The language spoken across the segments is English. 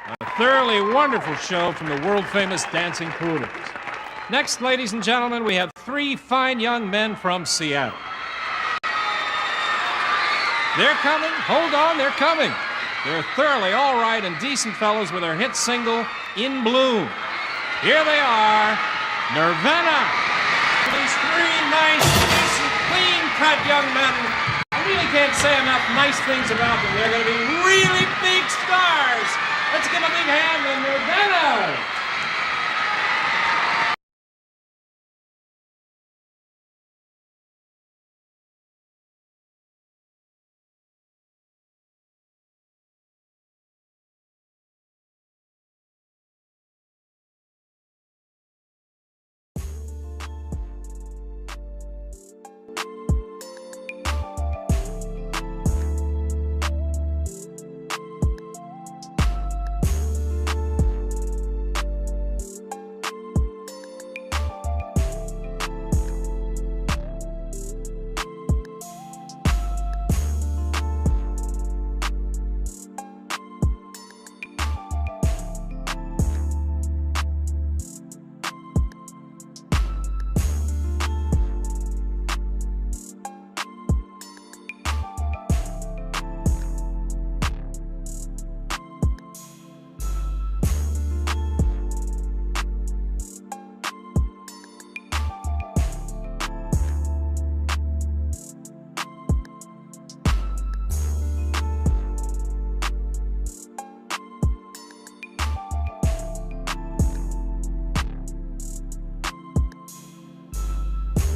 A thoroughly wonderful show from the world-famous Dancing Poodles. Next, ladies and gentlemen, we have three fine young men from Seattle. They're coming. Hold on, they're coming. They're thoroughly all right and decent fellows with their hit single, In Bloom. Here they are, Nirvana. These three nice, decent, clean-cut young men. I really can't say enough nice things about them. They're going to be really big stars. Let's give a big hand to Nirvana.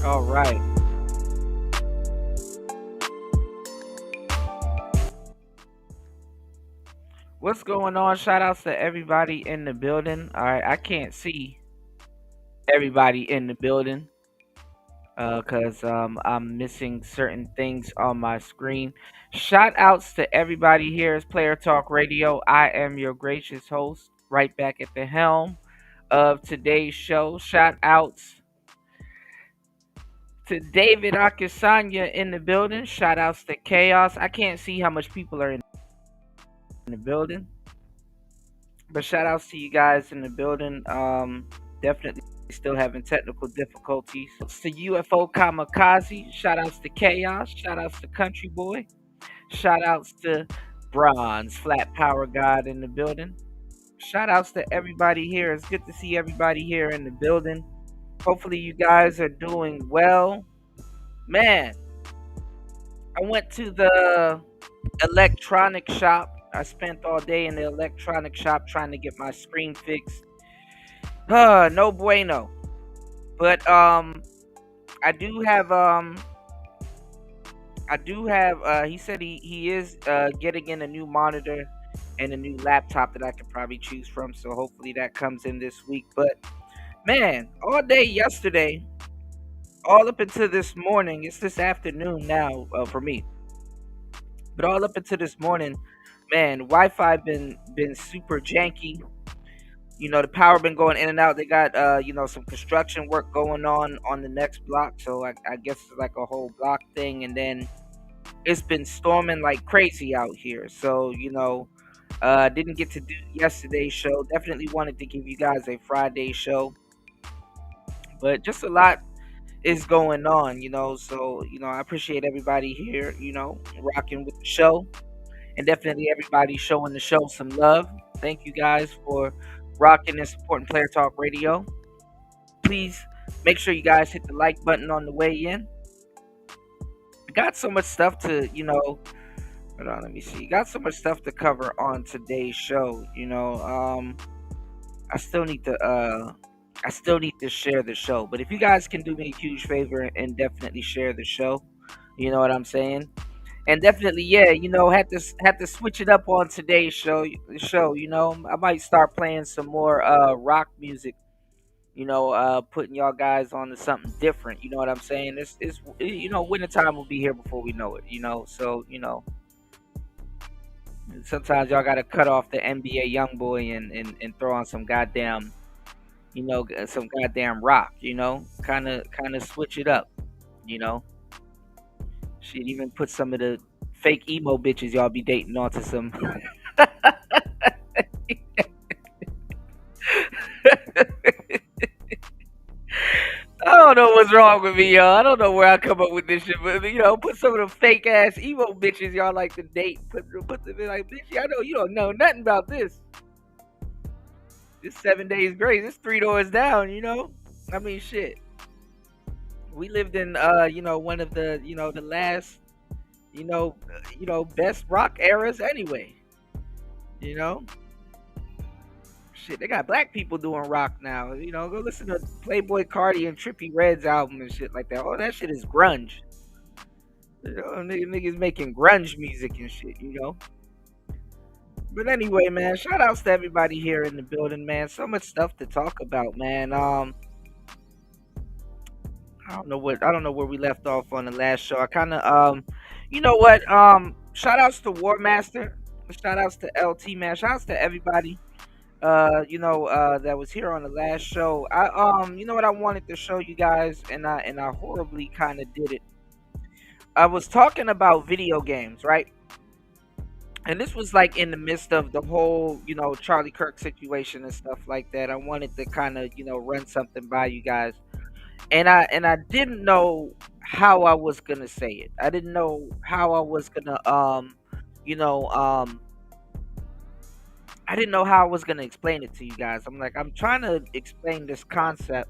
All right. What's going on? Shout outs to everybody in the building. All right, I can't see everybody in the building because I'm missing certain things on my screen. Shout outs to everybody here. It's Player Talk Radio. I am your gracious host, right back at the helm of today's show. Shout outs to David Akisanya in the building. Shout outs to Chaos. I can't see how much people are in the building, but shout outs to you guys in the building. Definitely still having technical difficulties. It's to UFO Kamikaze. Shout outs to Chaos. Shout outs to Country Boy. Shout outs to Bronze, Flat Power God in the building. Shout outs to everybody here. It's good to see everybody here in the building. Hopefully you guys are doing well. Man, I went to the electronic shop. I spent all day in the electronic shop trying to get my screen fixed. No bueno. But I do have he said he is getting in a new monitor and a new laptop that I could probably choose from, so hopefully that comes in this week. But man, all day yesterday, all up until this morning, it's this afternoon now for me. But all up until this morning, man, Wi-Fi been super janky. You know, the power been going in and out. They got some construction work going on the next block, so I guess it's like a whole block thing. And then it's been storming like crazy out here. So didn't get to do yesterday's show. Definitely wanted to give you guys a Friday show, but just a lot is going on. So I appreciate everybody here. Rocking with the show, and definitely everybody showing the show some love. Thank you guys for rocking and supporting Player Talk Radio. Please make sure you guys hit the like button on the way in. Got so much stuff to, hold on, let me see. Got so much stuff to cover on today's show. I still need to share the show. But if you guys can do me a huge favor and definitely share the show, you know what I'm saying? And definitely, yeah, had to switch it up on today's show. I might start playing some more rock music. Putting y'all guys on to something different. You know what I'm saying? It's wintertime will be here before we know it. So sometimes y'all gotta cut off the NBA YoungBoy and throw on some goddamn, some goddamn rock. Kind of switch it up. She'd even put some of the fake emo bitches y'all be dating onto some know what's wrong with me, y'all. I don't know where I come up with this shit, but put some of the fake ass emo bitches y'all like to date. Put them in like, bitch. I know you don't know nothing about this. This 7 days grace. It's 3 doors down. I mean, shit. We lived in one of the the last best rock eras anyway. Shit, they got black people doing rock now. Go listen to Playboy Cardi and Trippie Redd's album and shit like that. Oh, that shit is grunge. Niggas making grunge music and shit. But anyway, man, shout outs to everybody here in the building, man. So much stuff to talk about, man. I don't know where we left off on the last show. I kind of you know what? Shout outs to War Master. Shout outs to LT, man. Shout outs to everybody. That was here on the last show. You know what I wanted to show you guys, and I horribly kind of did it. I was talking about video games, right? And this was like in the midst of the whole, Charlie Kirk situation and stuff like that. I wanted to kind of, run something by you guys. And I didn't know how I was gonna say it. I didn't know how I was gonna I didn't know how I was gonna explain it to you guys. I'm trying to explain this concept,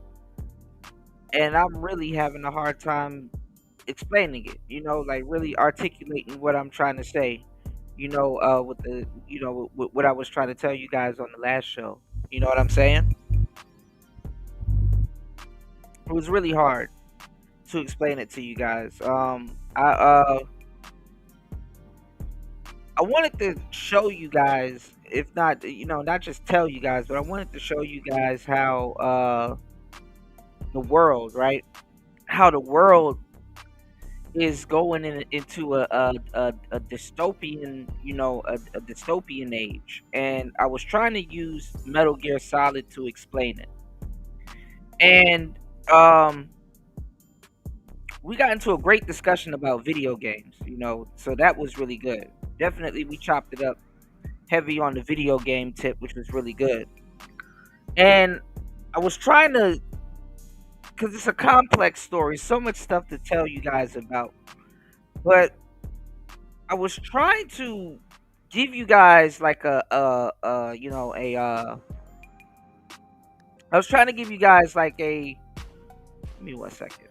and I'm really having a hard time explaining it. Like really articulating what I'm trying to say. With the with what I was trying to tell you guys on the last show. You know what I'm saying? It was really hard to explain it to you guys. I wanted to show you guys, if not, not just tell you guys, but I wanted to show you guys how the world, right? How the world is going into a dystopian, a dystopian age. And I was trying to use Metal Gear Solid to explain it. And we got into a great discussion about video games, so that was really good. Definitely, we chopped it up heavy on the video game tip, which was really good. And I was trying to, because it's a complex story, so much stuff to tell you guys about. But I was trying to give you guys like I was trying to give you guys like a. Give me 1 second.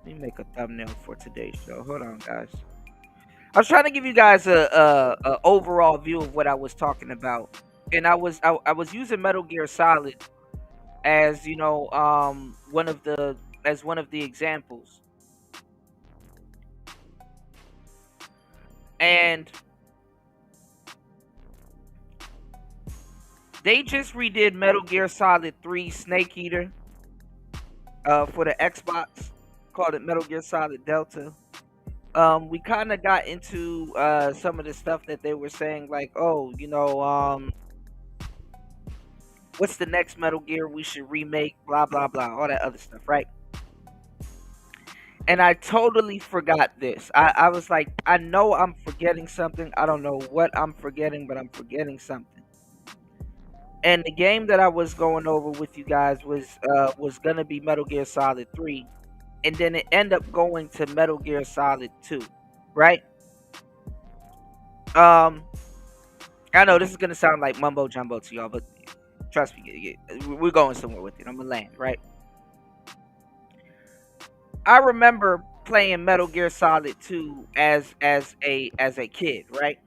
Let me make a thumbnail for today's show. Hold on, guys. I was trying to give you guys a overall view of what I was talking about, and I was using Metal Gear Solid as one of the examples. And they just redid Metal Gear Solid 3 Snake Eater for the Xbox, called it Metal Gear Solid Delta. We kind of got into some of the stuff that they were saying, like, oh, what's the next Metal Gear we should remake, blah, blah, blah, all that other stuff, right? And I totally forgot this. I was like, I know I'm forgetting something. I don't know what I'm forgetting, but I'm forgetting something. And the game that I was going over with you guys was gonna be Metal Gear Solid 3. And then it ended up going to Metal Gear Solid 2, right? I know this is gonna sound like mumbo jumbo to y'all, but trust me, we're going somewhere with it. I'm gonna land, right? I remember playing Metal Gear Solid 2 as a kid, right?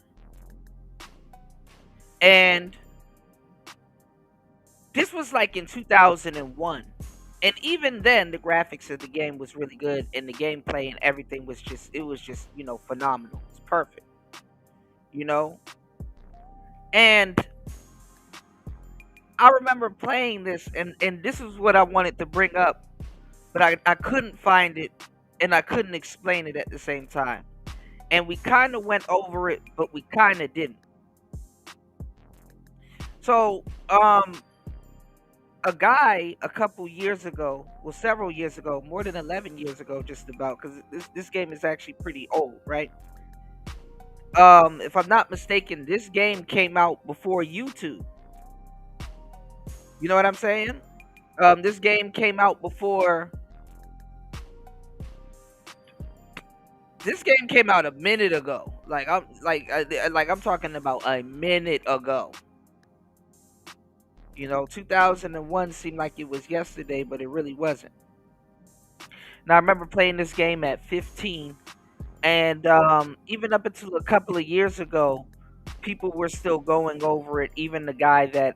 And this was like in 2001. And even then, the graphics of the game was really good, and the gameplay and everything was just phenomenal. It's perfect, And I remember playing this, and this is what I wanted to bring up, but I couldn't find it, and I couldn't explain it at the same time. And we kind of went over it, but we kind of didn't. So, a guy a couple years ago, well, several years ago, more than 11 years ago, just about, because this game is actually pretty old, right? If I'm not mistaken, this game came out before YouTube. You know what I'm saying? This game came out before. This game came out a minute ago. I'm talking about a minute ago. 2001 seemed like it was yesterday, but it really wasn't. Now I remember playing this game at 15, and even up until a couple of years ago, people were still going over it. Even the guy it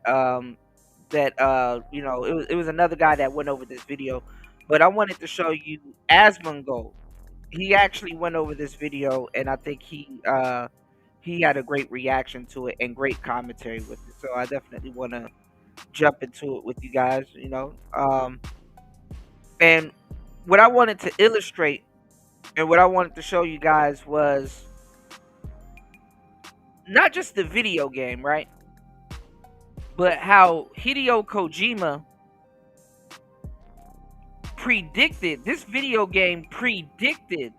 was another guy that went over this video, but I wanted to show you Asmongold. He actually went over this video, and I think he had a great reaction to it and great commentary with it. So I definitely want to jump into it with you guys. And what I wanted to illustrate and what I wanted to show you guys was not just the video game, right? But how Hideo Kojima this video game predicted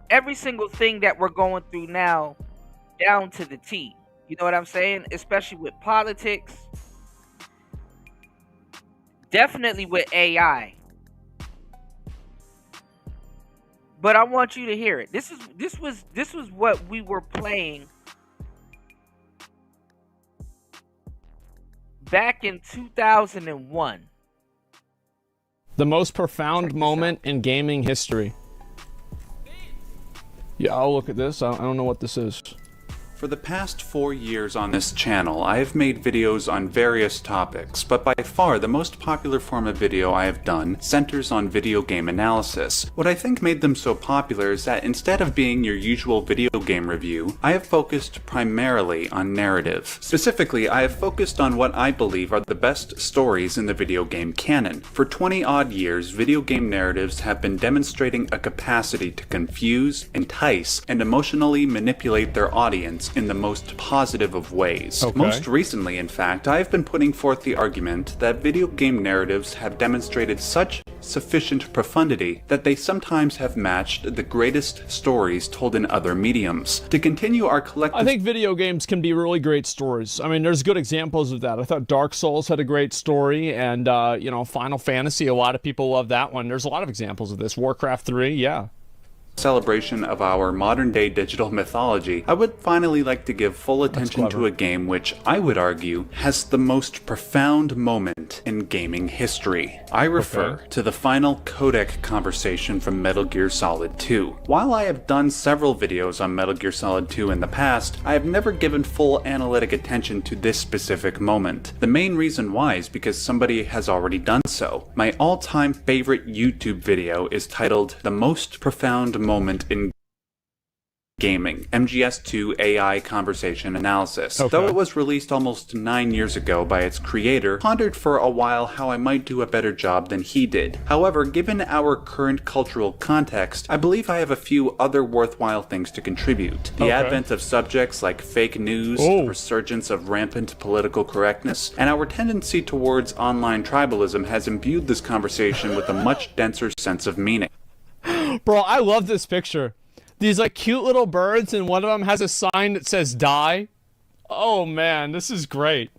every single thing that we're going through now down to the T. You know what I'm saying? Especially with politics. Definitely with AI. But I want you to hear it. This was what we were playing back in 2001. The most profound moment in gaming history. Yeah, I'll look at this. I don't know what this is. For the past 4 years on this channel, I have made videos on various topics, but by far the most popular form of video I have done centers on video game analysis. What I think made them so popular is that instead of being your usual video game review, I have focused primarily on narrative. Specifically, I have focused on what I believe are the best stories in the video game canon. For 20 odd years, video game narratives have been demonstrating a capacity to confuse, entice, and emotionally manipulate their audience in the most positive of ways. Okay. Most recently, in fact, I have been putting forth the argument that video game narratives have demonstrated such sufficient profundity that they sometimes have matched the greatest stories told in other mediums. To continue our collective... I think video games can be really great stories. I mean, there's good examples of that. I thought Dark Souls had a great story, and, Final Fantasy, a lot of people love that one. There's a lot of examples of this. Warcraft 3, yeah. Celebration of our modern-day digital mythology, I would finally like to give full attention to a game which, I would argue, has the most profound moment in gaming history. I refer to the final codec conversation from Metal Gear Solid 2. While I have done several videos on Metal Gear Solid 2 in the past, I have never given full analytic attention to this specific moment. The main reason why is because somebody has already done so. My all-time favorite YouTube video is titled The Most Profound Moment in Gaming, MGS2 AI Conversation Analysis. Though it was released almost 9 years ago by its creator, I pondered for a while how I might do a better job than he did. However, given our current cultural context, I believe I have a few other worthwhile things to contribute. The advent of subjects like fake news, the resurgence of rampant political correctness, and our tendency towards online tribalism has imbued this conversation with a much denser sense of meaning. Bro, I love this picture. These cute little birds, and one of them has a sign that says die. Oh man, this is great.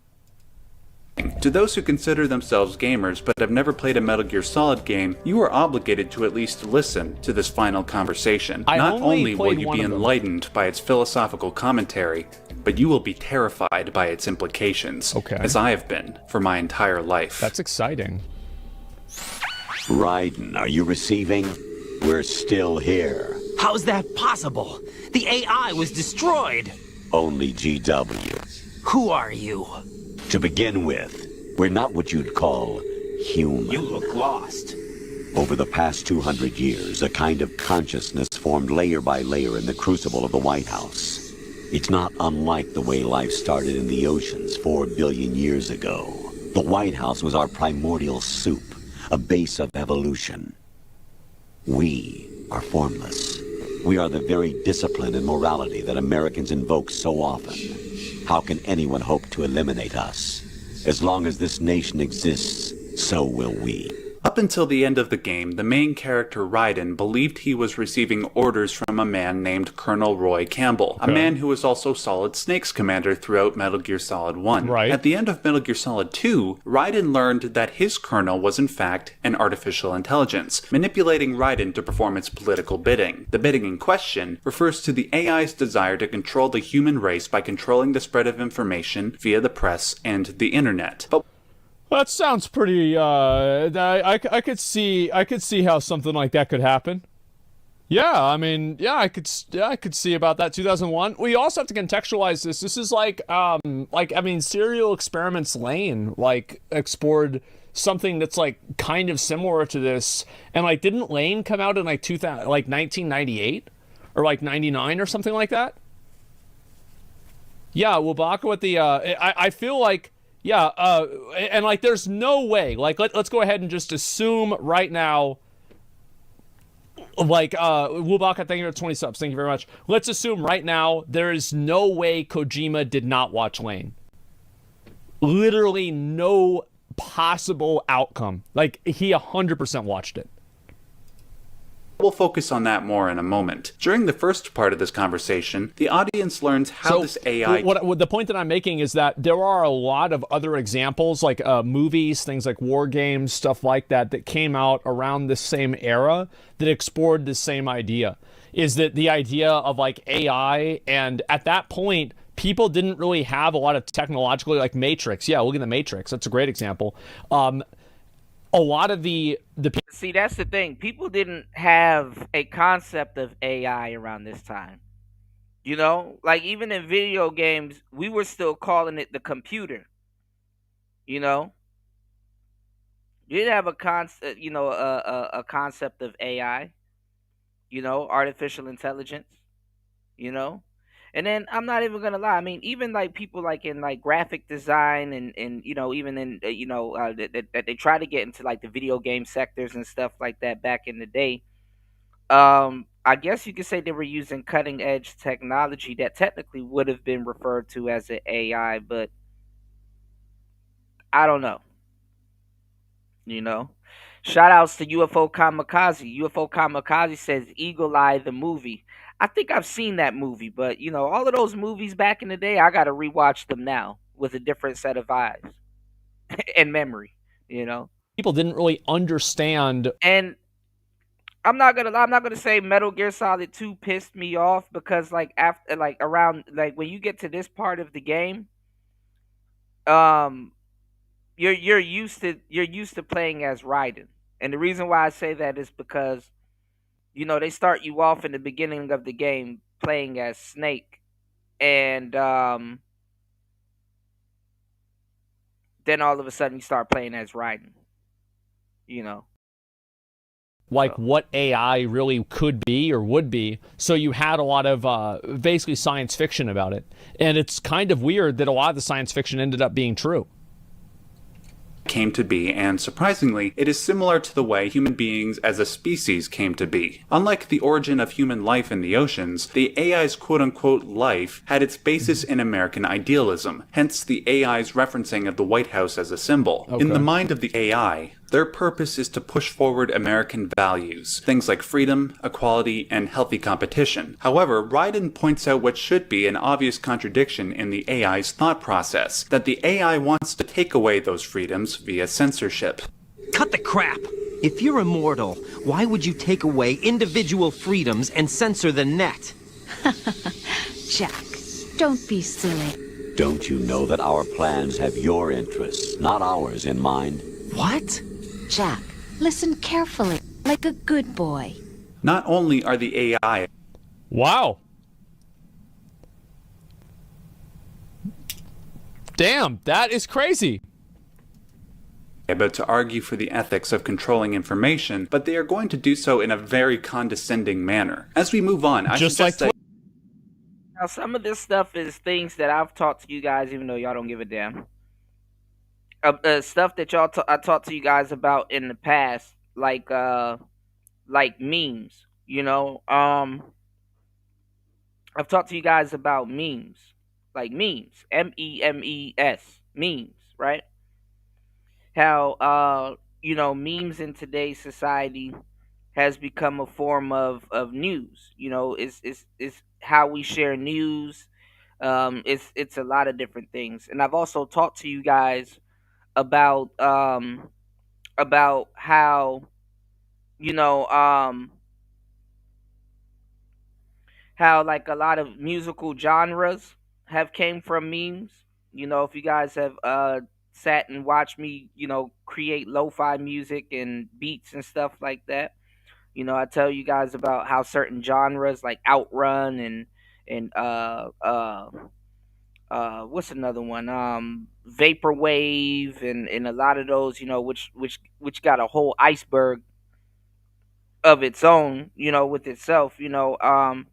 To those who consider themselves gamers but have never played a Metal Gear Solid game, you are obligated to at least listen to this final conversation. Not only will you be enlightened by its philosophical commentary, but you will be terrified by its implications, as I have been for my entire life. That's exciting. Raiden, are you receiving? We're still here. How's that possible? The AI was destroyed. Only GW. Who are you? To begin with, we're not what you'd call human. You look lost. Over the past 200 years, a kind of consciousness formed layer by layer in the crucible of the White House. It's not unlike the way life started in the oceans 4 billion years ago. The White House was our primordial soup, a base of evolution. We are formless. We are the very discipline and morality that Americans invoke so often. How can anyone hope to eliminate us? As long as this nation exists, so will we. Up until the end of the game, the main character Raiden believed he was receiving orders from a man named Colonel Roy Campbell, a man who was also Solid Snake's commander throughout Metal Gear Solid 1. Right. At the end of Metal Gear Solid 2, Raiden learned that his colonel was in fact an artificial intelligence, manipulating Raiden to perform its political bidding. The bidding in question refers to the AI's desire to control the human race by controlling the spread of information via the press and the internet. But that sounds pretty. I could see how something like that could happen. Yeah, I mean, yeah, I could see about that. 2001. We also have to contextualize this. This is like Serial Experiments Lane explored something that's kind of similar to this. And didn't Lane come out in 1998 or 99 or something like that? Yeah, Wabaka with the I feel like. Yeah, and there's no way. Let's go ahead and just assume right now. Wubaka, thank you for 20 subs. Thank you very much. Let's assume right now there is no way Kojima did not watch Lane. Literally no possible outcome. He 100% watched it. we'll focus on that more in a moment. During the first part of this conversation, the audience learns how this AI... What the point that I'm making is that there are a lot of other examples, like movies, things like war games, stuff like that, that came out around the same era that explored the same idea. Is that the idea of like AI, and at that point, people didn't really have a lot of technologically, like Matrix. Yeah, look at the Matrix. That's a great example. A lot of the See, that's the thing. People didn't have a concept of AI around this time. You know, like even in video games, we were still calling it the computer. You know, you didn't have a concept, a concept of AI. You know, artificial intelligence. You know, and then I'm not even gonna lie. I mean, even like people like in like graphic design and even in that they try to get into like the video game sectors and stuff like that back in the day. I guess you could say they were using cutting edge technology that technically would have been referred to as an AI, but I don't know. You know. Shout outs to UFO Kamikaze. UFO Kamikaze says Eagle Eye the movie. I think I've seen that movie, but all of those movies back in the day, I gotta rewatch them now with a different set of eyes and memory, people didn't really understand. And I'm not gonna say Metal Gear Solid 2 pissed me off because like after like around like when you get to this part of the game, you're used to playing as Raiden. And the reason why I say that is because they start you off in the beginning of the game playing as Snake, and then all of a sudden you start playing as Raiden. What AI really could be or would be. So you had a lot of basically science fiction about it. And it's kind of weird that a lot of the science fiction ended up being true. Came to be, and surprisingly, it is similar to the way human beings as a species came to be. Unlike the origin of human life in the oceans, the AI's quote-unquote life had its basis in American idealism, hence the AI's referencing of the White House as a symbol. Okay. In the mind of the AI, their purpose is to push forward American values, things like freedom, equality, and healthy competition. However, Raiden points out what should be an obvious contradiction in the AI's thought process, that the AI wants to take away those freedoms via censorship. Cut the crap! If you're immortal, why would you take away individual freedoms and censor the net? Jack, don't be silly. Don't you know that our plans have your interests, not ours, in mind? What? Jack, listen carefully, like a good boy. Not only are the AI... Wow. Damn, that is crazy. about to argue for the ethics of controlling information, but they are going to do so in a very condescending manner. As we move on, I suggest that... Now, some of this stuff is things that I've taught to you guys, even though y'all don't give a damn. Stuff that I taught to you guys about in the past, like memes. I've talked to you guys about memes, like memes, MEMES, memes, right? How memes in today's society has become a form of news. It's how we share news. It's a lot of different things, and I've also talked to you guys about how you know how like a lot of musical genres have came from memes. If you guys have sat and watched me, create lo-fi music and beats and stuff like that. I tell you guys about how certain genres like Outrun and what's another one? Vaporwave and a lot of those, which got a whole iceberg of its own, with itself. I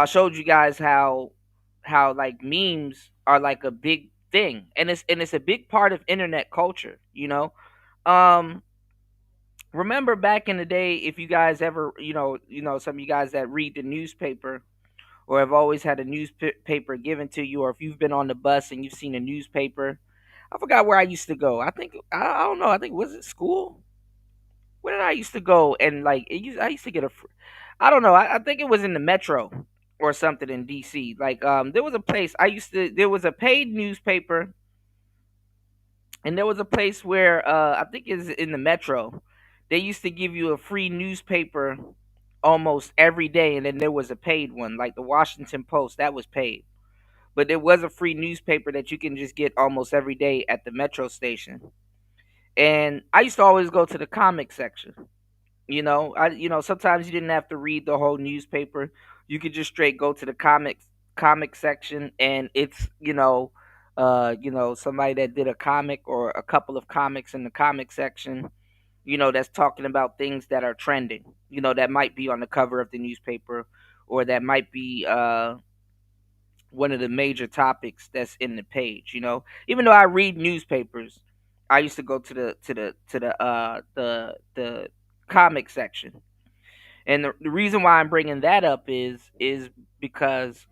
showed you guys how like memes are like a big thing, and it's a big part of internet culture. Um, remember back in the day, if you guys ever, some of you guys that read the newspaper or have always had a newspaper given to you, or if you've been on the bus and you've seen a newspaper. I forgot where I used to go. I think I don't know. I think was it school? Where did I used to go? And like I used to get I don't know. I think it was in the metro or something in DC. Like there was a place there was a paid newspaper, and there was a place where I think it's in the metro. They used to give you a free newspaper almost every day, and then there was a paid one, like the Washington Post, that was paid. But there was a free newspaper that you can just get almost every day at the metro station. And I used to always go to the comic section. Sometimes you didn't have to read the whole newspaper. You could just straight go to the comic section, and it's somebody that did a comic or a couple of comics in the comic section, that's talking about things that are trending, that might be on the cover of the newspaper, or that might be one of the major topics that's in the page. Even though I read newspapers, I used to go to the comic section. And the reason why I'm bringing that up is because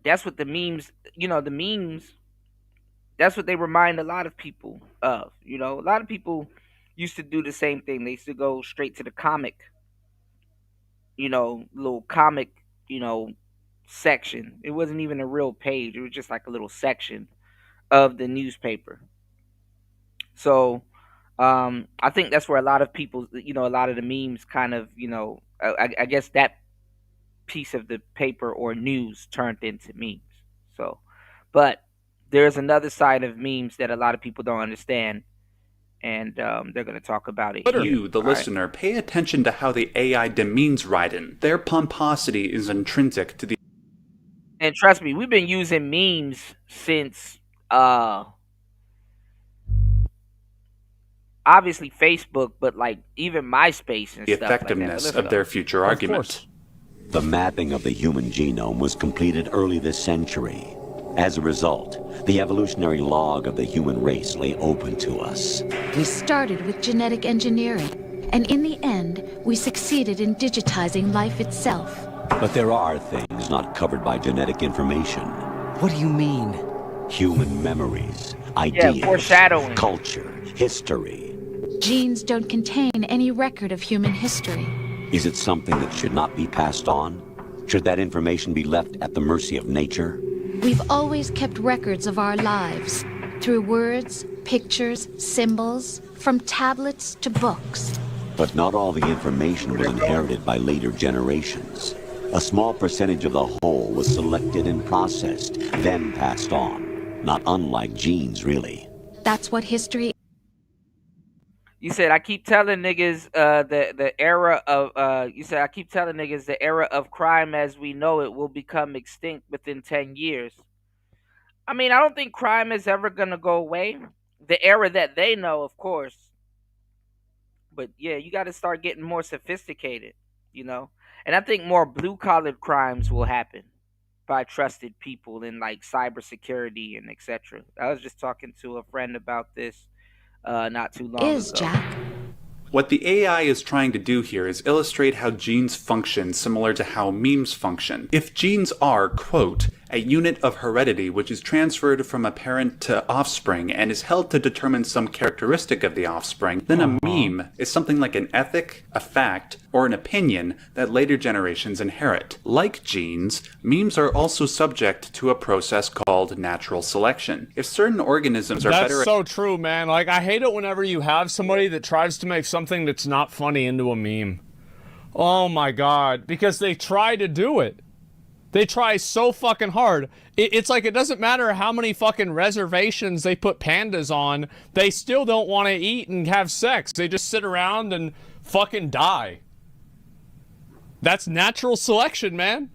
that's what the memes, the memes, that's what they remind a lot of people of. A lot of people used to do the same thing. They used to go straight to the comic, little comic, section. It wasn't even a real page. It was just like a little section of the newspaper. So I think that's where a lot of people, a lot of the memes kind of, I guess that piece of the paper or news turned into memes. So, but there's another side of memes that a lot of people don't understand, and they're going to talk about it here. You, the listener, pay attention to how the AI demeans Raiden. Their pomposity is intrinsic to the... And trust me, we've been using memes since obviously Facebook, but like even MySpace and the stuff effectiveness like that. of their future argument. The mapping of the human genome was completed early this century. As a result, the evolutionary log of the human race lay open to us. We started with genetic engineering, and in the end, we succeeded in digitizing life itself. But there are things not covered by genetic information. What do you mean? Human memories, ideas, foreshadowing. Culture, history. Genes don't contain any record of human history. Is it something that should not be passed on? Should that information be left at the mercy of nature? We've always kept records of our lives, through words, pictures, symbols, from tablets to books. But not all the information was inherited by later generations. A small percentage of the whole was selected and processed, then passed on. Not unlike genes, really. That's what history... You said I keep telling niggas the era of you said I keep telling niggas the era of crime as we know it will become extinct within 10 years. I mean, I don't think crime is ever gonna go away. The era that they know, of course. But yeah, you got to start getting more sophisticated, And I think more blue-collar crimes will happen by trusted people in like cybersecurity and etc. I was just talking to a friend about this not too long ago. Jack. What the AI is trying to do here is illustrate how genes function similar to how memes function. If genes are, quote, a unit of heredity which is transferred from a parent to offspring and is held to determine some characteristic of the offspring, then a meme is something like an ethic, a fact, or an opinion that later generations inherit. Like genes, memes are also subject to a process called natural selection. If certain organisms are better That's so true, man. Like, I hate it whenever you have somebody that tries to make something that's not funny into a meme. Oh my god. Because they try to do it. They try so fucking hard. It's like, it doesn't matter how many fucking reservations they put pandas on, they still don't want to eat and have sex. They just sit around and fucking die. That's natural selection, man.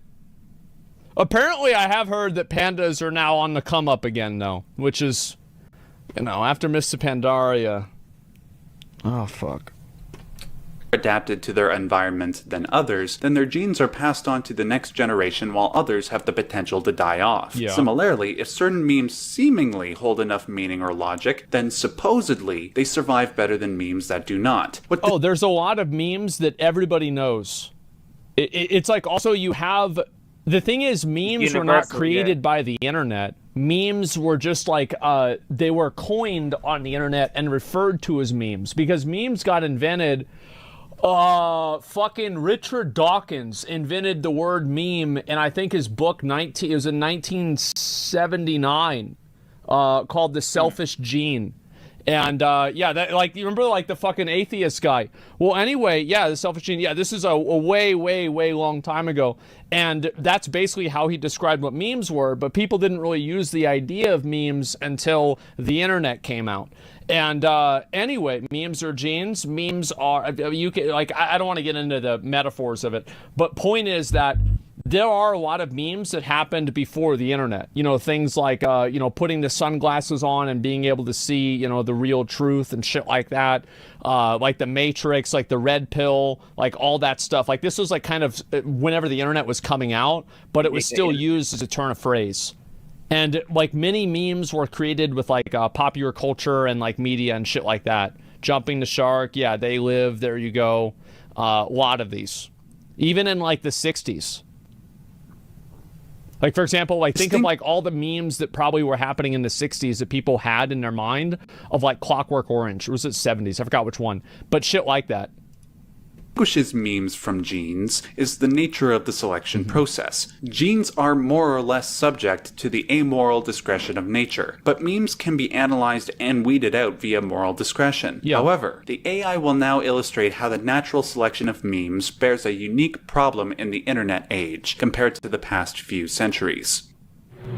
Apparently, I have heard that pandas are now on the come up again, though, which is, you know, after Mr. Pandaria. Oh, fuck. Adapted to their environment than others, then their genes are passed on to the next generation while others have the potential to die off. Yeah. Similarly, if certain memes seemingly hold enough meaning or logic, then supposedly they survive better than memes that do not. Oh, there's a lot of memes that everybody knows. It's like, also you have... The thing is, memes were not created by the internet. Memes were just like, they were coined on the internet and referred to as memes. Because memes got invented... fucking Richard Dawkins invented the word meme, and I think his book, it was in 1979, called The Selfish Gene. And, yeah, that, like, you remember, like, the fucking atheist guy? Well, anyway, yeah, The Selfish Gene, yeah, this is a way, way, way long time ago. And that's basically how he described what memes were, but people didn't really use the idea of memes until the internet came out. And anyway, memes are genes. Memes are, you can, like, I don't want to get into the metaphors of it, but point is that there are a lot of memes that happened before the internet. You know, things like, you know, putting the sunglasses on and being able to see, you know, the real truth and shit like that. Like the Matrix, like the red pill, like all that stuff. Like this was like kind of whenever the internet was coming out, but it was still used as a turn of phrase. And like many memes were created with like popular culture and like media and shit like that. Jumping the Shark, yeah, They Live, there you go. A lot of these. Even in like the 60s. Like, for example, like think of like all the memes that probably were happening in the 60s that people had in their mind of like Clockwork Orange. Or was it 70s? I forgot which one. But shit like that. Distinguishes memes from genes is the nature of the selection process. Genes are more or less subject to the amoral discretion of nature, but memes can be analyzed and weeded out via moral discretion. Yeah. However, the AI will now illustrate how the natural selection of memes bears a unique problem in the internet age compared to the past few centuries.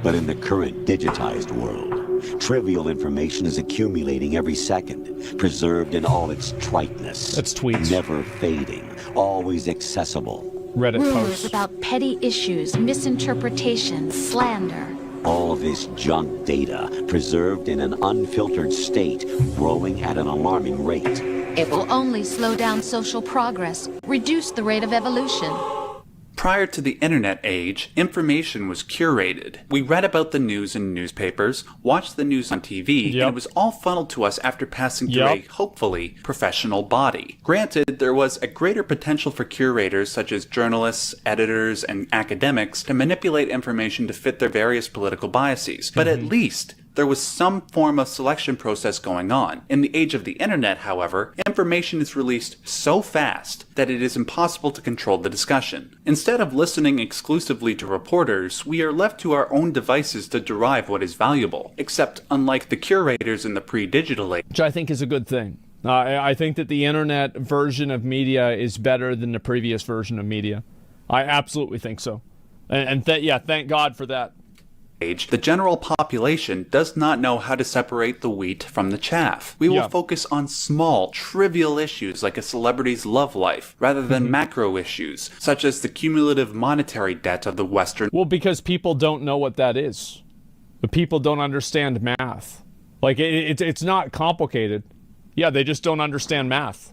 But in the current digitized world, trivial information is accumulating every second, preserved in all its triteness. That's tweets. Never fading, always accessible. Reddit Rumors posts. about petty issues, misinterpretations, slander. All this junk data, preserved in an unfiltered state, growing at an alarming rate. It will only slow down social progress, reduce the rate of evolution. Prior to the internet age, information was curated. We read about the news in newspapers, watched the news on TV, and it was all funneled to us after passing through a, hopefully, professional body. Granted, there was a greater potential for curators such as journalists, editors, and academics to manipulate information to fit their various political biases, but at least there was some form of selection process going on. In the age of the internet, however, information is released so fast that it is impossible to control the discussion. Instead of listening exclusively to reporters, we are left to our own devices to derive what is valuable. Except, unlike the curators in the pre-digital age, which I think is a good thing. I think that the internet version of media is better than the previous version of media. I absolutely think so. And thank God for that. The general population does not know how to separate the wheat from the chaff. We will focus on small, trivial issues like a celebrity's love life, rather than macro issues, such as the cumulative monetary debt of the Western... Well, because people don't know what that is. The people don't understand math. Like, it's not complicated. Yeah, they just don't understand math.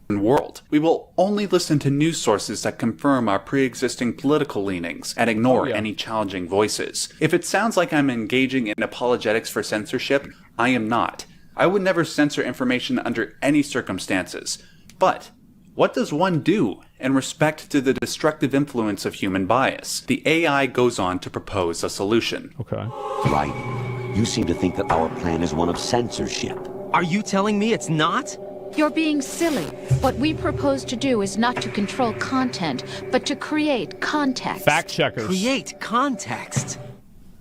World. We will only listen to news sources that confirm our pre-existing political leanings and ignore any challenging voices. If it sounds like I'm engaging in apologetics for censorship, I am not. I would never censor information under any circumstances. But What does one do in respect to the destructive influence of human bias? The AI goes on to propose a solution. Okay. Right. You seem to think that our plan is one of censorship. Are you telling me it's not? You're being silly. What we propose to do is not to control content, but to create context. Fact checkers. Create context.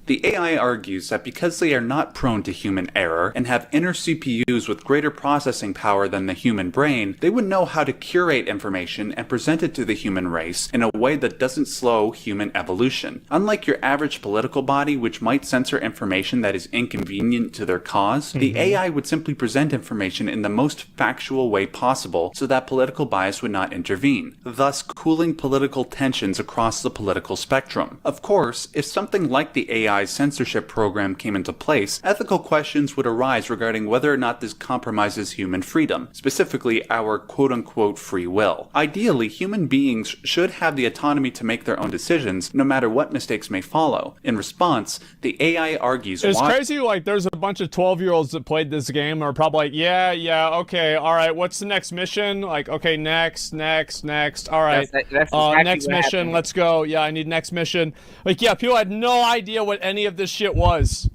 The AI argues that because they are not prone to human error and have inner CPUs with greater processing power than the human brain, they would know how to curate information and present it to the human race in a way that doesn't slow human evolution. Unlike your average political body, which might censor information that is inconvenient to their cause, the AI would simply present information in the most factual way possible so that political bias would not intervene, thus cooling political tensions across the political spectrum. Of course, if something like the AI censorship program came into place, ethical questions would arise regarding whether or not this compromises human freedom, specifically our quote-unquote free will. Ideally, human beings should have the autonomy to make their own decisions, no matter what mistakes may follow. In response, the AI argues It's crazy, like, there's a bunch of 12-year-olds that played this game are probably like, yeah, okay, all right, what's the next mission? Like, okay, next, all right, That's exactly next what mission, happened. let's go. Yeah, I need next mission. Like, yeah, people had no idea what any of this shit was.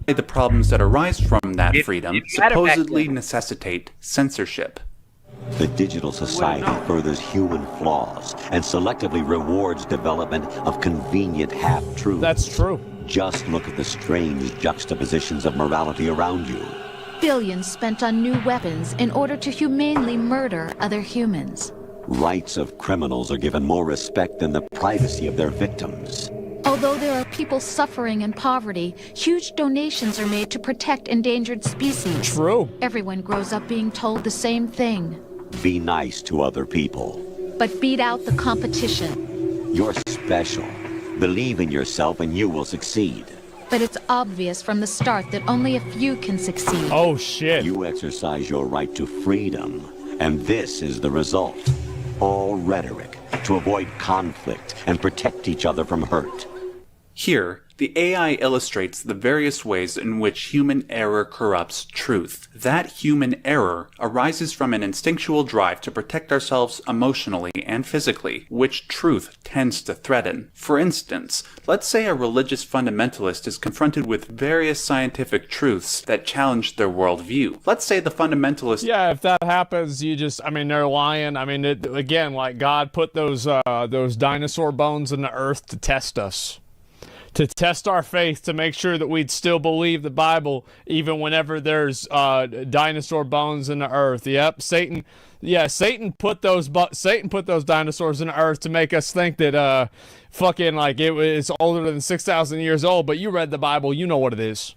the problems that arise from that It- freedom it mattered back supposedly then. necessitate censorship. The digital society furthers human flaws and selectively rewards development of convenient half-truths. That's true. Just look at the strange juxtapositions of morality around you. Billions spent on new weapons in order to humanely murder other humans. Rights of criminals are given more respect than the privacy of their victims. Although there are people suffering in poverty, huge donations are made to protect endangered species. True. Everyone grows up being told the same thing. Be nice to other people. But beat out the competition. You're special. Believe in yourself and you will succeed. But it's obvious from the start that only a few can succeed. Oh, shit. You exercise your right to freedom, and this is the result. All rhetoric to avoid conflict and protect each other from hurt. Here, the AI illustrates the various ways in which human error corrupts truth. That human error arises from an instinctual drive to protect ourselves emotionally and physically, which truth tends to threaten. For instance, let's say a religious fundamentalist is confronted with various scientific truths that challenge their worldview. Let's say the fundamentalist Yeah, if that happens, they're lying. Again, like, God put those dinosaur bones in the earth to test us. To test our faith, to make sure that we'd still believe the Bible, even whenever there's dinosaur bones in the earth. Yep, Satan put those dinosaurs in the earth to make us think that it was older than 6,000 years old. But you read the Bible, you know what it is.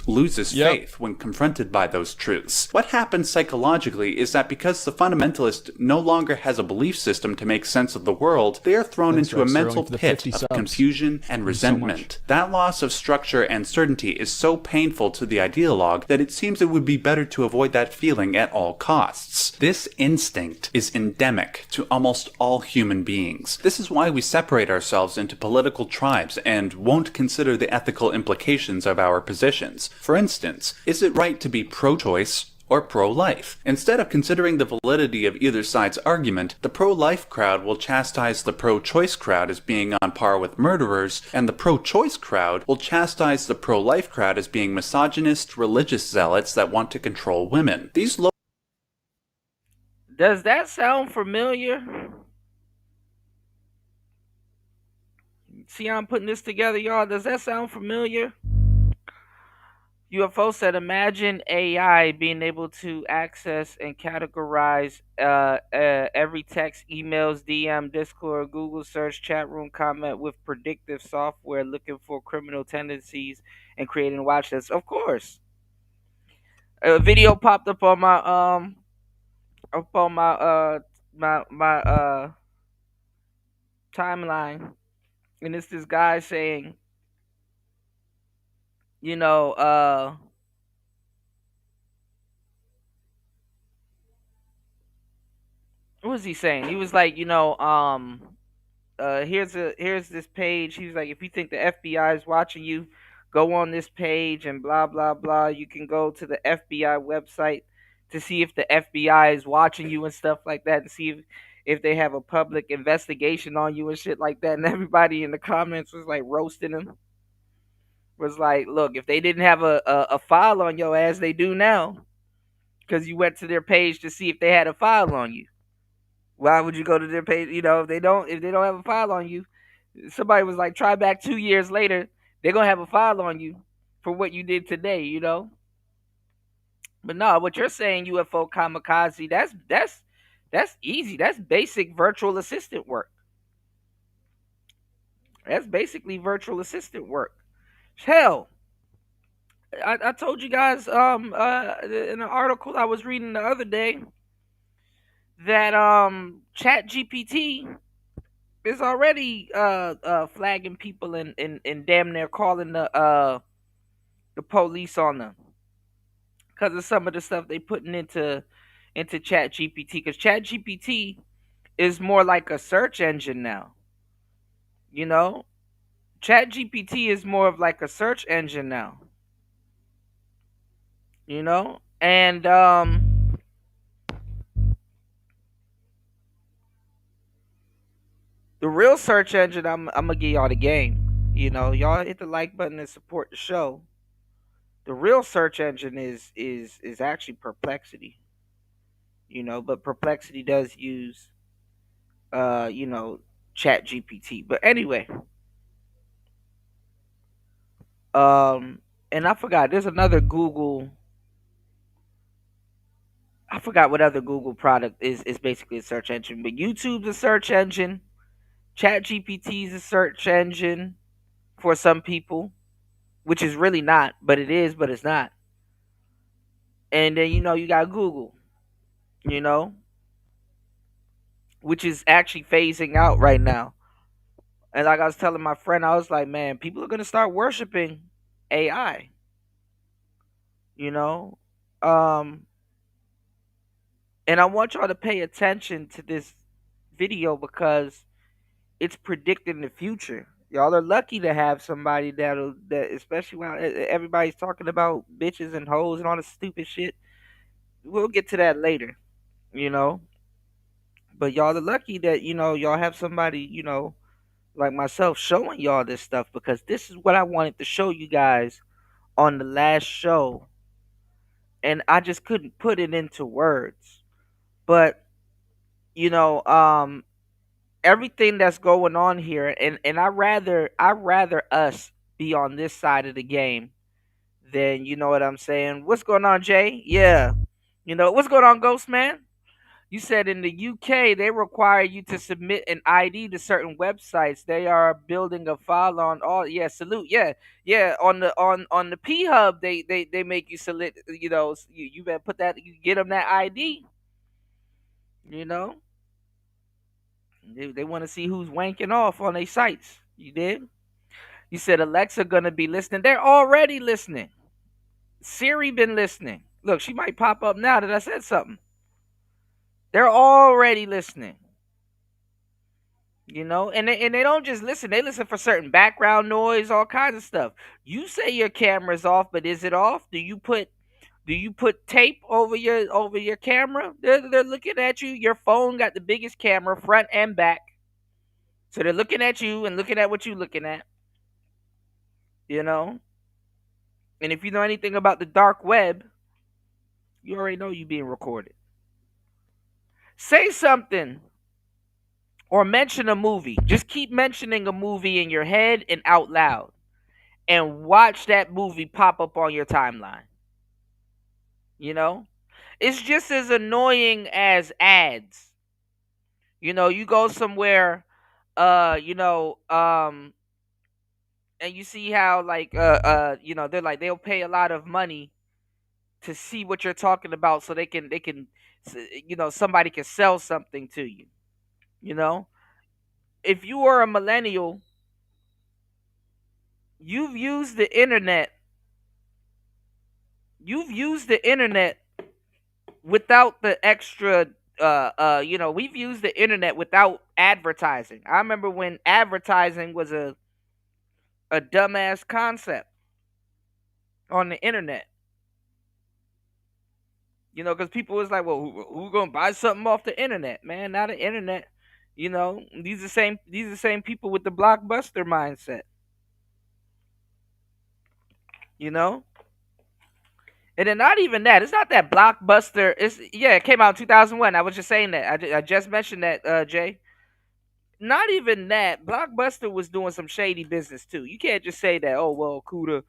loses faith when confronted by those truths. What happens psychologically is that because the fundamentalist no longer has a belief system to make sense of the world, they are thrown into a mental pit of confusion and resentment. That loss of structure and certainty is so painful to the ideologue that it seems it would be better to avoid that feeling at all costs. This instinct is endemic to almost all human beings. This is why we separate ourselves into political tribes and won't consider the ethical implications of our positions. For instance, is it right to be pro-choice or pro-life? Instead of considering the validity of either side's argument, the pro-life crowd will chastise the pro-choice crowd as being on par with murderers, and the pro-choice crowd will chastise the pro-life crowd as being misogynist, religious zealots that want to control women. These Does that sound familiar? See how I'm putting this together, y'all? Does that sound familiar? UFO said, imagine AI being able to access and categorize every text, emails, DM, Discord, Google search, chat room comment with predictive software looking for criminal tendencies and creating watch lists. Of course. A video popped up on my timeline, and it's this guy saying, what was he saying? He was like, here's this page. He was like, if you think the FBI is watching you, go on this page and blah blah blah. You can go to the FBI website to see if the FBI is watching you and stuff like that, to see if they have a public investigation on you and shit like that. And everybody in the comments was like roasting him. Was like, look, if they didn't have a file on your ass, they do now, because you went to their page to see if they had a file on you. Why would you go to their page? You know, if they don't have a file on you, somebody was like, try back 2 years later, they're gonna have a file on you for what you did today, you know. But no, what you're saying, UFO kamikaze, that's easy. That's basic virtual assistant work. That's basically virtual assistant work. Hell, I told you guys in an article I was reading the other day that Chat GPT is already flagging people and damn near calling the police on them because of some of the stuff they putting into Chat GPT, because Chat GPT is more like a search engine now. You know, Chat GPT is more of like a search engine now. You know, and the real search engine, I'm gonna give y'all the game. You know, y'all hit the like button and support the show. The real search engine is actually Perplexity. You know, but Perplexity does use you know, Chat GPT. But anyway, and I forgot, there's another Google, I forgot what other Google product is basically a search engine, but YouTube's a search engine. Chat GPT is a search engine for some people, which is really not, but it is, but it's not. And then, you know, you got Google, you know, which is actually phasing out right now. And like I was telling my friend, I was like, man, people are going to start worshiping AI, you know? Um, and I want y'all to pay attention to this video because it's predicting the future. Y'all are lucky to have somebody that, especially when everybody's talking about bitches and hoes and all this stupid shit. We'll get to that later, you know. But y'all are lucky that, you know, y'all have somebody, you know, like myself showing y'all this stuff, because this is what I wanted to show you guys on the last show, and I just couldn't put it into words. But you know, everything that's going on here, and I rather us be on this side of the game than, you know what I'm saying. What's going on, Jay? Yeah, you know what's going on, Ghost Man. You said in the UK they require you to submit an ID to certain websites. They are building a file on all. Yeah, salute. Yeah, yeah. On the P Hub, they make you select. You know, you better put that. You get them that ID. You know, they want to see who's wanking off on their sites. You did. You said Alexa gonna be listening. They're already listening. Siri been listening. Look, she might pop up now that I said something. They're already listening. You know, and they don't just listen. They listen for certain background noise, all kinds of stuff. You say your camera's off, but is it off? Do you put tape over your camera? They're looking at you. Your phone got the biggest camera, front and back. So they're looking at you and looking at what you're looking at. You know? And if you know anything about the dark web, you already know you're being recorded. Say something or mention a movie. Just keep mentioning a movie in your head and out loud, and watch that movie pop up on your timeline. You know? It's just as annoying as ads. You know, you go somewhere, you know, and you see how like you know, they're like they'll pay a lot of money to see what you're talking about so they can you know, somebody can sell something to you. You know? If you are a millennial, you've used the internet. You've used the internet without the extra you know, we've used the internet without advertising. I remember when advertising was a dumbass concept on the internet. You know, because people was like, well, who gonna buy something off the internet, man? Not the internet. You know, these are the same people with the blockbuster mindset. You know, and then not even that. It's not that blockbuster. It came out in 2001. I was just saying that. I just mentioned that, Jay. Not even that. Blockbuster was doing some shady business too. You can't just say that. Oh well, Kuda,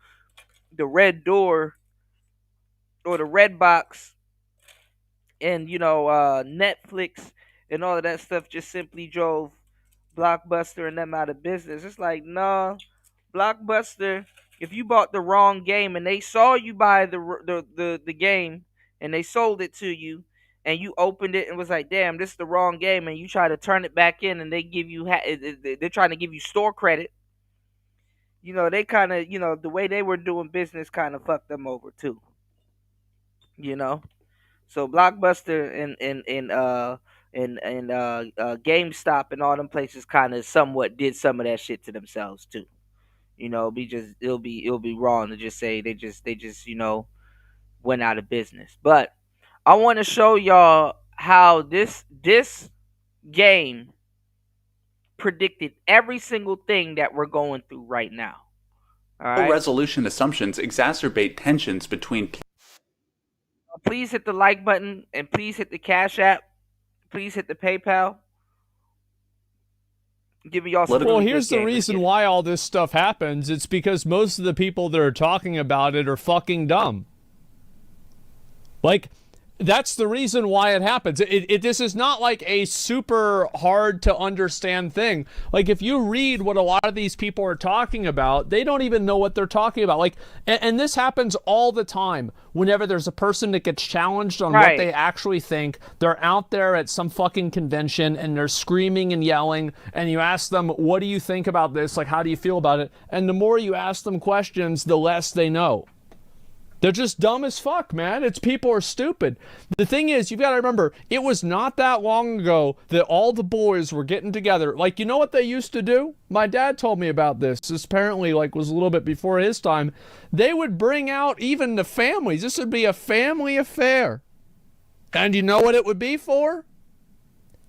the Red Door or the Red Box, and Netflix and all of that stuff just simply drove Blockbuster and them out of business. It's like, nah, Blockbuster. If you bought the wrong game and they saw you buy the game and they sold it to you, and you opened it and was like, damn, this is the wrong game, and you try to turn it back in and they give you they're trying to give you store credit. You know, they kind of, the way they were doing business kind of fucked them over too. You know, so Blockbuster and GameStop and all them places kind of somewhat did some of that shit to themselves too. You know, it'll be wrong to just say they just went out of business. But I want to show y'all how this game predicted every single thing that we're going through right now. All right. Resolution assumptions exacerbate tensions between. Please hit the like button and please hit the Cash App. Please hit the PayPal. Give me y'all some. Well, here's the reason why all this stuff happens. It's because most of the people that are talking about it are fucking dumb. Like, that's the reason why it happens. This is not like a super hard to understand thing. Like, if you read what a lot of these people are talking about, they don't even know what they're talking about. Like, and this happens all the time. Whenever there's a person that gets challenged on what they actually think, they're out there at some fucking convention and they're screaming and yelling, and you ask them, what do you think about this? Like, how do you feel about it? And the more you ask them questions, the less they know. They're just dumb as fuck, man. People are stupid. The thing is, you've got to remember, it was not that long ago that all the boys were getting together. Like, you know what they used to do? My dad told me about this. This apparently was a little bit before his time. They would bring out even the families. This would be a family affair. And you know what it would be for?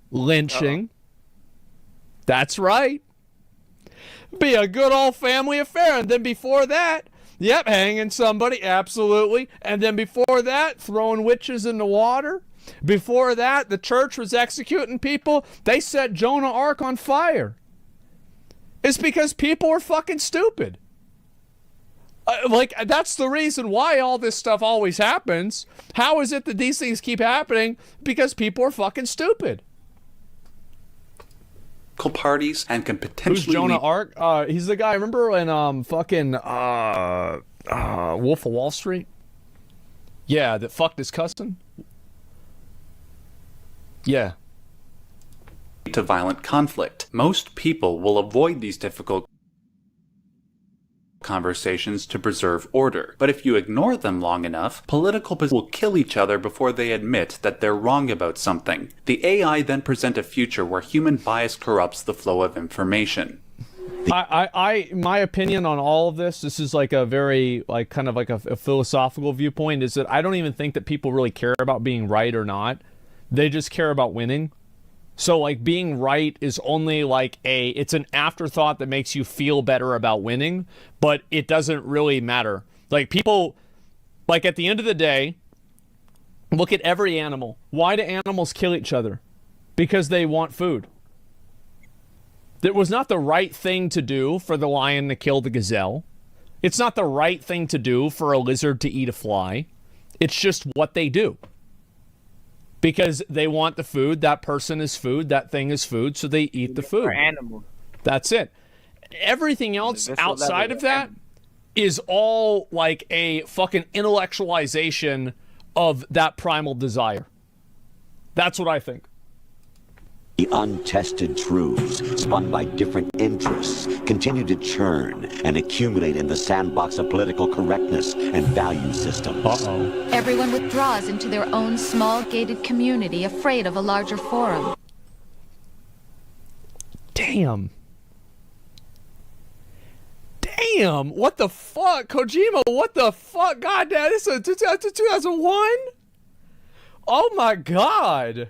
Lynching. That's right. Be a good old family affair. And then before that, yep, hanging somebody, absolutely. And then before that, throwing witches in the water. Before that, the church was executing people. They set Joan of Arc on fire. It's because people are fucking stupid. That's the reason why all this stuff always happens. How is it that these things keep happening? Because people are fucking stupid. Parties and can potentially. Who's Joan of Arc? He's the guy. Remember in Wolf of Wall Street? Yeah, that fucked his cousin. Yeah. To violent conflict. Most people will avoid these difficult conversations to preserve order. But if you ignore them long enough, political positions will kill each other before they admit that they're wrong about something. The AI then present a future where human bias corrupts the flow of information. My opinion on all of this is like a very, kind of like a philosophical viewpoint, is that I don't even think that people really care about being right or not. They just care about winning. So, being right is only it's an afterthought that makes you feel better about winning, but it doesn't really matter. People, at the end of the day, look at every animal. Why do animals kill each other? Because they want food. It was not the right thing to do for the lion to kill the gazelle. It's not the right thing to do for a lizard to eat a fly. It's just what they do. Because they want the food, that person is food, that thing is food, so they eat the food. Animal. That's it. Everything else outside of that is all like a fucking intellectualization of that primal desire. That's what I think. The untested truths, spun by different interests, continue to churn and accumulate in the sandbox of political correctness and value systems. Everyone withdraws into their own small gated community, afraid of a larger forum. Damn. What the fuck? Kojima, what the fuck? God damn, this is 2001? Oh my God!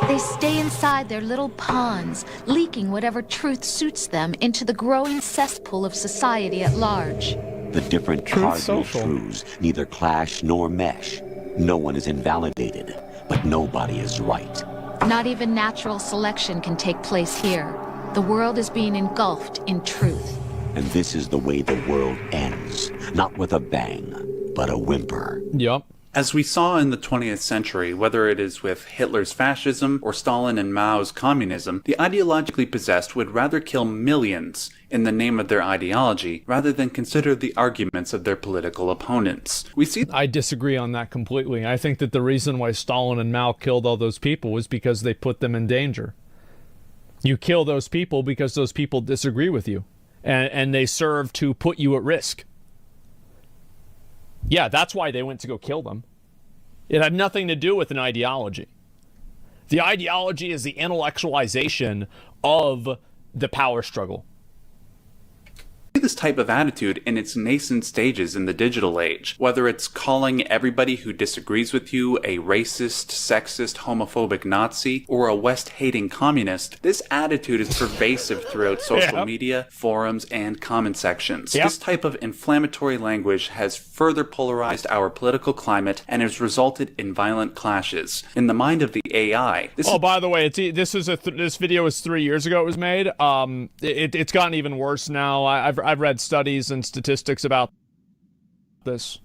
They stay inside their little ponds, leaking whatever truth suits them into the growing cesspool of society at large. The different cardinal truths neither clash nor mesh. No one is invalidated, but nobody is right. Not even natural selection can take place here. The world is being engulfed in truth. And this is the way the world ends. Not with a bang, but a whimper. Yup. As we saw in the 20th century, whether it is with Hitler's fascism or Stalin and Mao's communism, the ideologically possessed would rather kill millions in the name of their ideology rather than consider the arguments of their political opponents. We see I disagree on that completely. I think that the reason why Stalin and Mao killed all those people was because they put them in danger. You kill those people because those people disagree with you, and they serve to put you at risk. Yeah, that's why they went to go kill them. It had nothing to do with an ideology. The ideology is the intellectualization of the power struggle. this type of attitude in its nascent stages in the digital age, whether it's calling everybody who disagrees with you a racist, sexist, homophobic Nazi, or a West-hating communist. This attitude is pervasive throughout social media, forums, and comment sections. This type of inflammatory language has further polarized our political climate and has resulted in violent clashes. In the mind of the AI, by the way, this video was 3 years ago it was made. It's gotten even worse now. I've read studies and statistics about this.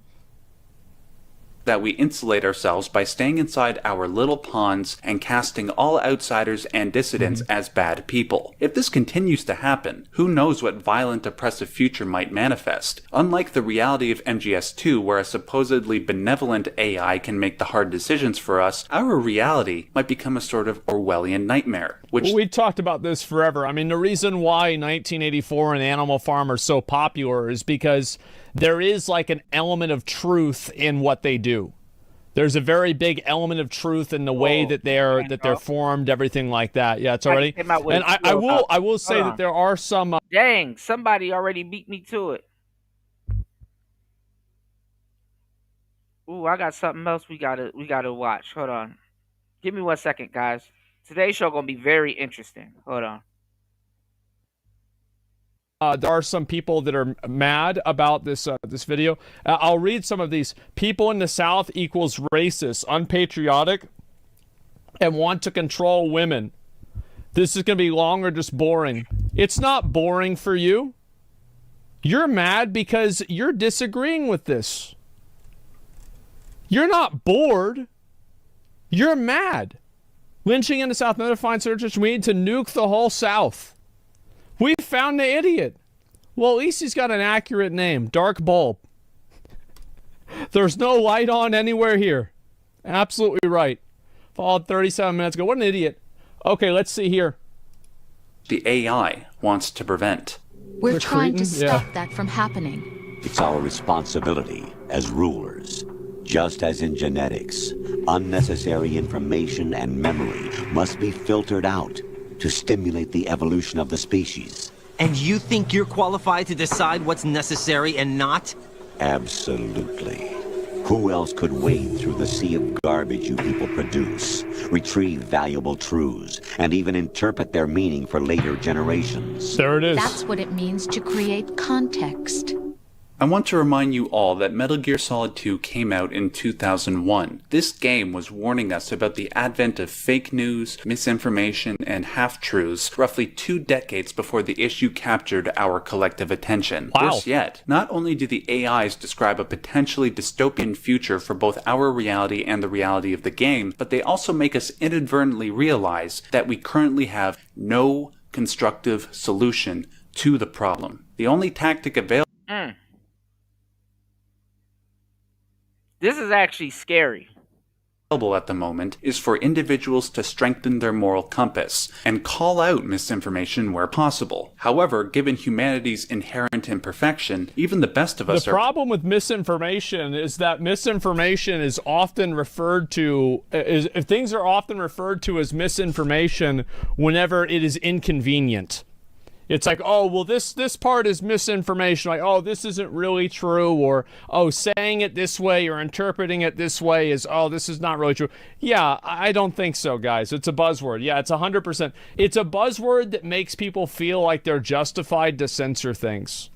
That we insulate ourselves by staying inside our little ponds and casting all outsiders and dissidents as bad people. If this continues to happen, who knows what violent, oppressive future might manifest. Unlike the reality of MGS2, where a supposedly benevolent AI can make the hard decisions for us, our reality might become a sort of Orwellian nightmare. We talked about this forever. I mean, the reason why 1984 and Animal Farm are so popular is because there is like an element of truth in what they do. There's a very big element of truth in the way that they're formed, everything like that. Yeah, it's already. And I will say that there are some. Dang, somebody already beat me to it. Ooh, I got something else we gotta watch. Hold on, give me 1 second, guys. Today's show gonna be very interesting. Hold on. There are some people that are mad about this video. I'll read some of these. People in the South equals racist, unpatriotic, and want to control women. This is going to be long or just boring. It's not boring for you. You're mad because you're disagreeing with this. You're not bored. You're mad. Lynching in the South, notifying searchers, we need to nuke the whole South. We found the idiot. Well, at least he's got an accurate name. Dark Bulb. There's no light on anywhere here. Absolutely right. Followed 37 minutes ago. What an idiot. Okay, let's see here. The AI wants to prevent. We're trying to stop that from happening. It's our responsibility as rulers. Just as in genetics, unnecessary information and memory must be filtered out to stimulate the evolution of the species. And you think you're qualified to decide what's necessary and not? Absolutely. Who else could wade through the sea of garbage you people produce, retrieve valuable truths, and even interpret their meaning for later generations? There it is. That's what it means to create context. I want to remind you all that Metal Gear Solid 2 came out in 2001. This game was warning us about the advent of fake news, misinformation, and half-truths roughly 2 decades before the issue captured our collective attention. Wow. Worse yet, not only do the AIs describe a potentially dystopian future for both our reality and the reality of the game, but they also make us inadvertently realize that we currently have no constructive solution to the problem. The only tactic available This is actually scary. At the moment is for individuals to strengthen their moral compass and call out misinformation where possible. However, given humanity's inherent imperfection, even the best of us The problem with misinformation is that misinformation is often referred to things are often referred to as misinformation whenever it is inconvenient. It's like, oh, well, this part is misinformation. Like, oh, this isn't really true, or oh, saying it this way or interpreting it this way is, oh, this is not really true. Yeah, I don't think so, guys. It's a buzzword. Yeah, it's 100%. It's a buzzword that makes people feel like they're justified to censor things.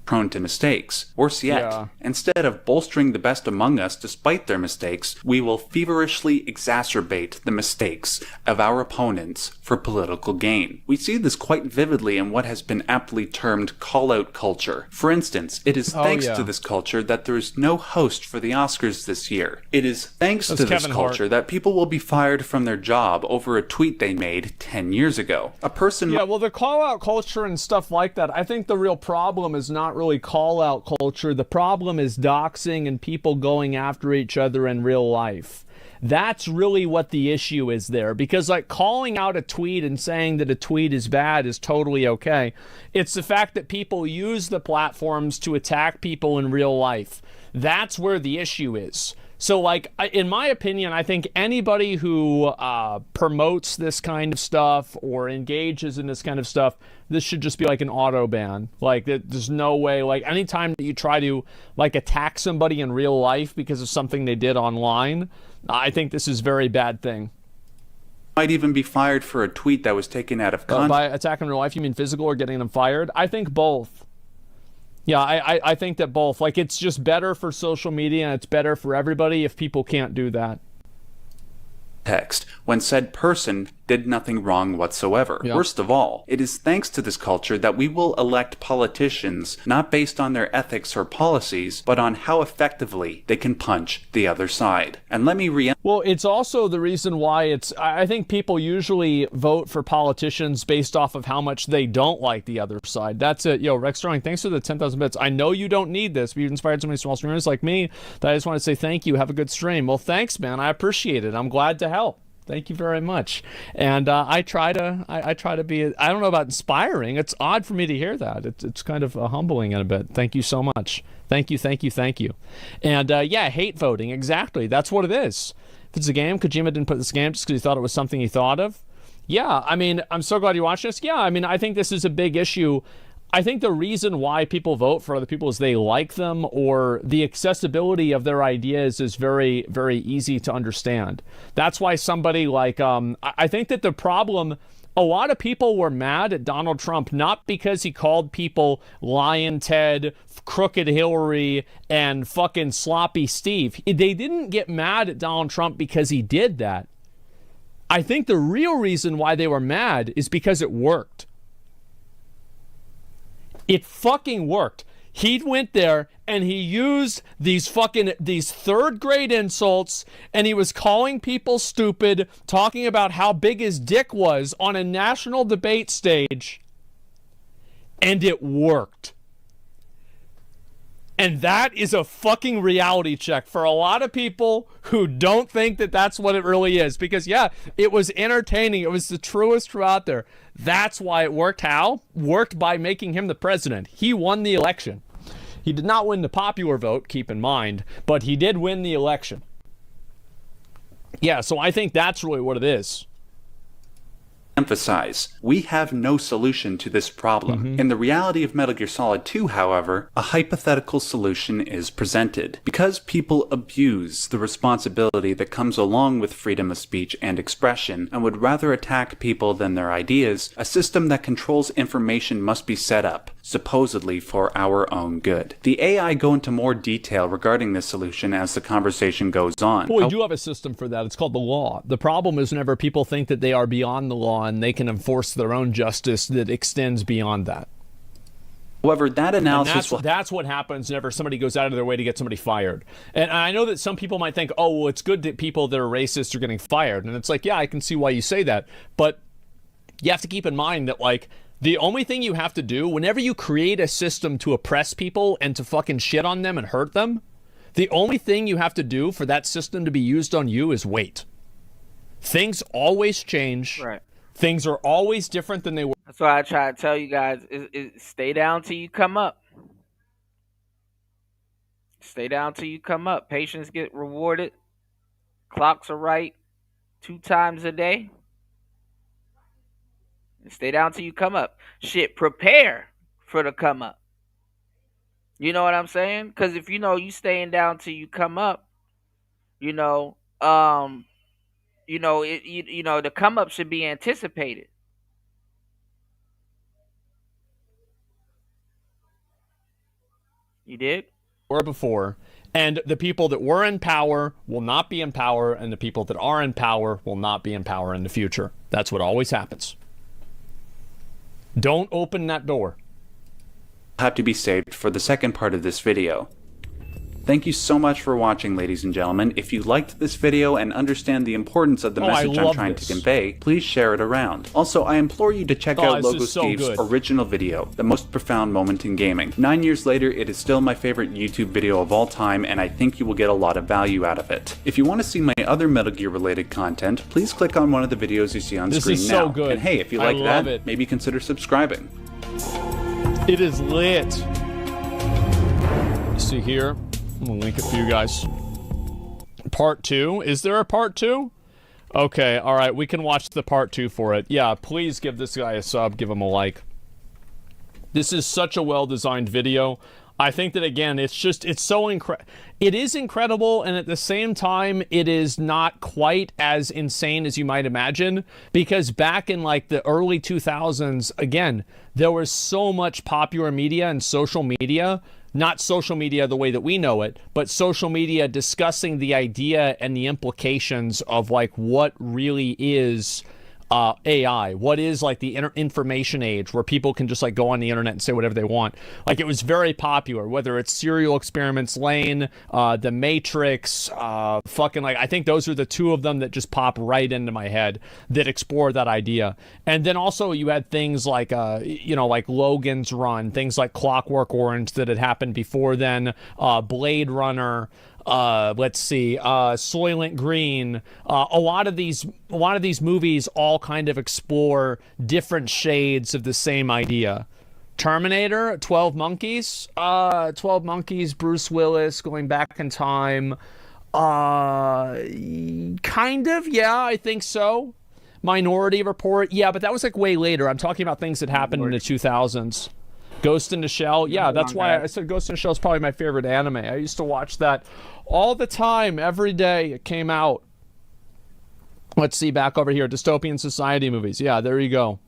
Prone to mistakes. Worse yet, instead of bolstering the best among us despite their mistakes, we will feverishly exacerbate the mistakes of our opponents for political gain. We see this quite vividly in what has been aptly termed call-out culture. For instance, it is thanks to this culture that there is no host for the Oscars this year. It is thanks to this culture that people will be fired from their job over a tweet they made 10 years ago. A person... Yeah, well, the call-out culture and stuff like that, I think the real problem is not really call-out culture. The problem is doxing and people going after each other in real life. That's really what the issue is there, because like calling out a tweet and saying that a tweet is bad is totally okay. It's the fact that people use the platforms to attack people in real life. That's where the issue is. So, like, in my opinion, I think anybody who promotes this kind of stuff or engages in this kind of stuff, this should just be like an auto ban. Like, there's no way, like, anytime that you try to, like, attack somebody in real life because of something they did online, I think this is a very bad thing. Might even be fired for a tweet that was taken out of context. By attacking in real life, you mean physical or getting them fired? I think both. Yeah, I think that both. Like, it's just better for social media and it's better for everybody if people can't do that. Text when said person did nothing wrong whatsoever. Yeah. Worst of all, it is thanks to this culture that we will elect politicians not based on their ethics or policies, but on how effectively they can punch the other side. And let me Well, it's also the reason why I think people usually vote for politicians based off of how much they don't like the other side. That's it. Yo, Rex Strong, thanks for the 10,000 bits. I know you don't need this, but you've inspired so many small streamers like me that I just want to say thank you. Have a good stream. Well, thanks, man. I appreciate it. I'm glad to help. Thank you very much. And I try to be, I don't know about inspiring. It's odd for me to hear that. It's kind of humbling in a bit. Thank you so much. Thank you. And yeah, hate voting. Exactly. That's what it is. If it's a game, Kojima didn't put this game just because he thought it was something he thought of. Yeah, I mean, I'm so glad you're watching this. Yeah, I mean, I think this is a big issue. I think the reason why people vote for other people is they like them, or the accessibility of their ideas is very, very easy to understand. That's why somebody like, I think that the problem, a lot of people were mad at Donald Trump, not because he called people Lion Ted, Crooked Hillary, and fucking Sloppy Steve. They didn't get mad at Donald Trump because he did that. I think the real reason why they were mad is because it worked. It fucking worked. He went there and he used these third grade insults, and he was calling people stupid, talking about how big his dick was on a national debate stage, and it worked. And that is a fucking reality check for a lot of people who don't think that that's what it really is. Because, yeah, it was entertaining. It was the truest truth out there. That's why it worked. How? Worked by making him the president. He won the election. He did not win the popular vote, keep in mind, but he did win the election. Yeah, so I think that's really what it is. Emphasize, we have no solution to this problem. In the reality of Metal Gear Solid 2, however, a hypothetical solution is presented. Because people abuse the responsibility that comes along with freedom of speech and expression, and would rather attack people than their ideas, a system that controls information must be set up, supposedly for our own good. The AI go into more detail regarding this solution as the conversation goes on. Well, we do have a system for that. It's called the law. The problem is whenever people think that they are beyond the law and they can enforce their own justice that extends beyond that. However, that analysis... That's what happens whenever somebody goes out of their way to get somebody fired. And I know that some people might think, oh, well, it's good that people that are racist are getting fired. And it's like, yeah, I can see why you say that. But you have to keep in mind that, like, the only thing you have to do whenever you create a system to oppress people and to fucking shit on them and hurt them, the only thing you have to do for that system to be used on you is wait. Things always change. Right. Things are always different than they were. That's why I try to tell you guys, stay down till you come up. Stay down till you come up. Patients get rewarded. Clocks are right 2 times a day. Stay down till you come up. Shit, prepare for the come up. You know what I'm saying? Because if you know you staying down till you come up, you know, the come up should be anticipated. You did? Or before. And the people that were in power will not be in power, and the people that are in power will not be in power in the future. That's what always happens. Don't open that door. Have to be saved for the second part of this video. Thank you so much for watching, ladies and gentlemen. If you liked this video and understand the importance of the message I'm trying to convey, please share it around. Also, I implore you to check out Logo Steve's original video, The Most Profound Moment in Gaming. 9 years later, it is still my favorite YouTube video of all time, and I think you will get a lot of value out of it. If you want to see my other Metal Gear related content, please click on one of the videos you see on screen now. And hey, if you like that, maybe consider subscribing. It is lit. See here. I'm gonna link it for you guys. Part 2? Is there a part 2? Okay, alright, we can watch the part 2 for it. Yeah, please give this guy a sub, give him a like. This is such a well-designed video. I think that, again, it's so incredible. It is incredible, and at the same time, it is not quite as insane as you might imagine, because back in, like, the early 2000s, again, there was so much popular media and social media. Not social media the way that we know it, but social media discussing the idea and the implications of, like, what really is AI, what is, like, the information age where people can just, like, go on the internet and say whatever they want. Like, it was very popular, whether it's Serial Experiments Lane, The Matrix, fucking, like, I think those are the two of them that just pop right into my head that explore that idea. And then also you had things like, like Logan's Run, things like Clockwork Orange that had happened before then, Blade Runner, let's see, Soylent Green. A lot of these movies all kind of explore different shades of the same idea. Terminator, 12 Monkeys, Bruce Willis going back in time. Kind of, yeah, I think so. Minority Report, yeah, but that was like way later. I'm talking about things that happened in the 2000s. Ghost in the Shell, yeah, that's why I said Ghost in the Shell is probably my favorite anime. I used to watch that all the time, every day it came out. Let's see, back over here, Dystopian Society movies. Yeah, there you go.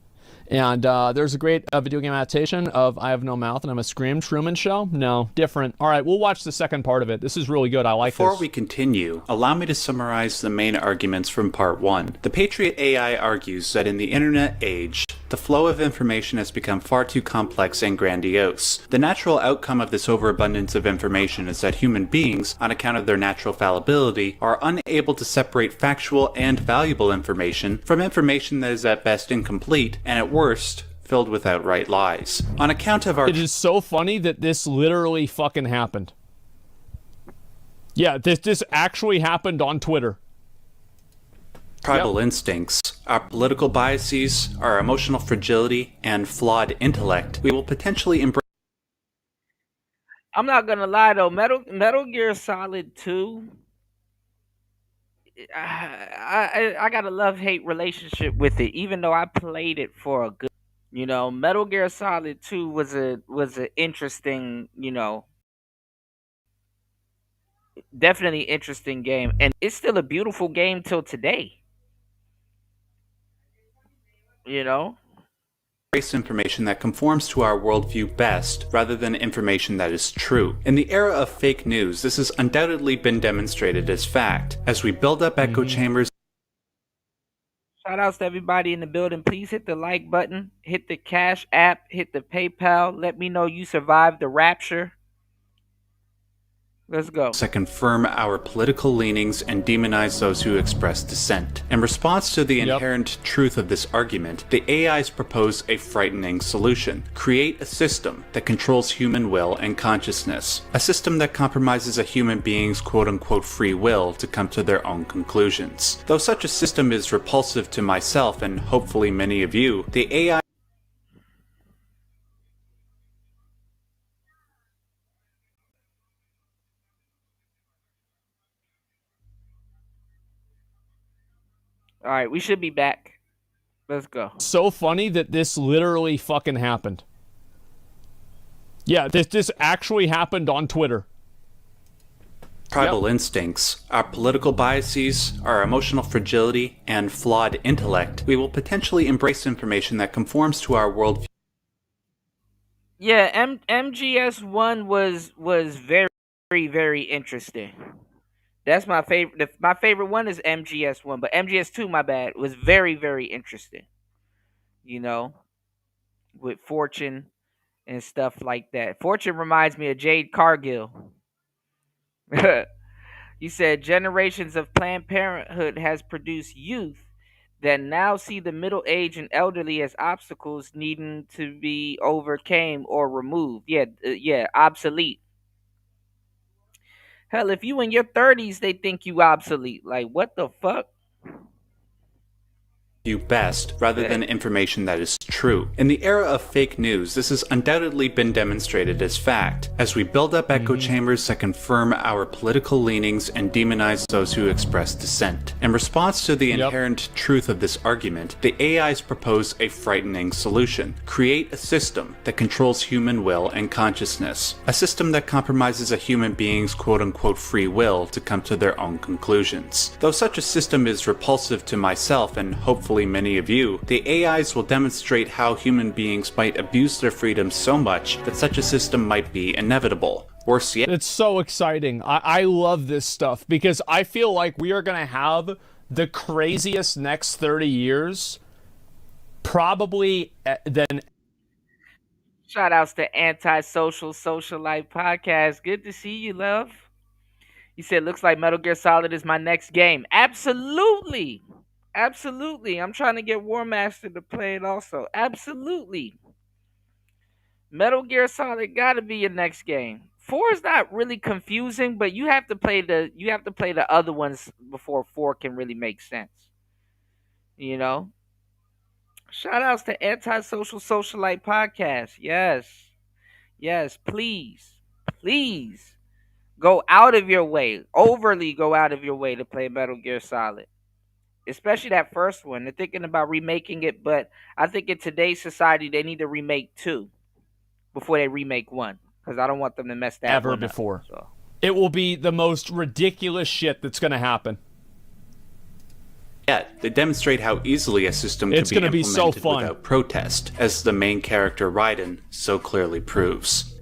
And there's a great video game adaptation of I Have No Mouth and I'm a Scream. Truman Show? No, different. All right, we'll watch the second part of it. This is really good. I like this. Before we continue, allow me to summarize the main arguments from part 1. The Patriot AI argues that in the internet age, the flow of information has become far too complex and grandiose. The natural outcome of this overabundance of information is that human beings, on account of their natural fallibility, are unable to separate factual and valuable information from information that is at best incomplete and at worst filled with outright lies. On account of our... It is so funny that this literally fucking happened. Yeah, this actually happened on Twitter. Tribal instincts, our political biases, our emotional fragility, and flawed intellect, we will potentially embrace. I'm not gonna lie though, Metal Gear Solid 2. I got a love-hate relationship with it, even though I played it for a good. Metal Gear Solid 2 was an interesting, definitely interesting game, and it's still a beautiful game till today. Embrace information that conforms to our worldview best, rather than information that is true. In the era of fake news, this has undoubtedly been demonstrated as fact. As we build up echo chambers... Shout outs to everybody in the building. Please hit the like button, hit the Cash App, hit the PayPal. Let me know you survived the rapture. Let's go. To confirm our political leanings and demonize those who express dissent. In response to the inherent truth of this argument, the AIs propose a frightening solution. Create a system that controls human will and consciousness. A system that compromises a human being's quote-unquote free will to come to their own conclusions. Though such a system is repulsive to myself and hopefully many of you, the AI... All right, we should be back. Let's go. So funny that this literally fucking happened. Yeah, this actually happened on Twitter. Tribal instincts, our political biases, our emotional fragility, and flawed intellect, we will potentially embrace information that conforms to our worldview. Yeah, MGS1 was very, very interesting. That's my favorite. My favorite one is MGS1, but MGS2, my bad, was very, very interesting. You know, with Fortune and stuff like that. Fortune reminds me of Jade Cargill. He said generations of Planned Parenthood has produced youth that now see the middle aged and elderly as obstacles needing to be overcame or removed. Yeah, obsolete. Hell, if you in your 30s, they think you obsolete. Like, what the fuck? Best rather than information that is true. In the era of fake news, this has undoubtedly been demonstrated as fact, as we build up echo chambers that confirm our political leanings and demonize those who express dissent. In response to the inherent truth of this argument, the AIs propose a frightening solution. Create a system that controls human will and consciousness. A system that compromises a human being's quote-unquote free will to come to their own conclusions. Though such a system is repulsive to myself and hopefully many of you, the AIs will demonstrate how human beings might abuse their freedom so much that such a system might be inevitable. Worse yet, it's so exciting. I love this stuff because I feel like we are going to have the craziest next 30 years probably than. Shout outs to Antisocial Social Life Podcast. Good to see you, love. He said, looks like Metal Gear Solid is my next game. Absolutely. Absolutely. I'm trying to get War Master to play it also. Absolutely. Metal Gear Solid gotta be your next game. 4 is not really confusing, but you have to play the other ones before 4 can really make sense. You know? Shout outs to Antisocial Socialite Podcast. Yes. Yes, please. Please go out of your way. Overly go out of your way to play Metal Gear Solid. Especially that first one. They're thinking about remaking it, but I think in today's society they need to remake 2 before they remake 1, because I don't want them to mess that ever one before. Up, so. It will be the most ridiculous shit that's going to happen. Yet, they demonstrate how easily a system can be implemented so fun. without protest, as the main character Raiden so clearly proves.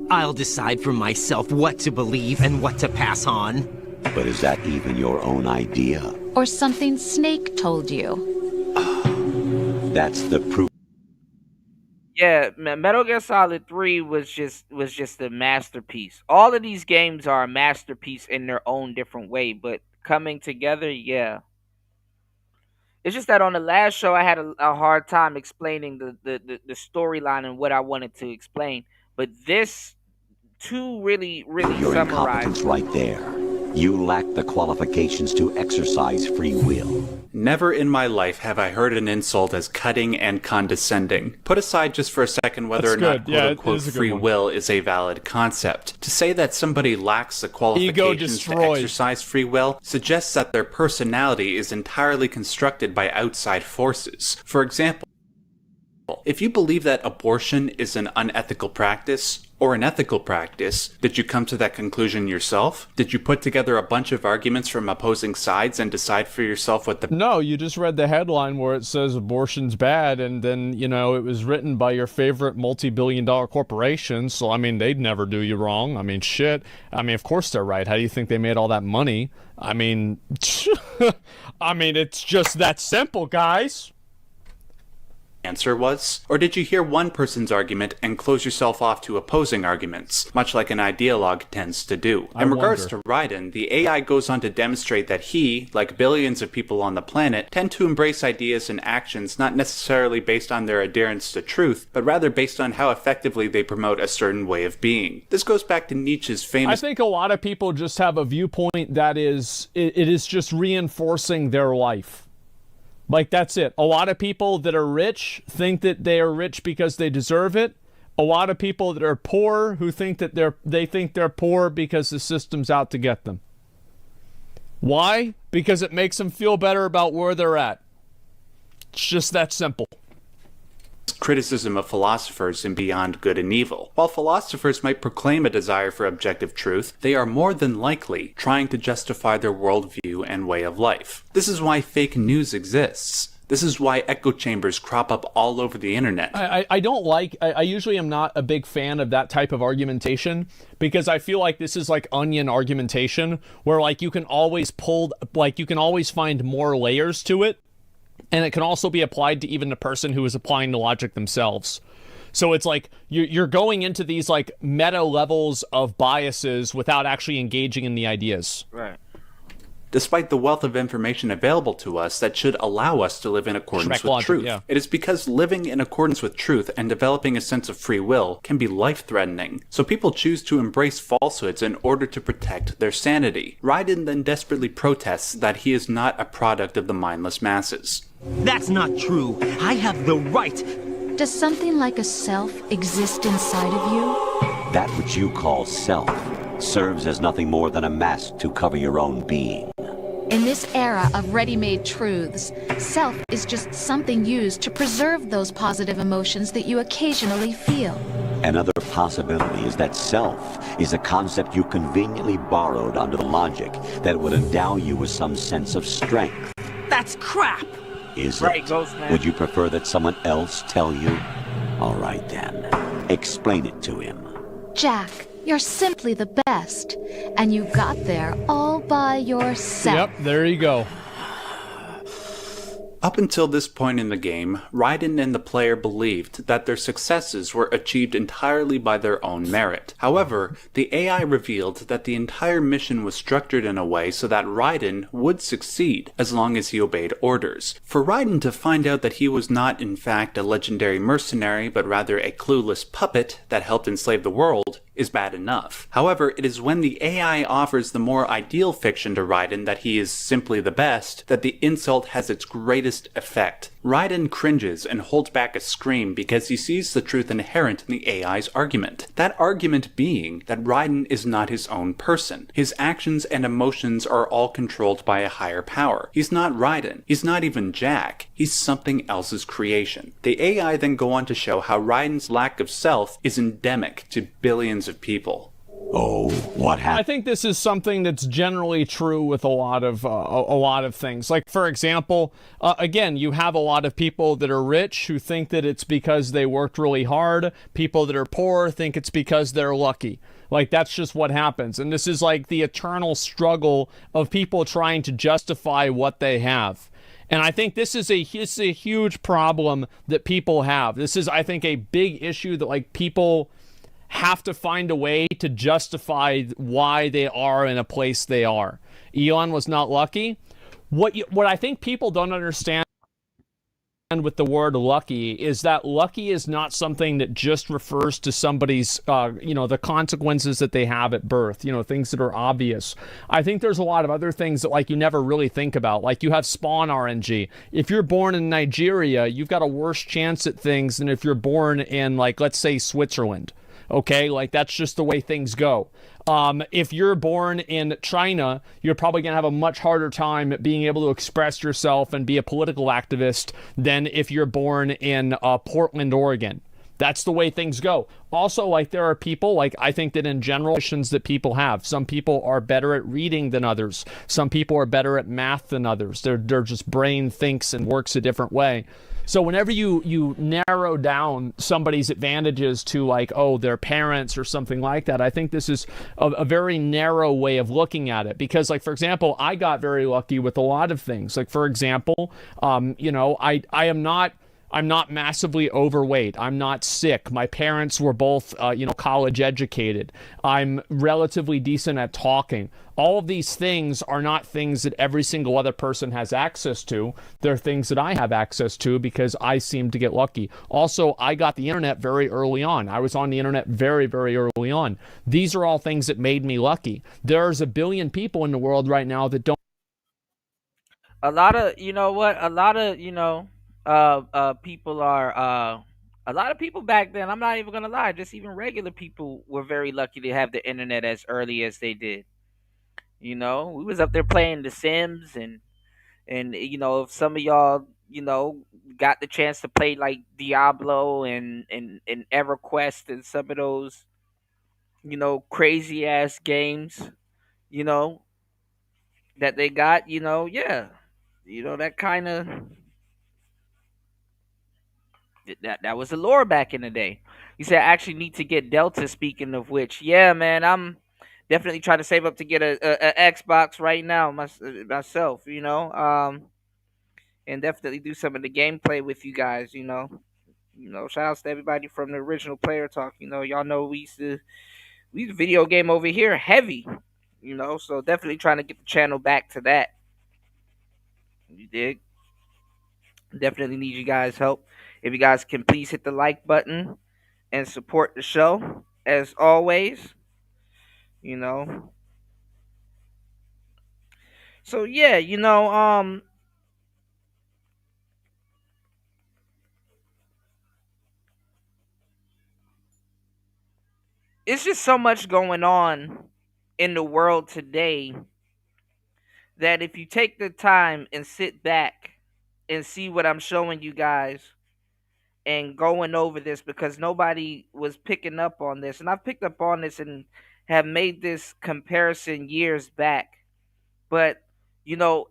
I'll decide for myself what to believe and what to pass on. But is that even your own idea? Or something Snake told you? That's the proof. Yeah, Metal Gear Solid 3 was just a masterpiece. All of these games are a masterpiece in their own different way, but coming together, yeah. It's just that on the last show, I had a hard time explaining the storyline and what I wanted to explain. But this 2 really Your incompetence summarized. right there. You lack the qualifications to exercise free will. Never in my life have I heard an insult as cutting and condescending. Put aside just for a second whether That's or not good. Yeah, quote-unquote it is a good free one. will is a valid concept. To say that somebody lacks the qualifications to destroyed. exercise free will suggests that their personality is entirely constructed by outside forces. For example, if you believe that abortion is an unethical practice, or an ethical practice, did you come to that conclusion yourself? Did you put together a bunch of arguments from opposing sides and decide for yourself what the... No, you just read the headline where it says abortion's bad, and then, you know, it was written by your favorite multi-billion-dollar corporation, so, I mean, they'd never do you wrong. I mean, shit. I mean, of course they're right. How do you think they made all that money? I mean, it's just that simple, guys. answer was? Or did you hear one person's argument and close yourself off to opposing arguments, much like an ideologue tends to do? In regards to Raiden, the AI goes on to demonstrate that he, like billions of people on the planet, tend to embrace ideas and actions not necessarily based on their adherence to truth, but rather based on how effectively they promote a certain way of being. This goes back to Nietzsche's famous... I think a lot of people just have a viewpoint that is, it is just reinforcing their life. Like, that's it. A lot of people that are rich think that they are rich because they deserve it. A lot of people that are poor who think that they think they're poor because the system's out to get them. Why? Because it makes them feel better about where they're at. It's just that simple. Criticism of philosophers in Beyond Good and Evil. While philosophers might proclaim a desire for objective truth, they are more than likely trying to justify their worldview and way of life. This is why fake news exists. This is why echo chambers crop up all over the internet. I usually am not a big fan of that type of argumentation, because I feel like this is like onion argumentation, where like you can always find more layers to it, and it can also be applied to even the person who is applying the logic themselves. So it's like you're going into these like meta levels of biases without actually engaging in the ideas. Right. Despite the wealth of information available to us that should allow us to live in accordance with truth. Yeah. It is because living in accordance with truth and developing a sense of free will can be life-threatening. So people choose to embrace falsehoods in order to protect their sanity. Raiden then desperately protests that he is not a product of the mindless masses. That's not true. I have the right. Does something like a self exist inside of you? That which you call self serves as nothing more than a mask to cover your own being. In this era of ready-made truths, self is just something used to preserve those positive emotions that you occasionally feel. Another possibility is that self is a concept you conveniently borrowed under the logic that would endow you with some sense of strength. That's crap! Is right, it? Ghostman. Would you prefer that someone else tell you? All right then. Explain it to him. Jack, you're simply the best, and you got there all by yourself. Yep, there you go. Up until this point in the game, Raiden and the player believed that their successes were achieved entirely by their own merit. However, the AI revealed that the entire mission was structured in a way so that Raiden would succeed as long as he obeyed orders. For Raiden to find out that he was not in fact a legendary mercenary but rather a clueless puppet that helped enslave the world is bad enough. However, it is when the AI offers the more ideal fiction to Raiden that he is simply the best that the insult has its greatest effect. Raiden cringes and holds back a scream because he sees the truth inherent in the AI's argument. That argument being that Raiden is not his own person. His actions and emotions are all controlled by a higher power. He's not Raiden. He's not even Jack. He's something else's creation. The AI then go on to show how Raiden's lack of self is endemic to billions of people. Oh, what happened? I think this is something that's generally true with a lot of things. Like, for example, again, you have a lot of people that are rich who think that it's because they worked really hard. People that are poor think it's because they're lucky. Like, that's just what happens. And this is like the eternal struggle of people trying to justify what they have. And I think this is a huge problem that people have. This is, I think, a big issue that like people have to find a way to justify why they are in a place they are. Elon was not lucky. What I think people don't understand with the word lucky is that lucky is not something that just refers to somebody's, the consequences that they have at birth, things that are obvious. I think there's a lot of other things that like you never really think about. Like you have spawn RNG. If you're born in Nigeria, you've got a worse chance at things than if you're born in, like, let's say Switzerland. Okay, like that's just the way things go. If you're born in China, you're probably going to have a much harder time being able to express yourself and be a political activist than if you're born in Portland, Oregon. That's the way things go. Also, like there are people, like I think that in general, that people have. Some people are better at reading than others. Some people are better at math than others. Their just brain thinks and works a different way. So whenever you narrow down somebody's advantages to like, oh, their parents or something like that, I think this is a very narrow way of looking at it. Because like, for example, I got very lucky with a lot of things. Like, for example, I'm not massively overweight. I'm not sick. My parents were both, college educated. I'm relatively decent at talking. All of these things are not things that every single other person has access to. They're things that I have access to because I seem to get lucky. Also, I got the internet very early on. I was on the internet very, very early on. These are all things that made me lucky. There's a billion people in the world right now that don't. A lot of people back then, I'm not even gonna lie, just even regular people were very lucky to have the internet as early as they did. We was up there playing The Sims, and if some of y'all got the chance to play like Diablo and EverQuest and some of those, crazy ass games, you know, that they got, yeah. That kind of that was the lore back in the day. You said I actually need to get Delta. Speaking of which, yeah, man, I'm definitely trying to save up to get a Xbox right now myself, and definitely do some of the gameplay with you guys, shout outs to everybody from the original Player Talk. Y'all know we used to video game over here heavy, so definitely trying to get the channel back to that. You dig? Definitely need you guys' help. If you guys can please hit the like button and support the show as always, you know. So yeah, it's just so much going on in the world today that if you take the time and sit back and see what I'm showing you guys and going over this, because nobody was picking up on this, and I've picked up on this and have made this comparison years back. But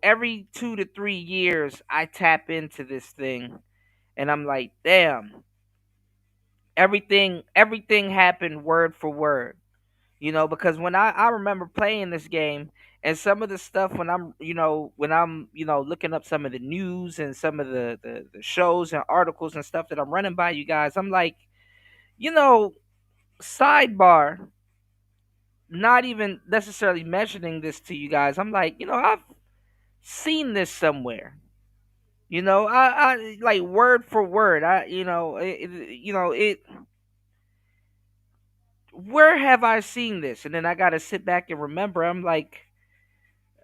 every 2 to 3 years I tap into this thing and I'm like, damn, everything happened word for word. Because when I remember playing this game, and some of the stuff when I'm looking up some of the news and some of the shows and articles and stuff that I'm running by you guys, I'm like, you know sidebar, not even necessarily mentioning this to you guys, I'm like, I've seen this somewhere. I like word for word. It. Where have I seen this? And then I gotta sit back and remember. I'm like,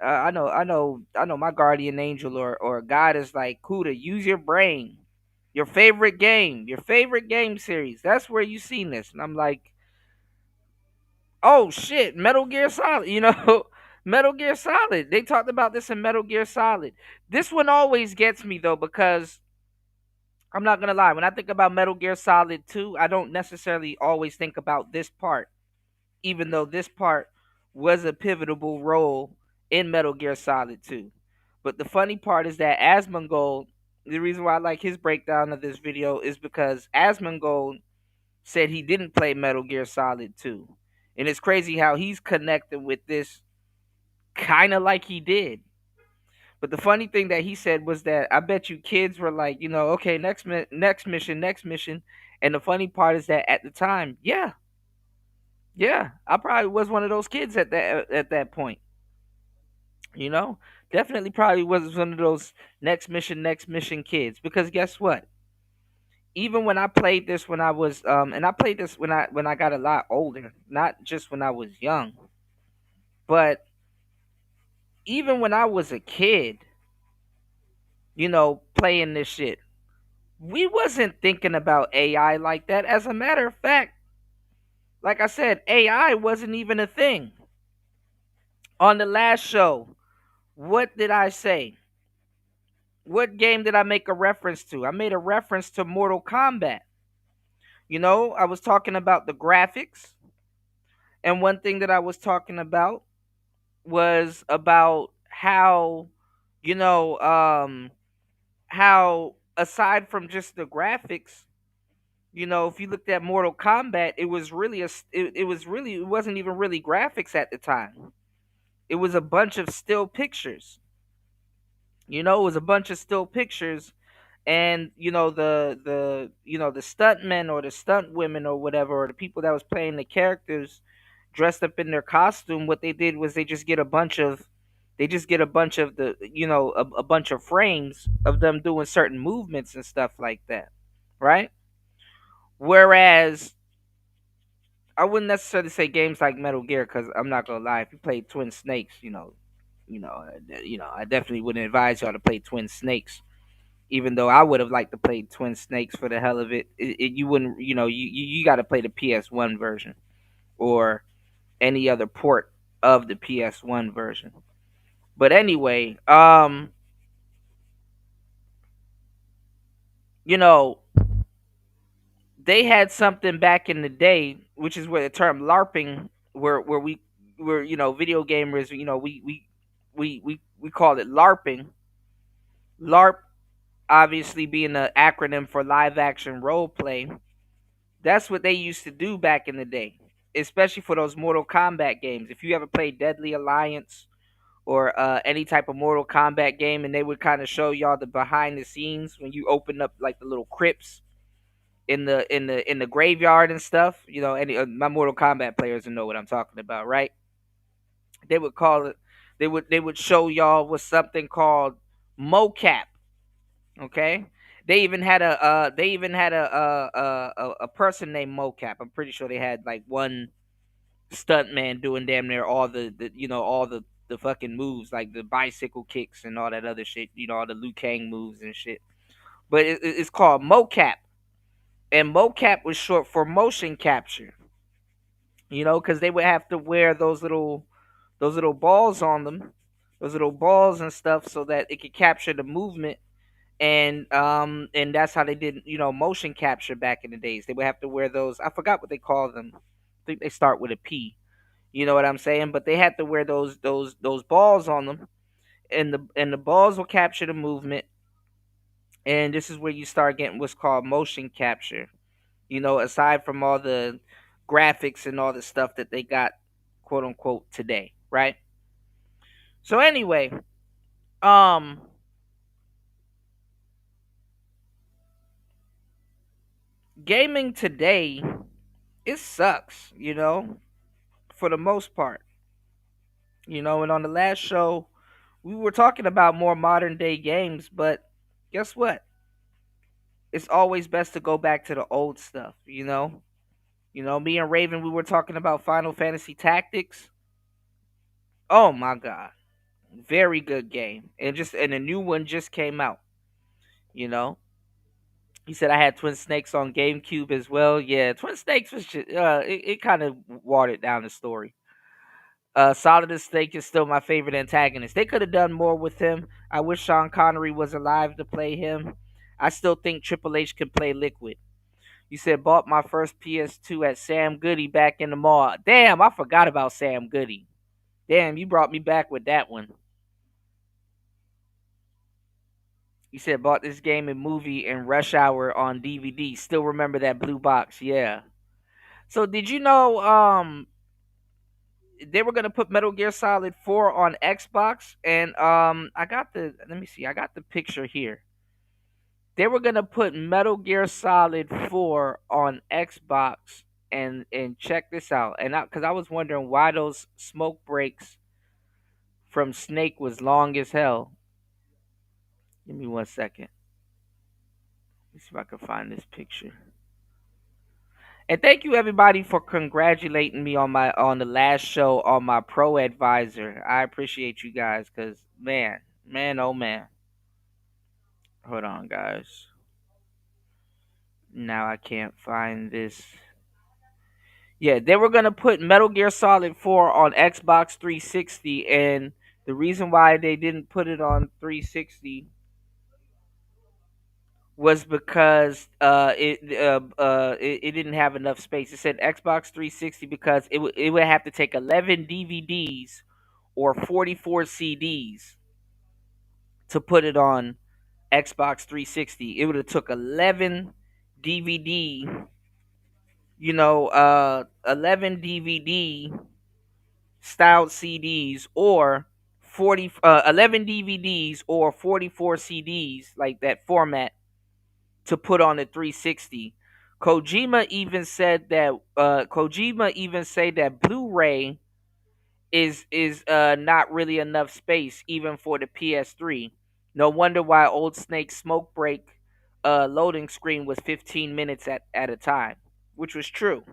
I know. My guardian angel or God is like, Kuda, use your brain. Your favorite game series. That's where you seen this. And I'm like, oh shit, Metal Gear Solid. Metal Gear Solid. They talked about this in Metal Gear Solid. This one always gets me though, because I'm not gonna lie. When I think about Metal Gear Solid 2, I don't necessarily always think about this part, even though this part was a pivotal role in Metal Gear Solid 2. But the funny part is that Asmongold, the reason why I like his breakdown of this video is because Asmongold said he didn't play Metal Gear Solid 2. And it's crazy how he's connected with this kind of like he did. But the funny thing that he said was that I bet you kids were like, okay, next mission, next mission. And the funny part is that at the time, yeah, I probably was one of those kids at that point. You know, definitely probably was one of those next mission kids. Because guess what? Even when I played this when I was and I played this when I got a lot older, not just when I was young, but even when I was a kid, playing this shit, we wasn't thinking about AI like that. As a matter of fact, like I said, AI wasn't even a thing. On the last show, what did I say? What game did I make a reference to? I made a reference to Mortal Kombat. I was talking about the graphics. And one thing that I was talking about was about how, how aside from just the graphics, if you looked at Mortal Kombat, it wasn't even really graphics at the time. It was a bunch of still pictures. It was a bunch of still pictures, and the stuntmen or the stunt women or whatever, or the people that was playing the characters dressed up in their costume. What they did was they just get a bunch of a bunch of frames of them doing certain movements and stuff like that, right? Whereas I wouldn't necessarily say games like Metal Gear, because I'm not gonna lie, if you play Twin Snakes, I definitely wouldn't advise y'all to play Twin Snakes. Even though I would have liked to play Twin Snakes for the hell of it, you wouldn't. You got to play the PS1 version or any other port of the PS1 version. But anyway, you know, they had something back in the day, which is where the term LARPing, where we where video gamers, we call it LARPing. LARP obviously being an acronym for live action role play. That's what they used to do back in the day, especially for those Mortal Kombat games. If you ever played Deadly Alliance or any type of Mortal Kombat game, and they would kind of show y'all the behind the scenes when you open up like the little crypts in the graveyard and stuff. Any my Mortal Kombat players will know what I'm talking about, right? They would call it. They would show y'all with something called mocap. Okay. They even had a person named mocap. I'm pretty sure they had like one stunt man doing damn near all the fucking moves, like the bicycle kicks and all that other shit, all the Liu Kang moves and shit. But it's called mocap, and mocap was short for motion capture. Because they would have to wear those little balls on them, those little balls and stuff, so that it could capture the movement. And that's how they did motion capture back in the days. They would have to wear those. I forgot what they call them. I think they start with a P. You know what I'm saying? But they had to wear those balls on them, and the balls will capture the movement. And this is where you start getting what's called motion capture. Aside from all the graphics and all the stuff that they got, quote unquote, today, right? So anyway, um, gaming today, it sucks. For the most part. And on the last show, we were talking about more modern day games, but guess what? It's always best to go back to the old stuff. Me and Raven, we were talking about Final Fantasy Tactics. Oh my god, very good game, and a new one just came out. You know, he said I had Twin Snakes on GameCube as well. Yeah, Twin Snakes was just, it kind of watered down the story. Solid Snake is still my favorite antagonist. They could have done more with him. I wish Sean Connery was alive to play him. I still think Triple H can play Liquid. You said bought my first PS2 at Sam Goody back in the mall. Damn, I forgot about Sam Goody. Damn, you brought me back with that one. You said bought this game and movie in Rush Hour on DVD. Still remember that blue box, yeah. So did you know they were gonna put Metal Gear Solid 4 on Xbox, and I got the picture here. They were gonna put Metal Gear Solid 4 on Xbox, and check this out. And because I was wondering why those smoke breaks from Snake was long as hell. Give me 1 second. Let me see if I can find this picture. And thank you everybody for congratulating me on the last show on my pro advisor. I appreciate you guys, because man, oh man. Hold on, guys. Now I can't find this. Yeah, they were gonna put Metal Gear Solid 4 on Xbox 360, and the reason why they didn't put it on 360 was because it didn't have enough space. It said Xbox 360 because it would have to take 11 DVDs or 44 CDs to put it on Xbox 360. It would have took 11 DVD, 11 DVD styled CDs, or 11 DVDs or 44 CDs, like that format, to put on the 360. Kojima even said that Blu-ray is not really enough space even for the PS3. No wonder why Old Snake's smoke break loading screen was 15 minutes at a time, which was true.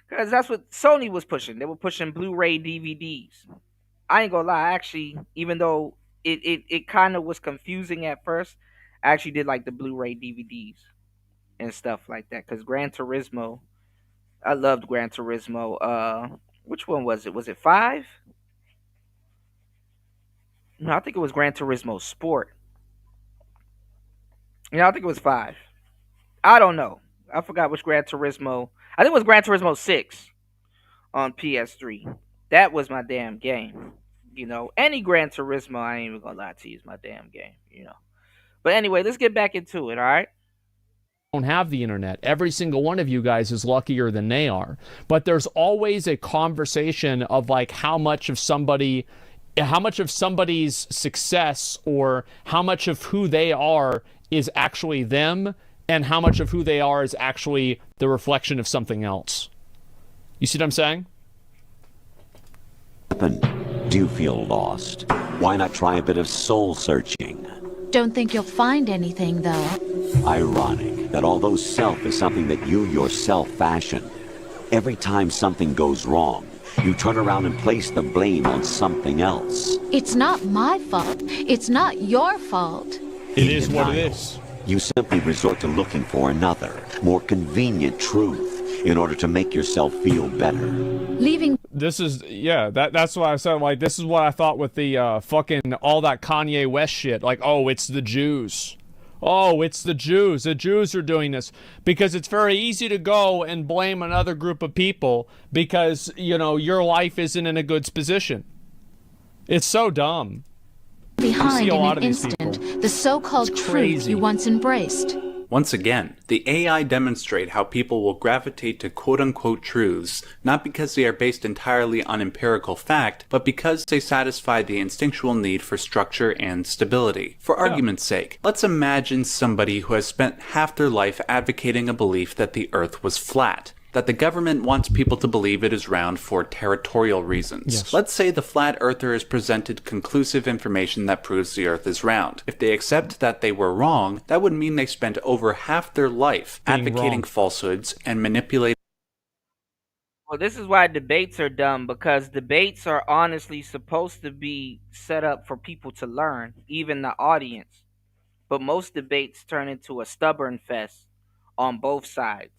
Because that's what Sony was pushing. They were pushing Blu-ray DVDs. I ain't gonna lie, actually, even though it kind of was confusing at first, I actually did like the Blu-ray DVDs and stuff like that. Because Gran Turismo, I loved Gran Turismo. Which one was it? Was it 5? No, I think it was Gran Turismo Sport. I think it was 5. I don't know. I forgot which Gran Turismo. I think it was Gran Turismo 6 on PS3. That was my damn game. Any Gran Turismo, I ain't even gonna lie to you, is my damn game. But anyway, let's get back into it, all right? Don't have the internet. Every single one of you guys is luckier than they are. But there's always a conversation of like how much of somebody's success or how much of who they are is actually them and how much of who they are is actually the reflection of something else. You see what I'm saying? Do you feel lost? Why not try a bit of soul searching? Don't think you'll find anything, though. Ironic that although self is something that you yourself fashioned, every time something goes wrong, you turn around and place the blame on something else. It's not my fault. It's not your fault. It is what it is. You simply resort to looking for another, more convenient truth in order to make yourself feel better. Leaving. This is, yeah, that's what I said. Like, this is what I thought with the fucking all that Kanye West shit. Like, oh, it's the Jews. Oh, it's the Jews. The Jews are doing this. Because it's very easy to go and blame another group of people because, your life isn't in a good position. It's so dumb. Behind in an instant the so-called truth you once embraced. Once again, the AI demonstrate how people will gravitate to quote-unquote truths, not because they are based entirely on empirical fact, but because they satisfy the instinctual need for structure and stability. For argument's sake, let's imagine somebody who has spent half their life advocating a belief that the Earth was flat. That the government wants people to believe it is round for territorial reasons. Yes. Let's say the flat earther is presented conclusive information that proves the earth is round. If they accept that they were wrong, that would mean they spent over half their life advocating falsehoods and manipulating. Well, this is why debates are dumb, because debates are honestly supposed to be set up for people to learn, even the audience. But most debates turn into a stubborn fest on both sides.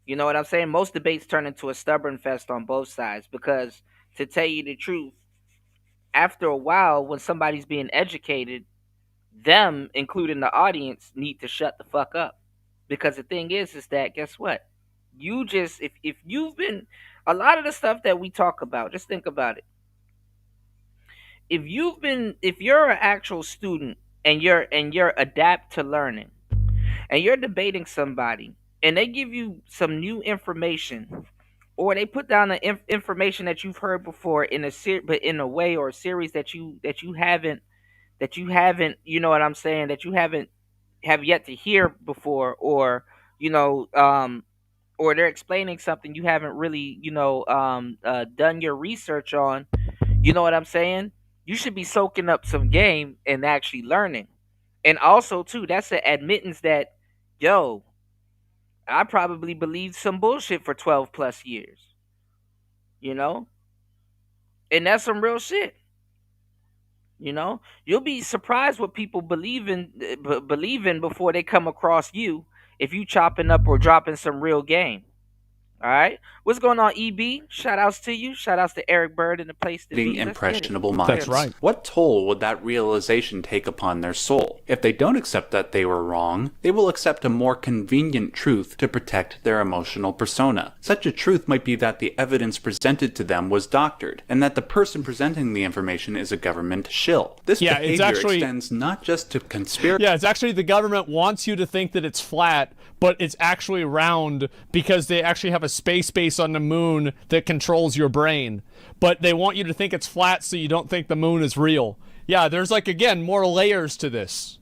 You know what I'm saying? Most debates turn into a stubborn fest on both sides because, to tell you the truth, after a while, when somebody's being educated, them, including the audience, need to shut the fuck up. Because the thing is that, guess what? You just, if you've been, a lot of the stuff that we talk about, just think about it. If you're an actual student and you're adapt to learning, and you're debating somebody, and they give you some new information, or they put down the information that you've heard before in but in a way or a series that you haven't, you know what I'm saying, that you have yet to hear before, or or they're explaining something you haven't really done your research on. You know what I'm saying? You should be soaking up some game and actually learning. And also too, that's an admittance that, yo, I probably believed some bullshit for 12 plus years. And that's some real shit. You'll be surprised what people believe in before they come across you if you chopping up or dropping some real game. All right, what's going on, EB? Shout outs to you. Shout outs to Eric Bird in the place to be. Impressionable minds. That's right. What toll would that realization take upon their soul? If they don't accept that they were wrong, they will accept a more convenient truth to protect their emotional persona. Such a truth might be that the evidence presented to them was doctored, and that the person presenting the information is a government shill. This behavior extends not just to conspiracy. Yeah, it's actually the government wants you to think that it's flat, but it's actually round because they actually have a space base on the moon that controls your brain. But they want you to think it's flat so you don't think the moon is real. Yeah, there's again, more layers to this.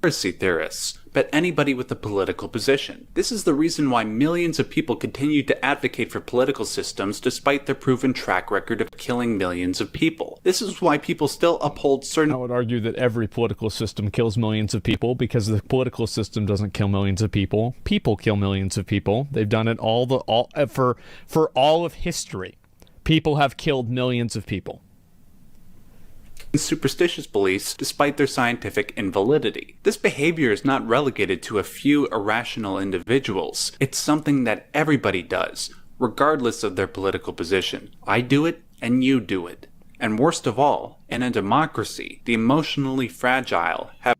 Conspiracy theorists, but anybody with a political position. This is the reason why millions of people continue to advocate for political systems despite their proven track record of killing millions of people. This is why people still uphold certain... I would argue that every political system kills millions of people because the political system doesn't kill millions of people. People kill millions of people. They've done it for all of history. People have killed millions of people. Superstitious beliefs despite their scientific invalidity. This behavior is not relegated to a few irrational individuals. It's something that everybody does, regardless of their political position. I do it, and you do it. And worst of all, in a democracy, the emotionally fragile have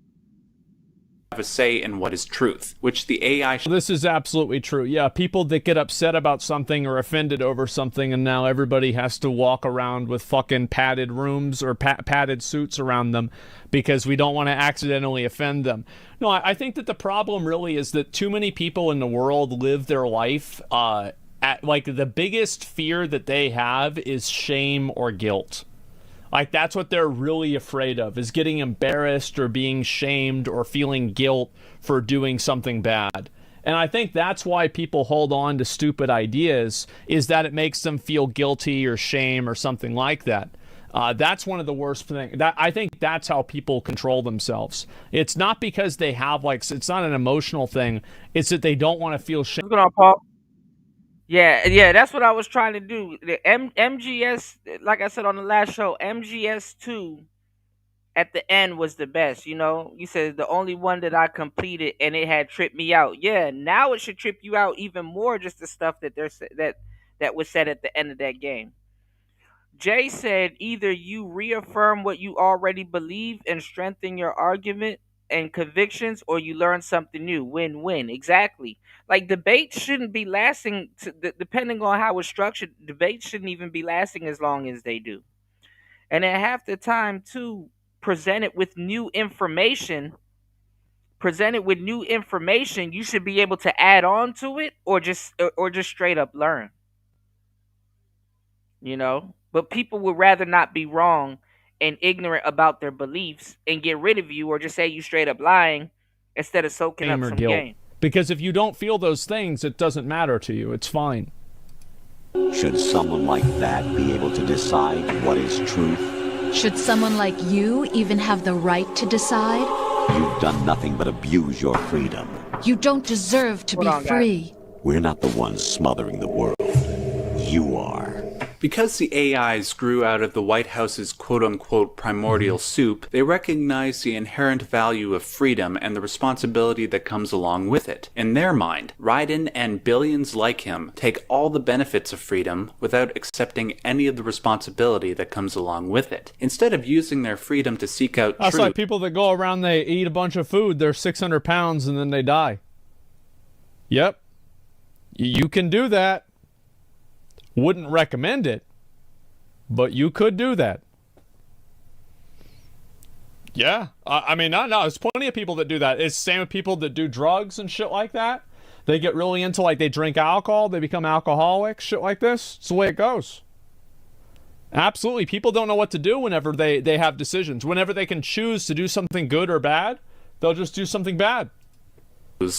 a say in what is truth, which the AI This is absolutely true. Yeah, people that get upset about something or offended over something, and now everybody has to walk around with fucking padded rooms or padded suits around them because we don't want to accidentally offend them. No, I think that the problem really is that too many people in the world live their life like the biggest fear that they have is shame or guilt. Like, that's what they're really afraid of, is getting embarrassed or being shamed or feeling guilt for doing something bad. And I think that's why people hold on to stupid ideas, is that it makes them feel guilty or shame or something like that. That's one of the worst things. I think that's how people control themselves. It's not because they have, like, it's not an emotional thing. It's that they don't want to feel shame. What's going on, Paul? Yeah, that's what I was trying to do. The MGS, like I said on the last show, MGS2 at the end was the best. You know, you said the only one that I completed and it had tripped me out. Yeah, now it should trip you out even more, just the stuff that that was said at the end of that game. Jay said either you reaffirm what you already believe and strengthen your argument and convictions, or you learn something new. Win-win. Exactly. Like, debates shouldn't be lasting, depending on how it's structured, debates shouldn't even be lasting as long as they do. And at half the time, too, presented with new information, you should be able to add on to it or just straight up learn. You know? But people would rather not be wrong and ignorant about their beliefs and get rid of you, or just say you straight up lying instead of soaking up some game. Because if you don't feel those things, it doesn't matter to you. It's fine. Should someone like that be able to decide what is truth? Should someone like you even have the right to decide? You've done nothing but abuse your freedom. You don't deserve to be free. We're not the ones smothering the world. You are. Because the AIs grew out of the White House's quote-unquote primordial soup, they recognize the inherent value of freedom and the responsibility that comes along with it. In their mind, Raiden and billions like him take all the benefits of freedom without accepting any of the responsibility that comes along with it. Instead of using their freedom to seek out truth... That's like people that go around, they eat a bunch of food, they're 600 pounds, and then they die. Yep. You can do that. Wouldn't recommend it, but you could do that. Yeah, I mean, no, there's plenty of people that do that. It's the same with people that do drugs and shit like that. They get really into, like, they drink alcohol, they become alcoholics, shit like this. It's the way it goes. Absolutely. People don't know what to do whenever they have decisions. Whenever they can choose to do something good or bad, they'll just do something bad.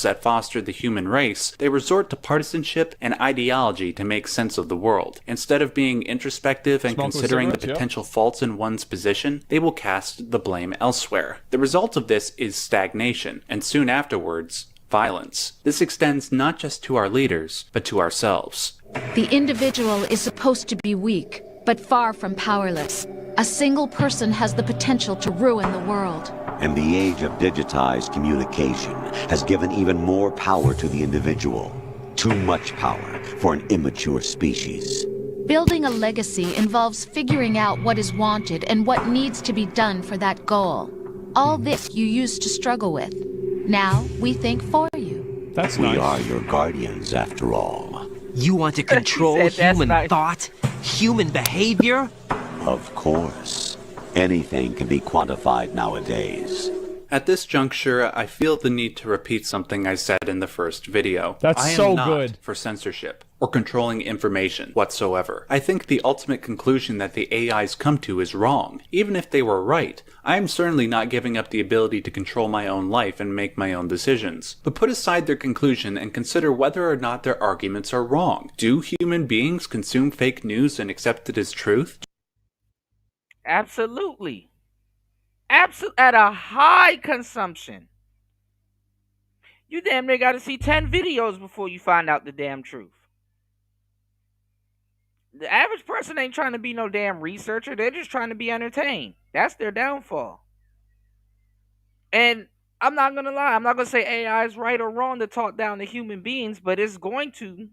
That foster the human race, they resort to partisanship and ideology to make sense of the world. Instead of being introspective and considering the potential faults in one's position, they will cast the blame elsewhere. The result of this is stagnation, and soon afterwards, violence. This extends not just to our leaders, but to ourselves. The individual is supposed to be weak, but far from powerless. A single person has the potential to ruin the world. And the age of digitized communication has given even more power to the individual. Too much power for an immature species. Building a legacy involves figuring out what is wanted and what needs to be done for that goal. All this you used to struggle with. Now we think for you. That's we nice. are your guardians, after all. You want to control human thought, human behavior? Of course. Anything can be quantified nowadays. At this juncture, I feel the need to repeat something I said in the first video. That's I am so not good. For censorship or controlling information whatsoever. I think the ultimate conclusion that the AIs come to is wrong. Even if they were right, I am certainly not giving up the ability to control my own life and make my own decisions. But put aside their conclusion and consider whether or not their arguments are wrong. Do human beings consume fake news and accept it as truth? Absolutely. At a high consumption. You damn near got to see 10 videos before you find out the damn truth. The average person ain't trying to be no damn researcher. They're just trying to be entertained. That's their downfall. And I'm not going to lie. I'm not going to say AI is right or wrong to talk down to human beings, but it's going to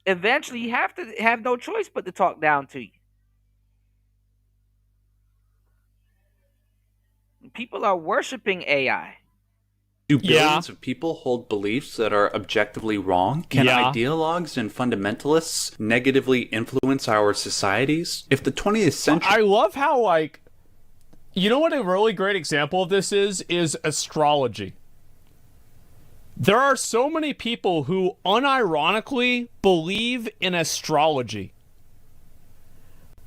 eventually have to have no choice but to talk down to you. People are worshiping AI. Do Yeah. billions of people hold beliefs that are objectively wrong? Can Yeah. ideologues and fundamentalists negatively influence our societies? If the 20th century... I love how, like, you know what a really great example of this is astrology. There are so many people who unironically believe in astrology.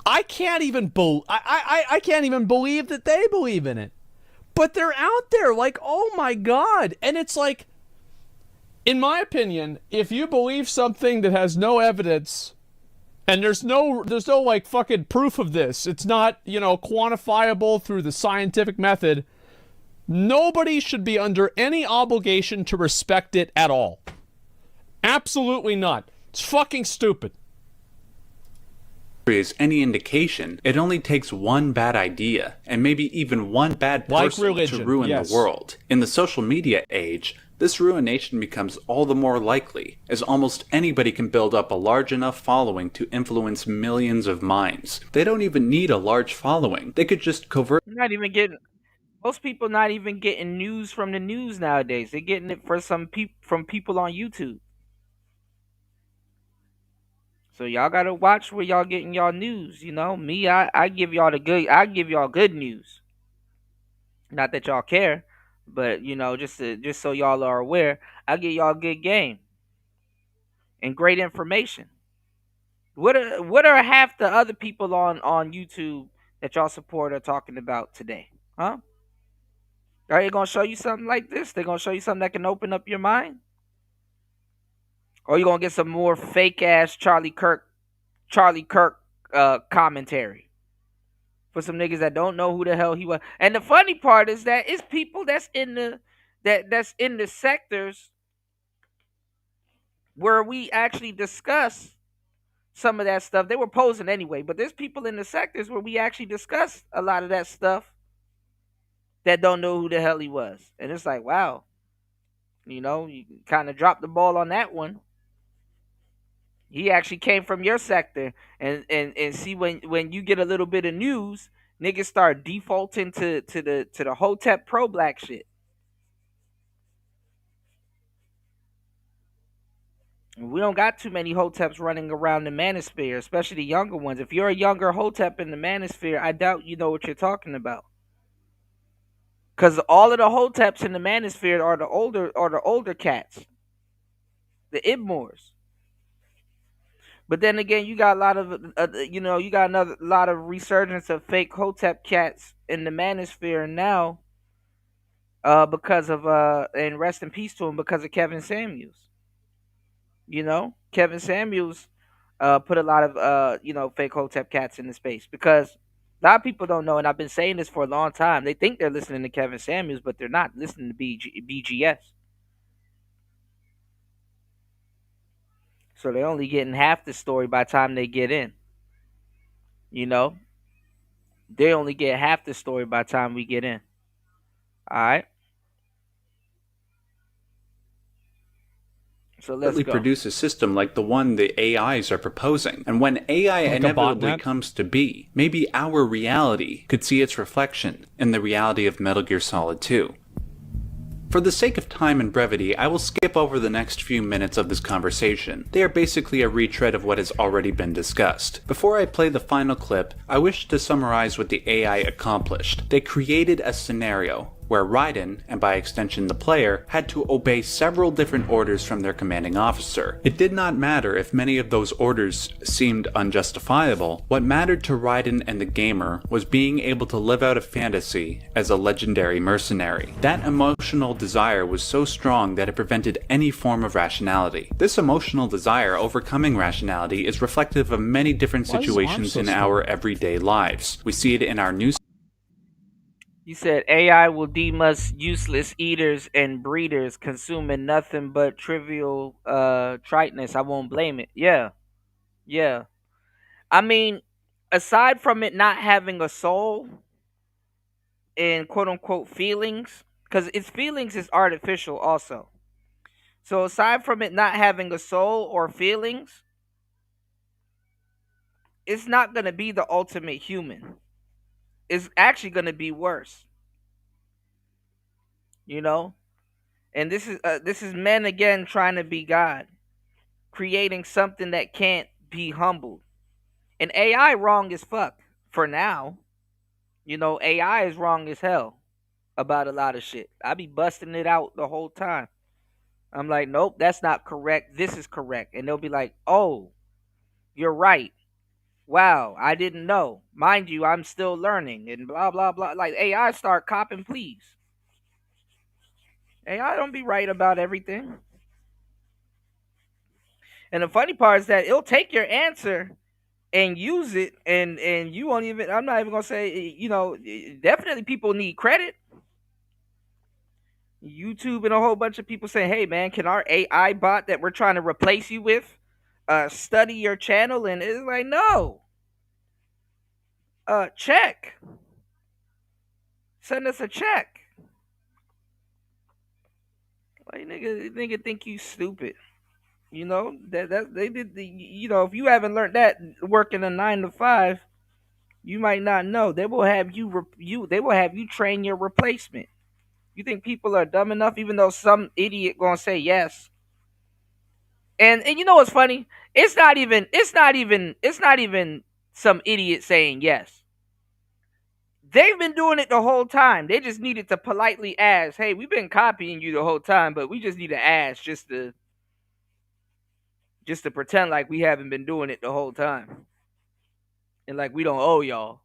I can't even I can't even believe that they believe in it. But they're out there, like, oh my God. And it's like, in my opinion, if you believe something that has no evidence, and there's no like fucking proof of this, it's not, quantifiable through the scientific method, nobody should be under any obligation to respect it at all. Absolutely not. It's fucking stupid. Is any indication, it only takes one bad idea, and maybe even one bad person to ruin the world. In the social media age, this ruination becomes all the more likely, as almost anybody can build up a large enough following to influence millions of minds. They don't even need a large following. They could just Most people not even getting news from the news nowadays. They're getting it from people on YouTube. So y'all gotta watch where y'all getting y'all news. Me, I give y'all give y'all good news. Not that y'all care, but just so y'all are aware, I give y'all good game and great information. What are half the other people on YouTube that y'all support are talking about today? Huh? Are they gonna show you something like this? They're gonna show you something that can open up your mind? Or you gonna get some more fake ass Charlie Kirk commentary for some niggas that don't know who the hell he was. And the funny part is that it's people that's in the sectors where we actually discuss some of that stuff. They were posing anyway, but there's people in the sectors where we actually discuss a lot of that stuff that don't know who the hell he was. And it's like, wow, you kind of dropped the ball on that one. He actually came from your sector, and see, when you get a little bit of news, niggas start defaulting to the Hotep pro black shit. We don't got too many Hoteps running around the manosphere, especially the younger ones. If you're a younger Hotep in the manosphere, I doubt you know what you're talking about. Cause all of the Hoteps in the manosphere are the older cats, the Ibmors. But then again, you got a lot of you got another lot of resurgence of fake Hotep cats in the manosphere now, because of and rest in peace to him, because of Kevin Samuels. Kevin Samuels put a lot of fake Hotep cats in the space, because a lot of people don't know, and I've been saying this for a long time. They think they're listening to Kevin Samuels, but they're not listening to BGS. So they're only getting half the story by the time they get in. They only get half the story by the time we get in. All right. So let's go. Produce a system like the one the AIs are proposing. And when AI inevitably comes to be, maybe our reality could see its reflection in the reality of Metal Gear Solid 2. For the sake of time and brevity, I will skip over the next few minutes of this conversation. They are basically a retread of what has already been discussed. Before I play the final clip, I wish to summarize what the AI accomplished. They created a scenario where Raiden, and by extension the player, had to obey several different orders from their commanding officer. It did not matter if many of those orders seemed unjustifiable. What mattered to Raiden and the gamer was being able to live out a fantasy as a legendary mercenary. That emotional desire was so strong that it prevented any form of rationality. This emotional desire overcoming rationality is reflective of many different situations in our everyday lives. We see it in our news. You said AI will deem us useless eaters and breeders, consuming nothing but trivial triteness. I won't blame it. Yeah. I mean, aside from it not having a soul and quote unquote feelings, because its feelings is artificial also. So aside from it not having a soul or feelings, it's not going to be the ultimate human. It's actually going to be worse. And this is men again trying to be God, creating something that can't be humbled. And AI wrong as fuck for now. AI is wrong as hell about a lot of shit. I be busting it out the whole time. I'm like, nope, that's not correct. This is correct. And they'll be like, oh, you're right. Wow, I didn't know. Mind you, I'm still learning and blah blah blah. Like AI start copping, please. AI don't be right about everything. And the funny part is that it'll take your answer and use it, and you won't even. I'm not even gonna say. Definitely people need credit. YouTube and a whole bunch of people say, "Hey man, can our AI bot that we're trying to replace you with, study your channel?" And it's like, no. Check. Send us a check. Like nigga think you stupid. That they did the. If you haven't learned that working a 9 to 5, you might not know. They will have They will have you train your replacement. You think people are dumb enough, even though some idiot gonna say yes. And you know what's funny? It's not even some idiot saying yes. They've been doing it the whole time. They just needed to politely ask, "Hey, we've been copying you the whole time, but we just need to ask just to pretend like we haven't been doing it the whole time. And like we don't owe y'all."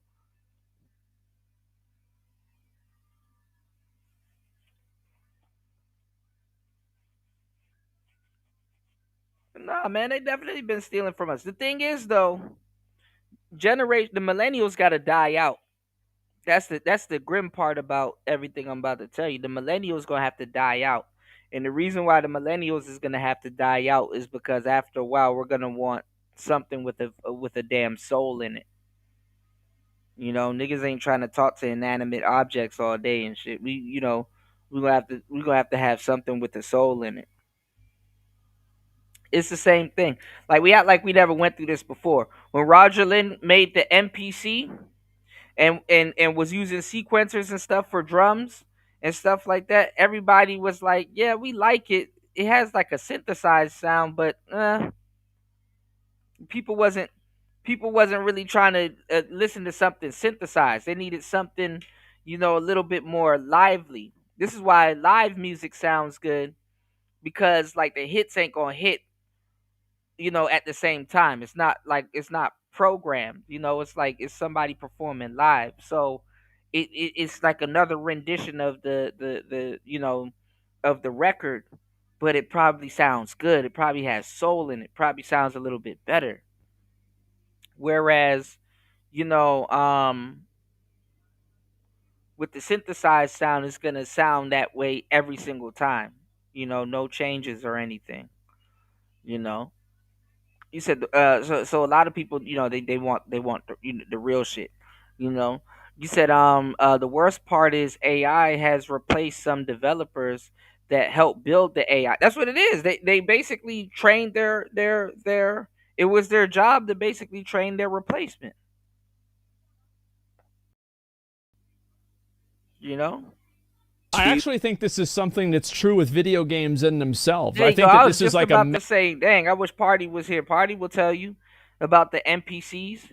Nah, man, they definitely been stealing from us. The thing is though, the millennials gotta die out. That's the grim part about everything I'm about to tell you. The millennials gonna have to die out. And the reason why the millennials is gonna have to die out is because after a while we're gonna want something with a damn soul in it. Niggas ain't trying to talk to inanimate objects all day and shit. We gonna have to have something with a soul in it. It's the same thing. Like we act like we never went through this before. When Roger Lynn made the MPC and was using sequencers and stuff for drums and stuff like that, everybody was like, "Yeah, we like it. It has like a synthesized sound, but people wasn't people wasn't really trying to listen to something synthesized. They needed something, a little bit more lively. This is why live music sounds good because like the hits ain't gonna hit, at the same time. It's not programmed. It's like it's somebody performing live. So it's like another rendition of the record, but it probably sounds good. It probably has soul in it. Probably sounds a little bit better. Whereas, you know, um, with the synthesized sound, it's gonna sound that way every single time. No changes or anything. You know. You said so a lot of people, they want the real shit. You know. You said the worst part is AI has replaced some developers that help build the AI. That's what it is. They basically trained their it was their job to basically train their replacement. You know. I actually think this is something that's true with video games in themselves. There I you go. think I that was this is just like about to say, dang, I wish Party was here. Party will tell you about the NPCs.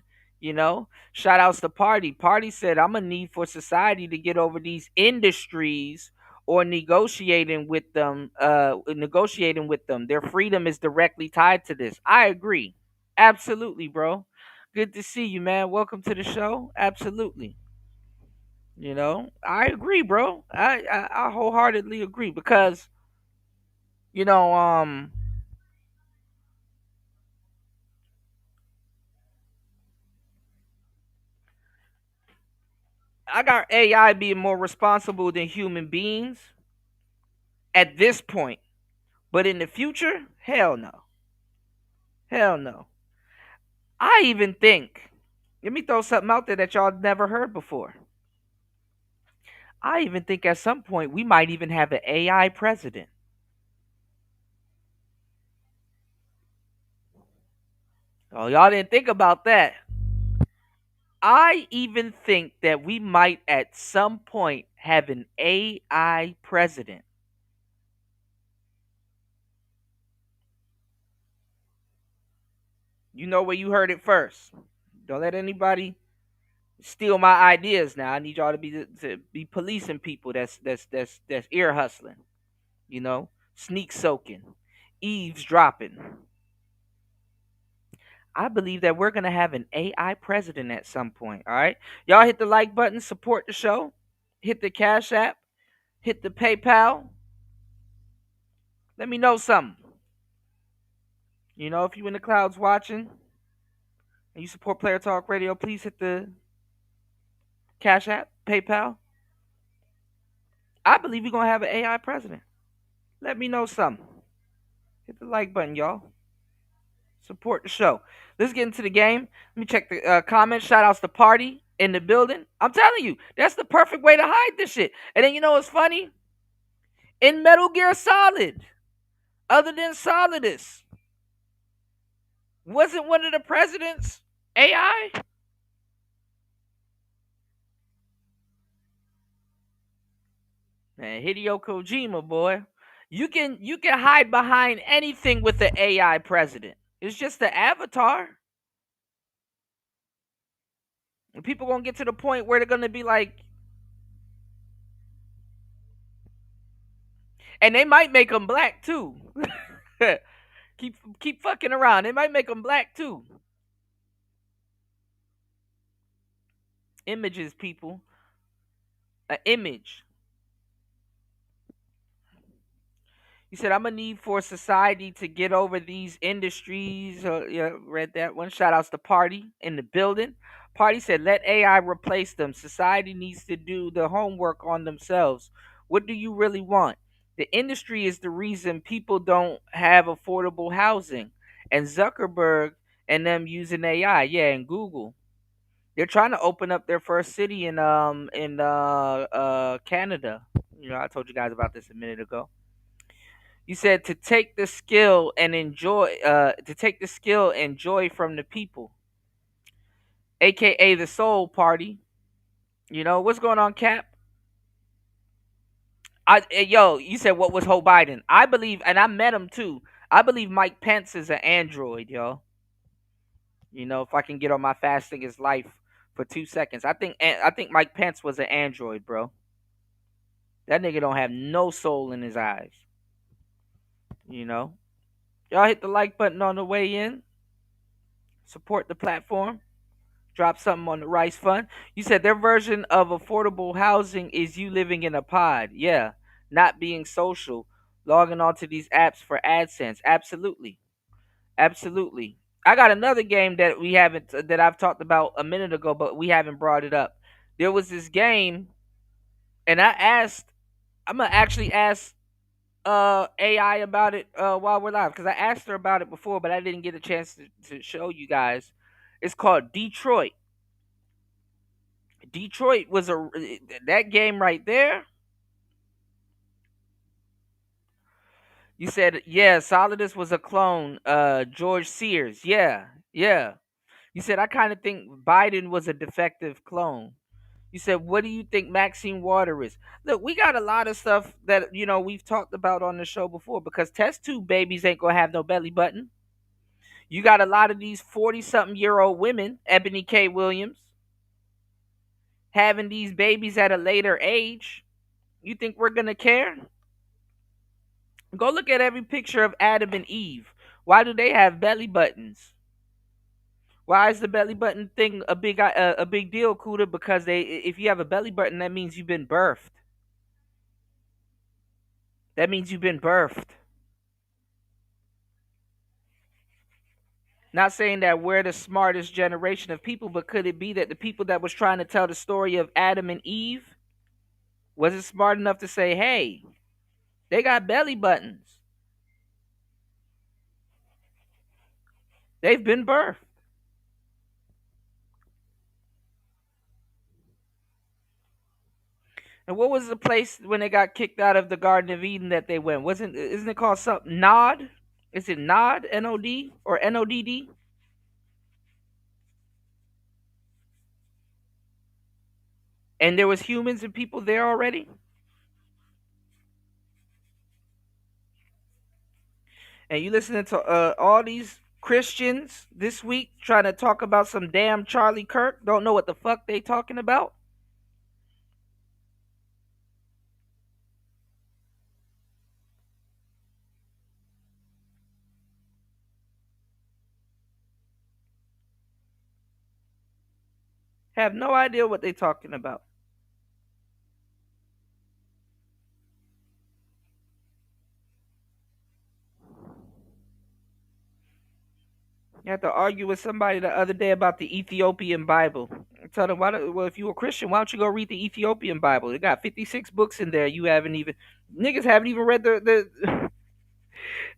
Shout outs to Party. Party said, I'm a need for society to get over these industries or negotiating with them. Their freedom is directly tied to this. I agree. Absolutely, bro. Good to see you, man. Welcome to the show. Absolutely. I agree, bro. I wholeheartedly agree because you know, I got AI being more responsible than human beings at this point. But in the future, hell no. Hell no. I even think, let me throw something out there that y'all never heard before. I even think at some point we might even have an AI president. Oh, y'all didn't think about that. I even think that we might at some point have an AI president. You know where you heard it first. Don't let anybody steal my ideas now. I need y'all to be policing people that's ear hustling, sneak soaking, eavesdropping. I believe that we're gonna have an AI president at some point. All right, y'all hit the like button, support the show, hit the Cash App, hit the PayPal. Let me know something. If you in the clouds watching and you support Player Talk Radio, please hit the Cash App, PayPal. I believe we're gonna have an AI president. Let me know something. Hit the like button, y'all. Support the show. Let's get into the game. Let me check the comments. Shout outs to Party in the building. I'm telling you, that's the perfect way to hide this shit. And then you know what's funny? In Metal Gear Solid, other than Solidus, wasn't one of the presidents AI? Man, Hideo Kojima, boy. You can hide behind anything with the AI president. It's just the avatar. And people gonna get to the point where they're gonna be like, and they might make them black too. keep fucking around. They might make them black too. Images, people. An image. He said, I'm going to need for society to get over these industries. Yeah, read that one. Shout outs to Party in the building. Party said, let AI replace them. Society needs to do the homework on themselves. What do you really want? The industry is the reason people don't have affordable housing. And Zuckerberg and them using AI. Yeah, and Google. They're trying to open up their first city in Canada. I told you guys about this a minute ago. You said to take the skill and enjoy from the people, aka the soul party. What's going on, Cap? You said what was Joe Biden? I believe, and I met him too. I believe Mike Pence is an android, yo. If I can get on my fasting his life for 2 seconds, I think Mike Pence was an android, bro. That nigga don't have no soul in his eyes. Y'all hit the like button on the way in. Support the platform. Drop something on the Rice Fund. You said their version of affordable housing is you living in a pod. Yeah. Not being social. Logging onto these apps for AdSense. Absolutely. Absolutely. I got another game that I've talked about a minute ago, but we haven't brought it up. There was this game, and I'm gonna actually ask AI about it while we're live, because I asked her about it before, but I didn't get a chance to show you guys. It's called Detroit. Detroit was that game right there. You said, yeah, Solidus was a clone. George Sears. Yeah. You said, I kind of think Biden was a defective clone. You said, what do you think Maxine Water is? Look, we got a lot of stuff that, we've talked about on the show before, because test tube babies ain't going to have no belly button. You got a lot of these 40-something-year-old women, Ebony K. Williams, having these babies at a later age. You think we're going to care? Go look at every picture of Adam and Eve. Why do they have belly buttons? Why is the belly button thing a big deal, Kuda? Because if you have a belly button, that means you've been birthed. That means you've been birthed. Not saying that we're the smartest generation of people, but could it be that the people that was trying to tell the story of Adam and Eve wasn't smart enough to say, hey, they got belly buttons. They've been birthed. And what was the place when they got kicked out of the Garden of Eden that they went? Isn't it called something Nod? Is it Nod, N-O-D, or N-O-D-D? And there was humans and people there already? And you listening to all these Christians this week trying to talk about some damn Charlie Kirk don't know what the fuck they talking about? Have no idea what they talking about. You had to argue with somebody the other day about the Ethiopian Bible. I told them, well, if you're a Christian, why don't you go read the Ethiopian Bible? It got 56 books in there. You haven't even, niggas haven't even read the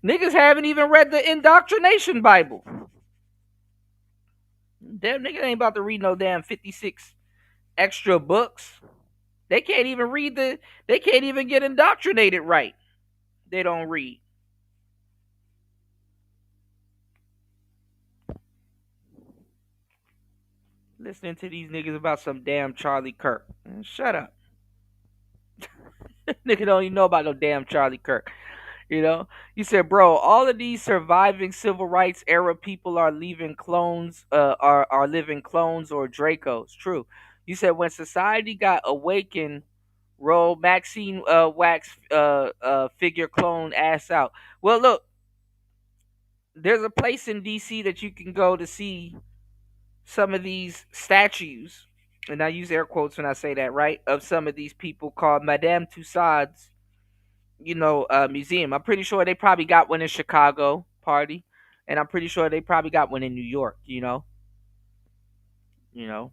niggas haven't even read the indoctrination Bible. Damn nigga ain't about to read no damn 56 extra books. They can't even they can't even get indoctrinated right. They don't read. Listening to these niggas about some damn Charlie Kirk. Shut up. Nigga don't even know about no damn Charlie Kirk. You know? You said, bro, all of these surviving civil rights era people are leaving clones, are living clones or Dracos. True. You said when society got awakened, roll Maxine wax figure clone ass out. Well, look, there's a place in DC that you can go to see some of these statues, and I use air quotes when I say that, right, of some of these people called Madame Tussauds, museum. I'm pretty sure they probably got one in Chicago, party, and I'm pretty sure they probably got one in New York,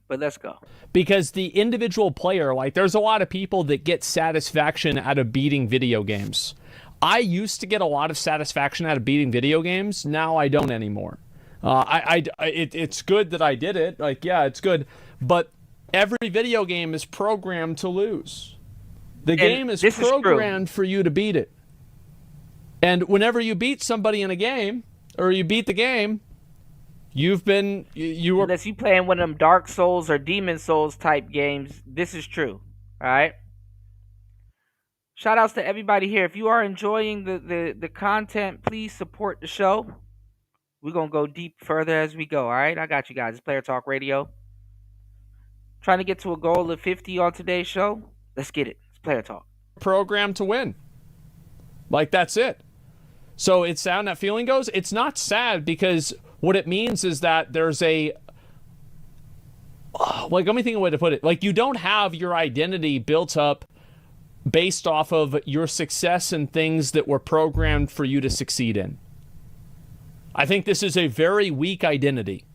but let's go. Because the individual player, like, there's a lot of people that get satisfaction out of beating video games. I used to get a lot of satisfaction out of beating video games. Now I don't anymore. It's good that I did it. Like, yeah, it's good. But every video game is programmed to lose. The game is programmed for you to beat it. And whenever you beat somebody in a game, or you beat the game, you were... Unless you playing one of them Dark Souls or Demon Souls type games, this is true. All right? Shout outs to everybody here. If you are enjoying the content, please support the show. We're going to go deep further as we go, all right? I got you guys. It's Player Talk Radio. Trying to get to a goal of 50 on today's show. Let's get it. It's Player Talk. Programmed to win. Like, that's it. So it's sad that feeling goes. It's not sad because what it means is that there's a... let me think of a way to put it. Like, you don't have your identity built up based off of your success and things that were programmed for you to succeed in. I think this is a very weak identity.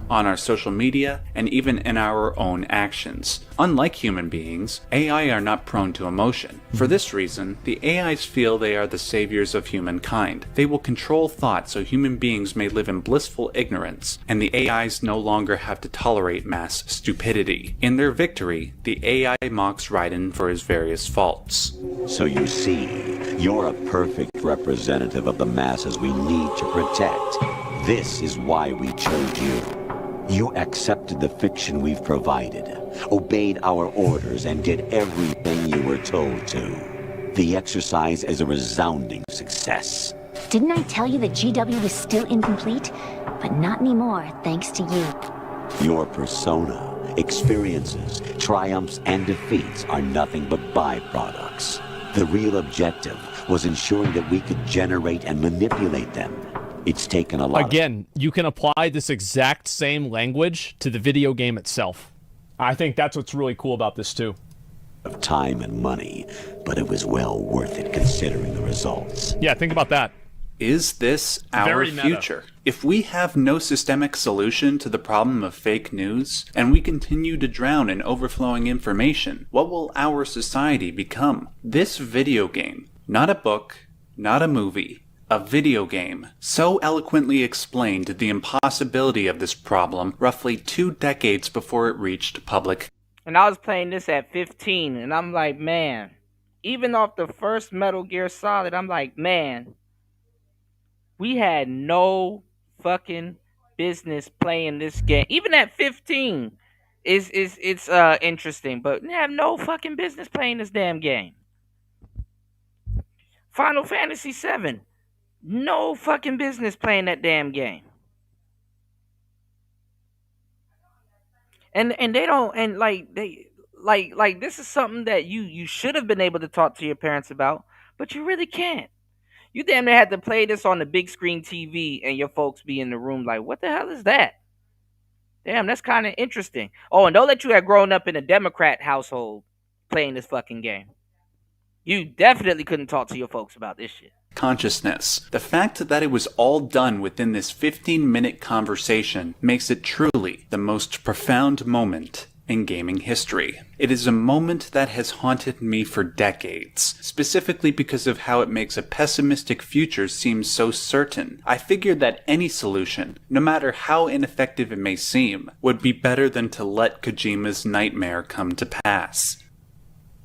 On our social media, and even in our own actions. Unlike human beings, AI are not prone to emotion. For this reason, the AIs feel they are the saviors of humankind. They will control thought so human beings may live in blissful ignorance, and the AIs no longer have to tolerate mass stupidity. In their victory, the AI mocks Raiden for his various faults. So you see, you're a perfect representative of the masses we need to protect. This is why we chose you. You accepted the fiction we've provided, obeyed our orders, and did everything you were told to. The exercise is a resounding success. Didn't I tell you that GW was still incomplete? But not anymore, thanks to you. Your persona, experiences, triumphs, and defeats are nothing but byproducts. The real objective was ensuring that we could generate and manipulate them. It's taken a lot. Again, you can apply this exact same language to the video game itself. I think that's what's really cool about this too. Of time and money, but it was well worth it considering the results. Yeah, think about that. Is this our future? If we have no systemic solution to the problem of fake news, and we continue to drown in overflowing information, what will our society become? This video game, not a book, not a movie, a video game, so eloquently explained the impossibility of this problem roughly 2 decades before it reached public. And I was playing this at 15, and I'm like, man, even off the first Metal Gear Solid, I'm like, man, we had no fucking business playing this game. Even at 15, it's interesting, but we have no fucking business playing this damn game. Final Fantasy VII. No fucking business playing that damn game. And they don't, and like this is something that you should have been able to talk to your parents about, but you really can't. You damn near had to play this on the big screen TV and your folks be in the room like, what the hell is that? Damn, that's kind of interesting. Oh, and don't let you have grown up in a Democrat household playing this fucking game. You definitely couldn't talk to your folks about this shit. Consciousness. The fact that it was all done within this 15-minute conversation makes it truly the most profound moment in gaming history. It is a moment that has haunted me for decades, specifically because of how it makes a pessimistic future seem so certain. I figured that any solution, no matter how ineffective it may seem, would be better than to let Kojima's nightmare come to pass.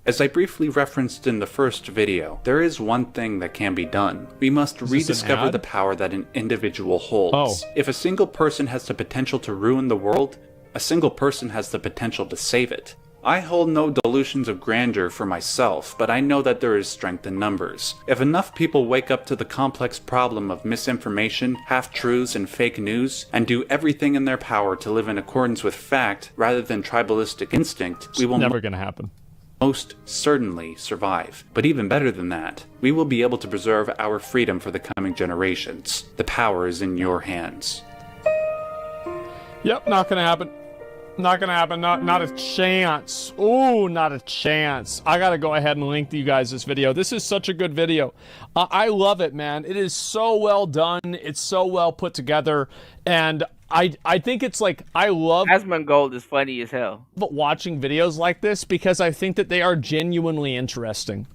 As I briefly referenced in the first video, there is one thing that can be done. We must rediscover the power that an individual holds. If a single person has the potential to ruin the world, a single person has the potential to save it. I hold no delusions of grandeur for myself, but I know that there is strength in numbers. If enough people wake up to the complex problem of misinformation, half-truths, and fake news, and do everything in their power to live in accordance with fact rather than tribalistic instinct, we will never gonna happen. Most certainly survive. But even better than that, we will be able to preserve our freedom for the coming generations. The power is in your hands. Yep, not gonna happen. Not gonna happen. Not a chance. Ooh, not a chance. I gotta go ahead and link to you guys this video. This is such a good video. I love it, man. It is so well done. It's so well put together, and I think it's like, I love Asmongold is funny as hell. Watching videos like this because I think that they are genuinely interesting.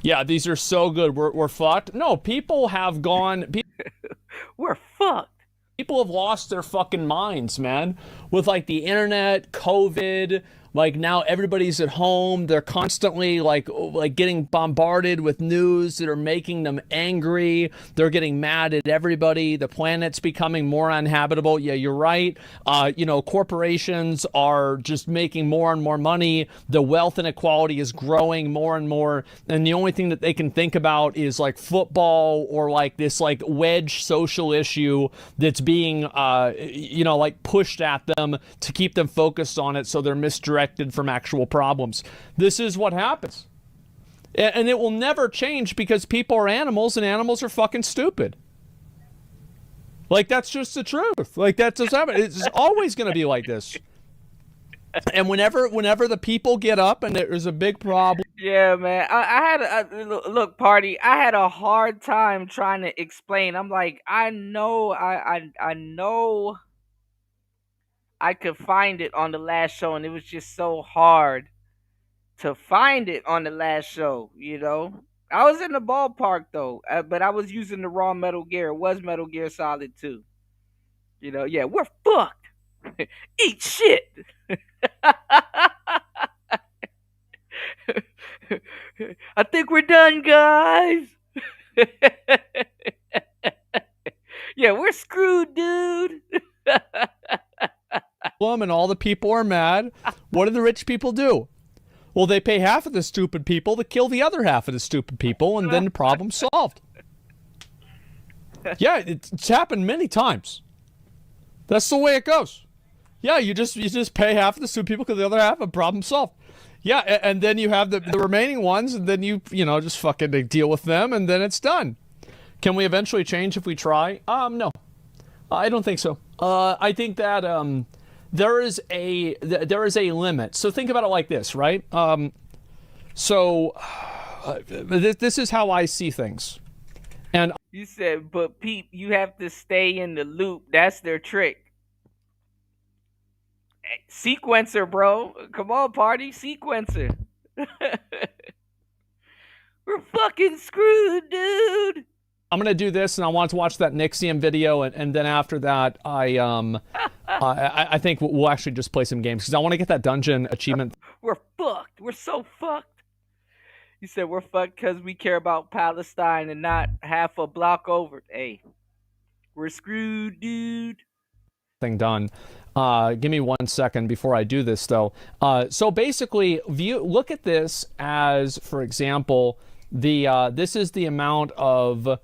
Yeah, these are so good. We're fucked. No, people have gone. We're fucked. People have lost their fucking minds, man. With like the internet, COVID, like now everybody's at home. They're constantly like getting bombarded with news that are making them angry. They're getting mad at everybody. The planet's becoming more uninhabitable. Yeah, you're right. You know, corporations are just making more and more money. The wealth inequality is growing more and more. And the only thing that they can think about is like football or like this like wedge social issue that's being, you know, like pushed at them to keep them focused on it, so they're misdirected from actual problems. This is what happens. And it will never change because people are animals and animals are fucking stupid. Like, that's just the truth. Like, that's just happening. It's always going to be like this. And whenever the people get up and there's a big problem. Yeah, man. I had look, party. I had a hard time trying to explain. I'm like, I know I could find it on the last show, and it was just so hard to find it on the last show, you know? I was in the ballpark, though, but I was using the raw Metal Gear. It was Metal Gear Solid 2. You know, yeah, we're fucked. Eat shit. I think we're done, guys. Yeah, we're screwed, dude. And all the people are mad. What do the rich people do? Well, they pay half of the stupid people to kill the other half of the stupid people, and then the problem's solved. Yeah, it's happened many times. That's the way it goes. Yeah, you just pay half of the stupid people because the other half, a problem solved. Yeah, and then you have the remaining ones, and then you know, just fucking deal with them, and then it's done. Can we eventually change if we try? No. I don't think so. I think that there is a limit. So think about it like this, right? This is how I see things. And you said, but Pete, you have to stay in the loop. That's their trick. Sequencer, bro. Come on, party. Sequencer. We're fucking screwed, dude. I'm gonna do this, and I want to watch that Nixium video, and then after that, I think we'll actually just play some games because I want to get that dungeon achievement. We're fucked. We're so fucked. You said we're fucked because we care about Palestine and not half a block over. Hey, we're screwed, dude. Thing done. Give me 1 second before I do this, though. So basically, look at this as, for example, this is the amount of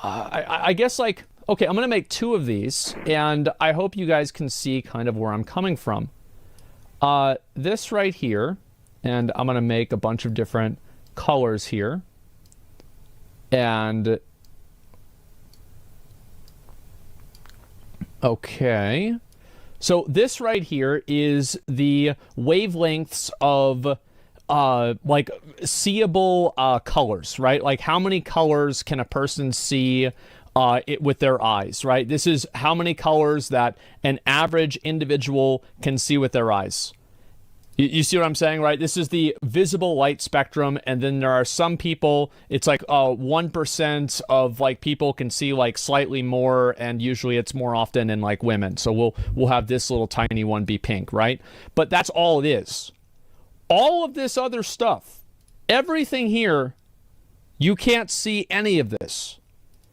I guess like, okay, I'm going to make 2 of these, and I hope you guys can see kind of where I'm coming from. This right here, and I'm going to make a bunch of different colors here. And okay, so this right here is the wavelengths of like seeable colors, right? Like how many colors can a person see with their eyes, right? This is how many colors that an average individual can see with their eyes. You see what I'm saying, right? This is the visible light spectrum, and then there are some people, it's like 1% of like people can see like slightly more, and usually it's more often in like women. So we'll have this little tiny one be pink, right? But that's all it is. All of this other stuff, everything here, you can't see any of this.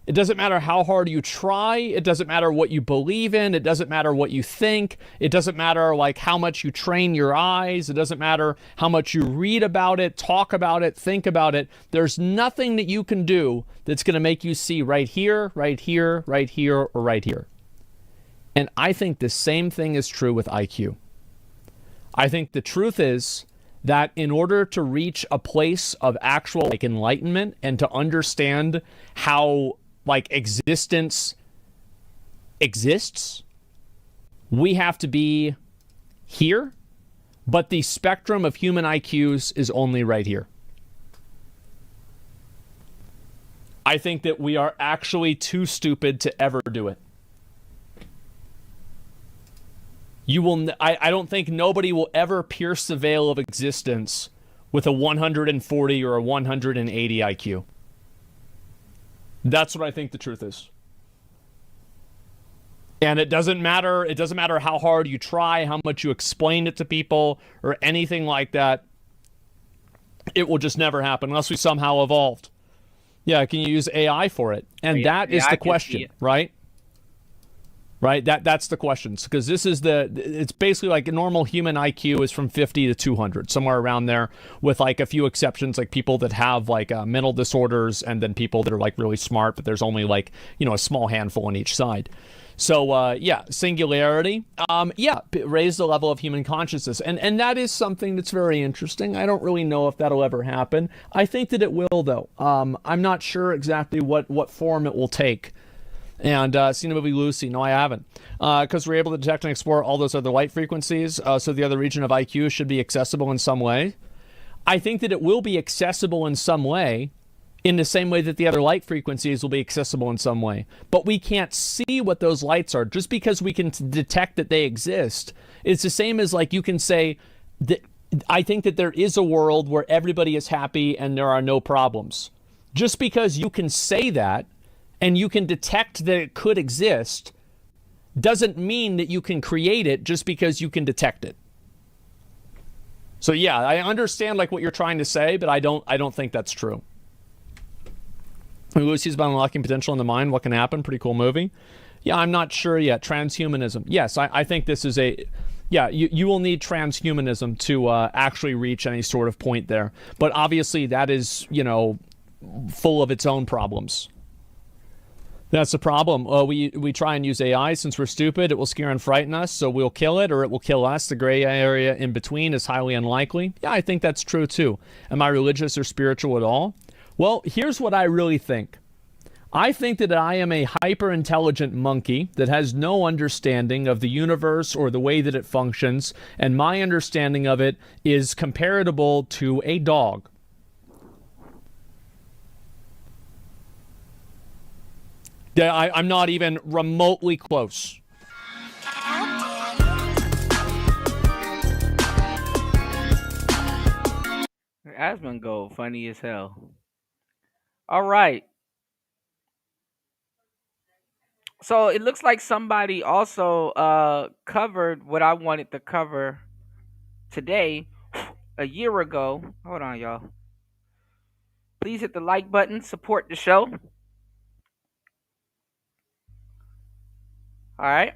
It doesn't matter how hard you try. It doesn't matter what you believe in. It doesn't matter what you think. It doesn't matter like how much you train your eyes. It doesn't matter how much you read about it, talk about it, think about it. There's nothing that you can do that's going to make you see right here, right here, right here, or right here. And I think the same thing is true with IQ. I think the truth is that in order to reach a place of actual like enlightenment and to understand how like existence exists, we have to be here, but the spectrum of human IQs is only right here. I think that we are actually too stupid to ever do it. I don't think nobody will ever pierce the veil of existence with a 140 or a 180 IQ. That's what I think the truth is. And it doesn't matter how hard you try, how much you explain it to people, or anything like that. It will just never happen unless we somehow evolved. Yeah, can you use AI for it? And that is the question, right? Right? That's the question. Because it's basically like a normal human IQ is from 50 to 200, somewhere around there, with like a few exceptions, like people that have like mental disorders, and then people that are like really smart, but there's only like, a small handful on each side. So, singularity, raise the level of human consciousness. And that is something that's very interesting. I don't really know if that'll ever happen. I think that it will, though. I'm not sure exactly what form it will take. And seen the movie Lucy? No, I haven't. Because we're able to detect and explore all those other light frequencies, so the other region of IQ should be accessible in some way. I think that it will be accessible in some way, in the same way that the other light frequencies will be accessible in some way. But we can't see what those lights are. Just because we can detect that they exist, it's the same as like you can say that I think that there is a world where everybody is happy and there are no problems. Just because you can say that and you can detect that it could exist doesn't mean that you can create it just because you can detect it. So yeah, I understand like what you're trying to say, but I don't think that's true. Lucy's about unlocking potential in the mind. What can happen? Pretty cool movie. Yeah, I'm not sure yet. Transhumanism. Yes, I think this is you will need transhumanism to actually reach any sort of point there. But obviously that is, full of its own problems. That's the problem. We try and use AI since we're stupid. It will scare and frighten us, so we'll kill it or it will kill us. The gray area in between is highly unlikely. Yeah, I think that's true too. Am I religious or spiritual at all? Well, here's what I really think. I think that I am a hyper-intelligent monkey that has no understanding of the universe or the way that it functions, and my understanding of it is comparable to a dog. I'm not even remotely close. Asmongold, funny as hell. All right. So it looks like somebody also covered what I wanted to cover today a year ago. Hold on, y'all. Please hit the like button, support the show. All right.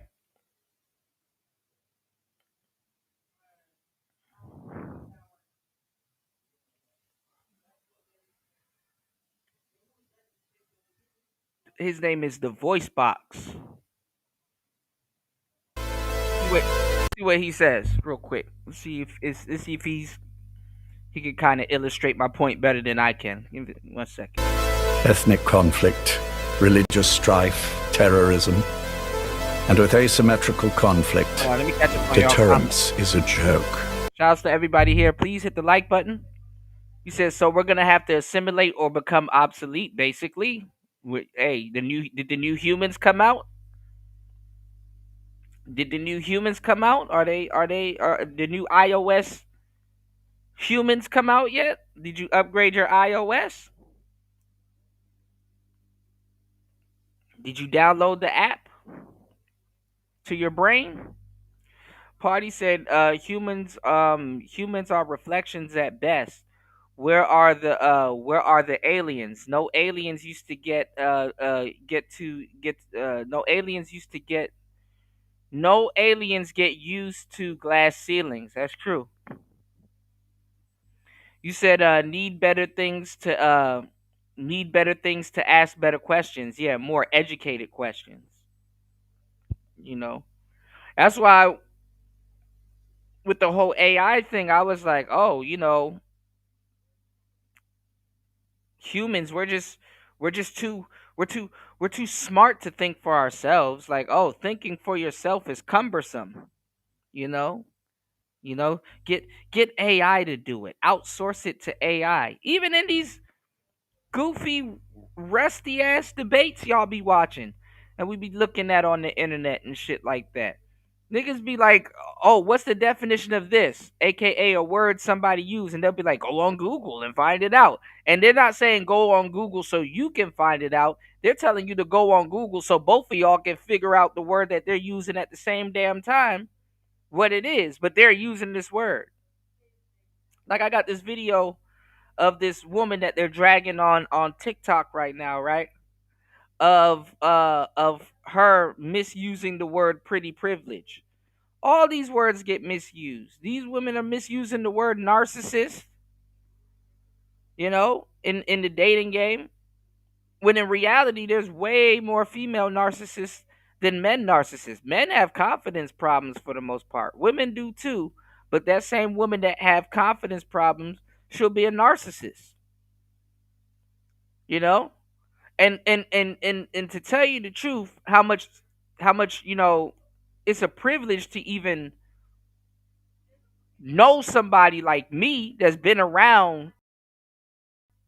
His name is the Voice Box. See what he says real quick. Let's see if he can kind of illustrate my point better than I can. Give me 1 second. Ethnic conflict, religious strife, terrorism, and with asymmetrical conflict, Let me catch up on y'all deterrence comments. is a joke. Shouts to everybody here. Please hit the like button. He says, so we're gonna have to assimilate or become obsolete, basically. Hey, did the new humans come out? Did the new humans come out? Are the new iOS humans come out yet? Did you upgrade your iOS? Did you download the app to your brain? Party said humans are reflections at best. Where are the aliens? No aliens used to get no aliens get used to glass ceilings. That's true. You said need better things to ask better questions. Yeah, more educated questions. You know. That's why with the whole AI thing, I was like, oh, humans, we're too smart to think for ourselves. Like, oh, thinking for yourself is cumbersome. You know? Get AI to do it. Outsource it to AI. Even in these goofy, rusty ass debates y'all be watching and we be looking at on the internet and shit like that. Niggas be like, oh, what's the definition of this? AKA a word somebody used, and they'll be like, go on Google and find it out. And they're not saying go on Google so you can find it out. They're telling you to go on Google so both of y'all can figure out the word that they're using at the same damn time, what it is. But they're using this word. Like, I got this video of this woman that they're dragging on TikTok right now, right? Of her misusing the word pretty privilege. All these words get misused. These women are misusing the word narcissist, in the dating game. When in reality, there's way more female narcissists than men narcissists. Men have confidence problems for the most part. Women do too, but that same woman that have confidence problems, she'll be a narcissist. And to tell you the truth, how much it's a privilege to even know somebody like me that's been around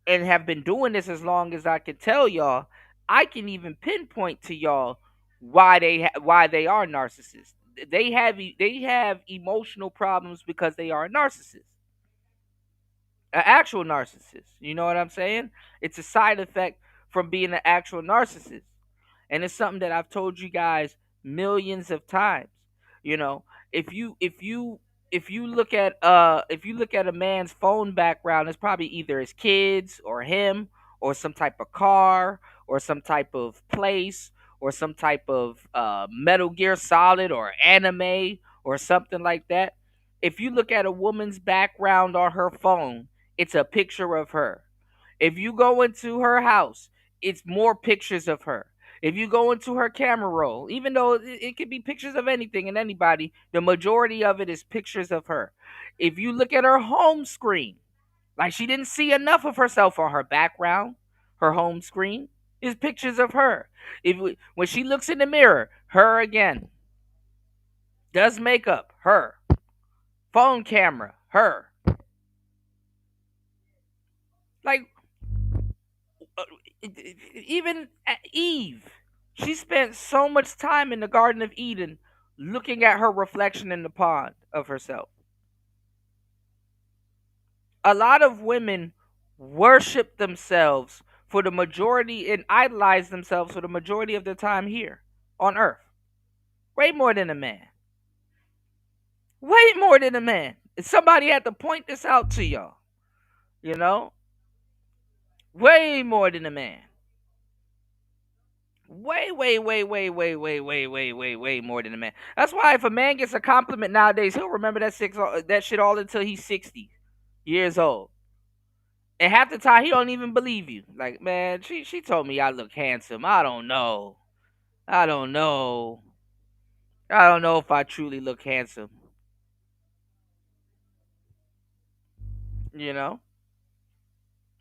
and have been doing this as long as I can tell y'all. I can even pinpoint to y'all why they are narcissists. They have emotional problems because they are a narcissist, an actual narcissist. You know what I'm saying? It's a side effect from being an actual narcissist. And it's something that I've told you guys millions of times. If you look at a man's phone background, it's probably either his kids or him or some type of car or some type of place or some type of Metal Gear Solid or anime or something like that. If you look at a woman's background on her phone, it's a picture of her. If you go into her house, it's more pictures of her. If you go into her camera roll, even though it could be pictures of anything and anybody, the majority of it is pictures of her. If you look at her home screen, like she didn't see enough of herself on her background, her home screen is pictures of her. When she looks in the mirror, her again. Does makeup, her. Phone camera, her. Like, even Eve, she spent so much time in the Garden of Eden looking at her reflection in the pond of herself. A lot of women worship themselves for the majority and idolize themselves for the majority of their time here on earth. Way more than a man. Way more than a man. Somebody had to point this out to y'all. Way more than a man. Way more than a man. That's why if a man gets a compliment nowadays, he'll remember that shit all until he's 60 years old. And half the time he don't even believe you. Like, man, she told me I look handsome. I don't know. I don't know. I don't know if I truly look handsome. You know?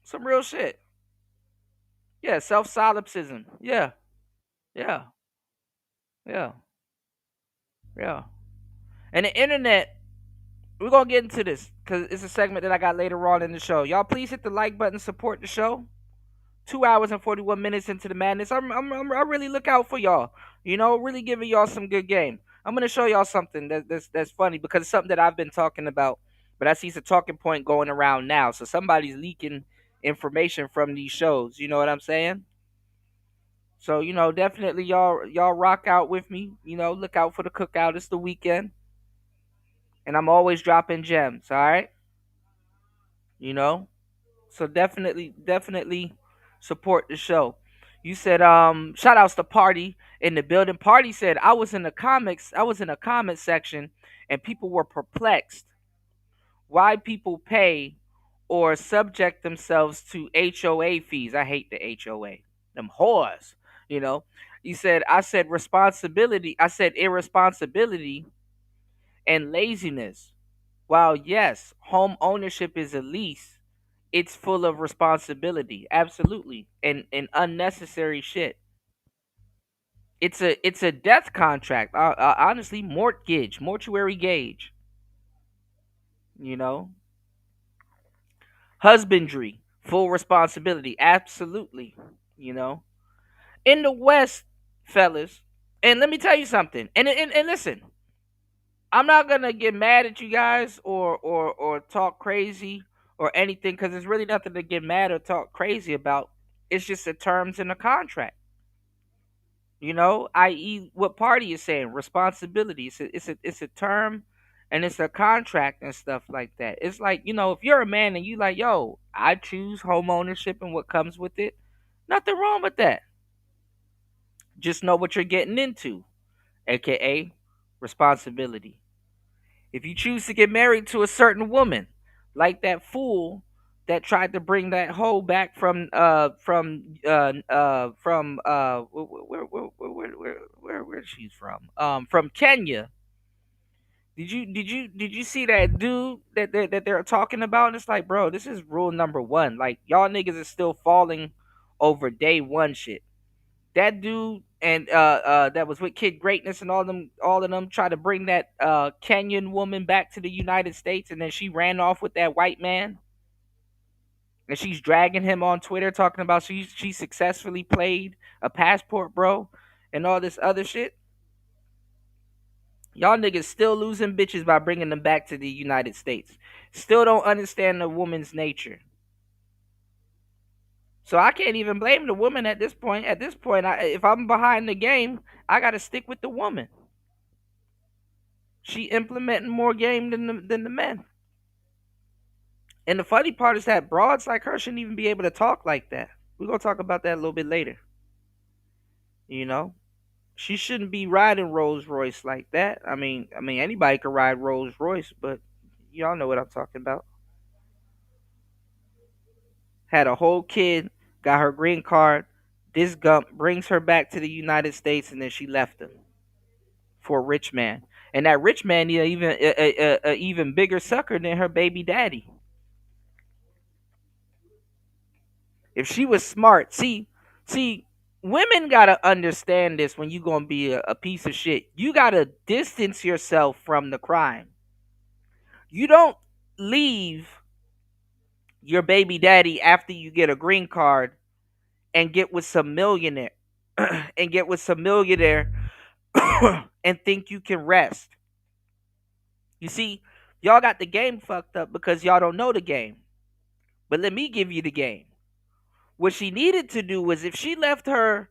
Some real shit. Yeah, self-solipsism. Yeah. Yeah. Yeah. Yeah. And the internet, we're gonna get into this because it's a segment that I got later on in the show. Y'all please hit the like button, support the show. 2 hours and 41 minutes into the madness. I really look out for y'all. You know, really giving y'all some good game. I'm gonna show y'all something that's funny because it's something that I've been talking about, but I see it's a talking point going around now. So somebody's leaking information from these shows. You know what I'm saying? So definitely y'all rock out with me. Look out for the cookout. It's the weekend, and I'm always dropping gems. All right. You know. So definitely support the show. You said shout outs to Party in the building. Party said I was in a comment section and people were perplexed why people pay or subject themselves to HOA fees. I hate the HOA. Them whores, you know. You said I said responsibility. I said irresponsibility and laziness. While yes, home ownership is a lease, it's full of responsibility, absolutely, and unnecessary shit. It's a death contract. Honestly, mortuary gauge. You know, husbandry, full responsibility, absolutely. You know, in the West, fellas, and let me tell you something. And listen, I'm not gonna get mad at you guys or talk crazy or anything because there's really nothing to get mad or talk crazy about. It's just the terms in the contract. I.e., what Party is saying, responsibility. It's a term, and it's a contract and stuff like that. It's like if you're a man and you like, yo, I choose home ownership and what comes with it. Nothing wrong with that. Just know what you're getting into, aka responsibility. If you choose to get married to a certain woman, like that fool that tried to bring that hoe back where she's from Kenya. Did you see that dude that they're talking about? And it's like, bro, this is rule number one. Like, y'all niggas is still falling over day one shit. That dude and that was with Kid Greatness and all of them tried to bring that Kenyan woman back to the United States, and then she ran off with that white man, and she's dragging him on Twitter talking about she successfully played a passport bro and all this other shit. Y'all niggas still losing bitches by bringing them back to the United States. Still don't understand the woman's nature. So I can't even blame the woman at this point. At this point, if I'm behind the game, I got to stick with the woman. She implementing more game than the men. And the funny part is that broads like her shouldn't even be able to talk like that. We're going to talk about that a little bit later. She shouldn't be riding Rolls Royce like that. I mean anybody could ride Rolls Royce, but y'all know what I'm talking about. Had a whole kid, got her green card. This gump brings her back to the United States, and then she left him for a rich man. And that rich man is even a even bigger sucker than her baby daddy. If she was smart, see, women gotta understand this. When you gonna be a piece of shit, you gotta distance yourself from the crime. You don't leave your baby daddy after you get a green card and get with some millionaire and think you can rest. You see, y'all got the game fucked up because y'all don't know the game. But let me give you the game. What she needed to do was, if she left her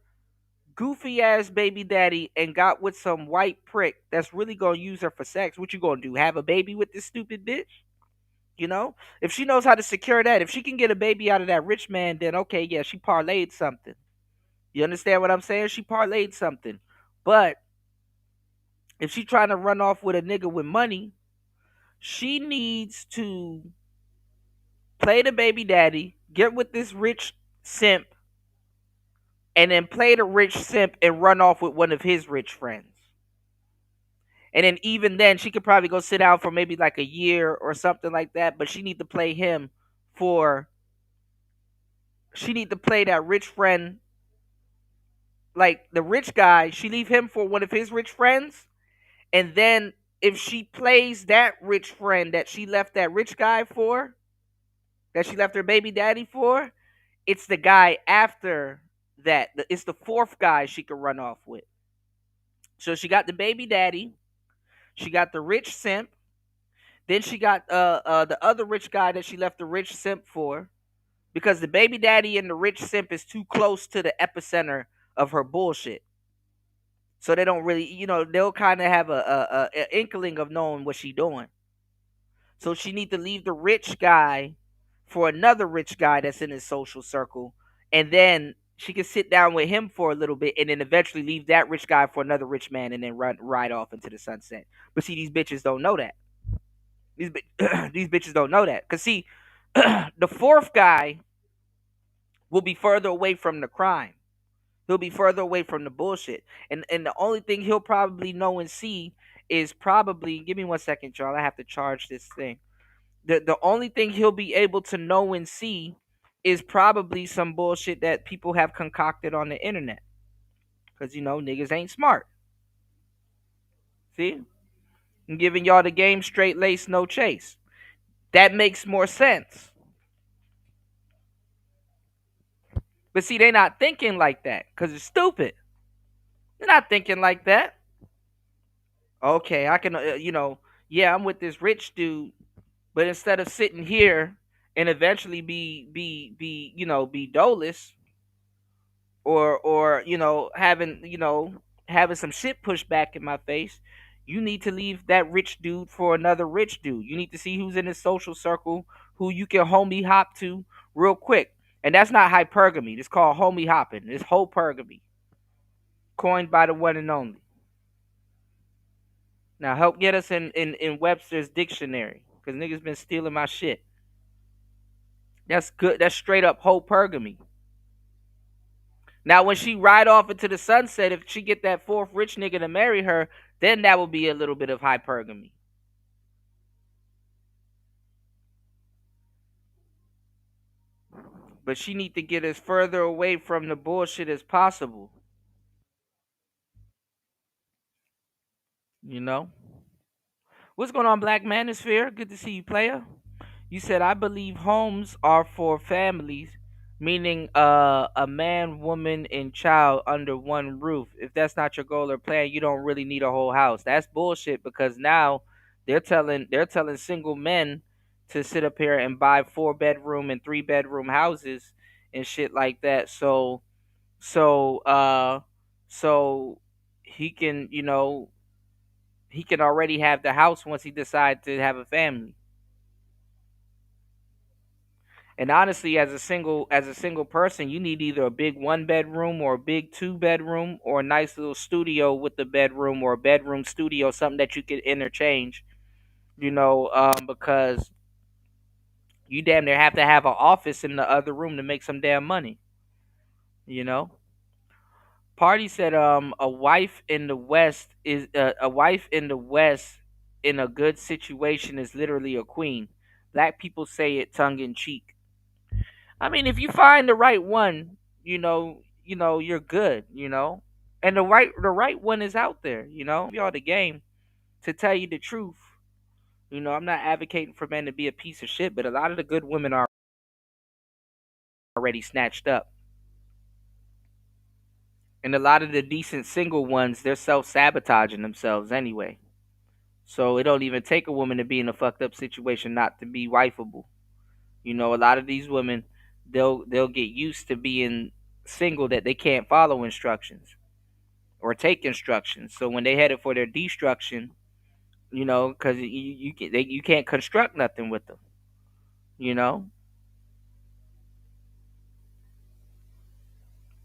goofy ass baby daddy and got with some white prick that's really gonna use her for sex, what you gonna do? Have a baby with this stupid bitch? If she knows how to secure that, if she can get a baby out of that rich man, then okay, yeah, she parlayed something. You understand what I'm saying? She parlayed something. But if she trying to run off with a nigga with money, she needs to play the baby daddy, get with this rich simp, and then play the rich simp and run off with one of his rich friends. And then even then, she could probably go sit down for maybe like a year or something like that. But she need to play him for. She need to play that rich friend, like the rich guy. She leave him for one of his rich friends, and then if she plays that rich friend that she left that rich guy for, that she left her baby daddy for, it's the guy after that. It's the fourth guy she could run off with. So she got the baby daddy, she got the rich simp, then she got the other rich guy that she left the rich simp for, because the baby daddy and the rich simp is too close to the epicenter of her bullshit. So they don't really, they'll kind of have a inkling of knowing what she doing. So she need to leave the rich guy for another rich guy that's in his social circle, and then she can sit down with him for a little bit, and then eventually leave that rich guy for another rich man, and then ride off into the sunset. But see, these bitches don't know that. These bitches don't know that, cause see, the fourth guy will be further away from the crime. He'll be further away from the bullshit, and the only thing he'll probably know and see is probably. Give me 1 second, y'all. I have to charge this thing. The only thing he'll be able to know and see is probably some bullshit that people have concocted on the internet. Because, niggas ain't smart. See? I'm giving y'all the game straight lace, no chase. That makes more sense. But see, they're not thinking like that because it's stupid. They're not thinking like that. Okay, I can, yeah, I'm with this rich dude. But instead of sitting here and eventually be dolus, or having some shit pushed back in my face, you need to leave that rich dude for another rich dude. You need to see who's in his social circle, who you can homie hop to real quick. And that's not hypergamy. It's called homie hopping. It's hopergamy, coined by the one and only. Now help get us in Webster's dictionary. Because niggas been stealing my shit. That's good. That's straight up hopergamy. Now, when she ride off into the sunset, if she get that fourth rich nigga to marry her, then that will be a little bit of hypergamy. But she need to get as further away from the bullshit as possible. What's going on, Black Manosphere? Good to see you, player. You said, I believe homes are for families, meaning a man, woman, and child under one roof. If that's not your goal or plan, you don't really need a whole house. That's bullshit, because now they're telling single men to sit up here and buy 4-bedroom and 3-bedroom houses and shit like that. So he can, he can already have the house once he decides to have a family. And honestly, as a single person, you need either a big 1-bedroom or a big 2-bedroom, or a nice little studio with the bedroom, or a bedroom studio, something that you could interchange. Because you damn near have to have an office in the other room to make some damn money. Party said, a wife in the West in a good situation is literally a queen. Black people say it tongue in cheek. I mean, if you find the right one, you're good, and the right one is out there, y'all the game. To tell you the truth, I'm not advocating for men to be a piece of shit, but a lot of the good women are already snatched up. And a lot of the decent single ones, they're self-sabotaging themselves anyway. So it don't even take a woman to be in a fucked up situation not to be wifeable. A lot of these women, they'll get used to being single, that they can't follow instructions or take instructions. So when they headed for their destruction, because you can't construct nothing with them,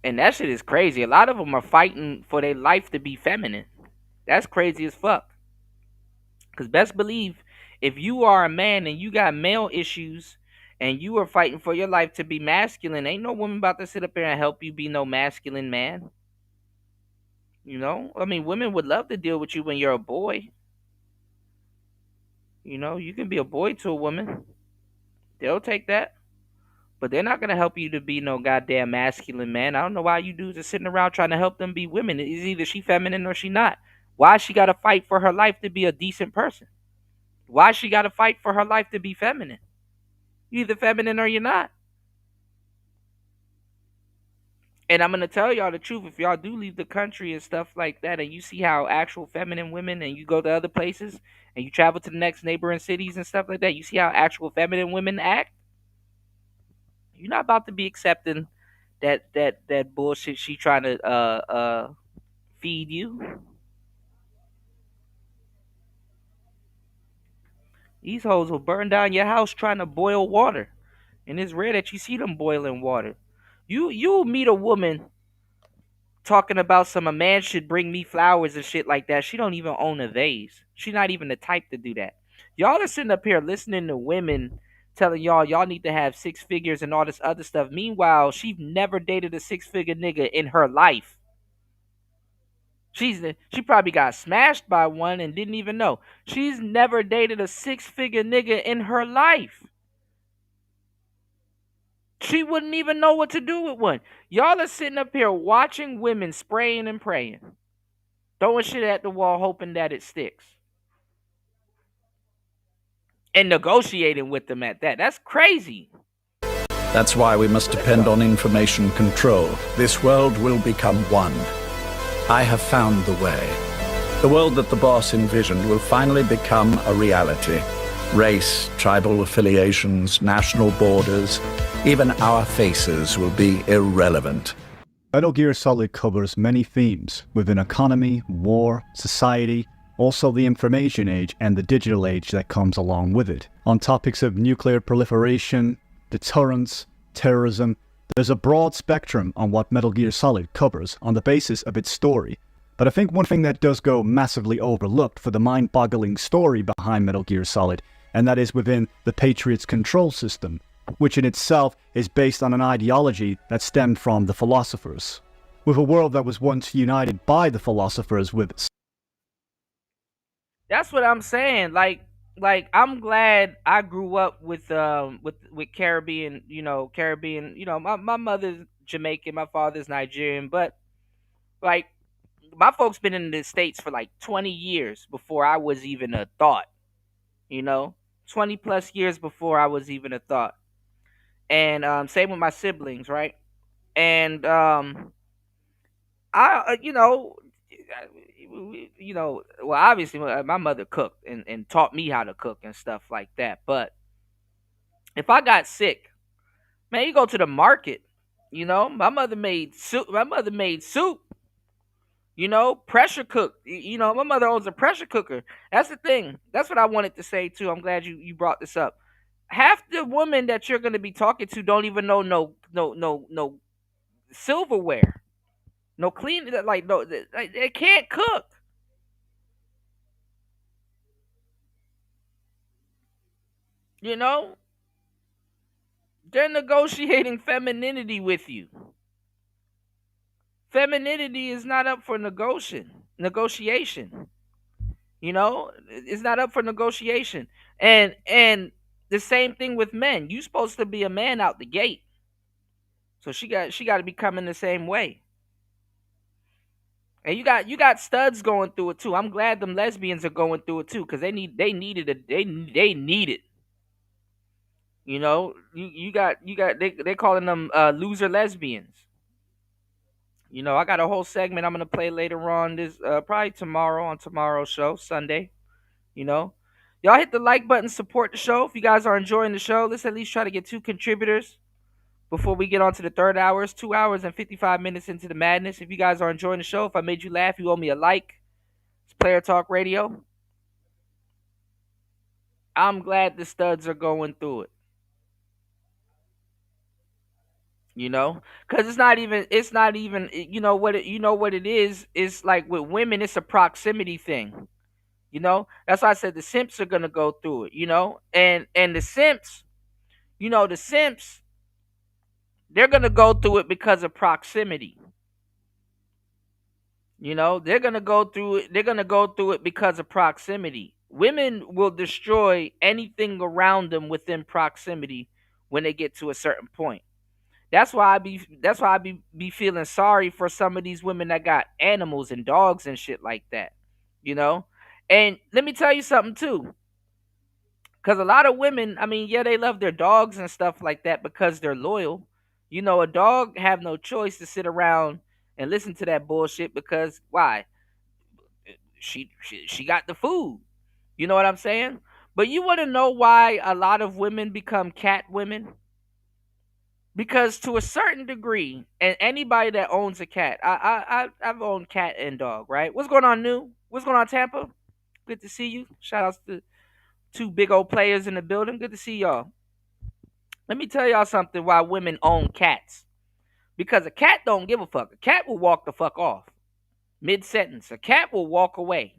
And that shit is crazy. A lot of them are fighting for their life to be feminine. That's crazy as fuck. Because best believe, if you are a man and you got male issues and you are fighting for your life to be masculine, ain't no woman about to sit up there and help you be no masculine man. You know, I mean, women would love to deal with you when you're a boy. You know, you can be a boy to a woman. They'll take that. But they're not gonna help you to be no goddamn masculine man. I don't know why you dudes are sitting around trying to help them be women. It's either she feminine or she not. Why she gotta fight for her life to be a decent person? Why she gotta fight for her life to be feminine? You either feminine or you're not. And I'm gonna tell y'all the truth. If y'all do leave the country and stuff like that, and you see how actual feminine women, and you go to other places, and you travel to the next neighboring cities and stuff like that, you see how actual feminine women act. You're not about to be accepting that bullshit she trying to feed you. These hoes will burn down your house trying to boil water, and it's rare that you see them boiling water. You'll meet a woman talking about a man should bring me flowers and shit like that. She don't even own a vase. She's not even the type to do that. Y'all are sitting up here listening to women telling y'all need to have six figures and all this other stuff. Meanwhile, she's never dated a six-figure nigga in her life. She probably got smashed by one and didn't even know. She's never dated a six-figure nigga in her life. She wouldn't even know what to do with one. Y'all are sitting up here watching women spraying and praying, throwing shit at the wall, hoping that it sticks, and negotiating with them at that. That's crazy. That's why we must depend on information control. This world will become one. I have found the way. The world that the boss envisioned will finally become a reality. Race, tribal affiliations, national borders, even our faces will be irrelevant. Metal Gear Solid covers many themes within economy, war, society, also the information age and the digital age that comes along with it. On topics of nuclear proliferation, deterrence, terrorism, there's a broad spectrum on what Metal Gear Solid covers on the basis of its story. But I think one thing that does go massively overlooked for the mind-boggling story behind Metal Gear Solid, and that is within the Patriot's control system, which in itself is based on an ideology that stemmed from the Philosophers. With a world that was once united by the Philosophers with... That's what I'm saying. Like I'm glad I grew up with Caribbean, Caribbean, my mother's Jamaican, my father's Nigerian, but like my folks been in the States for like 20 years before I was even a thought, 20 plus years before I was even a thought. And same with my siblings, right? And I well, obviously my mother cooked and taught me how to cook and stuff like that. But if I got sick, man, you go to the market, my mother made soup. Pressure cooked. My mother owns a pressure cooker. That's the thing. That's what I wanted to say too. I'm glad you brought this up. Half the women that you're going to be talking to don't even know no silverware, no clean, like no, they can't cook. They're negotiating femininity with you. Femininity is not up for negotiation. It's not up for negotiation. And the same thing with men. You supposed to be a man out the gate. So she got to be coming the same way. And you got studs going through it too. I'm glad them lesbians are going through it too, because they need it. They're calling them loser lesbians. I got a whole segment I'm gonna play later on this probably tomorrow on tomorrow's show, Sunday. Y'all hit the like button, support the show. If you guys are enjoying the show, let's at least try to get 2 contributors before we get on to the third hour. It's 2 hours and 55 minutes into the madness. If you guys are enjoying the show, if I made you laugh, you owe me a like. It's Player Talk Radio. I'm glad the studs are going through it. Because it's not even what it is. It's like with women, it's a proximity thing. That's why I said the simps are gonna go through it. And the simps, The simps, they're gonna go through it because of proximity. They're gonna go through it. They're gonna go through it because of proximity. Women will destroy anything around them within proximity when they get to a certain point. That's why I be feeling sorry for some of these women that got animals and dogs and shit like that. You know? And let me tell you something too. Cause a lot of women, I mean, yeah, they love their dogs and stuff like that because they're loyal. A dog have no choice to sit around and listen to that bullshit because why? She got the food. You know what I'm saying? But you want to know why a lot of women become cat women? Because to a certain degree, and anybody that owns a cat, I've owned cat and dog, right? What's going on, New? What's going on, Tampa? Good to see you. Shout outs to two big old players in the building. Good to see y'all. Let me tell y'all something why women own cats. Because a cat don't give a fuck. A cat will walk the fuck off. Mid sentence. A cat will walk away.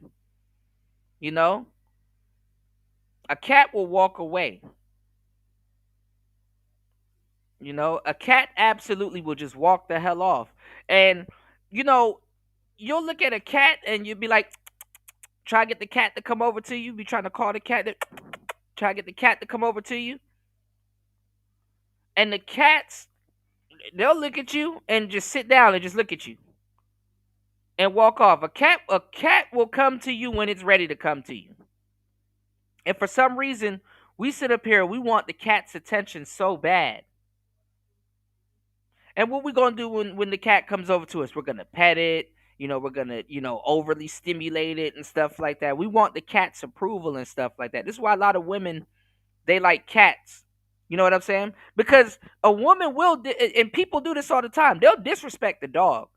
You know? A cat will walk away. A cat absolutely will just walk the hell off. And, you'll look at a cat and you'll be like, try to get the cat to come over to you. Be trying to call the cat. Try to get the cat to come over to you. And the cats, they'll look at you and just sit down and just look at you. And walk off. A cat will come to you when it's ready to come to you. And for some reason, we sit up here, we want the cat's attention so bad. And what we going to do when the cat comes over to us? We're going to pet it. We're going to, overly stimulate it and stuff like that. We want the cat's approval and stuff like that. This is why a lot of women, they like cats. You know what I'm saying? Because a woman will, and people do this all the time. They'll disrespect the dog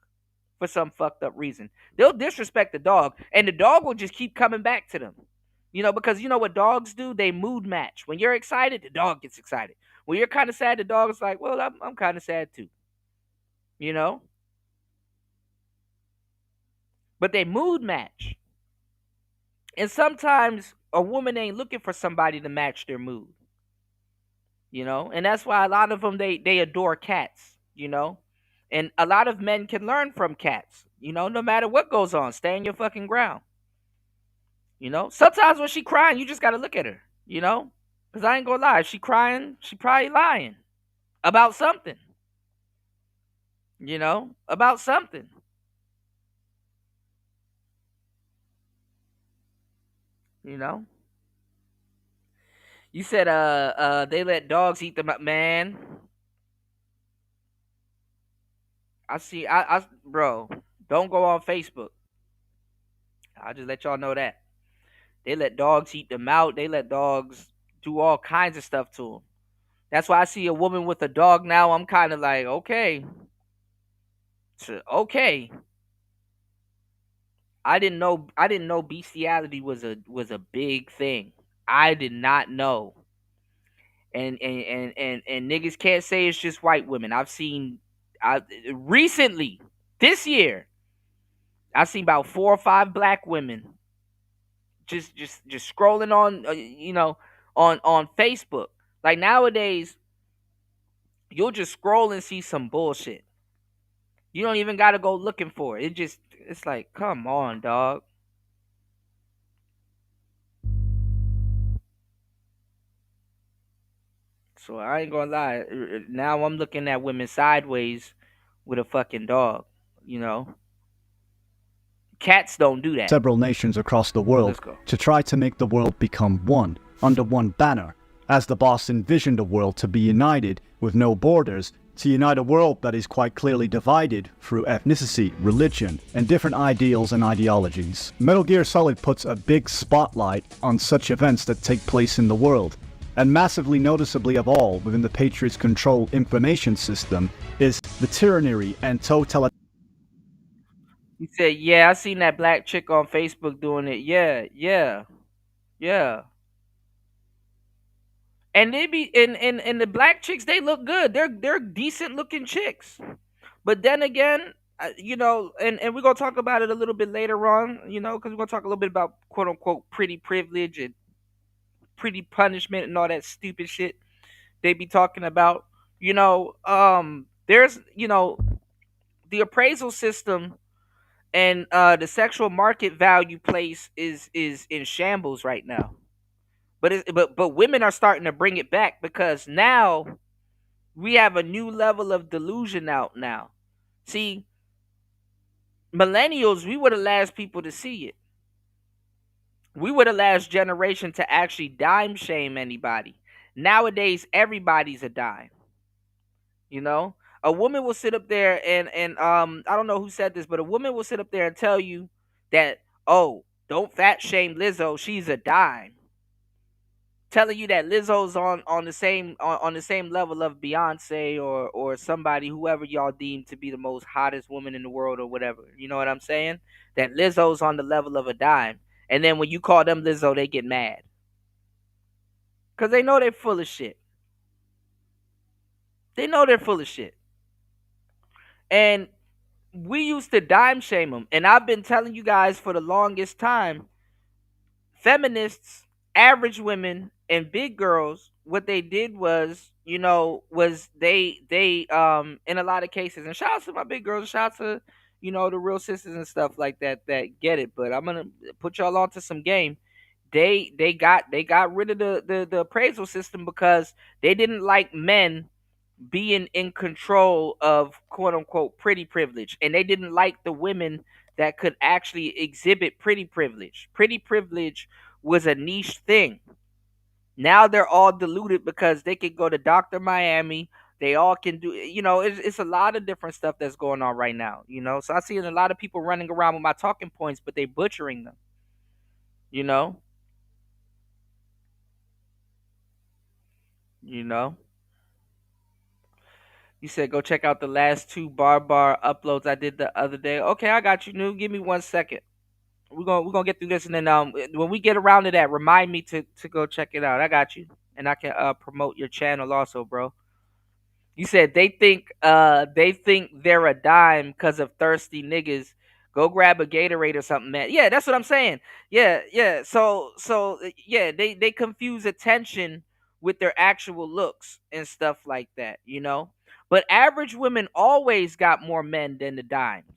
for some fucked up reason. They'll disrespect the dog, and the dog will just keep coming back to them. Because you know what dogs do? They mood match. When you're excited, the dog gets excited. When you're kind of sad, the dog is like, well, I'm kind of sad too. But they mood match. And sometimes a woman ain't looking for somebody to match their mood. And that's why a lot of them, they adore cats, And a lot of men can learn from cats, no matter what goes on. Stay in your fucking ground. Sometimes when she crying, you just got to look at her, Because I ain't gonna lie, if she crying, she probably lying about something. About something. You said they let dogs eat them up, man. Bro, don't go on Facebook. I'll just let y'all know that. They let dogs eat them out. They let dogs do all kinds of stuff to them. That's why I see a woman with a dog now. I'm kind of like, okay. Okay. I didn't know bestiality was a big thing. I did not know. And niggas can't say it's just white women. I've seen recently this year, I've seen about 4 or 5 black women just scrolling on on Facebook. Like nowadays, you'll just scroll and see some bullshit. You don't even gotta go looking for it. It's like, come on, dog. So I ain't gonna lie. Now I'm looking at women sideways with a fucking dog. Cats don't do that. Several nations across the world to try to make the world become one, under one banner, as the boss envisioned a world to be united with no borders, to unite a world that is quite clearly divided through ethnicity, religion, and different ideals and ideologies. Metal Gear Solid puts a big spotlight on such events that take place in the world, and massively noticeably of all within the Patriots' control information system is the tyranny and totalitarianism. He said, yeah, I seen that black chick on Facebook doing it. Yeah. And they be and the black chicks, they look good. They're decent looking chicks. But then again, and we're gonna talk about it a little bit later on, because we're gonna talk a little bit about quote unquote pretty privilege and pretty punishment and all that stupid shit. they be talking about. There's the appraisal system and the sexual market value place is in shambles right now. But women are starting to bring it back because now we have a new level of delusion out now. See, millennials, we were the last people to see it. We were the last generation to actually dime shame anybody. Nowadays, everybody's a dime. You know, a woman will sit up there and I don't know who said this, but a woman will sit up there and tell you that, oh, don't fat shame Lizzo, she's a dime. Telling you that Lizzo's on the same level of Beyonce or somebody, whoever y'all deem to be the most hottest woman in the world or whatever. You know what I'm saying? That Lizzo's on the level of a dime. And then when you call them Lizzo, they get mad. Cause they know they're full of shit. They know they're full of shit. And we used to dime shame them. And I've been telling you guys for the longest time, feminists, average women, and big girls, what they did was, was they in a lot of cases, and shout out to my big girls, shout out to, the real sisters and stuff like that that get it. But I'm gonna put y'all onto some game. They got rid of the appraisal system because they didn't like men being in control of quote unquote pretty privilege, and they didn't like the women that could actually exhibit pretty privilege. Pretty privilege was a niche thing. Now they're all diluted because they can go to Dr. Miami. They all can do, it's a lot of different stuff that's going on right now, So I see a lot of people running around with my talking points, but they butchering them, you know, you know. You said go check out the last two bar uploads I did the other day. Okay, I got you, New. Give me 1 second. We're gonna get through this, and then when we get around to that, remind me to go check it out. I got you, and I can promote your channel also, bro. You said they think they're a dime because of thirsty niggas. Go grab a Gatorade or something, man. Yeah, that's what I'm saying. Yeah, yeah. So yeah, they confuse attention with their actual looks and stuff like that. But average women always got more men than the dimes.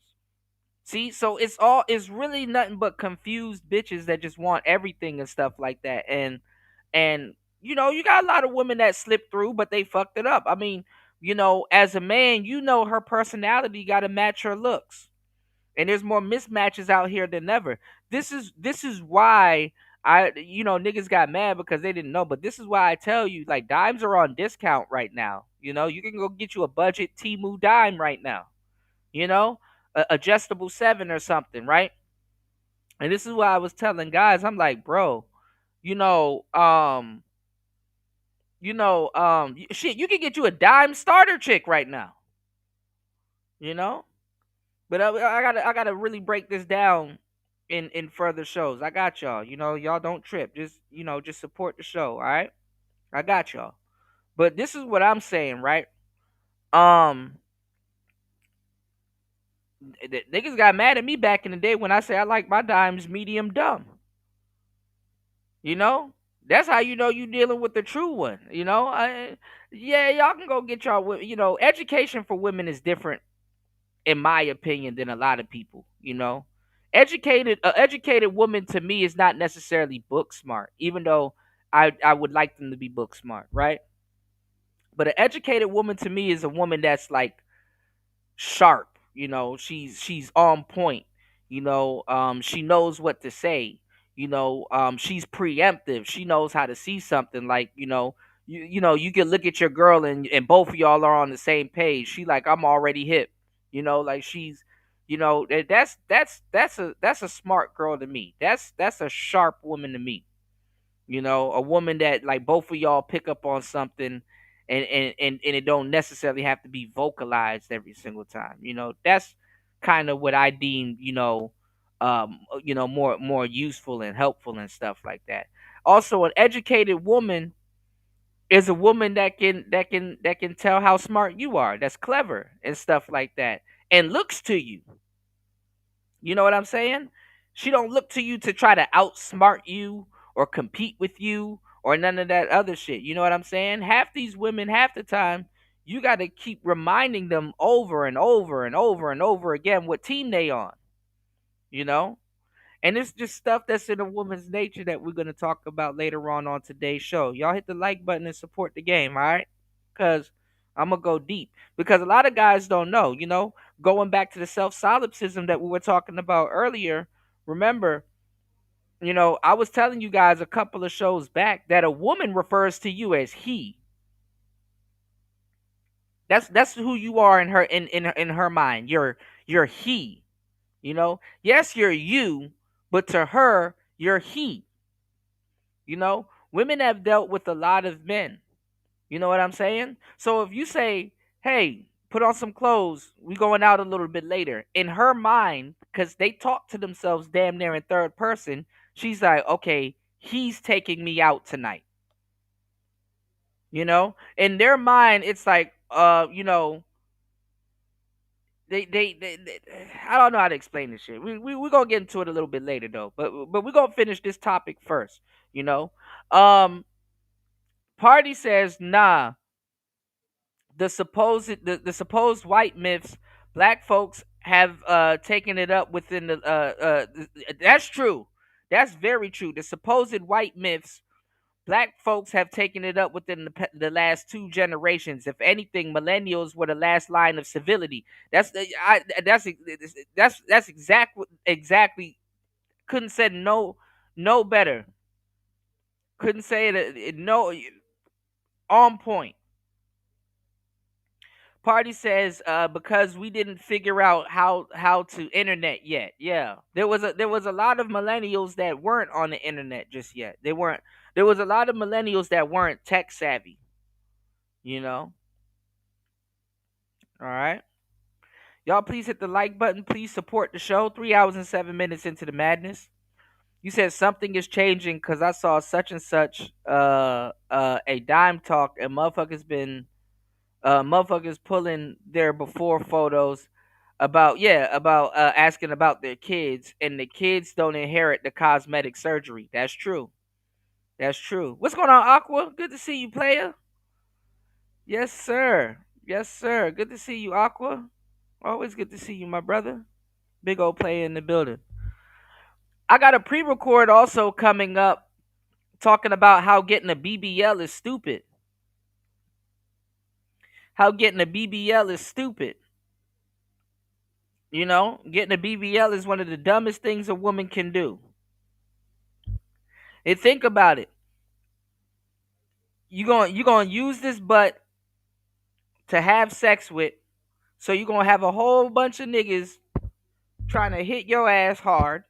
See, so it's really nothing but confused bitches that just want everything and stuff like that. And you got a lot of women that slipped through, but they fucked it up. I mean, as a man, her personality got to match her looks. And there's more mismatches out here than ever. This is why niggas got mad because they didn't know, but this is why I tell you, like, dimes are on discount right now. You can go get you a budget Temu dime right now. Adjustable 7 or something, right? And this is why I was telling guys, I'm like, bro, shit, you can get you a dime starter chick right now. But I gotta really break this down in further shows. I got y'all. Y'all don't trip. Just support the show, all right? I got y'all. But this is what I'm saying, right? Niggas got mad at me back in the day when I say I like my dimes medium dumb. That's how you dealing with the true one. Yeah, y'all can go get y'all. Education for women is different, in my opinion, than a lot of people. Educated woman to me is not necessarily book smart, even though I would like them to be book smart, right? But an educated woman to me is a woman that's like sharp. She's on point. She knows what to say. She's preemptive. She knows how to see something. Like, you can look at your girl and both of y'all are on the same page. She like, I'm already hip. Like she's, that's a smart girl to me. That's a sharp woman to me. A woman that like both of y'all pick up on something and it don't necessarily have to be vocalized every single time. That's kind of what I deem, more useful and helpful and stuff like that. Also, an educated woman is a woman that can tell how smart you are, that's clever and stuff like that, and looks to you. You know what I'm saying? She don't look to you to try to outsmart you or compete with you or none of that other shit. You know what I'm saying? Half these women, half the time, you got to keep reminding them over and over and over and over again what team they on. You know? And it's just stuff that's in a woman's nature that we're going to talk about later on today's show. Y'all hit the like button and support the game, all right? Because I'm going to go deep. Because a lot of guys don't know, you know, going back to the self-solipsism that we were talking about earlier. Remember, you know, I was telling you guys a couple of shows back that a woman refers to you as he. That's who you are in her mind. You're he. You know, yes, you're you, but to her, you're he. You know, women have dealt with a lot of men. You know what I'm saying? So if you say, hey, put on some clothes, we going out a little bit later, in her mind, because they talk to themselves damn near in third person, she's like, okay, he's taking me out tonight. You know, in their mind, it's like, you know, they I don't know how to explain this shit. We're gonna get into it a little bit later though. But we're gonna finish this topic first, you know. Party says, nah, the supposed white myths, black folks have taken it up within that's true. That's very true. The supposed white myths, black folks have taken it up within the last 2 generations. If anything, millennials were the last line of civility. That's exactly. Couldn't say no better. Couldn't say it no on point. Party says because we didn't figure out how to internet yet. Yeah, there was a lot of millennials that weren't on the internet just yet. They weren't. There was a lot of millennials that weren't tech savvy. You know. All right. Y'all, please hit the like button. Please support the show. 3 hours and 7 minutes into the madness. You said something is changing because I saw such and such a dime talk and motherfuckers pulling their before photos about asking about their kids, and the kids don't inherit the cosmetic surgery. That's true. That's true. What's going on, Aqua? Good to see you, player. Yes, sir. Yes, sir. Good to see you, Aqua. Always good to see you, my brother. Big old player in the building. I got a pre-record also coming up talking about how getting a BBL is stupid. How getting a BBL is stupid. You know, getting a BBL is one of the dumbest things a woman can do. And think about it. You gonna use this butt to have sex with, so you're gonna have a whole bunch of niggas trying to hit your ass hard.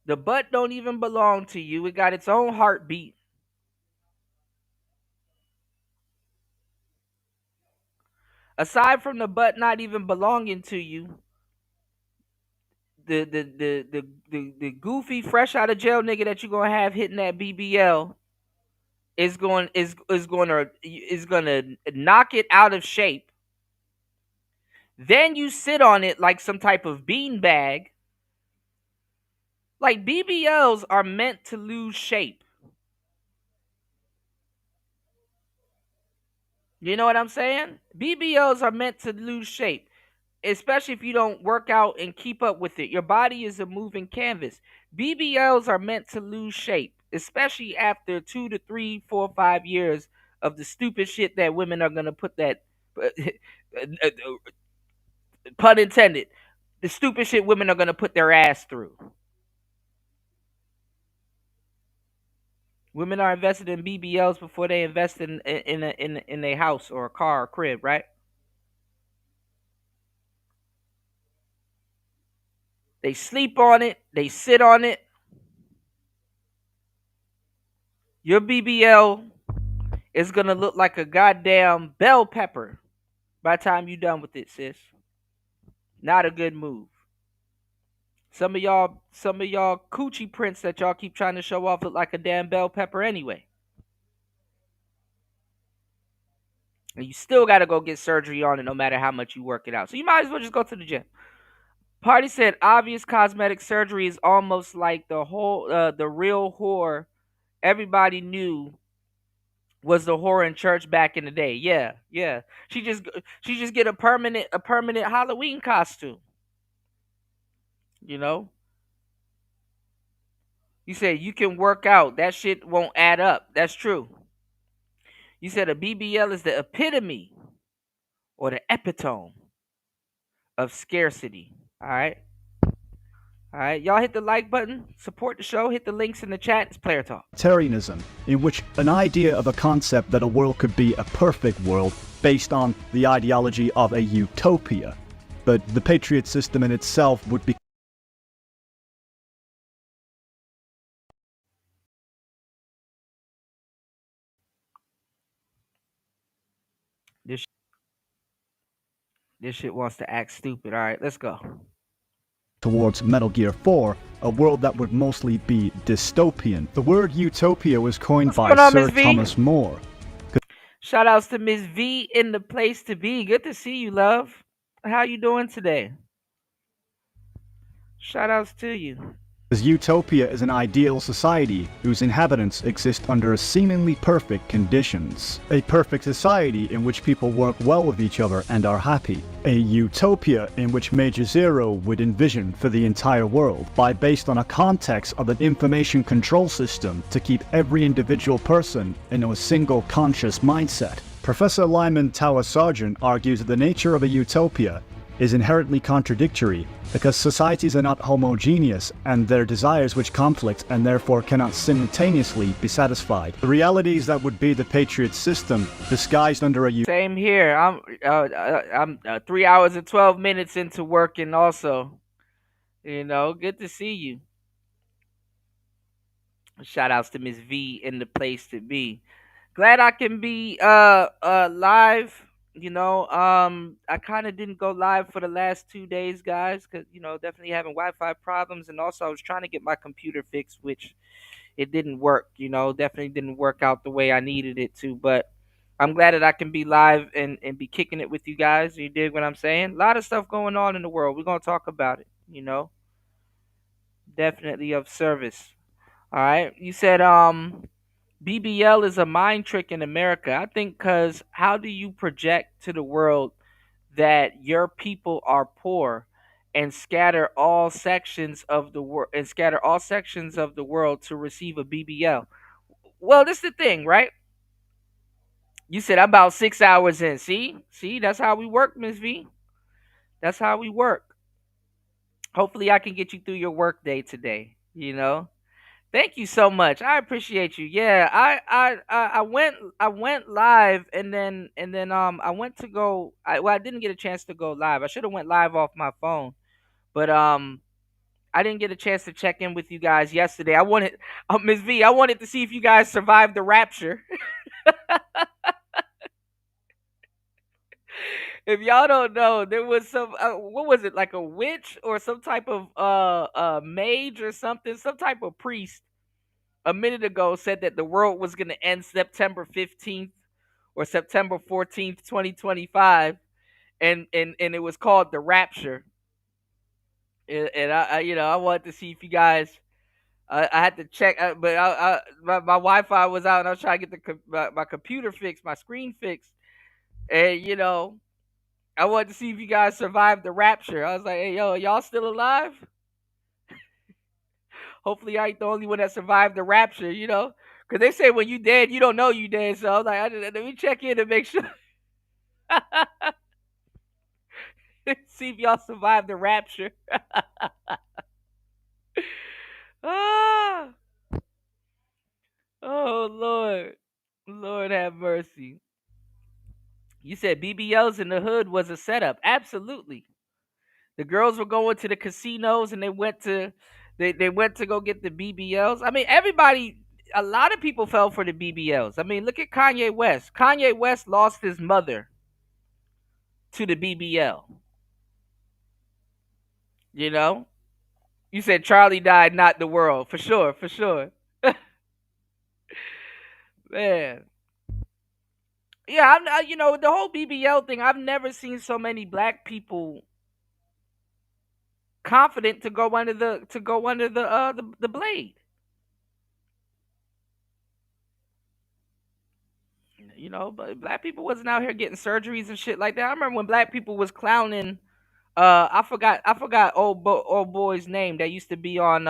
The butt don't even belong to you. It got its own heartbeat. Aside from the butt not even belonging to you, the goofy fresh out of jail nigga that you're gonna have hitting that BBL is gonna knock it out of shape. Then you sit on it like some type of bean bag. Like, BBLs are meant to lose shape. You know what I'm saying? BBLs are meant to lose shape, especially if you don't work out and keep up with it. Your body is a moving canvas. BBLs are meant to lose shape, especially after 2 to 3, 4, 5 years of the stupid shit that women are gonna put that pun intended. The stupid shit women are gonna put their ass through. Women are invested in BBLs before they invest in a house or a car or crib, right? They sleep on it. They sit on it. Your BBL is going to look like a goddamn bell pepper by the time you're done with it, sis. Not a good move. Some of y'all coochie prints that y'all keep trying to show off look like a damn bell pepper anyway. And you still got to go get surgery on it no matter how much you work it out. So you might as well just go to the gym. Party said obvious cosmetic surgery is almost like the real whore everybody knew was the whore in church back in the day. Yeah, yeah. She just get a permanent Halloween costume. You know, you said you can work out. That shit won't add up. That's true. You said a BBL is the epitome or the epitome of scarcity. All right. All right. Y'all hit the like button. Support the show. Hit the links in the chat. It's Player Talk. Utilitarianism, in which an idea of a concept that a world could be a perfect world based on the ideology of a utopia. But the Patriot system in itself would be This shit wants to act stupid. All right, let's go. Towards Metal Gear 4, a world that would mostly be dystopian. The word utopia was coined by Sir Thomas More. Shout outs to Ms. V in the place to be. Good to see you, love. How you doing today? Shout outs to you. As utopia is an ideal society whose inhabitants exist under seemingly perfect conditions. A perfect society in which people work well with each other and are happy. A utopia in which Major Zero would envision for the entire world, based on a context of an information control system to keep every individual person in a single conscious mindset. Professor Lyman Tower Sargent argues that the nature of a utopia is inherently contradictory because societies are not homogeneous and their desires which conflict and therefore cannot simultaneously be satisfied. The realities that would be the Patriot system disguised under a Same here. I'm 3 hours and 12 minutes into working also. You know, good to see you. Shout outs to Miss V in the place to be. Glad I can be live. You know, I kind of didn't go live for the last 2 days, guys, because, you know, definitely having Wi-Fi problems. And also I was trying to get my computer fixed, which it didn't work, you know, definitely didn't work out the way I needed it to. But I'm glad that I can be live and be kicking it with you guys. You dig what I'm saying? A lot of stuff going on in the world. We're going to talk about it, you know. Definitely of service. All right. You said, BBL is a mind trick in America. I think because how do you project to the world that your people are poor and scatter all sections of the world to receive a BBL? Well, this is the thing, right? You said I'm about 6 hours in. See, that's how we work, Miss V. That's how we work. Hopefully, I can get you through your work day today. You know. Thank you so much. I appreciate you. Yeah, I went live and then I went to go. I didn't get a chance to go live. I should have went live off my phone, but I didn't get a chance to check in with you guys yesterday. I wanted Ms. V. I wanted to see if you guys survived the rapture. If y'all don't know, there was some what was it, like a witch or some type of mage or something, some type of priest a minute ago said that the world was going to end September 15th or September 14th, 2025, and it was called the rapture. And I you know, I wanted to see if you guys I had to check, but my Wi-Fi was out and I was trying to get my computer fixed, my screen fixed. And you know, I wanted to see if you guys survived the rapture. I was like, hey, yo, y'all still alive? Hopefully, I ain't the only one that survived the rapture, you know? Because they say when you dead, you don't know you dead. So I was like, let me check in to make sure. See if y'all survived the rapture. Ah. Oh, Lord. Lord have mercy. You said BBLs in the hood was a setup. Absolutely. The girls were going to the casinos and they went to go get the BBLs. I mean, a lot of people fell for the BBLs. I mean, look at Kanye West. Kanye West lost his mother to the BBL. You know? You said Charlie died, not the world. For sure, for sure. Man. Yeah, you know, the whole BBL thing, I've never seen so many black people confident to go under the blade. But black people wasn't out here getting surgeries and shit like that. I remember when black people was clowning. I forgot old boy's name that used to be on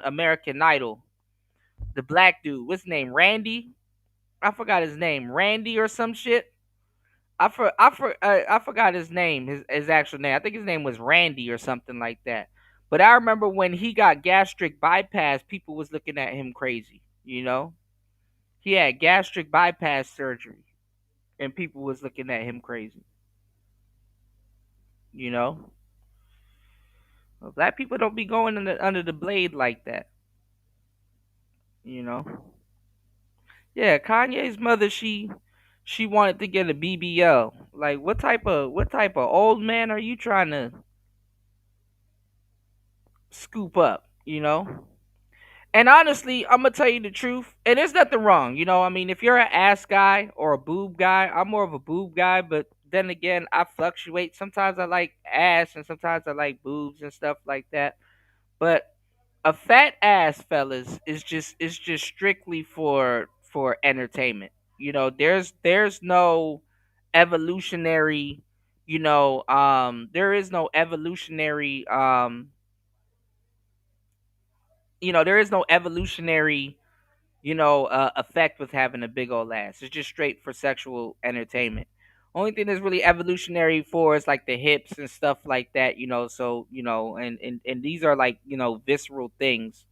American Idol. The black dude, what's his name? Randy. I forgot his name, Randy or some shit. I forgot his name, his actual name. I think his name was Randy or something like that. But I remember when he got gastric bypass, people was looking at him crazy. He had gastric bypass surgery, and people was looking at him crazy. Well, black people don't be going under the blade like that. Yeah, Kanye's mother, she wanted to get a BBL. Like, what type of old man are you trying to scoop up? And honestly, I'm gonna tell you the truth, and there's nothing wrong. I mean, if you're an ass guy or a boob guy, I'm more of a boob guy, but then again, I fluctuate. Sometimes I like ass, and sometimes I like boobs and stuff like that. But a fat ass, fellas, is just strictly for entertainment. There's no evolutionary. There is no evolutionary. There is no evolutionary. Effect with having a big old ass. It's just straight for sexual entertainment. Only thing that's really evolutionary for is like the hips and stuff like that. So and these are like visceral things.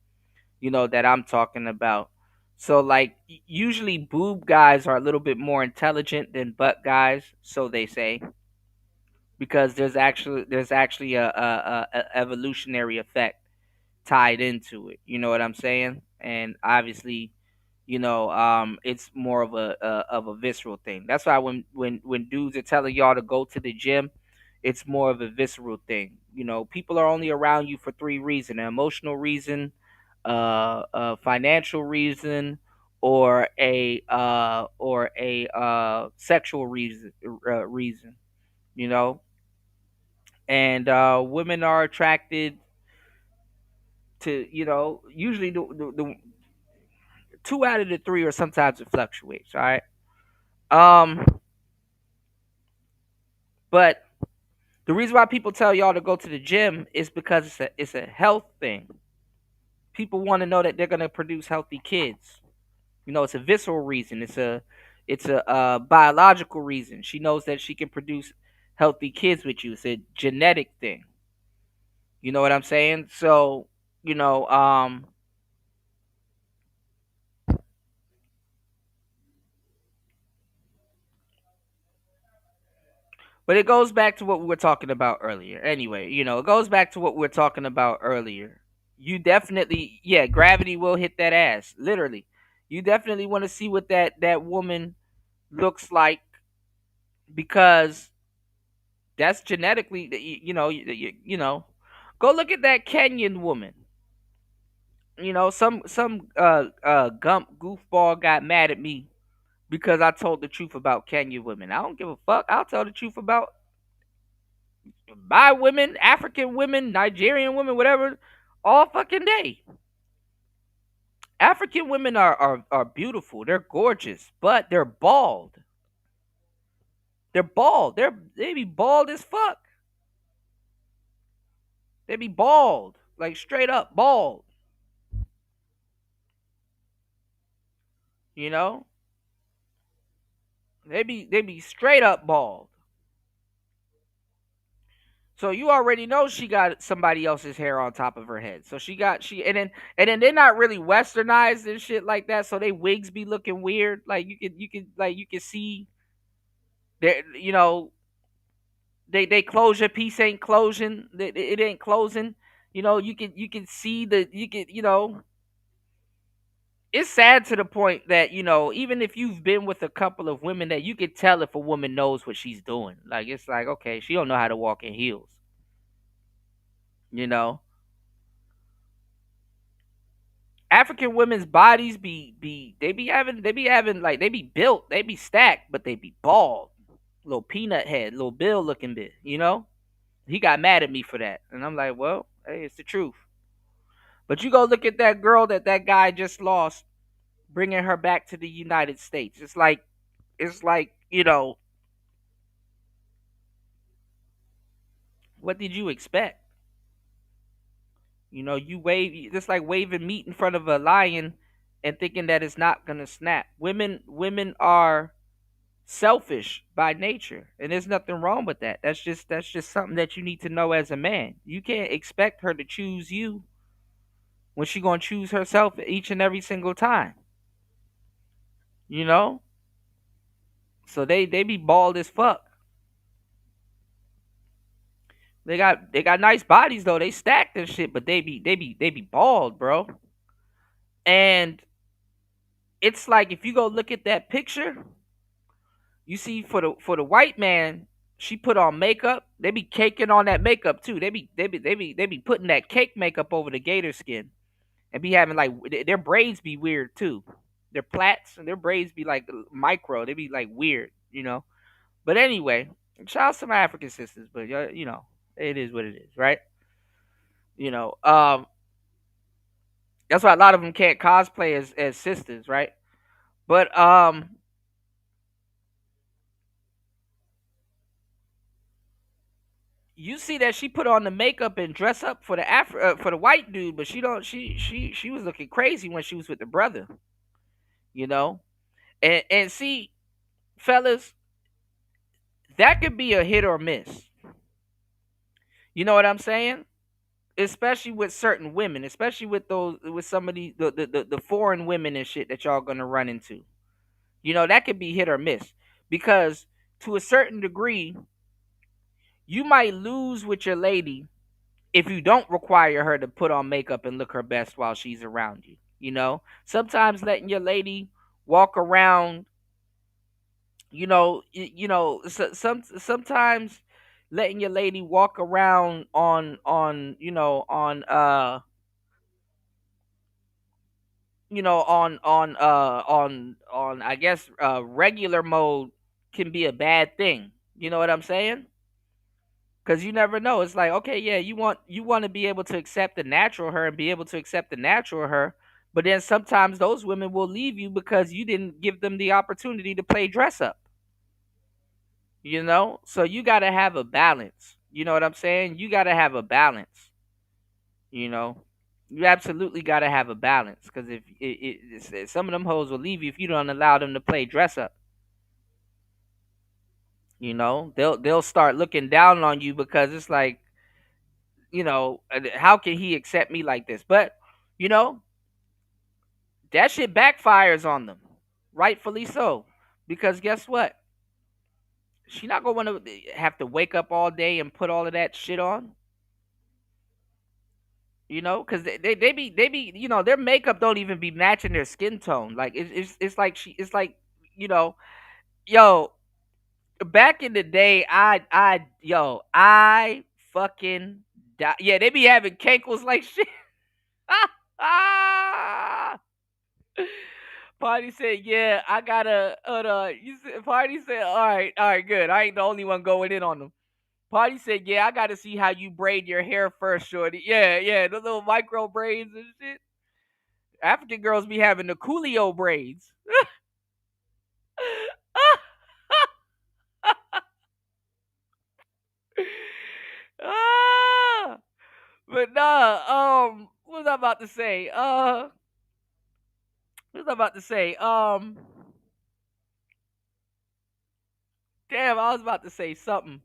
That I'm talking about. So like usually boob guys are a little bit more intelligent than butt guys, so they say, because there's actually a evolutionary effect tied into it. You know what I'm saying? And obviously, it's more of a visceral thing. That's why when dudes are telling y'all to go to the gym, it's more of a visceral thing. People are only around you for three reasons: an emotional reason, a financial reason, or a sexual reason. You know, and women are attracted to usually the two out of the three, or sometimes it fluctuates. All right. Um, but the reason why people tell y'all to go to the gym is because it's a health thing. People want to know that they're gonna produce healthy kids. It's a visceral reason. It's a biological reason. She knows that she can produce healthy kids with you. It's a genetic thing. You know what I'm saying? So, you know, um, but it goes back to what we were talking about earlier. Anyway, it goes back to what we were talking about earlier. You definitely, yeah, gravity will hit that ass, literally. You definitely want to see what that woman looks like, because that's genetically, go look at that Kenyan woman. Some gump goofball got mad at me because I told the truth about Kenyan women. I don't give a fuck. I'll tell the truth about my women, African women, Nigerian women, whatever, all fucking day. African women are beautiful. They're gorgeous, but they're bald. They're bald. They be bald as fuck. They be bald, like straight up bald. You know, they be straight up bald. So you already know she got somebody else's hair on top of her head. So and then they're not really westernized and shit like that. So they wigs be looking weird. Like you can see they they closure piece ain't closing. It ain't closing. You can see it's sad to the point that even if you've been with a couple of women, that you could tell if a woman knows what she's doing. Like, it's like, okay, she don't know how to walk in heels. you know African women's bodies they be having like, they be built, they be stacked, but they be bald, little peanut head, little Bill looking bit. He got mad at me for that, and I'm like, well, hey, it's the truth. But you go look at that girl that guy just lost, bringing her back to the United States. It's like it's like, what did you expect? You wave, just like waving meat in front of a lion and thinking that it's not gonna snap. Women are selfish by nature, and there's nothing wrong with that. That's just something that you need to know as a man. You can't expect her to choose you when she gonna choose herself each and every single time. You know, so they be bald as fuck. They got nice bodies though. They stacked and shit, but they be bald, bro. And it's like if you go look at that picture, you see for the white man, she put on makeup. They be caking on that makeup too. They be putting that cake makeup over the gator skin, and be having like their braids be weird too. Their plaits and their braids be like micro. They be like weird. But anyway, shout out to my African sisters. But it is what it is, right? You know, um, that's why a lot of them can't cosplay as sisters, right? But you see that she put on the makeup and dress up for the for the white dude, but she don't. She was looking crazy when she was with the brother, you know. And see, fellas, that could be a hit or miss. You know what I'm saying? Especially with certain women, especially with some of the foreign women and shit that y'all gonna run into. That could be hit or miss because to a certain degree, you might lose with your lady if you don't require her to put on makeup and look her best while she's around you. Sometimes letting your lady walk around, sometimes letting your lady walk around on I guess regular mode can be a bad thing. You know what I'm saying? Because you never know. It's like, okay, yeah, you want to be able to accept the natural her and be able to accept the natural her, but then sometimes those women will leave you because you didn't give them the opportunity to play dress up. So you got to have a balance. You know what I'm saying? You got to have a balance. You know, you absolutely got to have a balance because if some of them hoes will leave you if you don't allow them to play dress up. They'll start looking down on you because it's like, how can he accept me like this? But you know, that shit backfires on them, rightfully so, because guess what? She not gonna want to have to wake up all day and put all of that shit on. Because they be their makeup don't even be matching their skin tone. Like it's like you know, yo, back in the day, I fucking die. Yeah, they be having cankles like shit. Party said, "Yeah, I gotta." You said, Party said, all right, good. I ain't the only one going in on them." Party said, "Yeah, I gotta see how you braid your hair first, shorty." Yeah, yeah, the little micro braids and shit. African girls be having the Coolio braids. Ah, but nah, what was I about to say? What was I about to say? Damn, I was about to say something.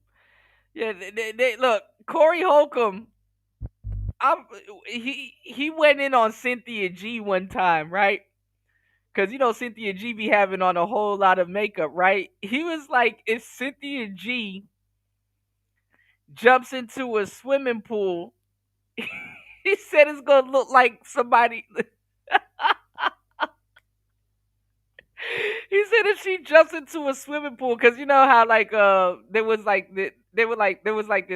Yeah, look, Corey Holcomb. He went in on Cynthia G one time, right? Because Cynthia G be having on a whole lot of makeup, right? He was like, if Cynthia G jumps into a swimming pool, he said it's gonna look like somebody. He said if she jumps into a swimming pool, because you know how like there was like there was like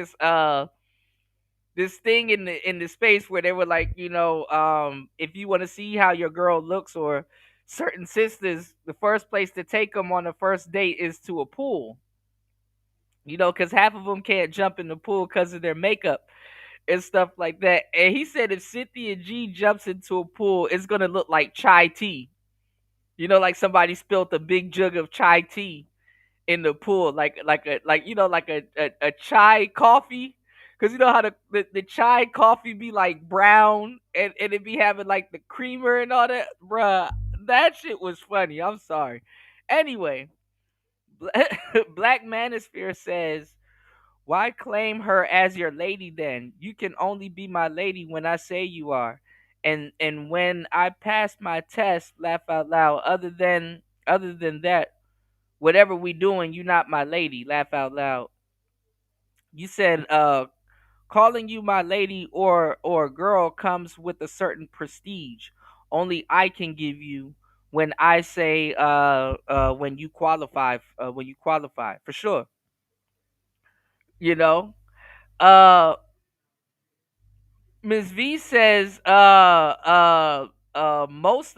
this thing in the space where they were like, if you want to see how your girl looks or certain sisters, the first place to take them on the first date is to a pool. Because half of them can't jump in the pool because of their makeup and stuff like that. And he said if Cynthia G jumps into a pool, it's gonna look like chai tea. Like somebody spilled a big jug of chai tea in the pool, like a chai coffee, because you know how the chai coffee be like brown and it be having like the creamer and all that, bruh. That shit was funny. I'm sorry. Anyway, Black Manosphere says, "Why claim her as your lady then? You can only be my lady when I say you are, and when I pass my test, laugh out loud. Other than that, whatever we doing, you not my lady. Laugh out loud. You said calling you my lady or girl comes with a certain prestige. Only I can give you when I say when you qualify for sure. You know. Uh Ms. V says most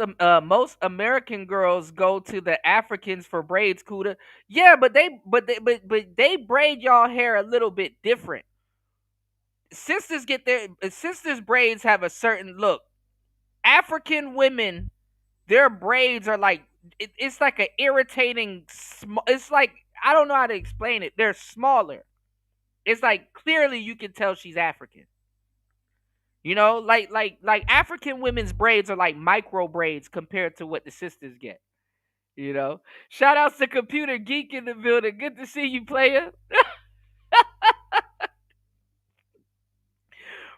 American girls go to the Africans for braids, Kuda. Yeah, but they braid y'all hair a little bit different. Sisters braids have a certain look. African women, their braids are like it's like an irritating it's like, I don't know how to explain it. They're smaller. It's like clearly you can tell she's African. Like African women's braids are like micro braids compared to what the sisters get. Shout outs to Computer Geek in the building. Good to see you, player.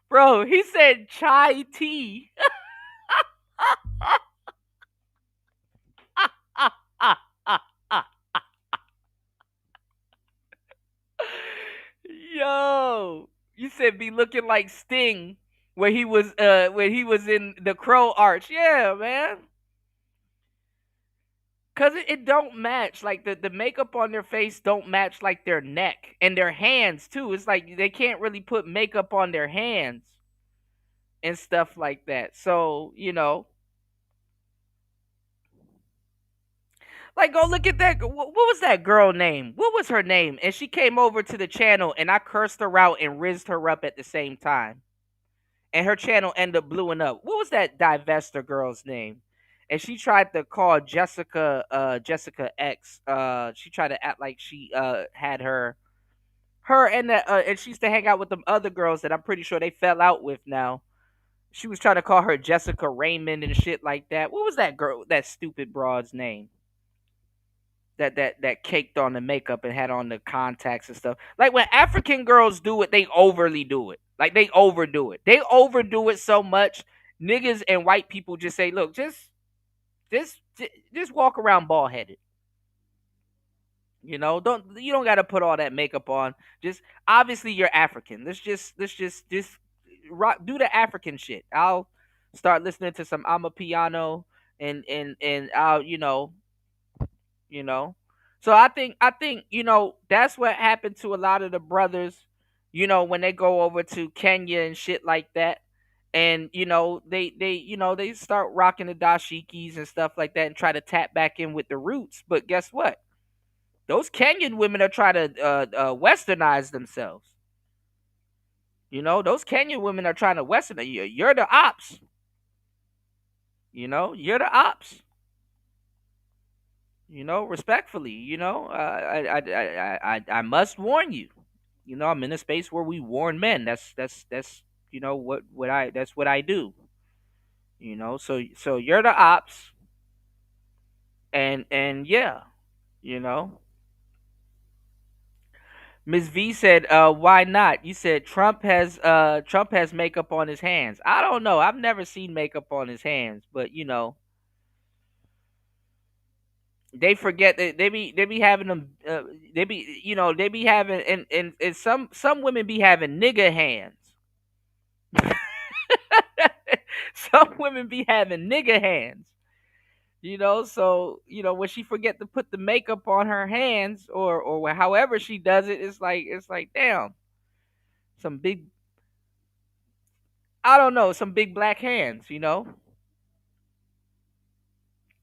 Bro, he said chai tea. Yo, you said be looking like Sting when he was in the Crow Arch. Yeah, man. Cause it don't match. Like the makeup on their face don't match like their neck and their hands too. It's like they can't really put makeup on their hands and stuff like that. So, like, go look at that. What was that girl name? What was her name? And she came over to the channel, and I cursed her out and rizzed her up at the same time. And her channel ended up blowing up. What was that Divester girl's name? And she tried to call Jessica X. She tried to act like she had her and she used to hang out with them other girls that I'm pretty sure they fell out with now. She was trying to call her Jessica Raymond and shit like that. What was that girl? That stupid broad's name? That caked on the makeup and had on the contacts and stuff. Like when African girls do it, they overly do it. Like they overdo it. They overdo it so much. Niggas and white people just say, "Look, just walk around bald headed." You don't got to put all that makeup on. Just obviously you're African. Let's just rock, do the African shit. I'll start listening to some Amapiano and I'll you know. So I think that's what happened to a lot of the brothers, when they go over to Kenya and shit like that. And they start rocking the dashikis and stuff like that and try to tap back in with the roots. But guess what? Those Kenyan women are trying to westernize themselves. Those Kenyan women are trying to westernize. You're the ops. You're the ops. Respectfully, I must warn you. I'm in a space where we warn men. That's that's what I do. So you're the ops, and yeah, you know. Ms. V said, why not? You said Trump has makeup on his hands. I don't know. I've never seen makeup on his hands, but they forget that they be having them they be having and some women be having nigga hands. Some women be having nigga hands. So when she forget to put the makeup on her hands or however she does it, it's like damn, some big, I don't know, some big black hands.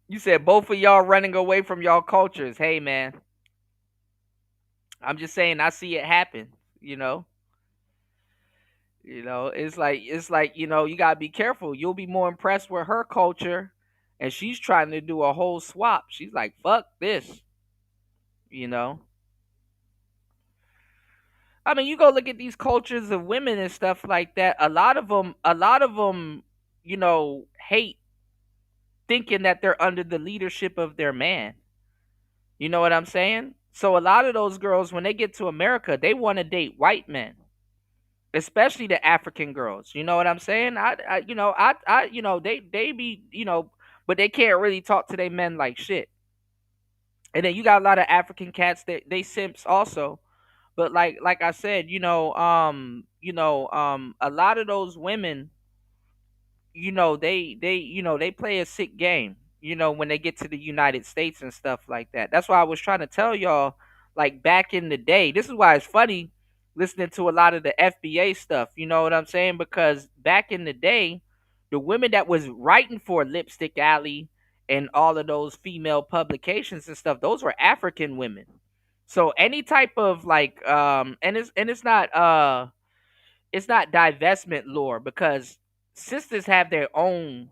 You said both of y'all running away from y'all cultures. Hey man, I'm just saying I see it happen. you know it's like you gotta be careful. You'll be more impressed with her culture and she's trying to do a whole swap. She's like, fuck this, you know. I mean, you go look at these cultures of women and stuff like that. A lot of them, hate thinking that they're under the leadership of their man. You know what I'm saying? So a lot of those girls, when they get to America, they want to date white men, especially the African girls. You know what I'm saying? They be, but they can't really talk to their men like shit. And then you got a lot of African cats that they simps also. But like I said, a lot of those women, they play a sick game, when they get to the United States and stuff like that. That's why I was trying to tell y'all, like, back in the day. This is why it's funny listening to a lot of the FBA stuff, you know what I'm saying? Because back in the day, the women that was writing for Lipstick Alley and all of those female publications and stuff, those were African women. So any type of like it's not divestment lore, because sisters have their own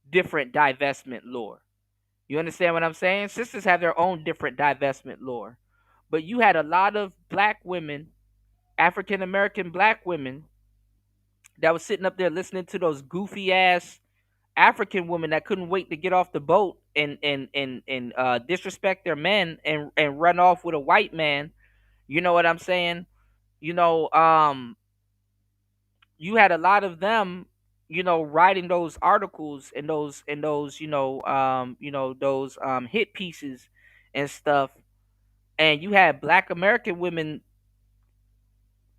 different divestment lore. You understand what I'm saying? Sisters have their own different divestment lore. But you had a lot of black women, African American black women, that was sitting up there listening to those goofy ass African women that couldn't wait to get off the boat and disrespect their men and run off with a white man. You know what I'm saying? You know, you had a lot of them, writing those articles and those those hit pieces and stuff, and you had black American women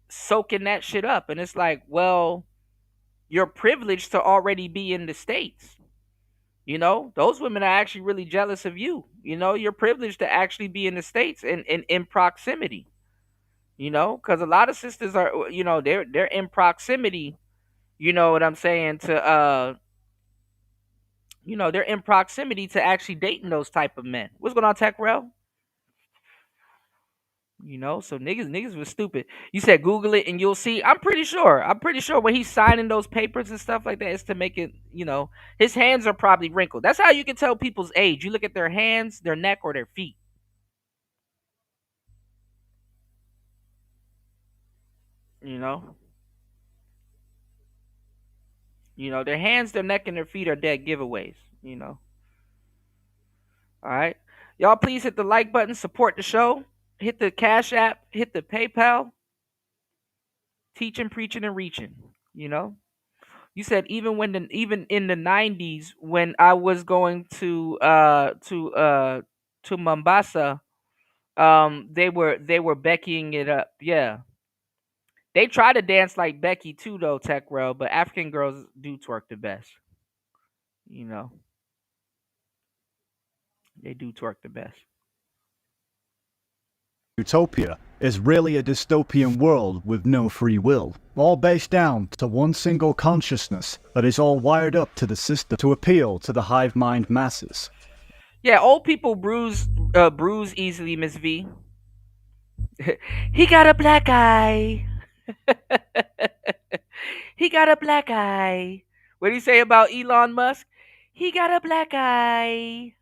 soaking that shit up, and it's like, well, you're privileged to already be in the States. Those women are actually really jealous of you. You're privileged to actually be in the States and in proximity. Because a lot of sisters are, they're in proximity. You know what I'm saying? They're in proximity to actually dating those type of men. What's going on, Tech Rel? So niggas was stupid. You said Google it and you'll see. I'm pretty sure. When he's signing those papers and stuff like that, it's to make it, his hands are probably wrinkled. That's how you can tell people's age. You look at their hands, their neck, or their feet. You know? Their hands, their neck, and their feet are dead giveaways. All right. Y'all please hit the like button, support the show. Hit the Cash App, hit the PayPal. Teaching, preaching, and reaching. You said even in the 90s, when I was going to Mombasa, they were Beckying it up. Yeah. They try to dance like Becky too, though, Tech Rail, but African girls do twerk the best. They do twerk the best. Utopia is really a dystopian world with no free will, all based down to one single consciousness that is all wired up to the system to appeal to the hive mind masses. Yeah, old people bruise easily, Miss V. He got a black eye. He got a black eye. What do you say about Elon Musk? He got a black eye.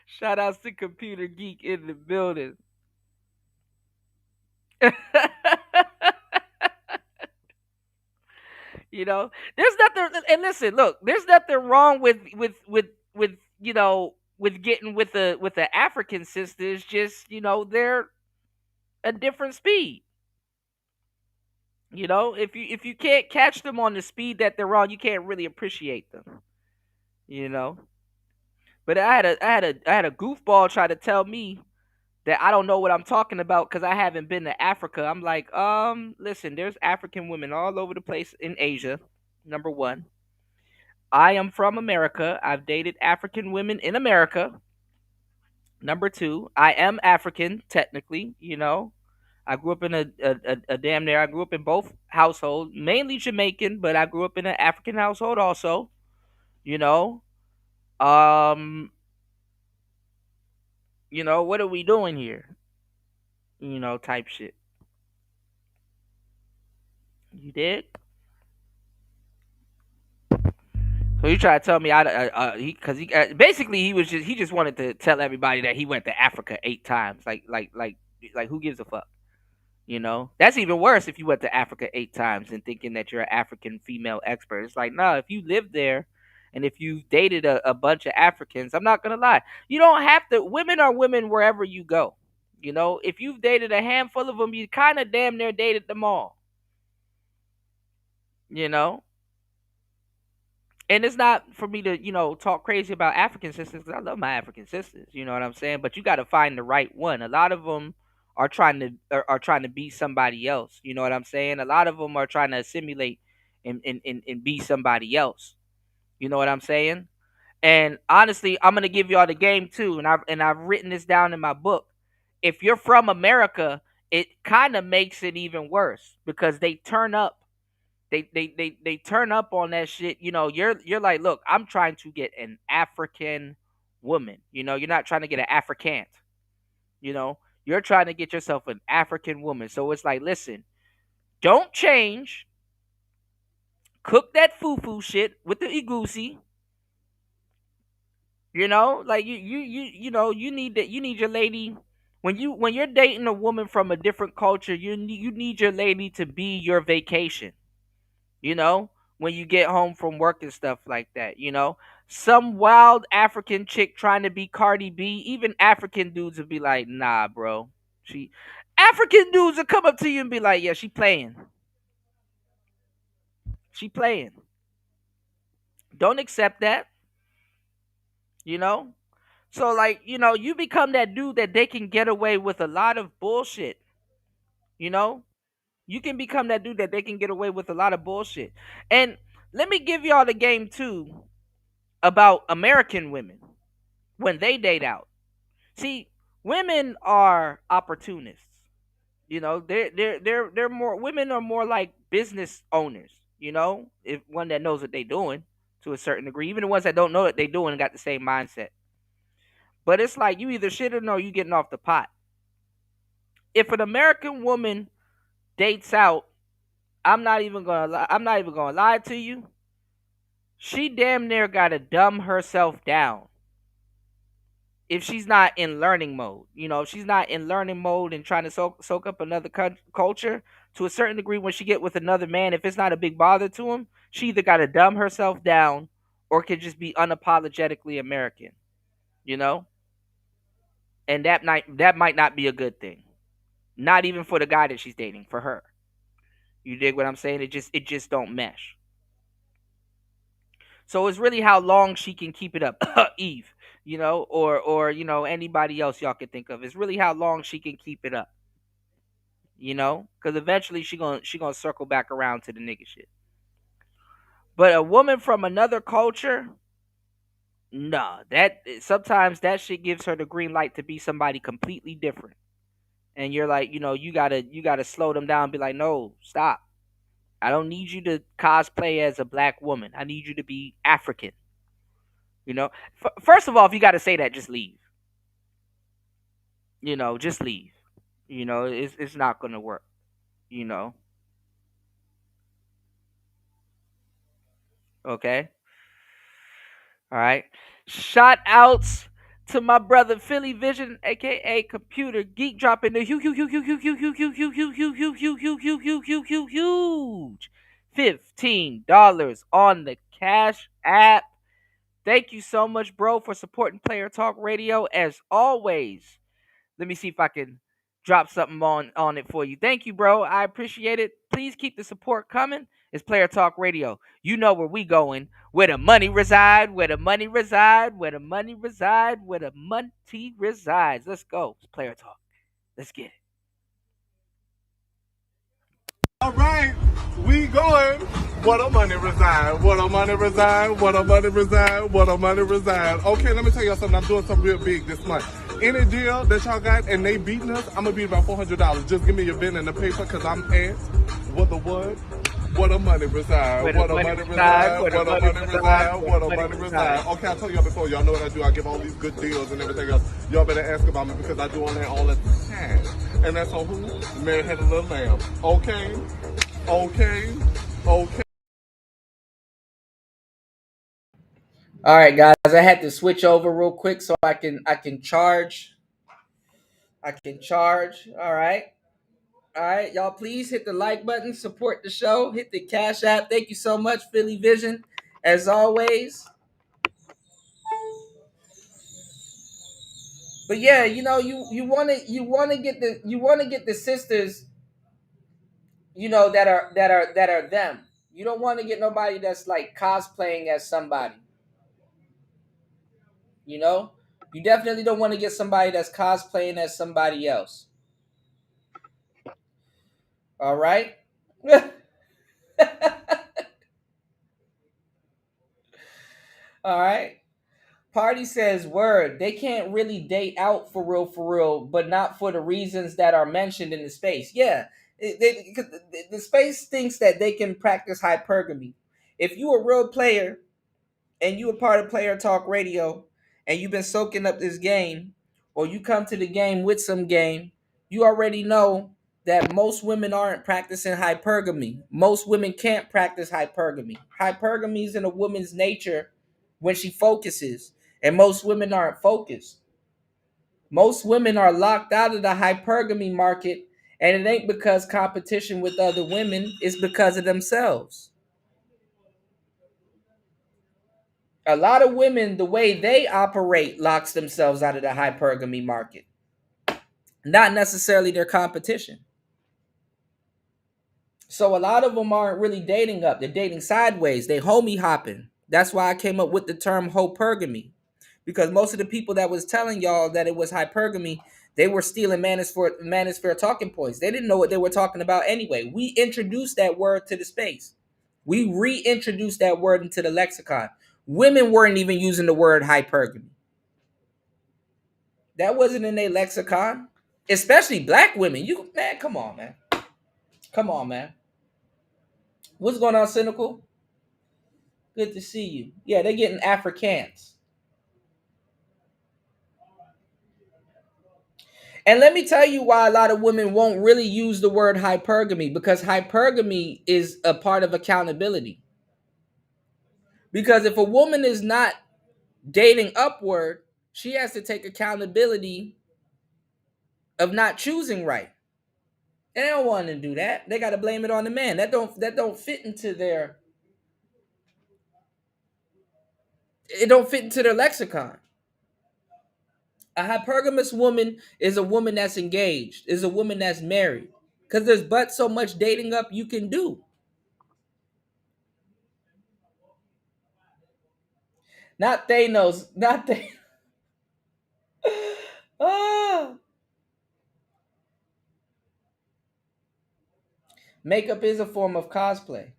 Shout outs to Computer Geek in the building. There's nothing. And listen, look, there's nothing wrong with getting with the African sisters. Just they're a different speed. If you can't catch them on the speed that they're on, you can't really appreciate them. But I had a goofball try to tell me that I don't know what I'm talking about because I haven't been to Africa. I'm like, listen, there's African women all over the place in Asia. Number one, I am from America. I've dated African women in America. Number two, I am African technically. I grew up in a damn near. I grew up in both households, mainly Jamaican, but I grew up in an African household also. What are we doing here? Type shit. You did? So you try to tell me basically he just wanted to tell everybody that he went to Africa 8 times. Like who gives a fuck? You know, that's even worse if you went to Africa 8 times and thinking that you're an African female expert. It's like, no, if you live there and if you've dated a bunch of Africans, I'm not going to lie. You don't have to. Women are women wherever you go. You know, if you've dated a handful of them, you kind of damn near dated them all. You know? And it's not for me to, talk crazy about African sisters, because I love my African sisters. You know what I'm saying? But you got to find the right one. A lot of them are trying to be somebody else. You know what I'm saying? A lot of them are trying to assimilate and be somebody else. You know what I'm saying? And honestly, I'm gonna give y'all the game too, and I've written this down in my book. If you're from America, it kind of makes it even worse because they turn up. They turn up on that shit. You know, you're like, look, I'm trying to get an African woman. You know, you're not trying to get an Africant. You know, you're trying to get yourself an African woman. So it's like, listen, don't change. Cook that fufu shit with the egusi. You know, like you need your lady when you're dating a woman from a different culture. You need your lady to be your vacation. You know, when you get home from work and stuff like that. You know, some wild African chick trying to be Cardi B. Even African dudes would be like, nah, bro. African dudes will come up to you and be like, yeah, she playing. She playing. Don't accept that. You know? So, like, you become that dude that they can get away with a lot of bullshit. You know? You can become that dude that they can get away with a lot of bullshit. And let me give y'all the game, too, about American women when they date out. See, women are opportunists. You know, they're more, women are more like business owners, if one that knows what they're doing to a certain degree. Even the ones that don't know what they're doing got the same mindset. But it's like you either shitting or you getting off the pot. If an American woman dates out, I'm not even gonna lie to you. She damn near gotta dumb herself down. If she's not in learning mode, if she's not in learning mode and trying to soak up another culture to a certain degree, when she get with another man, if it's not a big bother to him, she either got to dumb herself down or could just be unapologetically American, and that might not be a good thing, not even for the guy that she's dating, for her. You dig what I'm saying? It just don't mesh. So it's really how long she can keep it up, Eve, or anybody else y'all can think of. It's really how long she can keep it up, because eventually she gonna circle back around to the nigga shit. But a woman from another culture, nah, that sometimes that shit gives her the green light to be somebody completely different, and you're like, you gotta slow them down and be like, no, stop. I don't need you to cosplay as a black woman. I need you to be African. First of all, if you got to say that, just leave. Just leave. It's not going to work. Okay? All right. Shout outs to my brother Philly Vision, aka Computer Geek, dropping the huge $15 on the Cash App. Thank you so much, bro, for supporting Player Talk Radio as always. Let me see if I can drop something on it for you. Thank you, bro. I appreciate it. Please keep the support coming. It's Player Talk Radio. You know where we going. Where the money reside, where the money reside, where the money reside, where the money resides. Let's go. It's Player Talk. Let's get it. All right, we going. Where the money reside, where the money reside, where the money reside, where the money reside. Okay, let me tell y'all something. I'm doing something real big this month. Any deal that y'all got and they beating us, I'm going to beat about $400. Just give me your pen and the paper because I'm asked what the what? Where the money reside, where the money reside, where the money reside, where the money reside. Okay, I told y'all before, y'all know what I do. I give all these good deals and everything else. Y'all better ask about me because I do on that all the time. And that's on who? Mary Had a Little Lamb. Okay, okay, okay. All right, guys, I had to switch over real quick so I can charge. I can charge. All right. All right, y'all, please hit the like button, support the show, hit the Cash App. Thank you so much, Philly Vision, as always. But yeah, you know, you want to get the sisters, you know, that are them. You don't want to get nobody that's like cosplaying as somebody. You know, you definitely don't want to get somebody that's cosplaying as somebody else. All right. All right. Party says, word, they can't really date out for real, but not for the reasons that are mentioned in the space. Yeah, the space thinks that they can practice hypergamy. If you a real player and you a part of Player Talk Radio and you've been soaking up this game, or you come to the game with some game, you already know that most women aren't practicing hypergamy. Most women can't practice hypergamy. Hypergamy is in a woman's nature when she focuses, and most women aren't focused. Most women are locked out of the hypergamy market, and it ain't because competition with other women, it's because of themselves. A lot of women, the way they operate locks themselves out of the hypergamy market, not necessarily their competition. So a lot of them aren't really dating up. They're dating sideways. They homie hopping. That's why I came up with the term hopergamy. Because most of the people that was telling y'all that it was hypergamy, they were stealing manosphere talking points. They didn't know what they were talking about anyway. We introduced that word to the space. We reintroduced that word into the lexicon. Women weren't even using the word hypergamy. That wasn't in their lexicon. Especially black women. Man, come on, man. Come on, man. What's going on, Cynical? Good to see you. Yeah, they're getting Afrikaans. And let me tell you why a lot of women won't really use the word hypergamy, because hypergamy is a part of accountability. Because if a woman is not dating upward, she has to take accountability of not choosing right. And they don't want to do that. They got to blame it on the man. That don't fit into their lexicon. A hypergamous woman is a woman that's engaged, is a woman that's married. Because there's but so much dating up you can do. Not Thanos. Not Thanos. Ah. Makeup is a form of cosplay.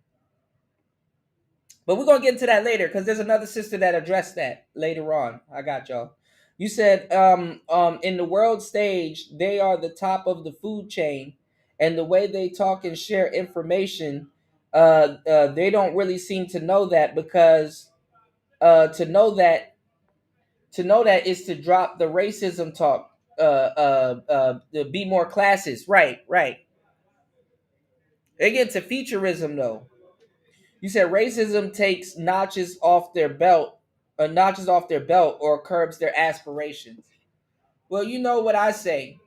But we're going to get into that later, because there's another sister that addressed that later on. I got y'all. You said in the world stage, they are the top of the food chain, and the way they talk and share information, they don't really seem to know that, because to know that is to drop the racism talk, to be more classist. Right. They get to futurism though. You said racism takes notches off their belt, or curbs their aspirations. Well, you know what I say,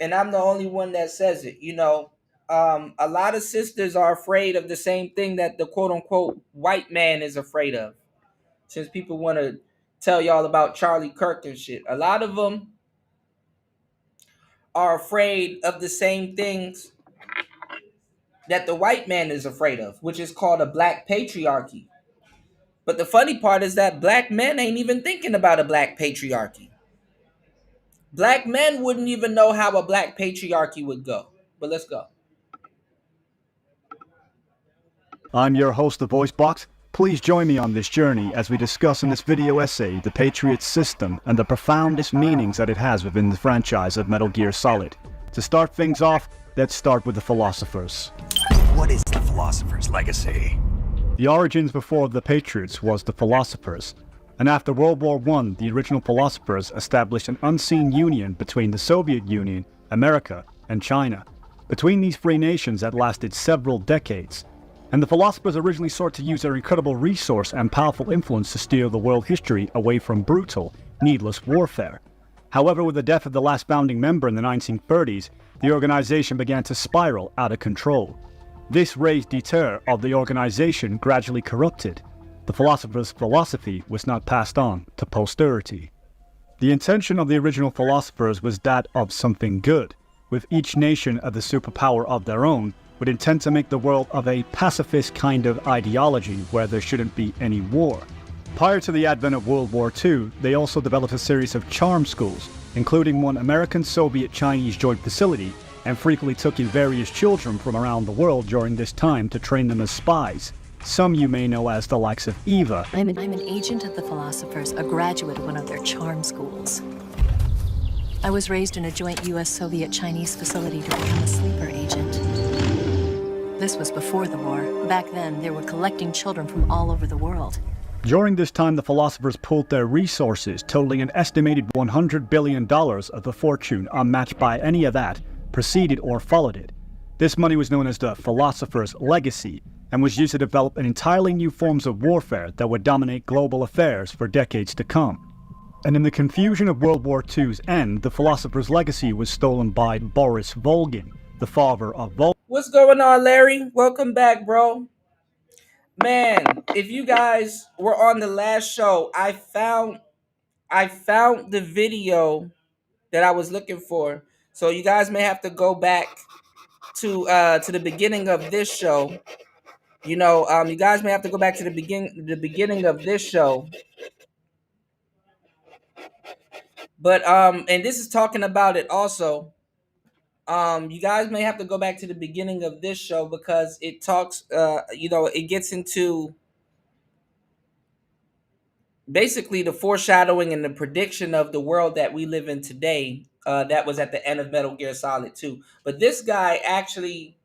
and I'm the only one that says it. You know, a lot of sisters are afraid of the same thing that the quote unquote white man is afraid of. Since people want to tell y'all about Charlie Kirk and shit, a lot of them are afraid of the same things that the white man is afraid of, which is called a black patriarchy. But the funny part is that black men ain't even thinking about a black patriarchy. Black men wouldn't even know how a black patriarchy would go. But let's go. I'm your host, The Voice Box. Please join me on this journey as we discuss in this video essay the Patriot system and the profoundest meanings that it has within the franchise of Metal Gear Solid. To start things off, let's start with the Philosophers. What is the Philosophers' legacy? The origins before the Patriots was the Philosophers, and after World War I, the original Philosophers established an unseen union between the Soviet Union, America, and China. Between these three nations that lasted several decades. And the philosophers originally sought to use their incredible resource and powerful influence to steer the world history away from brutal, needless warfare. However, with the death of the last founding member in the 1930s, the organization began to spiral out of control. This raised the terror of the organization gradually corrupted. The philosophers' philosophy was not passed on to posterity. The intention of the original philosophers was that of something good, with each nation as the superpower of their own, would intend to make the world of a pacifist kind of ideology where there shouldn't be any war. Prior to the advent of World War II, they also developed a series of charm schools, including one American-Soviet-Chinese joint facility, and frequently took in various children from around the world during this time to train them as spies. Some you may know as the likes of Eva. I'm an agent of the Philosophers, a graduate of one of their charm schools. I was raised in a joint US-Soviet-Chinese facility to become a sleeper agent. This was before the war. Back then, they were collecting children from all over the world. During this time, the philosophers pooled their resources, totaling an estimated $100 billion of the fortune unmatched by any of that preceded or followed it. This money was known as the Philosophers' Legacy, and was used to develop an entirely new forms of warfare that would dominate global affairs for decades to come. And in the confusion of World War II's end, the Philosopher's Legacy was stolen by Boris Volgin, the father of Volgin. What's going on, Larry? Welcome back, bro. Man, if you guys were on the last show, I found the video that I was looking for. So you guys may have to go back to the beginning of this show. You guys may have to go back to the beginning of this show. But and this is talking about it also. You guys may have to go back to the beginning of this show because it talks it gets into basically the foreshadowing and the prediction of the world that we live in today. That was at the end of Metal Gear Solid 2. But this guy actually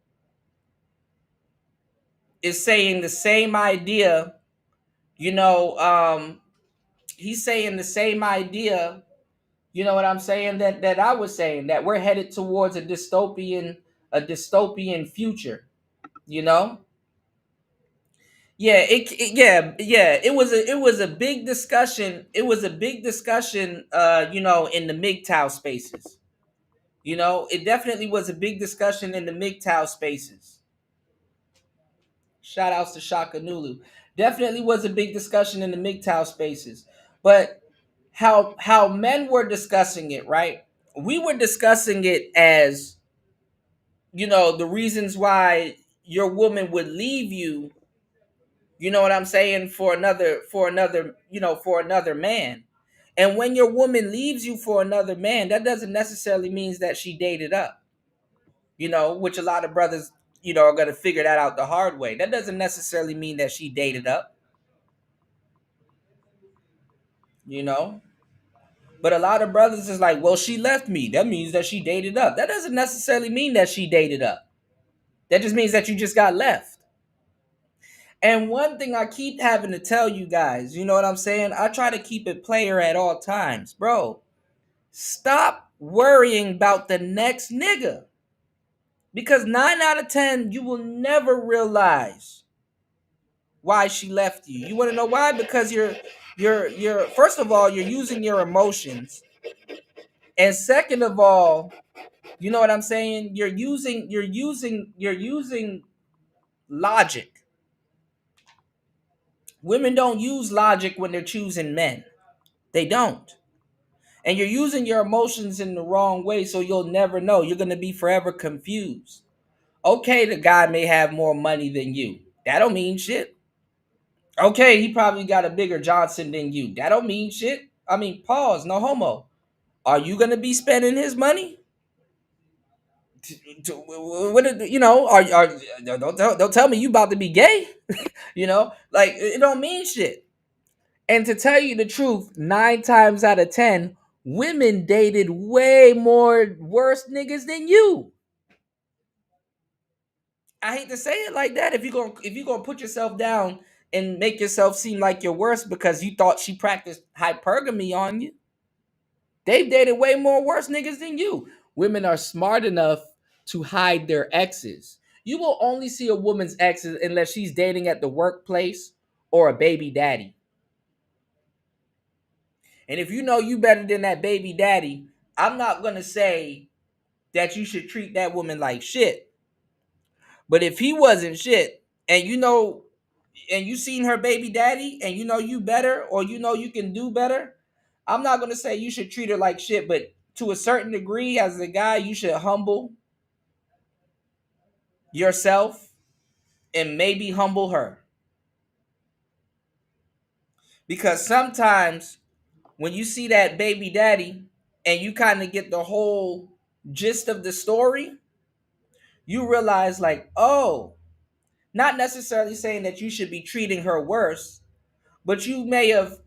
is saying the same idea. He's saying the same idea. You know what I'm saying? That I was saying, that we're headed towards a dystopian future. It was a big discussion. It was a big discussion, in the MGTOW spaces. It definitely was a big discussion in the MGTOW spaces. Shout outs to Shaka Nulu. Definitely was a big discussion in the MGTOW spaces. But how men were discussing it, right? We were discussing it as, the reasons why your woman would leave you. You know what I'm saying? For another man. And when your woman leaves you for another man, that doesn't necessarily mean that she dated up. Which a lot of brothers, are going to figure that out the hard way. That doesn't necessarily mean that she dated up. But a lot of brothers is like, well, she left me. That means that she dated up. That doesn't necessarily mean that she dated up. That just means that you just got left. And one thing I keep having to tell you guys, you know what I'm saying? I try to keep it player at all times. Bro, stop worrying about the next nigga. Because 9 out of 10, you will never realize why she left you. You want to know why? Because you're first of all, you're using your emotions. And second of all, you know what I'm saying? You're using logic. Women don't use logic when they're choosing men. They don't. And you're using your emotions in the wrong way, so you'll never know. You're going to be forever confused. Okay, the guy may have more money than you. That don't mean shit. Okay, he probably got a bigger Johnson than you. That don't mean shit. I mean, pause, no homo. Are you going to be spending his money? Don't tell me you about to be gay. It don't mean shit. And to tell you the truth, 9 times out of 10, women dated way more worse niggas than you. I hate to say it like that. If you're gonna put yourself down and make yourself seem like you're worse because you thought she practiced hypergamy on you, they've dated way more worse niggas than you. Women are smart enough to hide their exes. You will only see a woman's ex unless she's dating at the workplace or a baby daddy. And if you know you better than that baby daddy, I'm not going to say that you should treat that woman like shit. But if he wasn't shit and you know, and you seen her baby daddy and you know you better or you know you can do better, I'm not going to say you should treat her like shit, but to a certain degree as a guy, you should humble yourself and maybe humble her. Because sometimes when you see that baby daddy and you kind of get the whole gist of the story, you realize like, oh, not necessarily saying that you should be treating her worse, but you may have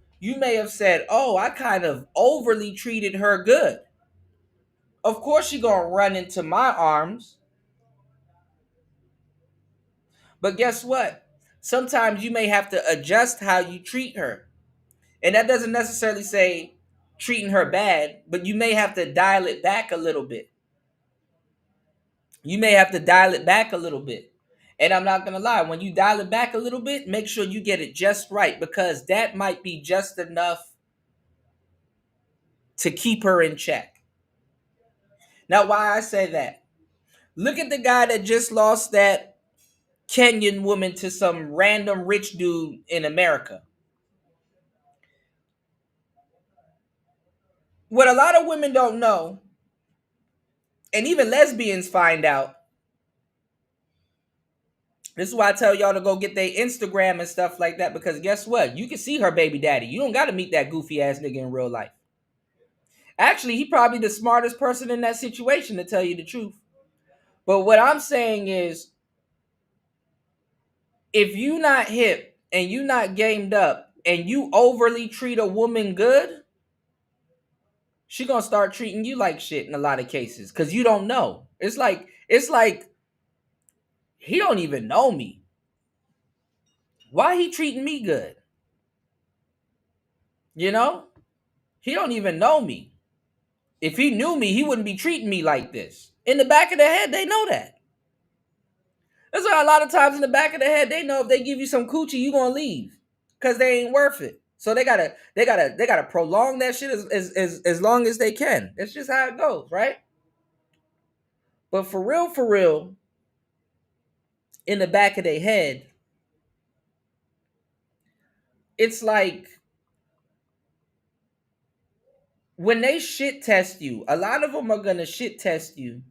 said, oh, I kind of overly treated her good. Of course she gonna run into my arms. But guess what? Sometimes you may have to adjust how you treat her. And that doesn't necessarily say treating her bad, but you may have to dial it back a little bit. You may have to dial it back a little bit. And I'm not going to lie, when you dial it back a little bit, make sure you get it just right, because that might be just enough to keep her in check. Now, why I say that? Look at the guy that just lost that Kenyan woman to some random rich dude in America. What a lot of women don't know, and even lesbians find out, this is why I tell y'all to go get their Instagram and stuff like that, because guess what? You can see her baby daddy. You don't got to meet that goofy ass nigga in real life. Actually, he probably the smartest person in that situation, to tell you the truth. But what I'm saying is, if you not hip and you not gamed up and you overly treat a woman good, she gonna start treating you like shit in a lot of cases, because you don't know. It's like he don't even know me. Why he treating me good? You know? He don't even know me. If he knew me, he wouldn't be treating me like this. In the back of their head, they know that. That's why a lot of times in the back of their head, they know if they give you some coochie, you gonna leave, because they ain't worth it. So they gotta prolong that shit as long as they can. That's just how it goes, right? But for real, in the back of their head, it's like when they shit test you, a lot of them are gonna shit test you.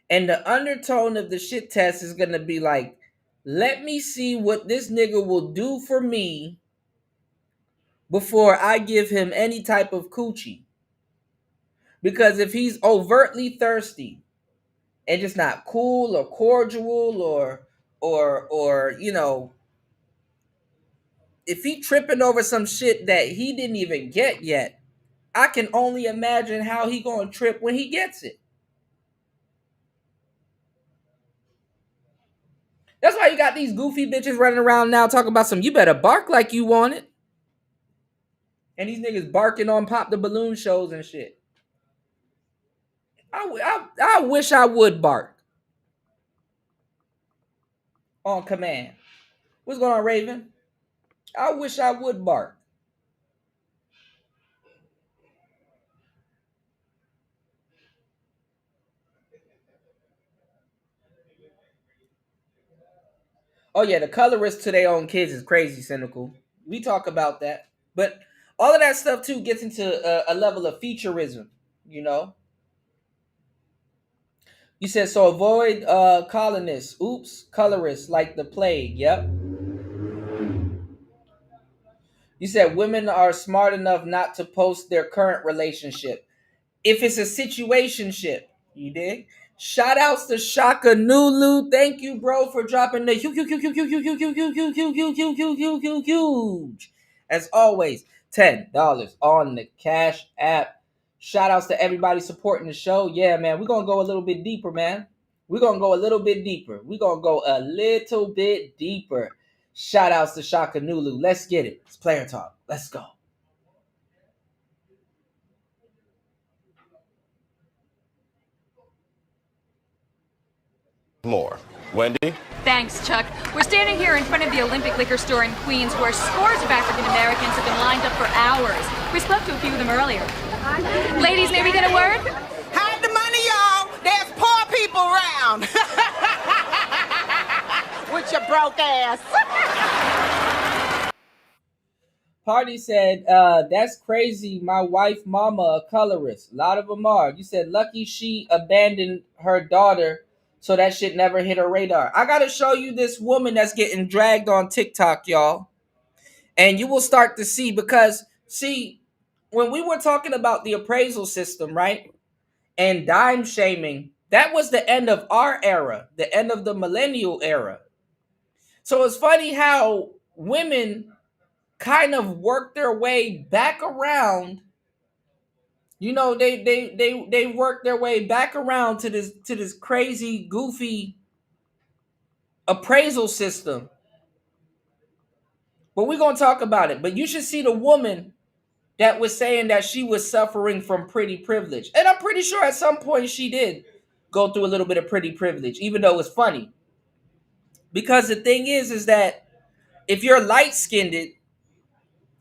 And the undertone of the shit test is gonna be like, let me see what this nigga will do for me before I give him any type of coochie. Because if he's overtly thirsty and just not cool or cordial or you know, if he tripping over some shit that he didn't even get yet, I can only imagine how he gonna trip when he gets it. That's why you got these goofy bitches running around now talking about some, you better bark like you want it. And these niggas barking on Pop the Balloon shows and shit. I wish I would bark on command. What's going on, Raven? I wish I would bark. Oh yeah, the colorist to their own kids is crazy cynical. We talk about that. But all of that stuff too gets into a level of featureism, you know? You said, so avoid colonists. Oops, colorists like the plague. Yep. You said women are smart enough not to post their current relationship. If it's a situationship, you dig? Shout outs to Shaka Nulu. Thank you, bro, for dropping the huge. As always, $10 on the Cash App. Shout outs to everybody supporting the show. Yeah, man, we're gonna go a little bit deeper, man. We're gonna go a little bit deeper. Shout outs to Shaka Nulu. Let's get it. It's player talk. Let's go. more. Wendy? Thanks, Chuck. We're standing here in front of the Olympic Liquor Store in Queens where scores of African Americans have been lined up for hours. We spoke to a few of them earlier. Ladies, may we get a word? Hide the money, y'all. There's poor people around. With your broke ass. Party said, that's crazy. My wife, mama, a colorist. A lot of them are. You said, lucky she abandoned her daughter so that shit never hit her radar. I got to show you this woman that's getting dragged on TikTok, y'all. And you will start to see, because, see, when we were talking about the appraisal system, right? And dime shaming, that was the end of our era, the end of the millennial era. So it's funny how women kind of work their way back around. You know, they work their way back around to this crazy, goofy appraisal system. But we're gonna talk about it. But you should see the woman that was saying that she was suffering from pretty privilege. And I'm pretty sure at some point she did go through a little bit of pretty privilege, even though it's funny. Because the thing is that if you're light-skinned and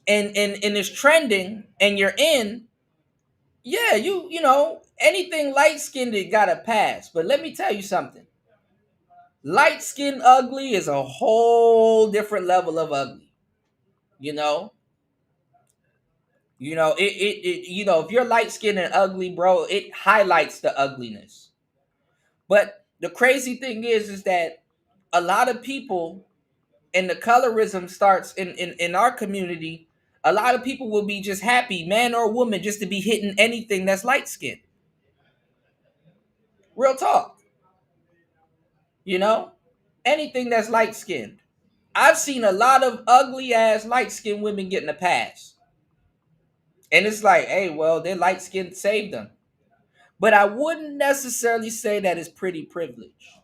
it's trending and you're in, yeah, you know, anything light-skinned got a pass. But let me tell you something. Light-skinned ugly is a whole different level of ugly. You know? You know, you know, if you're light-skinned and ugly, bro, it highlights the ugliness. But the crazy thing is that a lot of people, and the colorism starts in our community, a lot of people will be just happy, man or woman, just to be hitting anything that's light-skinned. Real talk. You know? Anything that's light-skinned. I've seen a lot of ugly-ass light-skinned women getting a pass. And it's like, hey, well, their light-skinned saved them. But I wouldn't necessarily say that it's pretty privilege.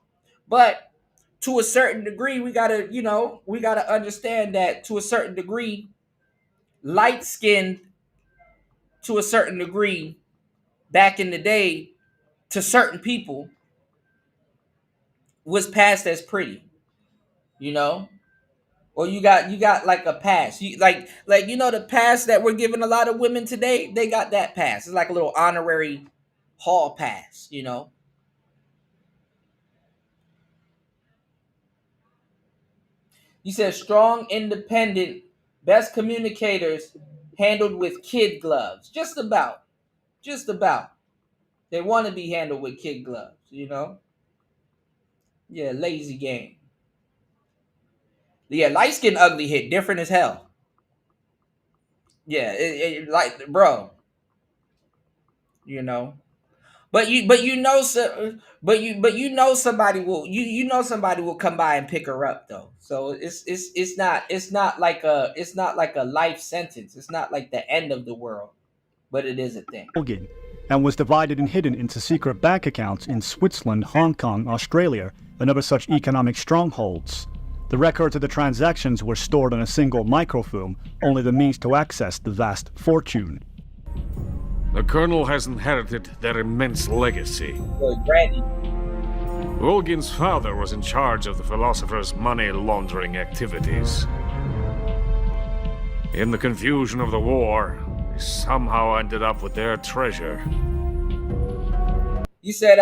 But to a certain degree, we gotta understand that to a certain degree, light-skinned to a certain degree back in the day to certain people was passed as pretty, you know? Or you got like a pass. You like you know the pass that we're giving a lot of women today, they got that pass. It's like a little honorary hall pass, you know. You said strong, independent, best communicators handled with kid gloves. Just about. They want to be handled with kid gloves, you know. Yeah, lazy game. Yeah, light skin ugly hit different as hell. Yeah, like bro, you know. But you know somebody will come by and pick her up though. So it's not like a life sentence. It's not like the end of the world, but it is a thing. And was divided and hidden into secret bank accounts in Switzerland, Hong Kong, Australia, and other such economic strongholds. The records of the transactions were stored on a single microfilm, only the means to access the vast fortune. The Colonel has inherited their immense legacy. Granny. Wolgin's father was in charge of the Philosophers' money laundering activities. In the confusion of the war, he somehow ended up with their treasure. You said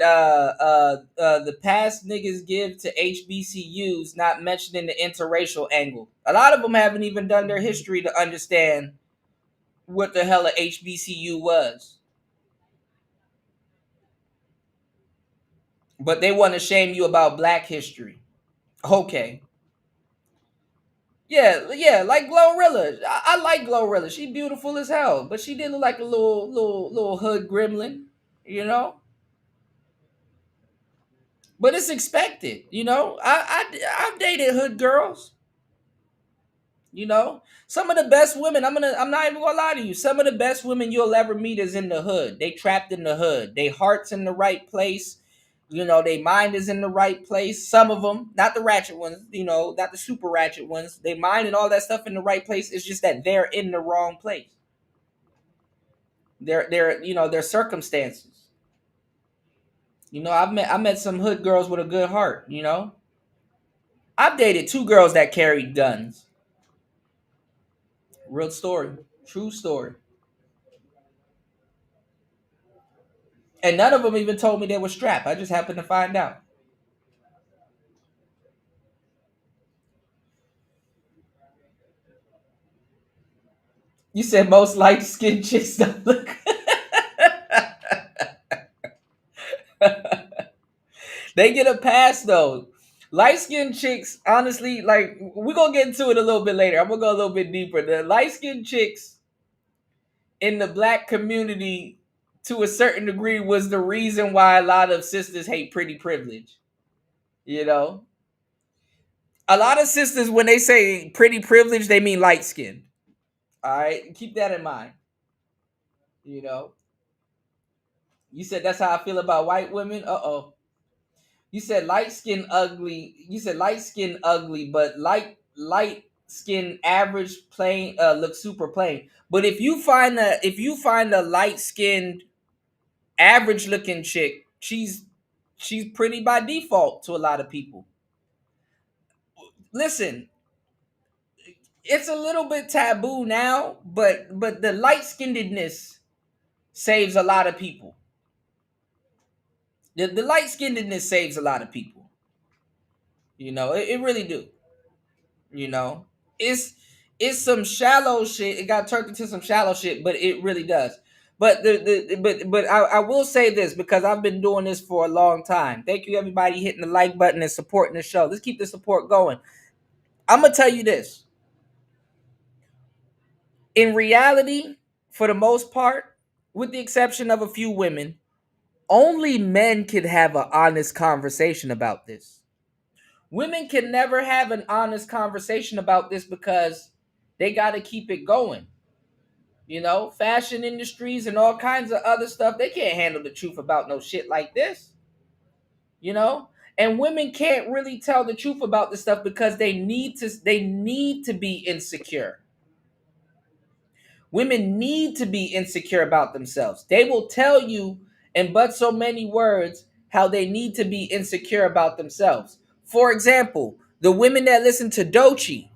the past niggas give to HBCUs, not mentioning the interracial angle. A lot of them haven't even done their history to understand what the hell a HBCU was. But they want to shame you about black history. Okay. Yeah, like Glorilla. I like Glorilla. She beautiful as hell, but she did look like a little hood gremlin, you know. But it's expected, you know. I've dated hood girls. You know, some of the best women, I'm not even gonna lie to you. Some of the best women you'll ever meet is in the hood. They trapped in the hood. They heart's in the right place. You know, their mind is in the right place. Some of them, not the ratchet ones, you know, not the super ratchet ones. They mind and all that stuff in the right place. It's just that they're in the wrong place. They're you know, their circumstances. You know, I met some hood girls with a good heart. You know, I've dated 2 girls that carried guns. Real story, true story. And none of them even told me they were strapped. I just happened to find out. You said most light skinned chicks don't look. They get a pass though. Light skinned chicks, honestly, like we're gonna get into it a little bit later. I'm gonna go a little bit deeper. The light skinned chicks in the black community, to a certain degree, was the reason why a lot of sisters hate pretty privilege. You know, a lot of sisters, when they say pretty privilege, they mean light skinned. All right, keep that in mind. You know, you said that's how I feel about white women. Uh-oh. You said light skin ugly. You said light skin ugly, but light skin average plain looks super plain. But if you find a light skinned average looking chick, she's pretty by default to a lot of people. Listen, it's a little bit taboo now, but the light skinnedness saves a lot of people. The light skinnedness saves a lot of people. You know, it really do. You know, it's some shallow shit. It got turned into some shallow shit, but it really does. But I will say this because I've been doing this for a long time. Thank you everybody hitting the like button and supporting the show. Let's keep the support going. I'm gonna tell you this. In reality, for the most part, with the exception of a few women, only men could have an honest conversation about this. Women can never have an honest conversation about this because they got to keep it going. You know, fashion industries and all kinds of other stuff, they can't handle the truth about no shit like this. You know? And women can't really tell the truth about this stuff because they need to be insecure. Women need to be insecure about themselves. They will tell you in but so many words how they need to be insecure about themselves. For example, the women that listen to Doechii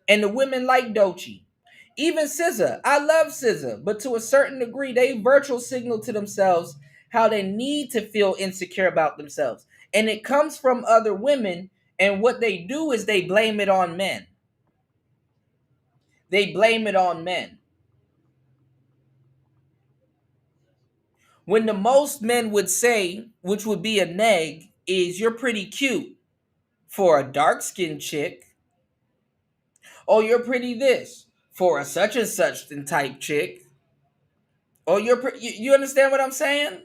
and the women like Doechii, even SZA. I love SZA, but to a certain degree, they virtual signal to themselves how they need to feel insecure about themselves. And it comes from other women, and what they do is they blame it on men. They blame it on men. When the most men would say, which would be a neg, is you're pretty cute for a dark-skinned chick. Oh, you're pretty this for a such and such type chick. Oh, you understand what I'm saying?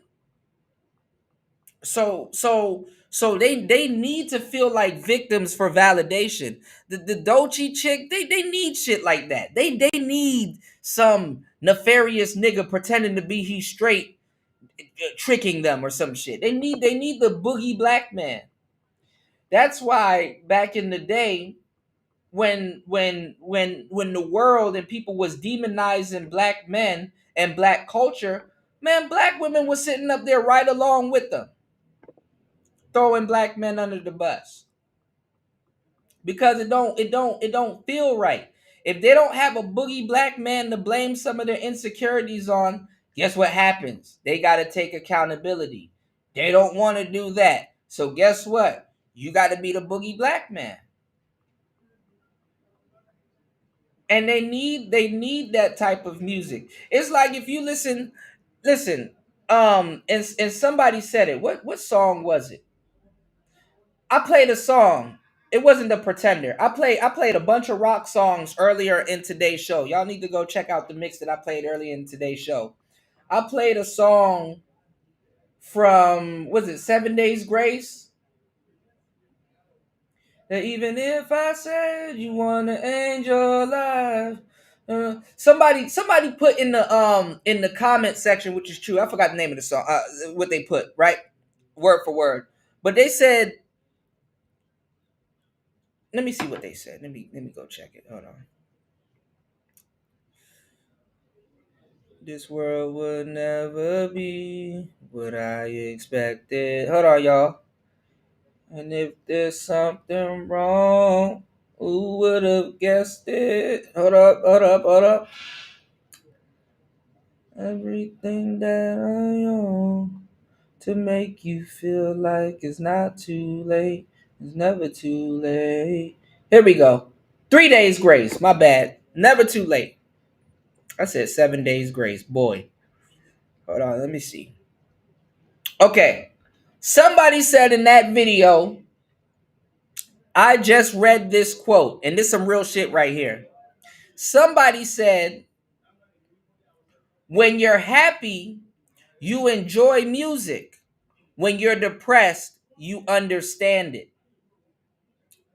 So they need to feel like victims for validation. The Doechii chick, they need shit like that. They need some nefarious nigga pretending to be he straight, tricking them or some shit. They need the boogie black man. That's why back in the day, when the world and people was demonizing black men and black culture, man, black women was sitting up there right along with them, throwing black men under the bus because it don't feel right. If they don't have a boogie black man to blame some of their insecurities on, guess what happens? They got to take accountability. They don't want to do that. So guess what? You got to be the boogie black man. And they need that type of music. It's like if you listen, and somebody said it. What song was it? I played a song. It wasn't The Pretender. I played a bunch of rock songs earlier in today's show. Y'all need to go check out the mix that I played earlier in today's show. I played a song from, was it 7 Days Grace? That even if I said you want to end your life, somebody put in the comment section, which is true. I forgot the name of the song. What they put, right, word for word. But they said, let me see what they said. Let me go check it. Hold on. This world would never be what I expected. Hold on, y'all. And if there's something wrong, who would have guessed it? Hold up, hold up, hold up. Everything that I own to make you feel like it's not too late. It's never too late. Here we go. 3 days grace. My bad. Never too late. I said 7 days grace. Boy. Hold on. Let me see. Okay. Somebody said in that video, I just read this quote, and this is some real shit right here. Somebody said, when you're happy, you enjoy music. When you're depressed, you understand it.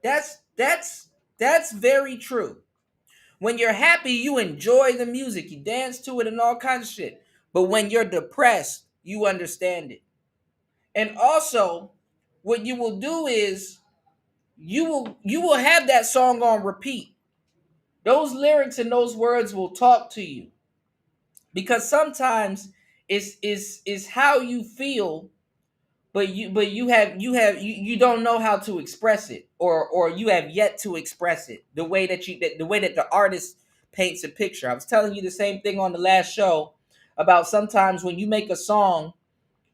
That's very true. When you're happy, you enjoy the music, you dance to it and all kinds of shit. But when you're depressed, you understand it. And also, what you will do is you will have that song on repeat. Those lyrics and those words will talk to you. Because sometimes it's how you feel, but you don't know how to express it, or you have yet to express it the way that the artist paints a picture. I was telling you the same thing on the last show about sometimes when you make a song,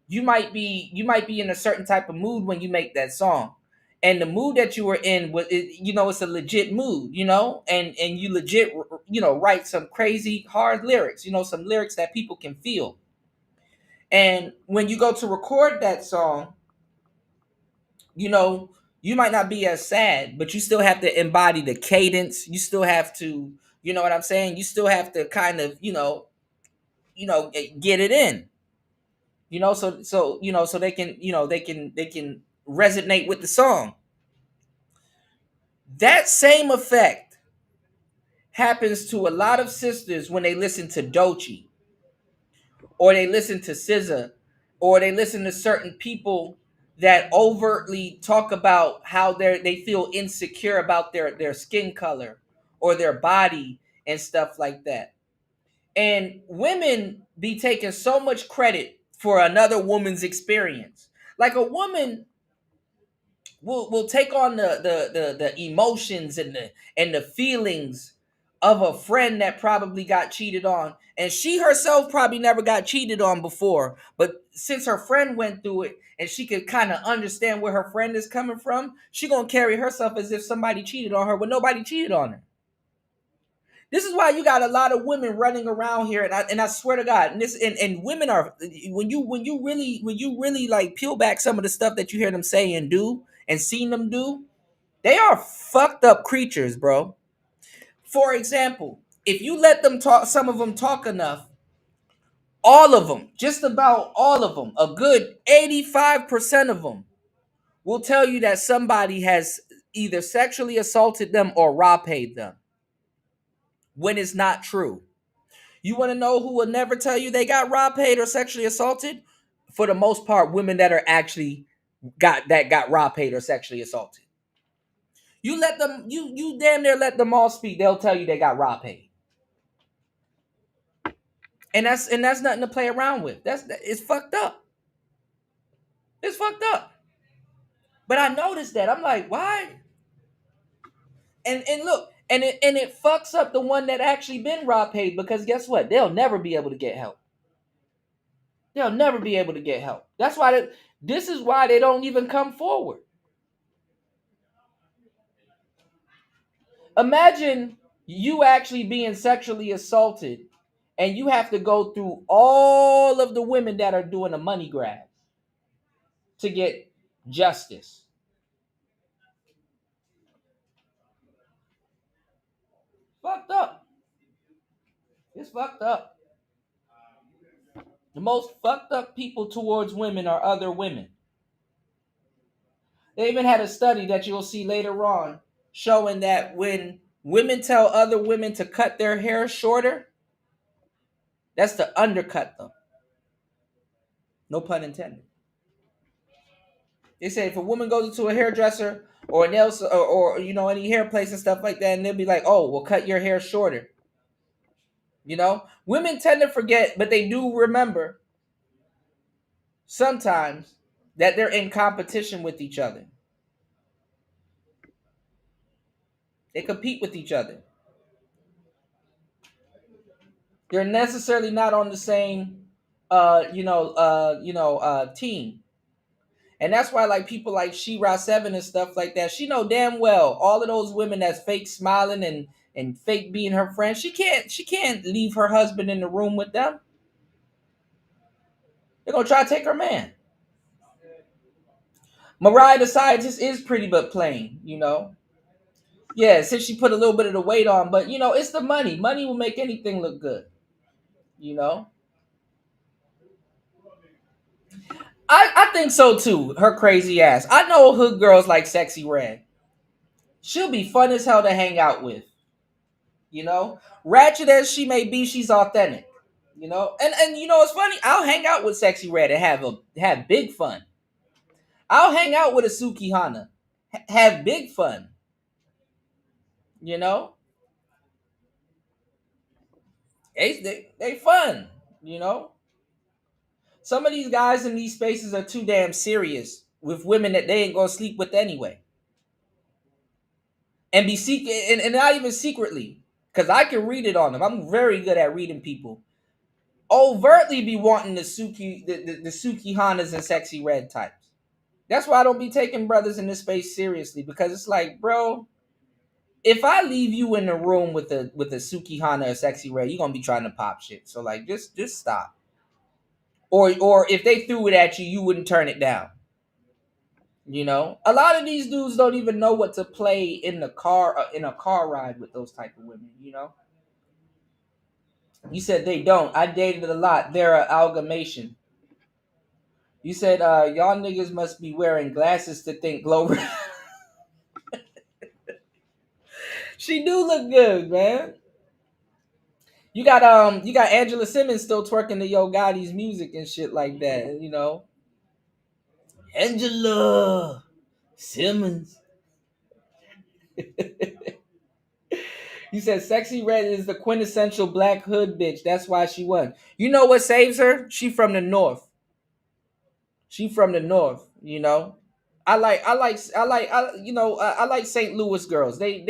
you might be in a certain type of mood when you make that song, and the mood that you were in was it's a legit mood, and you legit write some crazy hard lyrics, some lyrics that people can feel. And when you go to record that song, you might not be as sad, but you still have to embody the cadence. You still have to, you know what I'm saying? You still have to kind of, get it in. So they can, they can resonate with the song. That same effect happens to a lot of sisters when they listen to Doechii, or they listen to SZA, or they listen to certain people that overtly talk about how they feel insecure about their skin color or their body and stuff like that. And women be taking so much credit for another woman's experience. Like a woman will take on the emotions and the feelings of a friend that probably got cheated on, and she herself probably never got cheated on before, but since her friend went through it and she could kind of understand where her friend is coming from, she gonna carry herself as if somebody cheated on her when nobody cheated on her. This is why you got a lot of women running around here, and I swear to God, and women are, when you really like peel back some of the stuff that you hear them say and do and seen them do, they are fucked up creatures, bro. For example, if you let them talk, some of them talk enough, all of them, just about all of them, a good 85% of them will tell you that somebody has either sexually assaulted them or raw paid them, when it's not true. You want to know who will never tell you they got raw paid or sexually assaulted? For the most part, women that are actually got raw paid or sexually assaulted. You let them, you damn near let them all speak. They'll tell you they got raw paid. And that's nothing to play around with. It's fucked up. It's fucked up. But I noticed that. I'm like, why? And look, and it fucks up the one that actually been raw paid, because guess what? They'll never be able to get help. They'll never be able to get help. That's why this is why they don't even come forward. Imagine you actually being sexually assaulted and you have to go through all of the women that are doing a money grab to get justice. Fucked up. It's fucked up. The most fucked up people towards women are other women. They even had a study that you'll see later on showing that when women tell other women to cut their hair shorter, that's to undercut them. No pun intended. They say if a woman goes into a hairdresser or a nail or any hair place and stuff like that, and they'll be like, "Oh, we'll cut your hair shorter." You know, women tend to forget, but they do remember sometimes that they're in competition with each other. They compete with each other. They're necessarily not on the same team. And that's why like people like She-Ra 7 and stuff like that, she know damn well all of those women that's fake smiling and fake being her friend, she can't leave her husband in the room with them. They're gonna try to take her man. Mariah the Scientist is pretty but plain, you know. Yeah, since she put a little bit of the weight on, but you know, it's the money. Money will make anything look good, you know. I think so too. Her crazy ass. I know hood girls like Sexy Red. She'll be fun as hell to hang out with. You know, ratchet as she may be, she's authentic. You know, and you know it's funny. I'll hang out with Sexy Red and have big fun. I'll hang out with a Suki Hana, have big fun. You know, they fun. You know, some of these guys in these spaces are too damn serious with women that they ain't gonna sleep with anyway, and be secret and not even secretly, because I can read it on them. I'm very good at reading people. Overtly be wanting the Suki Hanas and Sexy Red types. That's why I don't be taking brothers in this space seriously, because it's like, bro, if I leave you in the room with a Suki Hana or Sexy Red, you're gonna be trying to pop shit. So like, just stop. Or if they threw it at you, you wouldn't turn it down. You know, a lot of these dudes don't even know what to play in the car in a car ride with those type of women. You know, you said they don't. I dated a lot. They're an amalgamation. You said y'all niggas must be wearing glasses to think Glover. She do look good, man. You got Angela Simmons still twerking to Yo Gotti's music and shit like that, you know. Angela Simmons. You said Sexy Red is the quintessential black hood bitch. That's why she won. You know what saves her? She from the north. She from the north, you know. I like St. Louis girls. They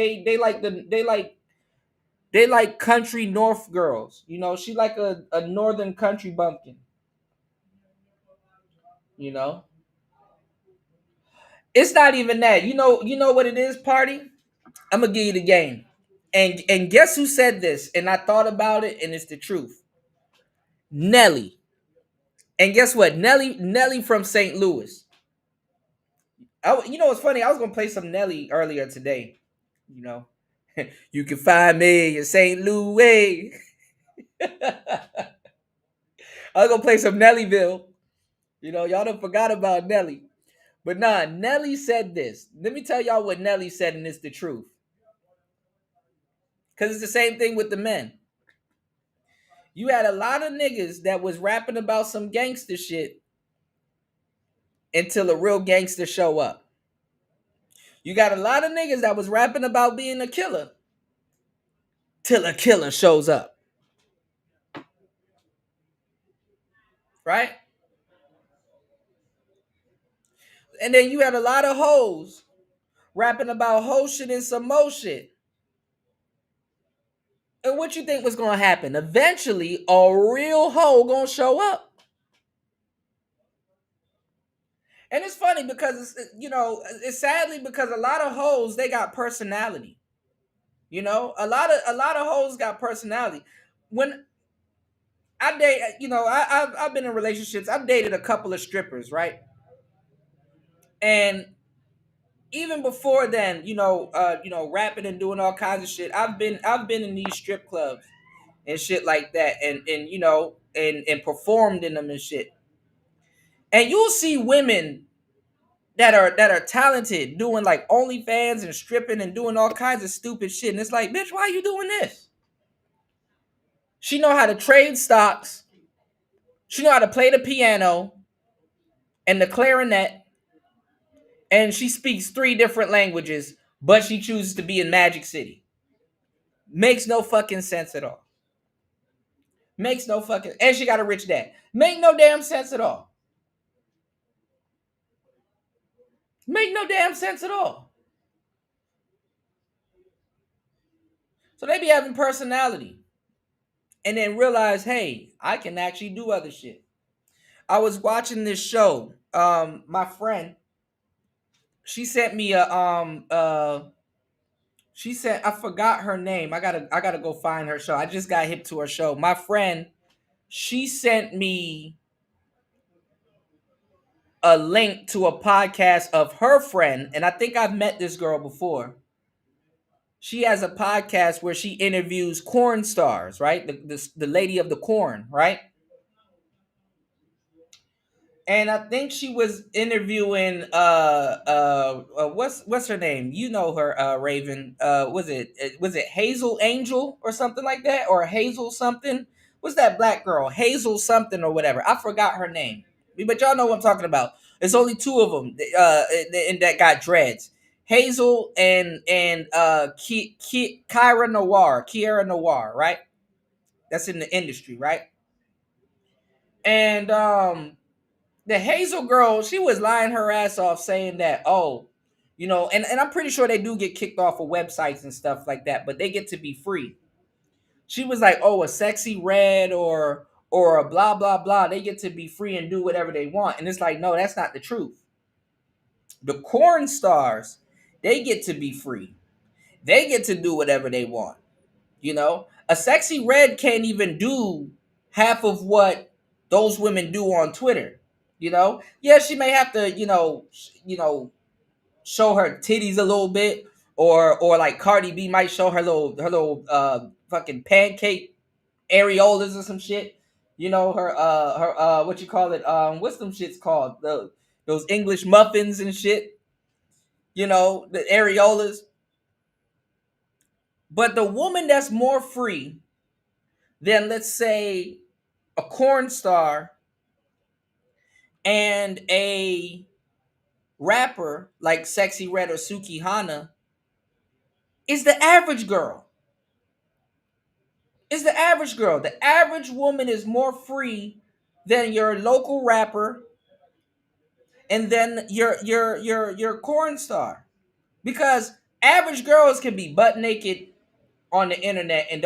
like country north girls. You know, she like a northern country bumpkin. You know. It's not even that. You know what it is, party? I'm gonna give you the game. And guess who said this? And I thought about it, and it's the truth. Nelly. And guess what? Nelly from St. Louis. You know what's funny? I was gonna play some Nelly earlier today. You know, you can find me in St. Louis. I was gonna play some Nellyville. You know, y'all done forgot about Nelly. But nah, Nelly said this. Let me tell y'all what Nelly said, and it's the truth. Because it's the same thing with the men. You had a lot of niggas that was rapping about some gangster shit until a real gangster show up. You got a lot of niggas that was rapping about being a killer till a killer shows up. Right? And then you had a lot of hoes rapping about hoe shit and some mo shit. And what you think was going to happen? Eventually, a real hoe going to show up. And it's funny because it's sadly because a lot of hoes, they got personality. You know, a lot of hoes got personality. When I date, I've been in relationships. I've dated a couple of strippers, right? And even before then, rapping and doing all kinds of shit. I've been in these strip clubs and shit like that, and performed in them and shit. And you'll see women that are talented doing like OnlyFans and stripping and doing all kinds of stupid shit. And it's like, bitch, why are you doing this? She know how to trade stocks. She know how to play the piano and the clarinet. And she speaks 3 different languages, but she chooses to be in Magic City. Makes no fucking sense at all. Makes no fucking, and she got a rich dad. Make no damn sense at all. Make no damn sense at all. So they be having personality and then realize, hey, I can actually do other shit. I was watching this show. My friend, she sent me a she said, I forgot her name. I gotta go find her show. I just got hip to her show. My friend, she sent me a link to a podcast of her friend, and I think I've met this girl before. She has a podcast where she interviews corn stars, right? The lady of the corn, right? And I think she was interviewing what's her name? You know her, Raven. Was it Hazel Angel or something like that, or Hazel something? What's that black girl? Hazel something or whatever. I forgot her name, but y'all know what I'm talking about. There's only two of them, and that got dreads. Hazel and Kiara Noir, right? That's in the industry, right? And the Hazel girl, she was lying her ass off saying that, oh, you know, and I'm pretty sure they do get kicked off of websites and stuff like that, but they get to be free. She was like, oh, a sexy red or a blah, blah, blah. They get to be free and do whatever they want. And it's like, no, that's not the truth. The corn stars, they get to be free. They get to do whatever they want. You know, a sexy red can't even do half of what those women do on Twitter. You know, yeah, she may have to, show her titties a little bit, or like Cardi B might show her little fucking pancake areolas or some shit. You know, her what you call it? What's them shits called? Those English muffins and shit. You know, the areolas. But the woman that's more free than, let's say, a corn star and a rapper like Sexy Red or Suki Hana is the average girl. Is the average girl. The average woman is more free than your local rapper and then your corn star. Because average girls can be butt naked on the internet and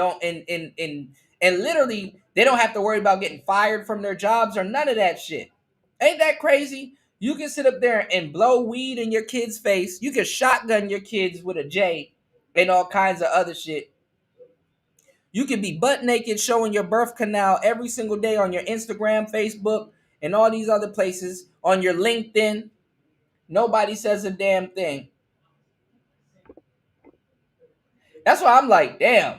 literally they don't have to worry about getting fired from their jobs or none of that shit. Ain't that crazy? You can sit up there and blow weed in your kid's face. You can shotgun your kids with a J and all kinds of other shit. You can be butt naked showing your birth canal every single day on your Instagram, Facebook, and all these other places, on your LinkedIn. Nobody says a damn thing. That's why I'm like, damn.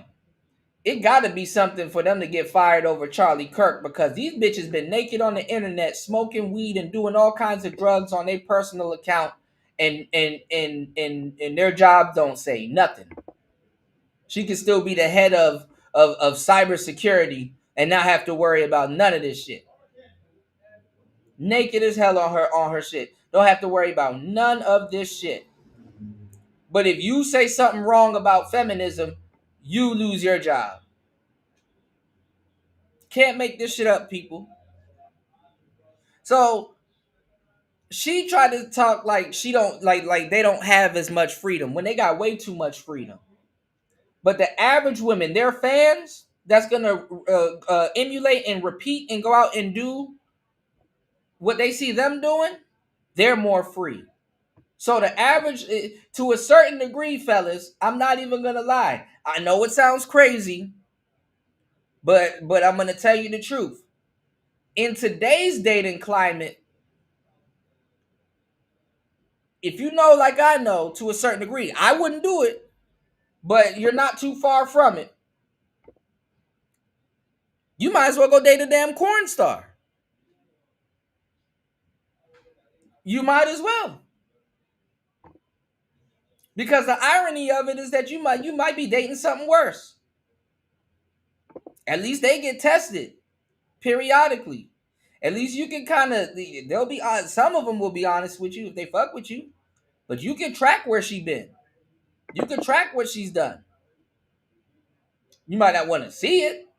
It gotta be something for them to get fired over Charlie Kirk, because these bitches been naked on the internet, smoking weed and doing all kinds of drugs on their personal account, and their job don't say nothing. She can still be the head of cybersecurity and not have to worry about none of this shit. Naked as hell on her shit. Don't have to worry about none of this shit. But if you say something wrong about feminism, you lose your job. Can't make this shit up, people. So she tried to talk like she don't like they don't have as much freedom when they got way too much freedom. But the average women, their fans, that's gonna emulate and repeat and go out and do what they see them doing, they're more free. So the average, to a certain degree, fellas, I'm not even gonna lie. I know it sounds crazy, but I'm gonna tell you the truth. In today's dating climate, if you know, like I know, to a certain degree, I wouldn't do it, but you're not too far from it. You might as well go date a damn corn star. You might as well. Because the irony of it is that you might be dating something worse. At least they get tested periodically. At least you can kind of, they'll be honest. Some of them will be honest with you if they fuck with you. But you can track where she been. You can track what she's done. You might not want to see it,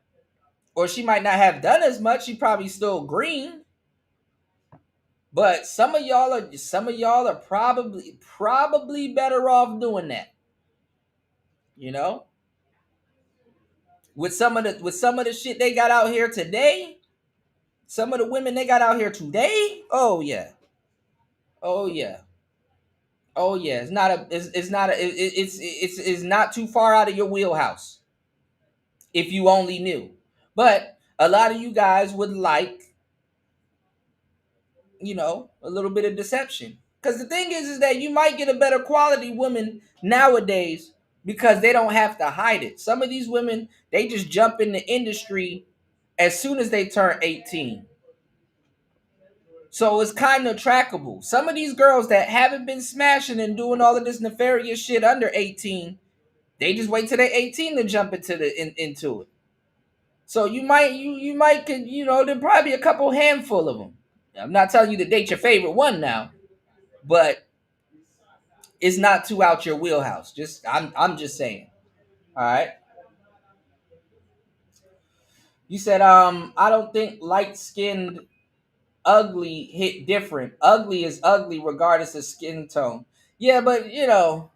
or she might not have done as much. She probably still green. But some of y'all are probably better off doing that. You know? With some of the shit they got out here today, some of the women they got out here today, oh yeah. It's not too far out of your wheelhouse. If you only knew. But a lot of you guys would like, a little bit of deception. Because the thing is that you might get a better quality woman nowadays because they don't have to hide it. Some of these women, they just jump in the industry as soon as they turn 18. So it's kind of trackable. Some of these girls that haven't been smashing and doing all of this nefarious shit under 18, they just wait till they're 18 to jump into it. So you might there'll probably be a couple handful of them. I'm not telling you to date your favorite one now, but it's not too out your wheelhouse. I'm just saying. All right. You said I don't think light-skinned ugly hit different. Ugly is ugly regardless of skin tone. Yeah, but we all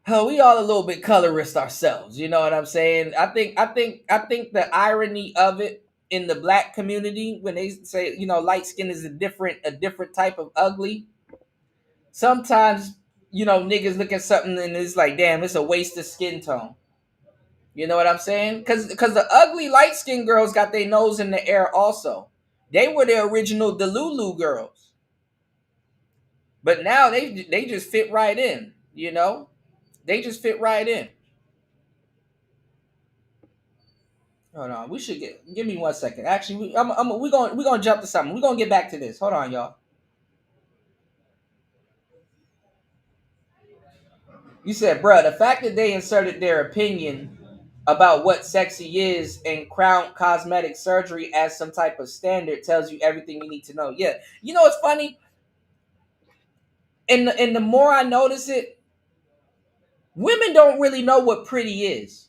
a little bit colorist ourselves. You know what I'm saying? I think the irony of it in the black community when they say, light skin is a different type of ugly. Sometimes, niggas look at something and it's like, damn, it's a waste of skin tone. You know what I'm saying? Because the ugly light skinned girls got their nose in the air also. They were the original Delulu girls. But now they just fit right in, They just fit right in. Hold on, we should give me 1 second. Actually, we're gonna jump to something. We're gonna get back to this. Hold on, y'all. You said, bruh, the fact that they inserted their opinion about what sexy is and crown cosmetic surgery as some type of standard tells you everything you need to know. Yeah, it's funny. And the more I notice it, women don't really know what pretty is.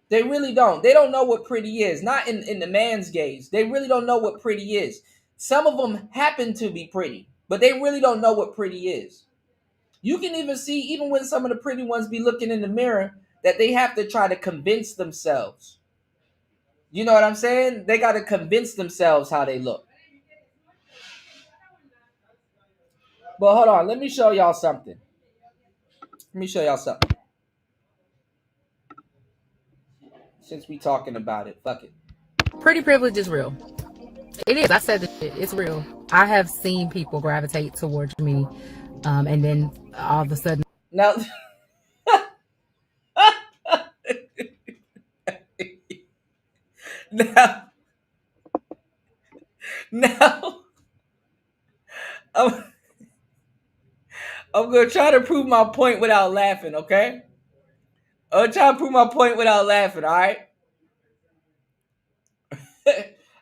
They really don't. They don't know what pretty is. Not in the man's gaze. They really don't know what pretty is. Some of them happen to be pretty, but they really don't know what pretty is. You can even see, even when some of the pretty ones be looking in the mirror, that they have to try to convince themselves. You know what I'm saying? They got to convince themselves how they look. But hold on. Let me show y'all something. Since we talking about it, fuck it. Pretty privilege is real. It is. I said this shit. It's real. I have seen people gravitate towards me, and then all of a sudden. Now, I'm gonna try to prove my point without laughing. Okay. I'm trying to prove my point without laughing, all right?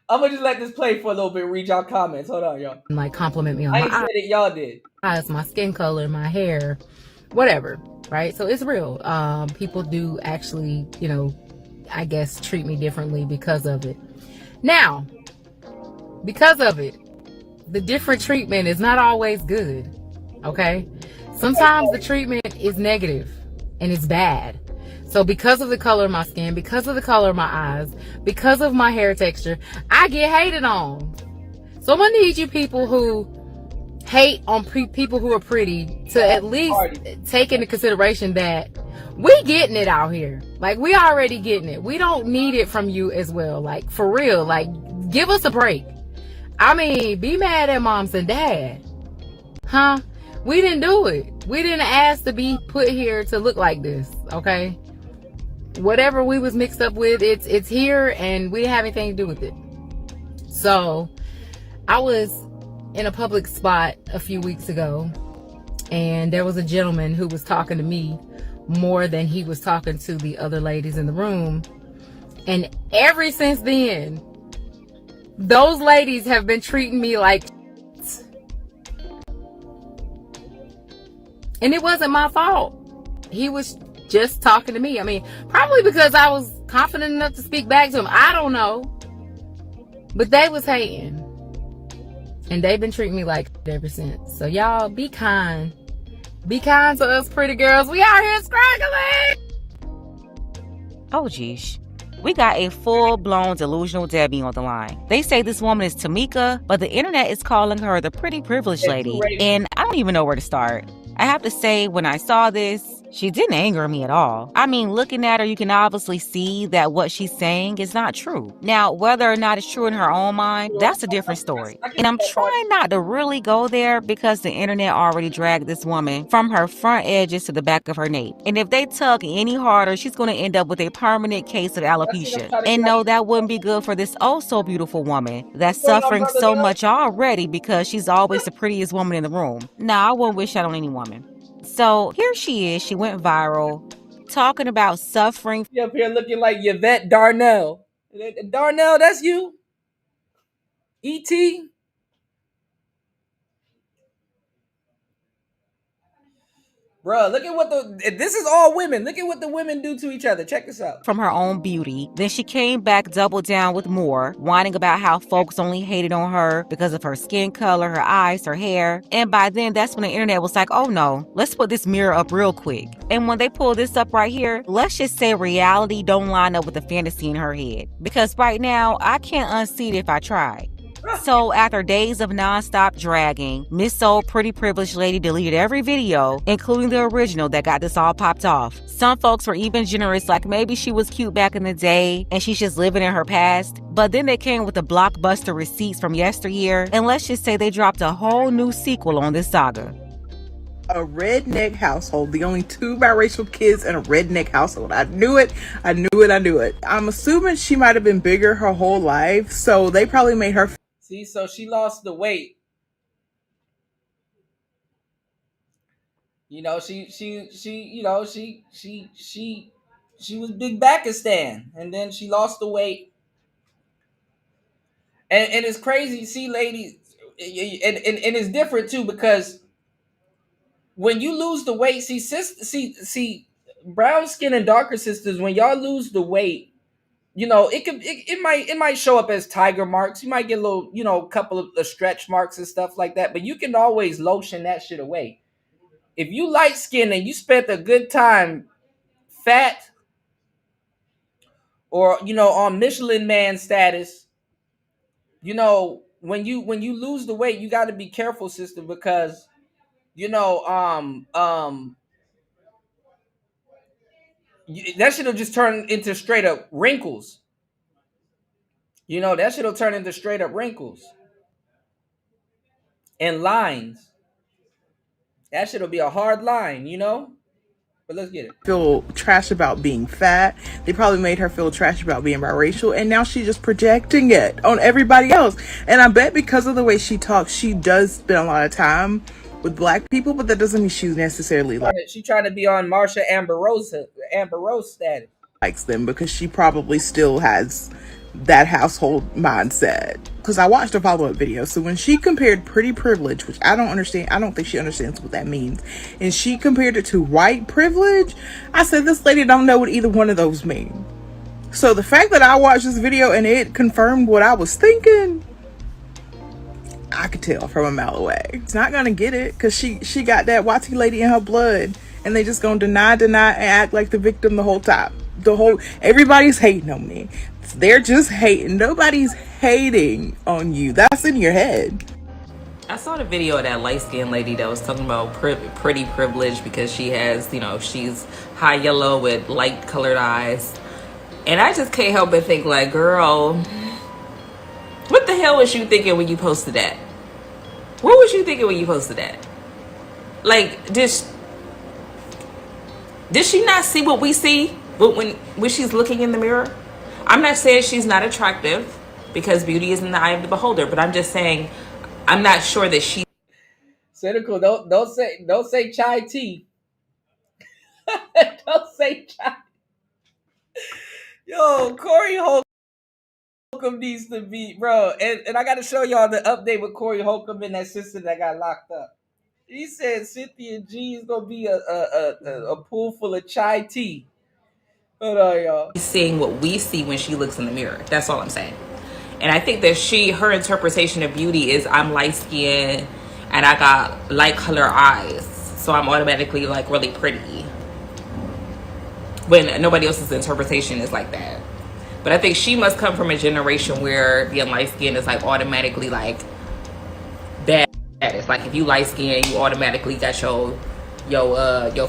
I'm going to just let this play for a little bit, read y'all comments. Hold on, y'all. Like, compliment me on I my ain't said it, y'all did. eyes, my skin color, my hair, whatever, right? So it's real. People do actually, I guess, treat me differently because of it. Now, because of it, the different treatment is not always good, okay? Sometimes the treatment is negative and it's bad. So because of the color of my skin, because of the color of my eyes, because of my hair texture, I get hated on. So I'm gonna need you people who hate on people who are pretty to at least take into consideration that we getting it out here. Like, we already getting it. We don't need it from you as well. Like, for real, like, give us a break. I mean, be mad at moms and dad. Huh? We didn't do it. We didn't ask to be put here to look like this, okay? Whatever we was mixed up with, it's here, and we didn't have anything to do with it. So I was in a public spot a few weeks ago, and there was a gentleman who was talking to me more than he was talking to the other ladies in the room. And ever since then, those ladies have been treating me like shit. And it wasn't my fault. He was just talking to me. I mean, probably because I was confident enough to speak back to them. I don't know. But they was hating. And they've been treating me like ever since. So y'all, be kind. Be kind to us pretty girls. We out here scraggling. Oh, geesh. We got a full-blown delusional Debbie on the line. They say this woman is Tamika, but the internet is calling her the pretty privileged lady. And I don't even know where to start. I have to say, when I saw this, she didn't anger me at all. I mean, looking at her, you can obviously see that what she's saying is not true. Now, whether or not it's true in her own mind, that's a different story. And I'm trying not to really go there because the internet already dragged this woman from her front edges to the back of her nape. And if they tug any harder, she's going to end up with a permanent case of alopecia. And no, that wouldn't be good for this oh so beautiful woman that's suffering so much already because she's always the prettiest woman in the room. Nah, I wouldn't wish that on any woman. So here she is. She went viral talking about suffering. You up here looking like Yvette Darnell. Darnell, that's you? E.T.? Bruh, look at what this is all women. Look at what the women do to each other. Check this out. From her own beauty. Then she came back, doubled down with more, whining about how folks only hated on her because of her skin color, her eyes, her hair. And by then, that's when the internet was like, oh no, let's put this mirror up real quick. And when they pull this up right here, let's just say reality don't line up with the fantasy in her head. Because right now, I can't unsee it if I try. So after days of nonstop dragging, Miss Old Pretty Privileged Lady deleted every video, including the original that got this all popped off. Some folks were even generous, like maybe she was cute back in the day and she's just living in her past. But then they came with the blockbuster receipts from yesteryear, and let's just say they dropped a whole new sequel on this saga. A redneck household, the only 2 biracial kids in a redneck household. I knew it. I'm assuming she might have been bigger her whole life, so they probably made her. See, so she lost the weight. You know, she was big Pakistan, and then she lost the weight. And it's crazy, see, ladies, and it's different too, because when you lose the weight, see, brown skin and darker sisters, when y'all lose the weight, you know, it might show up as tiger marks. You might get a little, you know, couple of stretch marks and stuff like that, but you can always lotion that shit away. If you light skinned and you spent a good time fat or, you know, on Michelin man status, you know, when you lose the weight, you got to be careful, sister, because, you know, that shit'll just turn into straight up wrinkles. You know, that shit'll turn into straight up wrinkles and lines. That shit'll be a hard line, you know? But let's get it. Feel trash about being fat. They probably made her feel trash about being biracial, and now she's just projecting it on everybody else. And I bet because of the way she talks, she does spend a lot of time with black people, but that doesn't mean she's necessarily like she trying to be on Marsha Amber Rose status. Likes them, because she probably still has that household mindset. Because I watched a follow-up video, so when she compared pretty privilege, which I don't understand, I don't think she understands what that means, and she compared it to white privilege, I said, this lady don't know what either one of those mean. So the fact that I watched this video and it confirmed what I was thinking, I could tell from a mile away. It's not gonna get it, because she got that Wati lady in her blood, and they just gonna deny and act like the victim the whole time. Everybody's hating on me. They're just hating. Nobody's hating on you. That's in your head. I saw the video of that light-skinned lady that was talking about pretty privilege because she has, you know, she's high yellow with light-colored eyes. And I just can't help but think, like, girl, what the hell was you thinking when you posted that? What was you thinking when you posted that? Like, did she not see what we see when she's looking in the mirror? I'm not saying she's not attractive, because beauty is in the eye of the beholder, but I'm just saying I'm not sure that she. Cynical, don't say chai tea. Don't say chai. Yo, Corey Holcomb needs to be, bro, and I got to show y'all the update with Corey Holcomb and that sister that got locked up. He said Cynthia G is gonna be a pool full of chai tea. Hold on, y'all. Seeing what we see when she looks in the mirror. That's all I'm saying. And I think that her interpretation of beauty is I'm light skinned and I got light color eyes. So I'm automatically like really pretty. When nobody else's interpretation is like that. But I think she must come from a generation where being light skinned is like automatically like bad. It's like if you light skinned, you automatically got your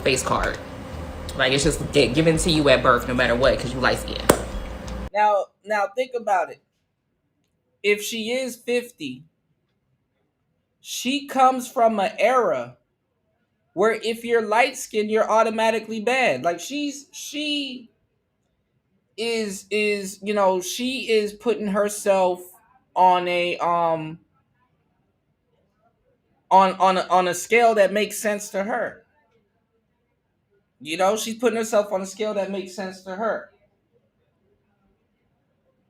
face card. Like it's just given to you at birth no matter what because you light skinned. Now think about it. If she is 50, she comes from an era where if you're light skinned, you're automatically bad. Like she is she is putting herself on a on a scale that makes sense to her. She's putting herself on a scale that makes sense to her.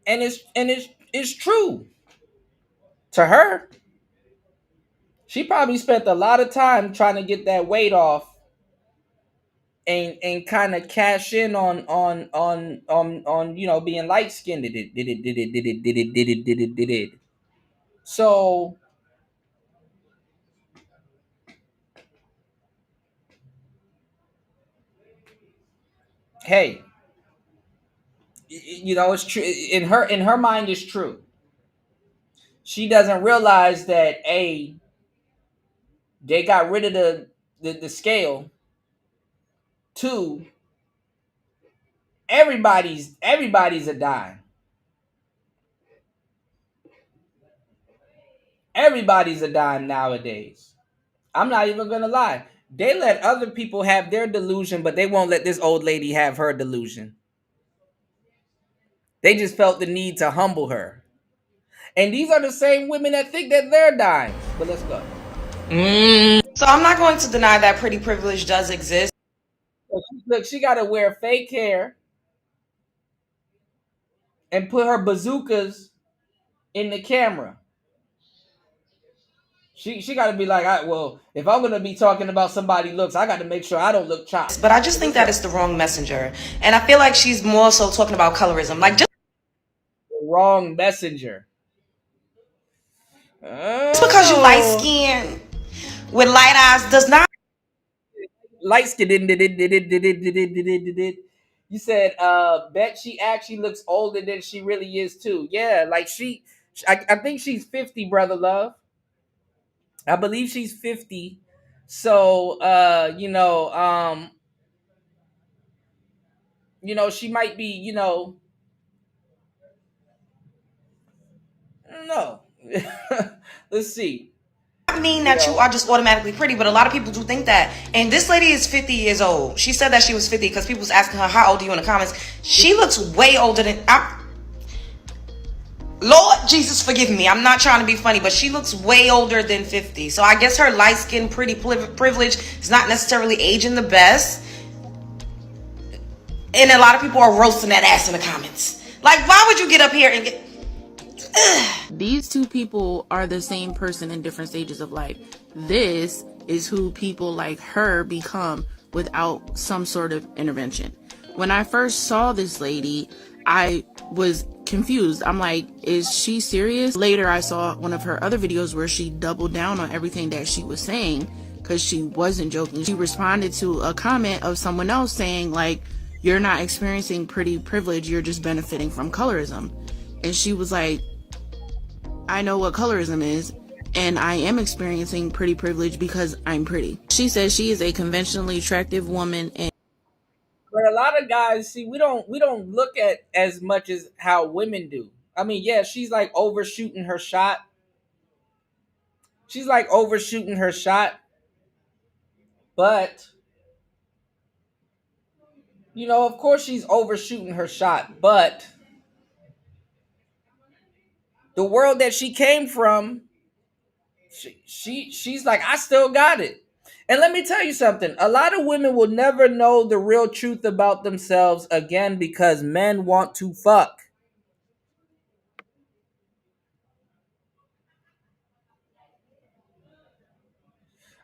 And it's true to her. She probably spent a lot of time trying to get that weight off and kind of cash in on being light skinned. Did it. So hey, it's true. In her mind, it's true. She doesn't realize that they got rid of the scale. 2, everybody's a dime. Everybody's a dime nowadays. I'm not even gonna lie. They let other people have their delusion, but they won't let this old lady have her delusion. They just felt the need to humble her. And these are the same women that think that they're dimes. But let's go. So I'm not going to deny that pretty privilege does exist. Look, she got to wear fake hair and put her bazookas in the camera. She got to be like, if I'm going to be talking about somebody's looks, I got to make sure I don't look chopped. But I just think that it's the wrong messenger. And I feel like she's more so talking about colorism. Like, just the wrong messenger. Just because you light skin with light eyes does not. Light skin did. You said, bet she actually looks older than she really is too. Yeah, like I think she's 50, brother love. I believe she's 50. So, she might be, no. Let's see. I mean that you are just automatically pretty, but a lot of people do think that. And this lady is 50 years old. She said that she was 50 because people was asking her, how old are you in the comments? She looks way older than... Lord Jesus, forgive me. I'm not trying to be funny, but she looks way older than 50. So I guess her light skin, pretty privilege is not necessarily aging the best. And a lot of people are roasting that ass in the comments. Like, why would you get up here and get... These two people are the same person in different stages of life. This is who people like her become without some sort of intervention. When I first saw this lady, I was confused. I'm like, is she serious? Later, I saw one of her other videos where she doubled down on everything that she was saying because she wasn't joking. She responded to a comment of someone else saying, like, you're not experiencing pretty privilege, you're just benefiting from colorism. And she was like, I know what colorism is, and I am experiencing pretty privilege because I'm pretty. She says she is a conventionally attractive woman, and but a lot of guys, see, we don't look at as much as how women do. I mean, yeah, she's like overshooting her shot. But of course she's overshooting her shot, but the world that she came from, she's like, I still got it. And let me tell you something. A lot of women will never know the real truth about themselves again because men want to fuck.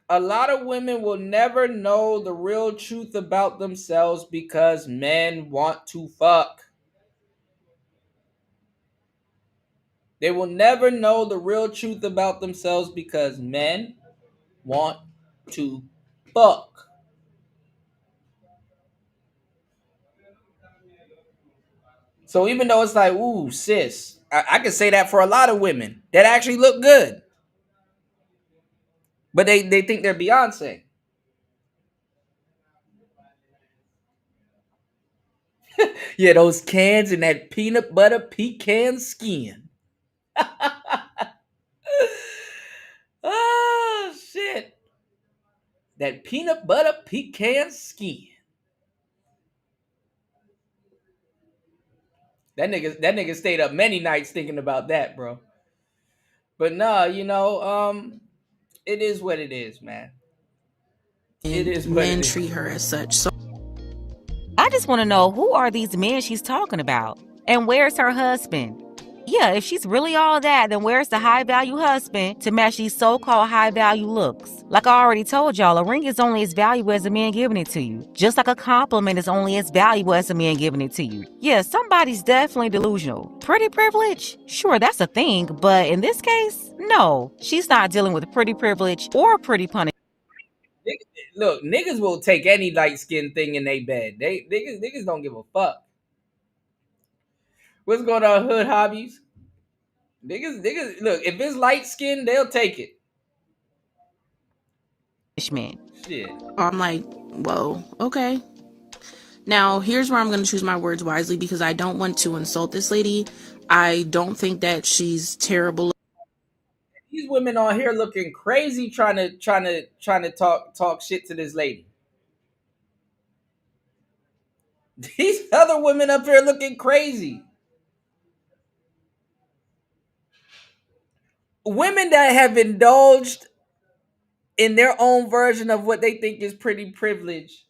A lot of women will never know the real truth about themselves because men want to fuck. They will never know the real truth about themselves because men want to fuck. So even though it's like, ooh, sis, I can say that for a lot of women that actually look good. But they think they're Beyonce. Yeah, those cans and that peanut butter pecan skin. Oh, shit. That peanut butter pecan skin. That nigga stayed up many nights thinking about that, bro. But nah, it is what it is, man. It is what men it is. treat her as such. So I just want to know, who are these men she's talking about? And where's her husband? Yeah, if she's really all that, then where's the high-value husband to match these so-called high-value looks? Like I already told y'all, a ring is only as valuable as a man giving it to you. Just like a compliment is only as valuable as a man giving it to you. Yeah, somebody's definitely delusional. Pretty privilege? Sure, that's a thing, but in this case, no. She's not dealing with pretty privilege or pretty punishment. Look, niggas will take any light skinned thing in their bed. Niggas don't give a fuck. What's going on, hood hobbies? Niggas, look, if it's light skin, they'll take it. Shit. I'm like, whoa, okay. Now, here's where I'm going to choose my words wisely because I don't want to insult this lady. I don't think that she's terrible. These women on here looking crazy trying to talk shit to this lady. These other women up here looking crazy. Women that have indulged in their own version of what they think is pretty privilege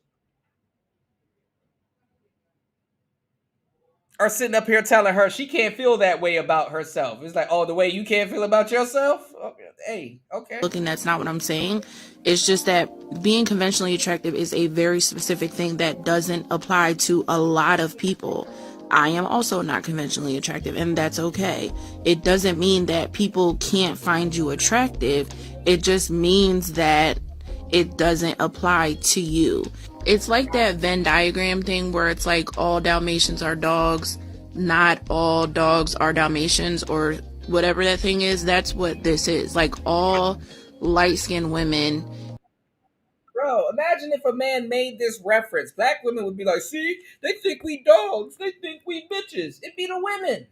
are sitting up here telling her she can't feel that way about herself. It's like, oh, the way you can't feel about yourself? Okay. Hey, okay. Looking, that's not what I'm saying. It's just that being conventionally attractive is a very specific thing that doesn't apply to a lot of people. I am also not conventionally attractive, and that's okay. It doesn't mean that people can't find you attractive. It just means that it doesn't apply to you. It's like that Venn diagram thing where it's like all Dalmatians are dogs, not all dogs are Dalmatians, or whatever that thing is. That's what this is. Like all light-skinned women. Bro, imagine if a man made this reference. Black women would be like, see, they think we dogs. They think we bitches. It'd be the women.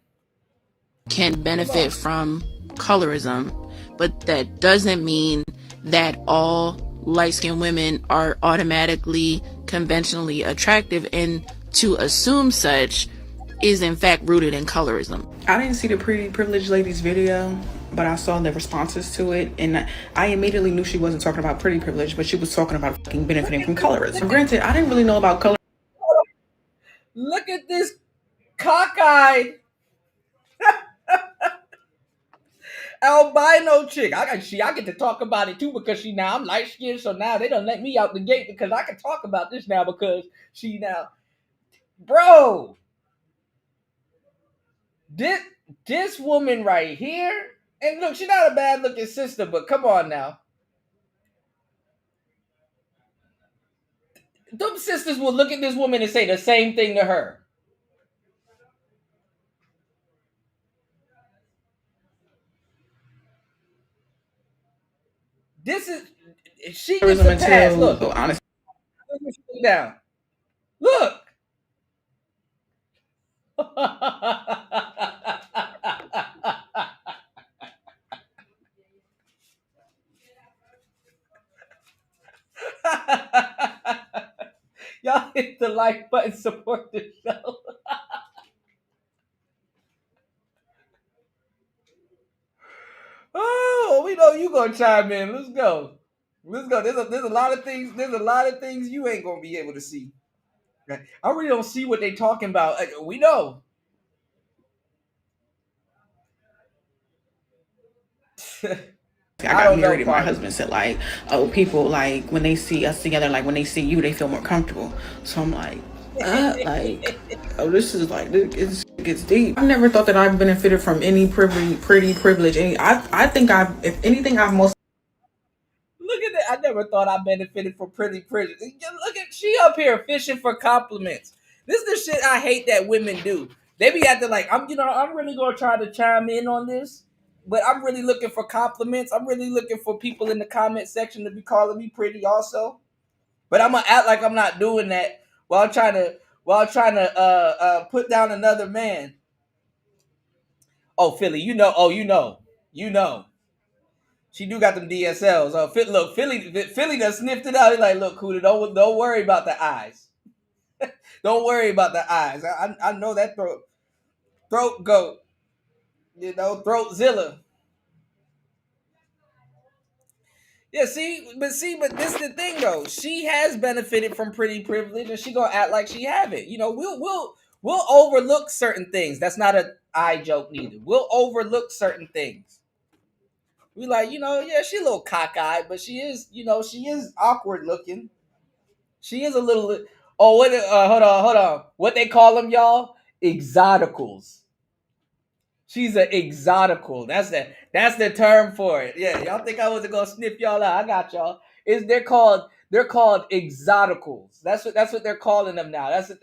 Can benefit from colorism, but that doesn't mean that all light-skinned women are automatically conventionally attractive, and to assume such is in fact rooted in colorism. I didn't see the Pretty Privileged Lady's video, but I saw the responses to it, and I immediately knew she wasn't talking about pretty privilege, but she was talking about fucking benefiting from colorism. Granted, I didn't really know about color. Look at this cockeyed albino chick. I get to talk about it too because I'm light skinned, so now they don't let me out the gate because I can talk about this now because she now, bro. This woman right here, and look, she's not a bad looking sister, but come on now. Them sisters will look at this woman and say the same thing to her. This is she gets a pass. Look, honestly, look down. Look. Y'all hit the like button, support the show. Oh, we know you gonna chime in. Let's go. Let's go. There's a lot of things. There's a lot of things you ain't gonna be able to see. I really don't see what they talking about. We know. I got married and my husband said like, oh, people like when they see us together, like when they see you, they feel more comfortable. So I'm like, oh, this is like, it gets deep. I never thought that I benefited from any pretty privilege. I think if anything, I've most. Look at that. I never thought I benefited from pretty privilege. Look at she up here fishing for compliments. This is the shit I hate that women do. They be acting like I'm really gonna try to chime in on this, but I'm really looking for compliments. I'm really looking for people in the comment section to be calling me pretty also. But I'm gonna act like I'm not doing that while trying to put down another man. Oh, Philly, you know. She do got them DSLs. Look, Philly done sniffed it out. He's like, look, Cuda, don't worry about the eyes. Don't worry about the eyes. I know that throat goat. Throatzilla. Yeah, but this the thing though. She has benefited from pretty privilege, and she gonna act like she haven't. We'll overlook certain things. That's not an eye joke neither. We'll overlook certain things. We like, yeah, she a little cockeyed, but she is awkward looking. She is a little. Oh, what? Hold on. What they call them, y'all? Exoticals. She's an exotical. That's the term for it. Yeah, y'all think I wasn't gonna sniff y'all out? I got y'all. They're called exoticals. That's what they're calling them now. That's what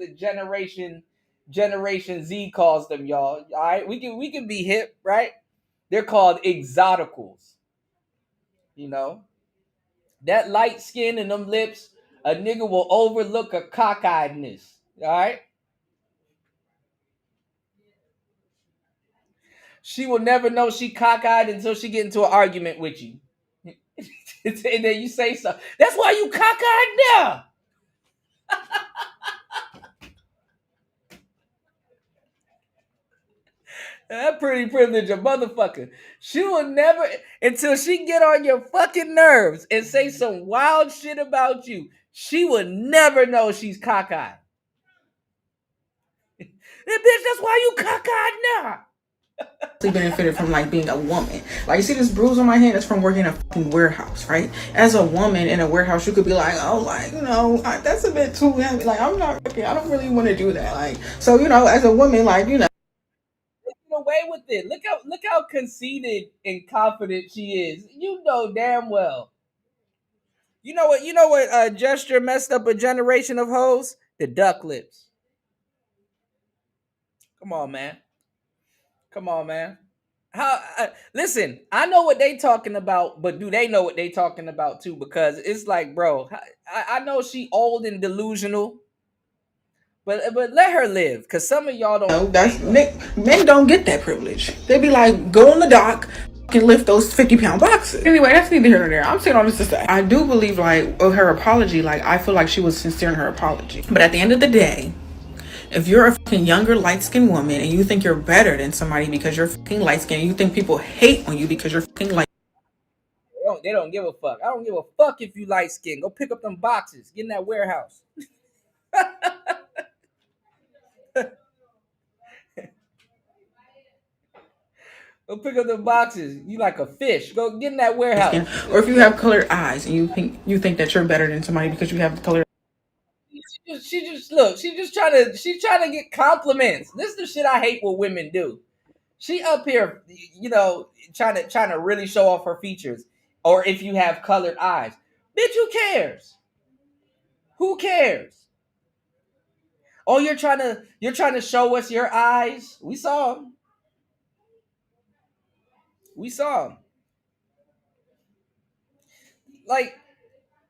the generation Z calls them, y'all. All right, we can be hip, right? They're called exoticals. That light skin and them lips, a nigga will overlook a cockeyedness. All right. She will never know she cockeyed until she get into an argument with you. And then you say so. That's why you cockeyed now. That pretty privilege, a motherfucker. She will never, until she get on your fucking nerves and say some wild shit about you, she will never know she's cockeyed. Bitch, that's why you cockeyed now. Benefited from like being a woman. Like, you see this bruise on my hand? It's from working in a fucking warehouse, right? As a woman in a warehouse, you could be like, oh, like, that's a bit too heavy. Like, I don't really want to do that. Like, so, as a woman, like, Get away with it. Look how conceited and confident she is. You know damn well. You know what gesture messed up a generation of hoes? The duck lips. Come on, man. Listen, I know what they talking about, but do they know what they talking about too? Because it's like, bro, I know she old and delusional, but let her live. Because some of y'all don't. Men don't get that privilege. They be like, go on the dock and lift those 50-pound boxes. Anyway, that's neither here nor there. I'm saying all this to say, I do believe like her apology. Like, I feel like she was sincere in her apology. But at the end of the day, if you're a fucking younger light-skinned woman and you think you're better than somebody because you're fucking light-skinned, and you think people hate on you because you're fucking light. They don't give a fuck. I don't give a fuck if you light-skinned. Go pick up them boxes. Get in that warehouse. Go pick up the boxes. You like a fish. Go get in that warehouse. Or if you have colored eyes and you think that you're better than somebody because you have the colored. She's trying to get compliments. This is the shit I hate what women do. She up here, trying to really show off her features. Or if you have colored eyes. Bitch, who cares? Who cares? Oh, you're trying to show us your eyes? We saw them. Like,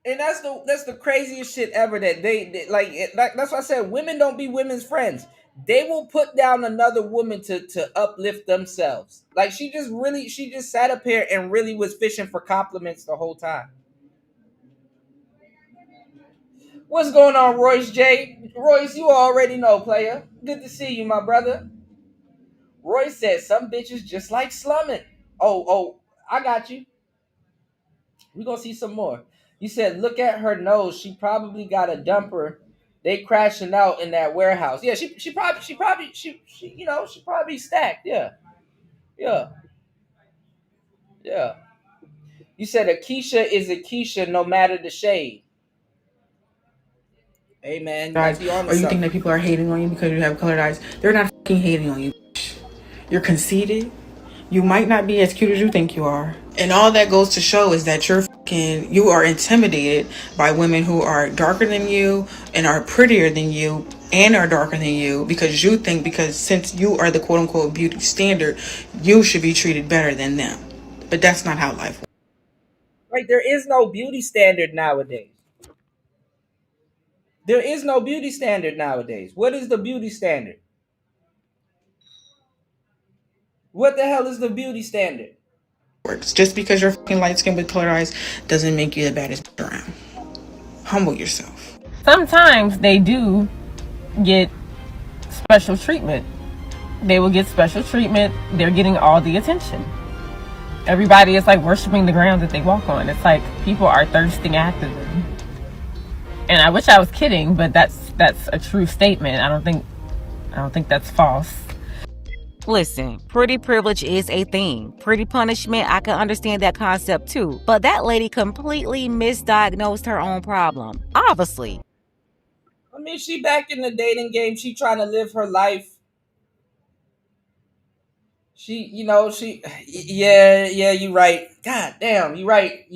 and that's the craziest shit ever that they like. That's why I said women don't be women's friends. They will put down another woman to uplift themselves. Like, she just sat up here and really was fishing for compliments the whole time. What's going on, Royce J? Royce, you already know, player. Good to see you, my brother. Royce said some bitches just like slumming. Oh, I got you. We gonna see some more. You said, look at her nose. She probably got a dumper. They crashing out in that warehouse. Yeah, she probably stacked. Yeah. Yeah. You said a Keisha is a Keisha no matter the shade. Hey man, you might be on to Or you think something. that people are hating on you because you have colored eyes. They're not fucking hating on you. You're conceited. You might not be as cute as you think you are. And all that goes to show is that you are intimidated by women who are darker than you and are prettier than you and are darker than you because you think because since you are the quote unquote beauty standard, you should be treated better than them. But that's not how life works. Right, there is no beauty standard nowadays. There is no beauty standard nowadays. What is the beauty standard? What the hell is the beauty standard? Just because you're fucking light skinned with colored eyes doesn't make you the baddest around. Humble yourself. Sometimes they do get special treatment. They will get special treatment. They're getting all the attention. Everybody is like worshiping the ground that they walk on. It's like people are thirsting after them. And I wish I was kidding, but that's a true statement. I don't think that's false. Listen, pretty privilege is a thing. Pretty punishment, I can understand that concept too. But that lady completely misdiagnosed her own problem. Obviously. I mean, she back in the dating game. She trying to live her life. Yeah, you right. God damn, you right.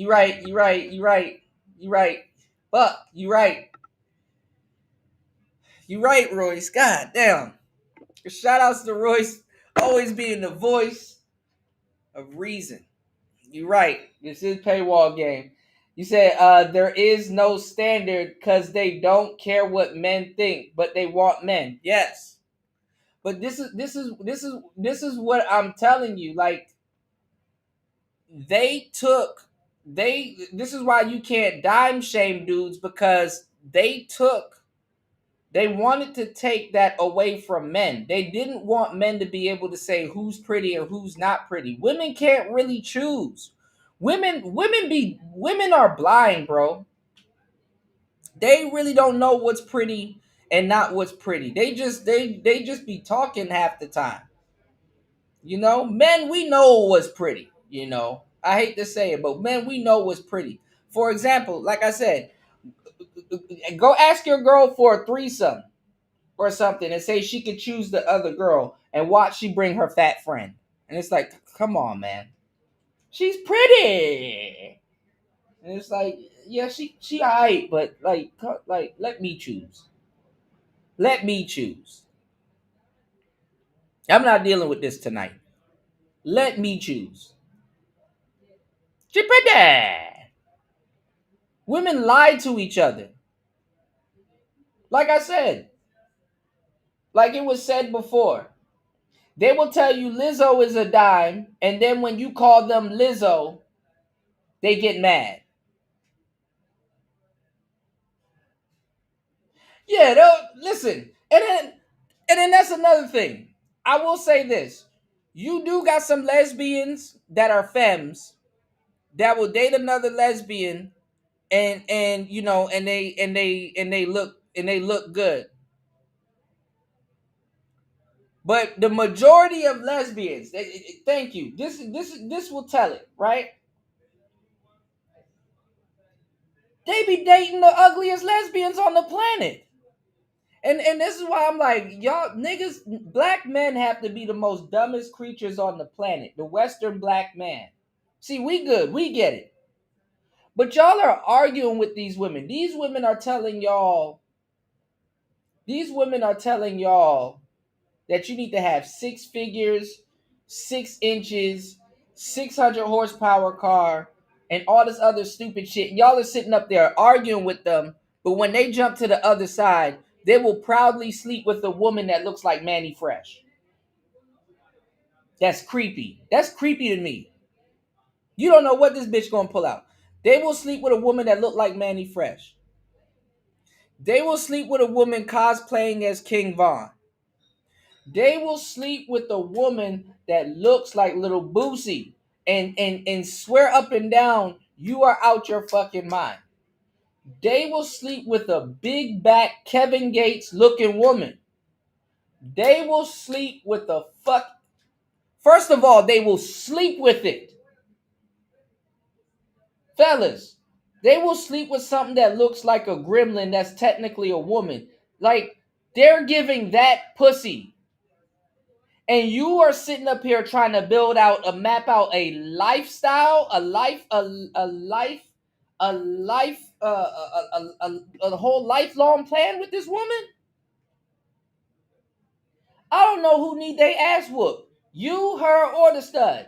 Fuck, you right. You right, Royce. God damn. Shout outs to Royce always being the voice of reason. You right. This is paywall game. You said there is no standard because they don't care what men think, but they want men. Yes. But this is what I'm telling you. Like this is why you can't dime shame dudes because they wanted to take that away from men. They didn't want men to be able to say who's pretty and who's not pretty. Women can't really choose. Women are blind, bro. They really don't know what's pretty and not what's pretty. They just be talking half the time. You know, men, we know what's pretty, you know. I hate to say it, but men, we know what's pretty. For example, like I said, go ask your girl for a threesome or something and say she could choose the other girl and watch she bring her fat friend. And it's like, come on, man. She's pretty. And it's like, yeah, she alright, but like let me choose. Let me choose. I'm not dealing with this tonight. Let me choose. She pretty. Women lie to each other. Like I said, like it was said before, they will tell you Lizzo is a dime, and then when you call them Lizzo, they get mad. Yeah, listen, and then that's another thing. I will say this: you do got some lesbians that are femmes that will date another lesbian, and you know, and they look good. But the majority of lesbians, thank you. This will tell it, right? They be dating the ugliest lesbians on the planet. And this is why I'm like, y'all niggas, black men have to be the most dumbest creatures on the planet. The Western black man. See, we good. We get it. But y'all are arguing with these women. These women are telling y'all that you need to have 6 figures, 6 inches, 600 horsepower car, and all this other stupid shit. Y'all are sitting up there arguing with them, but when they jump to the other side, they will proudly sleep with a woman that looks like Manny Fresh. That's creepy. That's creepy to me. You don't know what this bitch gonna pull out. They will sleep with a woman that look like Manny Fresh. They will sleep with a woman cosplaying as King Von. They will sleep with a woman that looks like Little Boosie and swear up and down you are out your fucking mind. They will sleep with a big back Kevin Gates looking woman. They will sleep with a fuck. First of all, they will sleep with it. Fellas, they will sleep with something that looks like a gremlin that's technically a woman. Like, they're giving that pussy. And you are sitting up here trying to map out a lifestyle, a whole lifelong plan with this woman? I don't know who need they ass whooped. You, her, or the stud.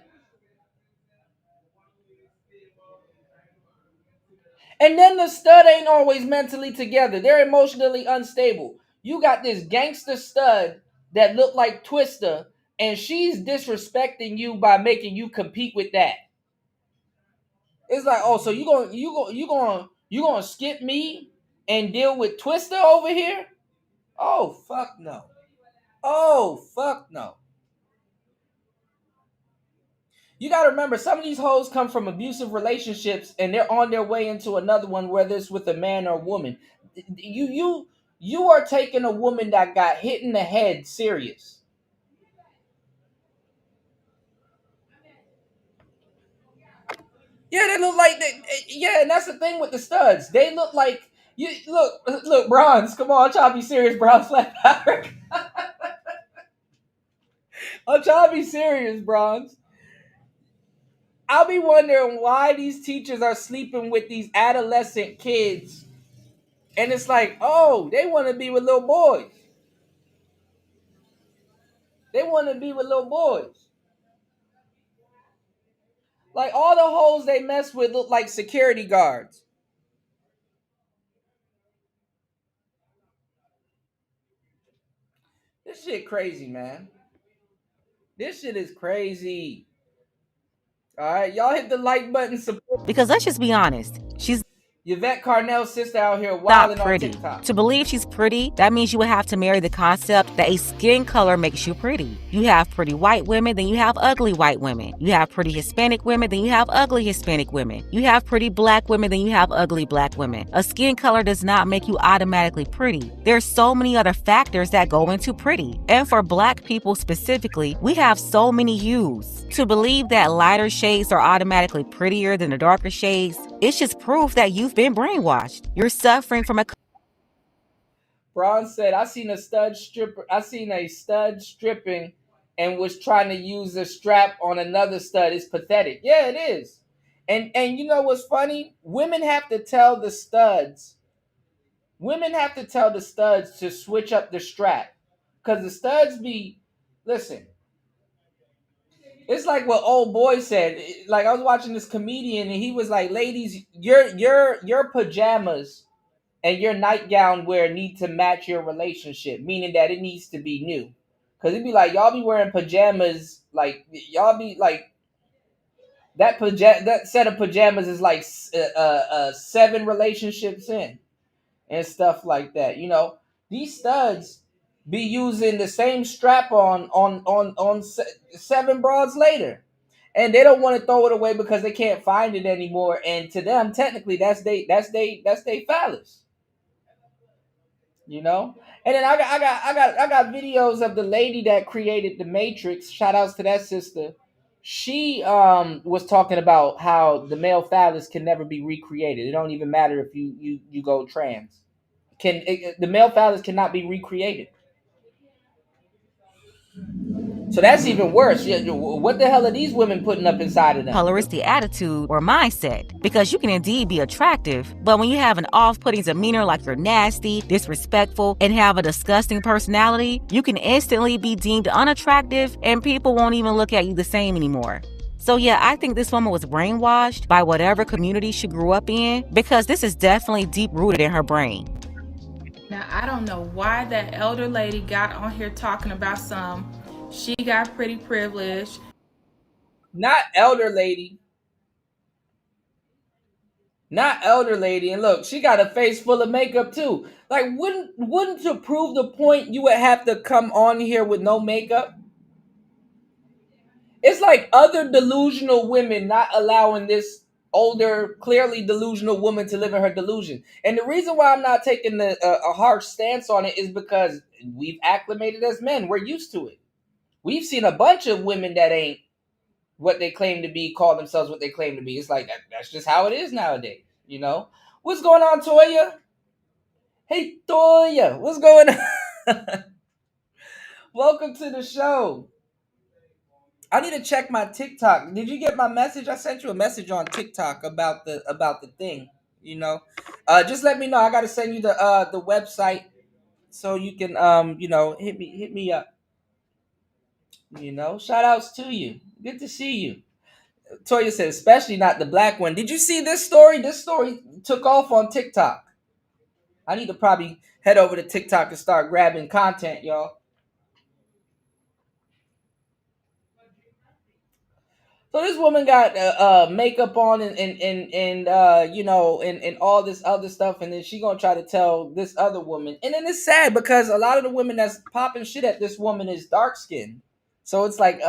And then the stud ain't always mentally together. They're emotionally unstable. You got this gangster stud that look like Twister, and she's disrespecting you by making you compete with that. It's like, oh, so you gonna skip me and deal with Twister over here? Oh, fuck no. Oh, fuck no. You gotta remember, some of these hoes come from abusive relationships and they're on their way into another one, whether it's with a man or a woman. You are taking a woman that got hit in the head serious. Yeah, they look like yeah, and that's the thing with the studs. They look like look, Bronze. Come on, I'm trying to be serious, Bronze. I'm trying to be serious, Bronze. I'll be wondering why these teachers are sleeping with these adolescent kids. And it's like, oh, they want to be with little boys. They want to be with little boys. Like, all the hoes they mess with look like security guards. This shit crazy, man. This shit is crazy. All right, y'all hit the like button. Support. Because let's just be honest, she's Yvette Carnell's sister out here not wilding on pretty. TikTok. To believe she's pretty, that means you would have to marry the concept that a skin color makes you pretty. You have pretty white women, then you have ugly white women. You have pretty Hispanic women, then you have ugly Hispanic women. You have pretty black women, then you have ugly black women. A skin color does not make you automatically pretty. There's so many other factors that go into pretty. And for black people specifically, we have so many hues. To believe that lighter shades are automatically prettier than the darker shades, it's just proof that you've been brainwashed. You're suffering from a... Bronze said, I seen a stud stripping and was trying to use a strap on another stud. It's pathetic. Yeah, it is. And you know what's funny? Women have to tell the studs to switch up the strap. Because the studs listen. It's like what old boy said. Like, I was watching this comedian and he was like, ladies, your pajamas and your nightgown wear need to match your relationship, meaning that it needs to be new. Because it'd be like, y'all be wearing pajamas, like, y'all be like, that set of pajamas is like 7 relationships in and stuff like that. You know, these studs be using the same strap on 7 broads later, and they don't want to throw it away because they can't find it anymore. And to them, technically, that's they phallus. You know. And then I got videos of the lady that created the Matrix. Shout outs to that sister. She was talking about how the male phallus can never be recreated. It don't even matter if you go trans. The male phallus cannot be recreated. So that's even worse. What the hell are these women putting up inside of them? coloristic attitude or mindset, because you can indeed be attractive, but when you have an off-putting demeanor like you're nasty, disrespectful, and have a disgusting personality, you can instantly be deemed unattractive and people won't even look at you the same anymore. So yeah, I think this woman was brainwashed by whatever community she grew up in, because this is definitely deep-rooted in her brain. Now, I don't know why that elder lady got on here talking about she got pretty privilege. Not elder lady. And look, she got a face full of makeup too. Like, wouldn't to prove the point you would have to come on here with no makeup? It's like other delusional women not allowing this older, clearly delusional woman to live in her delusion. And the reason why I'm not taking a harsh stance on it is because we've acclimated as men. We're used to it. We've seen a bunch of women that ain't what they claim to be, call themselves what they claim to be. It's like that's just how it is nowadays, you know. What's going on, Toya? Hey, Toya, what's going on? Welcome to the show. I need to check my TikTok. Did you get my message? I sent you a message on TikTok about the thing. You know, just let me know. I got to send you the website so you can hit me up. You know, shout outs to you. Good to see you. Toya said, especially not the black one. Did you see this story? This story took off on TikTok. I need to probably head over to TikTok and start grabbing content, y'all. So this woman got makeup on and all this other stuff, and then she gonna try to tell this other woman. And then it's sad because a lot of the women that's popping shit at this woman is dark skinned. So it's like,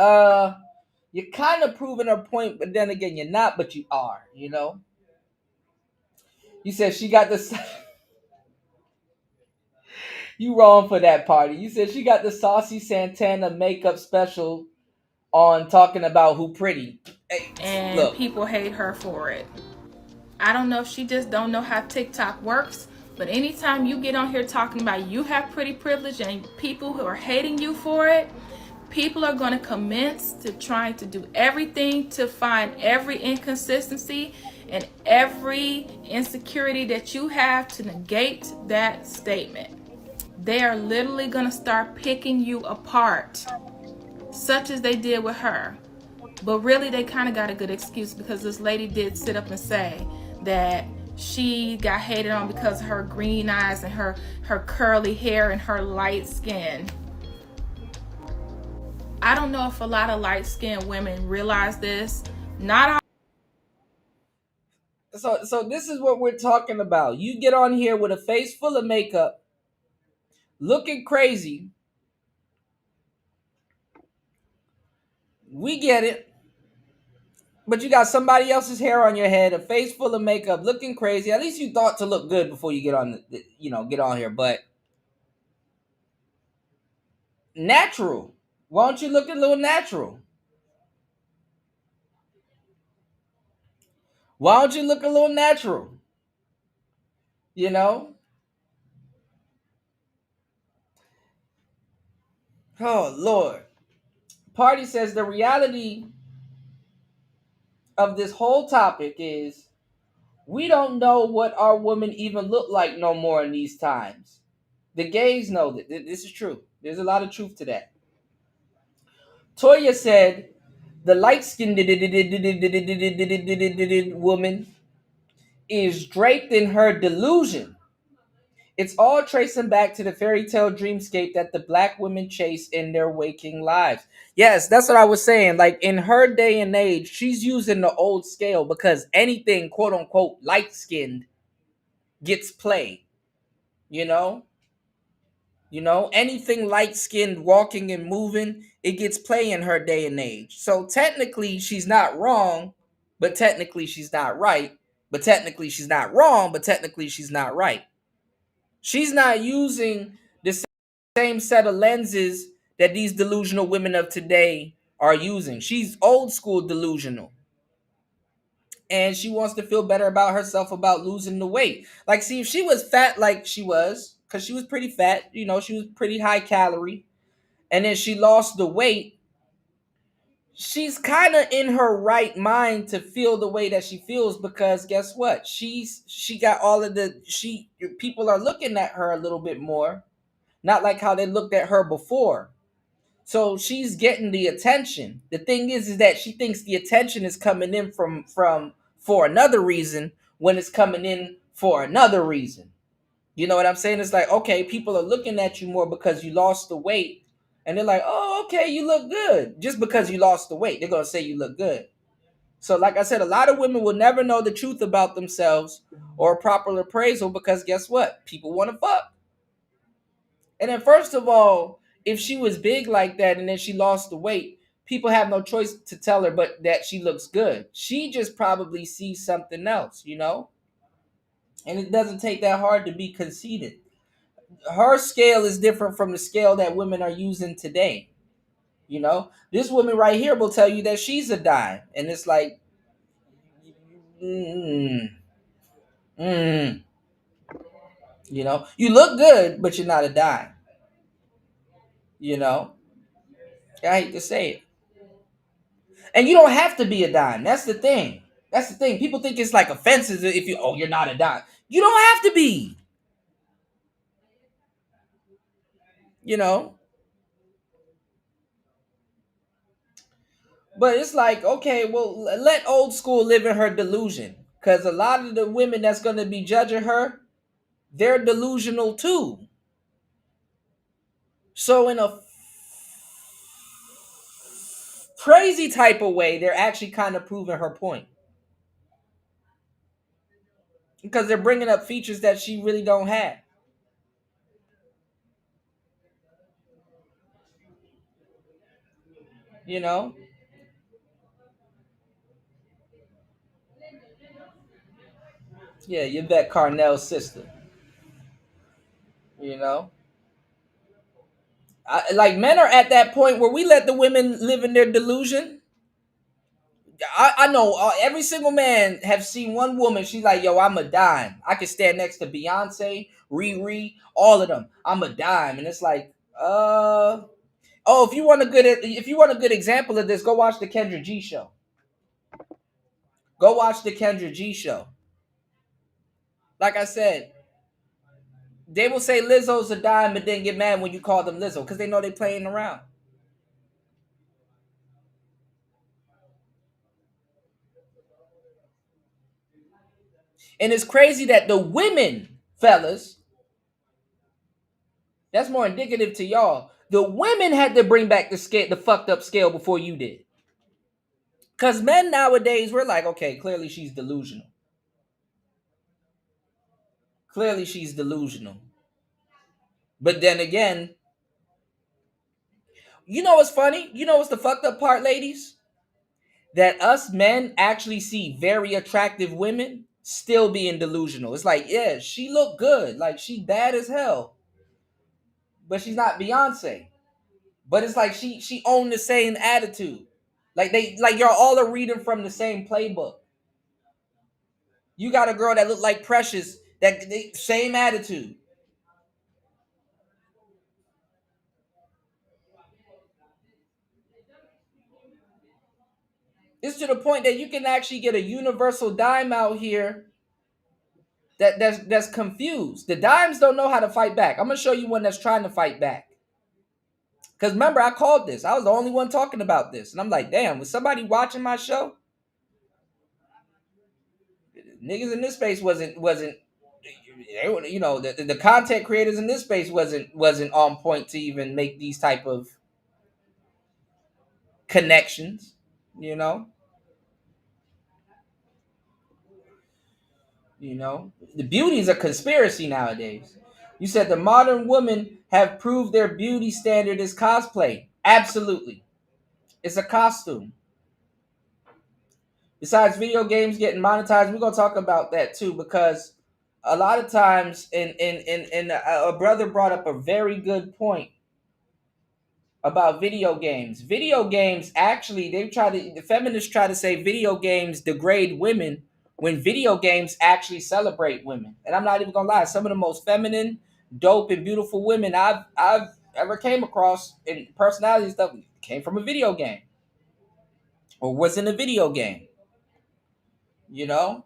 you're kind of proving her point, but then again, you're not, but you are, you know? You said she got this. You wrong for that party. You said she got the Saucy Santana makeup special on talking about who pretty. Hey, and look. People hate her for it. I don't know if she just don't know how TikTok works, but anytime you get on here talking about you have pretty privilege and people who are hating you for it, people are going to commence to trying to do everything to find every inconsistency and every insecurity that you have to negate that statement. They are literally going to start picking you apart, such as they did with her. But really, they kind of got a good excuse because this lady did sit up and say that she got hated on because of her green eyes and her curly hair and her light skin. I don't know if a lot of light-skinned women realize this. Not all. So this is what we're talking about. You get on here with a face full of makeup, looking crazy. We get it. But you got somebody else's hair on your head, a face full of makeup, looking crazy. At least you thought to look good before you get on get on here. But natural. Why don't you look a little natural? Why don't you look a little natural? You know? Oh, Lord. Party says the reality of this whole topic is we don't know what our women even look like no more in these times. The gays know that this is true. There's a lot of truth to that. Toya said the light-skinned woman is draped in her delusion. It's all tracing back to the fairy tale dreamscape that the black women chase in their waking lives. Yes, that's what I was saying. Like in her day and age, she's using the old scale because anything quote unquote light-skinned gets play. You know, anything light-skinned walking and moving, it gets play in her day and age. So technically she's not wrong, but technically she's not right. But technically she's not wrong, but technically she's not right. She's not using the same set of lenses that these delusional women of today are using. She's old school delusional. And she wants to feel better about herself about losing the weight. Like, see, if she was fat like she was, because she was pretty fat, she was pretty high calorie, and then she lost the weight, she's kind of in her right mind to feel the way that she feels because guess what? She got all of people are looking at her a little bit more. Not like how they looked at her before. So she's getting the attention. The thing is that she thinks the attention is coming in for another reason when it's coming in for another reason. You know what I'm saying? It's like, okay, people are looking at you more because you lost the weight. And they're like, oh, okay, you look good. Just because you lost the weight, they're going to say you look good. So like I said, a lot of women will never know the truth about themselves or a proper appraisal because guess what? People want to fuck. And then first of all, if she was big like that and then she lost the weight, people have no choice to tell her but that she looks good. She just probably sees something else, And it doesn't take that hard to be conceited. Her scale is different from the scale that women are using today. You know, this woman right here will tell you that she's a dime, and it's like, mm, mm, you know, you look good, but you're not a dime. You know, I hate to say it, and you don't have to be a dime. That's the thing. That's the thing. People think it's like offensive if you're not a dime. You don't have to be. You know, but it's like, okay, well, let old school live in her delusion, because a lot of the women that's going to be judging her, they're delusional too. So in a crazy type of way, they're actually kind of proving her point, because they're bringing up features that she really don't have. You know, yeah, Yvette Carnell's sister. You know, like, men are at that point where we let the women live in their delusion. I know every single man have seen one woman. She's like, yo, I'm a dime. I can stand next to Beyonce, Riri, all of them. I'm a dime, and it's like, oh, if you want a good example of this, go watch the Kendra G show. Go watch the Kendra G show. Like I said, they will say Lizzo's a dime and then get mad when you call them Lizzo, because they know they playing around. And it's crazy that the women, fellas, that's more indicative to y'all. The women had to bring back the fucked up scale before you did. Because men nowadays, we're like, okay, clearly she's delusional. Clearly she's delusional. But then again, you know what's funny? You know what's the fucked up part, ladies? That us men actually see very attractive women still being delusional. It's like, yeah, she look good. Like, she bad as hell. But she's not Beyonce. But it's like she owned the same attitude. Like y'all all are reading from the same playbook. You got a girl that looked like Precious, same attitude. It's to the point that you can actually get a universal dime out here that's confused. The dimes don't know how to fight back. I'm gonna show you one that's trying to fight back. Because remember, I called this. I was the only one talking about this. And I'm like, damn, was somebody watching my show? Niggas in this space wasn't you know, the content creators in this space wasn't on point to even make these type of connections, you know. You know, the beauty is a conspiracy nowadays. You said the modern women have proved their beauty standard is cosplay. Absolutely. It's a costume. Besides video games getting monetized, we're gonna talk about that too, because a lot of times, and a brother brought up a very good point about video games. Video games actually, the feminists try to say video games degrade women when video games actually celebrate women. And I'm not even gonna lie, some of the most feminine, dope, and beautiful women I've ever came across in personality stuff came from a video game or was in a video game, you know,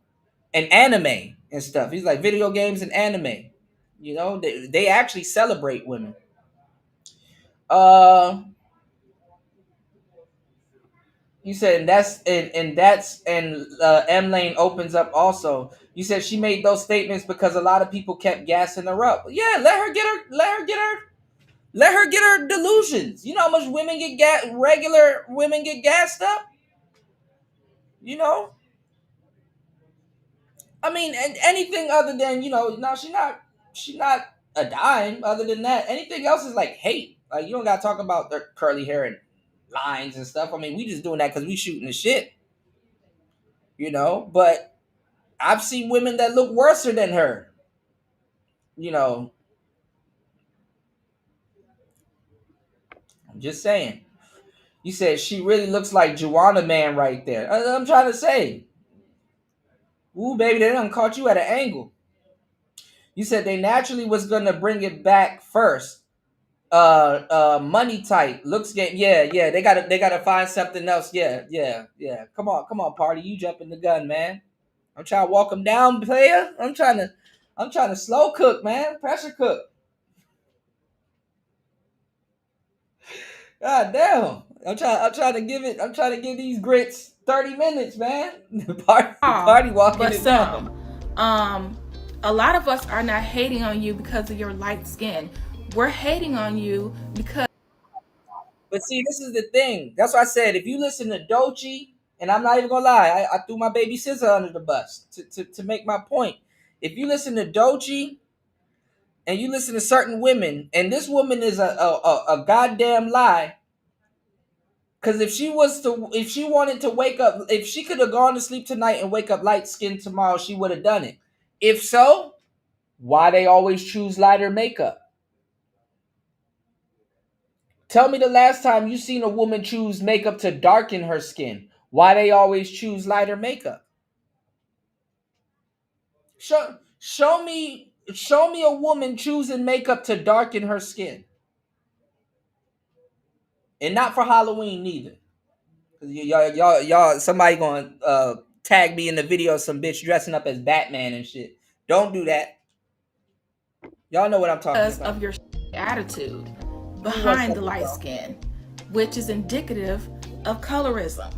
and anime and stuff. He's like video games and anime, you know, they actually celebrate women. You said, and M Lane opens up also. You said she made those statements because a lot of people kept gassing her up. Yeah, let her get her delusions. You know how much regular women get gassed up? You know? I mean, and anything other than, you know, no, she's not a dime. Other than that, anything else is like hate. Like, you don't gotta talk about their curly hair and lines and stuff. I mean, we just doing that because we shooting the shit. You know, but I've seen women that look worse than her. You know, I'm just saying. You said she really looks like Joanna Man right there. I'm trying to say. Ooh, baby, they done caught you at an angle. You said they naturally was gonna bring it back first. Money tight looks game. Yeah. They gotta find something else. Yeah. Come on, party. You jumping the gun, man. I'm trying to walk them down, player. I'm trying to slow cook, man. Pressure cook. God damn. I'm trying to give these grits 30 minutes, man. Party walking But it down. a lot of us are not hating on you because of your light skin. We're hating on you because. But see, this is the thing. That's why I said if you listen to Doechii, and I'm not even gonna lie, I threw my baby sister under the bus to make my point. If you listen to Doechii and you listen to certain women, and this woman is a goddamn lie. Because if she wanted to wake up, if she could have gone to sleep tonight and wake up light skinned tomorrow, she would have done it. If so, why they always choose lighter makeup? Tell me the last time you seen a woman choose makeup to darken her skin. Why they always choose lighter makeup? Show me a woman choosing makeup to darken her skin. And not for Halloween neither. Y'all somebody gonna tag me in the video of some bitch dressing up as Batman and shit. Don't do that. Y'all know what I'm talking about. Of your attitude behind the light skin, which is indicative of colorism.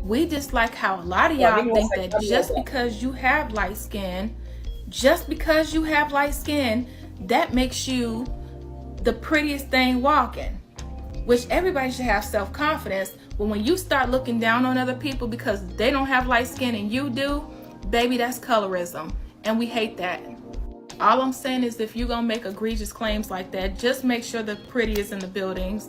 We dislike how a lot of y'all think that just because you have light skin, that makes you the prettiest thing walking. Which everybody should have self-confidence. But when you start looking down on other people because they don't have light skin and you do, baby, that's colorism. And we hate that. All I'm saying is if you're going to make egregious claims like that, just make sure the pretty is in the buildings.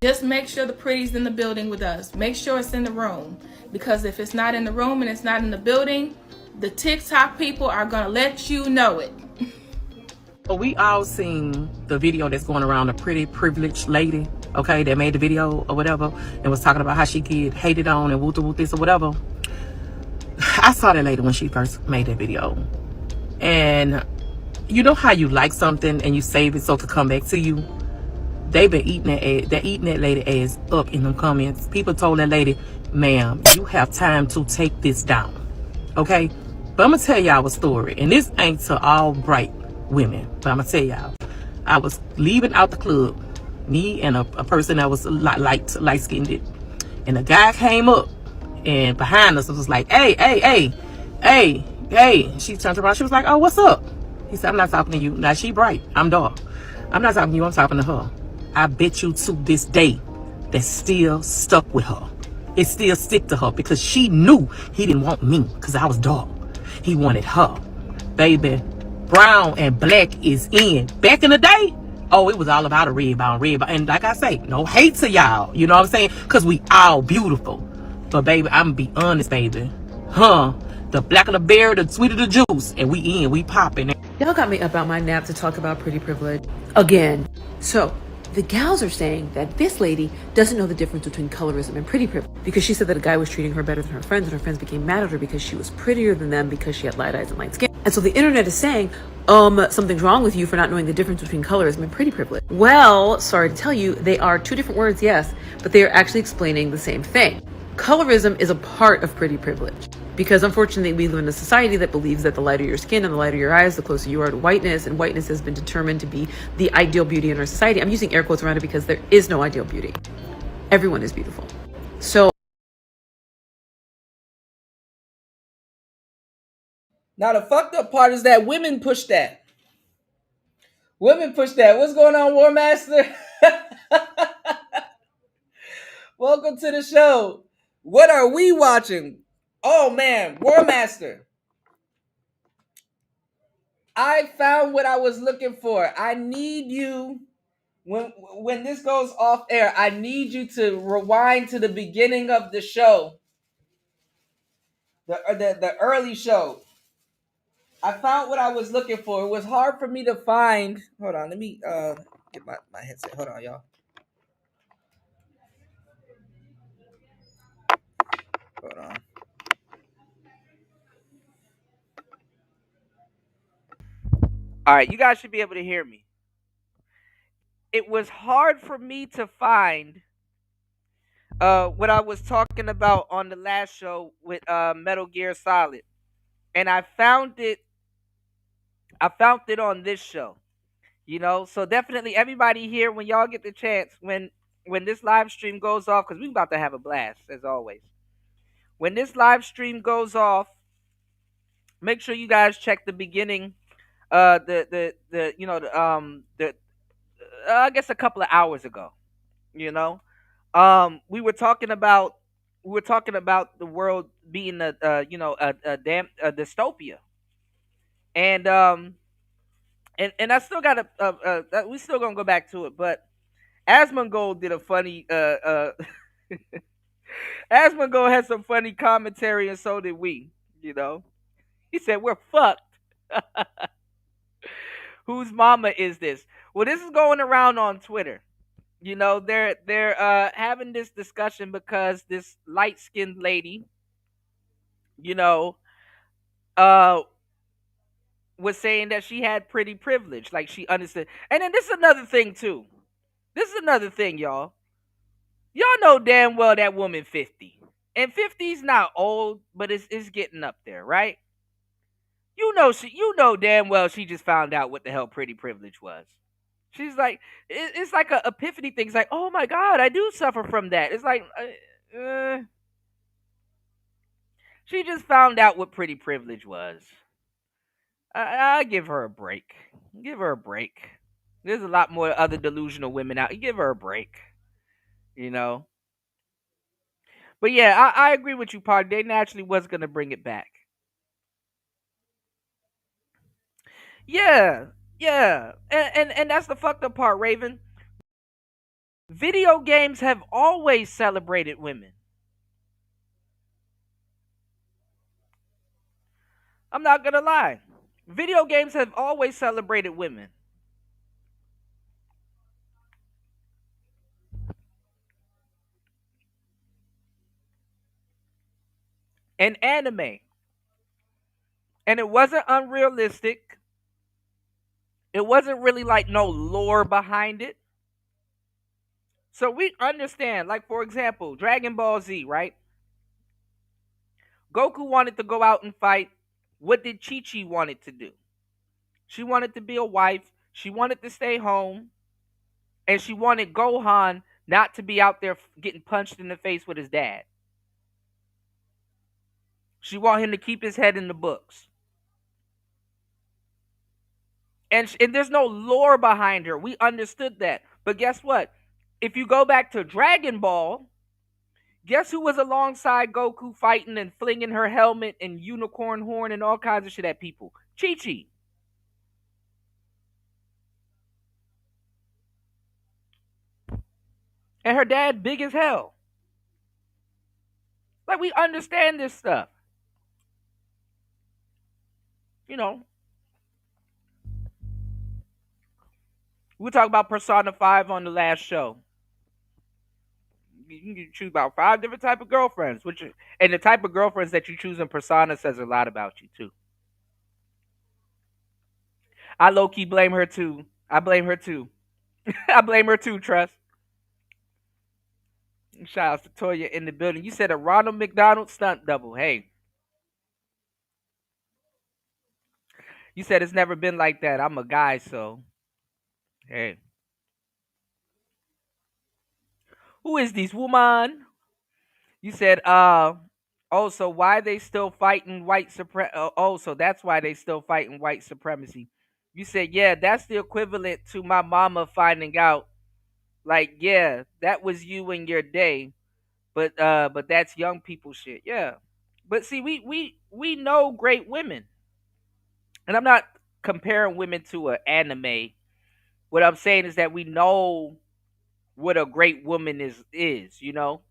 Just make sure the pretty's in the building with us. Make sure it's in the room. Because if it's not in the room and it's not in the building, the TikTok people are going to let you know it. We all seen the video that's going around, a pretty privileged lady, okay, that made the video or whatever and was talking about how she get hated on and woo this or whatever. I saw that lady when she first made that video. And you know how you like something and you save it so it could come back to you? They've been eating that lady ass up in them comments. People told that lady, ma'am, you have time to take this down, okay? But I'm going to tell y'all a story. And this ain't to all bright women, but I'm gonna tell y'all, I was leaving out the club, me and a person that was light skinned, and a guy came up and behind us was like, hey. She turned around, she was like, oh, what's up? He said, I'm not talking to you. Now she bright, I'm dark. I'm not talking to you, I'm talking to her. I bet you to this day that's still stuck with her. It still stick to her because she knew he didn't want me because I was dark. He wanted her. Baby, brown and black is in. Back in the day, oh, it was all about a red bone. And like I say, no hate to y'all. You know what I'm saying? Because we all beautiful. But baby, I'm going to be honest, baby. The blacker the berry, the sweeter the juice. And we popping. Y'all got me up out my nap to talk about pretty privilege again. So, the gals are saying that this lady doesn't know the difference between colorism and pretty privilege because she said that a guy was treating her better than her friends and her friends became mad at her because she was prettier than them because she had light eyes and light skin. And so the internet is saying, something's wrong with you for not knowing the difference between colorism and pretty privilege. Well, sorry to tell you, they are two different words, yes, but they are actually explaining the same thing. Colorism is a part of pretty privilege because unfortunately we live in a society that believes that the lighter your skin and the lighter your eyes, the closer you are to whiteness, and whiteness has been determined to be the ideal beauty in our society. I'm using air quotes around it because there is no ideal beauty. Everyone is beautiful. So now the fucked up part is that women push that. Women push that. What's going on, War Master? Welcome to the show. What are we watching? Oh man, War Master. I found what I was looking for. I need you, when this goes off air, I need you to rewind to the beginning of the show. The early show. I found what I was looking for. It was hard for me to find. Hold on, let me get my headset. Hold on, y'all. Hold on. All right, you guys should be able to hear me. It was hard for me to find what I was talking about on the last show with Metal Gear Solid, and I found it. I found it on this show. So definitely everybody here, when y'all get the chance, when this live stream goes off, because we're about to have a blast as always. When this live stream goes off, make sure you guys check the beginning. I guess a couple of hours ago. You know, we were talking about the world being a dystopia, and and I still got we still gonna go back to it, but Asmongold did a funny Asmongold had some funny commentary, and so did we. He said we're fucked. Whose mama is this? Well, this is going around on Twitter. They're having this discussion because this light skinned lady, you know, uh was saying that she had pretty privilege, like she understood. And then this is another thing too. This is another thing, y'all. Y'all know damn well that woman 50. And 50's not old, but it's getting up there, right? You know damn well she just found out what the hell pretty privilege was. She's like, it's like a epiphany thing. It's like, oh my God, I do suffer from that. It's like, she just found out what pretty privilege was. I give her a break. Give her a break. There's a lot more other delusional women out. Give her a break. You know. But yeah, I agree with you, Park. They naturally was gonna bring it back. Yeah, yeah, and that's the fucked up part, Raven. Video games have always celebrated women. I'm not gonna lie. Video games have always celebrated women. And anime. And it wasn't unrealistic. It wasn't really like no lore behind it. So we understand, like for example, Dragon Ball Z, right? Goku wanted to go out and fight. What did Chi Chi wanted to do? She wanted to be a wife. She wanted to stay home. And she wanted Gohan not to be out there getting punched in the face with his dad. She wanted him to keep his head in the books. And there's no lore behind her. We understood that. But guess what? If you go back to Dragon Ball, guess who was alongside Goku fighting and flinging her helmet and unicorn horn and all kinds of shit at people? Chi-Chi. And her dad big as hell. Like, we understand this stuff. We talked about Persona 5 on the last show. You can choose about 5 different type of girlfriends, and the type of girlfriends that you choose in Persona says a lot about you too. I low-key blame her too. I blame her too. I blame her too, Trust. Shout out to Toya in the building. You said a Ronald McDonald stunt double. Hey. You said it's never been like that. I'm a guy, so hey. Who is this woman? You said, so why they still fighting white supremacy? So that's why they still fighting white supremacy. You said, yeah, that's the equivalent to my mama finding out, like, yeah, that was you in your day, but that's young people shit. Yeah, but see, we know great women, and I'm not comparing women to an anime. What I'm saying is that we know what a great woman is, you know.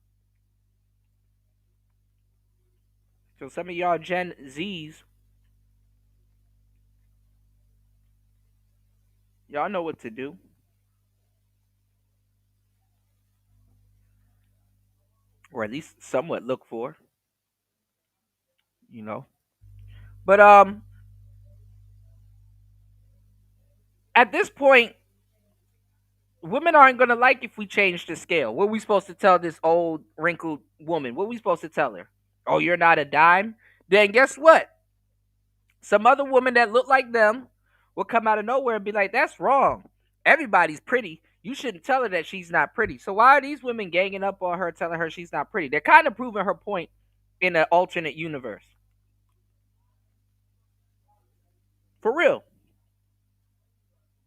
So some of y'all Gen Zs, y'all know what to do. Or at least somewhat look for. you know. But at this point, women aren't gonna like if we change the scale. What are we supposed to tell this old wrinkled woman? What are we supposed to tell her? Oh, you're not a dime? Then guess what? Some other woman that look like them will come out of nowhere and be like, that's wrong. Everybody's pretty. You shouldn't tell her that she's not pretty. So why are these women ganging up on her, telling her she's not pretty? They're kind of proving her point in an alternate universe. For real.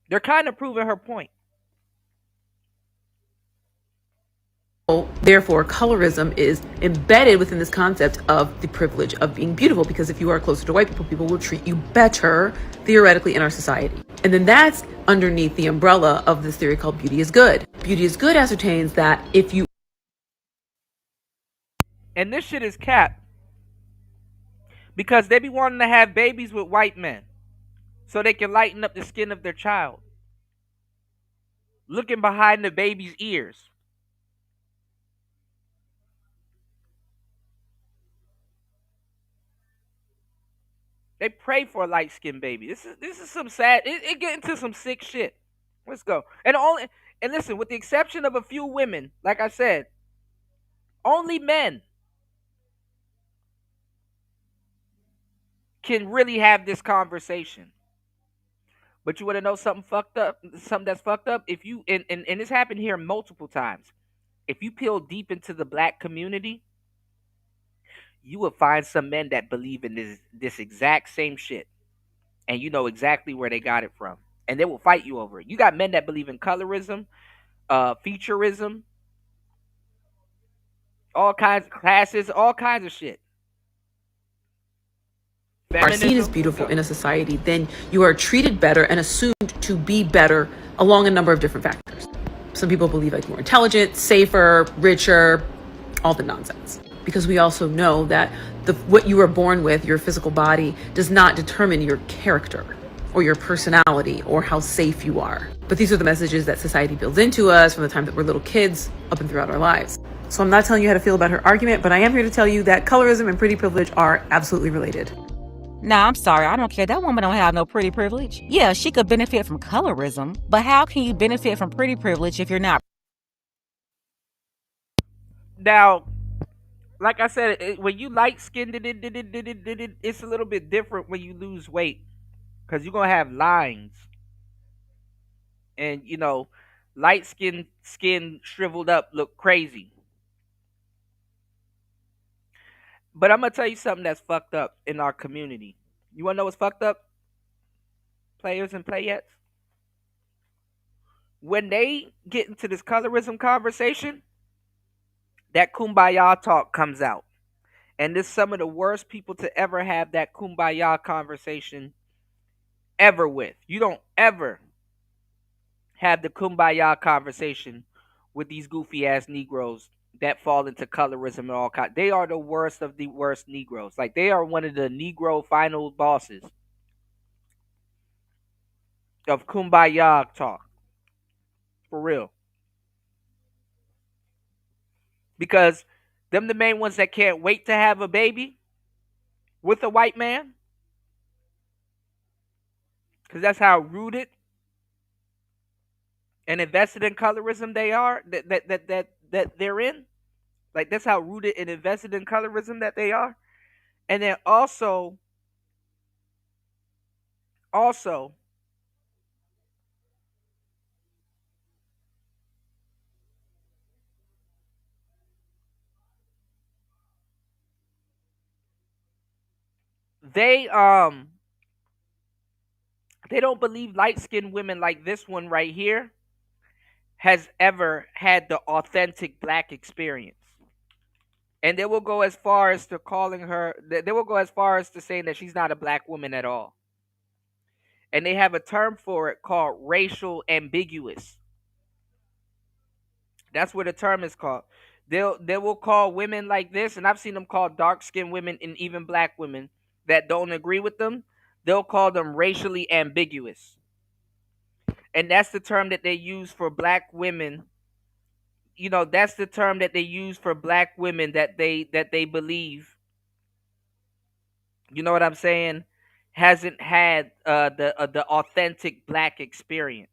They're kind of proving her point. Therefore, colorism is embedded within this concept of the privilege of being beautiful, because if you are closer to white people, people will treat you better, theoretically, in our society. And then that's underneath the umbrella of this theory called beauty is good. Beauty is good ascertains that if you... And this shit is cap. Because they be wanting to have babies with white men so they can lighten up the skin of their child. Looking behind the baby's ears. They pray for a light-skinned baby. This is some sad. It get into some sick shit. Let's go. And listen, with the exception of a few women, like I said, only men can really have this conversation. But you want to know something fucked up? Something that's fucked up? If you and this happened here multiple times. If you peel deep into the black community, you will find some men that believe in this exact same shit. And you know exactly where they got it from. And they will fight you over it. You got men that believe in colorism, featureism, all kinds of classes, all kinds of shit. are seen as beautiful in a society, then you are treated better and assumed to be better along a number of different factors. Some people believe like more intelligent, safer, richer, all the nonsense. Because we also know that what you were born with, your physical body, does not determine your character or your personality or how safe you are. But these are the messages that society builds into us from the time that we're little kids up and throughout our lives. So I'm not telling you how to feel about her argument, but I am here to tell you that colorism and pretty privilege are absolutely related. Nah, I'm sorry. I don't care. That woman don't have no pretty privilege. Yeah, she could benefit from colorism, but how can you benefit from pretty privilege if you're not? Now, like I said, when you light skinned, it's a little bit different when you lose weight, because you're gonna have lines, and you know, light skin shriveled up look crazy. But I'm gonna tell you something that's fucked up in our community. You wanna know what's fucked up? Players and playettes. When they get into this colorism conversation, that kumbaya talk comes out. And this some of the worst people to ever have that kumbaya conversation ever with. You don't ever have the kumbaya conversation with these goofy ass Negroes that fall into colorism and all kinds. They are the worst of the worst Negroes. Like, they are one of the Negro final bosses of kumbaya talk. For real. Because them the main ones that can't wait to have a baby with a white man. Because that's how rooted and invested in colorism they are, that they're in. Like, that's how rooted and invested in colorism that they are. And then also they don't believe light-skinned women like this one right here has ever had the authentic black experience. And they will go as far as to calling her, they will go as far as to saying that she's not a black woman at all. And they have a term for it called racial ambiguous. That's what the term is called. They will call women like this, and I've seen them call dark-skinned women and even black women that don't agree with them, they'll call them racially ambiguous. And that's the term that they use for black women. You know, that's the term that they use for black women that they believe You know what I'm saying? Hasn't had the authentic black experience.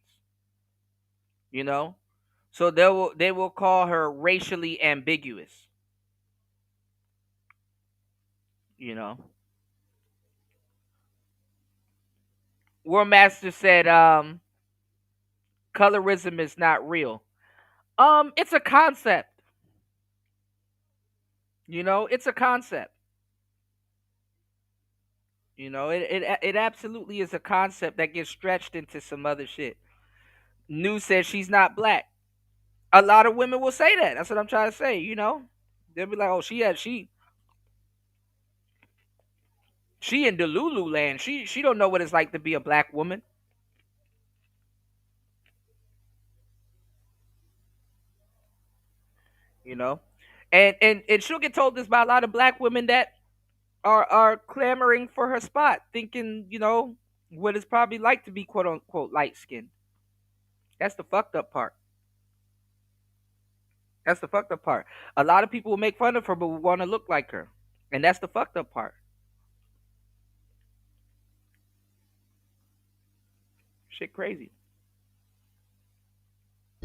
You know, so they will call her racially ambiguous. You know, War Master said, colorism is not real. It's a concept. You know, it's a concept. You know, it absolutely is a concept that gets stretched into some other shit. New says she's not black. A lot of women will say that. That's what I'm trying to say. You know, they'll be like, "Oh, she in Delulu land. She don't know what it's like to be a black woman." You know, and she'll get told this by a lot of black women that are clamoring for her spot, thinking, what it's probably like to be quote unquote light skinned. That's the fucked up part. That's the fucked up part. A lot of people will make fun of her but will want to look like her. And that's the fucked up part. Shit crazy.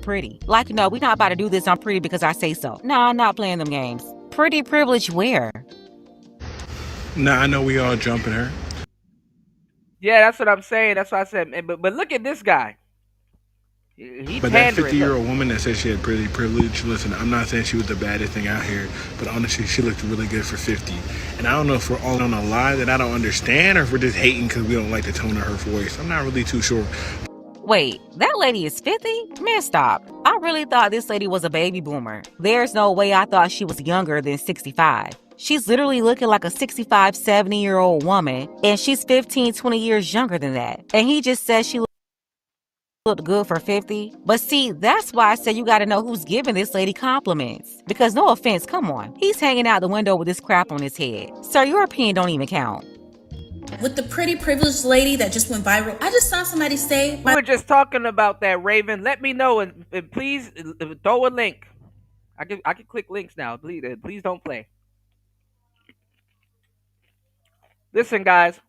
Pretty. Like, no, we're not about to do this on pretty because I say so. Nah, I'm not playing them games. Pretty privilege where? Nah, I know we all jumping her. Yeah, that's what I'm saying. That's what I said. But look at this guy. He But that pandering. 50-year-old woman that said she had pretty privilege, listen, I'm not saying she was the baddest thing out here, but honestly, she looked really good for 50. And I don't know if we're all on a lie that I don't understand or if we're just hating because we don't like the tone of her voice. I'm not really too sure. Wait, that lady is 50? Man, stop. I really thought this lady was a baby boomer. There's no way I thought she was younger than 65. She's literally looking like a 65, 70-year-old woman, and she's 15, 20 years younger than that. And he just says she looked good for 50. But see, that's why I said you gotta know who's giving this lady compliments. Because no offense, come on. He's hanging out the window with this crap on his head. Sir, your opinion don't even count. With the pretty privileged lady that just went viral, I just saw somebody say... We were just talking about that, Raven. Let me know and please throw a link. I can click links now. Please don't play. Listen, guys.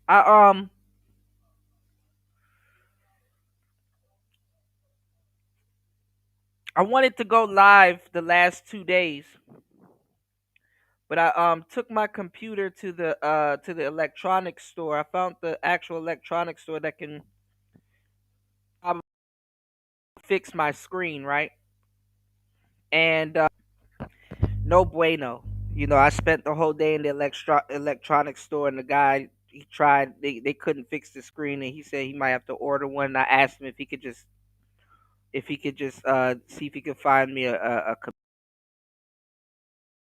I wanted to go live the last 2 days, but I took my computer to the electronics store. I found the actual electronics store that can fix my screen, right? And no bueno. I spent the whole day in the electronics store, and the guy he tried. They couldn't fix the screen, and he said he might have to order one. And I asked him if he could just see if he could find me a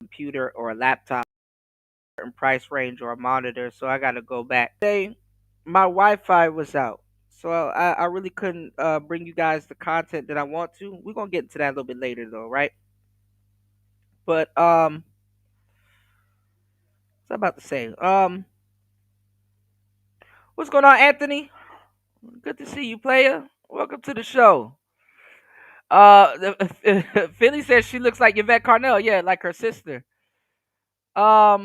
computer or a laptop, certain price range or a monitor. So I got to go back. Today, my Wi-Fi was out, so I really couldn't bring you guys the content that I want to. We're gonna get into that a little bit later, though, right? But what's I about to say? What's going on, Anthony? Good to see you, player. Welcome to the show. Philly says she looks like Yvette Carnell. Yeah, like her sister. Yeah,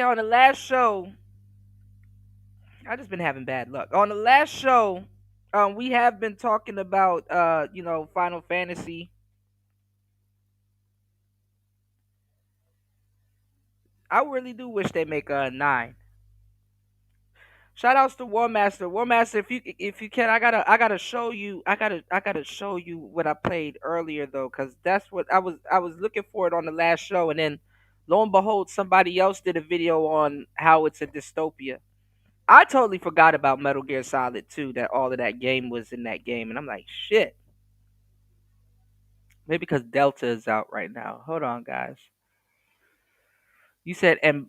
on the last show, I just been having bad luck. On the last show, we have been talking about Final Fantasy. I really do wish they make a 9. Shout outs to War Master. War Master, if you can, I gotta show you. I gotta show you what I played earlier though, because that's what I was looking for it on the last show, and then lo and behold, somebody else did a video on how it's a dystopia. I totally forgot about Metal Gear Solid 2, that all of that game was in that game, and I'm like, shit. Maybe because Delta is out right now. Hold on, guys. You said, and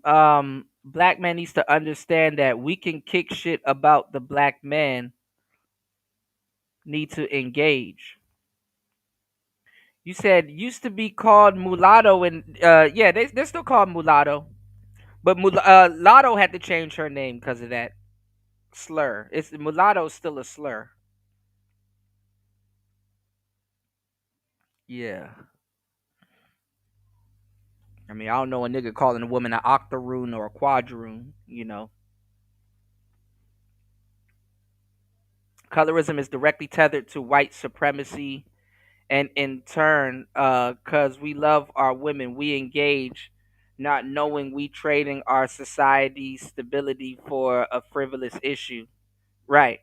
black man needs to understand that we can kick shit about the black man need to engage. You said used to be called mulatto, and yeah, they're still called mulatto, but Lotto had to change her name because of that slur. It's mulatto is still a slur. Yeah. I mean, I don't know a nigga calling a woman an octoroon or a quadroon, you know. Colorism is directly tethered to white supremacy, and in turn, because we love our women, we engage, not knowing we trading our society's stability for a frivolous issue. Right.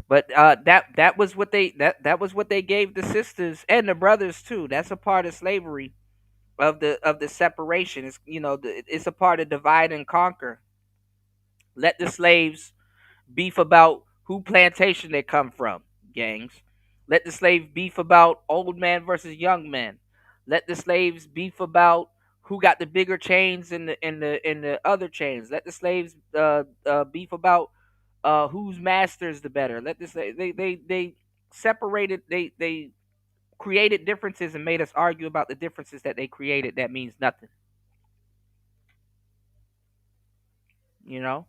But that was what that was what they gave the sisters and the brothers too. That's a part of slavery, of the separation. It's, you know, it's a part of divide and conquer. Let the slaves beef about who plantation they come from, gangs. Let the slave beef about old man versus young man. Let the slaves beef about who got the bigger chains in the other chains. Let the slaves beef about whose master's the better. Let this they separated, they created differences and made us argue about the differences that they created that means nothing. You know?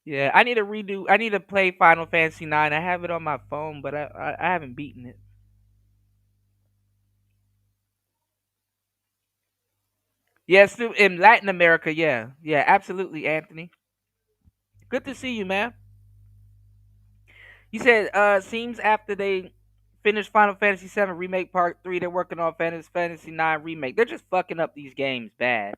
Yeah, I need to redo. I need to play Final Fantasy 9. I have it on my phone, but I haven't beaten it. Yes, in Latin America, yeah. Yeah, absolutely, Anthony. Good to see you, man. You said seems after they finished Final Fantasy 7 Remake Part 3, they're working on Fantasy 9 Remake. They're just fucking up these games bad.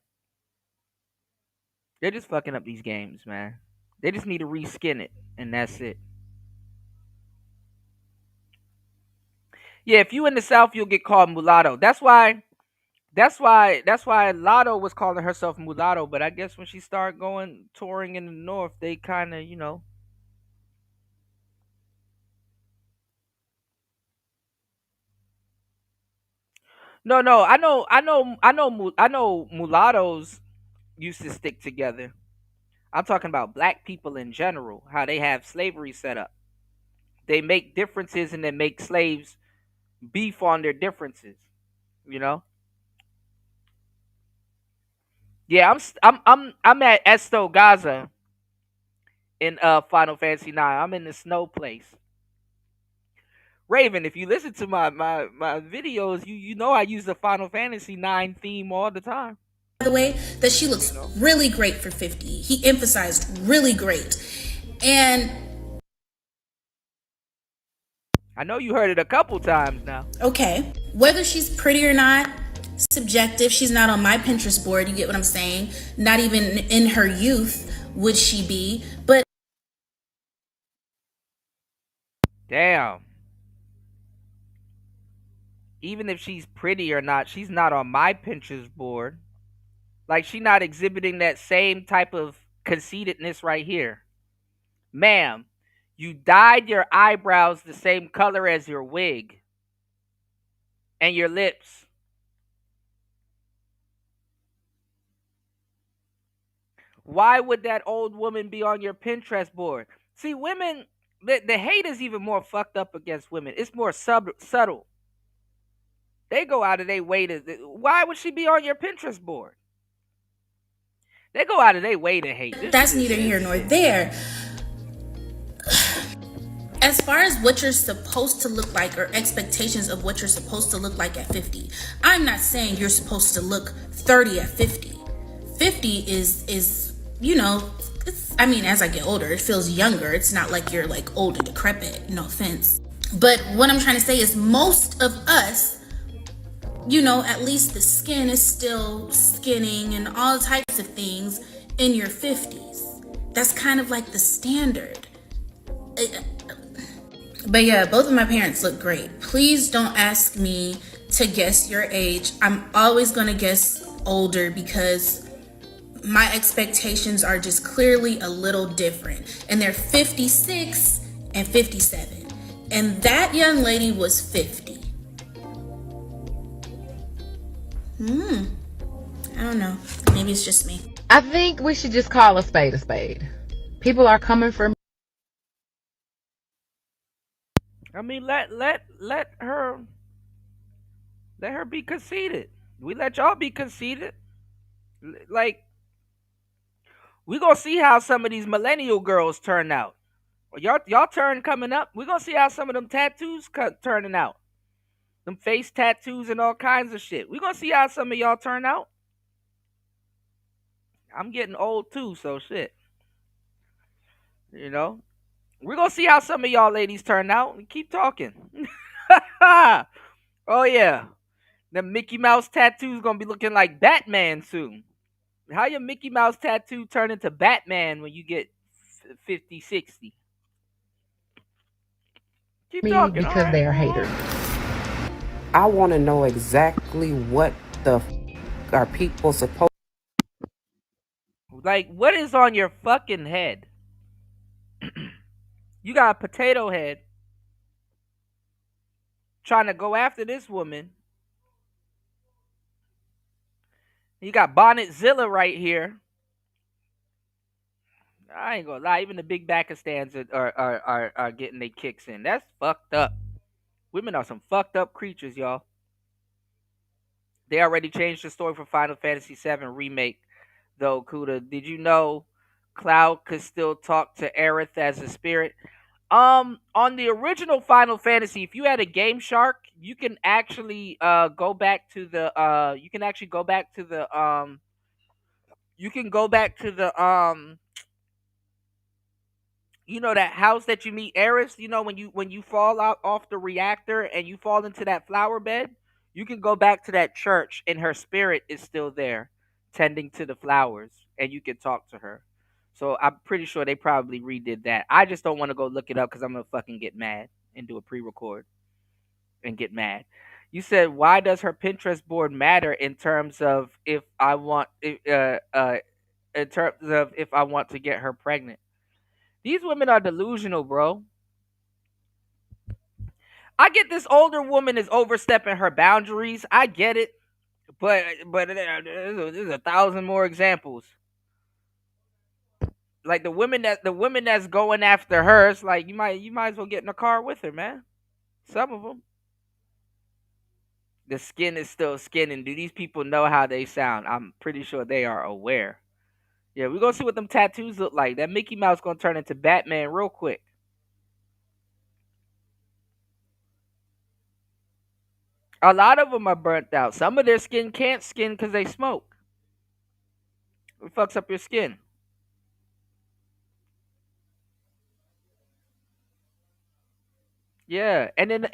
They're just fucking up these games, man. They just need to reskin it, and that's it. Yeah, if you in the South, you'll get called mulatto. That's why Lotto was calling herself mulatto. But I guess when she started going touring in the North, they kind of, you know. No, no, I know mulattoes used to stick together. I'm talking about black people in general, how they have slavery set up. They make differences and then make slaves beef on their differences. You know. Yeah, I'm at Esto Gaza in Final Fantasy 9. I'm in the snow place. Raven, if you listen to my videos, you know I use the Final Fantasy 9 theme all the time. By the way, that she looks really great for 50. He emphasized really great. And I know you heard it a couple times now. okay, whether she's pretty or not, subjective. She's not on my Pinterest board, you get what I'm saying? Not even in her youth would she be, but Damn. Even if she's pretty or not, she's not on my Pinterest board. Like, she not exhibiting that same type of conceitedness right here. Ma'am, you dyed your eyebrows the same color as your wig. And your lips. Why would that old woman be on your Pinterest board? See, women, the hate is even more fucked up against women. It's more subtle. They go out of their way to. Why would she be on your Pinterest board? They go out of their way to hate. That's neither here nor there. As far as what you're supposed to look like, or expectations of what you're supposed to look like at 50, I'm not saying you're supposed to look 30 at 50. 50 is you know, I mean, as I get older, it feels younger. It's not like you're like old and decrepit, no offense. But what I'm trying to say is most of us, you know, at least the skin is still skinning and all types of things in your 50s. That's kind of like the standard. But yeah, both of my parents look great. Please don't ask me to guess your age. I'm always going to guess older because my expectations are just clearly a little different. And they're 56 and 57. And that young lady was 50. I don't know. Maybe it's just me. I think we should just call a spade a spade. People are coming for me. I mean, let her be conceited. We let y'all be conceited. Like, we gonna see how some of these millennial girls turn out. Y'all turn coming up. We gonna see how some of them tattoos turning out. Them face tattoos and all kinds of shit. We gonna see how some of y'all turn out. I'm getting old too, so shit. You know, we're gonna see how some of y'all ladies turn out. Keep talking. Oh yeah, the Mickey Mouse tattoo's gonna be looking like Batman soon. How your Mickey Mouse tattoo turn into Batman when you get 50, 60? Keep Me talking. All because right. they are haters. I want to know exactly what the are people supposed. Like, what is on your fucking head? You got a potato head trying to go after this woman. You got Bonnetzilla right here. I ain't gonna lie, even the big Pakistans are getting their kicks in. That's fucked up. Women are some fucked up creatures, y'all. They already changed the story for Final Fantasy VII Remake, though, Kuda. Did you know Cloud could still talk to Aerith as a spirit? On the original Final Fantasy, if you had a Game Shark, you can actually go back to the you can go back to the you know that house that you meet Eris, you know when you fall out off the reactor and you fall into that flower bed, you can go back to that church and her spirit is still there tending to the flowers and you can talk to her. So I'm pretty sure they probably redid that. I just don't want to go look it up cuz I'm going to fucking get mad and do a pre-record and get mad. You said why does her Pinterest board matter in terms of if I want in terms of if I want to get her pregnant? These women are delusional, bro. I get this older woman is overstepping her boundaries. I get it, but there's a thousand more examples. Like the women that's going after her. It's like you might as well get in a car with her, man. Some of them. The skin is still skin, and do these people know how they sound? I'm pretty sure they are aware. Yeah, we're gonna see what them tattoos look like. That Mickey Mouse gonna turn into Batman real quick. A lot of them are burnt out. Some of their skin can't skin because they smoke. It fucks up your skin. Yeah, and then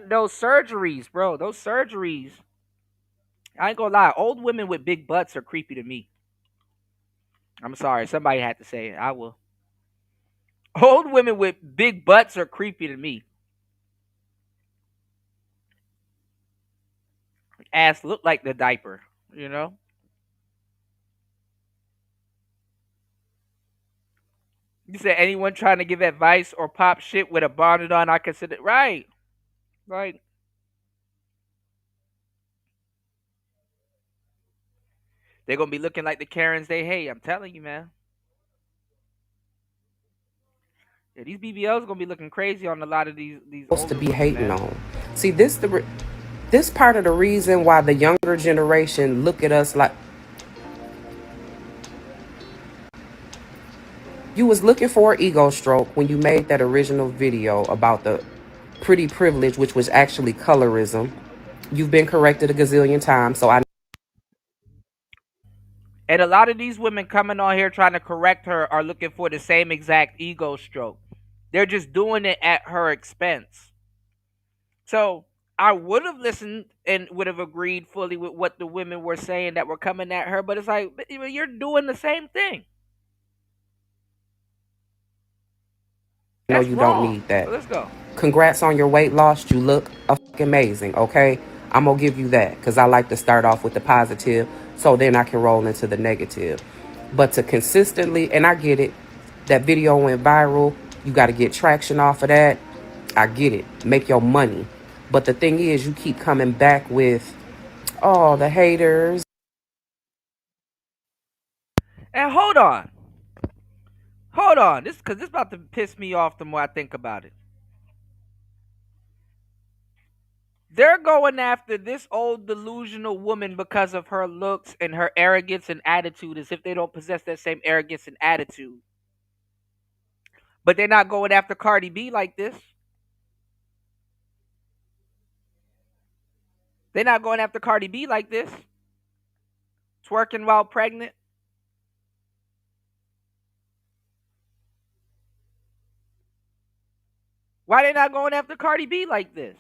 those surgeries, bro. Those surgeries. I ain't gonna lie. Old women with big butts are creepy to me. I'm sorry. Somebody had to say it. I will. Old women with big butts are creepy to me. Ass look like the diaper, you know. You said anyone trying to give advice or pop shit with a bonnet on, I consider right. Right. They're gonna be looking like the Karens they hate. I'm telling you, man. Yeah, these BBLs gonna be looking crazy on a lot of these Supposed to older be women, hating man. on. See, this part of the reason why the younger generation look at us like you was looking for an ego stroke when you made that original video about the pretty privilege, which was actually colorism. You've been corrected a gazillion times, so I. And a lot of these women coming on here trying to correct her are looking for the same exact ego stroke. They're just doing it at her expense. So I would have listened and would have agreed fully with what the women were saying that were coming at her, but it's like you're doing the same thing. No, That's you don't wrong. need that. So let's go. Congrats on your weight loss. You look amazing, okay? I'm going to give you that because I like to start off with the positive so then I can roll into the negative. But to consistently, and I get it, that video went viral. You got to get traction off of that. I get it. Make your money. But the thing is, you keep coming back with, oh, the haters. And hold on. Hold on. This because this about to piss me off the more I think about it. They're going after this old delusional woman because of her looks and her arrogance and attitude, as if they don't possess that same arrogance and attitude. But they're not going after Cardi B like this. They're not going after Cardi B like this. Twerking while pregnant. Why they not going after Cardi B like this?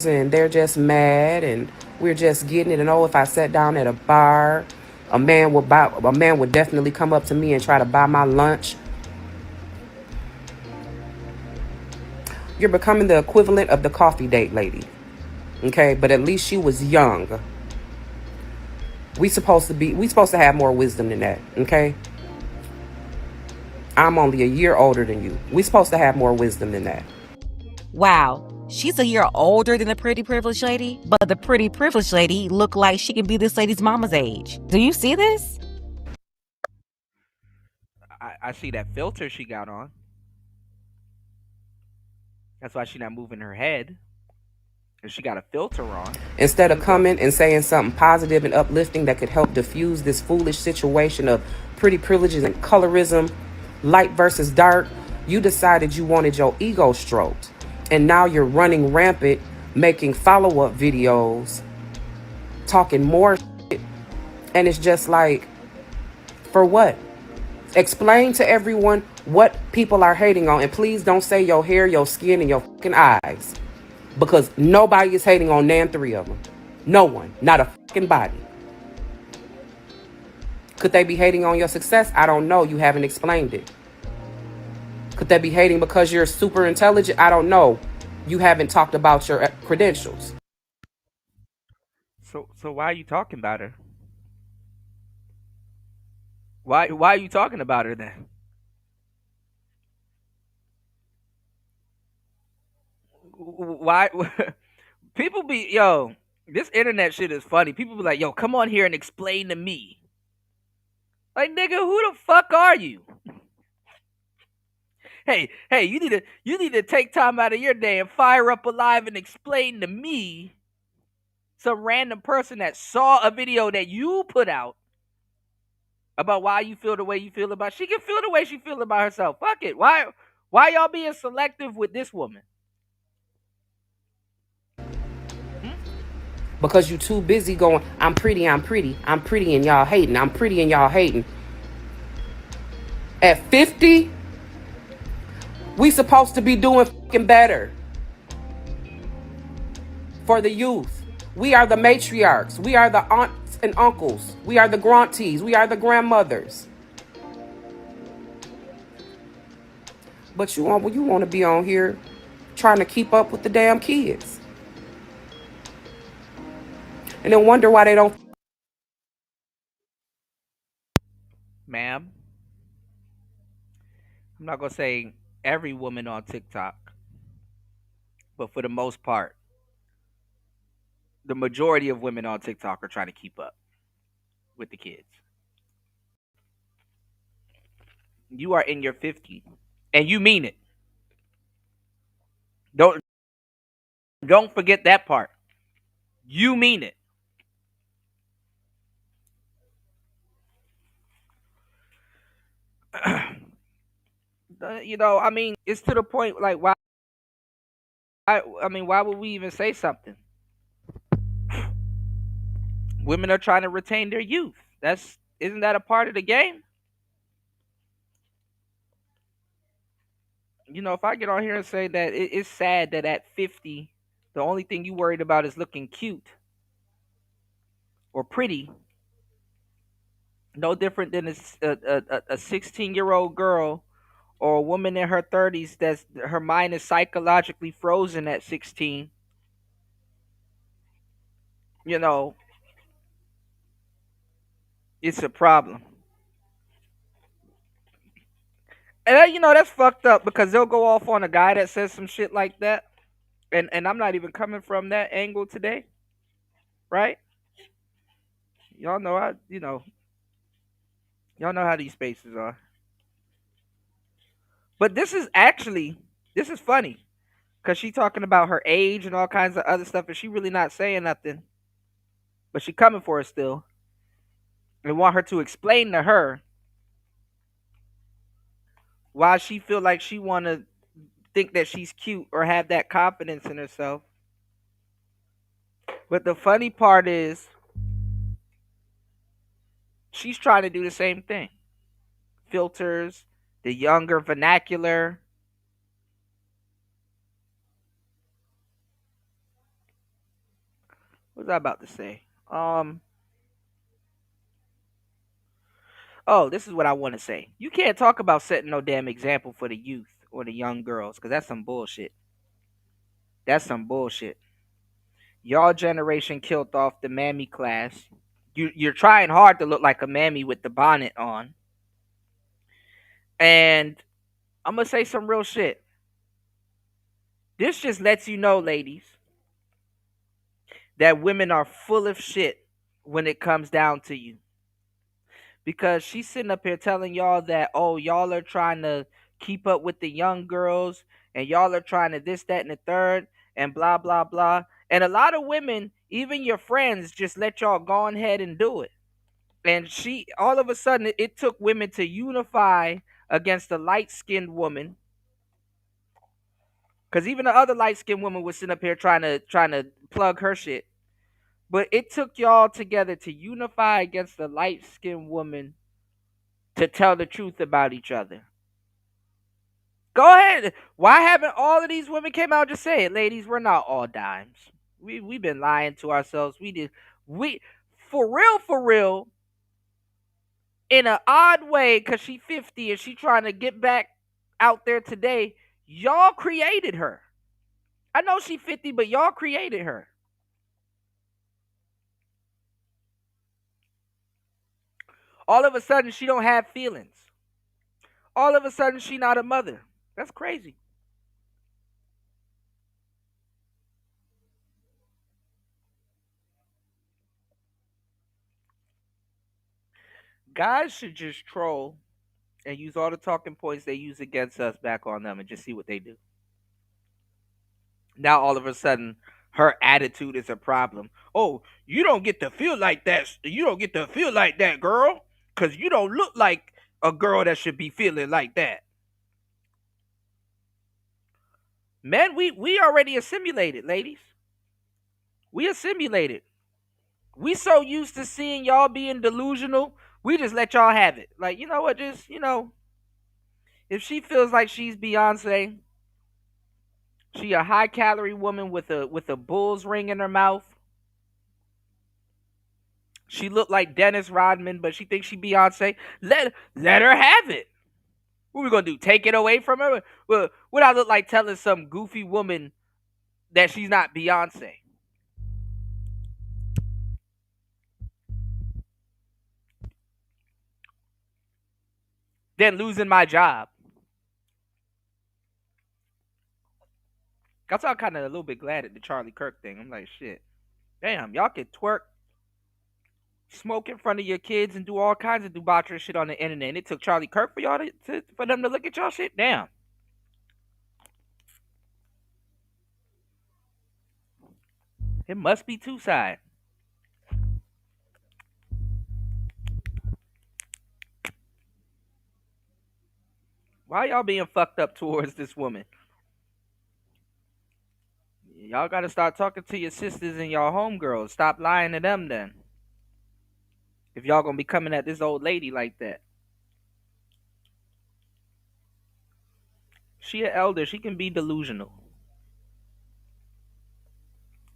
And they're just mad, and we're just getting it. And oh, if I sat down at a bar, a man would definitely come up to me and try to buy my lunch. You're becoming the equivalent of the coffee date lady. Okay, but at least she was young. We supposed to have more wisdom than that. Okay, I'm only a year older than you. We supposed to have more wisdom than that. Wow, she's a year older than the pretty privileged lady, but the pretty privileged lady look like she can be this lady's mama's age. Do you see this? I see that filter she got on. That's why she's not moving her head. And she got a filter on. Instead of coming and saying something positive and uplifting that could help diffuse this foolish situation of pretty privileges and colorism, light versus dark, you decided you wanted your ego stroked. And now you're running rampant, making follow-up videos, talking more shit. And it's just like, for what? Explain to everyone what people are hating on. And please don't say your hair, your skin, and your fucking eyes. Because nobody is hating on nan three of them. No one. Not a fucking body. Could they be hating on your success? I don't know. You haven't explained it. Could they be hating because you're super intelligent? I don't know. You haven't talked about your credentials. So why are you talking about her? Why are you talking about her then? Why people be this internet shit is funny. People be like, yo, come on here and explain to me. Like, nigga, who the fuck are you? Hey, you need to take time out of your day and fire up a live and explain to me, some random person that saw a video that you put out, about why you feel the way you feel about. She can feel the way she feel about herself. Fuck it. Why y'all being selective with this woman? Because you too busy going, I'm pretty, and y'all hating. I'm pretty and y'all hating. At 50, we supposed to be doing fucking better. For the youth. We are the matriarchs. We are the aunts and uncles. We are the grantees. We are the grandmothers. But you want to be on here trying to keep up with the damn kids. And then wonder why they don't. Ma'am, I'm not going to say every woman on TikTok, but for the most part, the majority of women on TikTok are trying to keep up with the kids. You are in your 50s, and you mean it. Don't forget that part. You mean it. I mean, it's to the point, like, why would we even say something? Women are trying to retain their youth. Isn't that a part of the game? If I get on here and say that it's sad that at 50, the only thing you worried about is looking cute or pretty, no different than a 16-year-old girl or a woman in her 30s that's her mind is psychologically frozen at 16. It's a problem. And that's fucked up, because they'll go off on a guy that says some shit like that. And I'm not even coming from that angle today. Right? Y'all know y'all know how these spaces are. But this is actually This is funny because she talking about her age and all kinds of other stuff, and she really not saying nothing. But she coming for it still, and want her to explain to her why she feel like she want to think that she's cute or have that confidence in herself. But the funny part is, she's trying to do the same thing. Filters, the younger vernacular. What was I about to say? Oh, this is what I want to say. You can't talk about setting no damn example for the youth or the young girls, because that's some bullshit. That's some bullshit. Y'all generation killed off the mammy class. You're trying hard to look like a mammy with the bonnet on. And I'm going to say some real shit. This just lets you know, ladies, that women are full of shit when it comes down to you. Because she's sitting up here telling y'all that, oh, y'all are trying to keep up with the young girls, and y'all are trying to this, that, and the third, and blah, blah, blah. And a lot of women, even your friends, just let y'all go ahead and do it. And she, all of a sudden, it took women to unify against a light-skinned woman. Because even the other light-skinned woman was sitting up here trying to plug her shit. But it took y'all together to unify against a light-skinned woman to tell the truth about each other. Go ahead. Why haven't all of these women came out and just say it? Ladies, we're not all dimes. We've been lying to ourselves. We for real, in an odd way, because she 50 and she trying to get back out there today. Y'all created her. I know she 50, but y'all created her. All of a sudden, she don't have feelings. All of a sudden, she not a mother. That's crazy. Guys should just troll and use all the talking points they use against us back on them and just see what they do. Now, all of a sudden, her attitude is a problem. Oh, you don't get to feel like that. You don't get to feel like that, girl, because you don't look like a girl that should be feeling like that. Men, we already assimilated, ladies. We assimilated. We so used to seeing y'all being delusional, we just let y'all have it. Like, you know what, just, if she feels like she's Beyonce, she a high calorie woman with a bull's ring in her mouth. She looked like Dennis Rodman, but she thinks she Beyonce. Let her have it. What we gonna do? Take it away from her? Well, what I look like telling some goofy woman that she's not Beyonce? Then losing my job. I was kind of a little bit glad at the Charlie Kirk thing. I'm like, shit. Damn, y'all can twerk, smoke in front of your kids, and do all kinds of debauchery shit on the internet. And it took Charlie Kirk for y'all for them to look at y'all shit? Damn. It must be two sides. Why y'all being fucked up towards this woman? Y'all gotta start talking to your sisters and y'all homegirls. Stop lying to them then. If y'all gonna be coming at this old lady like that. She an elder. She can be delusional.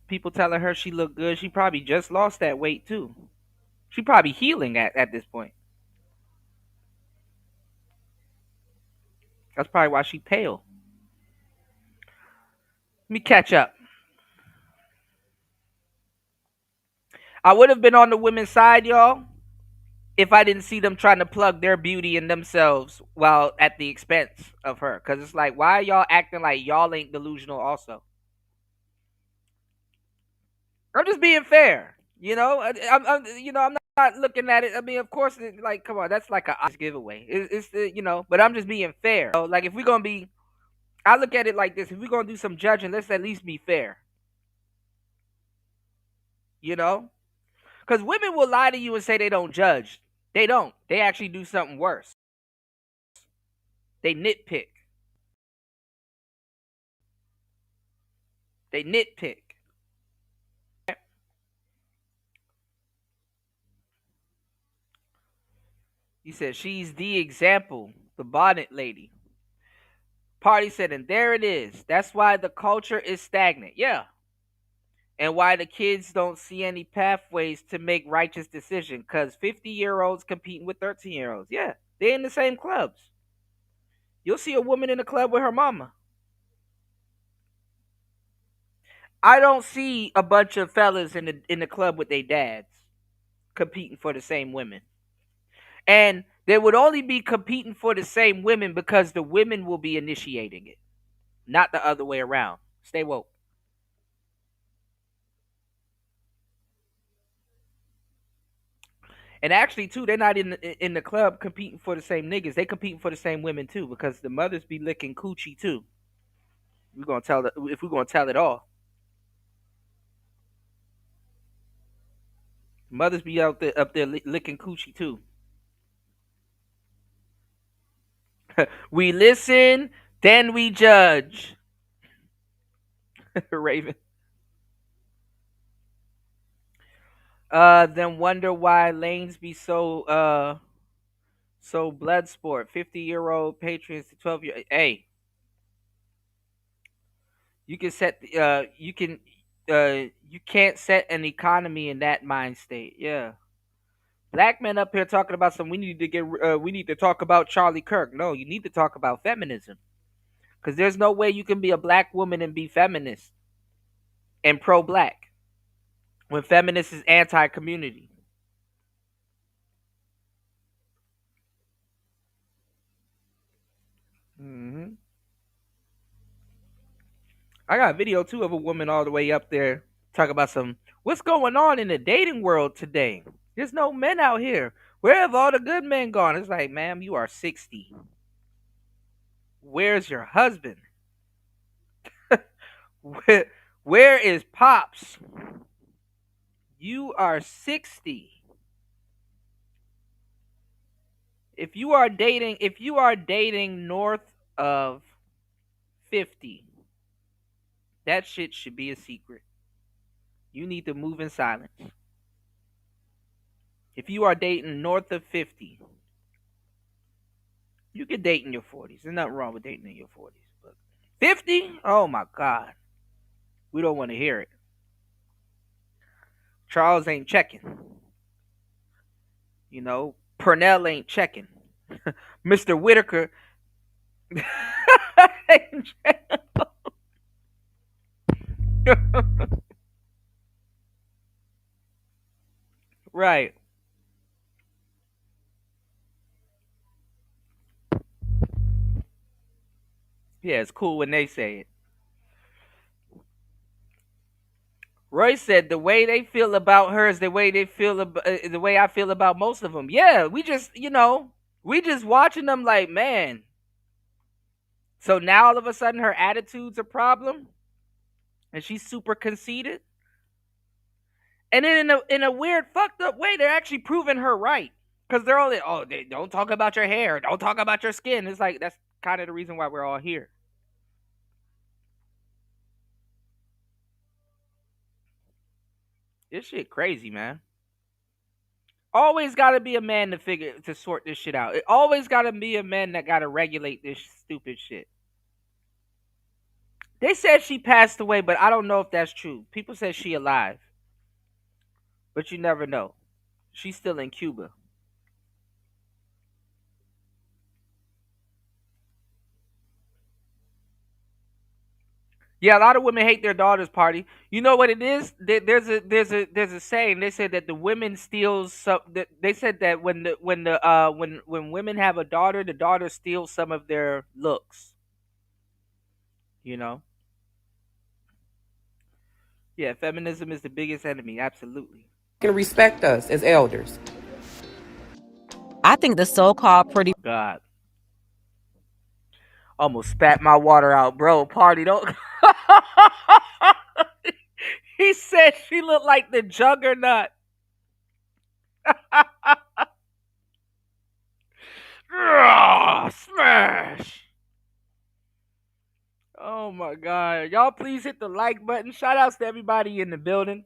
People telling her she look good. She probably just lost that weight too. She probably healing at this point. That's probably why she pale. Let me catch up. I would have been on the women's side, y'all, if I didn't see them trying to plug their beauty in themselves while at the expense of her. Because it's like, why are y'all acting like y'all ain't delusional also? I'm just being fair. I'm not looking at it. I mean, of course, like, come on, that's like a obvious giveaway. But I'm just being fair. So, like, if we're gonna be I look at it like this: if we're gonna do some judging, let's at least be fair. You know, because women will lie to you and say they don't judge. They don't. They actually do something worse. They nitpick. They nitpick. He said she's the example, the bonnet lady. Party said, and there it is. That's why the culture is stagnant. Yeah. And why the kids don't see any pathways to make righteous decisions. Because 50-year-olds competing with 13-year-olds. Yeah. They're in the same clubs. You'll see a woman in a club with her mama. I don't see a bunch of fellas in the club with their dads competing for the same women. And they would only be competing for the same women because the women will be initiating it, not the other way around. Stay woke. And actually, too, they're not in the club competing for the same niggas. They competing for the same women too, because the mothers be licking coochie too. We're gonna tell if we're gonna tell it all. Mothers be up there licking coochie too. We listen, then we judge. Raven. Then wonder why lanes be so blood sport. 50-year-old patrons to 12-year. Hey, you can set you can't set an economy in that mind state. Yeah. Black men up here talking about we need to talk about Charlie Kirk. No, you need to talk about feminism. Because there's no way you can be a black woman and be feminist and pro-black when feminist is anti-community. I got a video too of a woman all the way up there talking about what's going on in the dating world today. There's no men out here. Where have all the good men gone? It's like, ma'am, you are 60. Where's your husband? Where is Pops? You are 60. If you are dating north of 50, that shit should be a secret. You need to move in silence. If you are dating north of 50, you can date in your 40s. There's nothing wrong with dating in your 40s. But 50? Oh my God. We don't want to hear it. Charles ain't checking. You know, Purnell ain't checking. Mr. Whitaker ain't checking. Right. Yeah, it's cool when they say it. Roy said the way they feel about her is the way they feel the way I feel about most of them. Yeah, we just watching them like, man. So now all of a sudden her attitude's a problem, and she's super conceited. And then in a weird fucked up way, they're actually proving her right, because they're all they don't talk about your hair, don't talk about your skin. It's like that's kind of the reason why we're all here. This shit crazy, man. Always got to be a man to sort this shit out. It always got to be a man that got to regulate this stupid shit. They said she passed away, but I don't know if that's true. People said she alive, but you never know. She's still in Cuba. Yeah, a lot of women hate their daughter's party. You know what it is? There's a saying. They said that the women steals some. They said that when women have a daughter, the daughter steals some of their looks. You know. Yeah, feminism is the biggest enemy. Absolutely. Can respect us as elders. I think the so-called pretty God. Almost spat my water out, bro. Party don't. He said she looked like the juggernaut. Smash. Oh my god. Y'all please hit the like button. Shout outs to everybody in the building.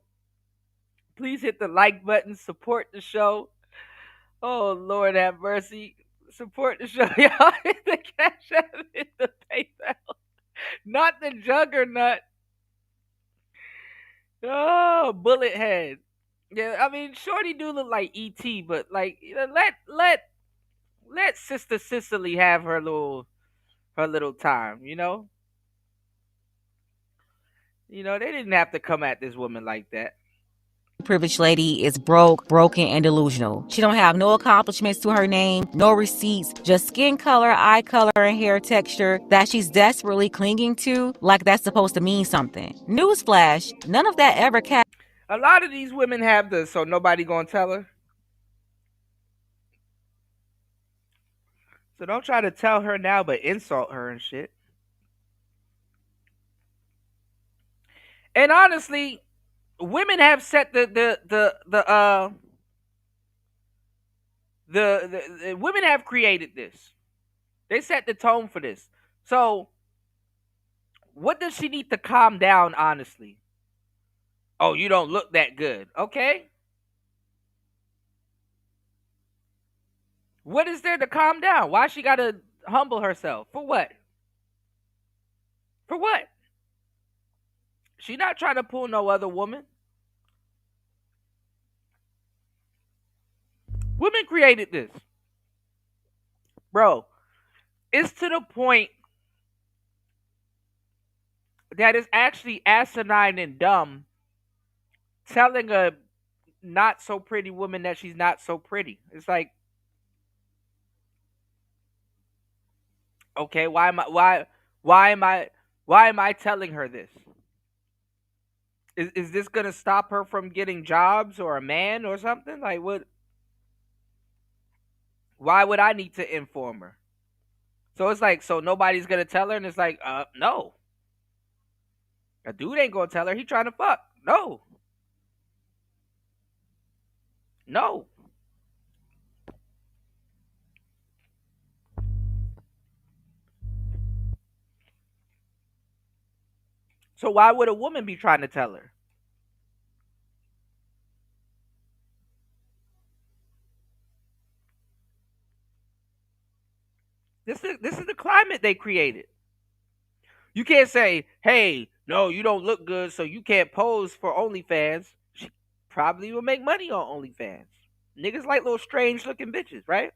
Please hit the like button. Support the show. Oh Lord have mercy. Support the show. Y'all hit the cash app, hit the PayPal. Not the juggernaut. Oh, bullet head. Yeah, I mean, Shorty do look like E.T., but like, you know, let Sister Cicely have her little time, you know? You know, they didn't have to come at this woman like that. Privileged lady is broke, broken, and delusional. She don't have no accomplishments to her name, no receipts, just skin color, eye color, and hair texture that she's desperately clinging to like that's supposed to mean something. Newsflash, none of that ever A lot of these women have this, so nobody gonna tell her. So don't try to tell her now, but insult her and shit. And honestly, women have set the women have created this. They set the tone for this. So what does she need to calm down, honestly? Oh, you don't look that good. Okay. What is there to calm down? Why she gotta humble herself? For what? For what? She not trying to pull no other woman. Women created this. Bro, it's to the point that it's actually asinine and dumb telling a not so pretty woman that she's not so pretty. It's like, okay, why am I telling her this? Is this gonna stop her from getting jobs or a man or something? Like what? Why would I need to inform her? So it's like, so nobody's gonna tell her, and it's like, no. A dude ain't gonna tell her. He trying to fuck. No. No. So why would a woman be trying to tell her? This is the climate they created. You can't say, hey, no, you don't look good, so you can't pose for OnlyFans. She probably will make money on OnlyFans. Niggas like little strange looking bitches, right?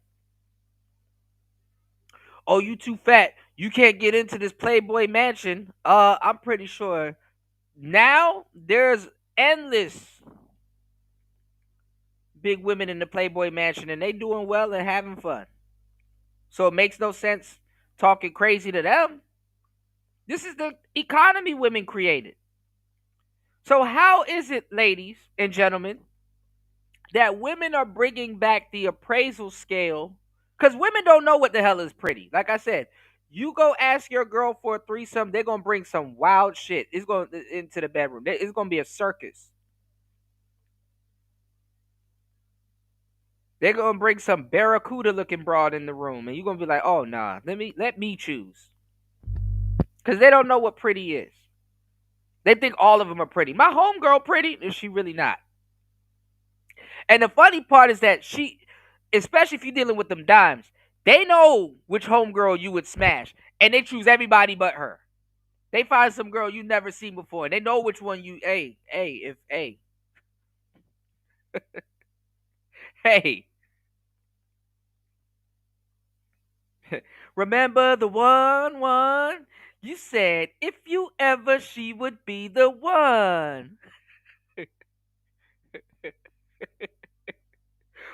Oh, you too fat. You can't get into this Playboy mansion. I'm pretty sure now there's endless big women in the Playboy mansion, and they doing well and having fun. So it makes no sense talking crazy to them. This is the economy women created. So how is it, ladies and gentlemen, that women are bringing back the appraisal scale? Because women don't know what the hell is pretty. Like I said, you go ask your girl for a threesome, they're going to bring some wild shit. It's going into the bedroom. It's going to be a circus. They're going to bring some barracuda looking broad in the room. And you're going to be like, oh, nah, let me choose. Because they don't know what pretty is. They think all of them are pretty. My homegirl pretty, is she really not? And the funny part is that she, especially if you're dealing with them dimes, they know which homegirl you would smash. And they choose everybody but her. They find some girl you never seen before. And they know which one you, hey. Hey. Remember the one you said if you ever she would be the one.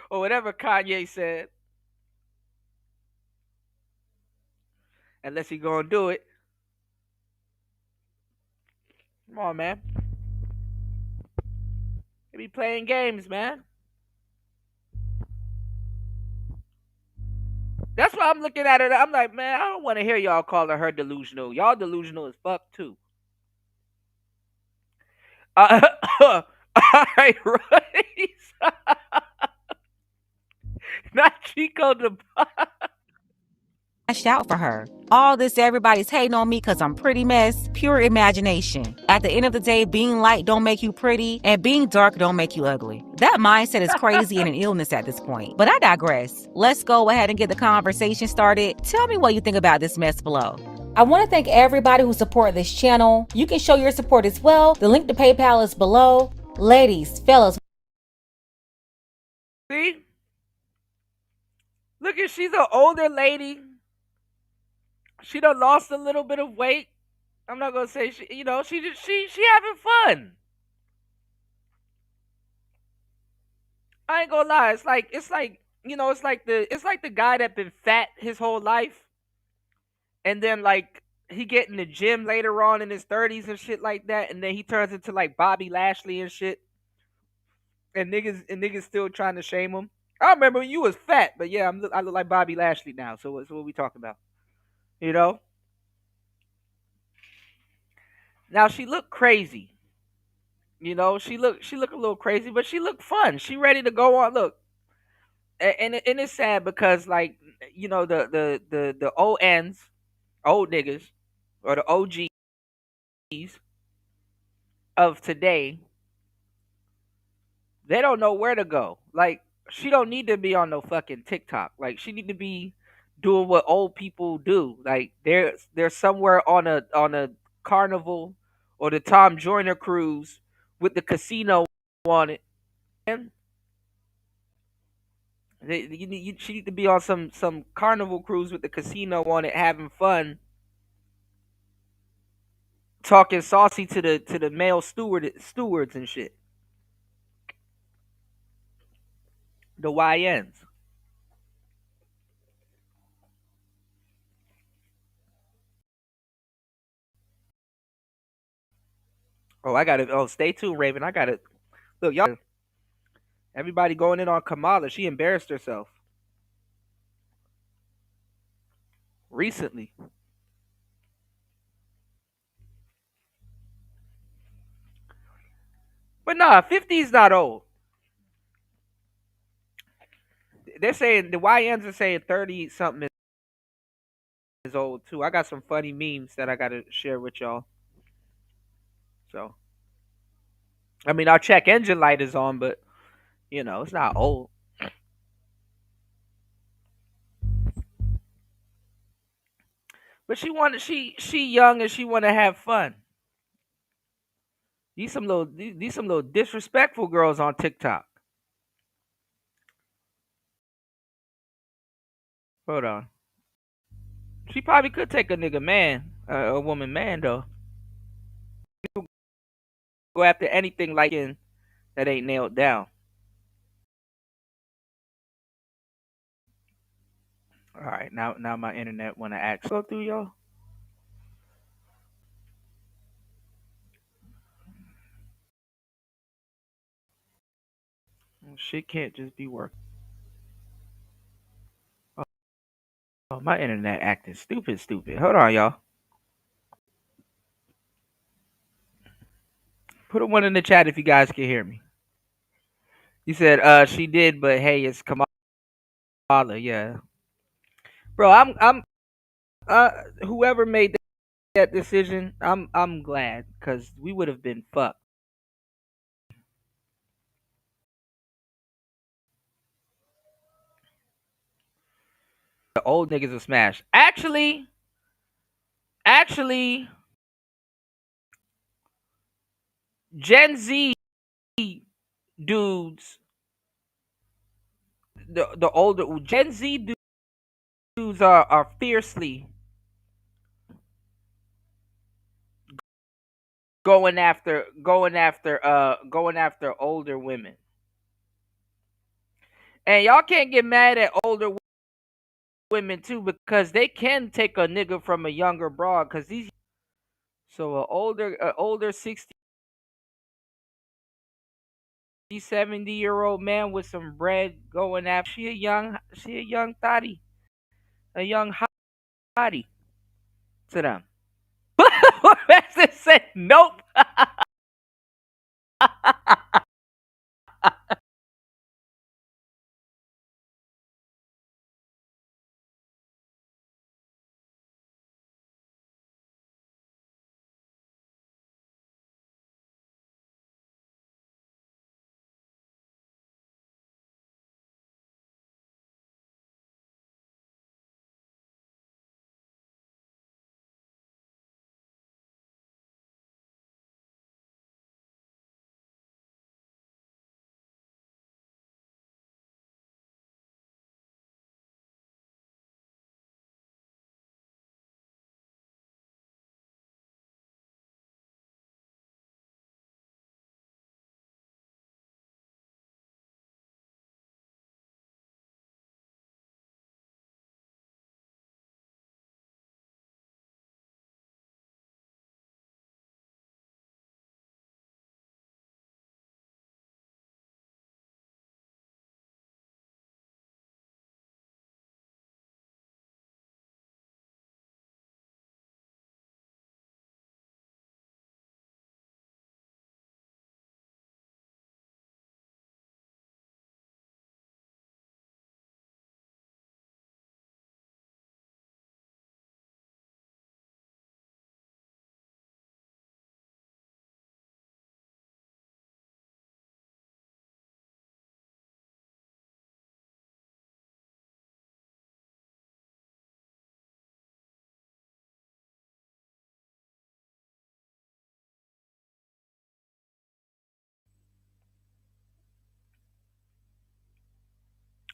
Or whatever Kanye said. Unless he gonna do it. Come on, man. They be playing games, man. That's why I'm looking at it. I'm like, man, I don't want to hear y'all calling her delusional. Y'all delusional as fuck too. All right, Royce. Not Chico the Out for her. All this everybody's hating on me because I'm pretty mess. Pure imagination. At the end of the day, being light don't make you pretty, and being dark don't make you ugly. That mindset is crazy and an illness at this point. But I digress. Let's go ahead and get the conversation started. Tell me what you think about this mess below. I want to thank everybody who supported this channel. You can show your support as well. The link to PayPal is below. Ladies, fellas. See? Look at, she's an older lady. She done lost a little bit of weight. I'm not gonna say she, she having fun. I ain't gonna lie. It's like it's like the guy that been fat his whole life, and then like he get in the gym later on in his 30s and shit like that, and then he turns into like Bobby Lashley and shit, and niggas still trying to shame him. I remember when you was fat, but yeah, I look like Bobby Lashley now. So what we talking about? You know. Now she looked crazy. She looked a little crazy, but she looked fun. She ready to go on. Look, and it's sad because like the old ends, old niggas, or the OGs of today, they don't know where to go. Like she don't need to be on no fucking TikTok. Like she need to be doing what old people do. Like they're somewhere on a carnival or the Tom Joyner cruise with the casino on it. She need to be on some carnival cruise with the casino on it, having fun, talking saucy to the male stewards and shit. The YNs. Oh, I got it. Oh, stay tuned, Raven. I got it. Look, y'all. Everybody going in on Kamala. She embarrassed herself recently. But nah, 50 is not old. They're saying the YNs are saying 30 something is old too. I got some funny memes that I gotta share with y'all. So, I mean, our check engine light is on, but it's not old. But she young and she want to have fun. These some little disrespectful girls on TikTok. Hold on. She probably could take a nigga man, a woman man though. Go after anything like in that ain't nailed down. All right, now my internet want to act. Go through y'all. Shit can't just be working. Oh, my internet acting stupid. Hold on, y'all. Put a one in the chat if you guys can hear me. You said she did, but hey, it's Kamala. Yeah, bro. I'm whoever made that decision. I'm glad because we would have been fucked. The old niggas are smashed. Actually, Gen Z dudes, the older Gen Z dudes are fiercely going after older women. And y'all can't get mad at older women too because they can take a nigga from a younger broad because these so a older 60 70-year-old man with some bread going after she a young thotty. a young hottie to them. Professor said nope.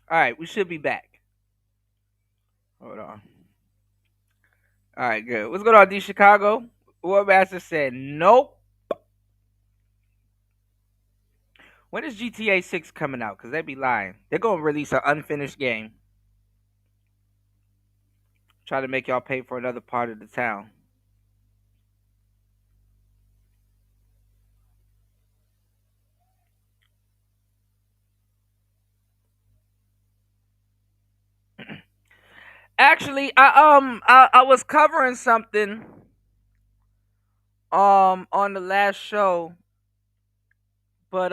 All right, we should be back. Hold on. All right, good. What's going on, D Chicago? War Master said nope. When is GTA 6 coming out? Because they be lying. They're going to release an unfinished game. Try to make y'all pay for another part of the town. Actually, I was covering something on the last show, but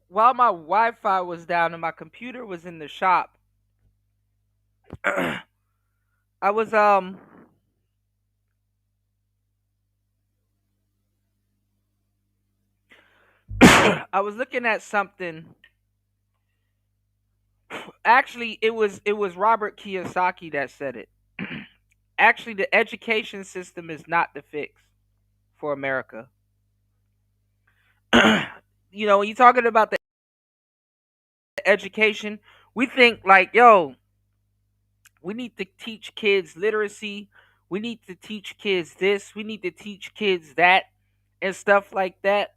while my Wi-Fi was down and my computer was in the shop, I was I was looking at something. Actually, it was Robert Kiyosaki that said it. Actually, the education system is not the fix for America. When you're talking about the education, we think like, yo, we need to teach kids literacy. We need to teach kids this. We need to teach kids that and stuff like that.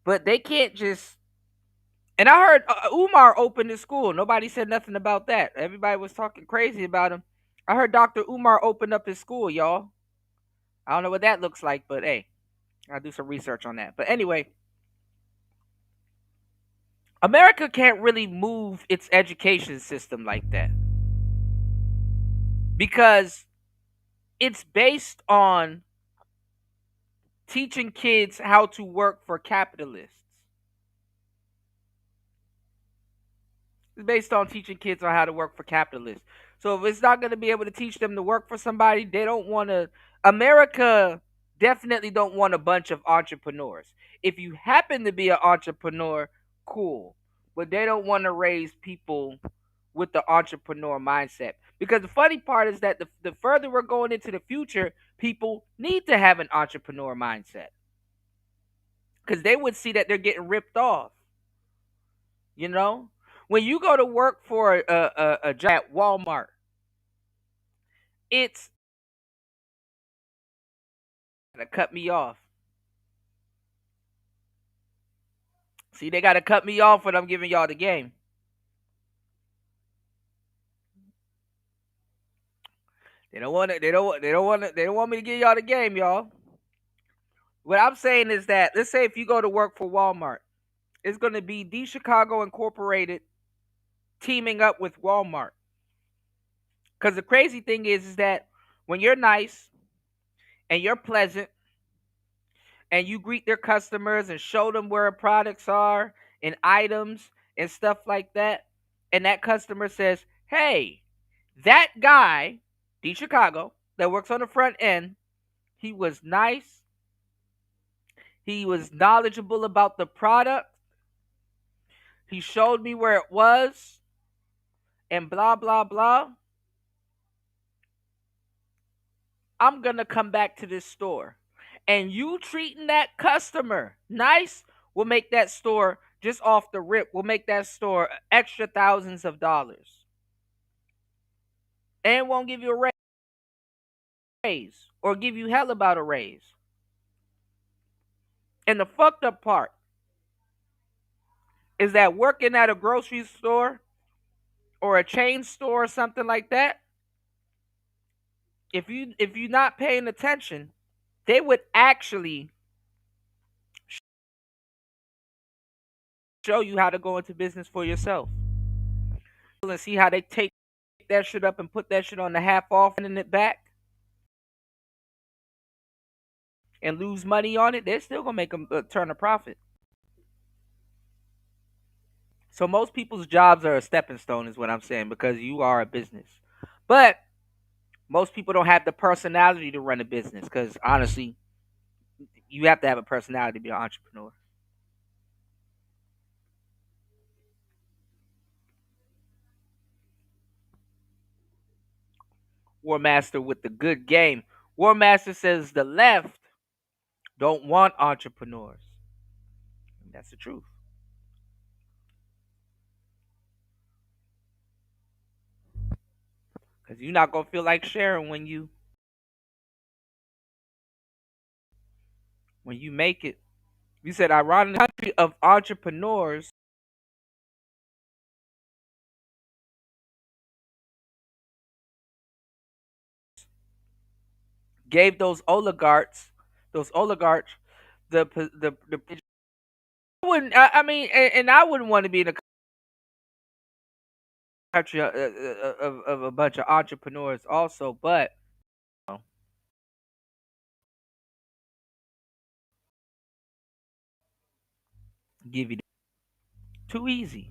But they can't just. And I heard Umar opened his school. Nobody said nothing about that. Everybody was talking crazy about him. I heard Dr. Umar opened up his school, y'all. I don't know what that looks like, but hey, I'll do some research on that. But anyway, America can't really move its education system like that because it's based on teaching kids how to work for capitalists. It's based on teaching kids on how to work for capitalists. So if it's not going to be able to teach them to work for somebody, they don't want to. America definitely don't want a bunch of entrepreneurs. If you happen to be an entrepreneur, cool. But they don't want to raise people with the entrepreneur mindset. Because the funny part is that the further we're going into the future, people need to have an entrepreneur mindset. Because they would see that they're getting ripped off. You know? When you go to work for a job at Walmart, it's to cut me off. See, they got to cut me off when I'm giving y'all the game. They don't want it. They don't want it. They don't want me to give y'all the game, y'all. What I'm saying is that let's say if you go to work for Walmart, it's going to be D Chicago Incorporated teaming up with Walmart. Because the crazy thing is that when you're nice and you're pleasant and you greet their customers and show them where products are and items and stuff like that, and that customer says, hey, that guy, D Chicago, that works on the front end, he was nice, he was knowledgeable about the product, he showed me where it was, and blah, blah, blah. I'm going to come back to this store. And you treating that customer nice will make that store, just off the rip, will make that store extra thousands of dollars. And won't give you a raise or give you hell about a raise. And the fucked up part is that working at a grocery store or a chain store or something like that, if you're not paying attention, they would actually show you how to go into business for yourself. And see how they take that shit up and put that shit on the half off and it back and lose money on it. They're still gonna make them turn a profit. So most people's jobs are a stepping stone, is what I'm saying, because you are a business. But most people don't have the personality to run a business, because honestly, you have to have a personality to be an entrepreneur. War Master with the good game. War Master says the left don't want entrepreneurs. That's the truth. Because you're not going to feel like sharing when you make it. You said, ironic country of entrepreneurs gave those oligarchs, the I wouldn't. I mean, and I wouldn't want to be in a country of a bunch of entrepreneurs, also. But give you too easy,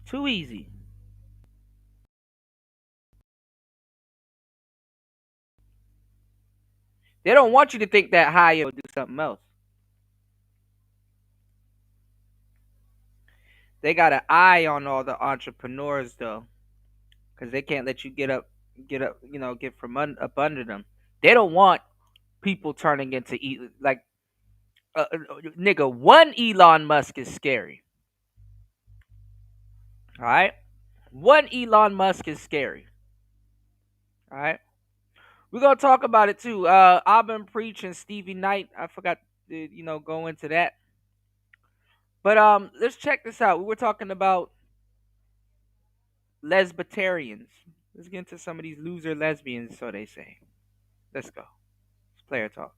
too easy. They don't want you to think that high or do something else. They got an eye on all the entrepreneurs though, because they can't let you get up, get from up under them. They don't want people turning into like nigga. One Elon Musk is scary. All right, one Elon Musk is scary. All right, we're gonna talk about it too. Auburn Preach and Stevie Knight. I forgot to go into that. But let's check this out. We were talking about lesbitarians. Let's get into some of these loser lesbians, so they say. Let's go. It's player talk.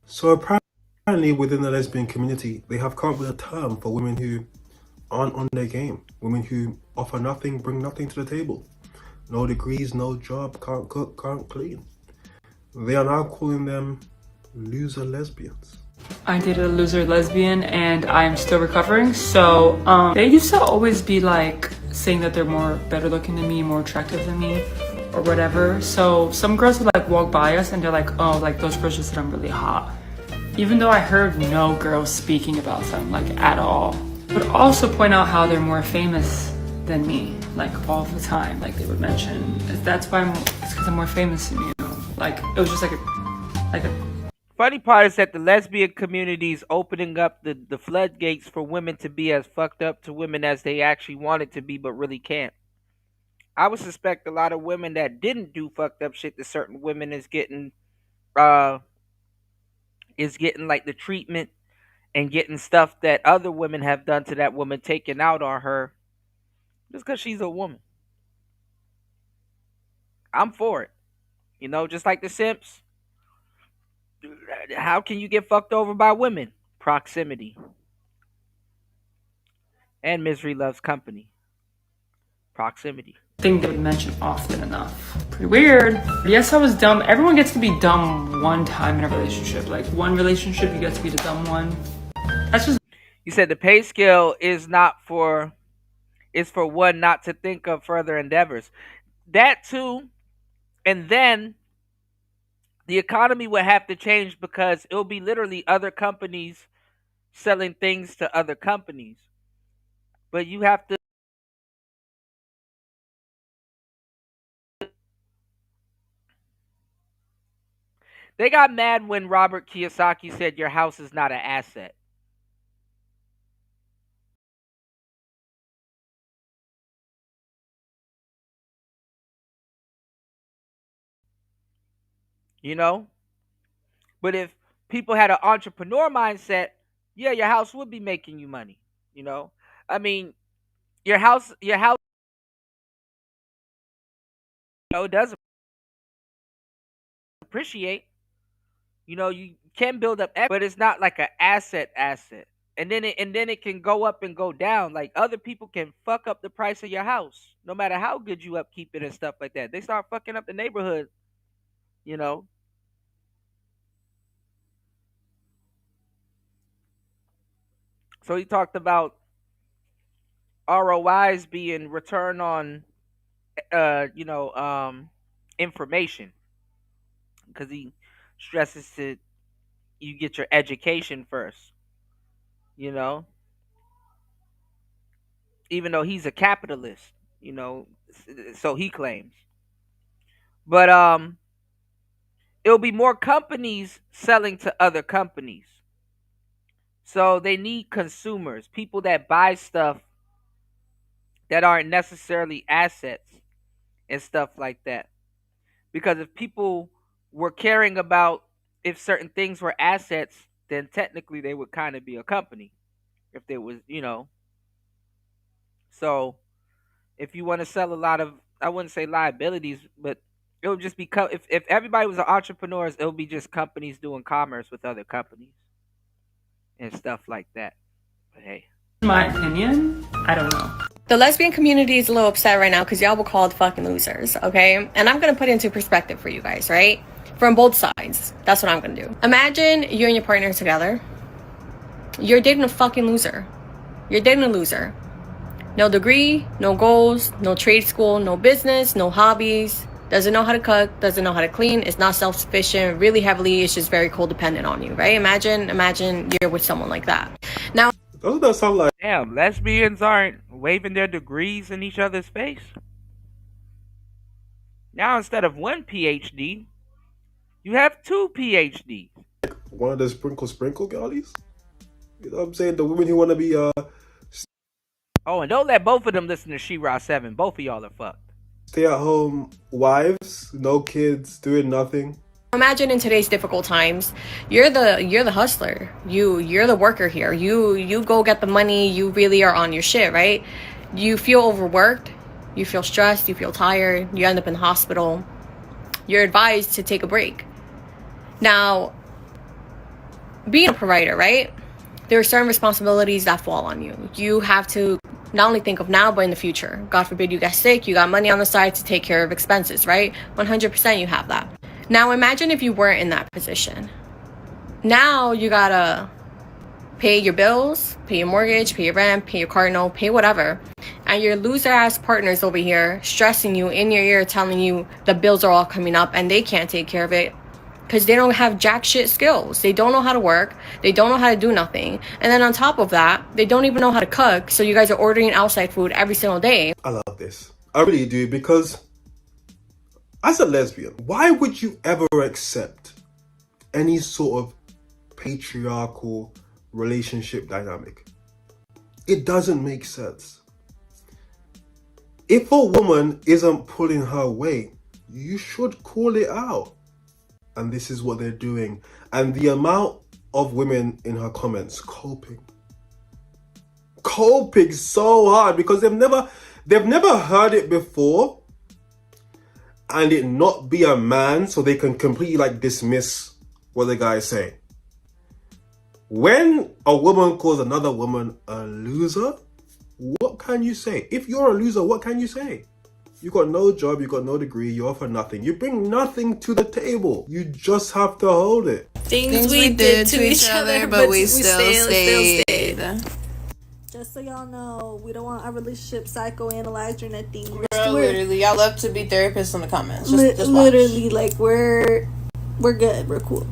So apparently within the lesbian community, they have come up with a term for women who aren't on their game. Women who offer nothing, bring nothing to the table. No degrees, no job, can't cook, can't clean. They are now calling them loser lesbians. I dated a loser lesbian and I'm still recovering. So they used to always be like saying that they're better looking than me, more attractive than me or whatever. So some girls would like walk by us and they're like, oh, like those girls just said I'm really hot. Even though I heard no girls speaking about them like at all. But also point out how they're more famous than me, like all the time. Like they would mention, that's why it's because I'm more famous than you. Like it was just like a Funny part is that the lesbian community is opening up the floodgates for women to be as fucked up to women as they actually want it to be, but really can't. I would suspect a lot of women that didn't do fucked up shit to certain women is getting like the treatment and getting stuff that other women have done to that woman taken out on her just because she's a woman. I'm for it. Just like the simps. How can you get fucked over by women? Proximity. And misery loves company. proximity. Thing they would mention often enough. Pretty weird. Yes, I was dumb. Everyone gets to be dumb one time in a relationship. Like one relationship, you get to be the dumb one. That's just. You said the pay scale is for one not to think of further endeavors. That too, and then the economy would have to change because it'll be literally other companies selling things to other companies. But you have to. They got mad when Robert Kiyosaki said your house is not an asset. You know? But if people had an entrepreneur mindset, yeah, your house would be making you money. You know? I mean, your house does appreciate. You know, you can build up equity, but it's not like an asset. And then it can go up and go down. Like other people can fuck up the price of your house, no matter how good you upkeep it and stuff like that. They start fucking up the neighborhood, you know. So he talked about ROIs being return on, information, because he stresses that you get your education first, you know. Even though he's a capitalist, you know, so he claims. But it'll be more companies selling to other companies. So they need consumers, people that buy stuff that aren't necessarily assets and stuff like that. Because if people were caring about if certain things were assets, then technically they would kind of be a company. If there was, you know. So if you want to sell a lot of, I wouldn't say liabilities, but it would just be, if everybody was an entrepreneur, it would be just companies doing commerce with other companies and stuff like that. But hey. My opinion? I don't know. The lesbian community is a little upset right now because y'all were called fucking losers, okay? And I'm going to put it into perspective for you guys, right? From both sides. That's what I'm going to do. Imagine you and your partner together. You're dating a fucking loser. You're dating a loser. No degree, no goals, no trade school, no business, no hobbies. Doesn't know how to cook, doesn't know how to clean, is not self-sufficient, really heavily, is just very codependent on you, right? Imagine you're with someone like that. Now, doesn't that sound like... Damn, lesbians aren't waving their degrees in each other's face? Now instead of one PhD, you have 2 PhDs. One of the sprinkle girlies? You know what I'm saying? The women who want to be... Oh, and don't let both of them listen to She-Ra 7. Both of y'all are fucked. Stay-at-home wives, no kids, doing nothing. imagine in today's difficult times, you're the hustler. You're the worker here. You go get the money. You really are on your shit, right? You feel overworked. You feel stressed. You feel tired. You end up in the hospital. You're advised to take a break. Now, being a provider, right? There are certain responsibilities that fall on you. You have to not only think of now, but in the future. God forbid you get sick, you got money on the side to take care of expenses, right? 100% you have that. Now imagine if you weren't in that position. Now you gotta pay your bills, pay your mortgage, pay your rent, pay your car note, pay whatever. And your loser ass partners over here stressing you in your ear, telling you the bills are all coming up and they can't take care of it. Because they don't have jack shit skills. They don't know how to work. They don't know how to do nothing. And then on top of that, they don't even know how to cook. So you guys are ordering outside food every single day. I love this. I really do, because as a lesbian, why would you ever accept any sort of patriarchal relationship dynamic? It doesn't make sense. If a woman isn't pulling her weight, you should call it out. And this is what they're doing. And the amount of women in her comments coping so hard, because they've never heard it before, and it not be a man, so they can completely dismiss what the guy is saying. When a woman calls another woman a loser, what can you say? If you're a loser, what can you say? You got no job, you got no degree, you offer nothing. You bring nothing to the table. You just have to hold it. Things we did to each other, but we still stayed. Just so y'all know, we don't want our relationship psychoanalyzed or nothing. Girl, literally, y'all love to be therapists in the comments. Just watch. Literally, like we're good, we're cool.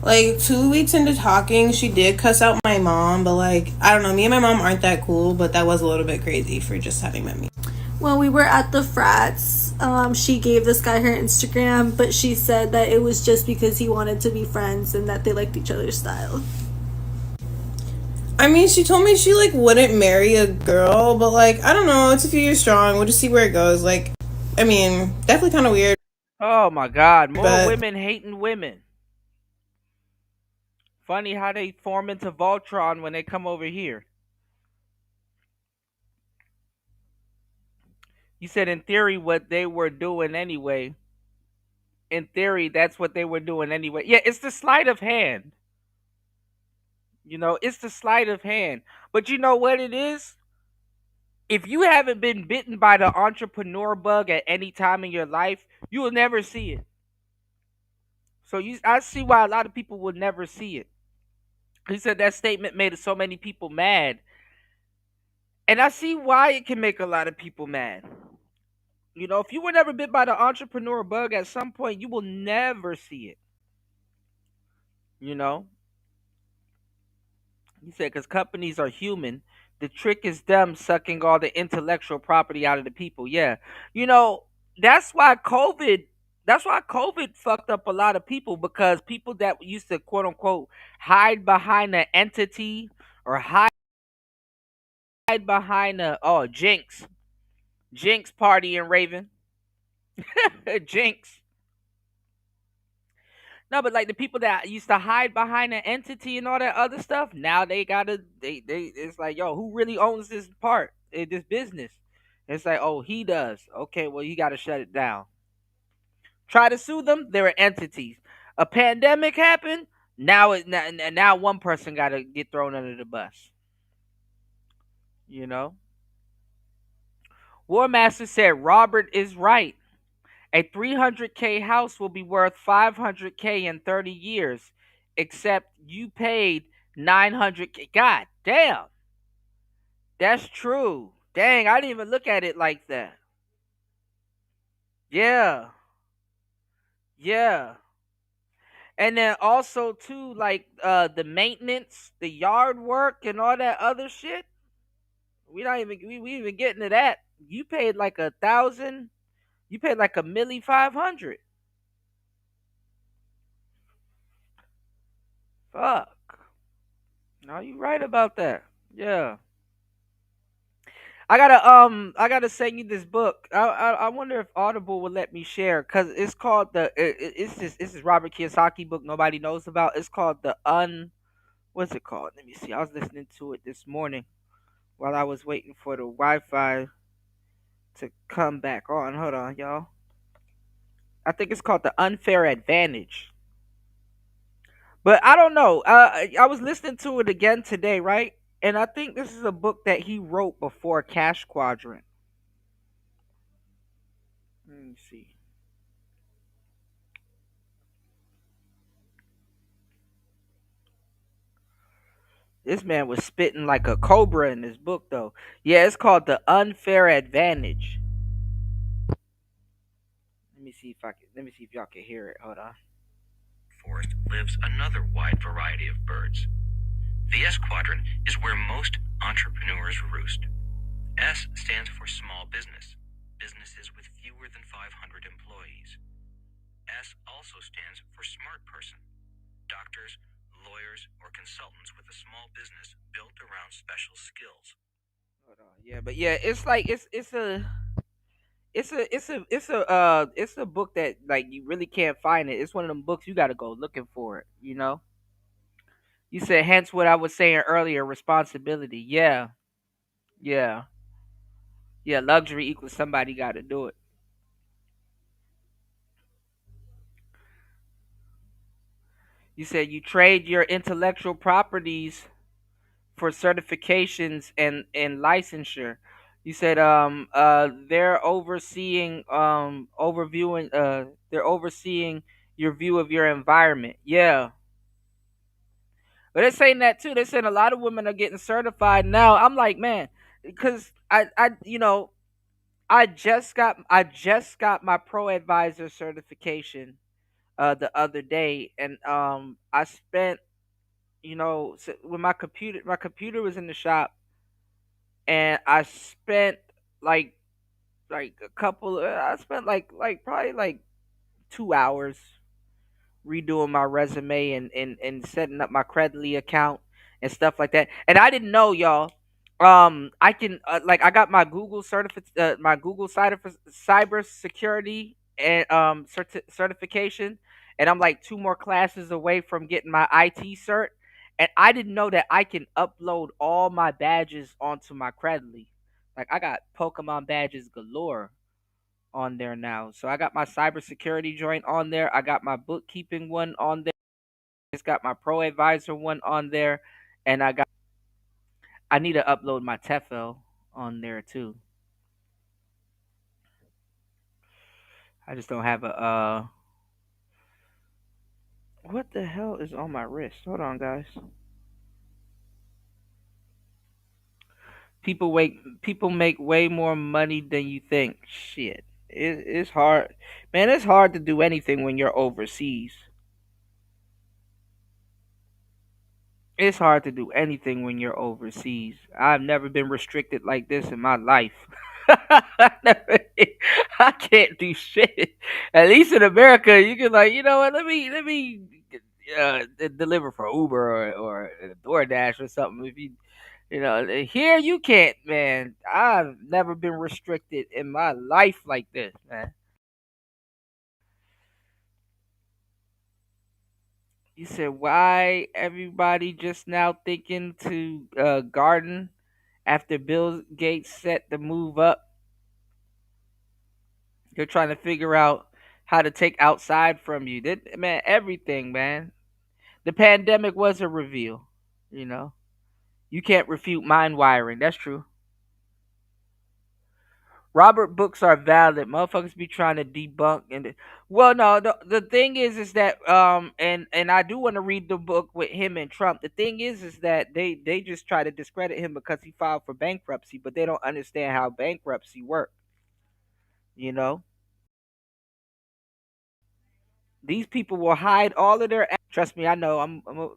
Like 2 weeks into talking, she did cuss out my mom, but like I don't know, me and my mom aren't that cool, but that was a little bit crazy for just having met me. When we were at the frats, she gave this guy her Instagram, but she said that it was just because he wanted to be friends and that they liked each other's style. I mean, she told me she like wouldn't marry a girl, but like I don't know, it's a few years strong. We'll just see where it goes. Like, I mean, definitely kind of weird. Oh my God, more women hating women. Funny how they form into Voltron when they come over here. You said in theory what they were doing anyway. In theory, that's what they were doing anyway. Yeah, it's the sleight of hand. You know, it's the sleight of hand. But you know what it is? If you haven't been bitten by the entrepreneur bug at any time in your life, you will never see it. So I see why a lot of people will never see it. He said that statement made so many people mad. And I see why it can make a lot of people mad. You know, if you were never bit by the entrepreneur bug at some point, you will never see it. You know? He said, because companies are human. The trick is them sucking all the intellectual property out of the people. Yeah. You know, that's why COVID fucked up a lot of people, because people that used to quote unquote hide behind an entity or hide behind Jinx party and Raven. Jinx. No, but like the people that used to hide behind an entity and all that other stuff, now they gotta it's like, yo, who really owns this part, this business? It's like, oh, he does. Okay, well, you gotta shut it down. Try to sue them, they're entities. A pandemic happened, now one person gotta get thrown under the bus. You know? War Master said Robert is right. A 300K house will be worth 500K in 30 years, except you paid 900K. God damn. That's true. Dang, I didn't even look at it like that. Yeah. Yeah. And then also too, like the maintenance, the yard work and all that other shit. We even getting to that. You paid like 1,000. You paid like $1,500,000. Fuck. No, you right about that. Yeah. I gotta send you this book. I wonder if Audible will let me share, because it's called this is Robert Kiyosaki book nobody knows about. It's called what's it called? Let me see. I was listening to it this morning while I was waiting for the Wi-Fi to come back on. Hold on, y'all. I think it's called The Unfair Advantage. But I don't know. I was listening to it again today, right? And I think this is a book that he wrote before Cash Quadrant. Let me see. This man was spitting like a cobra in this book, though. Yeah, it's called The Unfair Advantage. Let me see if y'all can hear it. Hold on. Forest lives another wide variety of birds. The S quadrant is where most entrepreneurs roost. S stands for small business, businesses with fewer than 500 employees. S also stands for smart person, doctors, lawyers, or consultants with a small business built around special skills. Hold on. Yeah, but yeah, it's like it's a book that like you really can't find it. It's one of them books you got to go looking for it, you know? You said hence what I was saying earlier, responsibility. Yeah. Yeah. Yeah, luxury equals somebody got to do it. You said you trade your intellectual properties for certifications and licensure. You said they're overseeing they're overseeing your view of your environment. Yeah. But they're saying that too. They're saying a lot of women are getting certified now. I'm like, man, because I just got my pro advisor certification the other day, and I spent when my computer was in the shop, and I spent like a couple I spent probably like 2 hours redoing my resume and setting up my Credly account and stuff like that. And I didn't know, y'all. I can I got my my Google cyber security and certification, and I'm like 2 more classes away from getting my IT cert. And I didn't know that I can upload all my badges onto my Credly. Like I got Pokemon badges galore on there now. So I got my cybersecurity joint on there. I got my bookkeeping one on there. It's got my pro advisor one on there, and I need to upload my TEFL on there too. I just don't have a what the hell is on my wrist? Hold on, guys. People make way more money than you think. Shit. It's hard. Man, it's hard to do anything when you're overseas. It's hard to do anything when you're overseas. I've never been restricted like this in my life. I can't do shit. At least in America, you can like, you know what? Let me deliver for Uber or DoorDash or something. If here you can't, man. I've never been restricted in my life like this, man. You said why everybody just now thinking to garden after Bill Gates set the move up? They're trying to figure out how to take outside from you. Man, everything, man. The pandemic was a reveal. You can't refute mind wiring. That's true. Robert books are valid. Motherfuckers be trying to debunk well, no. The thing is that and I do want to read the book with him and Trump. The thing is that they just try to discredit him because he filed for bankruptcy, but they don't understand how bankruptcy works. These people will hide all of their. Trust me, I know.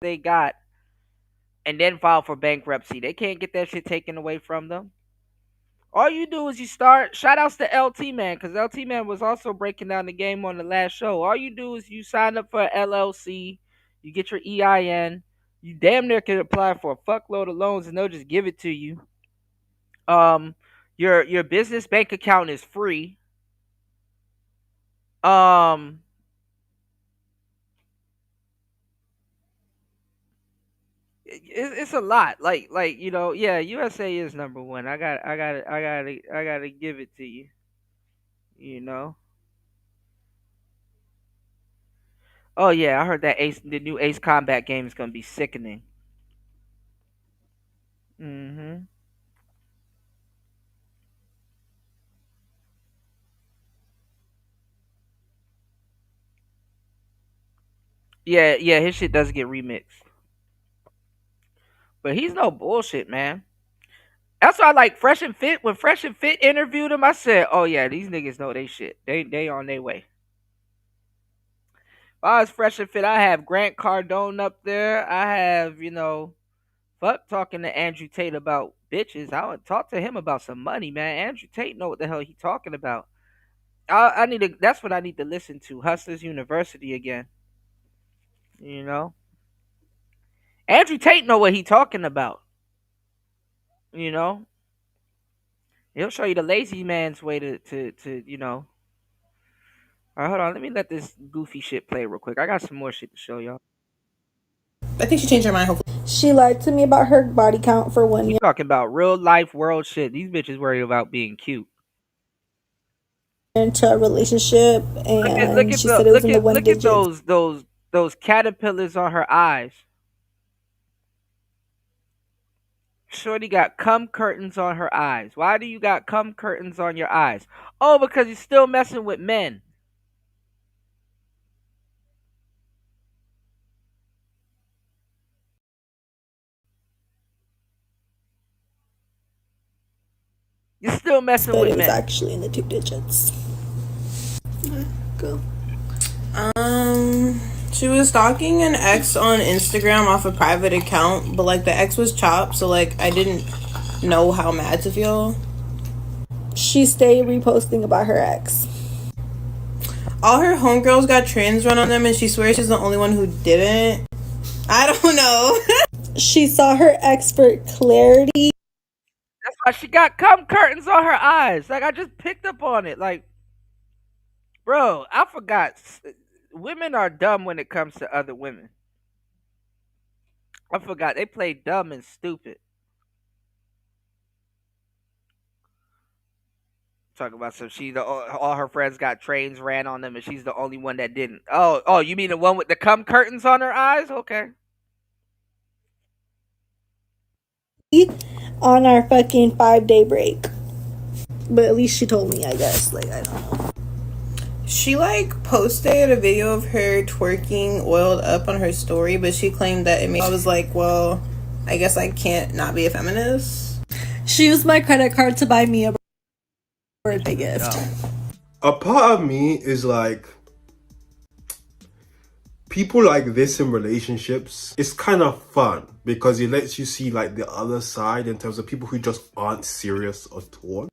They got and then file for bankruptcy. They can't get that shit taken away from them. All you do is you start. Shout outs to LT Man, because LT Man was also breaking down the game on the last show. All you do is you sign up for an LLC, you get your EIN, you damn near can apply for a fuckload of loans and they'll just give it to you. Your business bank account is free. It's a lot. Yeah, USA is number one. I gotta give it to you. Oh yeah, I heard that the new Ace Combat game is gonna be sickening. Mhm. Yeah, his shit does get remixed. But he's no bullshit, man. That's why I like Fresh and Fit. When Fresh and Fit interviewed him, I said, "Oh yeah, these niggas know they shit. They on their way." If I was Fresh and Fit, I have Grant Cardone up there. I have fuck talking to Andrew Tate about bitches. I would talk to him about some money, man. Andrew Tate know what the hell he talking about. I need to. That's what I need to listen to. Hustlers University again. Andrew Tate know what he talking about. He'll show you the lazy man's way to. All right, hold on. Let me let this goofy shit play real quick. I got some more shit to show y'all. I think she changed her mind. Hopefully, she lied to me about her body count for 1 year. Talking about real life world shit. These bitches worry about being cute. Into a relationship, and she said it was in the 1 digit. Look at those those caterpillars on her eyes. Shorty got cum curtains on her eyes. Why do you got cum curtains on your eyes? Oh, because you're still messing with men. You're still messing But with it was men. actually in the 2 digits. Go. She was stalking an ex on Instagram off a private account, but like the ex was chopped, so like I didn't know how mad to feel. She stayed reposting about her ex. All her homegirls got trans run on them, and she swears she's the only one who didn't. I don't know. She saw her ex for clarity. That's why she got cum curtains on her eyes. Like, I just picked up on it. Like, bro, I forgot. Women are dumb when it comes to other women. I forgot. They play dumb and stupid. Talk about some. All her friends got trains ran on them, and she's the only one that didn't. Oh, you mean the one with the cum curtains on her eyes? Okay. On our fucking 5-day break. But at least she told me, I guess. Like, I don't know. She like posted a video of her twerking oiled up on her story, but she claimed that it made. I was like, well, I guess I can't not be a feminist. She used my credit card to buy me a birthday gift. A part of me is like, people like this in relationships, it's kind of fun because it lets you see like the other side in terms of people who just aren't serious at all.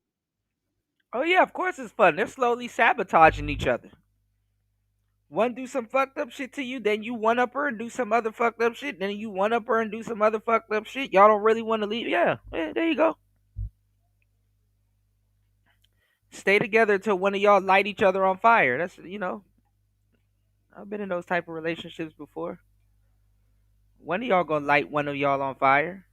Oh yeah, of course it's fun. They're slowly sabotaging each other. One do some fucked up shit to you, then you one up her and do some other fucked up shit, then you one up her and do some other fucked up shit. Y'all don't really want to leave. Yeah, there you go. Stay together until one of y'all light each other on fire. That's, I've been in those type of relationships before. One of y'all gonna light one of y'all on fire.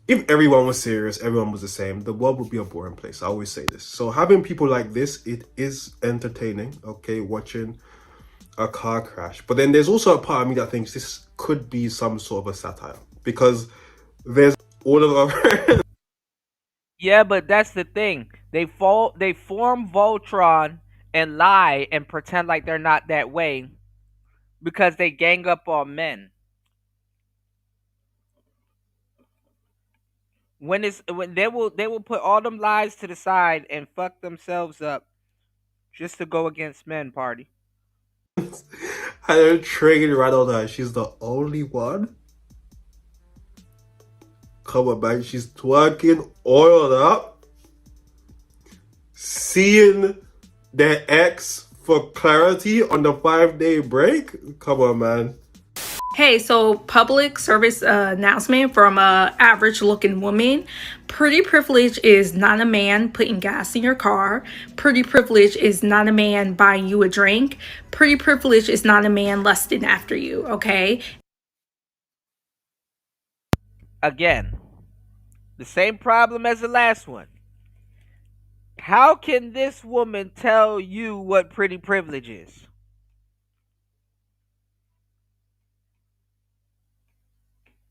If everyone was serious, everyone was the same, the world would be a boring place. I always say this. So having people like this, it is entertaining, okay, watching a car crash. But then there's also a part of me that thinks this could be some sort of a satire. Because there's all of our... Yeah, but that's the thing. They form Voltron and lie and pretend like they're not that way because they gang up on men. When they will put all them lies to the side and fuck themselves up just to go against men, party. I'm training right on her. She's the only one. Come on, man. She's twerking, oiled up, seeing their ex for clarity on the 5-day break. Come on, man. Hey, so public service announcement from a average looking woman. Pretty privilege is not a man putting gas in your car. Pretty privilege is not a man buying you a drink. Pretty privilege is not a man lusting after you, okay? Again, the same problem as the last one. How can this woman tell you what pretty privilege is?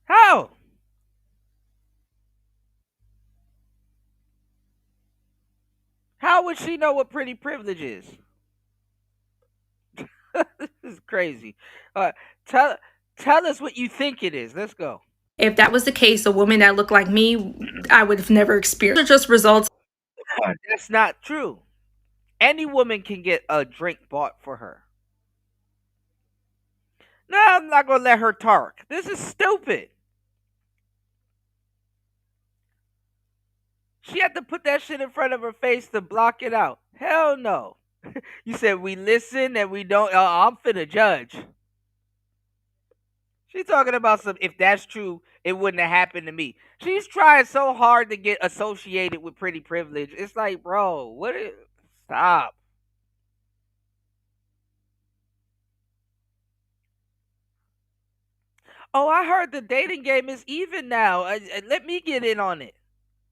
How? How would she know what pretty privilege is? This is crazy. Tell us what you think it is. Let's go. If that was the case, a woman that looked like me, I would have never experienced. It just results. That's not true. Any woman can get a drink bought for her. No, I'm not going to let her talk. This is stupid. She had to put that shit in front of her face to block it out. Hell no. You said we listen and we don't. I'm finna judge. She's talking about some, if that's true, it wouldn't have happened to me. She's trying so hard to get associated with pretty privilege. It's like, bro, stop. Oh, I heard the dating game is even now. Let me get in on it.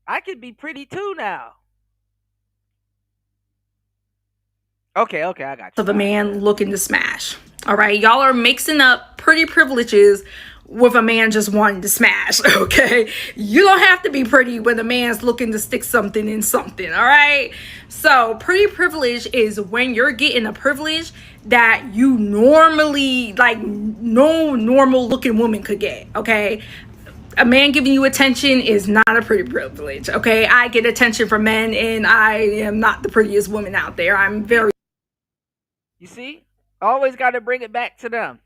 I could be pretty too now. Okay, I got you. Of a man looking to smash. All right, y'all are mixing up pretty privileges with a man just wanting to smash. Okay, you don't have to be pretty when a man's looking to stick something in something. All right, so pretty privilege is when you're getting a privilege that you normally, like, no normal looking woman could get. Okay, a man giving you attention is not a pretty privilege. Okay, I get attention from men and I am not the prettiest woman out there. I'm very, You see, always got to bring it back to them.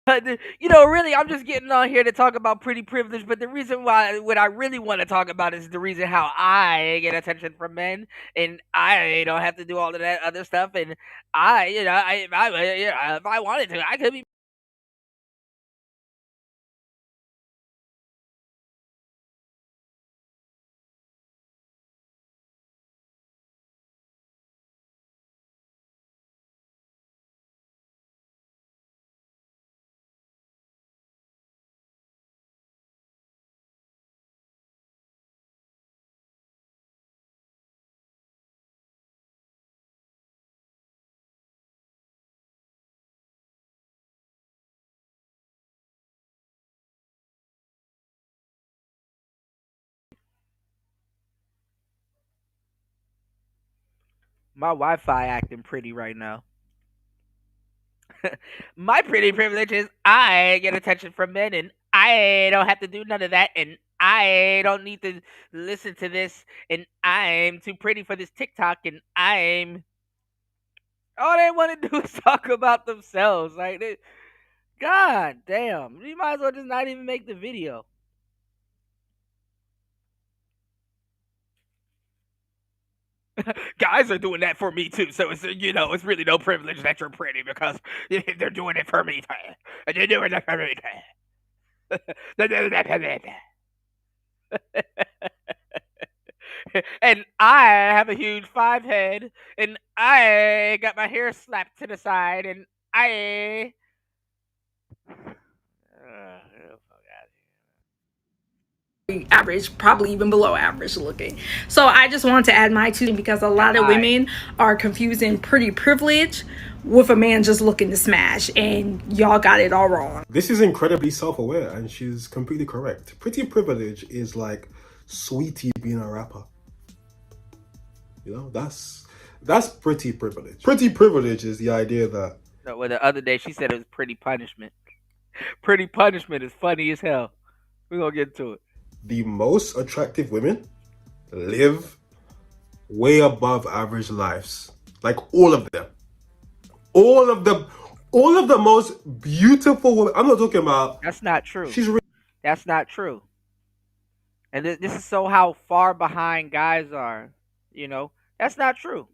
Really, I'm just getting on here to talk about pretty privilege, but the reason why, what I really want to talk about is the reason how I get attention from men, and I don't have to do all of that other stuff, and if I wanted to, I could be. My Wi-Fi acting pretty right now. My pretty privilege is I get attention from men, and I don't have to do none of that, and I don't need to listen to this, and I'm too pretty for this TikTok, and I'm all they want to do is talk about themselves. Like, God damn, you might as well just not even make the video. Guys are doing that for me too, so it's really no privilege that you're pretty because they're doing it for me. They're doing it for me. They're doing it for me. And I have a huge 5 head, and I got my hair slapped to the side, and I. average, probably even below average looking. So I just wanted to add my 2 cents because a lot of women are confusing pretty privilege with a man just looking to smash, and y'all got it all wrong. This is incredibly self-aware, and she's completely correct. Pretty privilege is like Sweetie being a rapper. That's pretty privilege. Pretty privilege is the idea that. No, well, the other day she said it was pretty punishment. Pretty punishment is funny as hell. We're gonna get into it. The most attractive women live way above average lives. Like all of them. All of the most beautiful women. I'm not talking about. That's not true. She's That's not true. And this is so how far behind guys are. That's not true.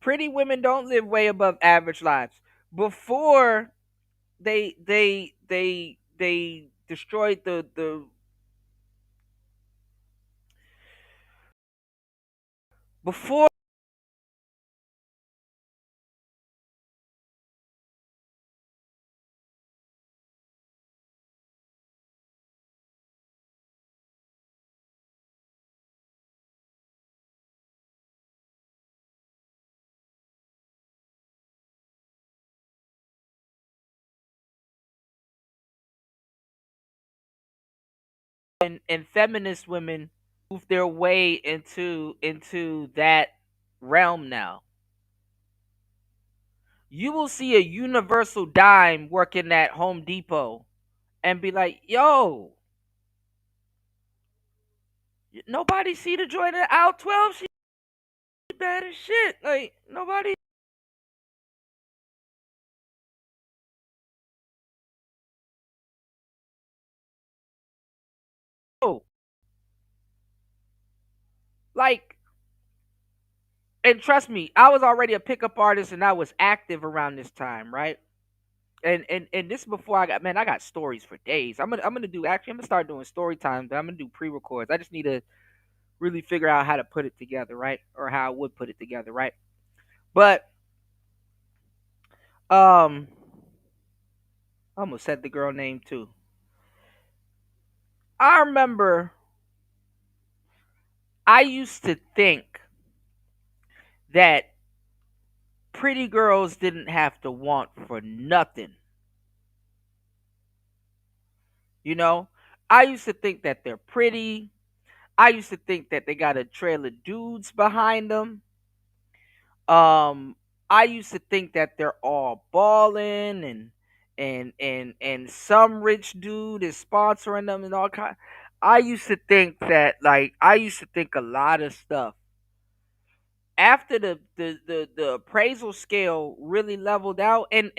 Pretty women don't live way above average lives. Before they destroyed the before and feminist women move their way into that realm now. You will see a universal dime working at Home Depot and be like, yo, nobody see the joint at aisle 12? She bad as shit. Like, nobody. Like, and trust me, I was already a pickup artist and I was active around this time, right? And this is before I got stories for days. I'm gonna start doing story times, but I'm gonna do pre-records. I just need to really figure out how to put it together, right? Or how I would put it together, right? But I almost said the girl name too. I remember I used to think that pretty girls didn't have to want for nothing. You know, I used to think that they're pretty. I used to think that they got a trail of dudes behind them. Um, I used to think that they're all balling and some rich dude is sponsoring them and all kind. I used to think that I used to think a lot of stuff. After the appraisal scale really leveled out, and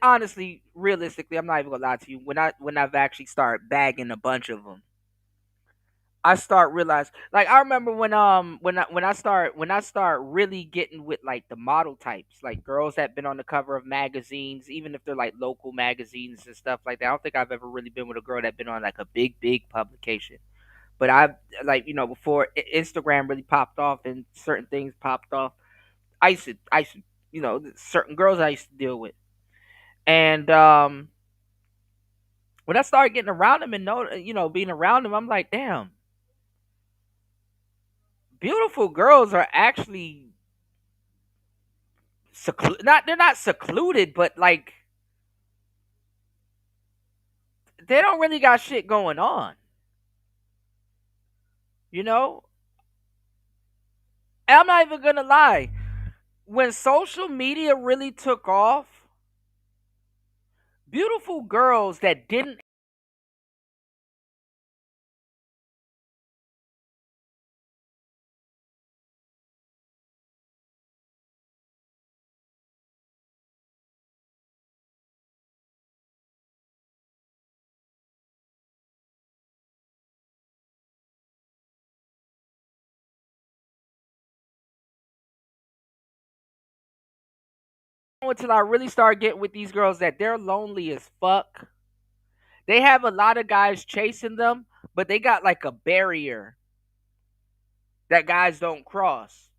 honestly, realistically, I'm not even gonna lie to you. When I've actually started bagging a bunch of them, I start realize, like, I remember when I start really getting with like the model types, like girls that been on the cover of magazines, even if they're like local magazines and stuff like that. I don't think I've ever really been with a girl that been on like a big publication. But I, like, before Instagram really popped off and certain things popped off, I used to, certain girls I used to deal with. And when I started getting around them and being around them, I'm like, damn, beautiful girls are actually they're not secluded, but like they don't really got shit going on. You know? And I'm not even gonna lie. When social media really took off, beautiful girls that didn't until I really started getting with these girls that they're lonely as fuck. They have a lot of guys chasing them, but they got like a barrier that guys don't cross.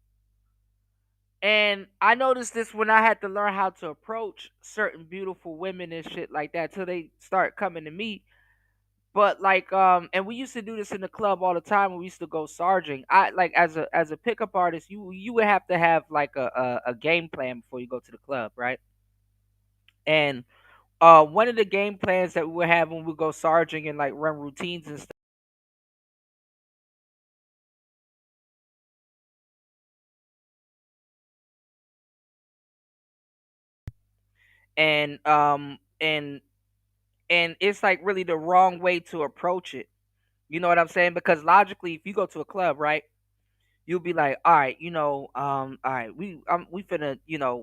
And I noticed this when I had to learn how to approach certain beautiful women and shit like that till they start coming to me. But like and we used to do this in the club all the time when we used to go sarging. I like as a pickup artist, you would have to have like a game plan before you go to the club, right? And one of the game plans that we would have when we go sarging and like run routines and stuff. And it's like really the wrong way to approach it. You know what I'm saying? Because logically, if you go to a club, right, you'll be like, all right, all right, we finna,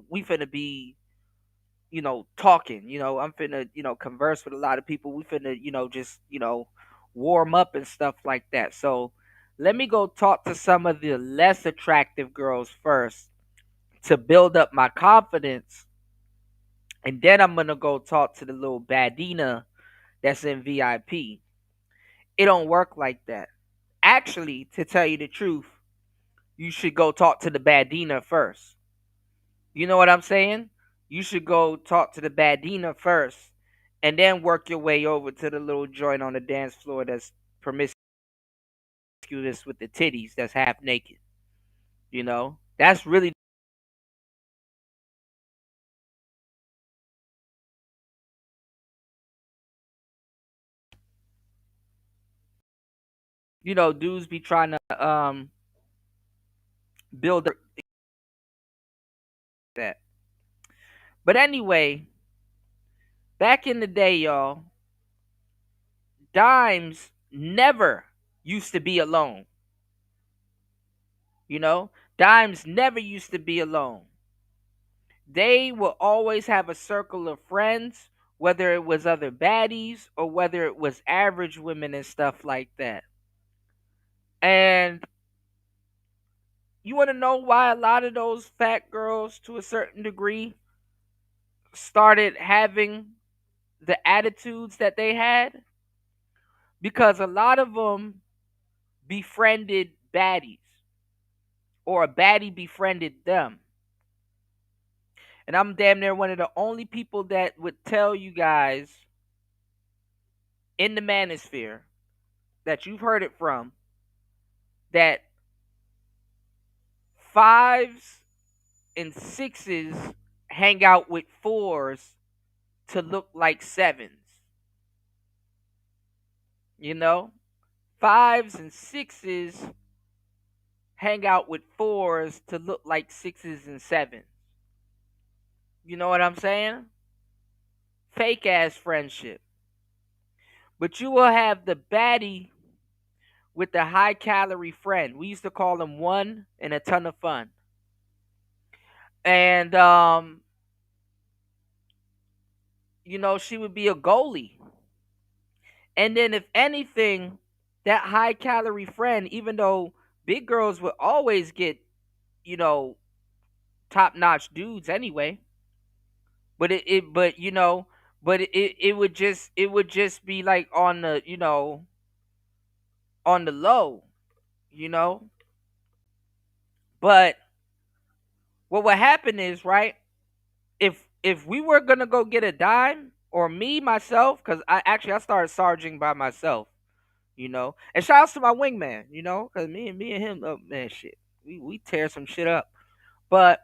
we finna be, talking. I'm finna, converse with a lot of people. We finna, just, warm up and stuff like that. So let me go talk to some of the less attractive girls first to build up my confidence, and then I'm gonna go talk to the little badina that's in VIP. It don't work like that. Actually, to tell you the truth, you should go talk to the badina first. You know what I'm saying? You should go talk to the badina first and then work your way over to the little joint on the dance floor that's promiscuous with the titties that's half naked. That's really, dudes be trying to build that. But anyway, back in the day, y'all, dimes never used to be alone. Dimes never used to be alone. They will always have a circle of friends, whether it was other baddies or whether it was average women and stuff like that. And you want to know why a lot of those fat girls, to a certain degree, started having the attitudes that they had? Because a lot of them befriended baddies, or a baddie befriended them. And I'm damn near one of the only people that would tell you guys in the manosphere that you've heard it from that fives and sixes hang out with fours to look like sevens. You know? Fives and sixes hang out with fours to look like sixes and sevens. You know what I'm saying? Fake ass friendship. But you will have the baddie with the high calorie friend. We used to call them one and a ton of fun. And you know, she would be a goalie. And then if anything, that high calorie friend, even though big girls would always get, you know, top notch dudes anyway. But it would just be like on the, you know, on the low, you know. But what would happen is, right, if we were gonna go get a dime, or me myself, because I started sergeing by myself, you know. And shout outs to my wingman, you know, because me and him, oh man, shit, we tear some shit up. But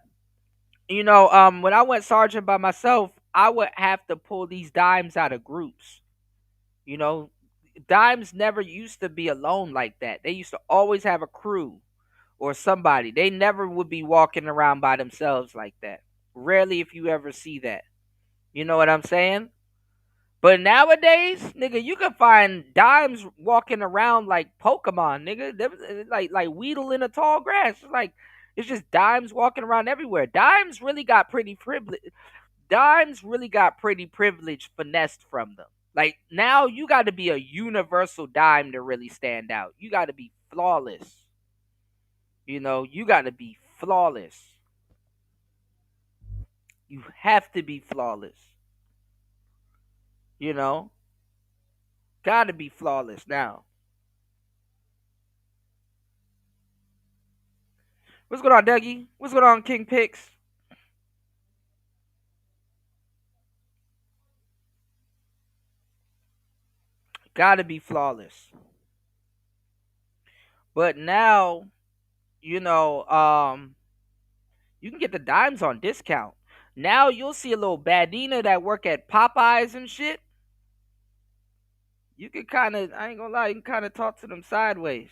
you know, when I went sergeant by myself, I would have to pull these dimes out of groups. You know, dimes never used to be alone like that. They used to always have a crew or somebody. They never would be walking around by themselves like that. Rarely if you ever see that. You know what I'm saying? But nowadays, nigga, you can find dimes walking around like Pokemon, nigga. Like Weedle in a tall grass. It's just dimes walking around everywhere. Dimes really got pretty privileged. Dimes really got pretty privileged finessed from them. Like now you got to be a universal dime to really stand out. You got to be flawless. You know, you got to be flawless. You have to be flawless. You know, got to be flawless now. What's going on, Dougie? What's going on, King Picks? Gotta be flawless. But now, you know, you can get the dimes on discount. Now you'll see a little baddina that work at Popeyes and shit. You can kind of, I ain't gonna lie, you can kind of talk to them sideways.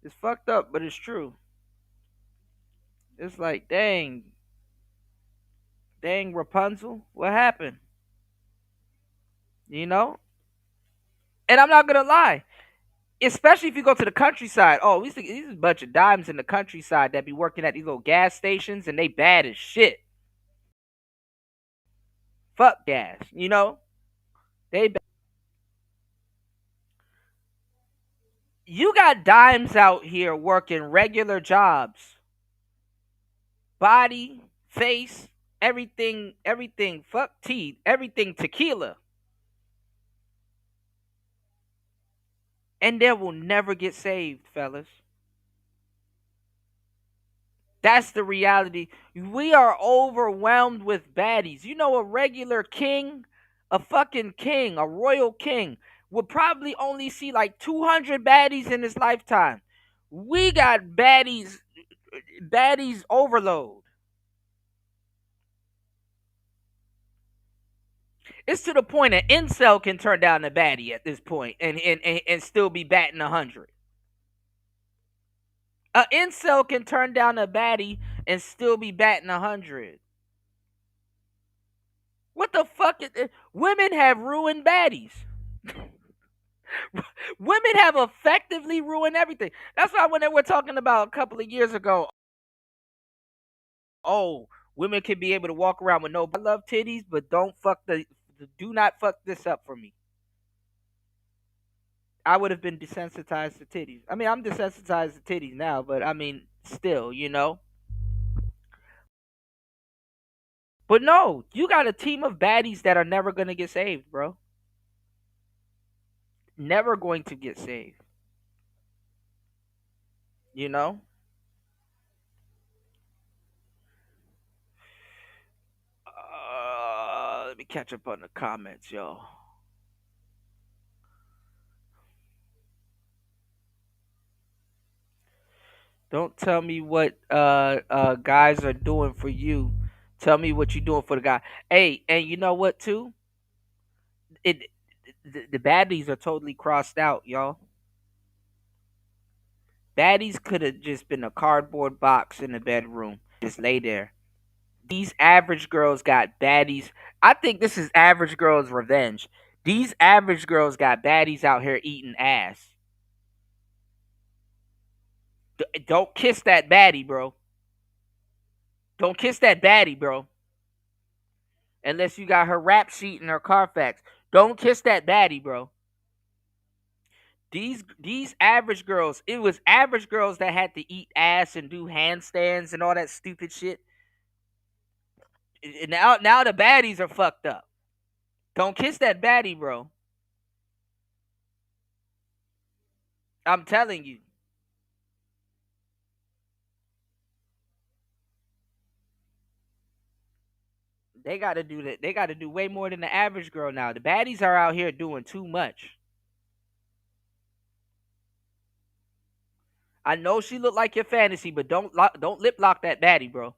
It's fucked up, but it's true. It's like, dang, Rapunzel, what happened? You know? And I'm not gonna lie, especially if you go to the countryside. Oh, we see these a bunch of dimes in the countryside that be working at these little gas stations, and they bad as shit. Fuck gas, you know? They bad. You got dimes out here working regular jobs. Body, face, everything, fuck teeth, everything tequila. And they will never get saved, fellas. That's the reality. We are overwhelmed with baddies. You know, a regular king, a fucking king, a royal king, would probably only see like 200 baddies in his lifetime. We got baddies overload. It's to the point an incel can turn down a baddie at this point and still be batting 100. An incel can turn down a baddie and still be batting 100. What the fuck? Women have ruined baddies. Women have effectively ruined everything. That's why when they were talking about a couple of years ago, oh, women can be able to walk around with no. I love titties, but do not fuck this up for me. I would have been desensitized to titties. I mean, I'm desensitized to titties now, but I mean, still, you know. But no, you got a team of baddies that are never gonna get saved, bro. Never going to get saved. You know? Let me catch up on the comments, yo. Don't tell me what guys are doing for you. Tell me what you're doing for the guy. Hey, and you know what too? It the baddies are totally crossed out, y'all. Baddies could have just been a cardboard box in the bedroom, just lay there. These average girls got baddies. I think this is average girls' revenge. These average girls got baddies out here eating ass. Don't kiss that baddie, bro. Don't kiss that baddie, bro. Unless you got her rap sheet and her Carfax. Don't kiss that baddie, bro. These average girls, it was average girls that had to eat ass and do handstands and all that stupid shit. And now the baddies are fucked up. Don't kiss that baddie, bro. I'm telling you. They gotta do that. They gotta do way more than the average girl now. The baddies are out here doing too much. I know she look like your fantasy, but don't lip lock that baddie, bro.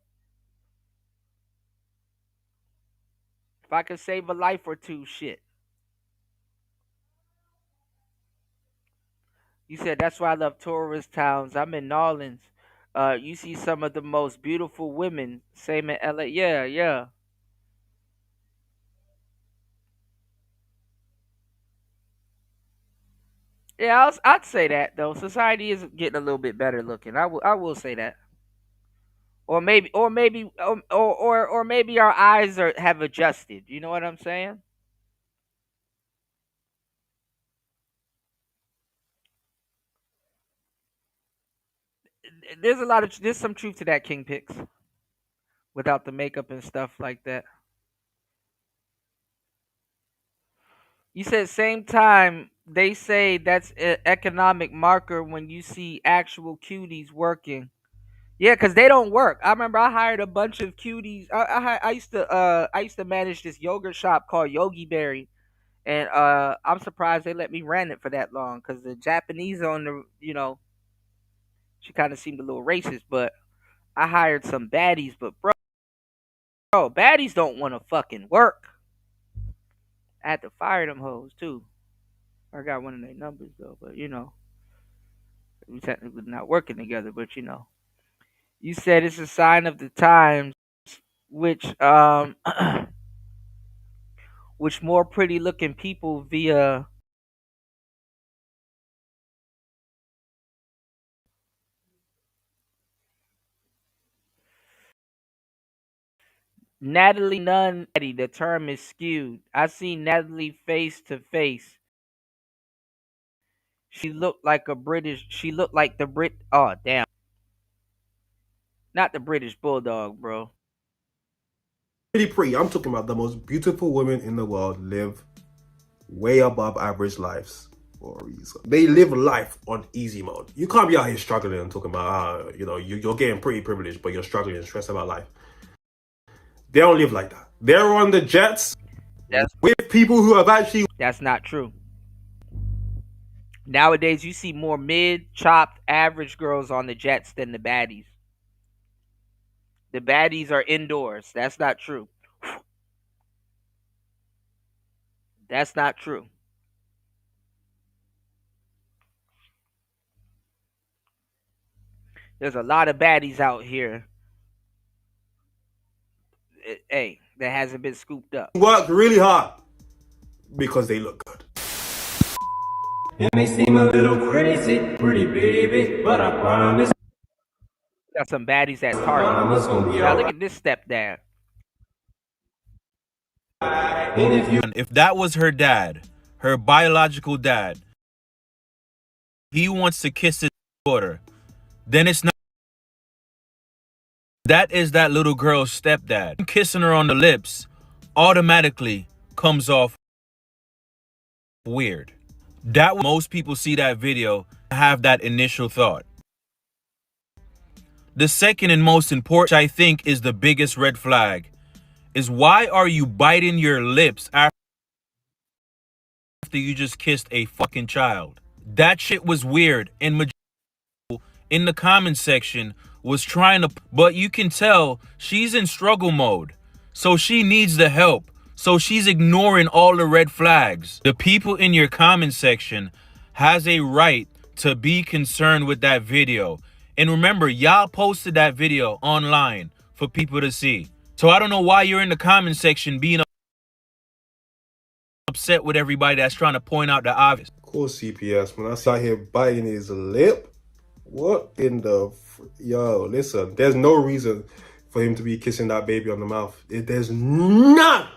If I could save a life or two, shit. You said that's why I love tourist towns. I'm in New Orleans. You see some of the most beautiful women. Same in LA. Yeah, yeah. Yeah, I'd say that though. Society is getting a little bit better looking. I will say that. Or maybe our eyes have adjusted. You know what I'm saying? There's some truth to that, King Pix. Without the makeup and stuff like that. You said same time they say that's an economic marker when you see actual cuties working. Yeah, cause they don't work. I remember I hired a bunch of cuties. I used to manage this yogurt shop called Yogi Berry, and I'm surprised they let me run it for that long. Cause the Japanese owner, she kind of seemed a little racist, but I hired some baddies. But bro, baddies don't want to fucking work. I had to fire them hoes too. I got one of their numbers though, but we technically not working together. But you said it's a sign of the times, which which more pretty looking people via Natalie Nunn. The term is skewed. I seen Natalie face to face. She looked like a British. She looked like the Brit. Oh damn, not the British Bulldog, bro. Pretty. I'm talking about the most beautiful women in the world live way above average lives for a reason. They live life on easy mode. You can't be out here struggling and talking about, you're getting pretty privileged, but you're struggling and stressed about life. They don't live like that. They're on the jets with people who have actually... That's not true. Nowadays, you see more mid-chopped average girls on the jets than the baddies. The baddies are indoors. That's not true. That's not true. There's a lot of baddies out here. Hey, that hasn't been scooped up. Work really hard because they look good. It may seem a little crazy, pretty baby, but I promise. Got some baddies at Target. Now look at this stepdad. If that was her dad, her biological dad, he wants to kiss his daughter, then it's not. That is that little girl's stepdad. Kissing her on the lips automatically comes off weird. That most people see that video have that initial thought. The second and most important, I think, is the biggest red flag, is why are you biting your lips after you just kissed a fucking child? That shit was weird. And in the comment section was trying to, but you can tell she's in struggle mode. So she needs the help. So she's ignoring all the red flags. The people in your comment section has a right to be concerned with that video. And remember, y'all posted that video online for people to see. So I don't know why you're in the comment section being upset with everybody that's trying to point out the obvious. Of course, CPS, when I sat here biting his lip, what in the... Yo, listen, there's no reason for him to be kissing that baby on the mouth. There's none.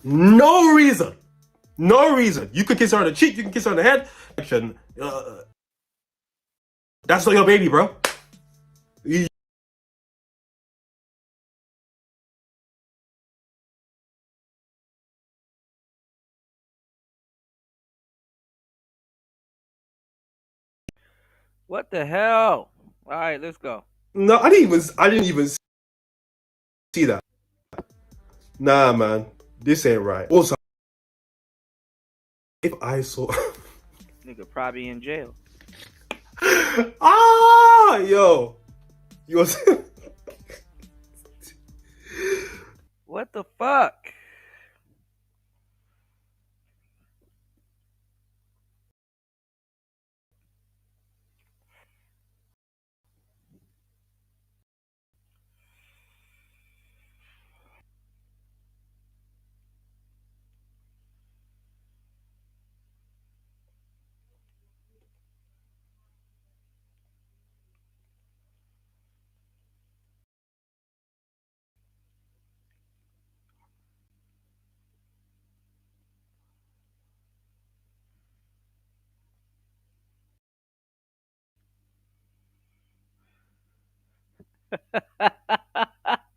No reason. No reason. You can kiss her on the cheek, you can kiss her on the head. That's not your baby, bro. What the hell? All right, let's go. No, I didn't even see that. Nah, man, this ain't right. Also, if I saw... Nigga probably in jail. Yo. What the fuck?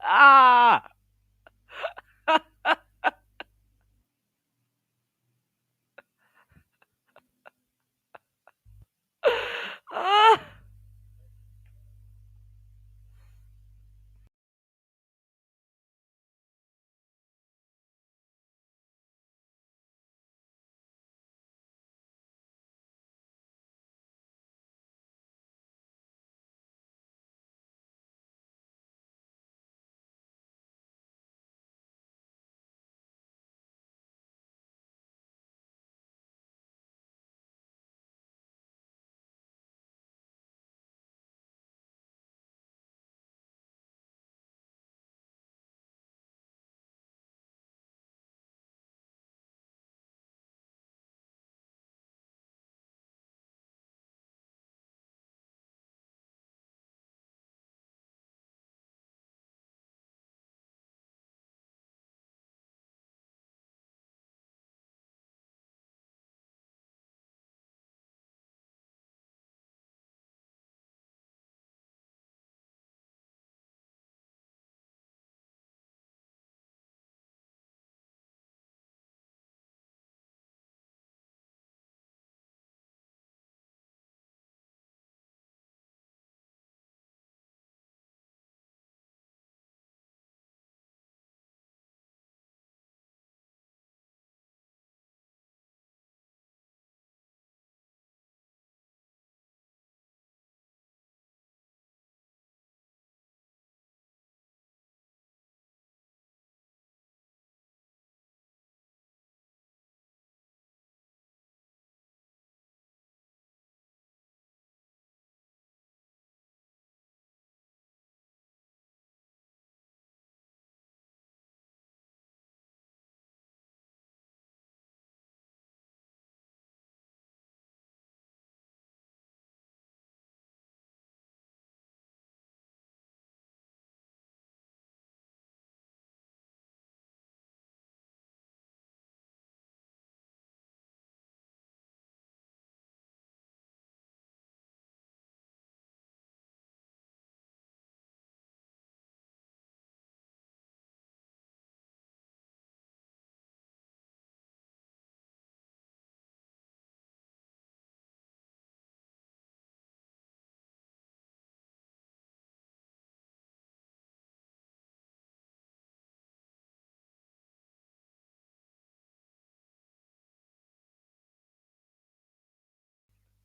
Ah! Ah!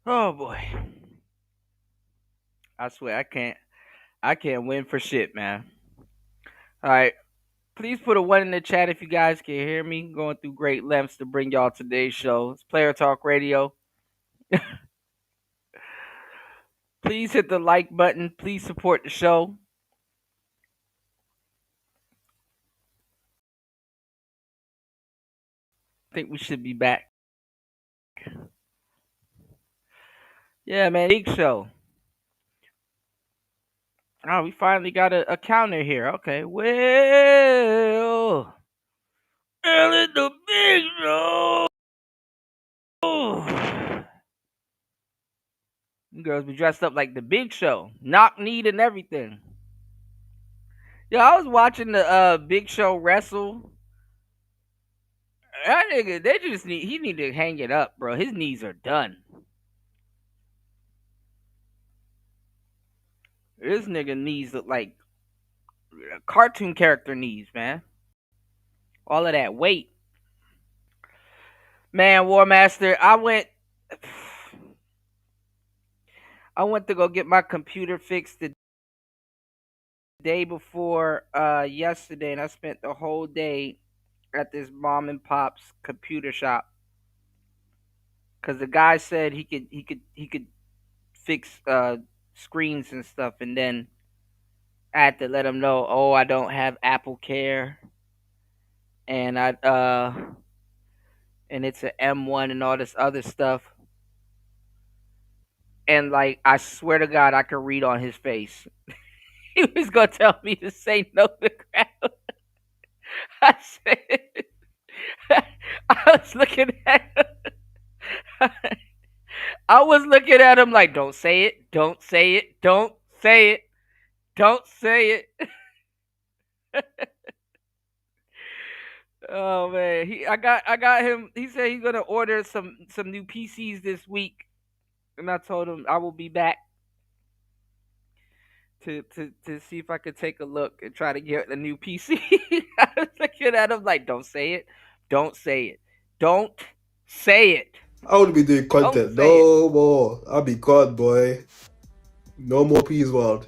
Oh boy. I swear I can't win for shit, man. All right. Please put a 1 in the chat if you guys can hear me. Going through great lengths to bring y'all today's show. It's Player Talk Radio. Please hit the like button. Please support the show. I think we should be back. Yeah, man. Big show. Oh, we finally got a counter here. Okay. Well, it's the big show. You girls be dressed up like the Big Show, knock kneed and everything. Yo, I was watching the Big Show wrestle. That nigga, he need to hang it up, bro. His knees are done. This nigga knees look like cartoon character knees, man. All of that weight. Man, War Master, I went to go get my computer fixed the day before yesterday, and I spent the whole day at this mom and pop's computer shop. Cause the guy said he could fix screens and stuff, and then I had to let him know, oh, I don't have Apple Care, and and it's an M1 and all this other stuff. And like, I swear to God, I could read on his face. He was gonna tell me to say no to crap. I said, I was looking at him. I was looking at him like, don't say it, don't say it, don't say it, don't say it. Oh man, I got him. He said he's gonna order some new PCs this week, and I told him I will be back to see if I could take a look and try to get a new PC. I was looking at him like, don't say it, don't say it, don't say it. I want to be doing content. No more. I'll be God, boy. No more Peas World.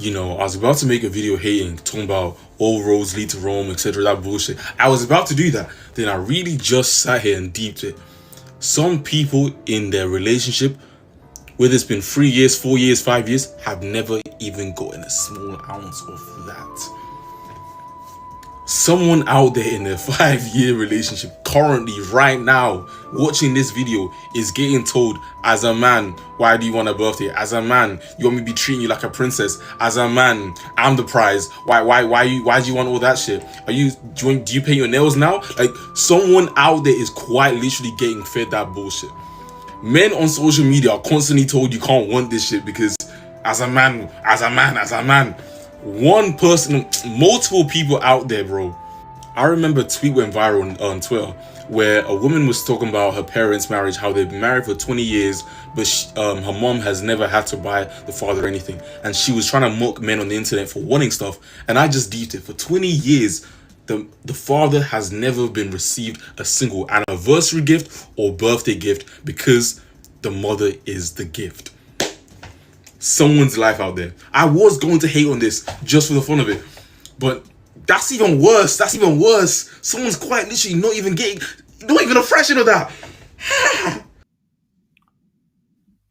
You know, I was about to make a video hating, talking about all roads lead to Rome, etc. That bullshit. I was about to do that. Then I really just sat here and deeped it. Some people in their relationship, whether it's been 3 years, 4 years, 5 years, have never even gotten a small ounce of that. Someone out there in a 5-year relationship currently right now watching this video is getting told, as a man, why do you want a birthday? As a man, you want me to be treating you like a princess? As a man, I'm the prize. Why do you want all that shit? Do you paint your nails now? Like, someone out there is quite literally getting fed that bullshit. Men on social media are constantly told you can't want this shit because as a man. One person, multiple people out there, bro. I remember a tweet went viral on Twitter where a woman was talking about her parents' marriage, how they've been married for 20 years, but her mom has never had to buy the father anything. And she was trying to mock men on the internet for wanting stuff. And I just deeped it. For 20 years, the father has never been received a single anniversary gift or birthday gift because the mother is the gift. Someone's life out there. I was going to hate on this just for the fun of it, but that's even worse. Someone's quite literally not even a fraction of that.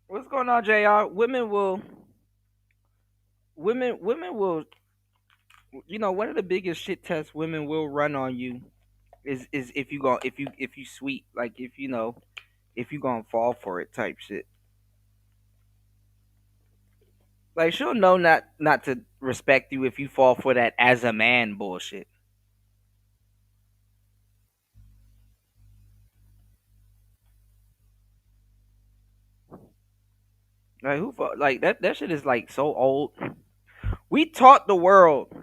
What's going on, JR? Women will, you know, one of the biggest shit tests women will run on you is if you sweet, like if you gonna fall for it type shit. Like, she'll know not to respect you if you fall for that as a man bullshit. Like, like that shit is like so old. We taught the world,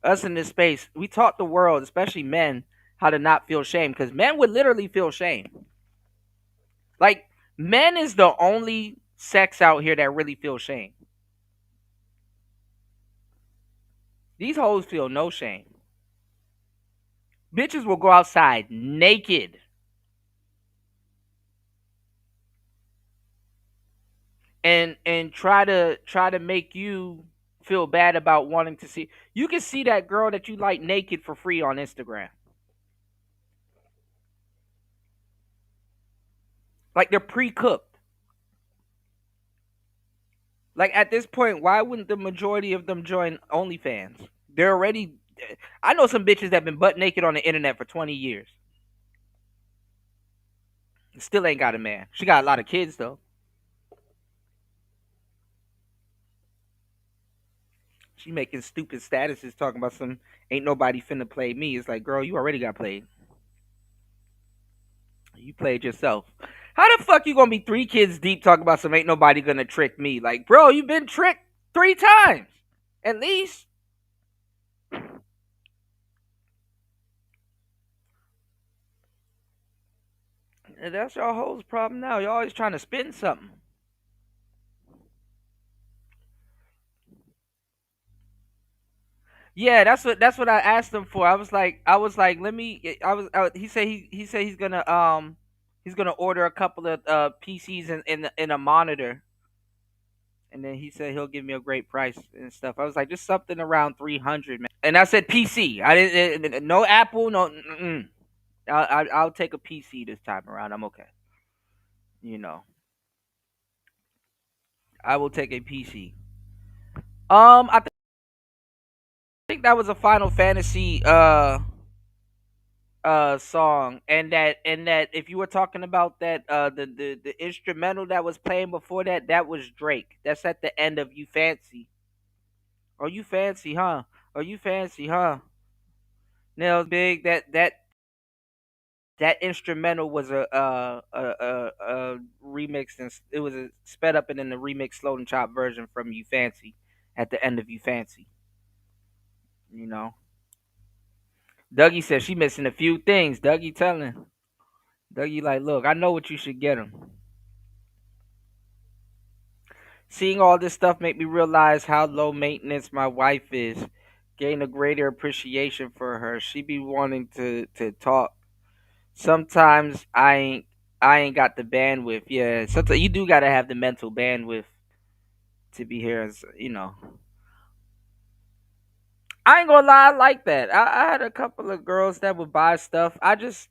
us in this space, we taught the world, especially men, how to not feel shame, because men would literally feel shame. Like, men is the only sex out here that really feel shame. These hoes feel no shame. Bitches will go outside naked and try to make you feel bad about wanting to see. You can see that girl that you like naked for free on Instagram. Like they're pre-cooked. Like at this point, why wouldn't the majority of them join OnlyFans? They're already. I know some bitches that have been butt naked on the internet for 20 years. Still ain't got a man. She got a lot of kids though. She making stupid statuses talking about some ain't nobody finna play me. It's like, girl, you already got played. You played yourself. How the fuck you gonna be 3 kids deep talking about some ain't nobody gonna trick me? Like, bro, you've been tricked 3 times. At least. And that's y'all hoes' problem now. Y'all always trying to spin something. Yeah, that's what I asked him for. I was like, let me. He said he's gonna order a couple of PCs in a monitor, and then he said he'll give me a great price and stuff. I was like, just something around 300, man. And I said PC. I didn't no Apple, no. I'll take a PC this time around. I'm okay. You know, I will take a PC. I think that was a Final Fantasy song, and that if you were talking about that the instrumental that was playing before that was Drake. That's at the end of You Fancy. Are you fancy, huh? Are you fancy, huh? Nails big. That instrumental was a remix, and it was a sped up and then the remix slow and chop version from You Fancy at the end of You Fancy. You know, Dougie said she missing a few things. Dougie telling. Dougie like, look, I know what you should get him. Seeing all this stuff make me realize how low maintenance my wife is. Gain a greater appreciation for her. She be wanting to talk. Sometimes I ain't got the bandwidth. Yeah, sometimes you do gotta have the mental bandwidth to be here. You know, I ain't gonna lie, I like that. I had a couple of girls that would buy stuff. I just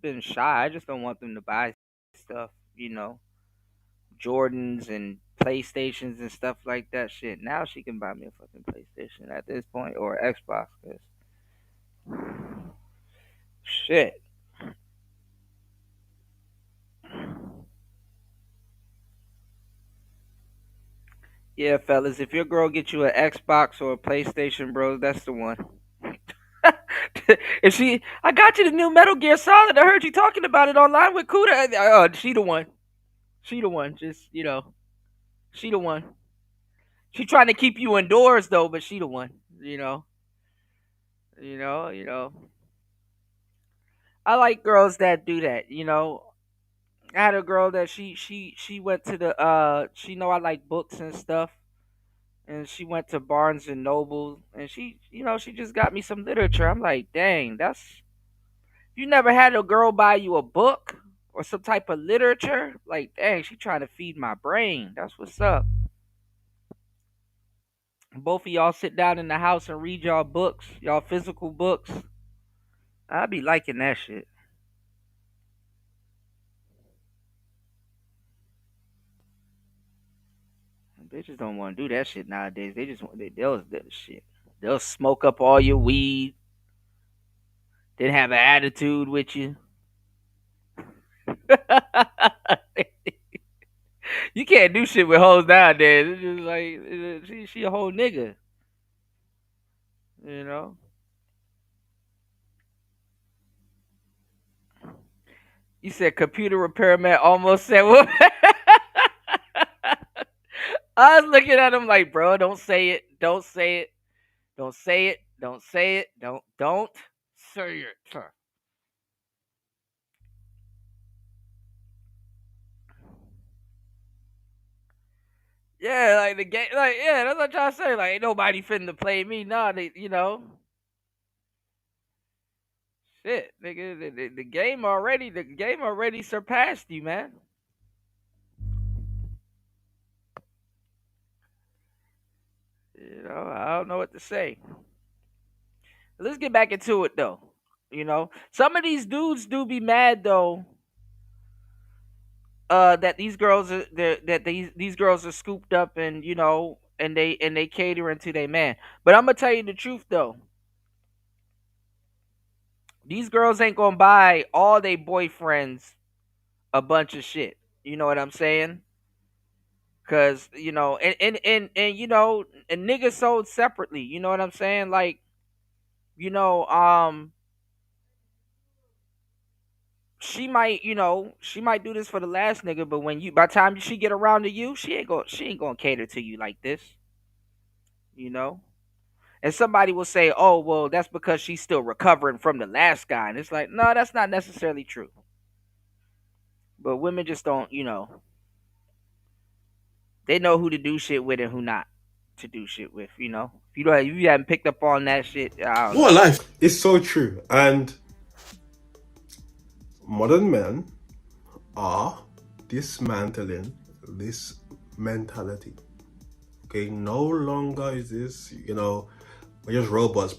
been shy. I just don't want them to buy stuff. You know, Jordans and PlayStations and stuff like that. Shit. Now she can buy me a fucking PlayStation at this point or Xbox. 'Cause shit. Yeah, fellas, if your girl gets you an Xbox or a PlayStation, bro, that's the one. If I got you the new Metal Gear Solid. I heard you talking about it online with Kuda. Oh, she the one. She the one. Just she the one. She trying to keep you indoors though, but she the one. You know. I like girls that do that. I had a girl that she went to the she know I like books and stuff, and she went to Barnes and Noble, and she just got me some literature. I'm like, dang, that's you never had a girl buy you a book or some type of literature? Like, dang, she trying to feed my brain. That's what's up. Both of y'all sit down in the house and read y'all books, y'all physical books. I be liking that shit. Bitches don't want to do that shit nowadays. They just want they'll shit. They'll smoke up all your weed. Then have an attitude with you. You can't do shit with hoes nowadays. It's just like she a whole nigga. You know. You said computer repairman almost said what? I was looking at him like, bro, don't say it. Don't say it. Don't say it. Don't say it. Don't say it. Yeah, like the game, like yeah, that's what I'm trying to say. Like ain't nobody finna play me, nah. They, shit, nigga, the game already surpassed you, man. I don't know what to say. Let's get back into it though. Some of these dudes do be mad though. That these girls are that these girls are scooped up and and they catering to their man. But I'm gonna tell you the truth though. These girls ain't gonna buy all their boyfriends a bunch of shit. You know what I'm saying? Cause and niggas sold separately. You know what I'm saying? Like you know she might do this for the last nigga, but by the time she get around to you, she ain't gonna cater to you like this. You know. And somebody will say, "Oh, well, that's because she's still recovering from the last guy," and it's like, no, that's not necessarily true. But women just don't, they know who to do shit with and who not to do shit with. If you haven't picked up on that shit, I don't What know. a life! It's so true. And modern men are dismantling this mentality. Okay, no longer is this, we're just robots.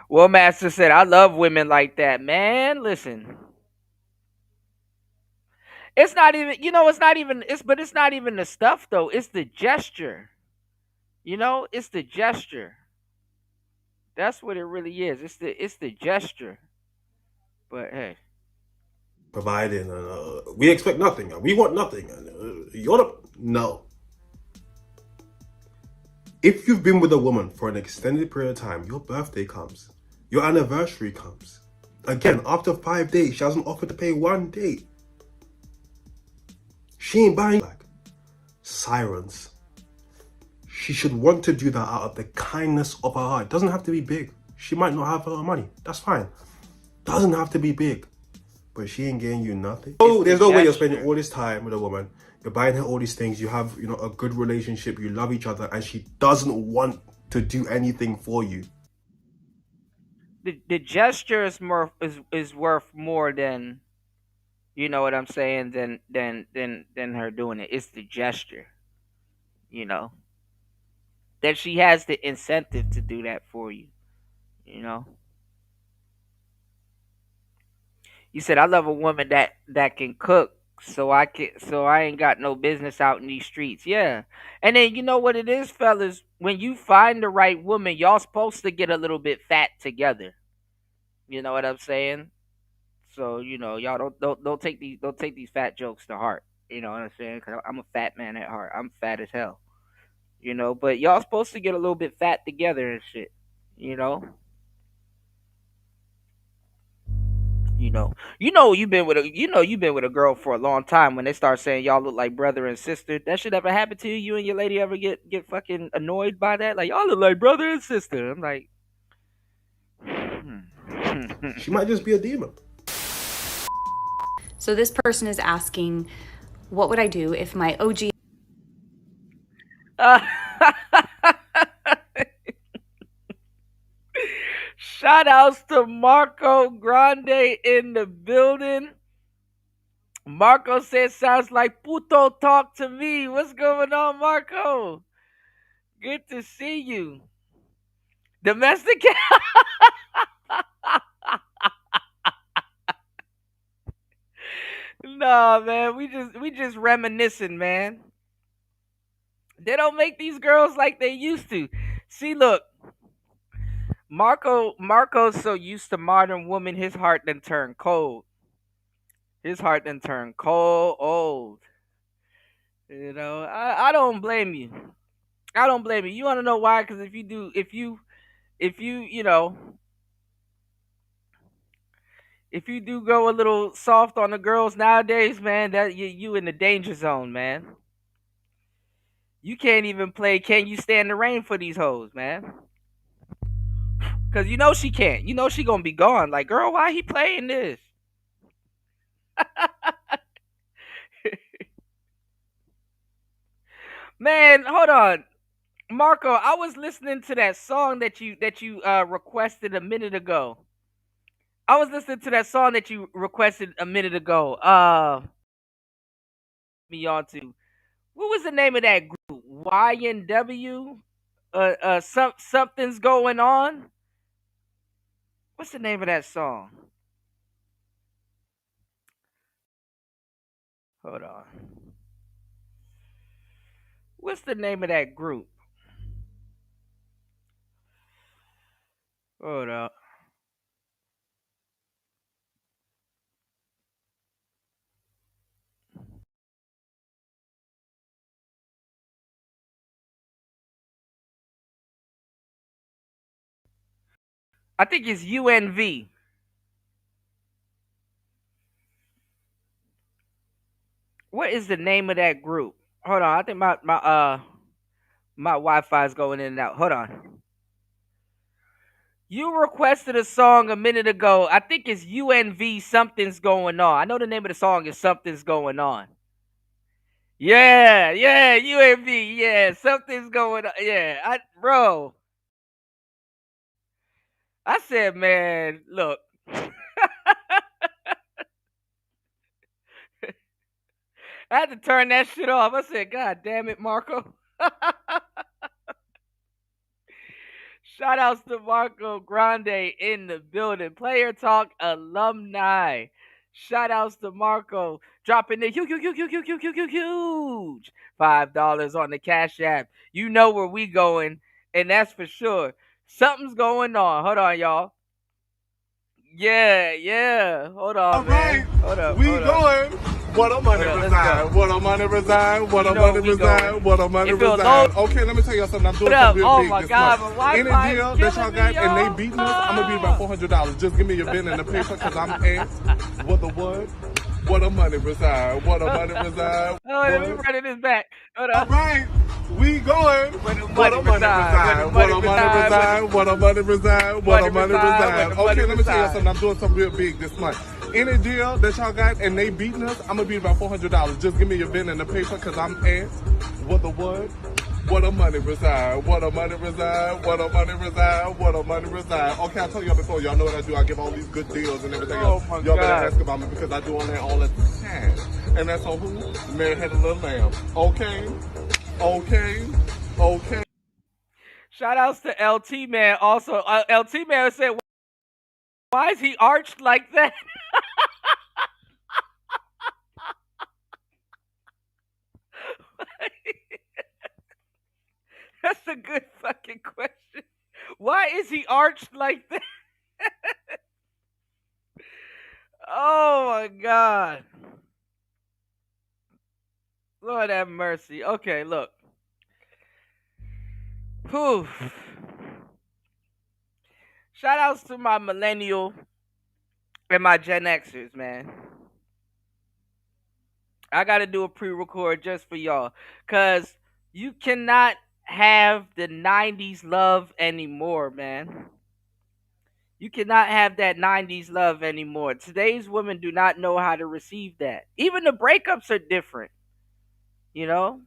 Well, Master said, I love women like that, man. Listen, it's not even, it's not even the stuff though. It's the gesture. It's the gesture. That's what it really is. It's the gesture. But hey, Providing, we expect nothing, and we want nothing, and no. If you've been with a woman for an extended period of time, your birthday comes, your anniversary comes. Again, after 5 days, she hasn't offered to pay 1 date. She ain't buying back. Sirens. She should want to do that out of the kindness of her heart. It doesn't have to be big. She might not have a lot of money. That's fine. Doesn't have to be big. But she ain't getting you nothing. Oh, there's no way you're spending all this time with a woman. You're buying her all these things. You have, a good relationship. You love each other. And she doesn't want to do anything for you. the gesture is worth more than, you know what I'm saying, than her doing it. It's the gesture. You know that she has the incentive to do that for you. You know. You said I love a woman that can cook, so I ain't got no business out in these streets. Yeah, and then you know what it is, fellas. When you find the right woman, y'all supposed to get a little bit fat together. You know what I'm saying? So y'all don't take these fat jokes to heart. You know what I'm saying? Because I'm a fat man at heart. I'm fat as hell. But y'all supposed to get a little bit fat together and shit. You know. You've been with a girl for a long time. When they start saying y'all look like brother and sister, that shit ever happen to you? You and your lady ever get fucking annoyed by that? Like y'all look like brother and sister. I'm like, she might just be a demon. So this person is asking, what would I do if my OG Shout outs to Marco Grande in the building. Marco said, sounds like puto talk to me. What's going on, Marco? Good to see you. Domestic. Nah, man, we just reminiscing, man. They don't make these girls like they used to. See, look, Marco's so used to modern women, his heart done turned cold. His heart done turned cold, old. I don't blame you. I don't blame you. You want to know why? Because if you do go a little soft on the girls nowadays, man, that you in the danger zone, man. You can't even play Can You Stand the Rain for these hoes, man. Cause she can't. She gonna be gone. Like, girl, why he playing this? Man, hold on. Marco, I was listening to that song that you requested a minute ago. I was listening to that song that you requested a minute ago. Me on to what was the name of that group? YNW. Something's going on. What's the name of that song? Hold on. What's the name of that group? Hold up. I think it's UNV. What is the name of that group? Hold on. I think my Wi-Fi is going in and out. Hold on. You requested a song a minute ago. I think it's UNV. Something's going on. I know the name of the song is Something's Going On. Yeah, yeah, UNV. Yeah, something's going on. Yeah, bro. I said, man, look. I had to turn that shit off. I said, God damn it, Marco. Shout outs to Marco Grande in the building. Player Talk alumni. Shout outs to Marco dropping the huge $5 on the Cash App. You know where we going, and that's for sure. Something's going on. Hold on, y'all. Yeah, yeah. Hold on, all man. right, Hold up. we hold going. Up. What a money reside. What a money reside. What a money reside. What a money reside. Okay, let me tell y'all something. I'm doing something real big this month. Any deal that y'all got and they beating us, I'm gonna be about $400. Just give me your pen and the paper because I'm asked what the what. What a money reside. What a money reside. Oh, let me run this back. Hold on. All right. We going. What a money reside. What a money reside. What a money reside. What a money reside. Okay, let me tell you something. I'm doing something real big this month. Any deal that y'all got and they beating us, I'm gonna be about $400. Just give me your pen and the paper because I'm asked what the what. What a money reside. What a money reside. What a money reside. What a money reside. Okay, I told y'all before. Y'all know what I do. I give all these good deals and everything else. Y'all better ask about me because I do all that all the time. And that's on who? Man had a little lamb. Okay. Okay. Okay. Shout outs to LT Man. Also, LT Man said, "Why is he arched like that?" That's a good fucking question. Why is he arched like that? Oh my god. Lord have mercy. Okay, look. Whew. Shout outs to my millennial and my Gen Xers, man. I gotta do a pre-record just for y'all. Cause you cannot have the 90s love anymore, man. You cannot have that 90s love anymore. Today's women do not know how to receive that. Even the breakups are different, you know?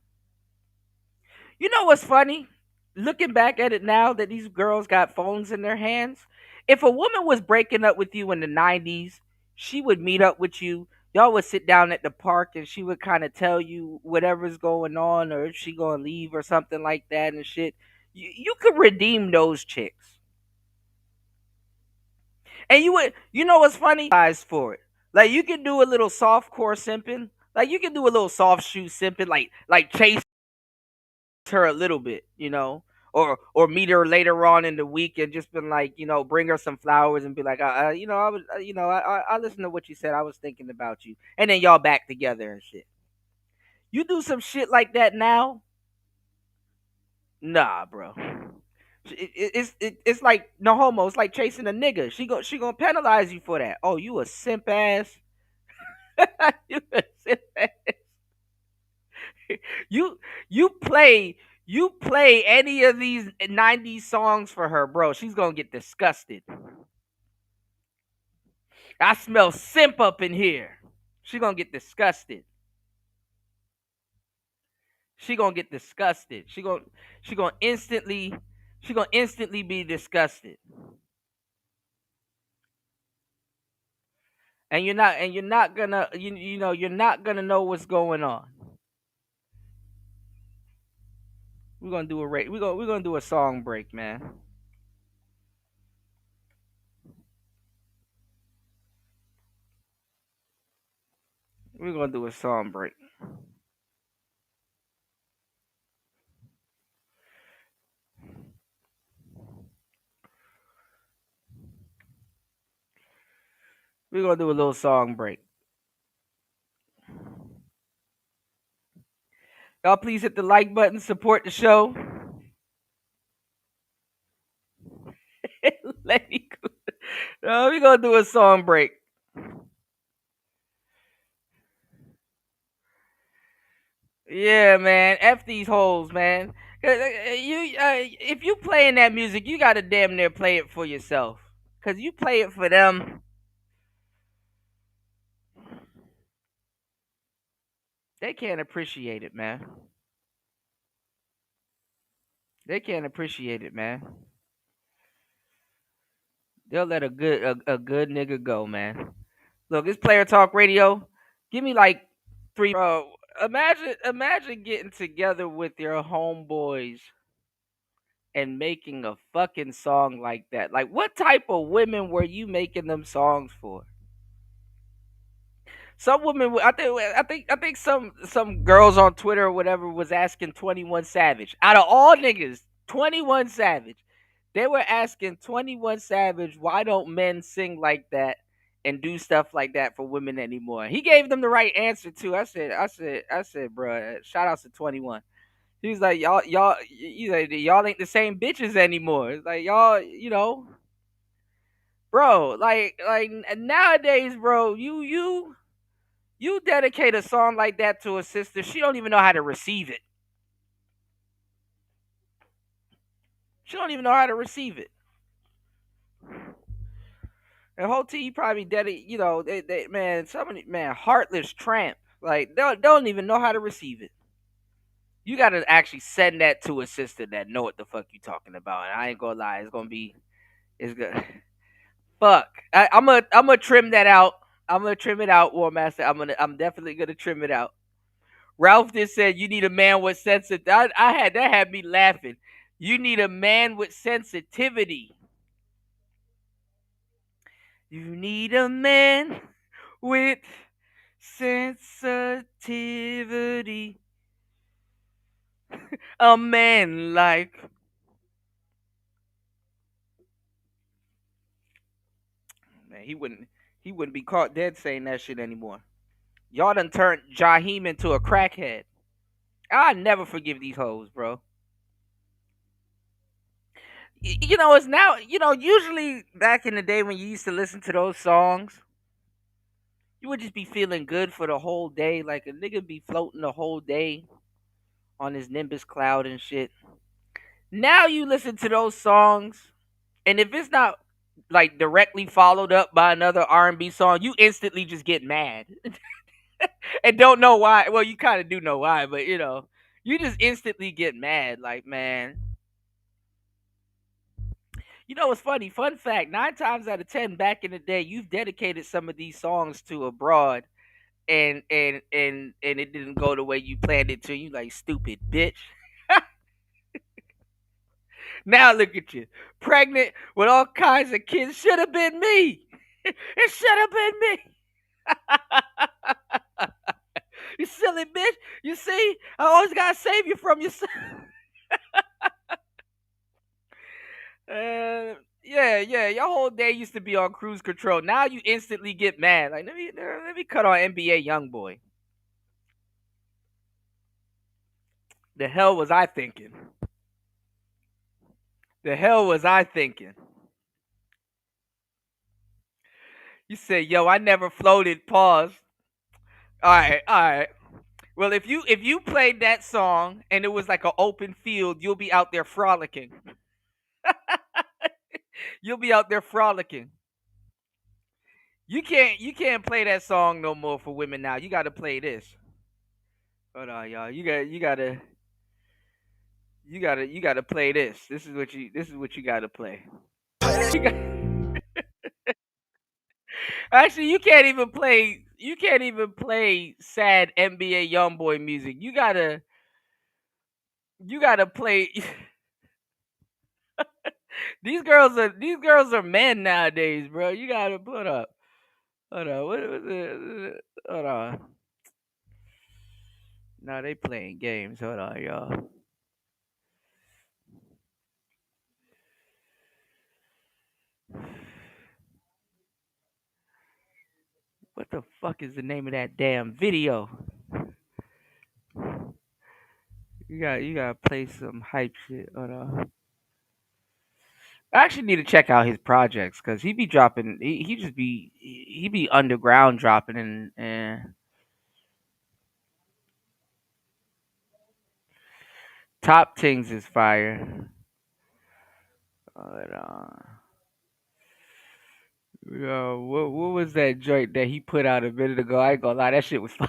You know what's funny? Looking back at it now that these girls got phones in their hands, if a woman was breaking up with you in the 90s, she would meet up with you. Y'all would sit down at the park and she would kind of tell you whatever's going on or if she going to leave or something like that and shit. You could redeem those chicks. And you know what's funny? Guys for it. Like you can do a little soft core simping. Like you can do a little soft shoe simping, like chase her a little bit, or meet her later on in the week and just been like, bring her some flowers and be like, I was, I listened to what you said. I was thinking about you, and then y'all back together and shit. You do some shit like that now, nah, bro. It's like no homo. It's like chasing a nigga. She gonna penalize you for that. Oh, you a simp ass. You a simp ass. You you play you play any of these 90s songs for her, bro. She's gonna get disgusted. I smell simp up in here. She gonna get disgusted. she gonna get disgusted. She gonna instantly be disgusted. And you're not gonna you're not gonna know what's going on. We're gonna do we're gonna do a song break, man. We're gonna do a song break. We're gonna do a little song break. Y'all please hit the like button, support the show. Let me go. No, we're gonna do a song break. Yeah, man. F these hoes, man. If you playing that music, you gotta damn near play it for yourself. Cause you play it for them, they can't appreciate it, man. They can't appreciate it, man. They'll let a good nigga go, man. Look, it's Player Talk Radio. Give me like 3, bro. Imagine getting together with your homeboys and making a fucking song like that. Like, what type of women were you making them songs for? Some women, I think some girls on Twitter or whatever was asking 21 Savage. Out of all niggas, 21 Savage. They were asking 21 Savage, why don't men sing like that and do stuff like that for women anymore? He gave them the right answer too. I said, bro, shout outs to 21. He was like, y'all ain't the same bitches anymore. It's like y'all, bro, like nowadays, bro, you dedicate a song like that to a sister, she don't even know how to receive it. She don't even know how to receive it. And whole T probably dedicated, man, somebody, man, heartless tramp. Like they don't even know how to receive it. You gotta actually send that to a sister that know what the fuck you talking about. And I ain't gonna lie, it's good. Fuck. I'm gonna trim that out. I'm gonna trim it out, War Master. I'm definitely gonna trim it out. Ralph just said you need a man with sensitivity. That had me laughing. You need a man with sensitivity. You need a man with sensitivity. A man like. Man, he wouldn't be caught dead saying that shit anymore. Y'all done turned Jaheim into a crackhead. I never forgive these hoes, bro. It's now, usually back in the day when you used to listen to those songs, you would just be feeling good for the whole day. Like a nigga be floating the whole day on his Nimbus cloud and shit. Now you listen to those songs, and if it's not like directly followed up by another R&B song, you instantly just get mad. And don't know why. Well, you kind of do know why, but you just instantly get mad. Like, man, what's funny? Fun fact: 9 times out of 10, back in the day, you've dedicated some of these songs to a broad, and it didn't go the way you planned it to. You like stupid bitch. Now look at you, pregnant with all kinds of kids. Should have been me. It should have been me. You silly bitch. You see, I always gotta save you from yourself. Yeah. Your whole day used to be on cruise control. Now you instantly get mad. Like let me cut on NBA YoungBoy. The hell was I thinking? The hell was I thinking? You said, yo, I never floated. Pause. All right. Well, if you played that song and it was like an open field, you'll be out there frolicking. You'll be out there frolicking. You can't play that song no more for women now. You got to play this. Hold on, y'all. You gotta play this. This is what you gotta play. Actually, you can't even play sad NBA YoungBoy music. You gotta play. These girls are men nowadays, bro. You gotta put up. Hold on. What was it? Hold on. No, they playing games. Hold on, y'all. What the fuck is the name of that damn video? You gotta play some hype shit. Hold on. I actually need to check out his projects because he be dropping. He be underground dropping and top things is fire. Hold on. Yo, what was that joint that he put out a minute ago? I ain't gonna lie, that shit was fire.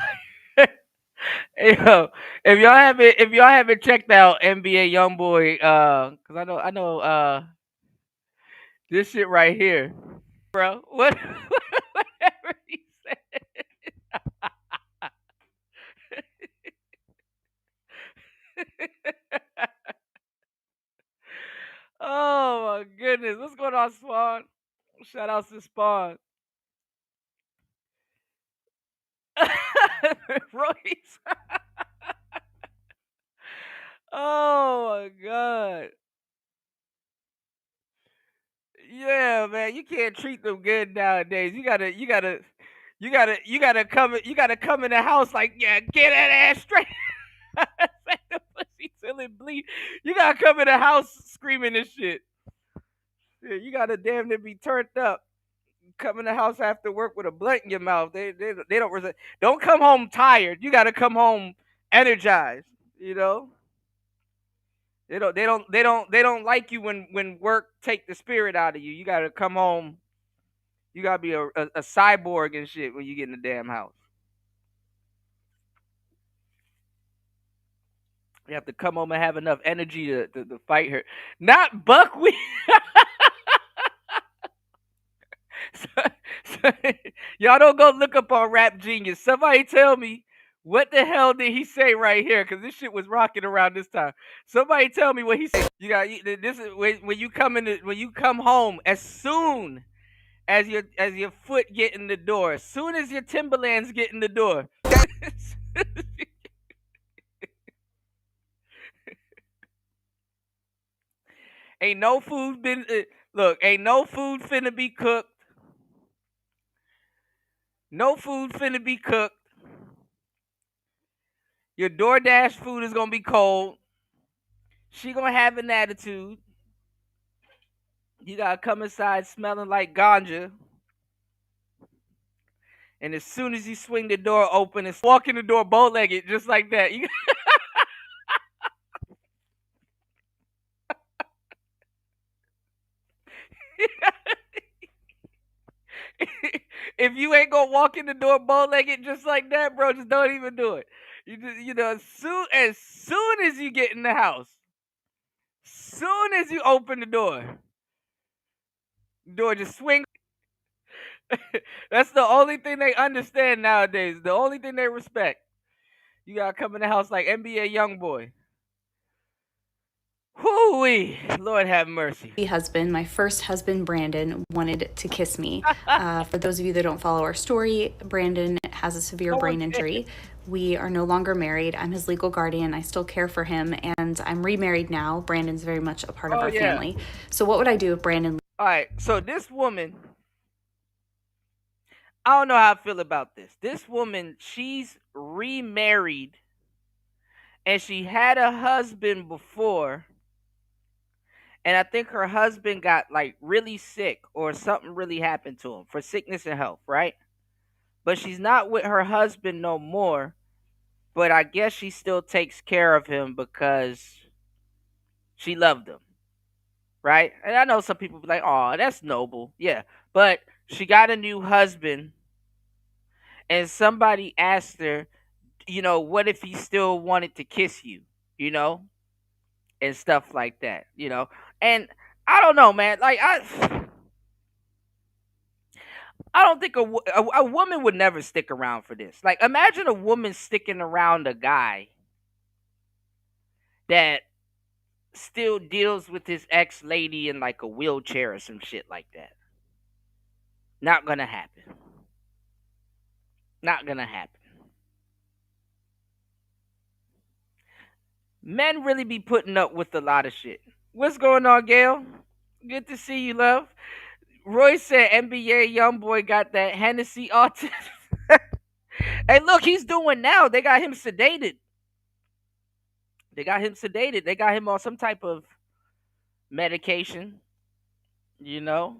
Hey, yo, if y'all haven't checked out NBA YoungBoy, cause I know this shit right here, bro. What whatever he said. Oh my goodness, what's going on, Spawn? Shout outs to Spawn. Royce. Oh my god. Yeah, man, you can't treat them good nowadays. You gotta come in the house like, yeah, get that ass straight. Set the pussy till it bleed. You gotta come in the house screaming this shit. Yeah, you gotta damn near be turned up. Come in the house after work with a blunt in your mouth. They don't come home tired. You gotta come home energized. You know. They don't like you when work take the spirit out of you. You gotta come home. You gotta be a cyborg and shit when you get in the damn house. You have to come home and have enough energy to fight her. Not buckwheat. So, y'all don't go look up on Rap Genius. Somebody tell me what the hell did he say right here? Because this shit was rocking around this time. Somebody tell me what he said. This is when you come home as soon as your foot get in the door, as soon as your Timberlands get in the door. Ain't no food been look. Ain't no food finna be cooked. No food finna be cooked. Your DoorDash food is gonna be cold. She gonna have an attitude. You gotta come inside smelling like ganja. And as soon as you swing the door open and walk in the door bow-legged, just like that. If you ain't gonna walk in the door bow-legged just like that, bro, just don't even do it. As soon as you get in the house, soon as you open the door just swing. That's the only thing they understand nowadays. The only thing they respect. You gotta come in the house like NBA YoungBoy. Whoo-wee, Lord have mercy. Husband, my first husband, Brandon, wanted to kiss me. For those of you that don't follow our story, Brandon has a severe brain injury. We are no longer married. I'm his legal guardian. I still care for him, and I'm remarried now. Brandon's very much a part of our family. So what would I do if Brandon... All right, so this woman, I don't know how I feel about this. This woman, she's remarried, and she had a husband before, and I think her husband got like really sick or something really happened to him for sickness and health, right? But she's not with her husband no more, but I guess she still takes care of him because she loved him, right? And I know some people be like, "Oh, that's noble." Yeah, but she got a new husband, and somebody asked her, what if he still wanted to kiss you, you know, and stuff like that, and I don't know, man. Like I don't think a woman would never stick around for this. Like, imagine a woman sticking around a guy that still deals with his ex lady in like a wheelchair or some shit like that. Not gonna happen. Not gonna happen. Men really be putting up with a lot of shit. What's going on, Gail? Good to see you, love. Roy said NBA YoungBoy got that Hennessy autism. Hey, look, he's doing now. They got him sedated. They got him on some type of medication, you know.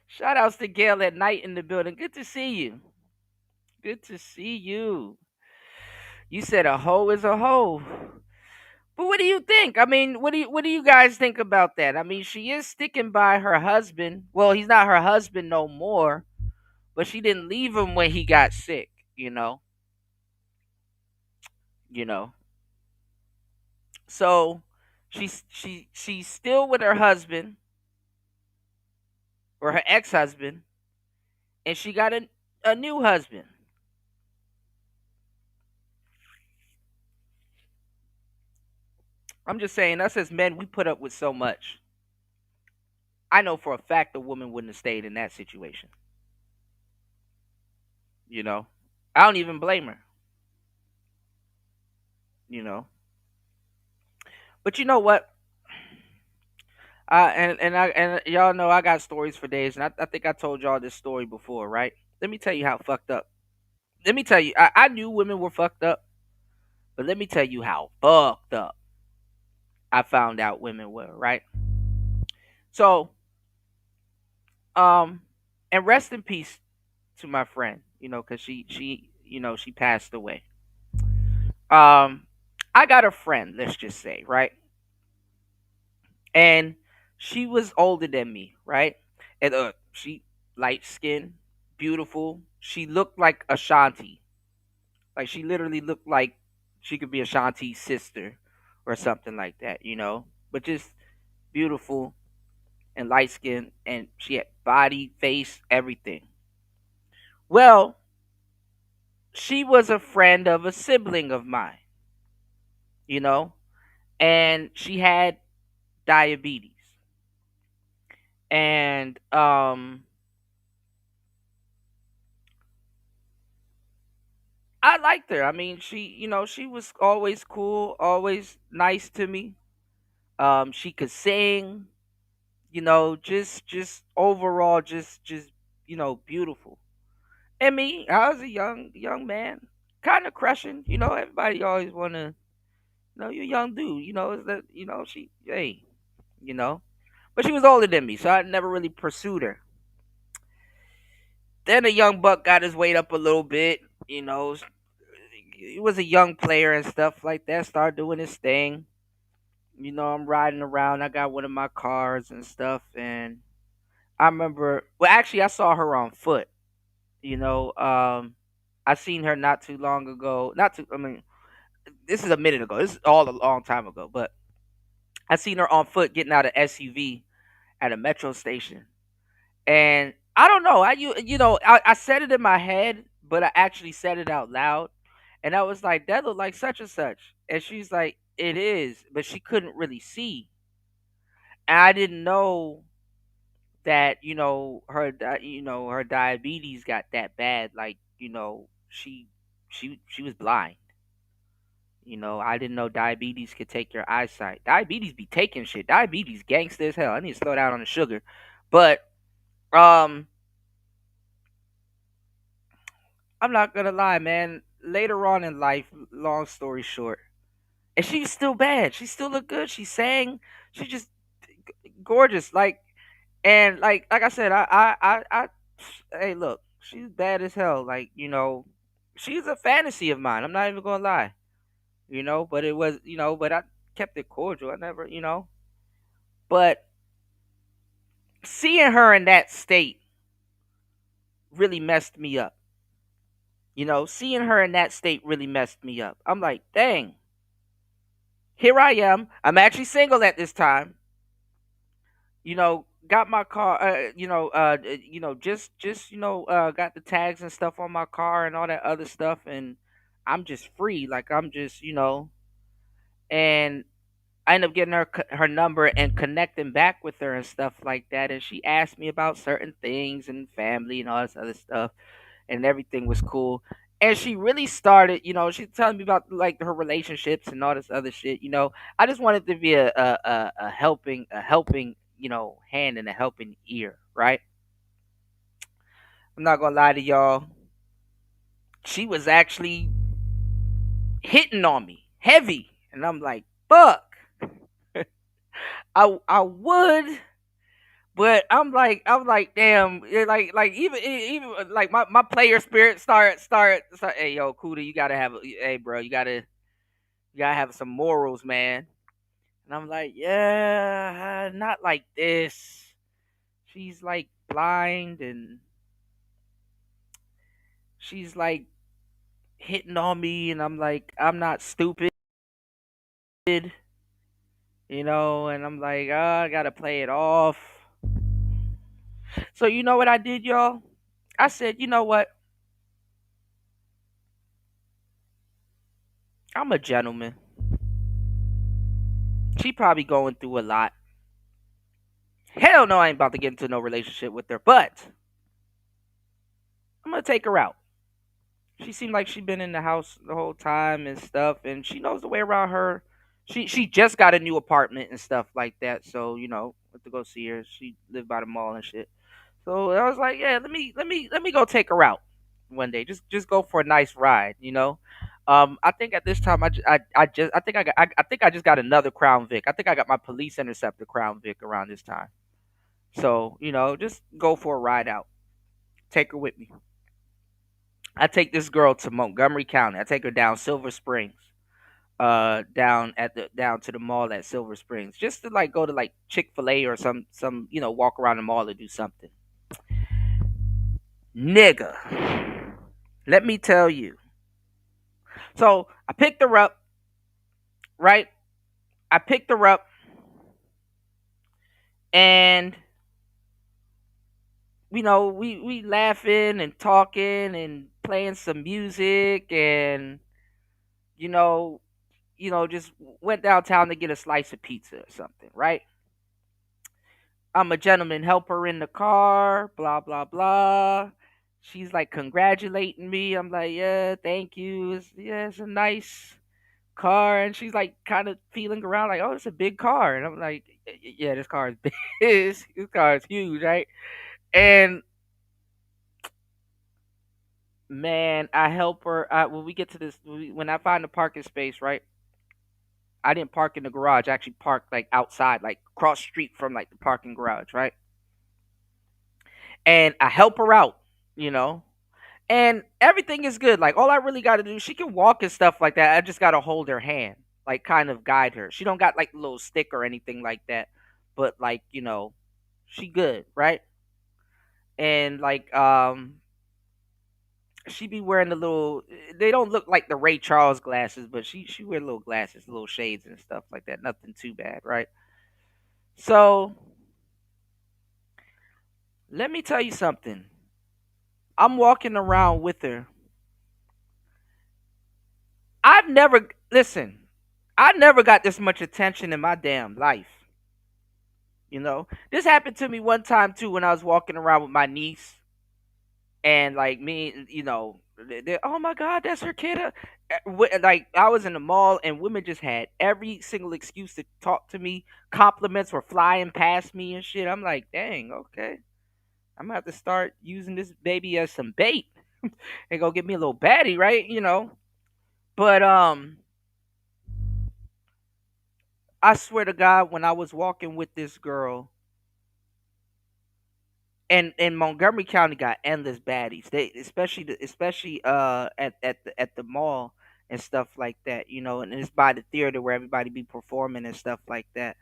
Shout outs to Gail at night in the building. Good to see you. Good to see you. You said a hoe is a hoe. But what do you think? I mean, what do you guys think about that? I mean, she is sticking by her husband. Well, he's not her husband no more, but she didn't leave him when he got sick, you know. You know. So she's still with her husband or her ex-husband, and she got a new husband. I'm just saying, us as men, we put up with so much. I know for a fact a woman wouldn't have stayed in that situation. You know, I don't even blame her. You know, but you know what? And y'all know I got stories for days, and I think I told y'all this story before, right? Let me tell you how fucked up. Let me tell you, I knew women were fucked up, but let me tell you how fucked up I found out women were, right? So, um, and rest in peace to my friend, because she passed away. Um, I got a friend, let's just say, right? And she was older than me, right? And she light skinned, beautiful. She looked like Ashanti. Like, she literally looked like she could be Ashanti's sister or something like that, But just beautiful and light skinned, and she had body, face, everything. Well, she was a friend of a sibling of mine, you know, and she had diabetes. And I liked her. I mean, she was always cool, always nice to me. She could sing, just overall, just beautiful. And me, I was a young man, kind of crushing. Everybody always wanna, you're a young dude. Is that she, hey, you know. But she was older than me, so I never really pursued her. Then a young buck got his weight up a little bit, he was a young player and stuff like that. Started doing his thing. I'm riding around. I got one of my cars and stuff, and I remember. Well, actually, I saw her on foot. I seen her not too long ago. Not too. I mean, this is a minute ago. This is all a long time ago. But I seen her on foot getting out of SUV at a metro station, and I don't know. I said it in my head, but I actually said it out loud, and I was like, "That look like such and such," and she's like, "It is," but she couldn't really see, and I didn't know that her diabetes got that bad. Like, she was blind. I didn't know diabetes could take your eyesight. Diabetes be taking shit. Diabetes gangster as hell. I need to slow down on the sugar, but um, I'm not gonna lie, man. Later on in life, long story short, and she's still bad. She still look good. She sang. She just gorgeous. Like I said, hey, look, she's bad as hell. Like, she's a fantasy of mine. I'm not even gonna lie. But it was, but I kept it cordial. I never, but seeing her in that state really messed me up. You know, seeing her in that state really messed me up. I'm like, dang, here I am. I'm actually single at this time. You know, got my car. Got the tags and stuff on my car and all that other stuff, and I'm just free. Like I'm just, and I ended up getting her number and connecting back with her and stuff like that. And she asked me about certain things and family and all this other stuff, and everything was cool. And she really started, she's telling me about like her relationships and all this other shit. I just wanted to be a helping, hand and a helping ear, right? I'm not gonna lie to y'all. She was actually hitting on me heavy, and I'm like, fuck. I would, but I'm like, damn, even like my player spirit start. Hey, yo, Kuda, you gotta have, hey, bro, you gotta have some morals, man. And I'm like, yeah, not like this. She's like blind, and she's like hitting on me, and I'm like, I'm not stupid, and I'm like, I gotta play it off. So you know what I did, y'all? I said, you know what? I'm a gentleman. She probably going through a lot. Hell no, I ain't about to get into no relationship with her, but I'm gonna take her out. She seemed like she'd been in the house the whole time and stuff, and she knows the way around her. She just got a new apartment and stuff like that, so went to go see her. She lived by the mall and shit. So I was like, yeah, let me go take her out one day. Just go for a nice ride. I think at this time I think I just got another Crown Vic. I think I got my police interceptor Crown Vic around this time. So just go for a ride out. Take her with me. I take this girl to Montgomery County. I take her down Silver Springs, down to the mall at Silver Springs, just to like go to like Chick-fil-A or some walk around the mall and do something. Nigga, let me tell you. So I picked her up, right? I picked her up, and we laughing and talking and playing some music, and just went downtown to get a slice of pizza or something, right? I'm a gentleman, help her in the car, blah, blah, blah. She's like congratulating me. I'm like, yeah, thank you. It's a nice car. And she's like kind of feeling around, like, oh, it's a big car. And I'm like, yeah, this car is big. this car is huge, right? And man, I help her. When we get to this, when I find the parking space, right? I didn't park in the garage. I actually parked like outside, like cross street from like the parking garage, right? And I help her out, you know, and everything is good. Like all I really got to do, she can walk and stuff like that. I just got to hold her hand, like kind of guide her. She don't got like a little stick or anything like that, but like she good, right? And like she be wearing the little. They don't look like the Ray Charles glasses, but she wear little glasses, little shades and stuff like that. Nothing too bad, right? So let me tell you something. I'm walking around with her. I've never listen. I never got this much attention in my damn life. This happened to me one time too when I was walking around with my niece, and like me, oh my god, that's her kid. Like I was in the mall and women just had every single excuse to talk to me. Compliments were flying past me and shit. I'm like, dang, okay. I'm gonna have to start using this baby as some bait and go get me a little baddie, right? But I swear to God, when I was walking with this girl, and Montgomery County got endless baddies. They especially at the mall and stuff like that, and it's by the theater where everybody be performing and stuff like that.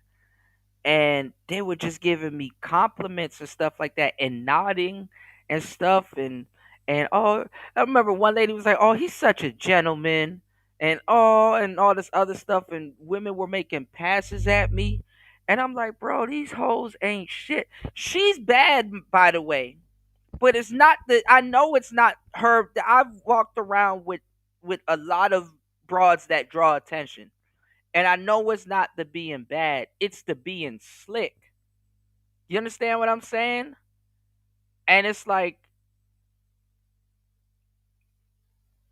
And they were just giving me compliments and stuff like that, and nodding and stuff, And I remember one lady was like, "Oh, he's such a gentleman," and all this other stuff, and women were making passes at me, and I'm like, "Bro, these hoes ain't shit." She's bad, by the way, but it's not that. I know it's not her. I've walked around with a lot of broads that draw attention, and I know it's not the being bad; it's the being slick. You understand what I'm saying? And it's like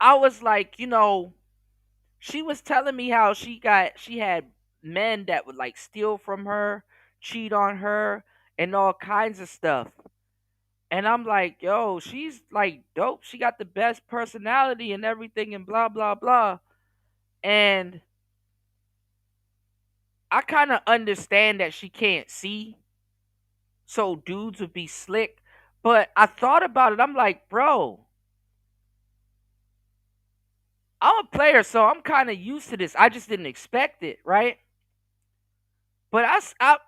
I was like, she was telling me how she had men that would like steal from her, cheat on her, and all kinds of stuff. And I'm like, yo, she's like dope. She got the best personality and everything and blah blah blah. And I kind of understand that she can't see, so dudes would be slick. But I thought about it. I'm like, bro, I'm a player, so I'm kind of used to this. I just didn't expect it, right? But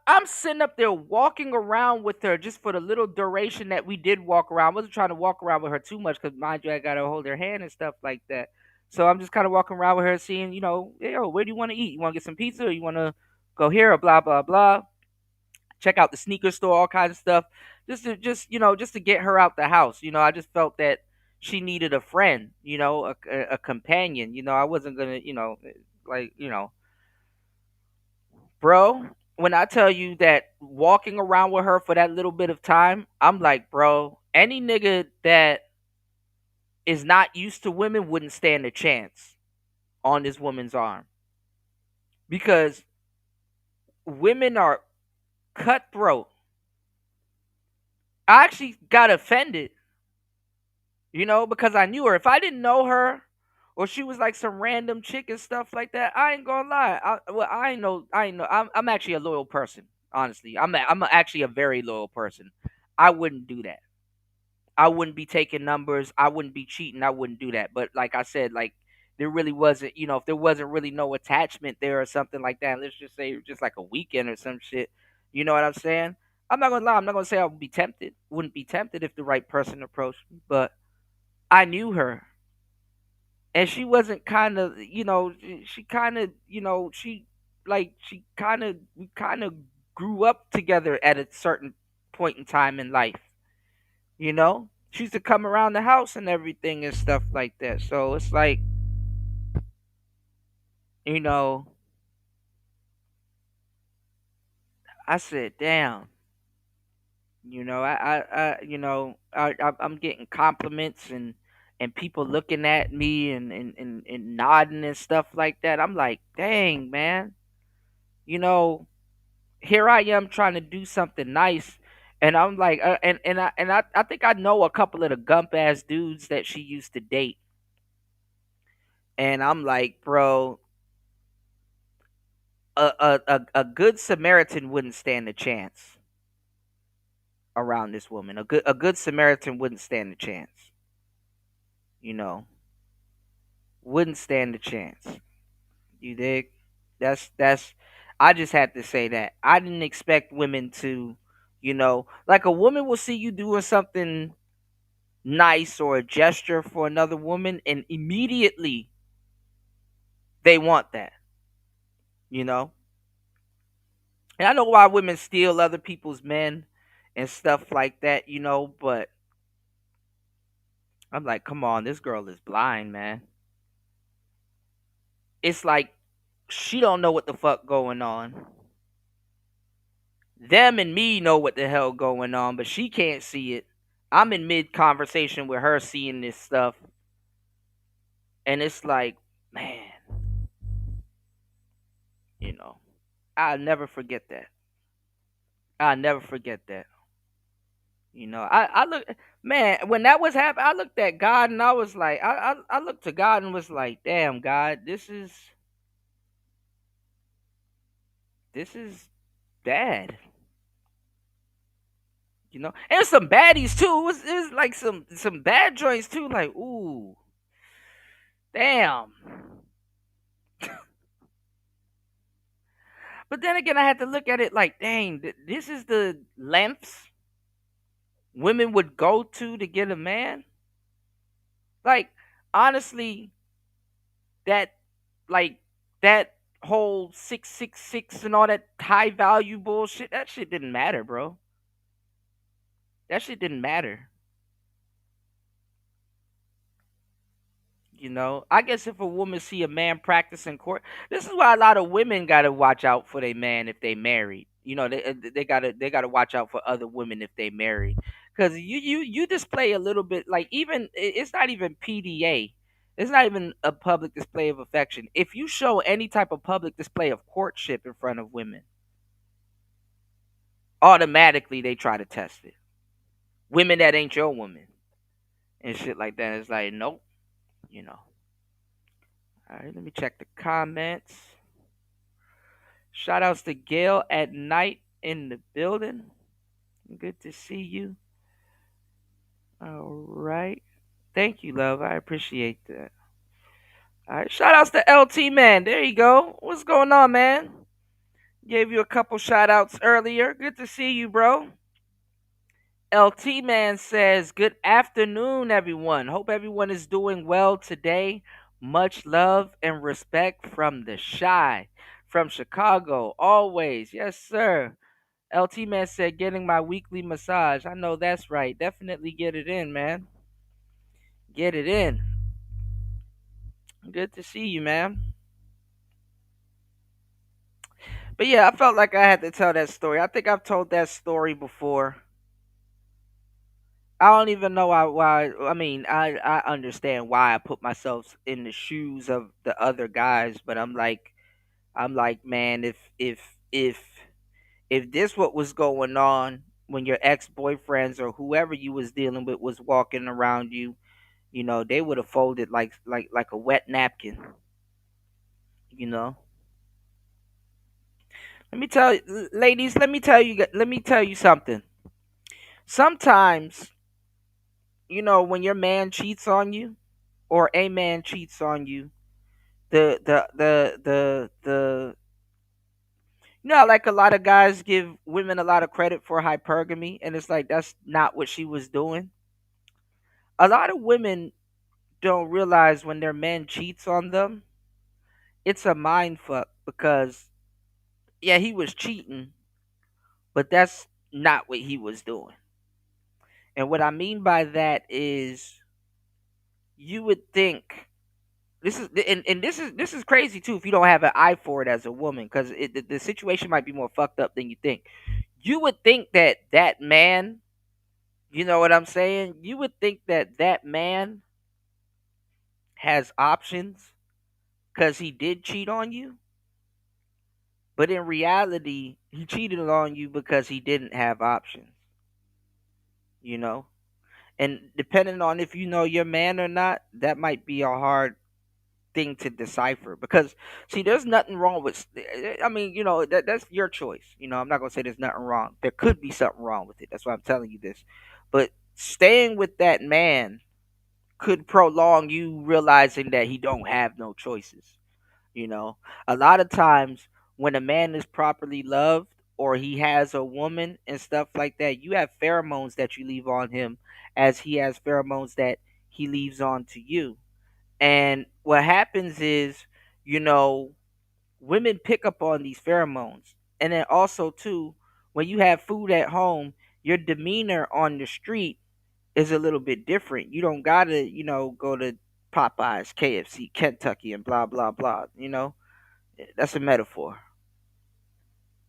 I'm sitting up there walking around with her just for the little duration that we did walk around. I wasn't trying to walk around with her too much because, mind you, I got to hold her hand and stuff like that. So I'm just kind of walking around with her, seeing, yo, where do you want to eat? You want to get some pizza, or you want to go here, or blah blah blah. Check out the sneaker store, all kinds of stuff, just to get her out the house. I just felt that she needed a friend, a companion. I wasn't gonna, like, bro, when I tell you that walking around with her for that little bit of time, I'm like, bro, any nigga that is not used to women wouldn't stand a chance on this woman's arm. Because women are cutthroat. I actually got offended, because I knew her. If I didn't know her, or she was like some random chick and stuff like that, I ain't gonna lie. I ain't know. I'm actually a loyal person. Honestly, I'm actually a very loyal person. I wouldn't do that. I wouldn't be taking numbers. I wouldn't be cheating. I wouldn't do that. But like I said, like there really wasn't, if there wasn't really no attachment there or something like that. Let's just say just like a weekend or some shit. You know what I'm saying? I'm not gonna lie. I'm not gonna say I would be tempted. Wouldn't be tempted if the right person approached me. But I knew her, and she wasn't kind of, she kind of, she kind of, we kind of grew up together at a certain point in time in life. She used to come around the house and everything and stuff like that. So it's like, you know, I said, damn. I'm getting compliments and people looking at me and nodding and stuff like that. I'm like, dang, man. You know, Here I am trying to do something nice, and I'm like, I think I know a couple of the gump ass dudes that she used to date, and I'm like, bro, a good Samaritan wouldn't stand a chance around this woman. A good Samaritan wouldn't stand a chance. You know, wouldn't stand a chance. You dig? That's. I just had to say that I didn't expect women to, like a woman will see you doing something nice or a gesture for another woman, and immediately they want that. You know, and I know why women steal other people's men and stuff like that. But I'm like, come on, this girl is blind, man. It's like she don't know what the fuck going on. Them and me know what the hell going on, but she can't see it. I'm in mid conversation with her seeing this stuff, and it's like, man, you know, I'll never forget that. I'll never forget that. I look, man, when that was happening, I looked at God and I was like, I looked to God and was like, damn, God, this is bad. And some baddies too. It was like some bad joints too. Like, ooh, damn. But then again, I had to look at it like, dang, this is the lengths women would go to get a man. Like, honestly, that like that whole 666 and all that high value bullshit, that shit didn't matter, bro. That shit didn't matter. I guess if a woman see a man practice in court, this is why a lot of women gotta watch out for their man if they married. They gotta watch out for other women if they married, because you display a little bit, like, even it's not even PDA. It's not even a public display of affection. If you show any type of public display of courtship in front of women, automatically they try to test it. Women that ain't your woman and shit like that. It's like, nope, you know. All right, let me check the comments. Shout outs to Gail at night in the building. Good to see you. All right. Thank you, love. I appreciate that. All right. Shout outs to LT Man. There you go. What's going on, man? Gave you a couple shout outs earlier. Good to see you, bro. LT Man says, good afternoon, everyone. Hope everyone is doing well today. Much love and respect from the Shy, from Chicago, always. Yes, sir. LT Man said, getting my weekly massage. I know that's right. Definitely get it in, man. Get it in. Good to see you, man. But yeah, I felt like I had to tell that story. I think I've told that story before. I don't even know why. I mean, I understand why I put myself in the shoes of the other guys, but I'm like, man, if this what was going on when your ex boyfriends or whoever you was dealing with was walking around you, they would have folded like a wet napkin. You know. Let me tell you, ladies. Let me tell you something. Sometimes, when your man cheats on you, or a man cheats on you, the like, a lot of guys give women a lot of credit for hypergamy, and it's like that's not what she was doing. A lot of women don't realize when their man cheats on them, it's a mind fuck, because yeah, he was cheating, but that's not what he was doing. And what I mean by that is, you would think this is crazy too if you don't have an eye for it as a woman, because the situation might be more fucked up than you think. You would think that man, you know what I'm saying? You would think that man has options because he did cheat on you, but in reality, he cheated on you because he didn't have options. You know, and depending on if you know your man or not, that might be a hard thing to decipher, because see, there's nothing wrong with, I mean, that's your choice. I'm not going to say there's nothing wrong. There could be something wrong with it. That's why I'm telling you this. But staying with that man could prolong you realizing that he don't have no choices. you know a lot of times when a man is properly loved, or he has a woman and stuff like that, you have pheromones that you leave on him, as he has pheromones that he leaves on to you. And what happens is, you know, women pick up on these pheromones. And then also too, when you have food at home, your demeanor on the street is a little bit different. You don't gotta, go to Popeyes, KFC, Kentucky, and blah blah blah. That's a metaphor.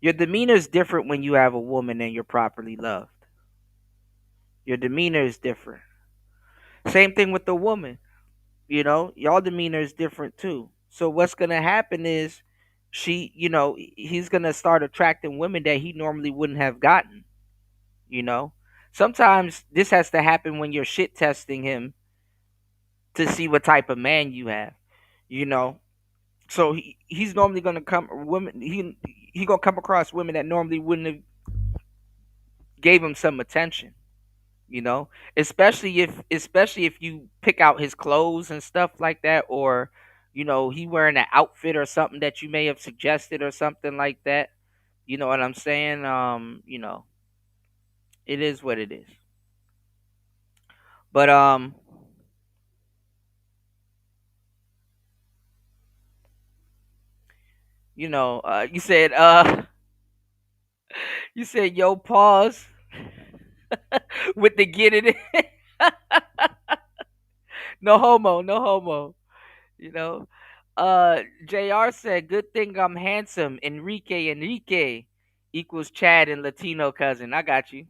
Your demeanor is different when you have a woman and you're properly loved. Your demeanor is different. Same thing with the woman. Y'all demeanor is different too. So what's gonna happen is, he's gonna start attracting women that he normally wouldn't have gotten. You know, sometimes this has to happen when you're shit testing him to see what type of man you have. You know, so he's normally gonna come women. He gonna come across women that normally wouldn't have gave him some attention. Especially if you pick out his clothes and stuff like that, or he wearing an outfit or something that you may have suggested or something like that. You know what I'm saying? It is what it is. But You said you said yo pause with the get it in. No homo, no homo. You know. JR said, good thing I'm handsome. Enrique equals Chad and Latino cousin. I got you.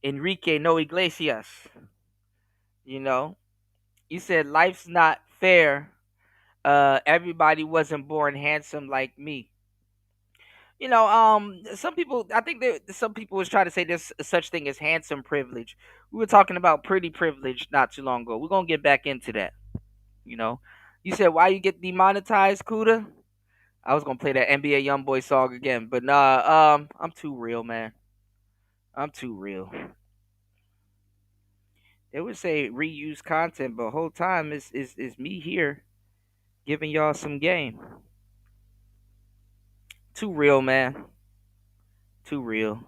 Enrique no Iglesias. You know. You said life's not fair. Everybody wasn't born handsome like me. Some people, I think that some people was trying to say there's such thing as handsome privilege. We were talking about pretty privilege not too long ago. We're gonna get back into that. You know, you said why you get demonetized, Kuda? I was gonna play that NBA YoungBoy song again, but nah. I'm too real, man. I'm too real. They would say reuse content, but whole time is me here giving y'all some game. Too real, man. Too real.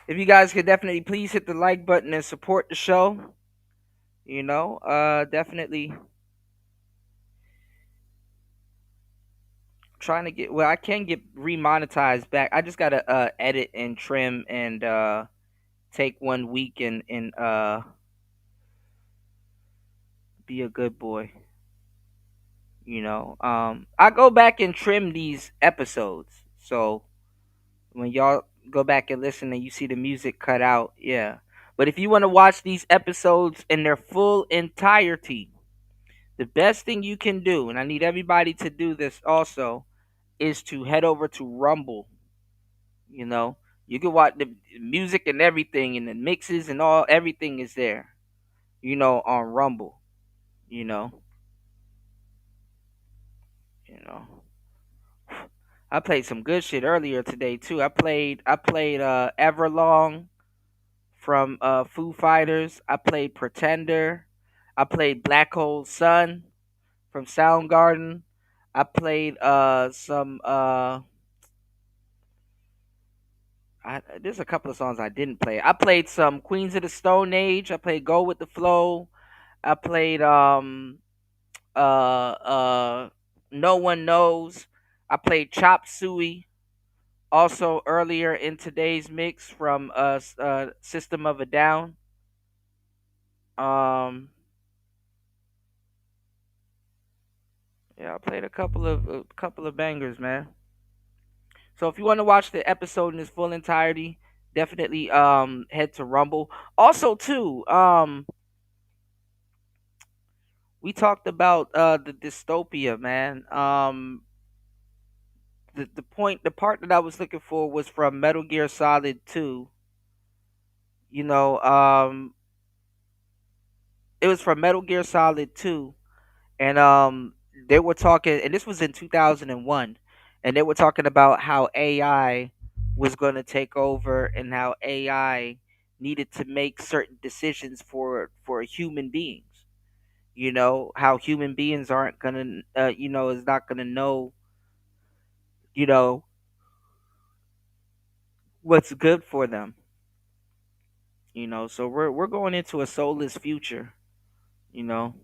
If you guys could definitely please hit the like button and support the show. Definitely trying to get I can get remonetized back. I just gotta edit and trim and take 1 week and be a good boy. I go back and trim these episodes. So when y'all go back and listen and you see the music cut out, yeah. But if you want to watch these episodes in their full entirety, the best thing you can do, and I need everybody to do this also, is to head over to Rumble. You can watch the music and everything, and the mixes and everything is there. On Rumble. You know. I played some good shit earlier today too. I played Everlong from Foo Fighters. I played Pretender. I played Black Hole Sun from Soundgarden. I played some there's a couple of songs I didn't play. I played some Queens of the Stone Age. I played Go with the Flow. I played No One Knows. I played Chop Suey. Also earlier in today's mix from System of a Down. Yeah, I played a couple of bangers, man. So if you want to watch the episode in its full entirety, definitely head to Rumble. Also too, we talked about the dystopia, man. The part that I was looking for was from Metal Gear Solid 2. It was from Metal Gear Solid 2, and they were talking, and this was in 2001, and they were talking about how AI was going to take over and how AI needed to make certain decisions for human beings. How human beings aren't gonna is not gonna know you know what's good for them. So we're going into a soulless future. you know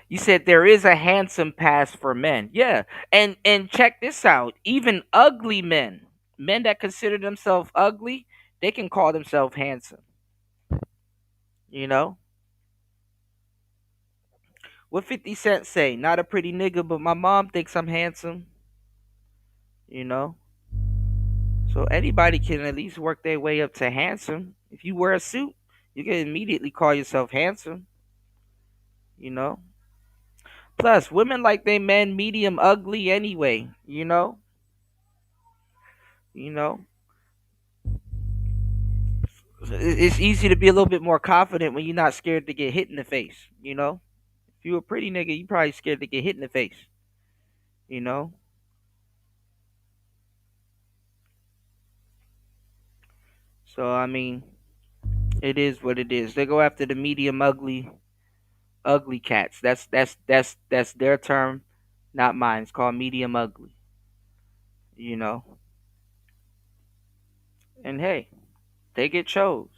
You said there is a handsome past for men. Yeah. And check this out. Even ugly men that consider themselves ugly, they can call themselves handsome. You know? What 50 Cent say? Not a pretty nigga, but my mom thinks I'm handsome. You know? So anybody can at least work their way up to handsome. If you wear a suit, you can immediately call yourself handsome. You know? Plus, women like they men medium ugly anyway, you know? You know? It's easy to be a little bit more confident when you're not scared to get hit in the face, you know? If you're a pretty nigga, you probably scared to get hit in the face, you know? So I mean, it is what it is. They go after the medium ugly cats. That's their term, not mine. It's called medium ugly, you know? And hey, they get chose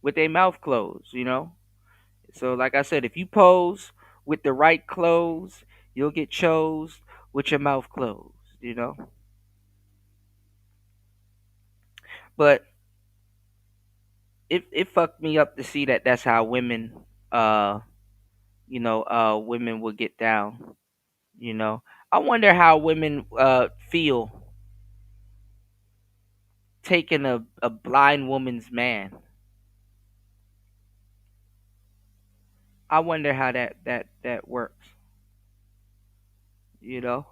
with their mouth closed, you know? So like I said, if you pose with the right clothes, you'll get chose with your mouth closed, you know. But it fucked me up to see that that's how women, uh, women would get down. You know, I wonder how women feel taking a blind woman's man. I wonder how that works. You know,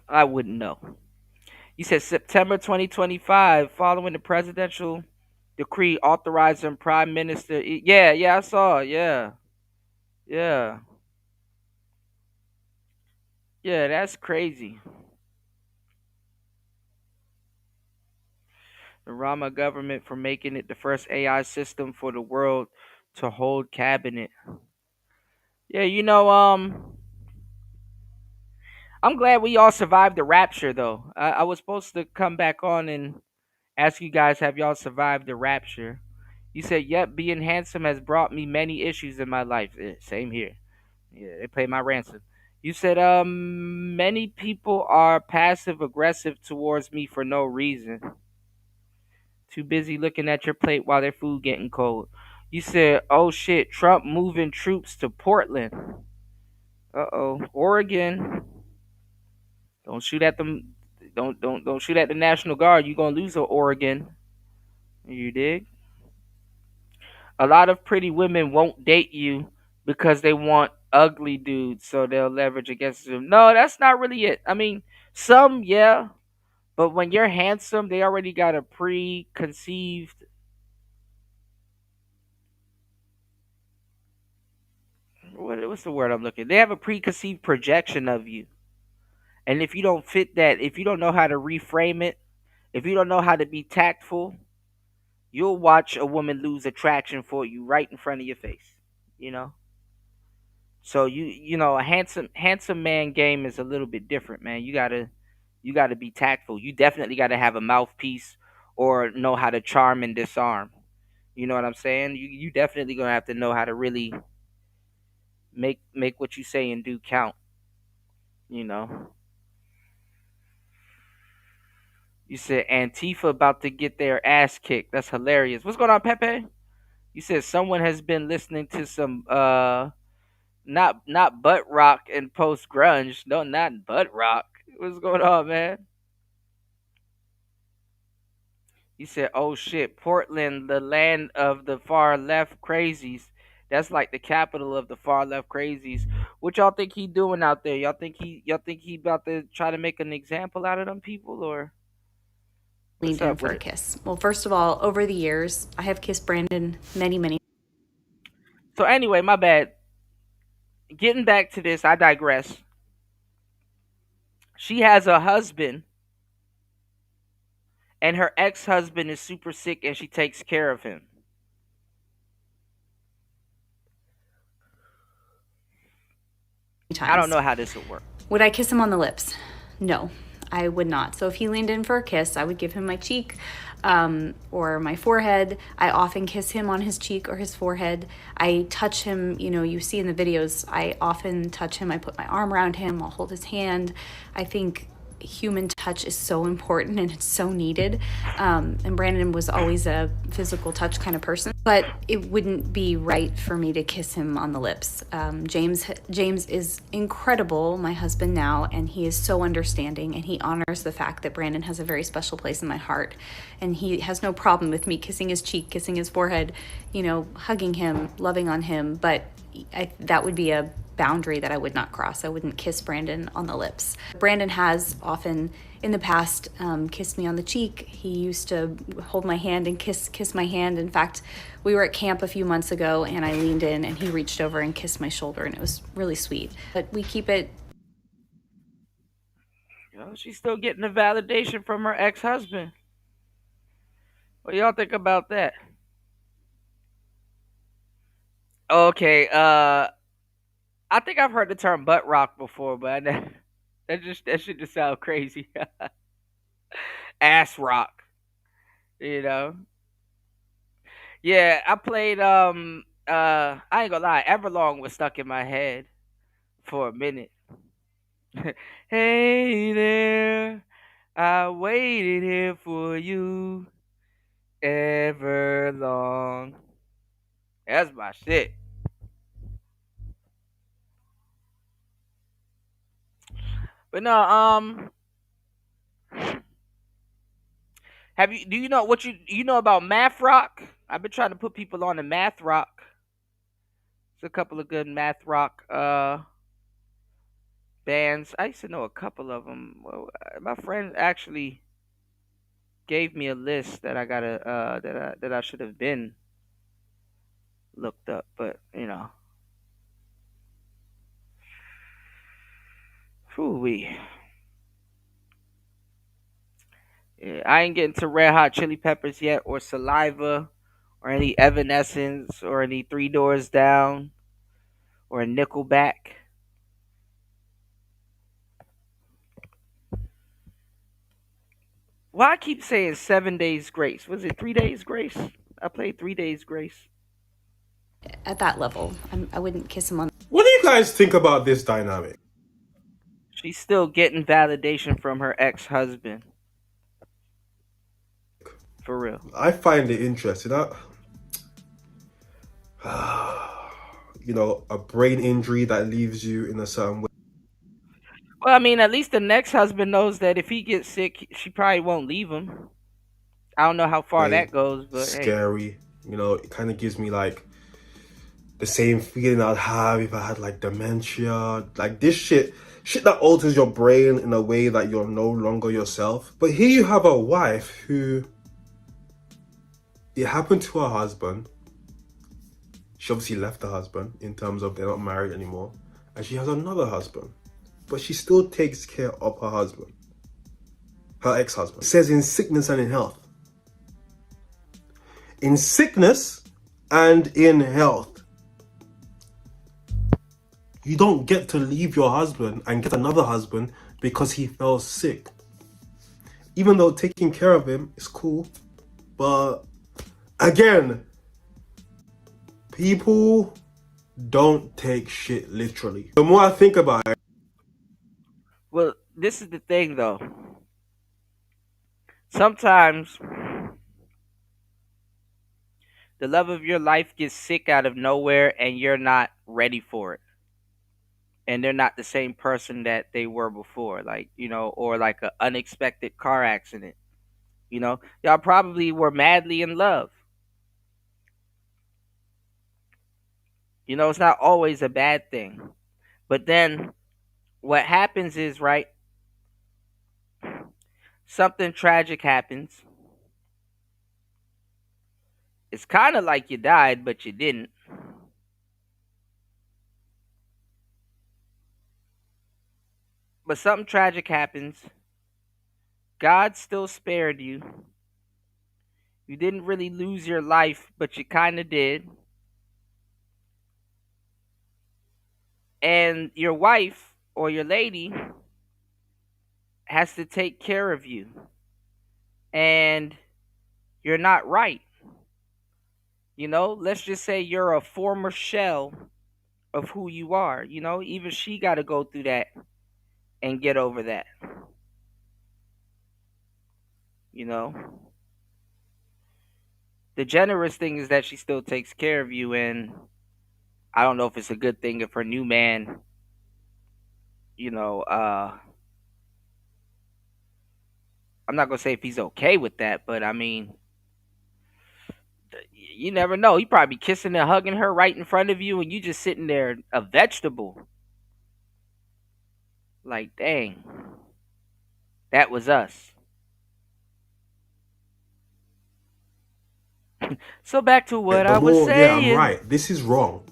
I wouldn't know. You said September 2025, following the presidential decree authorizing Prime Minister. Yeah, yeah, I saw. Yeah, yeah, yeah. That's crazy. The Rama government for making it the first AI system for the world to hold cabinet. Yeah, I'm glad we all survived the rapture, though. I was supposed to come back on and ask you guys, have y'all survived the rapture? You said, yep, being handsome has brought me many issues in my life. Same here. Yeah, they pay my ransom. You said, many people are passive aggressive towards me for no reason. Too busy looking at your plate while their food getting cold. You said, oh shit, Trump moving troops to Portland. Uh-oh. Oregon. Don't shoot at them. Don't shoot at the National Guard. You're gonna lose Oregon. You dig? A lot of pretty women won't date you because they want ugly dudes, so they'll leverage against them. No, that's not really it. I mean, some, yeah, but when you're handsome, they already got a preconceived. What's the word I'm looking? They have a preconceived projection of you, and if you don't fit that, if you don't know how to reframe it, if you don't know how to be tactful, you'll watch a woman lose attraction for you right in front of your face. You know. So a handsome man game is a little bit different, man. You gotta be tactful. You definitely gotta have a mouthpiece or know how to charm and disarm. You know what I'm saying? You definitely gonna have to know how to really make what you say and do count. You know. You said Antifa about to get their ass kicked. That's hilarious. What's going on, Pepe? You said someone has been listening to some not butt rock and post grunge. No, not butt rock. What's going on, man? You said, "Oh shit, Portland, the land of the far left crazies." That's like the capital of the far left crazies. What y'all think he doing out there? Y'all think he about to try to make an example out of them people, or leaned in for a kiss. Well, first of all, over the years, I have kissed Brandon many. So anyway, my bad. Getting back to this, I digress. She has a husband, and her ex-husband is super sick, and she takes care of him. Times. I don't know how this would work. Would I kiss him on the lips? No, I would not. So if he leaned in for a kiss, I would give him my cheek or my forehead. I often kiss him on his cheek or his forehead. I touch him, you see in the videos, I often touch him. I put my arm around him. I'll hold his hand. I think human touch is so important and it's so needed. And Brandon was always a physical touch kind of person, but it wouldn't be right for me to kiss him on the lips. James is incredible, my husband now, and he is so understanding, and he honors the fact that Brandon has a very special place in my heart, and he has no problem with me kissing his cheek, kissing his forehead, hugging him, loving on him, but that would be a boundary that I would not cross. I wouldn't kiss Brandon on the lips. Brandon has often in the past kissed me on the cheek. He used to hold my hand and kiss my hand. In fact, we were at camp a few months ago and I leaned in and he reached over and kissed my shoulder, and it was really sweet. But we keep it. She's still getting the validation from her ex-husband. What do y'all think about that? Okay, I think I've heard the term butt rock before, but that should just sound crazy. Ass rock, you know. Yeah, I played I ain't gonna lie, Everlong was stuck in my head for a minute. Hey there, I waited here for you ever long. That's my shit. But no, do you know what you know about math rock? I've been trying to put people on the math rock. There's a couple of good math rock bands. I used to know a couple of them. Well, my friend actually gave me a list that I gotta that I should have been looked up, but you know, whew. Yeah, I ain't getting to Red Hot Chili Peppers yet, or Saliva, or any Evanescence, or any Three Doors Down, or a Nickelback. Why I keep saying 7 Days Grace? Was it 3 Days Grace? I played 3 Days Grace. At that level, I wouldn't kiss him on. What do you guys think about this dynamic? She's still getting validation from her ex-husband. For real. I find it interesting. You know, a brain injury that leaves you in a certain way. Well, I mean, at least the next husband knows that if he gets sick, she probably won't leave him. I don't know how far that goes, but scary. Hey. You know, it kind of gives me like the same feeling I'd have if I had like dementia. Like this shit that alters your brain in a way that you're no longer yourself. But here you have a wife who, it happened to her husband. She obviously left the husband in terms of they're not married anymore. And she has another husband. But she still takes care of her husband. Her ex-husband. It says in sickness and in health. In sickness and in health. You don't get to leave your husband and get another husband because he fell sick. Even though taking care of him is cool. But again, people don't take shit literally. The more I think about it. Well, this is the thing though. Sometimes the love of your life gets sick out of nowhere and you're not ready for it. And they're not the same person that they were before. Like, you know, or like an unexpected car accident. You know, y'all probably were madly in love. You know, it's not always a bad thing. But then what happens is, right, something tragic happens. It's kind of like you died, but you didn't. But something tragic happens. God still spared you. You didn't really lose your life, but you kind of did. And your wife or your lady has to take care of you. And you're not right. You know, let's just say you're a former shell of who you are. You know, even she got to go through that and get over that. You know, the generous thing is that she still takes care of you, and I don't know if it's a good thing if her new man, you know, I'm not gonna say if he's okay with that, but I mean, you never know. He probably kissing and hugging her right in front of you, and you just sitting there a vegetable. Like, dang, that was us. So back to what I was saying. Yeah, I'm right. This is wrong.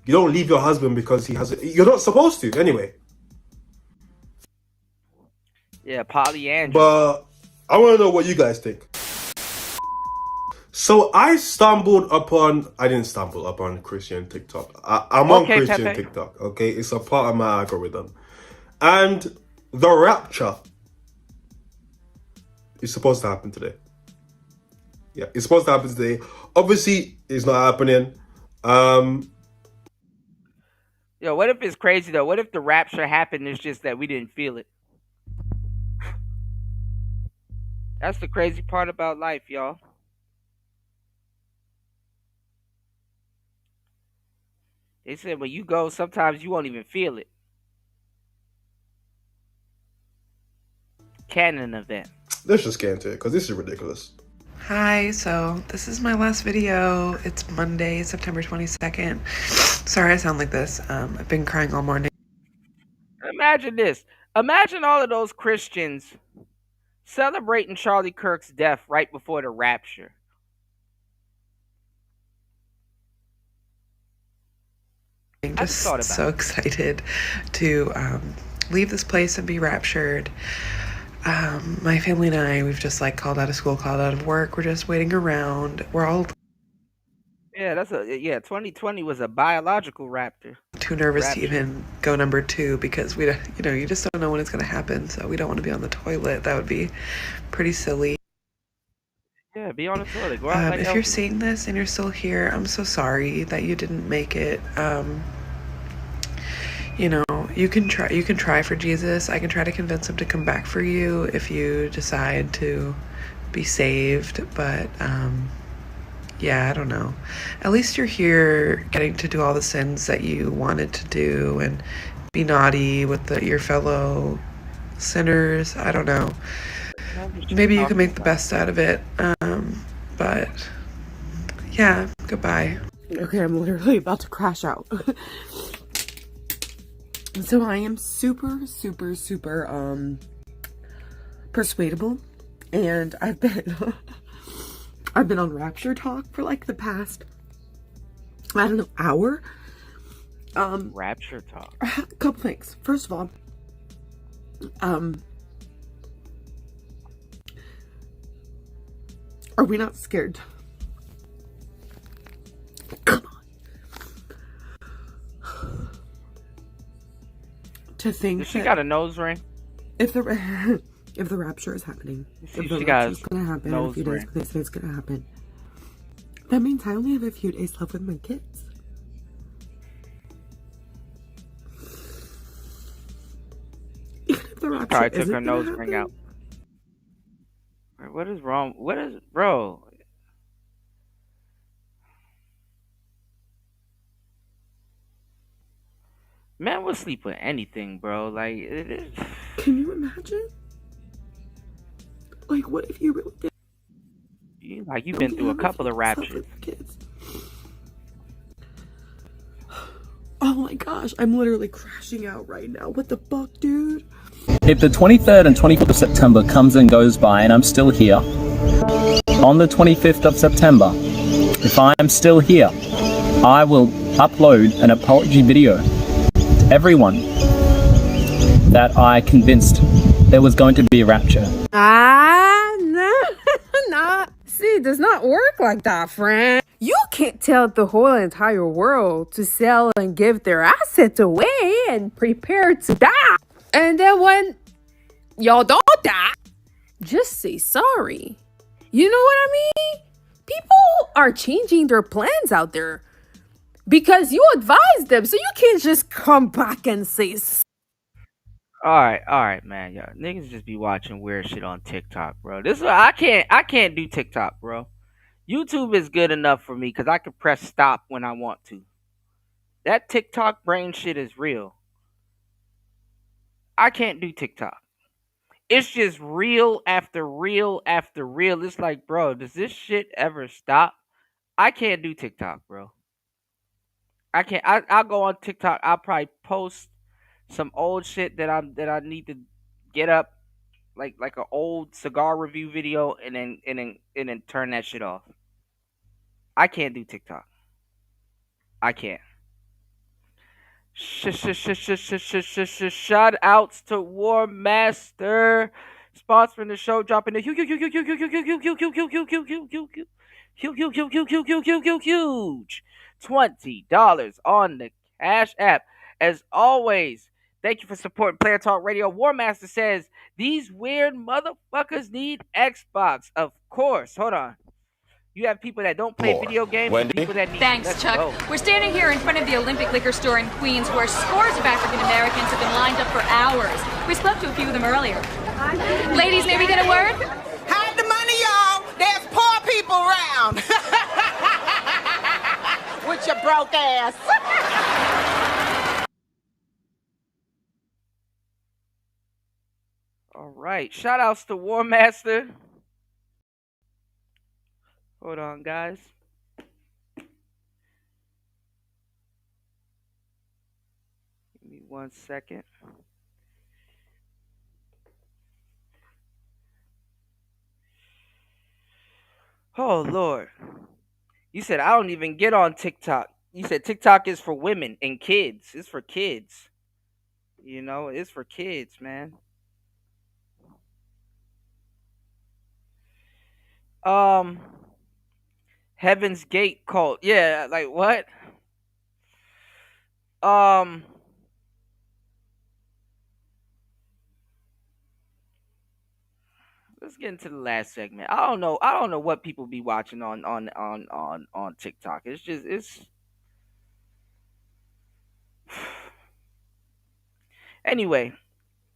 You don't leave your husband because he has you're not supposed to, anyway. Yeah, polyandry. But I want to know what you guys think. So I didn't stumble upon Christian TikTok. I'm on Christian Pepe. TikTok, okay? It's a part of my algorithm. And the rapture is supposed to happen today. Yeah, it's supposed to happen today. Obviously, it's not happening. Yo, what if it's crazy though? What if the rapture happened? It's just that we didn't feel it. That's the crazy part about life, y'all. They said when you go, sometimes you won't even feel it. Canon event. Let's just get into it because this is ridiculous. Hi, so this is my last video. It's Monday, September 22nd. Sorry I sound like this. I've been crying all morning. Imagine this. Imagine all of those Christians celebrating Charlie Kirk's death right before the rapture. I'm just so excited to leave this place and be raptured. My family and I, we've just like called out of school, called out of work. We're just waiting around. We're all Yeah, 2020 was a biological rapture. too nervous to even go number 2 because we, you just don't know when it's going to happen. So we don't want to be on the toilet. That would be pretty silly. Yeah, be on the toilet. Go out If you're seeing this and you're still here, I'm so sorry that you didn't make it. You can try for Jesus. I can try to convince him to come back for you if you decide to be saved. But yeah, I don't know. At least you're here getting to do all the sins that you wanted to do and be naughty with your fellow sinners. I don't know. Maybe you can make the best out of it. But yeah, goodbye. Okay, I'm literally about to crash out. So I am super persuadable, and I've been on Rapture Talk for like the past, I don't know, hour. Rapture Talk. A couple things. First of all, are we not scared? Come on. To think Does she got a nose ring? If the rapture is happening, if the rapture is gonna happen in a few days, they say it's gonna happen. That means I only have a few days left with my kids. Even if the rapture Probably took isn't her gonna nose ring happen, out. What is wrong? Bro? Man will sleep with anything, bro. Like, it is. Can you imagine? Like, what if you really did? You've been through a couple of raptures. Oh my gosh, I'm literally crashing out right now. What the fuck, dude? If the 23rd and 24th of September comes and goes by and I'm still here, on the 25th of September, if I am still here, I will upload an apology video to everyone that I convinced there was going to be a rapture. Nah. See, it does not work like that, friend. You can't tell the whole entire world to sell and give their assets away and prepare to die. And then when y'all don't die, just say sorry. You know what I mean? People are changing their plans out there because you advised them, so you can't just come back and say All right, man. Yo, niggas just be watching weird shit on TikTok, bro. This is I can't do TikTok, bro. YouTube is good enough for me because I can press stop when I want to. That TikTok brain shit is real. I can't do TikTok. It's just reel after reel after reel. It's like, bro, does this shit ever stop? I can't do TikTok, bro. I can't. I'll go on TikTok. I'll probably post some old shit that I need to get up, like an old cigar review video, and then turn that shit off. I can't do TikTok. I can't. Shout outs to War Master sponsoring the show, dropping the huge $20 on the Cash App. As always, thank you for supporting Player Talk Radio. War Master says these weird motherfuckers need Xbox. Of course. Hold on. You have people that don't play video games and people that need. Thanks, Let's Chuck. go. We're standing here in front of the Olympic Liquor Store in Queens where scores of African Americans have been lined up for hours. We spoke to a few of them earlier. Ladies, may we get a word? Hide the money, y'all. There's poor people around. With your broke ass. All right. Shout outs to War Master. Hold on, guys. Give me 1 second. Oh, Lord. You said I don't even get on TikTok. You said TikTok is for women and kids. It's for kids. You know, it's for kids, man. Heaven's Gate cult. Yeah, like what? Let's get into the last segment. I don't know what people be watching on TikTok. It's anyway.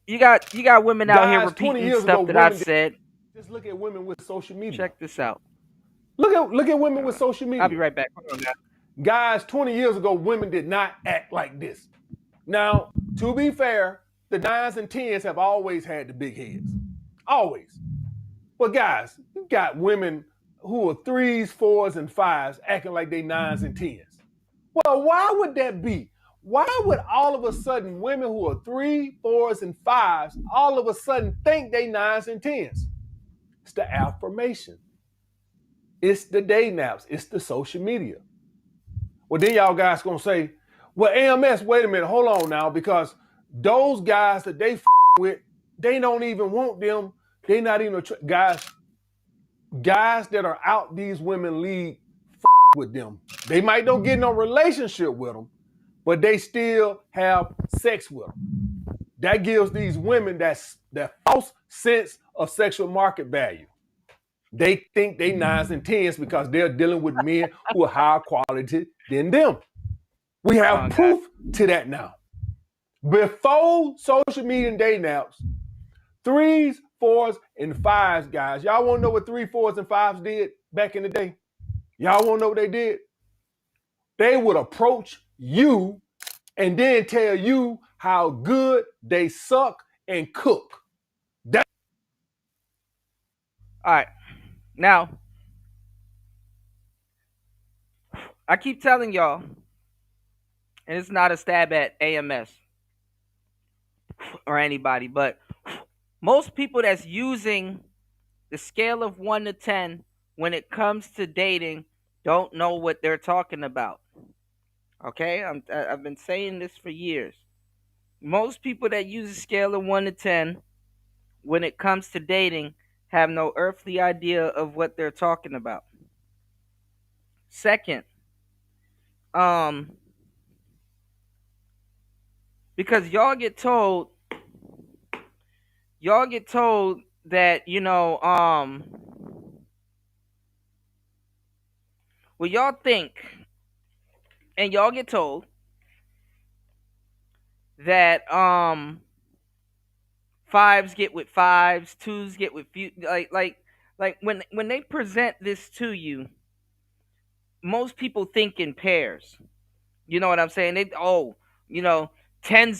You got women out here Guys, 20 repeating years stuff ago, that I've women did- said. Just look at women with social media. Check this out. Look at women with social media. I'll be right back. Hold on, guys. Guys, 20 years ago, women did not act like this. Now, to be fair, the 9s and 10s have always had the big heads. Always. But guys, you got women who are 3s, 4s, and 5s acting like they 9s and 10s. Well, why would that be? Why would all of a sudden women who are 3s, 4s, and 5s all of a sudden think they 9s and 10s? It's the affirmation. It's the day naps. It's the social media. Well, then y'all guys gonna say, well, AMS, wait a minute, hold on now, because those guys that they with, they don't even want them. They not even guys that are out these women league with them. They might don't get no relationship with them, but they still have sex with them. That gives these women that false sense of sexual market value. They think they 9s and 10s because they're dealing with men who are higher quality than them. We have proof to that now. Before social media and day naps, 3s, 4s, and 5s, guys. Y'all want to know what 3s, 4s, and 5s did back in the day? Y'all want to know what they did? They would approach you and then tell you how good they suck and cook. All right. Now, I keep telling y'all, and it's not a stab at AMS or anybody, but most people that's using the scale of 1 to 10 when it comes to dating don't know what they're talking about. Okay? I've been saying this for years. Most people that use a scale of 1 to 10 when it comes to dating have no earthly idea of what they're talking about. Second, because y'all get told that, you know, well, y'all think, and y'all get told that 5s get with 5s, 2s get with few, like when they present this to you, most people think in pairs. You know what I'm saying? 10s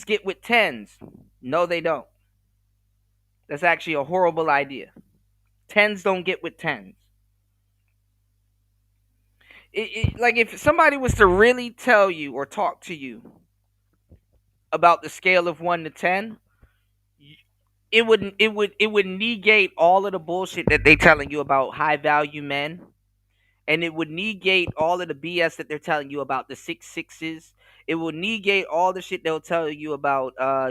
get with 10s. No, they don't. That's actually a horrible idea. 10s don't get with 10s. Like if somebody was to really tell you or talk to you about the scale of 1 to 10, it would negate all of the bullshit that they telling you about high value men, and it would negate all of the BS that they're telling you about the 6 6s. It will negate all the shit they'll tell you about how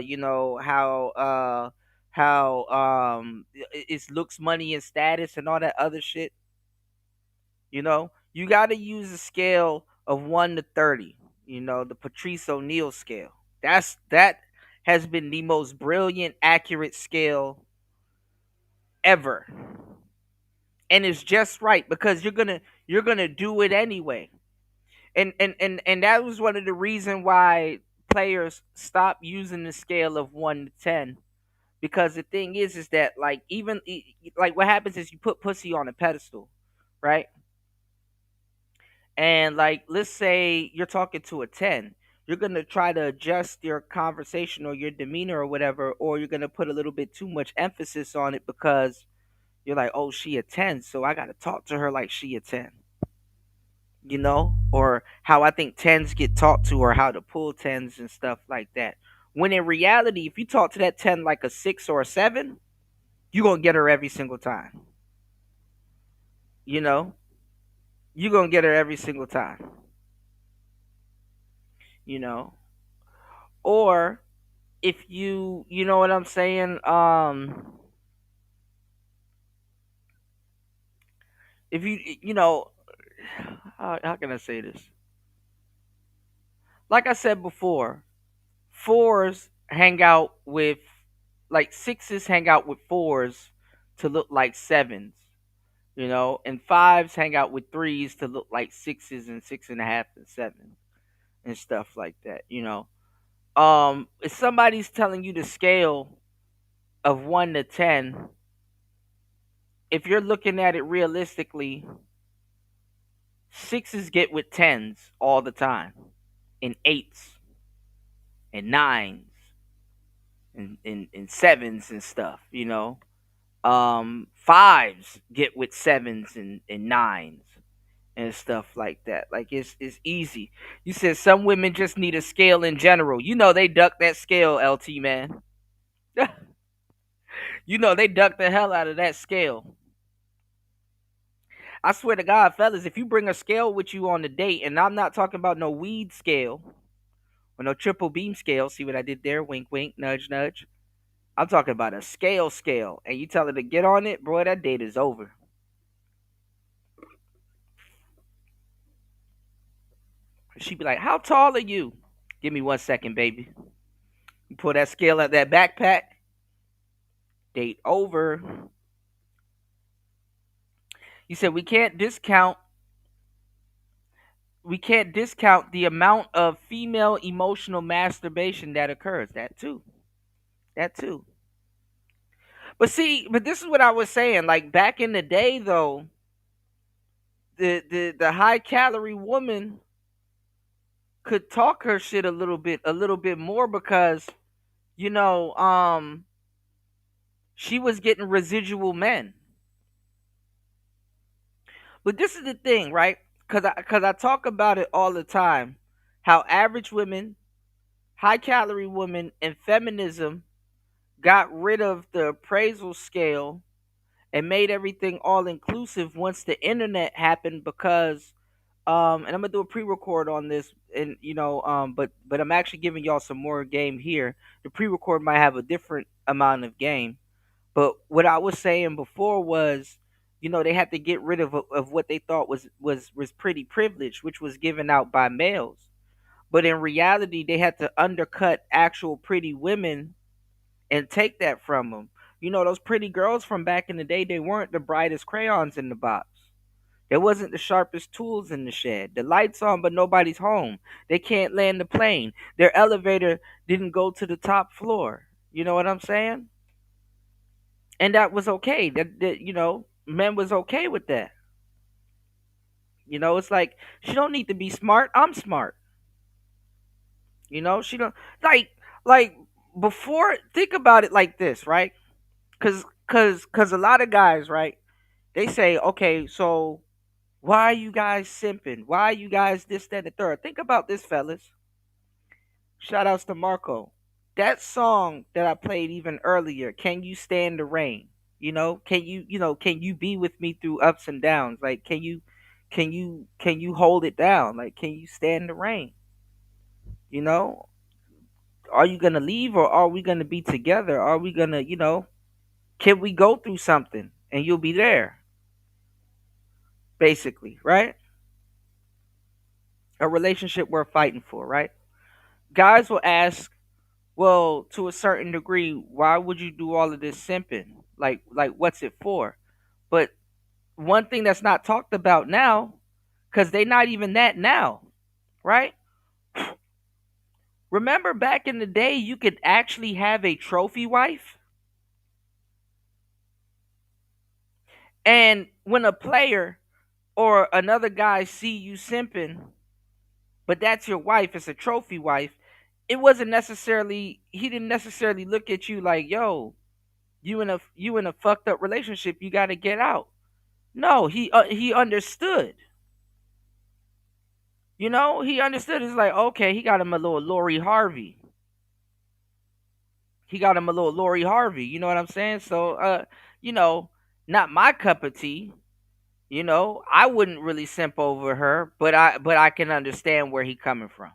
it's looks, money, and status and all that other shit. You know, you got to use a scale of 1 to 30. You know, the Patrice O'Neill scale. That has been the most brilliant, accurate scale ever, and it's just right because you're gonna you're gonna do it anyway. And that was one of the reasons why players stopped using the scale of 1 to 10, because the thing is that like like what happens is you put pussy on a pedestal, right? And like let's say you're talking to a 10, you're gonna try to adjust your conversation or your demeanor or whatever, or you're gonna put a little bit too much emphasis on it because you're like, oh, she a 10, so I gotta talk to her like she a 10. Or how I think tens get taught to, or how to pull tens and stuff like that. When in reality, if you talk to that 10 like a 6 or a 7, you're going to get her every single time. You're going to get her every single time. Or if you know what I'm saying? If how can I say this? Like I said before, fours hang out with, like sixes hang out with fours to look like sevens, and fives hang out with threes to look like sixes and 6.5 and 7 and stuff like that. If somebody's telling you the scale of 1 to 10, if you're looking at it realistically, sixes get with tens all the time, and eights and nines and sevens and stuff, fives get with sevens and nines and stuff like that. Like it's easy. You said some women just need a scale in general. They duck that scale, LT man. They duck the hell out of that scale. I swear to God, fellas, if you bring a scale with you on the date, and I'm not talking about no weed scale or no triple beam scale, see what I did there? Wink, wink, nudge, nudge. I'm talking about a scale, and you tell her to get on it, bro, that date is over. She'd be like, how tall are you? Give me 1 second, baby. You pull that scale out that backpack, date over. You said we can't discount the amount of female emotional masturbation that occurs. That too. But this is what I was saying. Like back in the day, though, the high calorie woman could talk her shit a little bit more because, she was getting residual men. But this is the thing, right? Because I talk about it all the time, how average women, high calorie women, and feminism got rid of the appraisal scale and made everything all inclusive once the internet happened. Because and I'm gonna do a pre-record on this, and but I'm actually giving y'all some more game here. The pre-record might have a different amount of game, but what I was saying before was, they had to get rid of what they thought was pretty privilege, which was given out by males. But in reality, they had to undercut actual pretty women and take that from them. Those pretty girls from back in the day, they weren't the brightest crayons in the box. There wasn't the sharpest tools in the shed. The lights on, but nobody's home. They can't land the plane. Their elevator didn't go to the top floor. You know what I'm saying? And that was okay. That men was okay with that. It's like, she don't need to be smart. I'm smart. She don't like before. Think about it like this, right? Cause a lot of guys, right? They say, okay, so why are you guys simping? Why are you guys this, that, and the third? Think about this, fellas. Shout outs to Marco. That song that I played even earlier, Can You Stand the Rain? Can you be with me through ups and downs? Like, can you hold it down? Like, can you stand the rain? Are you gonna leave, or are we gonna be together? Are we gonna, can we go through something and you'll be there? Basically, right? A relationship worth fighting for, right? Guys will ask, well, to a certain degree, why would you do all of this simping? Like what's it for? But one thing that's not talked about now because they not even that now, right? Remember back in the day, you could actually have a trophy wife? And when a player or another guy see you simping, but that's your wife, it's a trophy wife, it wasn't necessarily, he didn't necessarily look at you like, yo, you in a fucked up relationship, you got to get out. No, he understood. You know, he understood. It's like, okay, he got him a little Lori Harvey. He got him a little Lori Harvey. You know what I'm saying? So, you know, not my cup of tea. You know, I wouldn't really simp over her, but I can understand where he coming from.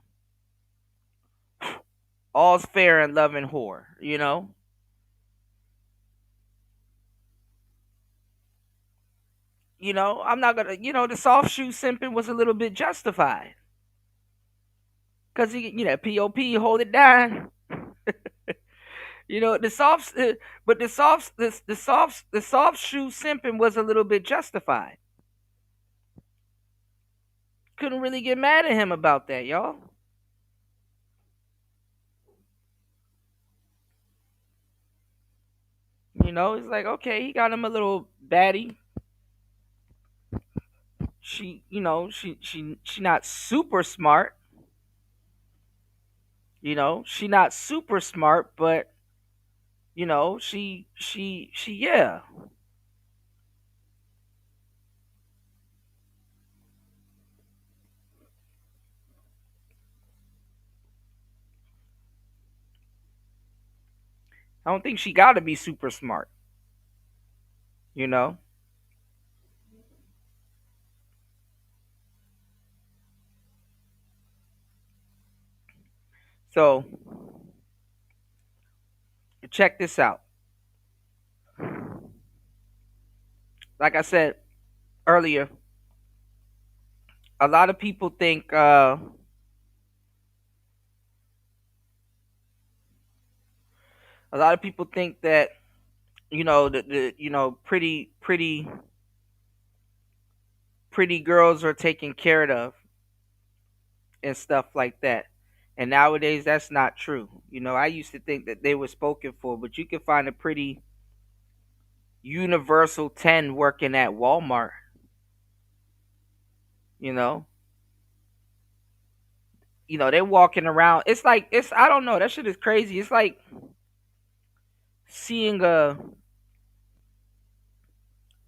All's fair in love and whore, you know. You know, I'm not gonna. You know, the soft shoe simping was a little bit justified, cause he, you know, pop hold it down. You know, the soft, but the soft shoe simping was a little bit justified. Couldn't really get mad at him about that, y'all. You know, it's like, okay, he got him a little baddie. She, you know, she not super smart. You know, she not super smart, but you know, yeah. I don't think she got to be super smart. You know. So, check this out. Like I said earlier, a lot of people think that you know the you know pretty girls are taken care of and stuff like that. And nowadays that's not true. You know, I used to think that they were spoken for, but you can find a pretty universal 10 working at Walmart. You know, they're walking around. It's like I don't know, that shit is crazy. It's like seeing a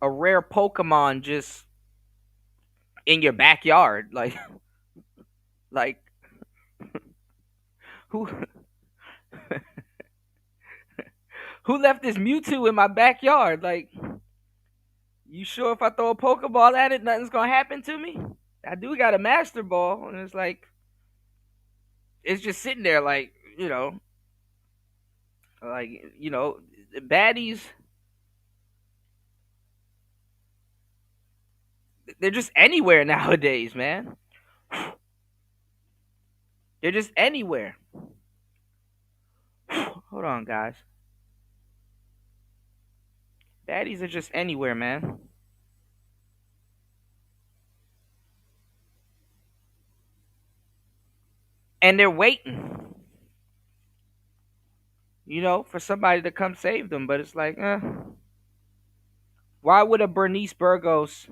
rare Pokemon just in your backyard. Like who who left this Mewtwo in my backyard? Like, you sure if I throw a Pokeball at it, nothing's gonna happen to me? I do got a Master Ball, and it's like it's just sitting there, like, baddies. They're just anywhere nowadays, man. They're just anywhere. Hold on, guys. Baddies are just anywhere, man. And they're waiting, for somebody to come save them. But it's like, why would a Bernice Burgos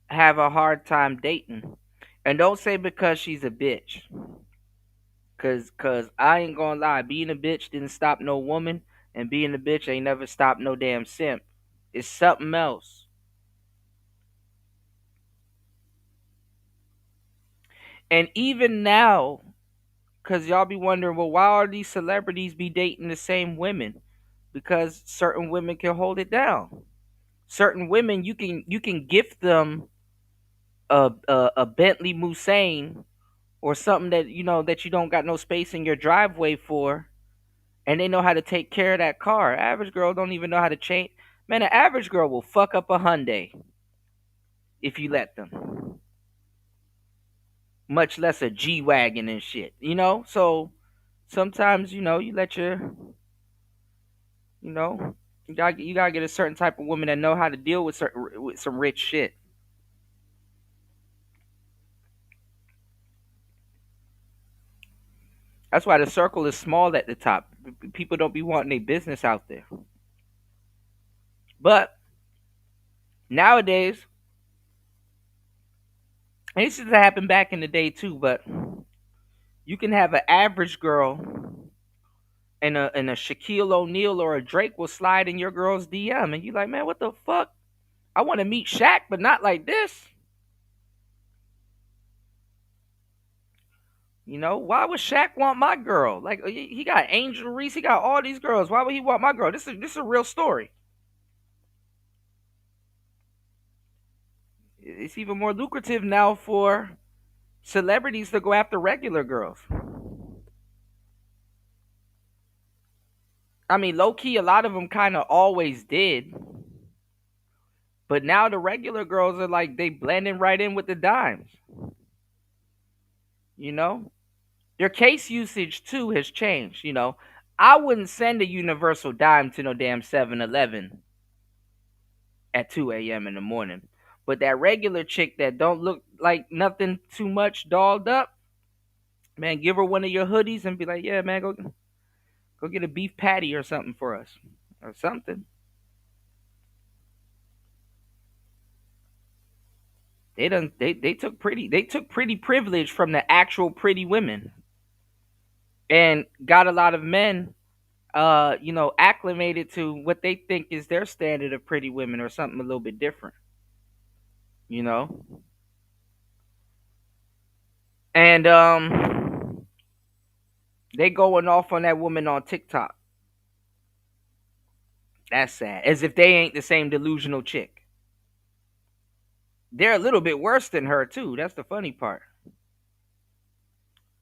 have a hard time dating? And don't say because she's a bitch. Cause I ain't gonna lie, being a bitch didn't stop no woman, and being a bitch ain't never stopped no damn simp. It's something else. And even now, cause y'all be wondering, well, why are these celebrities be dating the same women? Because certain women can hold it down. Certain women, you can gift them a Bentley Musain or something that that you don't got no space in your driveway for, and they know how to take care of that car. Average girl don't even know how to change. Man, an average girl will fuck up a Hyundai if you let them. Much less a G-Wagon and shit. So sometimes you let your you gotta get a certain type of woman that know how to deal with some rich shit. That's why the circle is small at the top. People don't be wanting their business out there. But nowadays, and this used to happen back in the day too, but you can have an average girl and a Shaquille O'Neal or a Drake will slide in your girl's DM, and you like, man, what the fuck? I want to meet Shaq, but not like this. You know, why would Shaq want my girl? Like, he got Angel Reese, he got all these girls. Why would he want my girl? This is a real story. It's even more lucrative now for celebrities to go after regular girls. I mean, low key, a lot of them kind of always did. But now the regular girls are like, they blending right in with the dimes. You know? Their case usage too has changed. You know, I wouldn't send a universal dime to no damn 7-Eleven at 2 a.m. in the morning. But that regular chick that don't look like nothing too much dolled up, man, give her one of your hoodies and be like, yeah, man, go get a beef patty or something for us. Or something. They took pretty privilege from the actual pretty women. And got a lot of men acclimated to what they think is their standard of pretty women or something a little bit different. You know? And they going off on that woman on TikTok. That's sad. As if they ain't the same delusional chick. They're a little bit worse than her too. That's the funny part.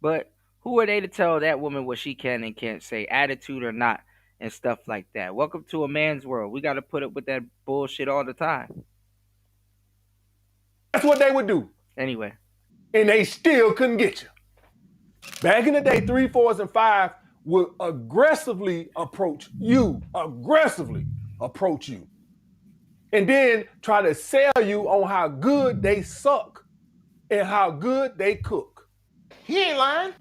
But who are they to tell that woman what she can and can't say, attitude or not, and stuff like that? Welcome to a man's world. We got to put up with that bullshit all the time. That's what they would do. Anyway. And they still couldn't get you. Back in the day, 3, 4s, and 5 would aggressively approach you. And then try to sell you on how good they suck and how good they cook. He ain't lying.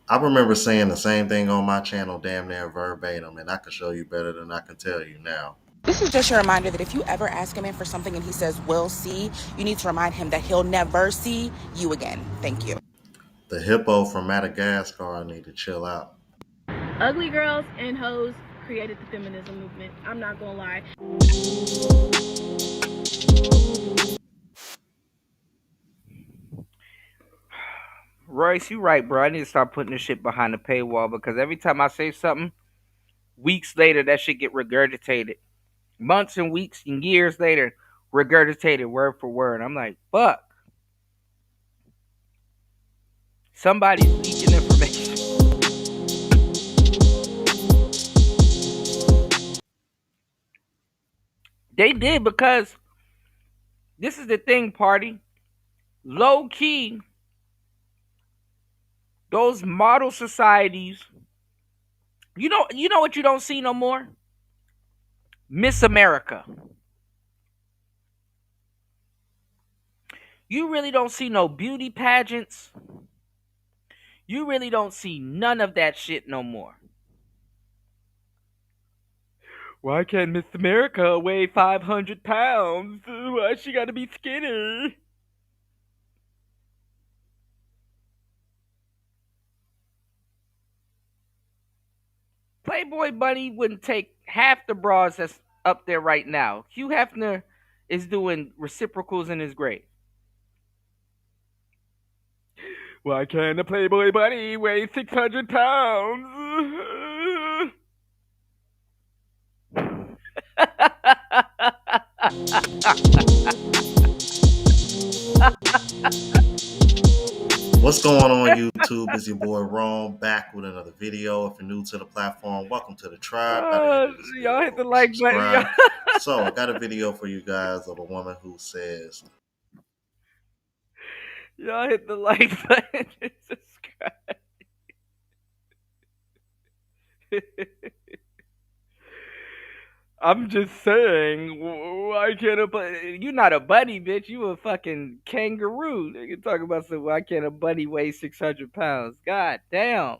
I remember saying the same thing on my channel damn near verbatim, and I can show you better than I can tell you now. This is just a reminder that if you ever ask a man for something and he says, we'll see, you need to remind him that he'll never see you again. Thank you. The hippo from Madagascar need to chill out. Ugly girls and hoes created the feminism movement. I'm not gonna lie. Royce, you right, bro. I need to start putting this shit behind the paywall because every time I say something, weeks later, that shit get regurgitated. Months and weeks and years later, regurgitated word for word. I'm like, fuck. Somebody's leaking information. They did because this is the thing, party. Low key, those model societies, you know what you don't see no more? Miss America. You really don't see no beauty pageants. You really don't see none of that shit no more. Why can't Miss America weigh 500 pounds? Why she gotta be skinny? Playboy Bunny wouldn't take half the bras that's up there right now. Hugh Hefner is doing reciprocals in his grave. Why can't a Playboy Bunny weigh 600 pounds? What's going on YouTube? It's your boy Rome back with another video. If you're new to the platform, welcome to the tribe. Y'all hit the like button. So I got a video for you guys of a woman who says, y'all hit the like button. Jesus Christ. I'm just saying, why can't you're not a bunny, bitch. You a fucking kangaroo. They can talk about why can't a bunny weigh 600 pounds? God damn.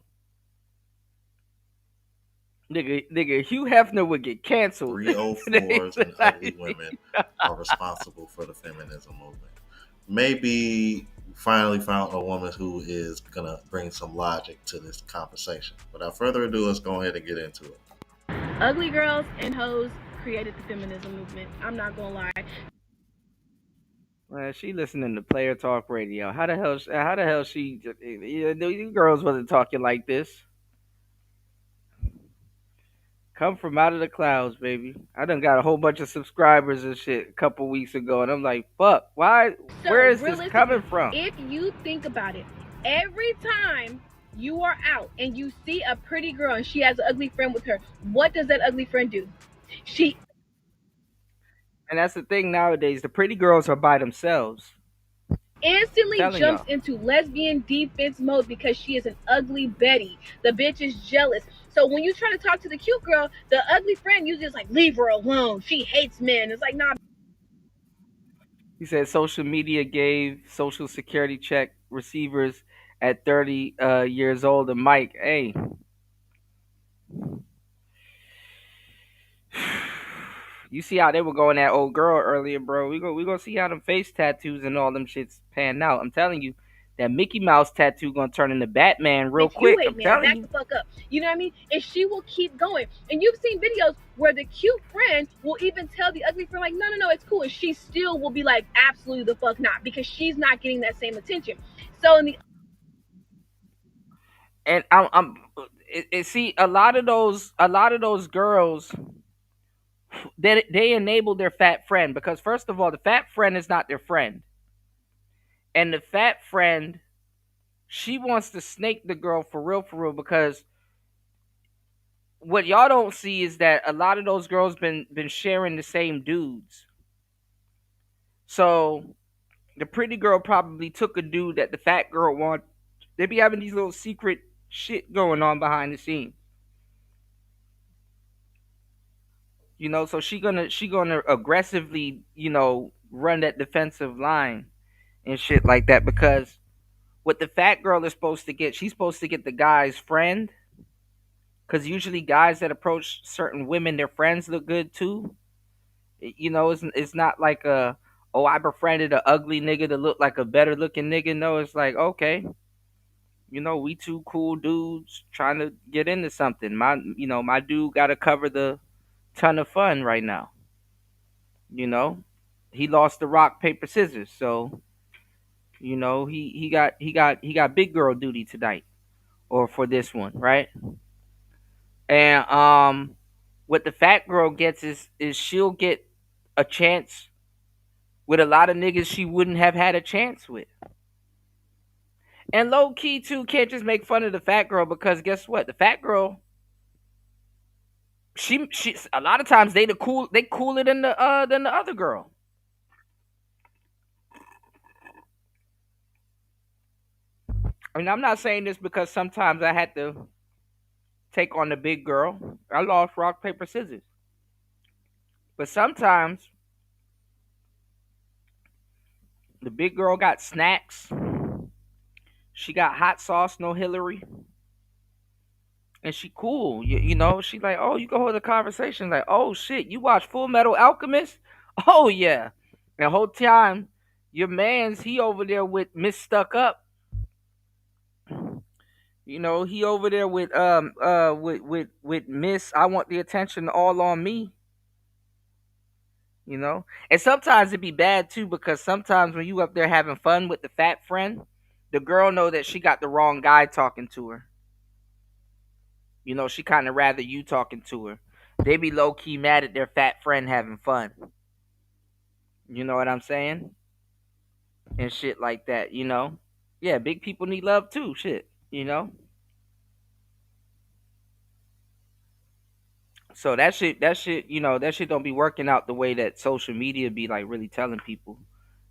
Nigga, Hugh Hefner would get canceled. 304s and ugly women are responsible for the feminism movement. Maybe finally found a woman who is gonna bring some logic to this conversation. Without further ado, let's go ahead and get into it. Ugly girls and hoes created the feminism movement. I'm not gonna lie. Man, she listening to Player Talk Radio. How the hell she? You girls wasn't talking like this. Come from out of the clouds, baby. I done got a whole bunch of subscribers and shit a couple weeks ago, and I'm like, fuck, why? So, where is this coming from? If you think about it, every time you are out and you see a pretty girl and she has an ugly friend with her, what does that ugly friend do? And that's the thing nowadays. The pretty girls are by themselves. Instantly jumps into lesbian defense mode because she is an ugly Betty. The bitch is jealous. So when you try to talk to the cute girl, the ugly friend usually is like, leave her alone. She hates men. It's like, nah. He said social media gave social security check receivers at 30 years old a mic. Hey. You see how they were going at old girl earlier, bro. We gonna see how them face tattoos and all them shits pan out. I'm telling you, that Mickey Mouse tattoo gonna turn into Batman real quick. I'm telling you. Back the fuck up. You know what I mean? And she will keep going. And you've seen videos where the cute friend will even tell the ugly friend, like, no, it's cool. And she still will be like, absolutely the fuck not, because she's not getting that same attention. So in the see a lot of those girls. They enable their fat friend because first of all, the fat friend is not their friend, and the fat friend, she wants to snake the girl for real because what y'all don't see is that a lot of those girls been sharing the same dudes. So the pretty girl probably took a dude that the fat girl want. They be having these little secret shit going on behind the scenes. You know, so she gonna aggressively, run that defensive line and shit like that because what the fat girl is supposed to get, she's supposed to get the guy's friend. Because usually guys that approach certain women, their friends look good too. You know, it's not like I befriended an ugly nigga to look like a better looking nigga. No, it's like, okay, we two cool dudes trying to get into something. My dude got to cover the ton of fun right now. He lost the rock paper scissors, so he got big girl duty tonight or for this one, right? And what the fat girl gets is she'll get a chance with a lot of niggas she wouldn't have had a chance with. And low key too, can't just make fun of the fat girl because guess what? The fat girl, she a lot of times they cooler than the other girl. I mean, I'm not saying this because sometimes I had to take on the big girl. I lost rock paper scissors. But sometimes the big girl got snacks. She got hot sauce, no Hillary. And she cool. She like, oh, you can hold a conversation. Like, oh, shit, you watch Full Metal Alchemist? Oh, yeah. And the whole time, your man's, he over there with Miss Stuck Up. He over there with Miss I Want the Attention All on Me. And sometimes it'd be bad too because sometimes when you up there having fun with the fat friend, the girl know that she got the wrong guy talking to her. She kind of rather you talking to her. They be low key mad at their fat friend having fun. You know what I'm saying? And shit like that, Yeah, big people need love too, shit, So that shit, that shit don't be working out the way that social media be like really telling people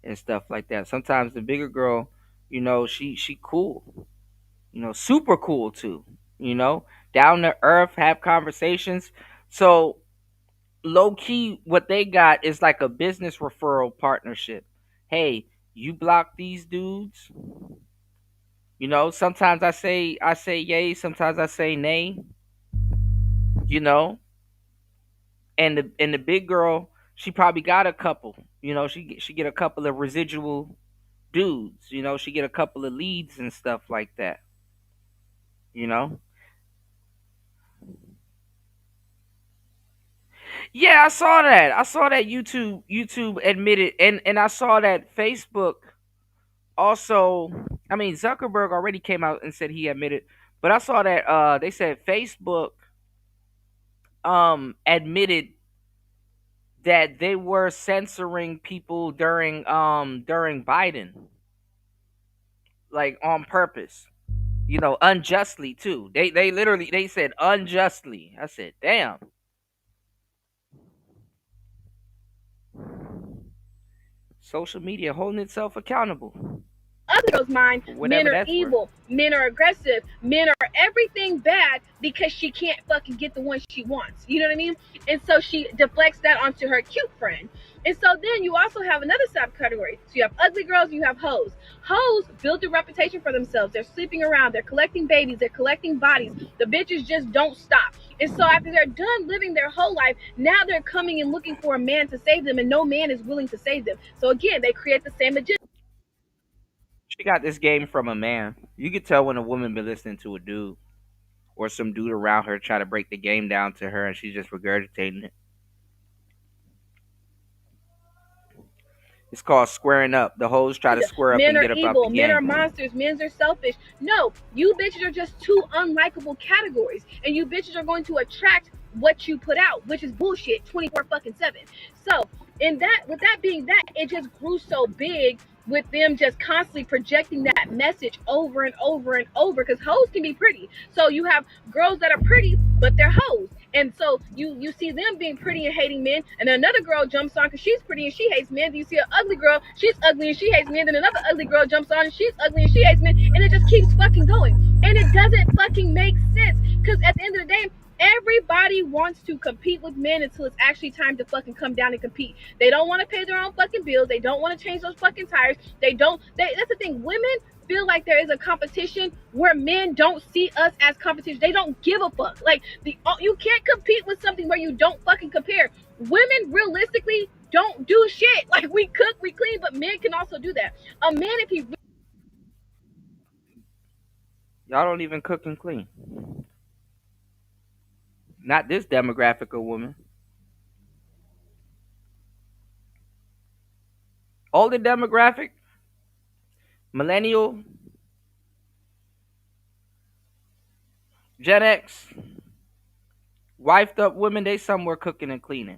and stuff like that. Sometimes the bigger girl, she cool, super cool too, down to earth, have conversations. So low key, what they got is like a business referral partnership. Hey, you block these dudes. Sometimes I say yay, sometimes I say nay. you know, and the big girl, she probably got a couple. You know, she get a couple of residual dudes. You know, she get a couple of leads and stuff like that. You know. Yeah, I saw that. I saw that YouTube admitted, and I saw that Facebook also. I mean, Zuckerberg already came out and said he admitted, but I saw that they said Facebook admitted that they were censoring people during Biden, like on purpose. You know, unjustly too. They literally they said unjustly. I said, damn. Social media holding itself accountable. Other girl's mind, men Whatever are that's worth. evil, men are aggressive, men are everything bad because she can't fucking get the one she wants. You know what I mean? And so she deflects that onto her cute friend. And so then you also have another subcategory. So you have ugly girls, you have hoes. Hoes build a reputation for themselves. They're sleeping around, they're collecting babies, they're collecting bodies. The bitches just don't stop. And so after they're done living their whole life, now they're coming and looking for a man to save them, and no man is willing to save them. So again, they create the same agenda. She got this game from a man. You could tell when a woman been listening to a dude or some dude around her try to break the game down to her and she's just regurgitating it. It's called squaring up. The hoes try to square up Men and are get up out evil, the men game. are monsters, men are selfish. No, you bitches are just two unlikable categories, and you bitches are going to attract what you put out, which is bullshit 24 fucking 7. So with that being that, it just grew so big with them just constantly projecting that message over and over and over, because hoes can be pretty. So you have girls that are pretty but they're hoes, and so you see them being pretty and hating men, and then another girl jumps on because she's pretty and she hates men. You see an ugly girl, she's ugly and she hates men, then another ugly girl jumps on and she's ugly and she hates men, and it just keeps fucking going, and it doesn't fucking make sense, because at the end of the day, everybody wants to compete with men until it's actually time to fucking come down and compete. They don't want to pay their own fucking bills. They don't want to change those fucking tires. That's the thing. Women feel like there is a competition where men don't see us as competition. They don't give a fuck. Like, you can't compete with something where you don't fucking compare. Women realistically don't do shit. Like, we cook, we clean, but men can also do that. A man, if he... Y'all don't even cook and clean. Not this demographic of woman. Older demographic, millennial, Gen X, wifed up women, they somewhere cooking and cleaning.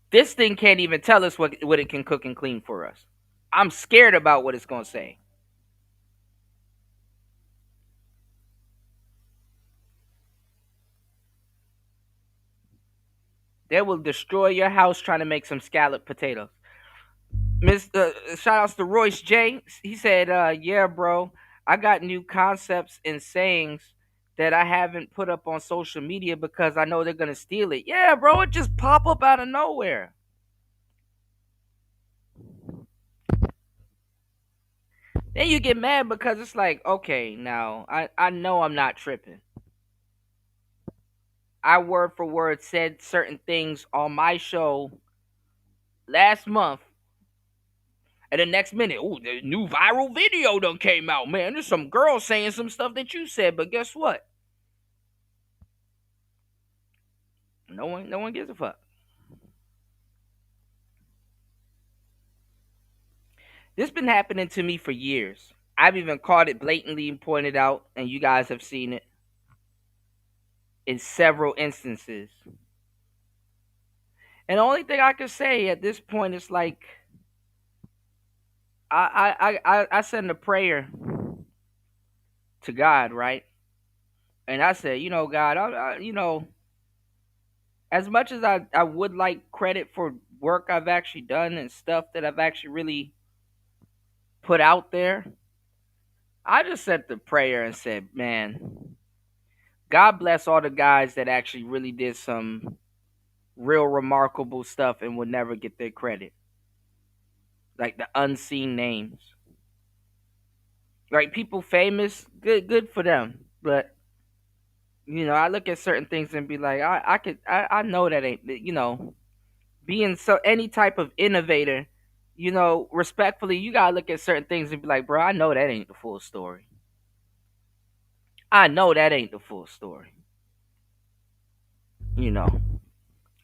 This thing can't even tell us what it can cook and clean for us. I'm scared about what it's going to say. They will destroy your house trying to make some scalloped potatoes. Shout outs to Royce J. He said, yeah, bro, I got new concepts and sayings that I haven't put up on social media because I know they're going to steal it. Yeah, bro, it just pop up out of nowhere. Then you get mad because it's like, okay, now, I know I'm not tripping. I word for word said certain things on my show last month. And the next minute, oh, the new viral video done came out, man. There's some girl saying some stuff that you said, but guess what? No one gives a fuck. This been happening to me for years. I've even caught it blatantly and pointed out, and you guys have seen it in several instances. And the only thing I can say at this point is like, I send a prayer to God, right? And I said, God, I as much as I would like credit for work I've actually done and stuff that I've actually really put out there, I just sent the prayer and said, man, God bless all the guys that actually really did some real remarkable stuff and would never get their credit. Like the unseen names. Like people famous, good for them. But I look at certain things and be like, I know that ain't, being so any type of innovator, respectfully, you gotta look at certain things and be like, bro, I know that ain't the full story. I know that ain't the full story. You know,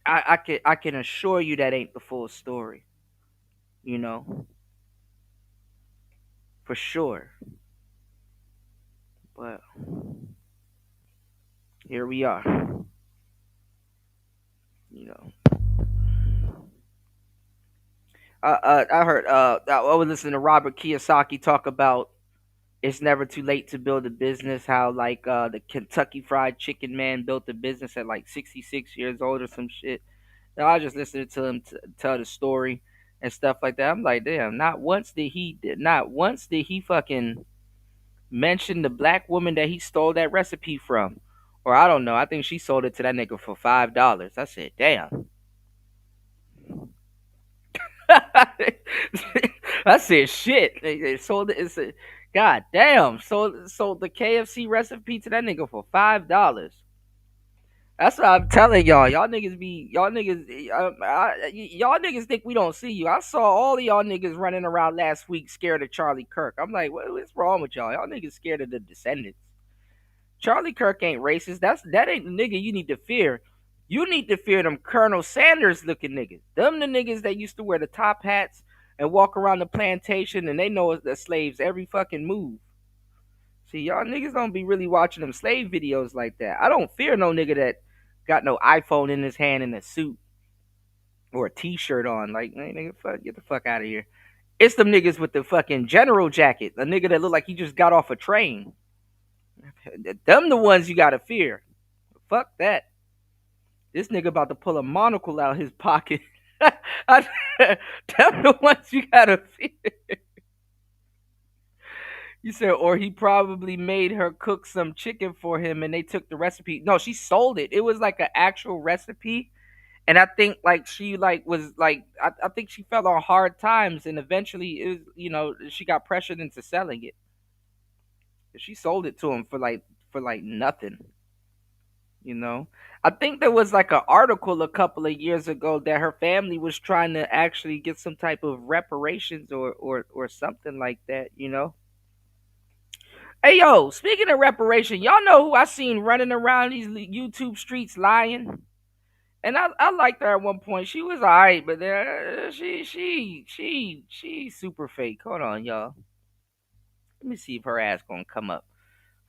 I can assure you that ain't the full story. You know, for sure. But here we are. You know, I heard. I was listening to Robert Kiyosaki talk about it's never too late to build a business. How like the Kentucky Fried Chicken man built a business at like 66 years old or some shit. And I was just listening to him tell the story and stuff like that. I'm like, damn, not once did he fucking mention the black woman that he stole that recipe from. Or I don't know. I think she sold it to that nigga for $5. I said, damn. I said, shit. They sold it. God damn. Sold the KFC recipe to that nigga for $5. That's what I'm telling y'all. Y'all niggas think we don't see you. I saw all of y'all niggas running around last week scared of Charlie Kirk. I'm like, what's wrong with y'all? Y'all niggas scared of the descendants. Charlie Kirk ain't racist. That ain't the nigga you need to fear. You need to fear them Colonel Sanders looking niggas. Them the niggas that used to wear the top hats and walk around the plantation and they know the slaves every fucking move. See, y'all niggas don't be really watching them slave videos like that. I don't fear no nigga that got no iPhone in his hand in a suit or a t-shirt on. Like, hey, nigga, get the fuck out of here. It's them niggas with the fucking general jacket. A nigga that look like he just got off a train. Them the ones you gotta fear. Fuck that. This nigga about to pull a monocle out his pocket. Them the ones you gotta fear. You said, or he probably made her cook some chicken for him and they took the recipe. No, she sold it. It was like an actual recipe. And I think like she like was like I think she fell on hard times and eventually it was, she got pressured into selling it. She sold it to him for like nothing. I think there was like an article a couple of years ago that her family was trying to actually get some type of reparations or something like that. Hey yo, speaking of reparation, y'all know who I seen running around these YouTube streets lying? And I liked her at one point. She was alright, but she's super fake. Hold on, y'all. Let me see if her ass gonna come up.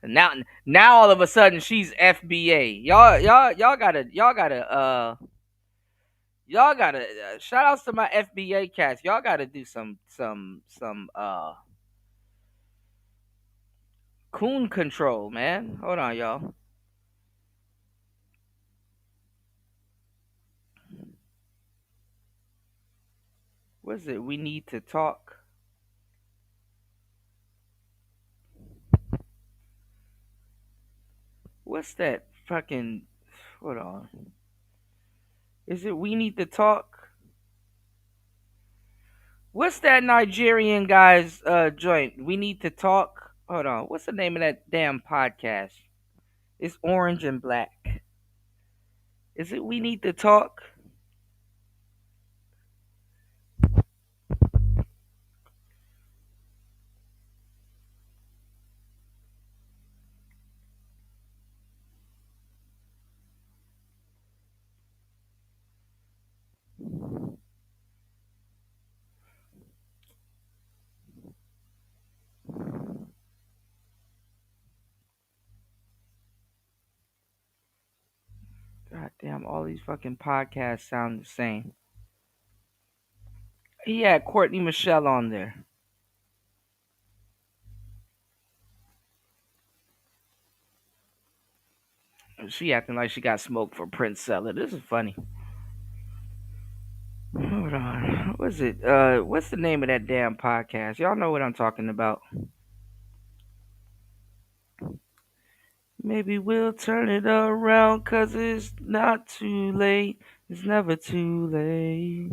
Now all of a sudden she's FBA. Y'all gotta shout outs to my FBA cats. Y'all gotta do some coon control, man. Hold on, y'all. What is it? We need to talk. What's that fucking? Hold on. Is it we need to talk? What's that Nigerian guy's joint? We need to talk. Hold on. What's the name of that damn podcast? It's Orange and Black. Is it we need to talk? God damn, all these fucking podcasts sound the same. He had Courtney Michelle on there. She acting like she got smoke for Prince Seller. This is funny. Hold on. What's it? What's the name of that damn podcast? Y'all know what I'm talking about. Maybe we'll turn it around, 'cause it's not too late. It's never too late.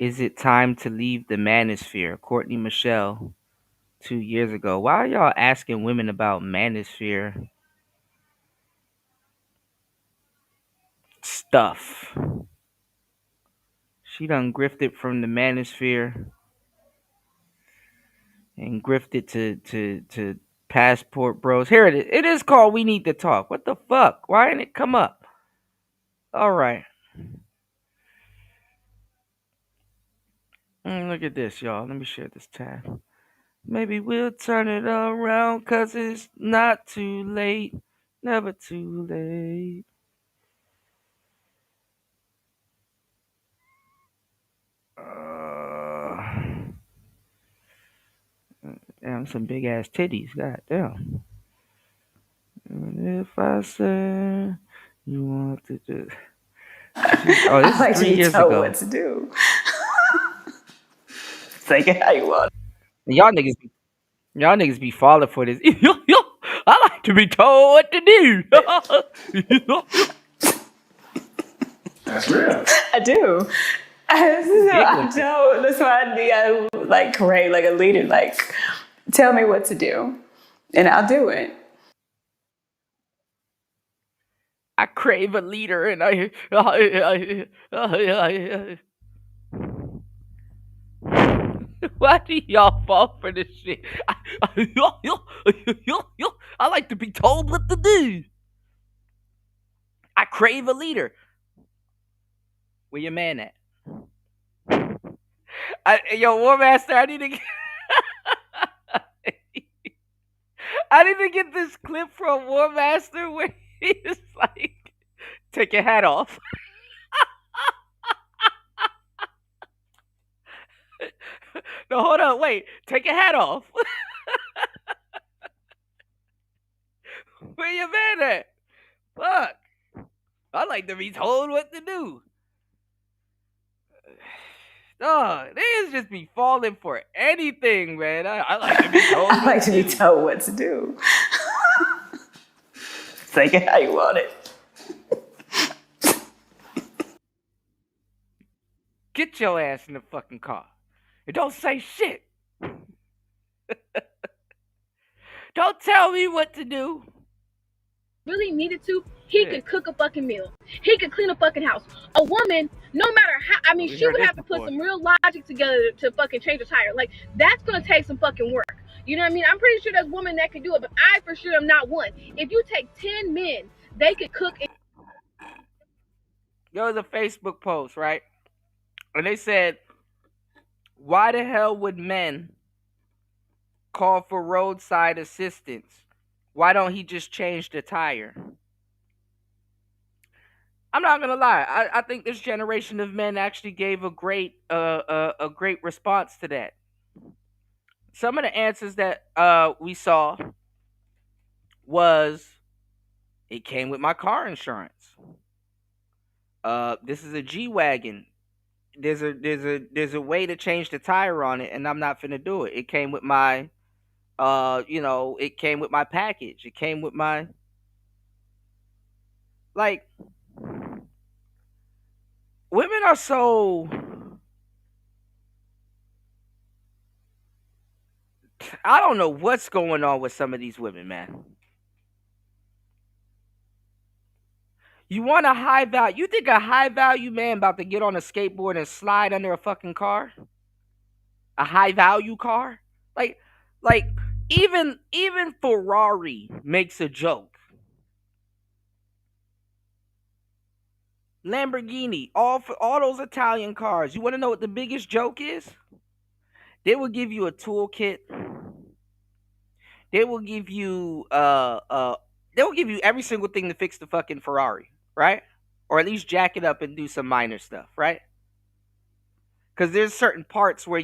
Is it time to leave the manosphere? Courtney Michelle, 2 years ago. Why are y'all asking women about manosphere? stuff. She done grifted from the manosphere and grifted to Passport Bros. Here it is. It is called We Need to Talk. What the fuck? Why didn't it come up? All right. Look at this, y'all. Let me share this tab. Maybe we'll turn it around, 'cause it's not too late. Never too late. Damn, some big ass titties. God damn. And if I say you want to do. Oh, this I like is to 3 be years told ago. what to do. Take it how you want. Y'all niggas be falling for this. I like to be told what to do. That's real. I do. I don't. That's why I like create like a leader. Like, tell me what to do, and I'll do it. I crave a leader, and why do y'all fall for this shit? I like to be told what to do. I crave a leader. Where your man at? Yo, War Master, I need to get this clip from War Master where he's like, take your hat off. No, hold on, wait. Take your hat off. Where your man at? Fuck. I like to be told what to do. Dog, niggas just be falling for anything, man. I like to be told. I like to be told what to do. Take it how you want it. Get your ass in the fucking car. And don't say shit. Don't tell me what to do. Really needed to, he could cook a fucking meal. He could clean a fucking house. A woman, no matter how, I mean, she would have to put some real logic together to fucking change a tire. Like, that's gonna take some fucking work. You know what I mean? I'm pretty sure there's women that can do it, but I for sure am not one. If you take 10 men, they could cook. There was a Facebook post, right? And they said, why the hell would men call for roadside assistance? Why don't he just change the tire? I'm not gonna lie. I think this generation of men actually gave a great response to that. Some of the answers that we saw was, it came with my car insurance. This is a G-Wagon. There's a way to change the tire on it, and I'm not finna do it. It came with my it came with my package. It came with my, like, women are so, I don't know what's going on with some of these women, man. You want a high value? You think a high value man about to get on a skateboard and slide under a fucking car? A high value car? Like even Ferrari makes a joke. Lamborghini, all those Italian cars. You want to know what the biggest joke is? They will give you a toolkit. They will give you every single thing to fix the fucking Ferrari, right? Or at least jack it up and do some minor stuff, right? Because there's certain parts where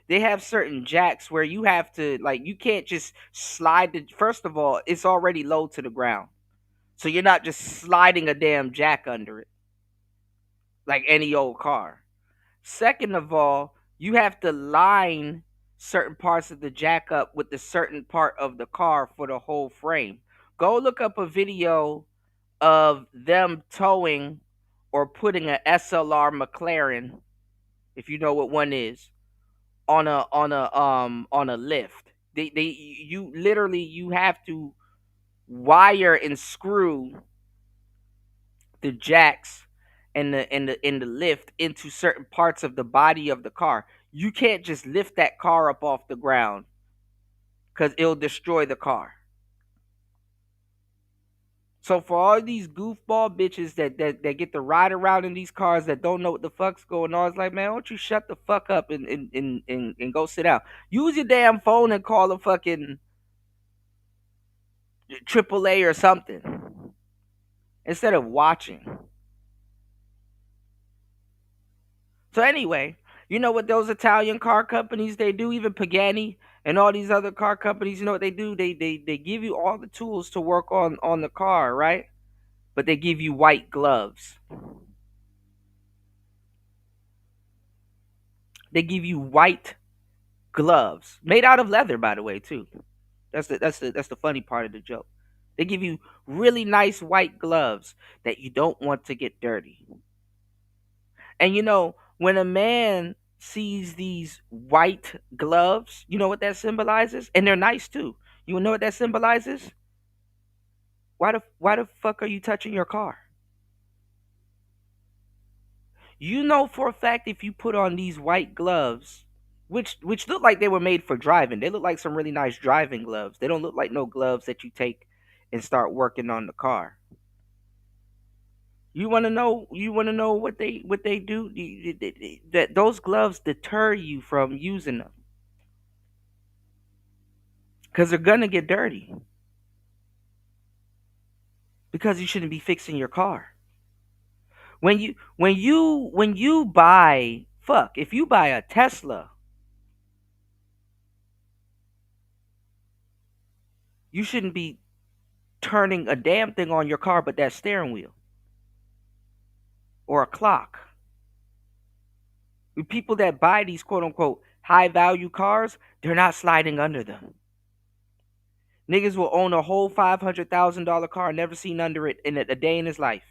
they have certain jacks where you have to, like, you can't just slide first of all, it's already low to the ground. So you're not just sliding a damn jack under it. Like any old car. Second of all, you have to line certain parts of the jack up with the certain part of the car for the whole frame. Go look up a video of them towing or putting an SLR McLaren, if you know what one is, on a lift. You have to wire and screw the jacks and the lift into certain parts of the body of the car. You can't just lift that car up off the ground because it'll destroy the car. So for all these goofball bitches that get to ride around in these cars that don't know what the fuck's going on, it's like, man, why don't you shut the fuck up and go sit down? Use your damn phone and call a fucking AAA or something instead of watching. So anyway, you know what those Italian car companies, they do, even Pagani and all these other car companies, you know what they do? They give you all the tools to work on the car, right? But they give you white gloves. They give you white gloves made out of leather, by the way, too. That's the funny part of the joke. They give you really nice white gloves that you don't want to get dirty. And you know, when a man sees these white gloves, you know what that symbolizes? And they're nice too. You know what that symbolizes? Why the fuck are you touching your car? You know for a fact if you put on these white gloves, which look like they were made for driving. They look like some really nice driving gloves. They don't look like no gloves that you take and start working on the car. You want to know what they do? That those gloves deter you from using them. Cuz they're going to get dirty. Because you shouldn't be fixing your car. When you buy, if you buy a Tesla, you shouldn't be turning a damn thing on your car but that steering wheel or a clock. The people that buy these quote unquote high value cars, they're not sliding under them. Niggas will own a whole $500,000 car, never seen under it in a day in his life.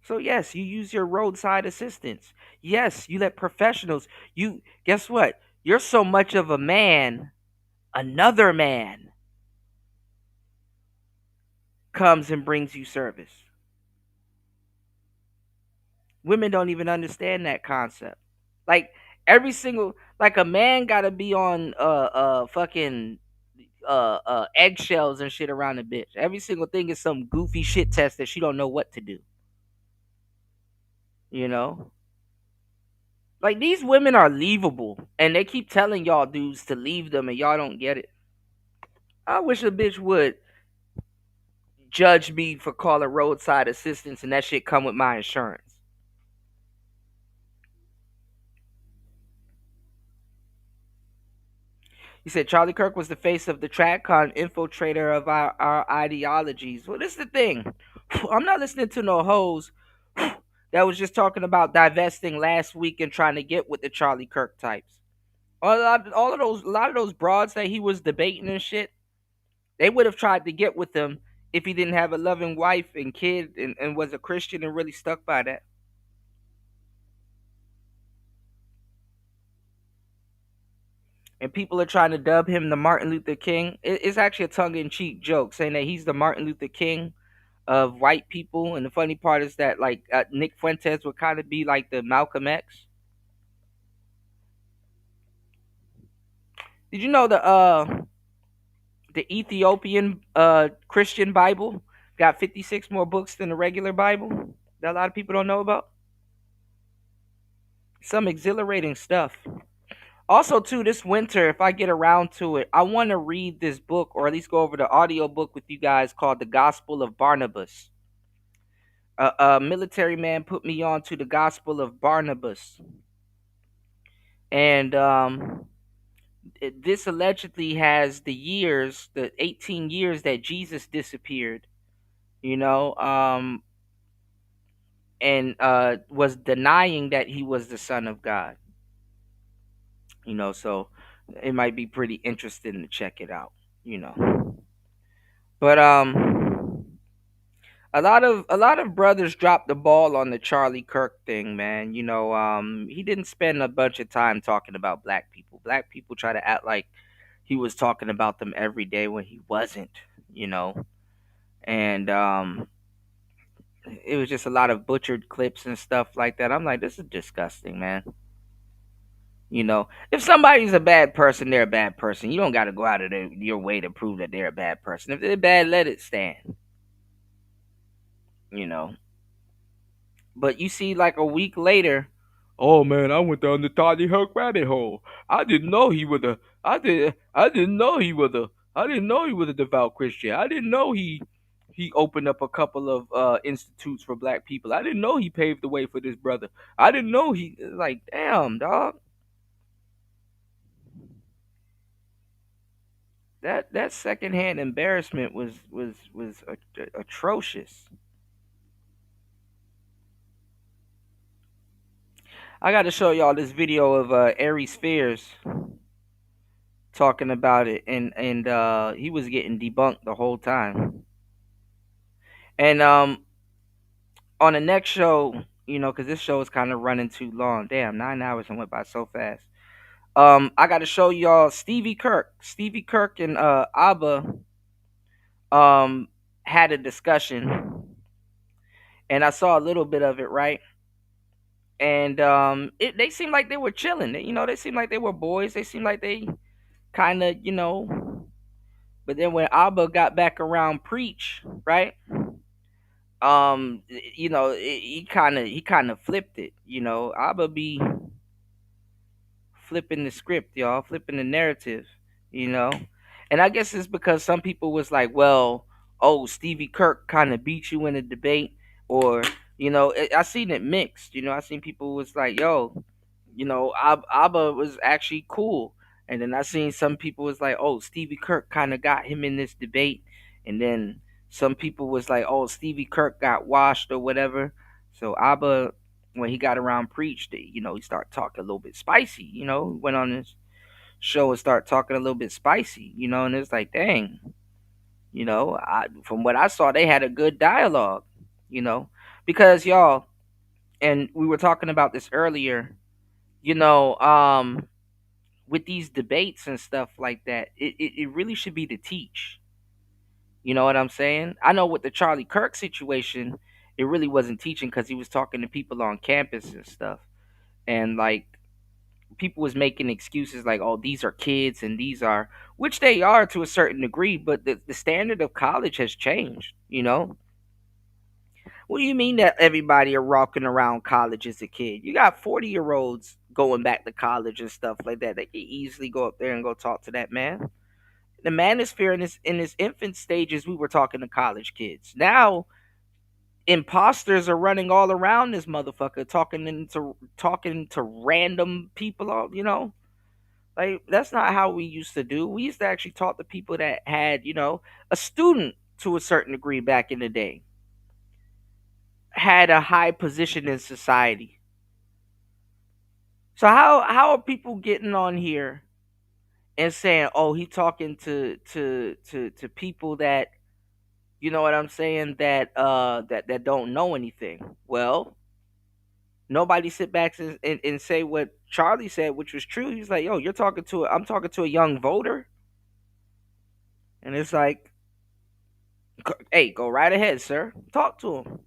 So yes, you use your roadside assistance. Yes, you let professionals. Guess what? You're so much of a man, another man comes and brings you service. Women don't even understand that concept. Like a man gotta be on fucking eggshells and shit around the bitch. Every single thing is some goofy shit test that she don't know what to do. You know? Like, these women are leavable, and they keep telling y'all dudes to leave them, and y'all don't get it. I wish a bitch would judge me for calling roadside assistance, and that shit come with my insurance. He said Charlie Kirk was the face of the TradCon infiltrator of our ideologies. Well, this is the thing. I'm not listening to no hoes that was just talking about divesting last week and trying to get with the Charlie Kirk types. A lot of those broads that he was debating and shit, they would have tried to get with him if he didn't have a loving wife and kid and was a Christian and really stuck by that. And people are trying to dub him the Martin Luther King. It's actually a tongue-in-cheek joke saying that he's the Martin Luther King of white people. And the funny part is that like Nick Fuentes would kind of be like the Malcolm X. Did you know the Ethiopian Christian Bible got 56 more books than the regular Bible that a lot of people don't know about? Some exhilarating stuff. Also, too, this winter, if I get around to it, I want to read this book, or at least go over the audio book with you guys, called The Gospel of Barnabas. A military man put me on to The Gospel of Barnabas. And this allegedly has the 18 years that Jesus disappeared, you know, and was denying that he was the Son of God. You know, so it might be pretty interesting to check it out, you know. But a lot of brothers dropped the ball on the Charlie Kirk thing, man. You know, he didn't spend a bunch of time talking about black people. Black people try to act like he was talking about them every day when he wasn't, you know. and it was just a lot of butchered clips and stuff like that. I'm like, this is disgusting, man. If somebody's a bad person, they're a bad person. You don't got to go out of your way to prove that they're a bad person. If they're bad, let it stand. you know. But you see, like a week later, oh man, I went down the Toddy Hook rabbit hole. I didn't know he was a. I didn't know he was a. I didn't know he was a devout Christian. I didn't know he opened up a couple of institutes for black people. I didn't know he paved the way for this brother. I didn't know he like damn dog. That secondhand embarrassment was atrocious. I got to show y'all this video of Aries Spears talking about it, and he was getting debunked the whole time. And on the next show, because this show is kind of running too long. Damn, 9 hours and went by so fast. I got to show y'all Stevie Kirk. Stevie Kirk and Abba had a discussion, and I saw a little bit of it, right? And they seemed like they were chilling. They seemed like they were boys. They seemed like they kind of, But then when Abba got back around preach, right? He kind of flipped it. Abba be flipping the script, y'all, flipping the narrative, you know. And I guess it's because some people was like, well, oh, Stevie Kirk kind of beat you in a debate, or I seen it mixed. I seen people was like, yo, Abba was actually cool, and then I seen some people was like, oh, Stevie Kirk kind of got him in this debate, and then some people was like, oh, Stevie Kirk got washed or whatever. So Abba, when he got around preached, he started talking a little bit spicy. Went on his show and started talking a little bit spicy. And it's like, dang, from what I saw, they had a good dialogue. Because y'all, and we were talking about this earlier. With these debates and stuff like that, it really should be to teach. You know what I'm saying? I know with the Charlie Kirk situation, it really wasn't teaching because he was talking to people on campus and stuff. And like people was making excuses like, oh, these are kids and these are, which they are to a certain degree, but the standard of college has changed, What do you mean that everybody are walking around college as a kid? You got 40-year-olds going back to college and stuff like that. They can easily go up there and go talk to that man. The manosphere in his infant stages, we were talking to college kids. Now, imposters are running all around this motherfucker, talking to random people. Like that's not how we used to do. We used to actually talk to people that had, a student to a certain degree back in the day had a high position in society. So how are people getting on here and saying, "Oh, he talking to people that, you know what I'm saying, that don't know anything." Well, nobody sit back and say what Charlie said, which was true. He's like, "Yo, I'm talking to a young voter," and it's like, "Hey, go right ahead, sir. Talk to him."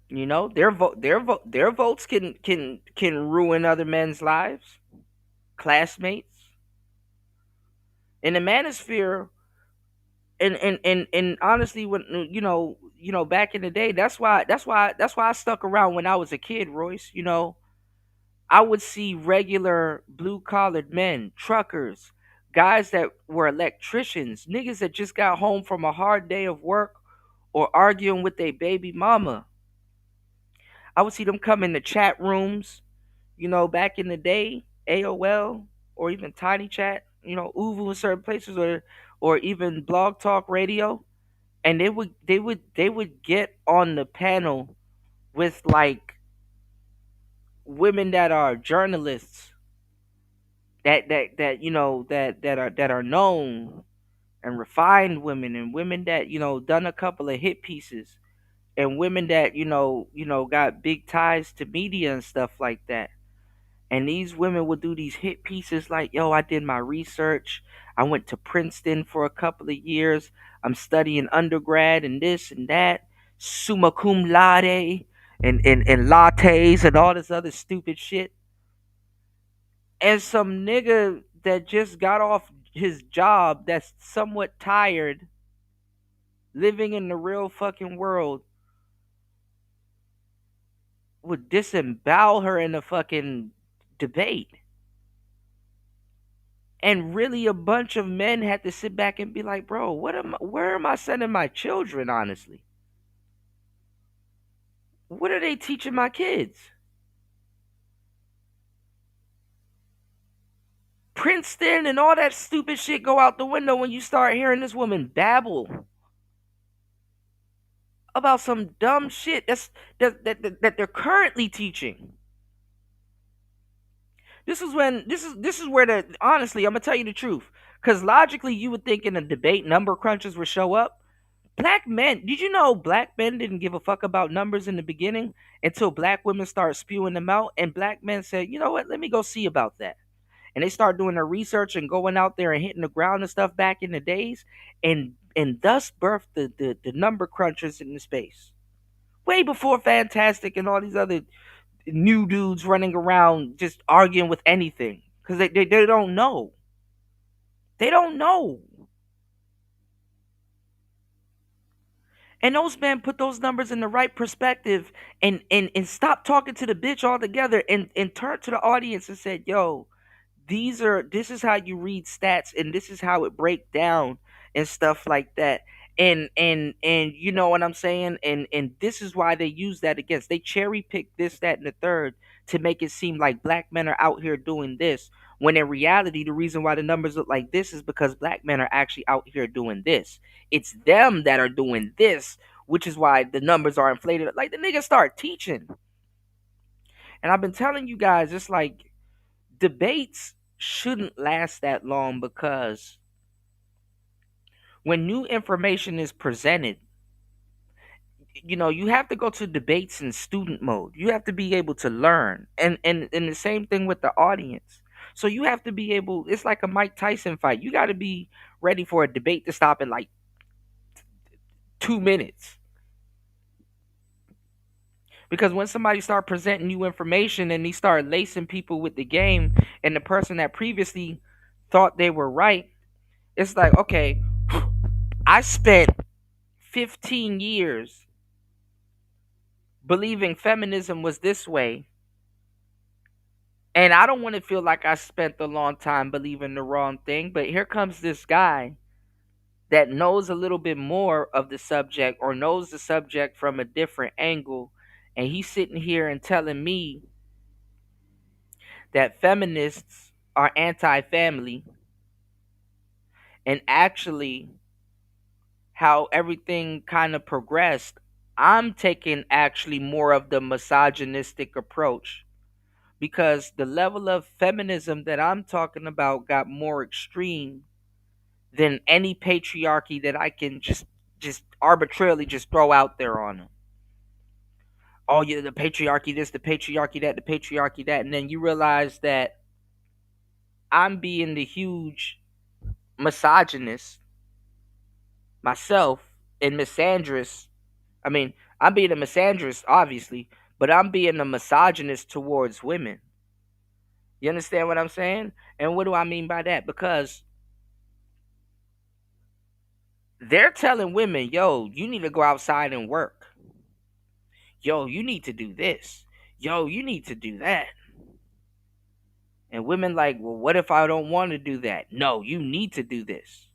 Their votes can ruin other men's lives, classmates. In the manosphere, and honestly, when back in the day, that's why I stuck around when I was a kid, Royce. I would see regular blue collared men, truckers, guys that were electricians, niggas that just got home from a hard day of work or arguing with their baby mama. I would see them come in the chat rooms, back in the day, AOL or even Tiny Chat, Uvu in certain places, or even Blog Talk Radio, and they would get on the panel with like women that are journalists that are known, and refined women, and women that done a couple of hit pieces, and women that got big ties to media and stuff like that. And these women would do these hit pieces like, yo, I did my research. I went to Princeton for a couple of years. I'm studying undergrad and this and that. Summa cum laude and lattes and all this other stupid shit. And some nigga that just got off his job that's somewhat tired, living in the real fucking world, would disembowel her in a fucking debate. And really a bunch of men had to sit back and be like, bro, where am I sending my children, honestly? What are they teaching my kids? Princeton and all that stupid shit go out the window when you start hearing this woman babble about some dumb shit that they're currently teaching. This is where the honestly, I'm gonna tell you the truth. Because logically you would think in a debate number crunchers would show up. Black men, did you know black men didn't give a fuck about numbers in the beginning until black women started spewing them out, and black men said, you know what, let me go see about that. And they start doing their research and going out there and hitting the ground and stuff back in the days, and thus birthed the number crunchers in the space. Way before Fantastic and all these other new dudes running around just arguing with anything. Because they don't know. They don't know. And those men put those numbers in the right perspective and stop talking to the bitch altogether and turn to the audience and said, yo, this is how you read stats and this is how it break down and stuff like that. And you know what I'm saying? And this is why they use that against. They cherry pick this, that, and the third to make it seem like black men are out here doing this. When in reality, the reason why the numbers look like this is because black men are actually out here doing this. It's them that are doing this, which is why the numbers are inflated. Like the niggas start teaching. And I've been telling you guys, it's like debates shouldn't last that long because when new information is presented, you know, you have to go to debates in student mode. You have to be able to learn. And the same thing with the audience. So you have to be able, it's like a Mike Tyson fight. You got to be ready for a debate to stop in like 2 minutes. Because when somebody start presenting you information and they start lacing people with the game, and the person that previously thought they were right, it's like, okay, I spent 15 years believing feminism was this way, and I don't want to feel like I spent a long time believing the wrong thing, but here comes this guy that knows a little bit more of the subject or knows the subject from a different angle, and he's sitting here and telling me that feminists are anti-family, and actually how everything kind of progressed, I'm taking actually more of the misogynistic approach, because the level of feminism that I'm talking about got more extreme than any patriarchy that I can just arbitrarily just throw out there on them. Oh yeah, the patriarchy this, the patriarchy that, the patriarchy that, and then you realize that I'm being the huge misogynist myself and misandrist. I mean, I'm being a misandrist, obviously, but I'm being a misogynist towards women. You understand what I'm saying? And what do I mean by that? Because they're telling women, yo, you need to go outside and work. Yo, you need to do this. Yo, you need to do that. And women like, well, what if I don't want to do that? No, you need to do this.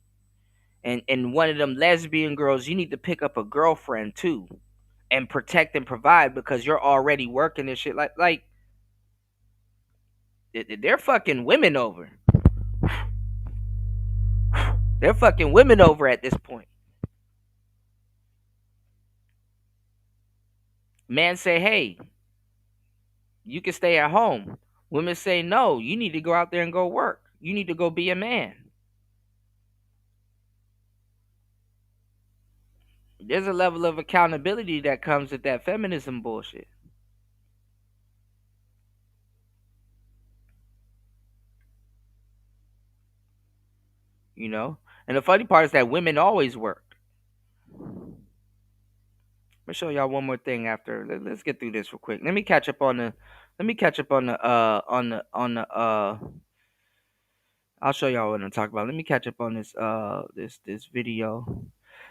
And one of them lesbian girls, you need to pick up a girlfriend too and protect and provide because you're already working and shit. Like they're fucking women over. They're fucking women over at this point. Men say, hey, you can stay at home. Women say, no, you need to go out there and go work. You need to go be a man. There's a level of accountability that comes with that feminism bullshit. you know. And the funny part is that women always work. Let me show y'all one more thing after. Let's get through this real quick. Let me catch up on the. I'll show y'all what I'm talking about. Let me catch up on this video.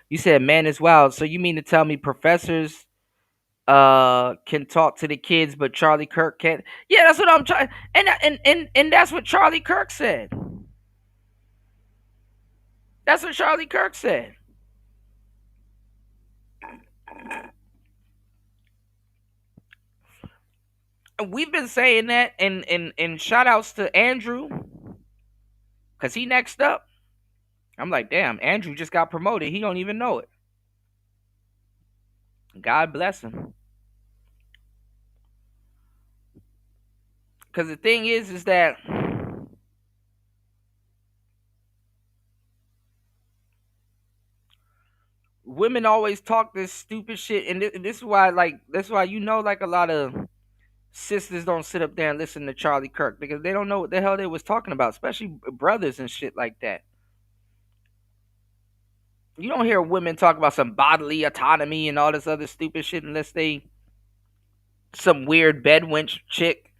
You said man is wild. So you mean to tell me professors can talk to the kids, but Charlie Kirk can't? Yeah, that's what I'm trying. And that's what Charlie Kirk said. That's what Charlie Kirk said. And we've been saying that, and shout outs to Andrew, cause he next up. I'm like, damn, Andrew just got promoted. He don't even know it. God bless him. Cause the thing is that women always talk this stupid shit, and this is why, that's why a lot of sisters don't sit up there and listen to Charlie Kirk, because they don't know what the hell they was talking about, especially brothers and shit like that. You don't hear women talk about some bodily autonomy and all this other stupid shit unless they some weird bedwench chick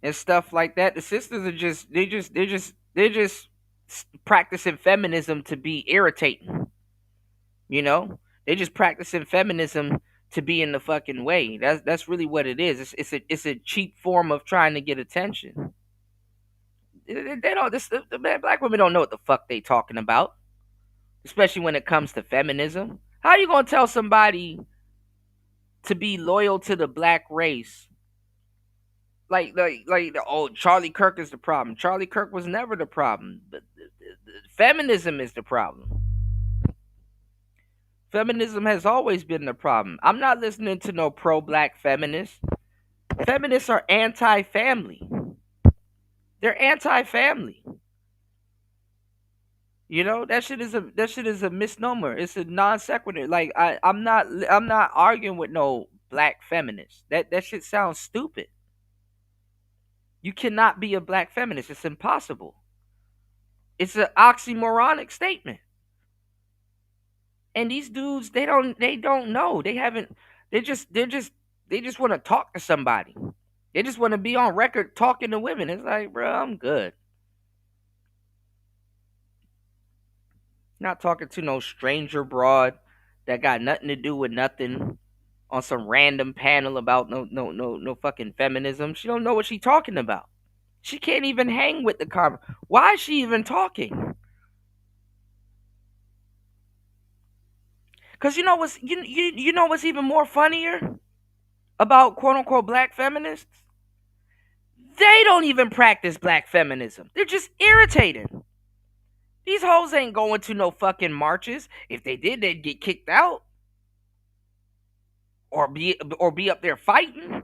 and stuff like that. The sisters are they're just practicing feminism to be irritating. You know, they just practicing feminism to be in the fucking way. That's really what it is. It's a cheap form of trying to get attention. They don't. Black women don't know what the fuck they talking about, especially when it comes to feminism. How are you gonna tell somebody to be loyal to the black race? Like oh, Charlie Kirk is the problem. Charlie Kirk was never the problem. Feminism is the problem. Feminism has always been the problem. I'm not listening to no pro-black feminists. Feminists are anti-family. They're anti-family. You know, that shit is a misnomer. It's a non sequitur. Like I'm not arguing with no black feminists. That shit sounds stupid. You cannot be a black feminist. It's impossible. It's an oxymoronic statement. And these dudes, they don't know. They just want to talk to somebody. They just want to be on record talking to women. It's like, bro, I'm good. Not talking to no stranger broad that got nothing to do with nothing on some random panel about no fucking feminism. She don't know what she talking about. She can't even hang with the car. Why is she even talking? Cause you know what's even more funnier about quote unquote black feminists? They don't even practice black feminism. They're just irritating. These hoes ain't going to no fucking marches. If they did, they'd get kicked out. Or be up there fighting.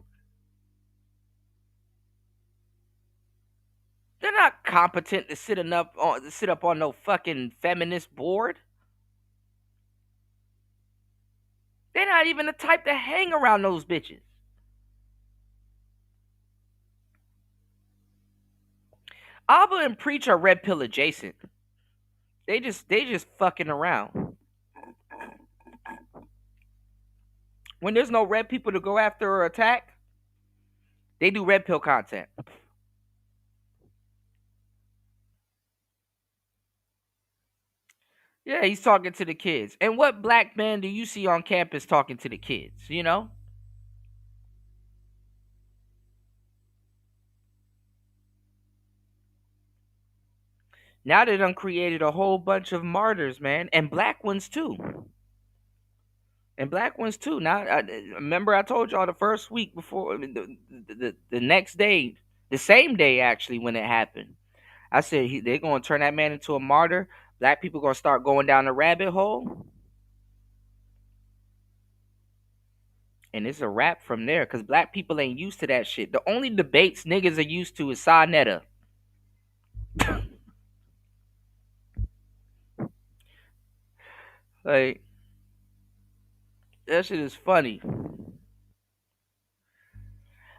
They're not competent to sit up on no fucking feminist board. They're not even the type to hang around those bitches. Abba and Preach are red pill adjacent. They just fucking around. When there's no red people to go after or attack, they do red pill content. Yeah, he's talking to the kids. And what black man do you see on campus talking to the kids, you know? Now they done created a whole bunch of martyrs, man. And black ones too. Now, remember I told y'all the first week before, the next day, the same day actually when it happened. I said they're going to turn that man into a martyr. Black people going to start going down the rabbit hole. And it's a wrap from there because black people ain't used to that shit. The only debates niggas are used to is Sa-Netta. Like, that shit is funny.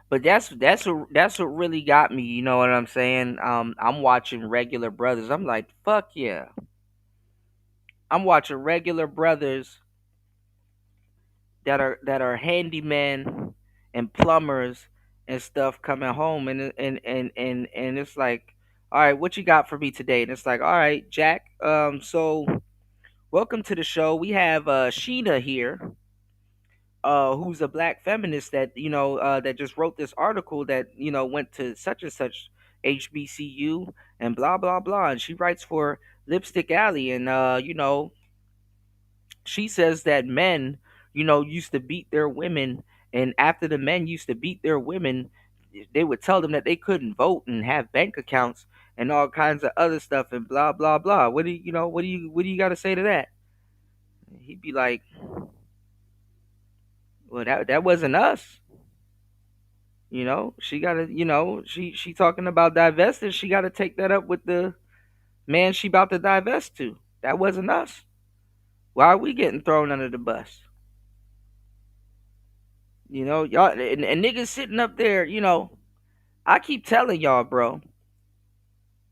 But that's what really got me. You know what I'm saying? I'm watching Regular Brothers. I'm like, fuck yeah. I'm watching Regular Brothers that are handymen and plumbers and stuff coming home, and it's like, all right, what you got for me today? And it's like, all right, Jack. So welcome to the show. We have Sheena here, who's a black feminist that that just wrote this article that went to such and such HBCU and blah blah blah, and she writes for Lipstick Alley, and she says that men, used to beat their women, and after the men used to beat their women, they would tell them that they couldn't vote and have bank accounts and all kinds of other stuff and blah blah blah. What do you got to say to that? He'd be like, well, that wasn't us. She gotta, she talking about divesting. She gotta take that up with the man she about to divest to. That wasn't us. Why are we getting thrown under the bus? Y'all and niggas sitting up there, I keep telling y'all, bro.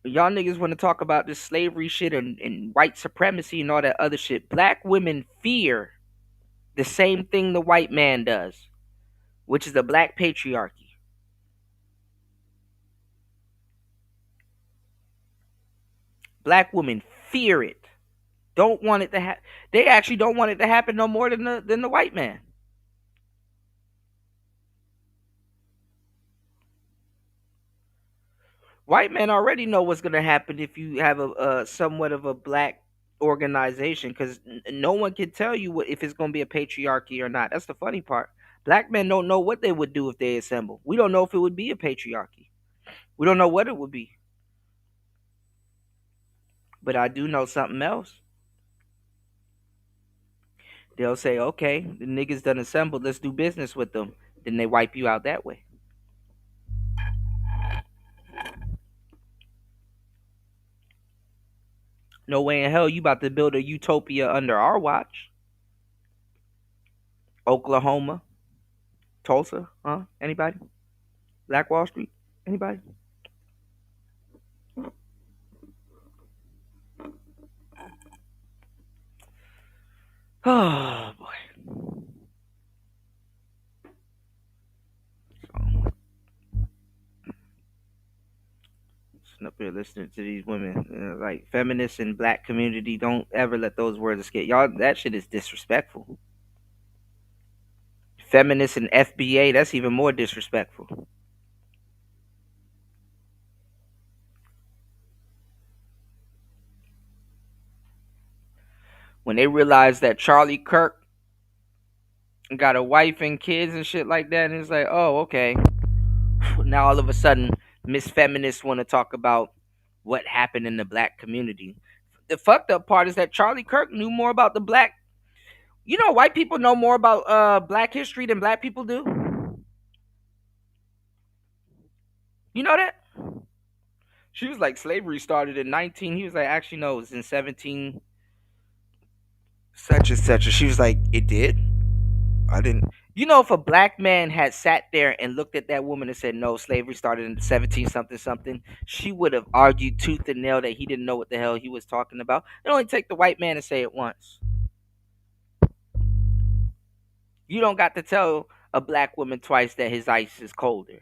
Y'all niggas want to talk about this slavery shit and white supremacy and all that other shit. Black women fear the same thing the white man does, which is the black patriarchy. Black women fear it. Don't want it to happen. They actually don't want it to happen no more than the white man. White men already know what's gonna happen if you have a somewhat of a black organization, because no one can tell you if it's gonna be a patriarchy or not. That's the funny part. Black men don't know what they would do if they assemble. We don't know if it would be a patriarchy. We don't know what it would be. But I do know something else. They'll say, okay, the niggas done assembled, let's do business with them. Then they wipe you out that way. No way in hell you about to build a utopia under our watch. Oklahoma, Tulsa, huh? Anybody? Black Wall Street? Anybody? Oh boy. Sitting up here listening to these women, like feminists and black community, don't ever let those words escape y'all. That shit is disrespectful. Feminists and FBA, that's even more disrespectful. When they realize that Charlie Kirk got a wife and kids and shit like that, and it's like, oh, okay. Now all of a sudden, Miss Feminists want to talk about what happened in the black community. The fucked up part is that Charlie Kirk knew more about the black. White people know more about black history than black people do. You know that? She was like, slavery started in 19. He was like, actually, no, it was in 17. Such and such. And she was like, it did? I didn't. If a black man had sat there and looked at that woman and said, no, slavery started in 17 something something, she would have argued tooth and nail that he didn't know what the hell he was talking about. It only take the white man to say it once. You don't got to tell a black woman twice that his ice is colder.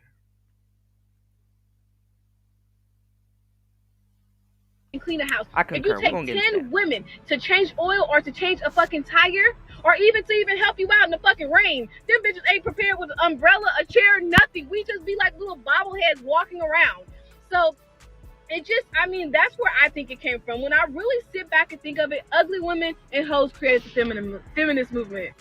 And clean a house. I concur. If you take 10 women to change oil or to change a fucking tire, or even to even help you out in the fucking rain, them bitches ain't prepared with an umbrella, a chair, nothing. We just be like little bobbleheads walking around. So it just, that's where I think it came from. When I really sit back and think of it, ugly women and hoes created the feminist movement.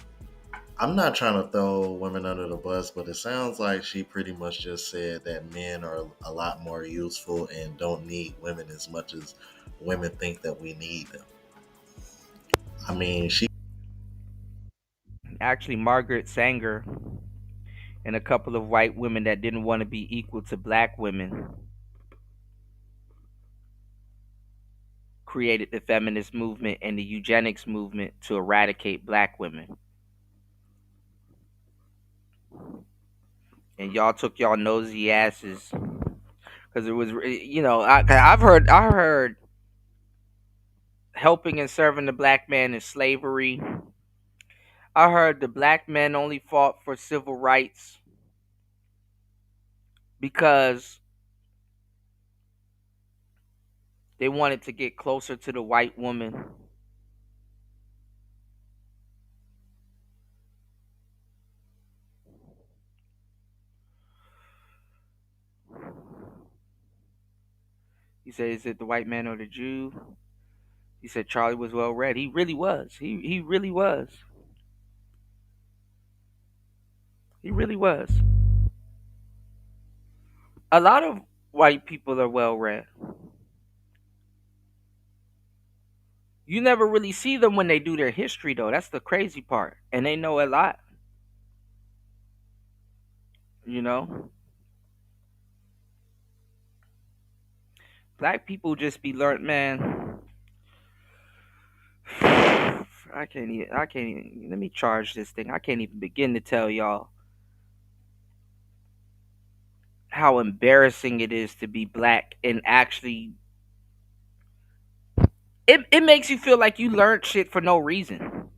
I'm not trying to throw women under the bus, but it sounds like she pretty much just said that men are a lot more useful and don't need women as much as women think that we need them. She... Actually, Margaret Sanger and a couple of white women that didn't want to be equal to black women created the feminist movement and the eugenics movement to eradicate black women. and y'all took y'all nosy asses because it was, I've heard helping and serving the black man in slavery. I heard the black men only fought for civil rights because they wanted to get closer to the white woman. He said, "Is it the white man or the Jew?" He said Charlie was well read. He really was. He really was. He really was. A lot of white people are well read. You never really see them when they do their history, though. That's the crazy part. And they know a lot. You know? Black people just be learned, man. I can't even, let me charge this thing. I can't even begin to tell y'all how embarrassing it is to be black and actually it makes you feel like you learned shit for no reason.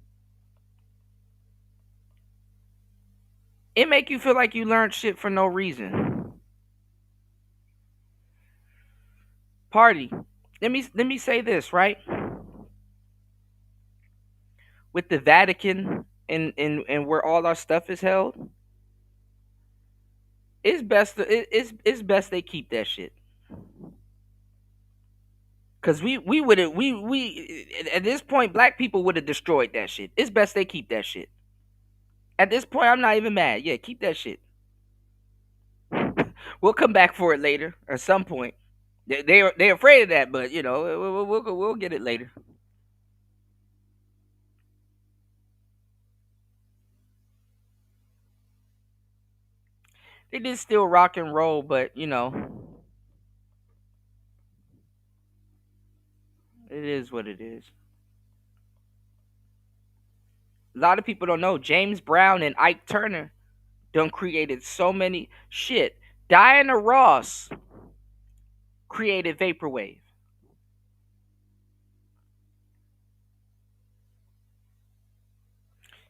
It make you feel like you learned shit for no reason. Party. Let me say this, right? With the Vatican and where all our stuff is held, it's best they keep that shit. Cause we would have we at this point black people would have destroyed that shit. It's best they keep that shit. At this point, I'm not even mad. Yeah, keep that shit. We'll come back for it later at some point. They're afraid of that, but we'll get it later. They did still rock and roll, but it is what it is. A lot of people don't know James Brown and Ike Turner done created so many shit. Diana Ross created vaporwave.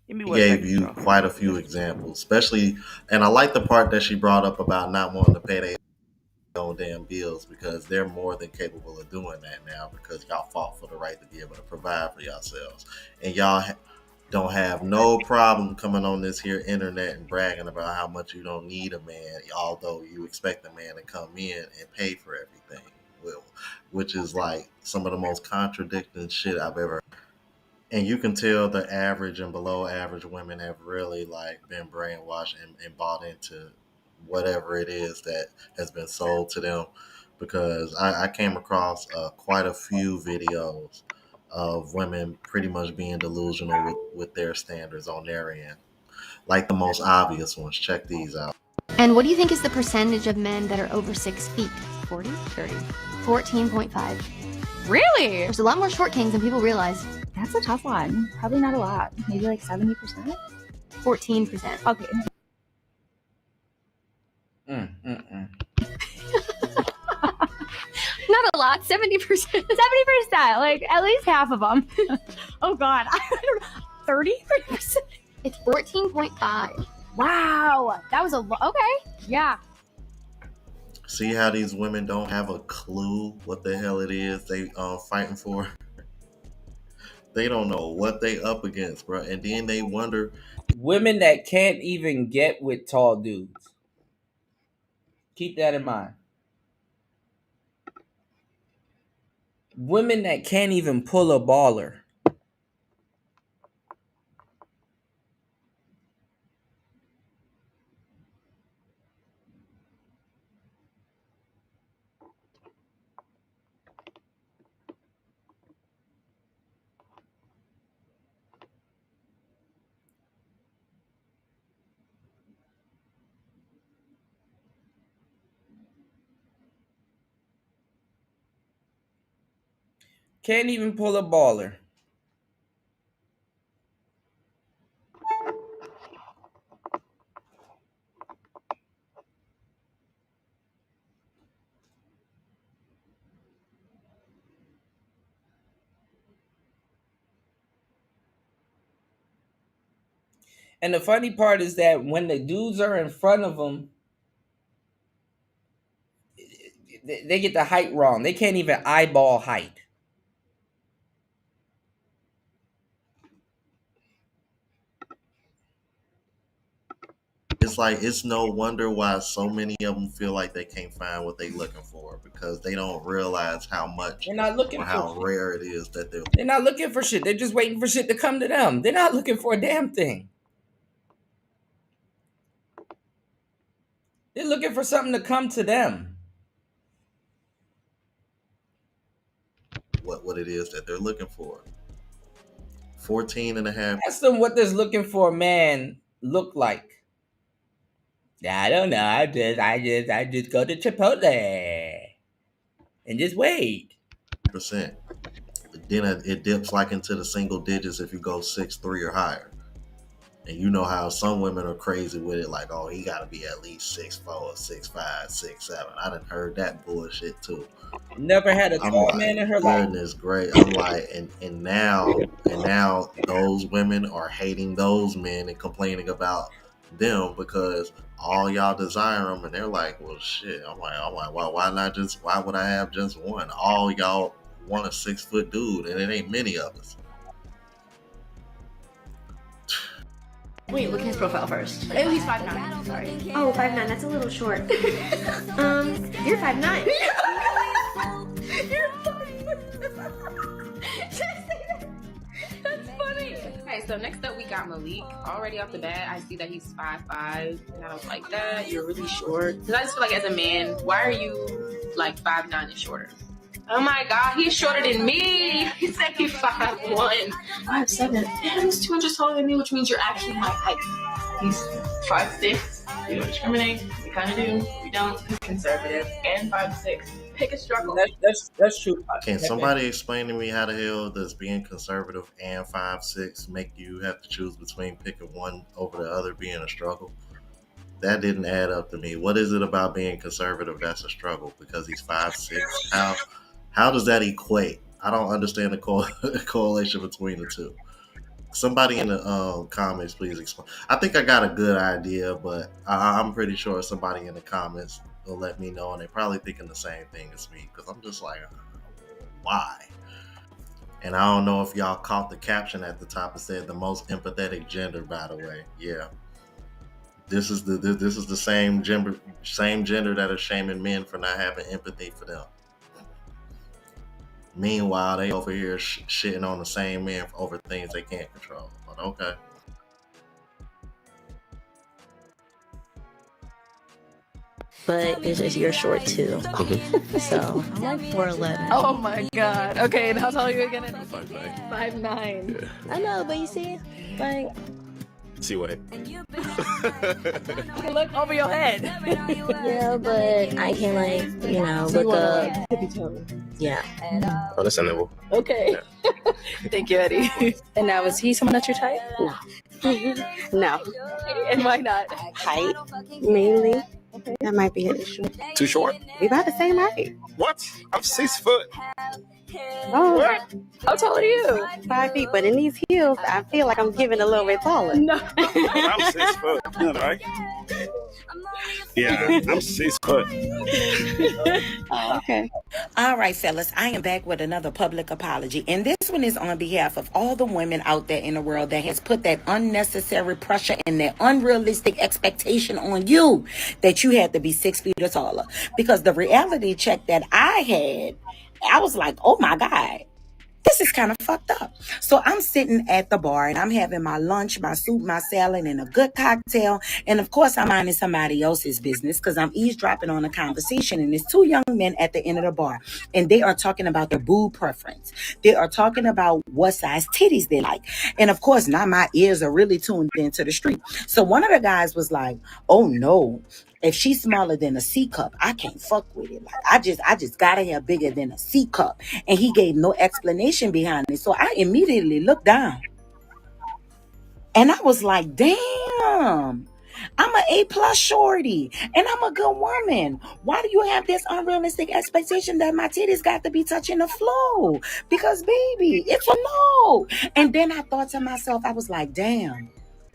He gave you quite a few examples, especially, and I like the part that she brought up about not wanting to pay their own damn bills, because they're more than capable of doing that now because y'all fought for the right to be able to provide for yourselves, and y'all don't have no problem coming on this here internet and bragging about how much you don't need a man, although you expect a man to come in and pay for everything, which is like some of the most contradicting shit I've ever. And you can tell the average and below average women have really like been brainwashed and bought into whatever it is that has been sold to them, because I came across quite a few videos of women pretty much being delusional with their standards on their end. Like the most obvious ones. Check these out. And what do you think is the percentage of men that are over 6 feet? 40? 30. 14.5. Really? There's a lot more short kings than people realize. That's a tough one. Probably not a lot. Maybe like 70%? 14%. Okay. Not a lot. 70%. 70%. Like at least half of them. Oh God. I don't know. 30%? It's 14.5. Wow. That was a lot. Okay. Yeah. See how these women don't have a clue what the hell it is they fighting for? They don't know what they up against, bro. And then they wonder. Women that can't even get with tall dudes. Keep that in mind. Women that can't even pull a baller. Can't even pull a baller. And the funny part is that when the dudes are in front of them, they get the height wrong. They can't even eyeball height. It's like, it's no wonder why so many of them feel like they can't find what they're looking for, because they don't realize how much They're not looking or how rare it is that they're not looking for shit. They're just waiting for shit to come to them. They're not looking for a damn thing. They're looking for something to come to them. what it is that they're looking for. 14 and a half. Ask them what does looking for a man look like. I don't know. I just go to Chipotle and just wait. %. Then it dips like into the single digits if you go 6'3" or higher. And you know how some women are crazy with it, like, oh, he got to be at least 6'4", 6'5", 6'7". I done heard that bullshit too. Never had a tall man in her life. Goodness great. I'm like, and now those women are hating those men and complaining about them because all y'all desire them, and they're like, well, shit. I'm like, why would I have just one? All y'all want a 6-foot dude, and it ain't many of us. Wait, look at his profile first. Oh, he's 5'9". Sorry. Oh, 5'9". That's a little short. You're 5'9". You're 5'9". That's funny. Okay, so next up we got Malik. Already off the bat, I see that he's 5'5", and I don't like that. You're really short. Because I just feel like as a man, why are you like 5'9" and shorter? Oh my God, he's shorter than me. He said he's 5'1". 5'7". Damn, he's 2 inches taller than me, which means you're actually my height. He's 5'6". We don't discriminate. We kind of do. We don't. He's conservative and 5'6". Pick a struggle. That's true. Can somebody explain to me how the hell does being conservative and 5'6" make you have to choose between picking one over the other being a struggle? That didn't add up to me. What is it about being conservative that's a struggle? Because he's 5'6". How does that equate? I don't understand the correlation between the two. Somebody in the comments, please explain. I think I got a good idea, but I'm pretty sure somebody in the comments will let me know, and they're probably thinking the same thing as me, because I'm just like, why? And I don't know if y'all caught the caption at the top. It said the most empathetic gender, by the way. Yeah. This is the same gender that is shaming men for not having empathy for them. Meanwhile, they over here shitting on the same men over things they can't control. But okay. But it's just you're short too. So I'm like 4'11". Oh my God. Okay, and how tall are you again? 5'9". Yeah. I know, but you see, like. See what? You can look over your head. Yeah, but I can look up. Yeah. Understandable. Okay. Yeah. Thank you, Eddie. And now, is he someone that you're type? No. No. And why not? Height, mainly. Okay. That might be an issue. Too short? We about the same height. What? I'm 6 foot. Oh, what? How tall are you? 5 feet, but in these heels, I feel like I'm giving a little bit taller. No. I'm 6 foot. Yeah, right? Yeah, I'm 6 foot. Oh, okay. All right, fellas, I am back with another public apology. And this one is on behalf of all the women out there in the world that has put that unnecessary pressure and that unrealistic expectation on you that you had to be 6 feet or taller. Because the reality check that I had, I was like, oh my God, this is kind of fucked up. So I'm sitting at the bar and I'm having my lunch, my soup, my salad, and a good cocktail. And of course, I'm minding somebody else's business because I'm eavesdropping on a conversation. And there's 2 young men at the end of the bar. And they are talking about their boob preference. They are talking about what size titties they like. And of course, now my ears are really tuned into the street. So one of the guys was like, oh no. If she's smaller than a C cup, I can't fuck with it. Like I just gotta have bigger than a C cup. And he gave no explanation behind it. So I immediately looked down. And I was like, damn, I'm an A+ shorty and I'm a good woman. Why do you have this unrealistic expectation that my titties got to be touching the floor? Because baby, it's a no. And then I thought to myself, I was like, damn.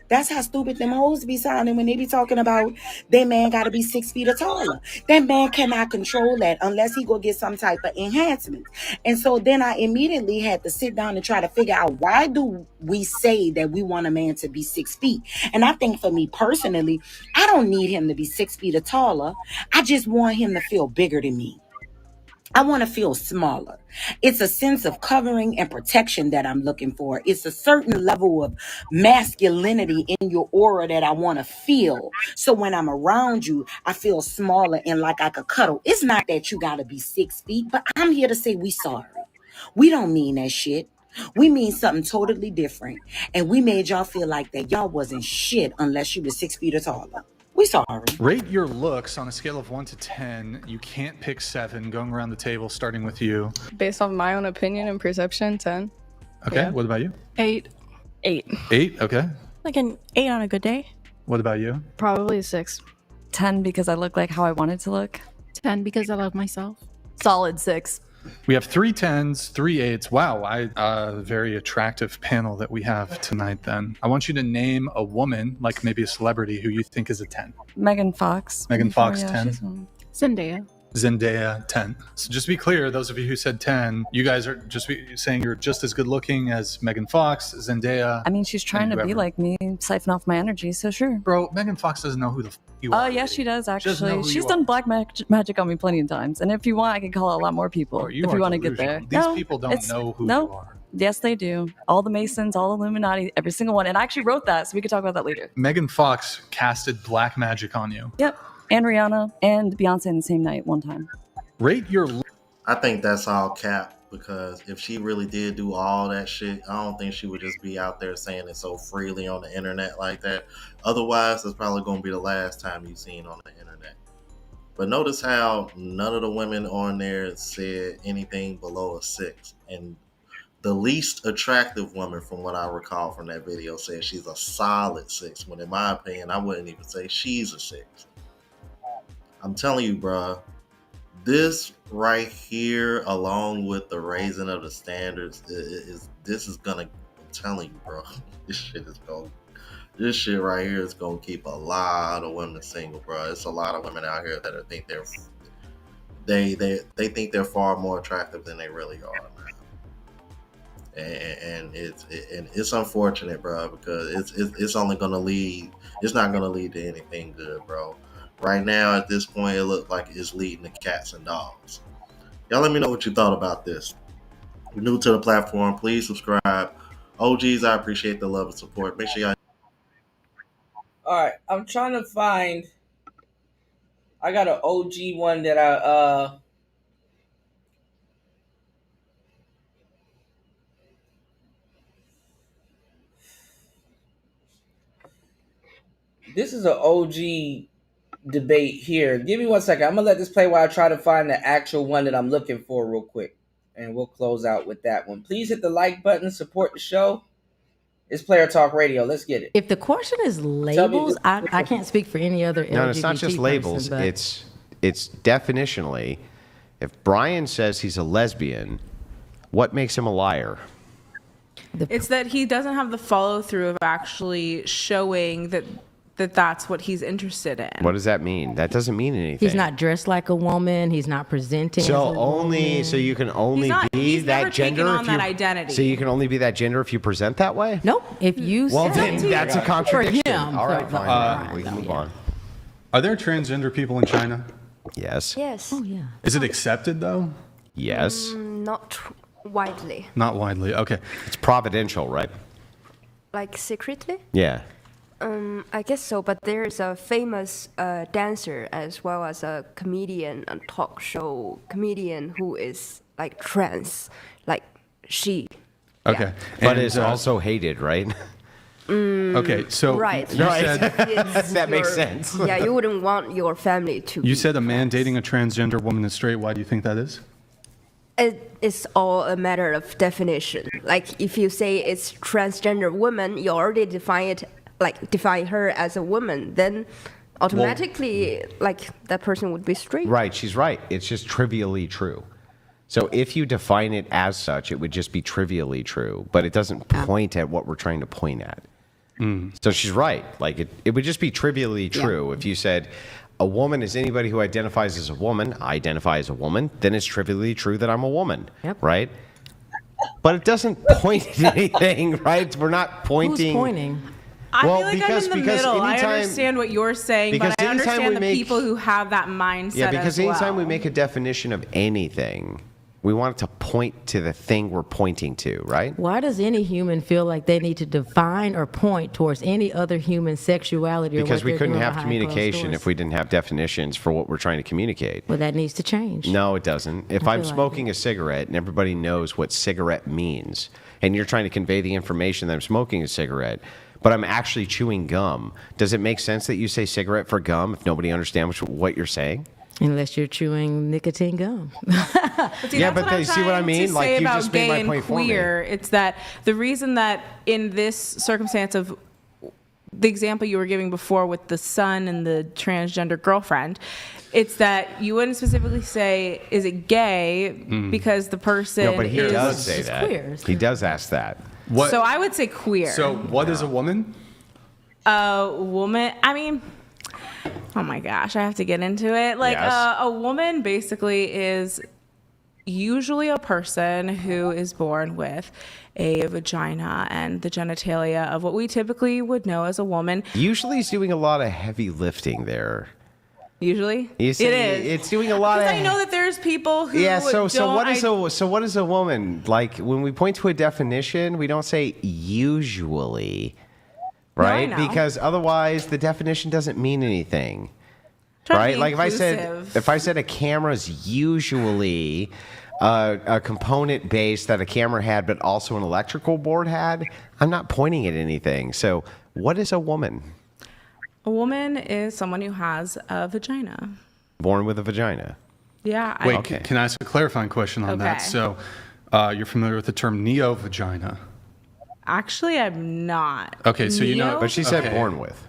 That's how stupid them hoes be sounding when they be talking about their man got to be 6 feet or taller. That man cannot control that unless he go get some type of enhancement. And so then I immediately had to sit down and try to figure out, why do we say that we want a man to be 6 feet? And I think for me personally, I don't need him to be 6 feet or taller. I just want him to feel bigger than me. I want to feel smaller. It's a sense of covering and protection that I'm looking for. It's a certain level of masculinity in your aura that I want to feel. So when I'm around you, I feel smaller and like I could cuddle. It's not that you got to be 6 feet, but I'm here to say we sorry. We don't mean that shit. We mean something totally different. And we made y'all feel like that y'all wasn't shit unless you were 6 feet or taller. We sorry. Rate your looks on a scale of 1 to 10. You can't pick 7. Going around the table, starting with you. Based on my own opinion and perception, 10. Okay, Yeah. what about you? 8. 8. 8, okay. Like an 8 on a good day. What about you? Probably 6. 10 because I look like how I wanted to look. 10 because I love myself. Solid 6. We have 3 10s, 3 8s. Wow, very attractive panel that we have tonight then. I want you to name a woman, like maybe a celebrity, who you think is a 10. Megan Fox. Megan Fox, Yeah, 10. she's one. Zendaya. Zendaya, 10. So just to be clear, those of you who said 10, you guys are just saying you're just as good looking as Megan Fox, Zendaya. I mean, she's trying to be like me, siphon off my energy, so sure. Bro, Megan Fox doesn't know who the you Oh, are. yes, she does, She doesn't know actually. who She's you done black magic on me plenty of times. And if you want, I can call out a lot more people if you want to get there. These people don't know who you are. Yes, they do. All the Masons, all the Illuminati, every single one. And I actually wrote that, so we could talk about that later. Megan Fox casted black magic on you. Yep. And Rihanna and Beyonce in the same night one time. Rate your... I think that's all cap, because if she really did do all that shit, I don't think she would just be out there saying it so freely on the internet like that. Otherwise, it's probably going to be the last time you've seen on the internet. But notice how none of the women on there said anything below a 6. And the least attractive woman, from what I recall from that video, said she's a solid 6. When in my opinion, I wouldn't even say she's a 6. I'm telling you, bruh. This right here, along with the raising of the standards, this is gonna. I'm telling you, bro. This shit right here is gonna keep a lot of women single, bro. It's a lot of women out here that think they think they're far more attractive than they really are, man. And it's unfortunate, bro, because it's only gonna lead. It's not gonna lead to anything good, bro. Right now, at this point, it looks like it's leading to cats and dogs. Y'all let me know what you thought about this. If you're new to the platform, please subscribe. OGs, I appreciate the love and support. Make sure y'all... Alright, I'm trying to find... I got an OG one that I... This is an OG debate here. Give me 1 second. I'm gonna let this play while I try to find the actual one that I'm looking for real quick, and we'll close out with that one. Please hit the like button, support the show. It's Player Talk Radio. Let's get it. If the question is labels, I can't speak for any other LGBT No, it's not just person, labels. but It's definitionally, if Brian says he's a lesbian, what makes him a liar? It's that he doesn't have the follow through of actually showing that that's what he's interested in. What does that mean? That doesn't mean anything. he's not dressed like a woman. He's not presenting. as a woman. So you can only be He's that never gender taken on if that you, identity. So you can only be that gender if you present that way? Nope. If you Well, say then that's a contradiction. For him, All right, for- fine. We can move on. Are there transgender people in China? Yes. Yes. Oh, yeah. Is it accepted, though? Yes. Not widely. Not widely. Okay. It's providential, right? Like secretly? Yeah. I guess so, but there is a famous dancer as well as a comedian, a talk show comedian who is like trans, like she. Okay. But is also hated, right? Okay, so right. you said that makes sense. Yeah, you wouldn't want your family to. You said a man dating a transgender woman is straight. Why do you think that is? It's all a matter of definition. Like if you say it's transgender woman, you already define her as a woman, then automatically that person would be straight. Right, she's right. It's just trivially true. So if you define it as such, it would just be trivially true, but it doesn't point at what we're trying to point at. So she's right. Like it would just be trivially true if you said a woman is anybody who identifies as a woman. I identify as a woman. Then it's trivially true that I'm a woman. Right? But it doesn't point to anything, right? We're not pointing. Who's pointing? I feel like I'm in the middle. I understand what you're saying, but I understand the people who have that mindset. Yeah, because as anytime well. we make a definition of anything, we want it to point to the thing we're pointing to, right? Why does any human feel like they need to define or point towards any other human sexuality? Because or what we they're couldn't doing have behind closed communication doors? if we didn't have definitions for what we're trying to communicate. Well, that needs to change. No, it doesn't. If I I'm feel like smoking a cigarette and everybody knows what cigarette means, and you're trying to convey the information that I'm smoking a cigarette, but I'm actually chewing gum, does it make sense that you say cigarette for gum if nobody understands what you're saying? Unless you're chewing nicotine gum. Yeah, but you see what I mean? Like, you just made my point for me. It's that the reason that in this circumstance of the example you were giving before with the son and the transgender girlfriend, it's that you wouldn't specifically say, is it gay? Because the person No, but he is does say that. queer. He does ask that. So I would say queer. So what is a woman? A woman, I mean, oh my gosh, I have to get into it. Like, Yes. a woman basically is usually a person who is born with a vagina and the genitalia of what we typically would know as a woman. Usually he's doing a lot of heavy lifting there. Usually, It is. It's doing a lot of. Because I know that there's people who So what is a woman? Like when we point to a definition, we don't say usually, right? No, I know. Because otherwise the definition doesn't mean anything, Try to right? be Like inclusive. if I said a camera's usually a component base that a camera had, but also an electrical board had, I'm not pointing at anything. So what is a woman? A woman is someone who has a vagina. Born with a vagina. Yeah. Wait, can I ask a clarifying question on that? Okay. So you're familiar with the term neo-vagina? Actually, I'm not. Okay, so you know. But she said born with.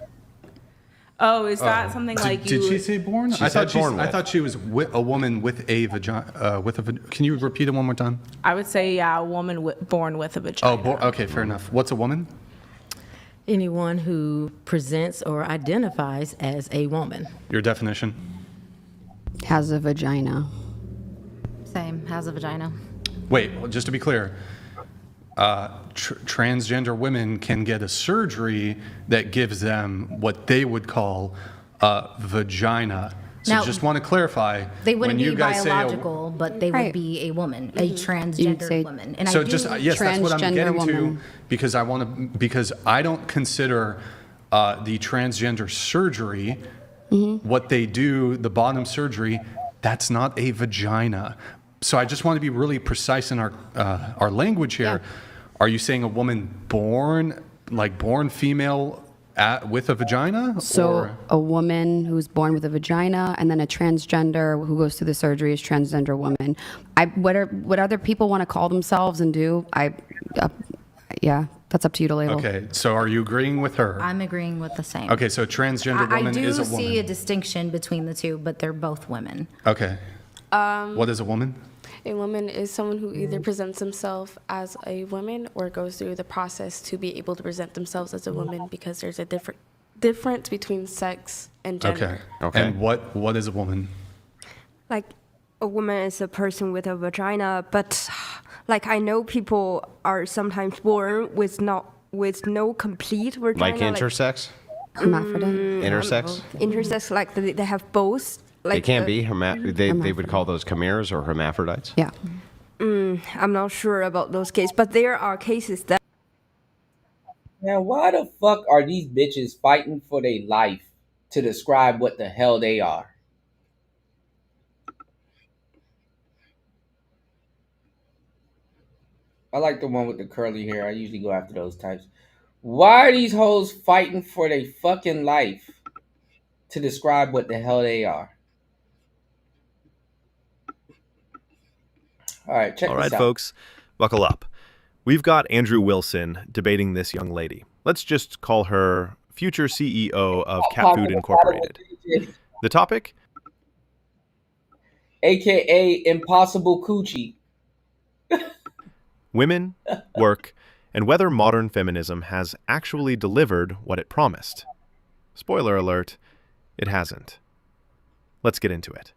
Oh, is that something like you? Did she say born? She said born with. I thought she was a woman with a vagina. Can you repeat it one more time? I would say, yeah, a woman born with a vagina. Oh, okay, fair enough. What's a woman? Anyone who presents or identifies as a woman. Your definition? Has a vagina. Same, has a vagina. Wait, well, just to be clear, transgender women can get a surgery that gives them what they would call a vagina. So Now, just want to clarify. They wouldn't when you be guys biological, but they would Right. be a woman, a You'd transgender say- woman. And so I do, yes, that's what I'm transgender getting to woman. because because I don't consider the transgender surgery, what they do, the bottom surgery, that's not a vagina. So I just want to be really precise in our language here. Are you saying a woman born female with a vagina? So or? a woman who's born with a vagina, and then a transgender who goes through the surgery is transgender woman. What other people want to call themselves and do, yeah, that's up to you to label. Okay, so are you agreeing with her? I'm agreeing with the same. Okay, so transgender woman I is do a woman. see a distinction between the two, but they're both women. Okay. What is a woman? A woman is someone who either presents themselves as a woman or goes through the process to be able to present themselves as a woman, because there's a difference between sex and gender. Okay. And what is a woman? Like, a woman is a person with a vagina, but like I know people are sometimes born with no complete vagina. Like intersex? Hermaphrodite. Intersex? Intersex, like they have both. Like It can be. They would call those chimeras or hermaphrodites. Yeah. I'm not sure about those cases, but there are cases that. Man, why the fuck are these bitches fighting for their life to describe what the hell they are? I like the one with the curly hair. I usually go after those types. Why are these hoes fighting for their fucking life to describe what the hell they are? All right, check All this right, out. folks, buckle up. We've got Andrew Wilson debating this young lady. Let's just call her future CEO of Cat Food Incorporated. The topic? AKA Impossible Coochie. Women, work, and whether modern feminism has actually delivered what it promised. Spoiler alert, it hasn't. Let's get into it.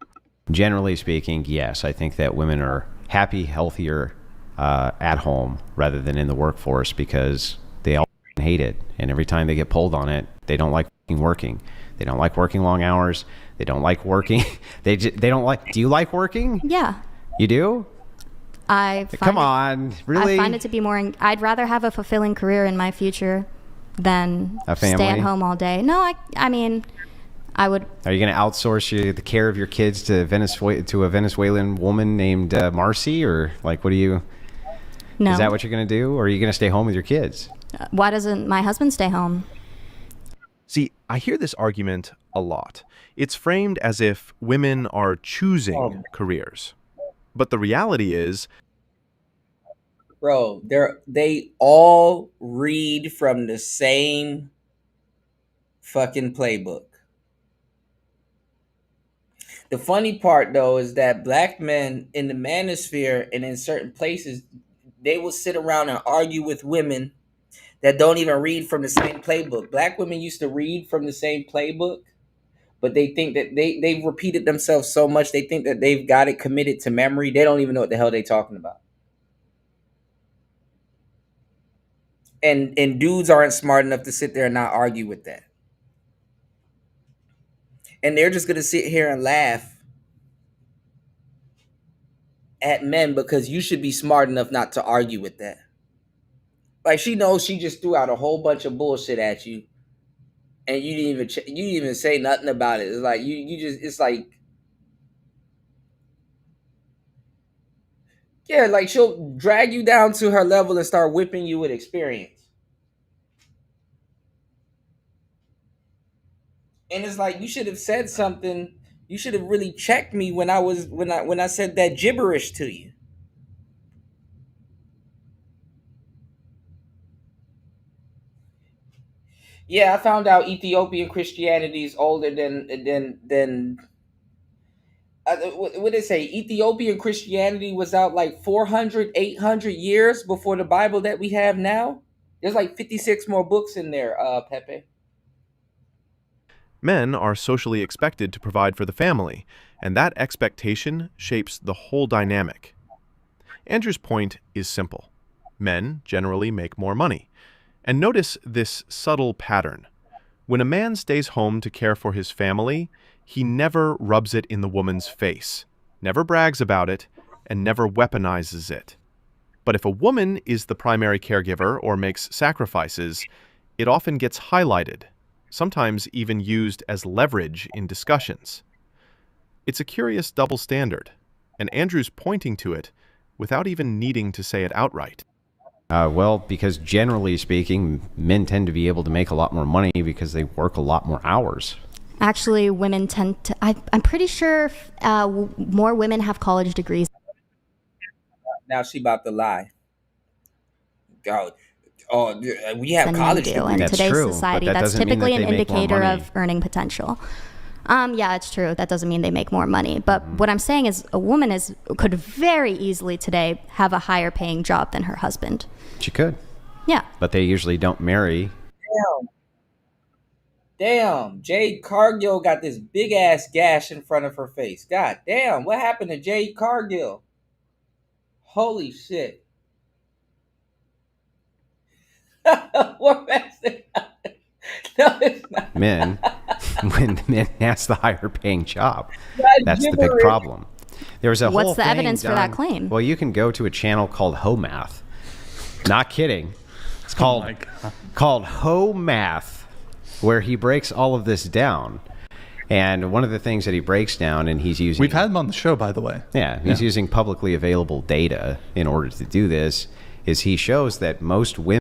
Generally speaking, yes, I think that women are happy, healthier at home rather than in the workforce because they all hate it. And every time they get pulled on it, they don't like working. They don't like working long hours. They don't like working. They don't like. Do you like working? Yeah. You do? Come on, really? I find it to be more. I'd rather have a fulfilling career in my future than A family? stay at home all day. No, I mean, I would. Are you going to outsource the care of your kids to a Venezuelan woman named Marcy, or like, what do you? No. Is that what you're going to do, or are you going to stay home with your kids? Why doesn't my husband stay home? See, I hear this argument a lot. It's framed as if women are choosing careers. But the reality is, bro, they all read from the same fucking playbook. The funny part, though, is that black men in the manosphere and in certain places, they will sit around and argue with women that don't even read from the same playbook. Black women used to read from the same playbook, but they think that they've repeated themselves so much, they think that they've got it committed to memory. They don't even know what the hell they're talking about. And dudes aren't smart enough to sit there and not argue with that. And they're just going to sit here and laugh at men because you should be smart enough not to argue with that. Like, she knows she just threw out a whole bunch of bullshit at you, and you didn't even say nothing about it. It's like it's like, yeah, like she'll drag you down to her level and start whipping you with experience. And it's like, you should have said something. You should have really checked me when I said that gibberish to you. Yeah, I found out Ethiopian Christianity is older than what did it say? Ethiopian Christianity was out like 400, 800 years before the Bible that we have now. There's like 56 more books in there, Pepe. men are socially expected to provide for the family, and that expectation shapes the whole dynamic. Andrew's point is simple. Men generally make more money. And notice this subtle pattern. When a man stays home to care for his family, he never rubs it in the woman's face, never brags about it, and never weaponizes it. But if a woman is the primary caregiver or makes sacrifices, it often gets highlighted, sometimes even used as leverage in discussions. It's a curious double standard, and Andrew's pointing to it without even needing to say it outright. Well, because generally speaking, men tend to be able to make a lot more money because they work a lot more hours. Actually, women tend to, I'm pretty sure more women have college degrees. Now she about to lie. God. Oh, we have college degrees. In today's true, society, but that that's doesn't mean typically that an they make more indicator money. of earning potential. Yeah, it's true. That doesn't mean they make more money. But what I'm saying is a woman could very easily today have a higher paying job than her husband. She could. Yeah. But they usually don't marry. Damn. Jade Cargill got this big ass gash in front of her face. God damn. What happened to Jade Cargill? Holy shit. What no, it's not. Men, when the man has the higher paying job, that's the big gibberish. problem. There was a What's whole the thing evidence for that done- claim? Well, you can go to a channel called Ho Math. Not kidding. It's called Ho Math, where he breaks all of this down. And one of the things that he breaks down, and he's using... We've had him on the show, by the way. Yeah, he's using publicly available data in order to do this, is he shows that most women,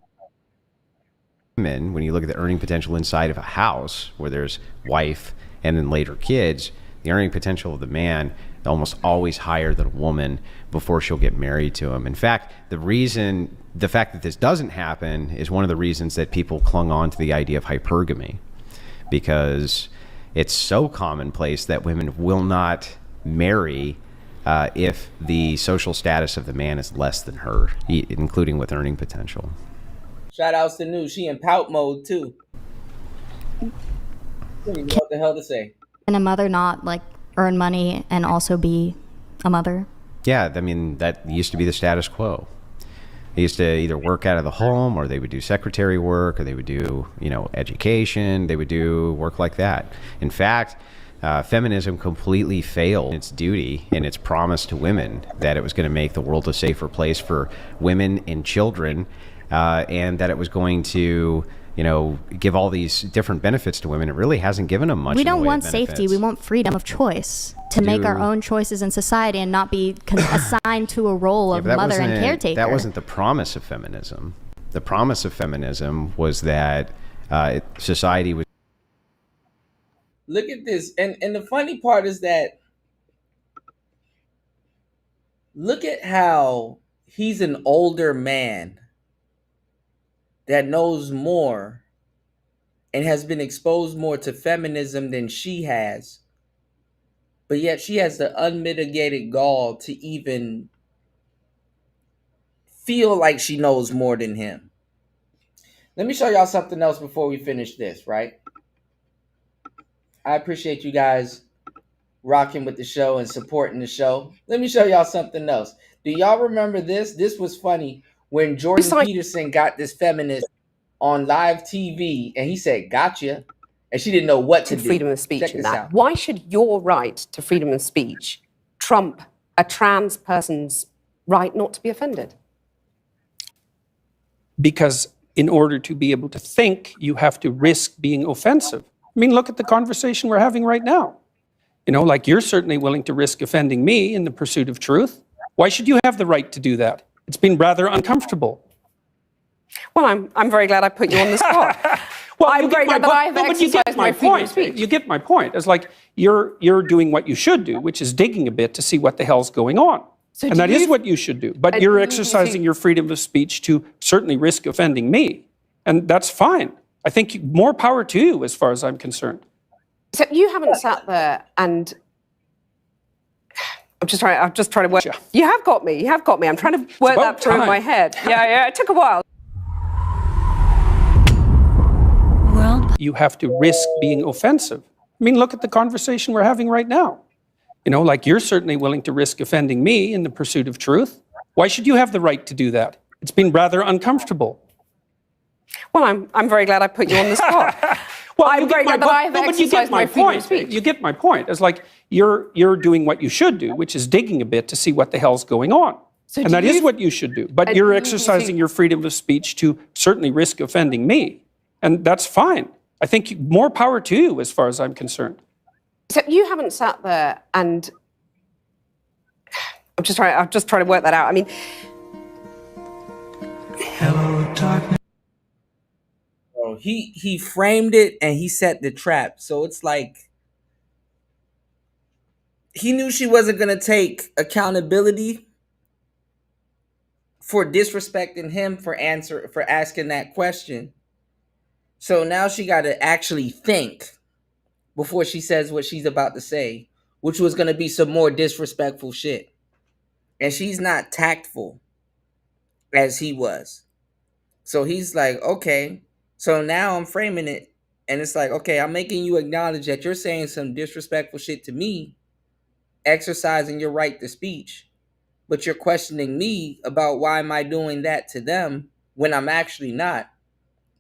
when you look at the earning potential inside of a house, where there's wife and then later kids, the earning potential of the man almost always higher than a woman before she'll get married to him. In fact, the fact that this doesn't happen is one of the reasons that people clung on to the idea of hypergamy, because it's so commonplace that women will not marry if the social status of the man is less than her, including with earning potential. Shout outs to New. She in pout mode too. Don't even know what the hell to say. Can a mother not like earn money and also be a mother? Yeah, I mean, that used to be the status quo. They used to either work out of the home, or they would do secretary work, or they would do, education. They would do work like that. In fact, feminism completely failed its duty and its promise to women that it was going to make the world a safer place for women and children, and that it was going to, give all these different benefits to women. It really hasn't given them much. We in the don't way want of safety. benefits. We want freedom of choice to make our own choices in society and not be assigned to a role of but that mother and wasn't- caretaker. That wasn't the promise of feminism. The promise of feminism was that society would. Look at this. And the funny part is that look at how he's an older man that knows more and has been exposed more to feminism than she has. But yet she has the unmitigated gall to even feel like she knows more than him. Let me show y'all something else before we finish this, right? I appreciate you guys rocking with the show and supporting the show. Let me show y'all something else. Do y'all remember this? This was funny when Jordan Peterson got this feminist on live TV and he said, "Gotcha." And she didn't know what to do. Freedom of speech Check in this that. out. Why should your right to freedom of speech trump a trans person's right not to be offended? Because in order to be able to think, you have to risk being offensive. I mean, look at the conversation we're having right now. Like you're certainly willing to risk offending me in the pursuit of truth. Why should you have the right to do that? It's been rather uncomfortable. Well, I'm very glad I put you on the spot. Well, I'm very glad that I've but you get exercised my my freedom of point. speech. You get my point. It's like you're doing what you should do, which is digging a bit to see what the hell's going on. So and do that is you- what you should do. But you're exercising your freedom of speech to certainly risk offending me. And that's fine. I think more power to you as far as I'm concerned. So you haven't sat there and I'm just trying to work. You have got me. I'm trying to work about that through in time. my head. Yeah, it took a while. You have to risk being offensive. I mean, look at the conversation we're having right now. Like you're certainly willing to risk offending me in the pursuit of truth. Why should you have the right to do that? It's been rather uncomfortable. Well, I'm very glad I put you on the spot. Well, I'm very glad that I've but you get exercised my my freedom of point. speech. You get my point. It's like you're doing what you should do, which is digging a bit to see what the hell's going on. So and do that is you- what you should do. But and you're you exercising see- your freedom of speech to certainly risk offending me. And that's fine. I think more power to you as far as I'm concerned. So you haven't sat there and I'm just trying to work that out. I mean, Bro, he framed it and he set the trap. So it's like he knew she wasn't gonna take accountability for disrespecting him for asking that question. So now she got to actually think before she says what she's about to say, which was gonna be some more disrespectful shit. And she's not tactful as he was. So he's like, okay. So now I'm framing it. And it's like, okay, I'm making you acknowledge that you're saying some disrespectful shit to me, exercising your right to speech, but you're questioning me about why am I doing that to them when I'm actually not,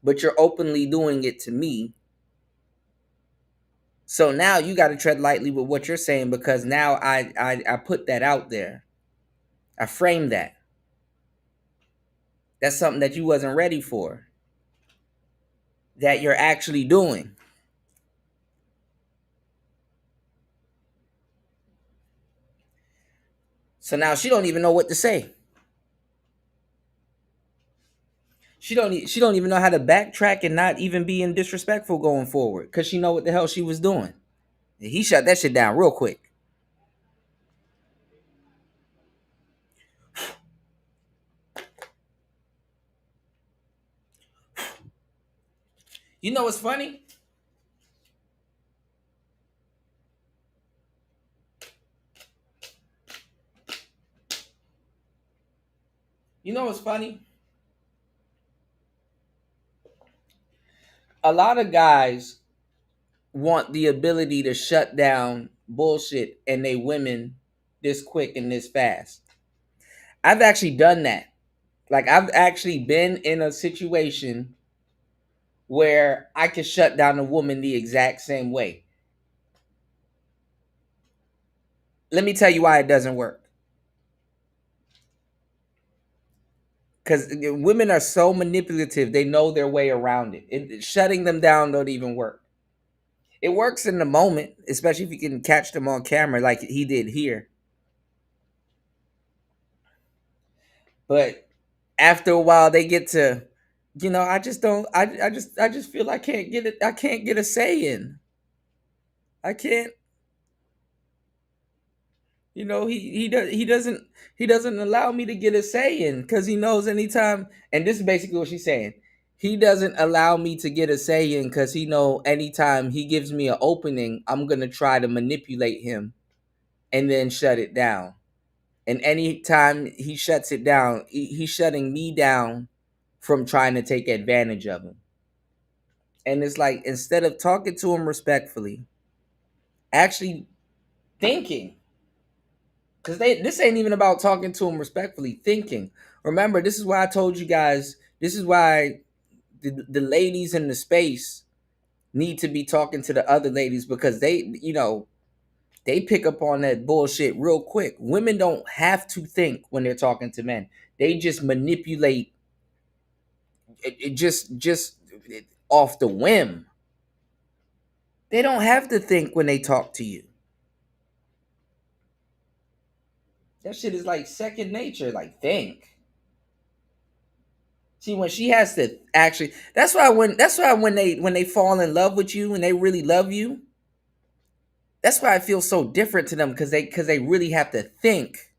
but you're openly doing it to me. So now you got to tread lightly with what you're saying because now I put that out there. I framed that. That's something that you wasn't ready for, that you're actually doing. So now she don't even know what to say. She don't even know how to backtrack and not even being disrespectful going forward because she know what the hell she was doing. And he shut that shit down real quick. You know what's funny? You know what's funny? a lot of guys want the ability to shut down bullshit and they women this quick and this fast. I've actually done that. Like, I've actually been in a situation where I can shut down a woman the exact same way. Let me tell you why it doesn't work. Because women are so manipulative, they know their way around it. Shutting them down don't even work. It works in the moment, especially if you can catch them on camera like he did here. But after a while, they get to, I just feel I can't get it. I can't get a say in. I can't. He doesn't allow me to get a say in because he knows anytime. And this is basically what she's saying. He doesn't allow me to get a say in because he know anytime he gives me an opening, I'm gonna try to manipulate him, and then shut it down. And anytime he shuts it down, he's shutting me down from trying to take advantage of him. And it's like, instead of talking to him respectfully, actually thinking. Because this ain't even about talking to him respectfully, thinking. Remember, this is why I told you guys, this is why the ladies in the space need to be talking to the other ladies, because they pick up on that bullshit real quick. Women don't have to think when they're talking to men. They just manipulate it just off the whim. They don't have to think when they talk to you. That shit is like second nature. Like, think. See, when she has to actually, that's why when they fall in love with you, when they really love you, that's why I feel so different to them, because they really have to think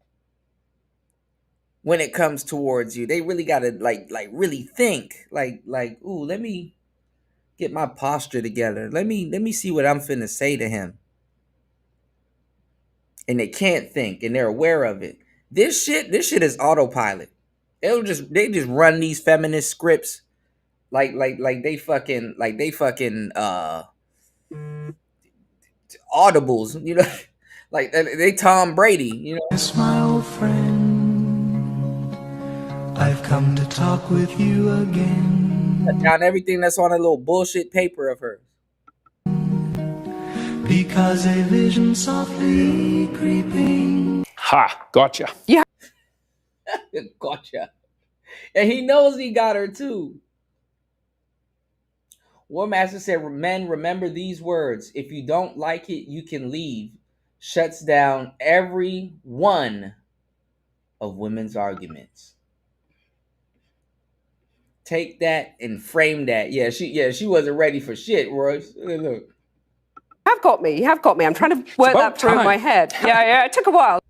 when it comes towards you. They really gotta like really think. Like, ooh, let me get my posture together. Let me see what I'm finna say to him. And they can't think, and they're aware of it. This shit is autopilot. They just run these feminist scripts like they fucking audibles, like they Tom Brady, Yes, my old friend, I've come to talk with you again. Cut down everything that's on a little bullshit paper of hers. Because a vision softly creeping. Ha, gotcha. Yeah. Gotcha. And he knows he got her too. War Master said, men, remember these words. If you don't like it, you can leave. Shuts down every one of women's arguments. Take that and frame that. Yeah, she wasn't ready for shit, Royce. Look. You have got me. I'm trying to work that through in my head. Yeah, it took a while.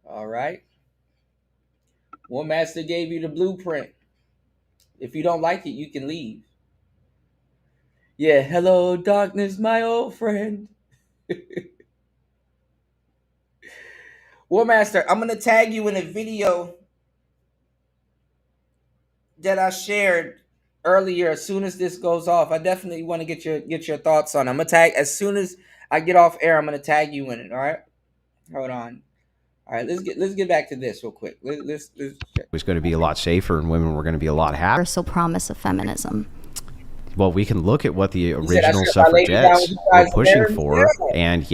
All right. War Master gave you the blueprint. If you don't like it, you can leave. Yeah, hello, darkness, my old friend. War Master, I'm going to tag you in a video that I shared earlier. As soon as this goes off, I definitely want to get your thoughts on it. I'm going to tag, as soon as I get off air, I'm going to tag you in it, all right? Hold on. All right, let's get back to this real quick. Let's check. It was going to be a lot safer, and women were going to be a lot happier. Universal promise of feminism. Well, we can look at what the original suffragettes were pushing for, and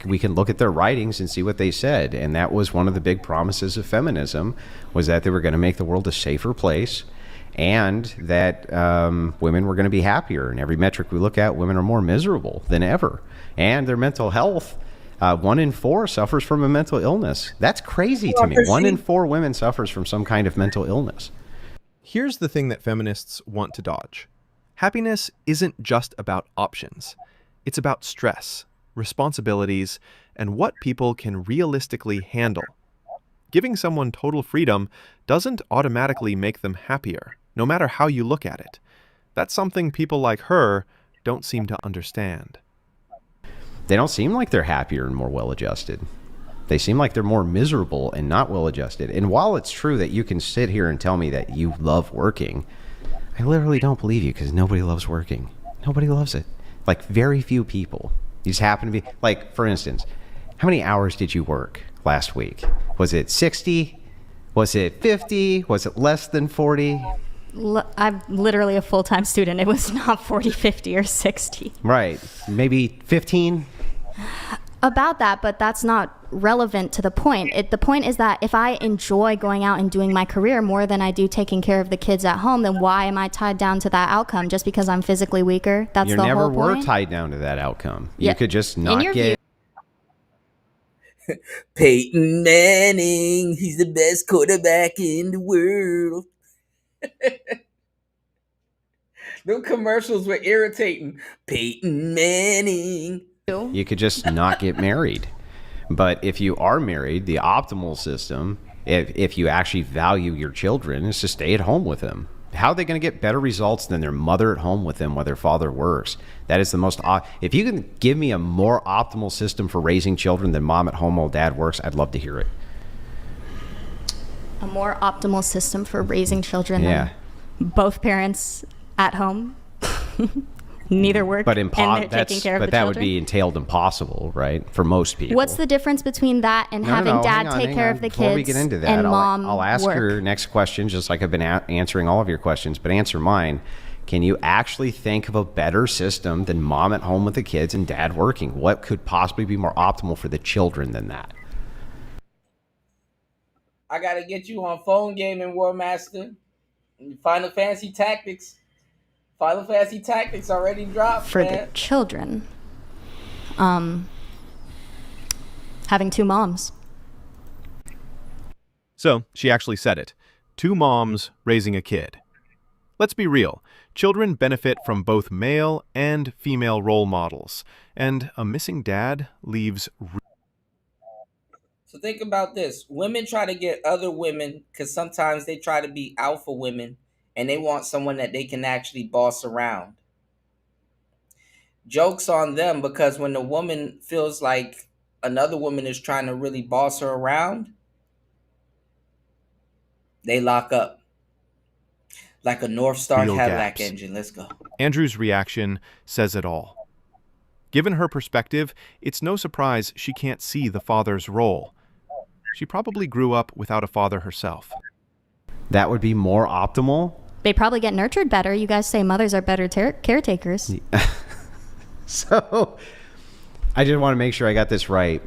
we can look at their writings and see what they said. And that was one of the big promises of feminism, was that they were going to make the world a safer place, and that women were going to be happier. And every metric we look at, women are more miserable than ever, and their mental health. 1 in 4 suffers from a mental illness. That's crazy to me. 1 in 4 women suffers from some kind of mental illness. Here's the thing that feminists want to dodge. Happiness isn't just about options. It's about stress, responsibilities, and what people can realistically handle. Giving someone total freedom doesn't automatically make them happier, no matter how you look at it. That's something people like her don't seem to understand. They don't seem like they're happier and more well-adjusted. They seem like they're more miserable and not well-adjusted. And while it's true that you can sit here and tell me that you love working, I literally don't believe you because nobody loves working. Nobody loves it. Like, very few people. You just happen to be, like, for instance, how many hours did you work last week? Was it 60? Was it 50? Was it less than 40? I'm literally a full-time student. It was not 40, 50, or 60. Right. Maybe 15? About that, but that's not relevant to the point. The point is that if I enjoy going out and doing my career more than I do taking care of the kids at home, then why am I tied down to that outcome just because I'm physically weaker? That's the whole point. You never were tied down to that outcome. Yeah. You could just not get... Peyton Manning, he's the best quarterback in the world. Those commercials were irritating. Peyton Manning. You could just not get married. But if you are married, the optimal system, if you actually value your children, is to stay at home with them. How are they going to get better results than their mother at home with them while their father works? That is the most... If you can give me a more optimal system for raising children than mom at home while dad works, I'd love to hear it. A more optimal system for raising children than both parents at home? Neither work and they're taking care of the that children? would be entailed impossible, right? For most people. What's the difference between that and having dad take care of the Before kids we get into that, and mom I'll ask work? your next question, just like I've been answering all of your questions, but answer mine. Can you actually think of a better system than mom at home with the kids and dad working? What could possibly be more optimal for the children than that? I gotta get you on phone gaming, War Master. Final Fantasy Tactics. Final Fantasy Tactics already dropped, For the children. Having two moms. So, she actually said it. 2 moms raising a kid. Let's be real. Children benefit from both male and female role models, and a missing dad leaves... So think about this. Women try to get other women because sometimes they try to be alpha women and they want someone that they can actually boss around. Joke's on them, because when the woman feels like another woman is trying to really boss her around, they lock up. Like a North Star Real Cadillac gaps. engine. Let's go. Andrew's reaction says it all. Given her perspective, it's no surprise she can't see the father's role. She probably grew up without a father herself. That would be more optimal? They probably get nurtured better. You guys say mothers are better caretakers. So, I just want to make sure I got this right.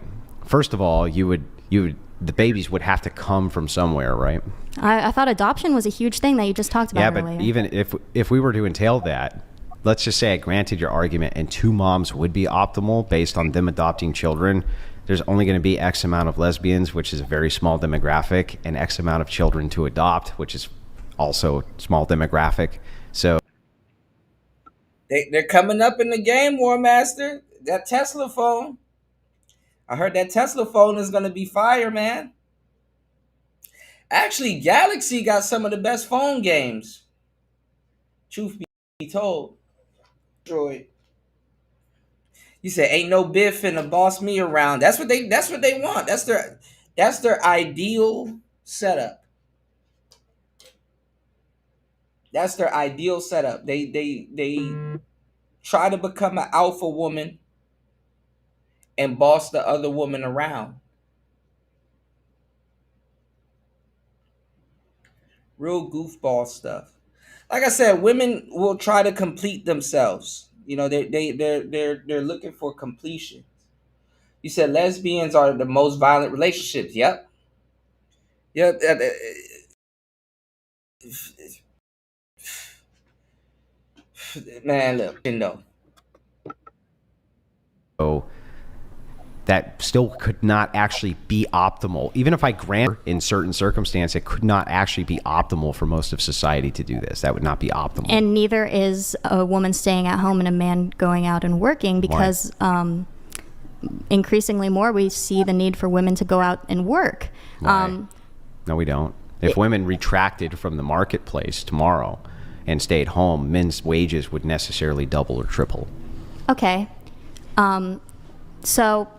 First of all, the babies would have to come from somewhere, right? I thought adoption was a huge thing that you just talked about earlier. Yeah, but even if we were to entail that, let's just say I granted your argument and 2 moms would be optimal based on them adopting children. There's only going to be X amount of lesbians, which is a very small demographic, and X amount of children to adopt, which is also a small demographic. So They're coming up in the game, War Master. That Tesla phone. I heard that Tesla phone is going to be fire, man. Actually, Galaxy got some of the best phone games. Truth be told. Android. You said ain't no Biff finna boss me around. That's what they want. That's their ideal setup. That's their ideal setup. They try to become an alpha woman and boss the other woman around. Real goofball stuff. Like I said, women will try to complete themselves. You know, they're looking for completion. You said lesbians are the most violent relationships. Yep. Man, look, you know. So that still could not actually be optimal. Even if I grant in certain circumstances, it could not actually be optimal for most of society to do this. That would not be optimal. And neither is a woman staying at home and a man going out and working, because increasingly more we see the need for women to go out and work. No, we don't. If women retracted from the marketplace tomorrow and stayed home, men's wages would necessarily double or triple. Okay. So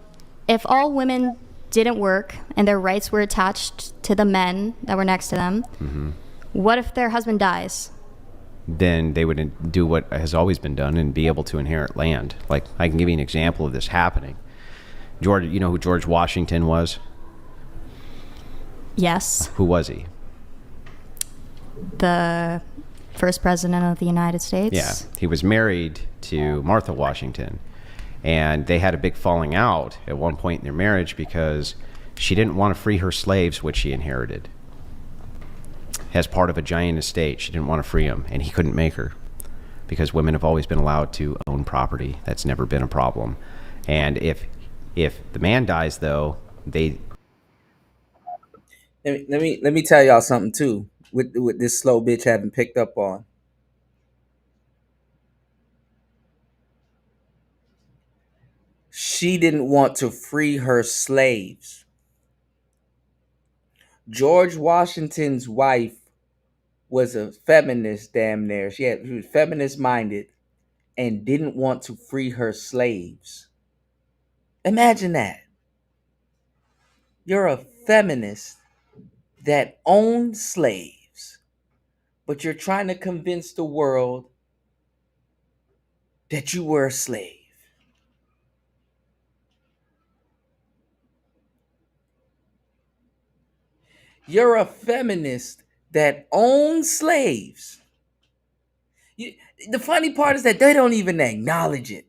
if all women didn't work and their rights were attached to the men that were next to them, what if their husband dies? then they would do what has always been done and be able to inherit land. Like, I can give you an example of this happening. George, you know who George Washington was? Yes. Who was he? The first president of the United States. Yeah, he was married to Martha Washington, and they had a big falling out at one point in their marriage because she didn't want to free her slaves, which she inherited. As part of a giant estate, she didn't want to free them, and he couldn't make her because women have always been allowed to own property. That's never been a problem. And if the man dies, though, they... Let me tell y'all something too. With this slow bitch having picked up on. She didn't want to free her slaves. George Washington's wife was a feminist, damn near. She was feminist minded and didn't want to free her slaves. Imagine that. You're a feminist that owns slaves, but you're trying to convince the world that you were a slave. You're a feminist that owns slaves. The funny part is that they don't even acknowledge it.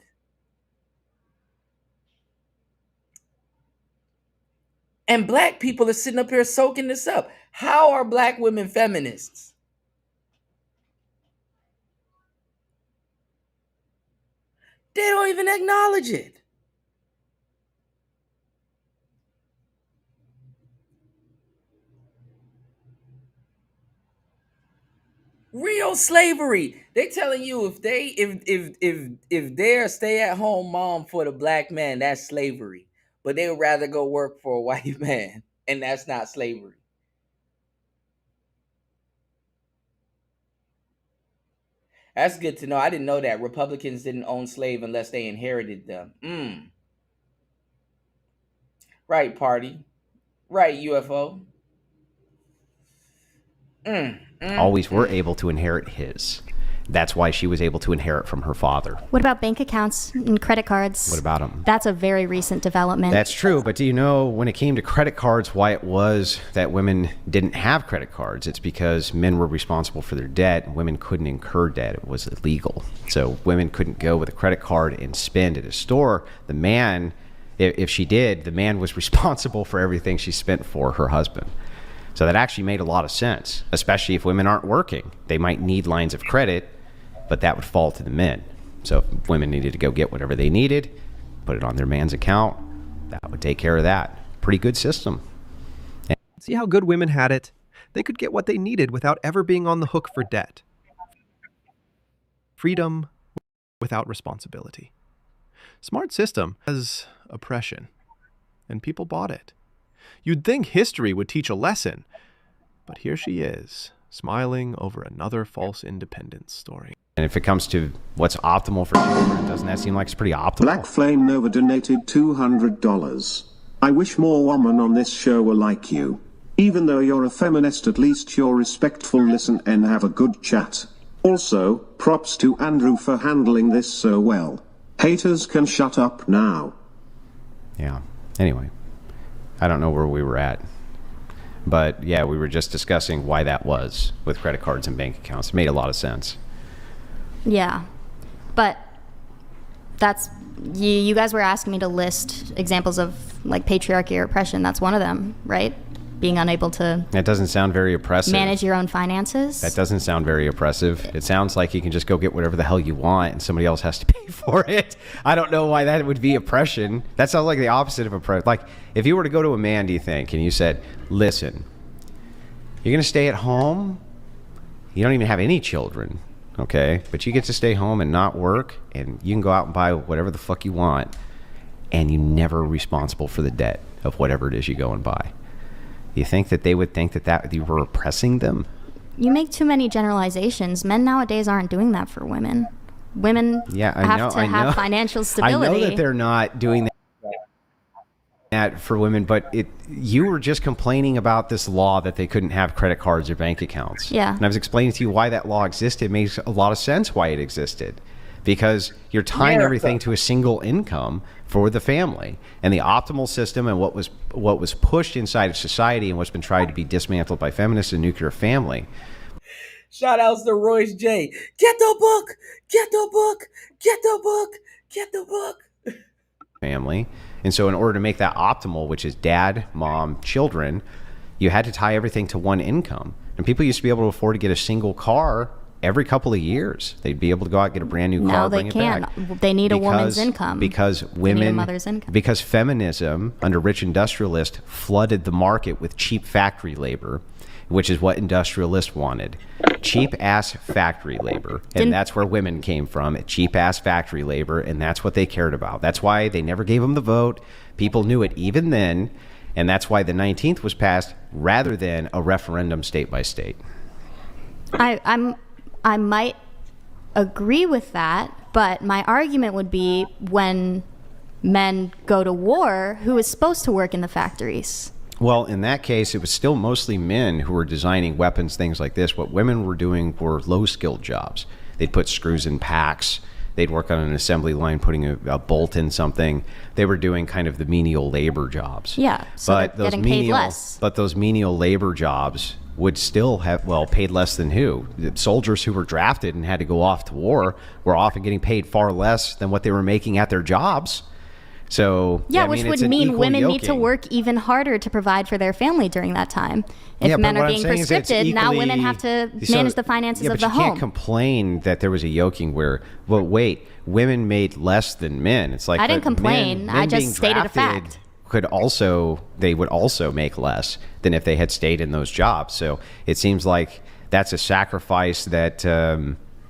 And black people are sitting up here soaking this up. How are black women feminists? They don't even acknowledge it. Real slavery. They telling you if they're a stay-at-home mom for the black man, that's slavery. But they would rather go work for a white man, and that's not slavery. That's good to know. I didn't know that. Republicans didn't own slaves unless they inherited them. Right, party. Right, UFO. Always were able to inherit his. That's why she was able to inherit from her father. What about bank accounts and credit cards? What about them? That's a very recent development. That's true, but do you know when it came to credit cards why it was that women didn't have credit cards? It's because men were responsible for their debt and women couldn't incur debt. It was illegal. So women couldn't go with a credit card and spend at a store. The man, if she did, the man was responsible for everything she spent for her husband. So that actually made a lot of sense, especially if women aren't working. They might need lines of credit, but that would fall to the men. So if women needed to go get whatever they needed, put it on their man's account, that would take care of that. Pretty good system. See how good women had it? They could get what they needed without ever being on the hook for debt. Freedom without responsibility. Smart system has oppression, and people bought it. You'd think history would teach a lesson, but here she is, smiling over another false independence story. And if it comes to what's optimal for children, doesn't that seem like it's pretty optimal? Black Flame Nova donated $200. I wish more women on this show were like you. Even though you're a feminist, at least you're respectful, listen and have a good chat. Also, props to Andrew for handling this so well. Haters can shut up now. Yeah. Anyway, I don't know where we were at. But yeah, we were just discussing why that was with credit cards and bank accounts. It made a lot of sense. Yeah. But that's, you guys were asking me to list examples of like patriarchy or oppression. That's one of them, right? Being unable to... That doesn't sound very oppressive. ...manage your own finances. That doesn't sound very oppressive. It sounds like you can just go get whatever the hell you want and somebody else has to pay for it. I don't know why that would be oppression. That sounds like the opposite of oppression. Like, if you were to go to a man, do you think, and you said, listen, you're going to stay at home. You don't even have any children, okay? But you get to stay home and not work, and you can go out and buy whatever the fuck you want, and you're never responsible for the debt of whatever it is you go and buy. You think that they would think that you were oppressing them? You make too many generalizations. Men nowadays aren't doing that for women. Women have to have financial stability. I know that they're not doing that At for women, but you were just complaining about this law that they couldn't have credit cards or bank accounts. Yeah. And I was explaining to you why that law existed. It makes a lot of sense why it existed. Because you're tying everything to a single income for the family. And the optimal system and what was pushed inside of society and what's been tried to be dismantled by feminists and nuclear family. Shout outs to Royce J. Get the book! Get the book! Get the book! Get the book! Family. And so in order to make that optimal, which is dad, mom, children, you had to tie everything to one income. And people used to be able to afford to get a single car every couple of years. They'd be able to go out and get a brand new car, bring it back. They need a woman's income. Because They need a women, mother's income. because feminism under rich industrialists flooded the market with cheap factory labor, which is what industrialists wanted. Cheap ass factory labor. And that's where women came from, cheap ass factory labor, and that's what they cared about. That's why they never gave them the vote. People knew it even then, and that's why the 19th was passed rather than a referendum state by state. I might agree with that, but my argument would be when men go to war, who is supposed to work in the factories? Well, in that case, it was still mostly men who were designing weapons, things like this. What women were doing were low-skilled jobs. They'd put screws in packs. They'd work on an assembly line, putting a bolt in something. They were doing kind of the menial labor jobs. Yeah, so but they're getting paid less. But those menial labor jobs would still have, paid less than who? The soldiers who were drafted and had to go off to war were often getting paid far less than what they were making at their jobs. So yeah, which would mean women need to work even harder to provide for their family during that time. If men are being prescripted, now women have to manage the finances of the home. You can't complain that there was a yoking where, well, wait, women made less than men. It's like I didn't complain. I just stated a fact. They would also make less than if they had stayed in those jobs. So it seems like that's a sacrifice that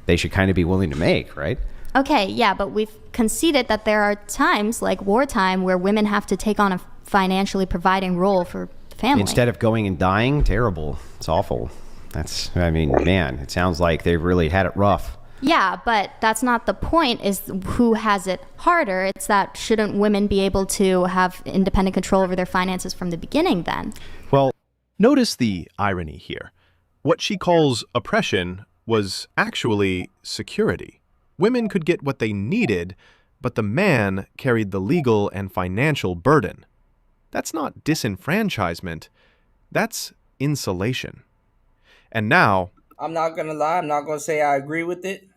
they should kind of be willing to make, right? Okay, yeah, but we've conceded that there are times, like wartime, where women have to take on a financially providing role for the family. Instead of going and dying, terrible. It's awful. Man, it sounds like they really had it rough. Yeah, but that's not the point, is who has it harder. It's that shouldn't women be able to have independent control over their finances from the beginning then? Well, notice the irony here. What she calls oppression was actually security. Women could get what they needed, but the man carried the legal and financial burden. That's not disenfranchisement. That's insulation. And now... I'm not going to lie. I'm not going to say I agree with it.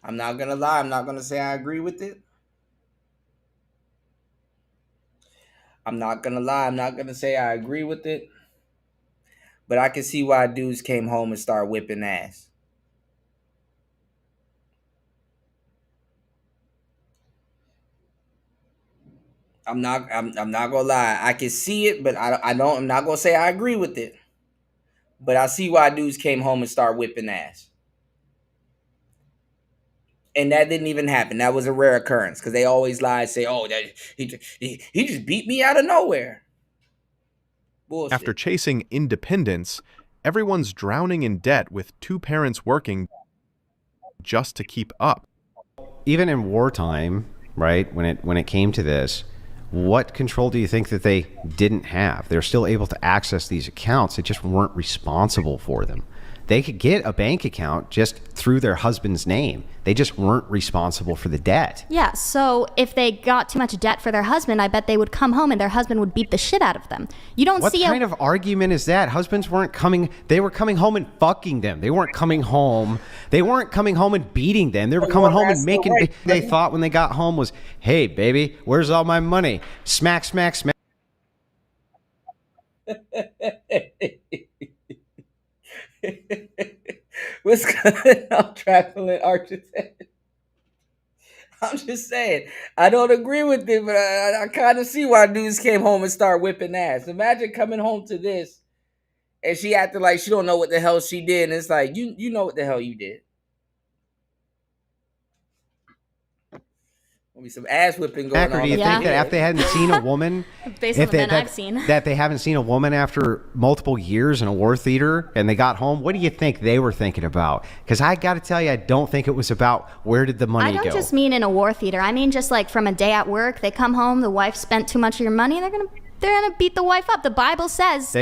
I'm not going to lie. I'm not going to say I agree with it. I'm not going to lie. I'm not going to say I agree with it. But I can see why dudes came home and started whipping ass. I'm not gonna lie. I can see it, but I'm not gonna say I agree with it. But I see why dudes came home and started whipping ass. And that didn't even happen. That was a rare occurrence because they always lie and say, "Oh, that he just beat me out of nowhere." Bullshit. After chasing independence, everyone's drowning in debt with two parents working just to keep up. Even in wartime, right, when it came to this, what control do you think that they didn't have? They're still able to access these accounts. They just weren't responsible for them. They could get a bank account just through their husband's name. They just weren't responsible for the debt. Yeah, so if they got too much debt for their husband, I bet they would come home and their husband would beat the shit out of them. You don't see What kind of argument is that? Husbands weren't coming, they were coming home and fucking them. They weren't coming home and beating them. They were coming home and making, they thought when they got home was, hey, baby, where's all my money? Smack, smack, smack. What's going on, traveling architect? I'm just saying, I don't agree with it, but I kind of see why dudes came home and started whipping ass. Imagine coming home to this, and she acted like she don't know what the hell she did, and it's like, you know what the hell you did. Gonna be some ass whipping going Packer, on. do you think that if they hadn't seen a woman, Based on the men I've seen. that they haven't seen a woman after multiple years in a war theater and they got home, what do you think they were thinking about? Because I got to tell you, I don't think it was about where did the money I go. don't just mean in a war theater. I mean just like from a day at work, they come home, the wife spent too much of your money, and they're gonna beat the wife up. The Bible says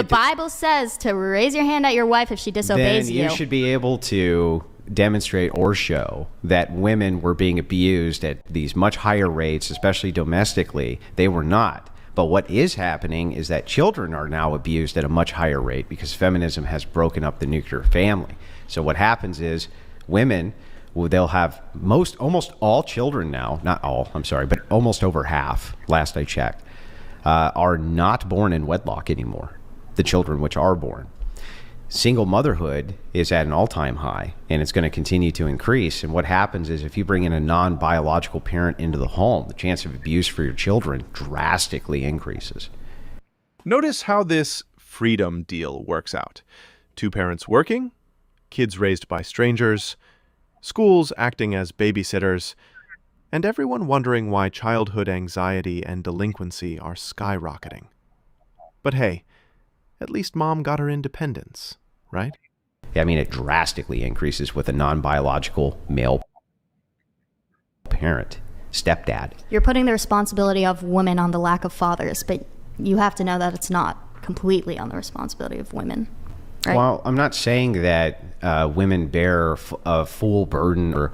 Bible says to raise your hand at your wife if she disobeys then you. you should be able to demonstrate or show that women were being abused at these much higher rates, especially domestically. They were not. But what is happening is that children are now abused at a much higher rate because feminism has broken up the nuclear family. So what happens is women, they'll have almost all children now, not all, I'm sorry, but almost over half, last I checked, are not born in wedlock anymore, the children which are born. Single motherhood is at an all-time high, and it's going to continue to increase. And what happens is if you bring in a non-biological parent into the home, the chance of abuse for your children drastically increases. Notice how this freedom deal works out. 2 parents working, kids raised by strangers, schools acting as babysitters, and everyone wondering why childhood anxiety and delinquency are skyrocketing. But hey, at least mom got her independence, right? I mean, it drastically increases with a non-biological male parent, stepdad. You're putting the responsibility of women on the lack of fathers, but you have to know that it's not completely on the responsibility of women, right? Well, I'm not saying that women bear a full burden or,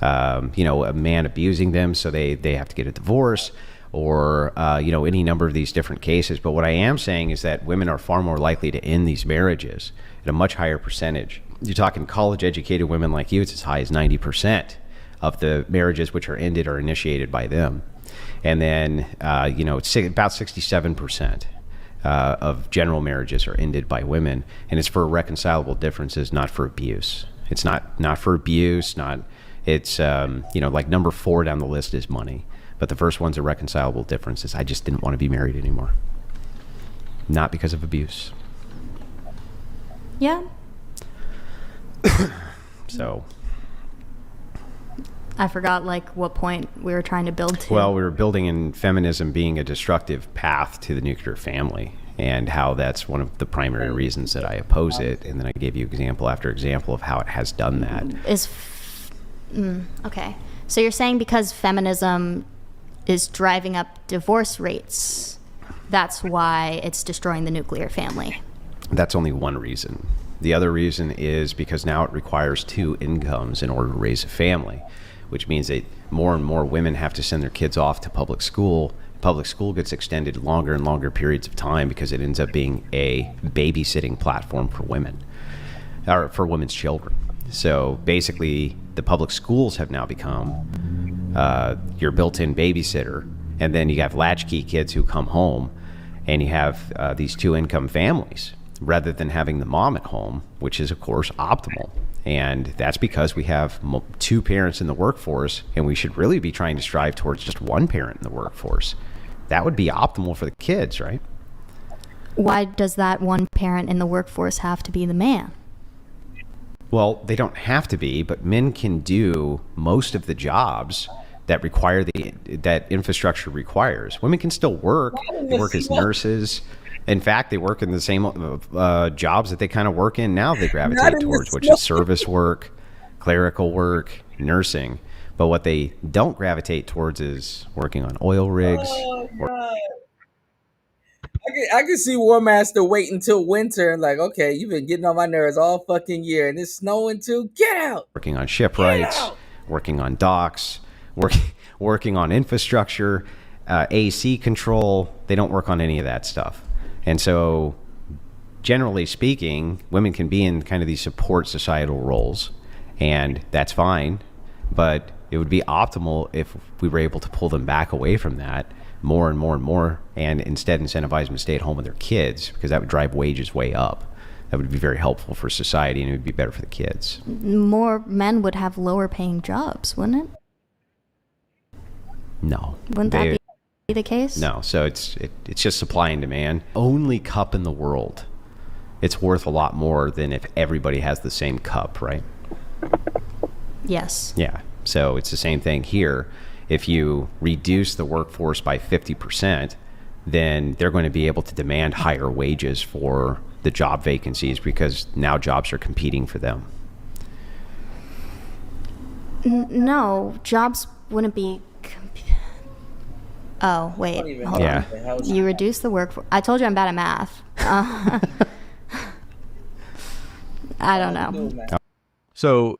a man abusing them, so they have to get a divorce, or any number of these different cases. But what I am saying is that women are far more likely to end these marriages at a much higher percentage. You're talking college-educated women like you, it's as high as 90% of the marriages which are ended are initiated by them. And then, it's about 67% of general marriages are ended by women, and it's for irreconcilable differences, not for abuse. It's not for abuse, like number 4 down the list is money. But the first one's irreconcilable differences. I just didn't want to be married anymore. Not because of abuse. Yeah. So. I forgot what point we were trying to build to. Well, we were building in feminism being a destructive path to the nuclear family, and how that's one of the primary reasons that I oppose it. And then I gave you example after example of how it has done that. Okay. So you're saying because feminism is driving up divorce rates, that's why it's destroying the nuclear family. That's only one reason. The other reason is because now it requires 2 incomes in order to raise a family, which means that more and more women have to send their kids off to public school. Public school gets extended longer and longer periods of time because it ends up being a babysitting platform for women, or for women's children. So basically, the public schools have now become your built-in babysitter, and then you have latchkey kids who come home, and you have these 2-income families rather than having the mom at home, which is of course optimal. And that's because we have 2 parents in the workforce, and we should really be trying to strive towards just 1 parent in the workforce. That would be optimal for the kids, right? Why does that 1 parent in the workforce have to be the man? Well, they don't have to be, but men can do most of the jobs that require that infrastructure requires. Women can still work. They work as nurses. In fact, they work in the same jobs that they kind of work in now. They gravitate towards, which is service work, clerical work, nursing. But what they don't gravitate towards is working on oil rigs. Oh, God. I can see War Master wait until winter and like, okay, you've been getting on my nerves all fucking year, and it's snowing too. Get out. Working on shipwrights, working on docks, working on infrastructure, AC control. They don't work on any of that stuff. And so, generally speaking, women can be in kind of these support societal roles, and that's fine. But it would be optimal if we were able to pull them back away from that more and more and more, and instead incentivize them to stay at home with their kids, because that would drive wages way up. That would be very helpful for society, and it would be better for the kids. More men would have lower paying jobs, wouldn't it? No. Wouldn't that be the case? No. So it's just supply and demand. Only cup in the world. It's worth a lot more than if everybody has the same cup, right? Yes. Yeah. So it's the same thing here. If you reduce the workforce by 50%, then they're going to be able to demand higher wages for the job vacancies because now jobs are competing for them. No, jobs wouldn't be. Oh, wait. Hold on. You reduce the workforce. I told you I'm bad at math. I don't know. So,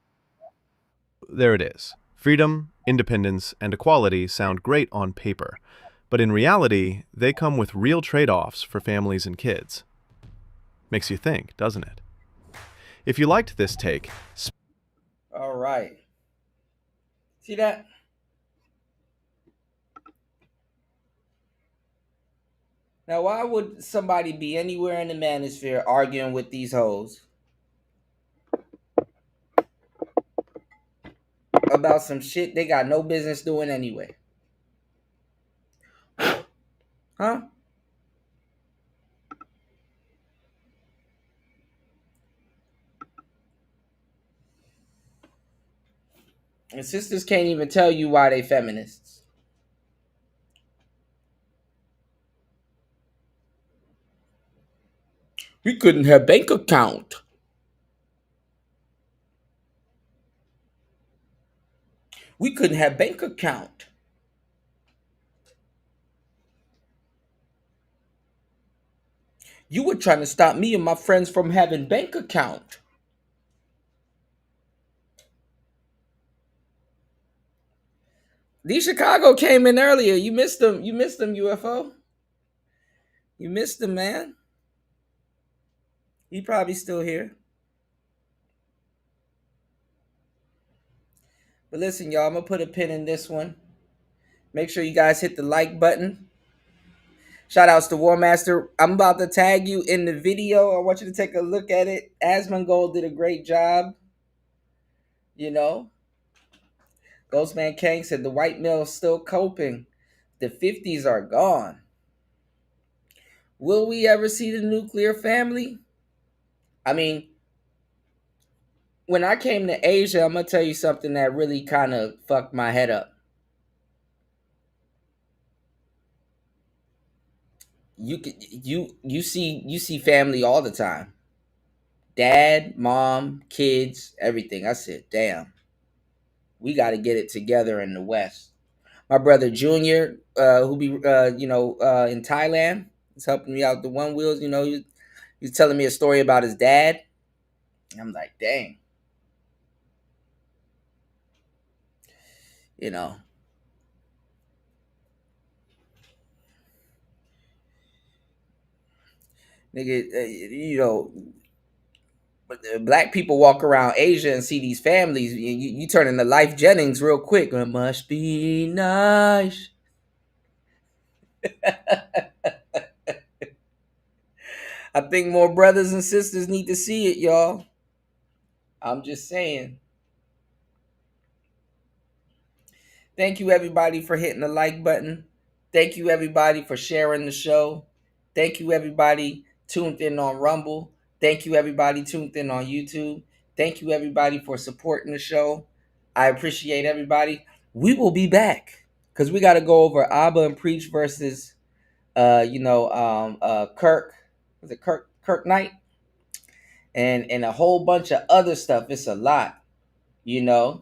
there it is. Freedom, independence, and equality sound great on paper, but in reality, they come with real trade-offs for families and kids. Makes you think, doesn't it? If you liked this take... All right. See that? Now, why would somebody be anywhere in the manosphere arguing with these hoes about some shit they got no business doing anyway? Huh? And sisters can't even tell you why they feminists. We couldn't have bank account. We couldn't have bank account. You were trying to stop me and my friends from having bank account. D Chicago came in earlier. You missed them. You missed them, UFO. You missed him, man. He probably still here. But listen, y'all, I'm going to put a pin in this one. Make sure you guys hit the like button. Shout outs to War Master. I'm about to tag you in the video. I want you to take a look at it. Asmongold did a great job. You know. Ghostman Kang said the white male's still coping. The 50s are gone. Will we ever see the nuclear family? I mean, when I came to Asia, I'm going to tell you something that really kind of fucked my head up. You see family all the time. Dad, mom, kids, everything. I said, damn. We got to get it together in the West. My brother Junior, who be in Thailand, is helping me out the One Wheels. You know, he's telling me a story about his dad. I'm like, dang. You know. Nigga, black people walk around Asia and see these families. You turn into Life Jennings real quick. It must be nice. I think more brothers and sisters need to see it, y'all. I'm just saying. Thank you, everybody, for hitting the like button. Thank you, everybody, for sharing the show. Thank you, everybody, tuned in on Rumble. Thank you, everybody, tuned in on YouTube. Thank you, everybody, for supporting the show. I appreciate everybody. We will be back because we got to go over Abba and Preach versus, Kirk. Was it Kirk Knight? And a whole bunch of other stuff. It's a lot, you know.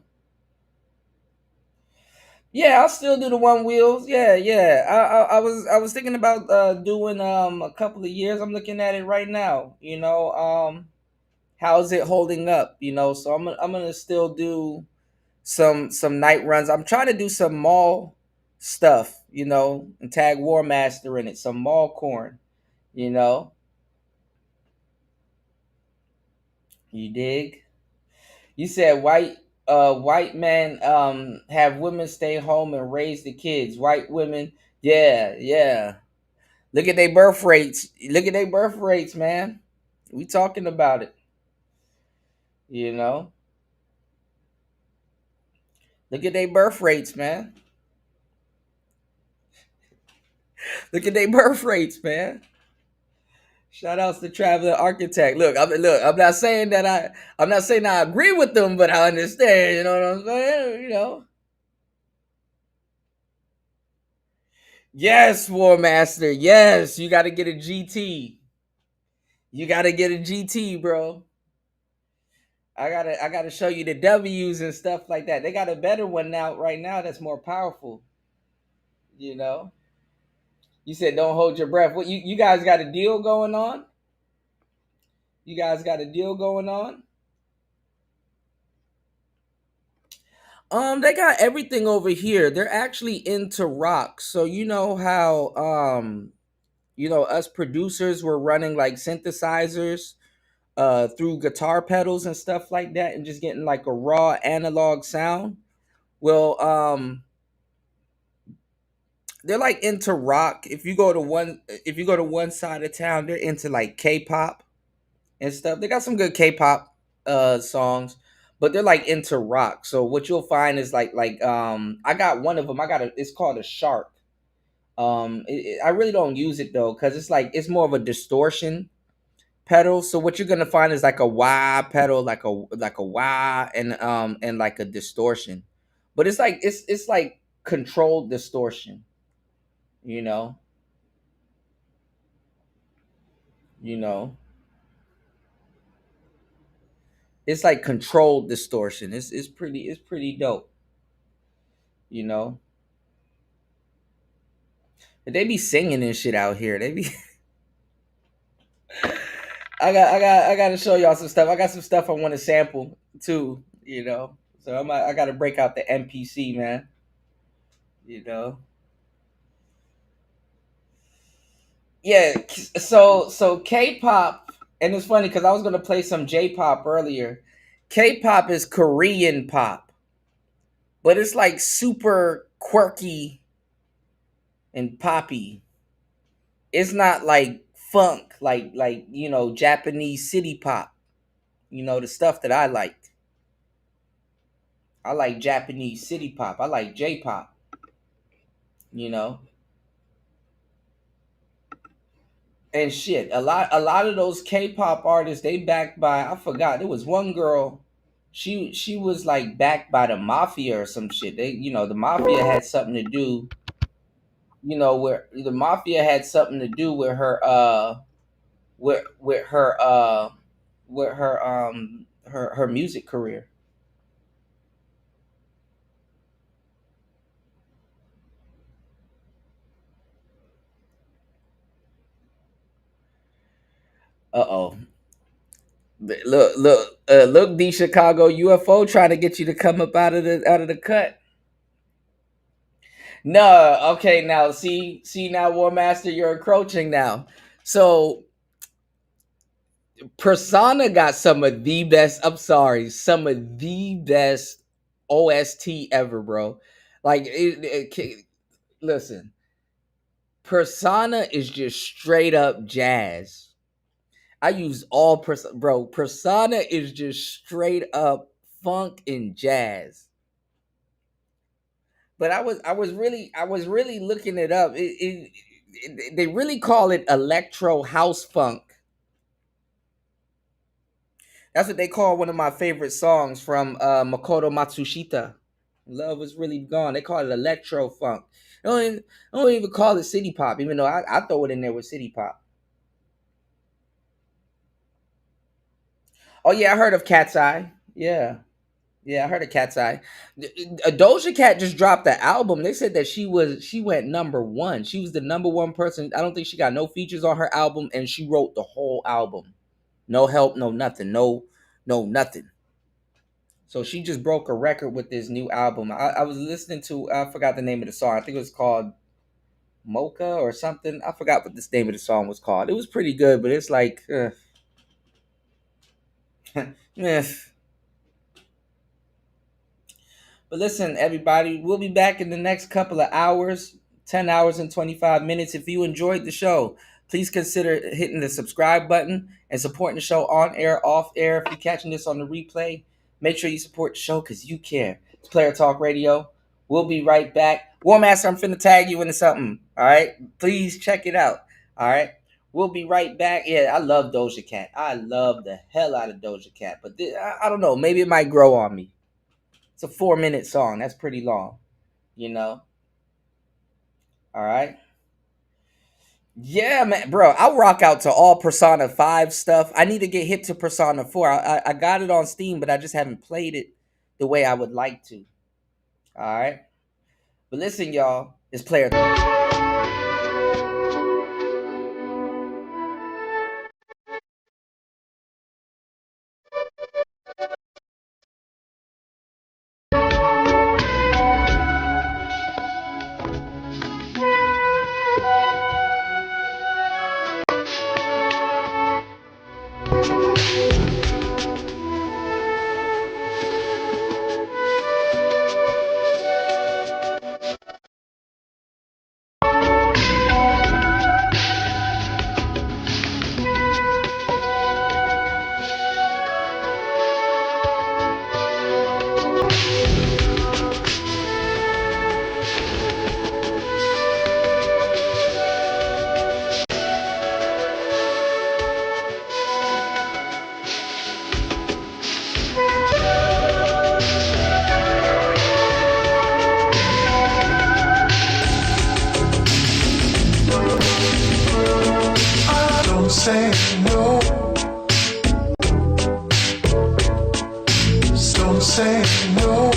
Yeah, I'll still do the One Wheels. Yeah. I was thinking about doing a couple of years. I'm looking at it right now. You know, how's it holding up? You know, so I'm gonna still do some night runs. I'm trying to do some mall stuff. You know, and tag War Master in it. Some mall corn. You know, you dig? You said white men have women stay home and raise the kids. White women, yeah. Look at their birth rates. Man. We talking about it. You know. Look at their birth rates, man. Look at their birth rates, man. Shout outs to Traveling Architect. Look, I'm not saying that I agree with them, but I understand, you know what I'm saying? You know. Yes, War Master. Yes, you got to get a GT. You got to get a GT, bro. I gotta show you the W's and stuff like that. They got a better one now, right now, that's more powerful. You know. You said don't hold your breath. What you guys got a deal going on? You guys got a deal going on? They got everything over here. They're actually into rock. So you know how us producers were running like synthesizers through guitar pedals and stuff like that and just getting like a raw analog sound. Well, they're like into rock. If you go to one side of town, they're into like K-pop and stuff. They got some good K-pop songs, but they're like into rock. So what you'll find is I got one of them. It's called a Shark. I really don't use it though because it's more of a distortion pedal. So what you're gonna find is like a wah pedal, like a wah and like a distortion, but it's like controlled distortion. You know, you know, it's like controlled distortion. It's pretty dope. You know, they be singing and shit out here. They be. I got to show y'all some stuff. I got some stuff I want to sample too. You know, so I got to break out the MPC, man. You know. Yeah, so K-pop, and it's funny because I was gonna play some J-pop earlier. K-pop is Korean pop, but it's like super quirky and poppy. It's not like funk, like Japanese city pop. The stuff that I like. I like Japanese city pop. I like J-pop. You know. And shit, a lot of those K-pop artists, they backed by, I forgot, there was one girl, she was like backed by the mafia or some shit. The mafia had something to do, where the mafia had something to do with her with her music career. Uh-oh. Look, the Chicago UFO trying to get you to come up out of the cut. No, okay, now see now, War Master, you're encroaching now. So Persona got some of the best. I'm sorry, some of the best OST ever, bro. Like, listen, Persona is just straight up jazz. I use all bro. Persona is just straight up funk and jazz. But I was really looking it up. They really call it electro house funk. That's what they call one of my favorite songs from Makoto Matsushita. Love is really gone. They call it electro funk. I don't even call it city pop, even though I throw it in there with city pop. Oh yeah, I heard of Cat's Eye. Yeah. Yeah, I heard of Cat's Eye. A Doja Cat just dropped the album. They said that she went number one. She was the number one person. I don't think she got no features on her album, and she wrote the whole album. No help, no nothing, no nothing. So she just broke a record with this new album. I was listening to, I forgot the name of the song. I think it was called Mocha or something. I forgot what this name of the song was called. It was pretty good, but it's like, eh. But listen, everybody, we'll be back in the next couple of hours, 10 hours and 25 minutes. If you enjoyed the show, please consider hitting the subscribe button and supporting the show on air, off air. If you're catching this on the replay, make sure you support the show because you care. It's Player Talk Radio. We'll be right back. War Master, I'm finna tag you into something. All right? Please check it out. All right? We'll be right back. Yeah, I love Doja Cat. I love the hell out of Doja Cat. But I don't know. Maybe it might grow on me. It's a 4-minute song. That's pretty long, All right. Yeah, man, bro, I'll rock out to all Persona 5 stuff. I need to get hip to Persona 4. I got it on Steam, but I just haven't played it the way I would like to. All right. But listen, y'all, it's player. Don't say no. Don't say no.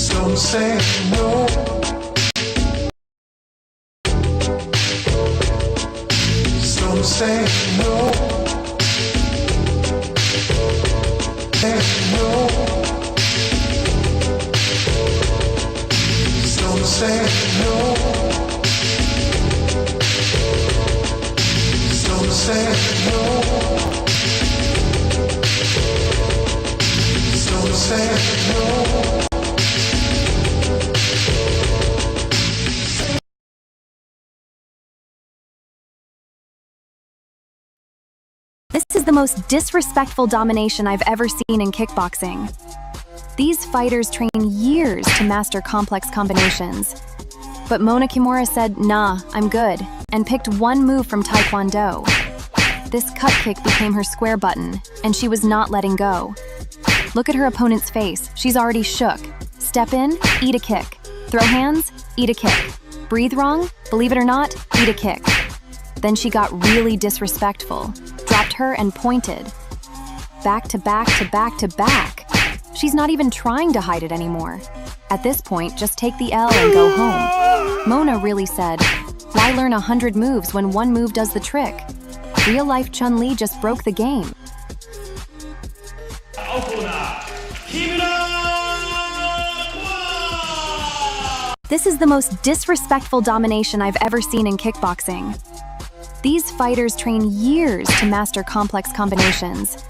Don't say no. Don't say no. Say no. Don't say no. Don't say no. Don't say no. This is the most disrespectful domination I've ever seen in kickboxing. These fighters train years to master complex combinations. But Mona Kimura said, "Nah, I'm good," and picked one move from Taekwondo. This cut kick became her square button, and she was not letting go. Look at her opponent's face, she's already shook. Step in, eat a kick. Throw hands, eat a kick. Breathe wrong, believe it or not, eat a kick. Then she got really disrespectful, dropped her and pointed. Back to back to back to back. She's not even trying to hide it anymore. At this point, just take the L and go home. Mona really said, why learn 100 moves when one move does the trick? Real-life Chun-Li just broke the game. This is the most disrespectful domination I've ever seen in kickboxing. These fighters train years to master complex combinations.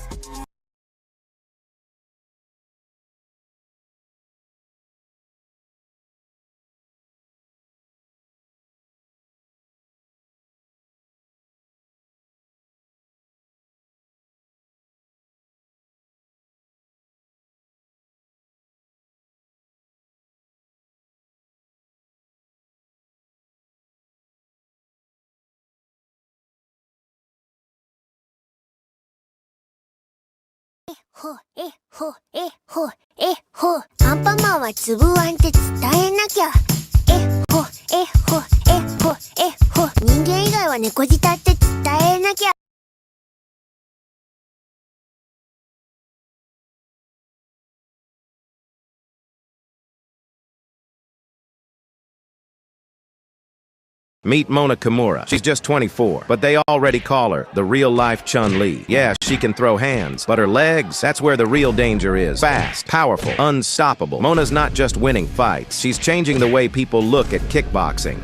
Meet Mona Kimura. She's just 24, but they already call her the real-life Chun-Li. Yeah, she can throw hands, but her legs, that's where the real danger is. Fast, powerful, unstoppable. Mona's not just winning fights, she's changing the way people look at kickboxing.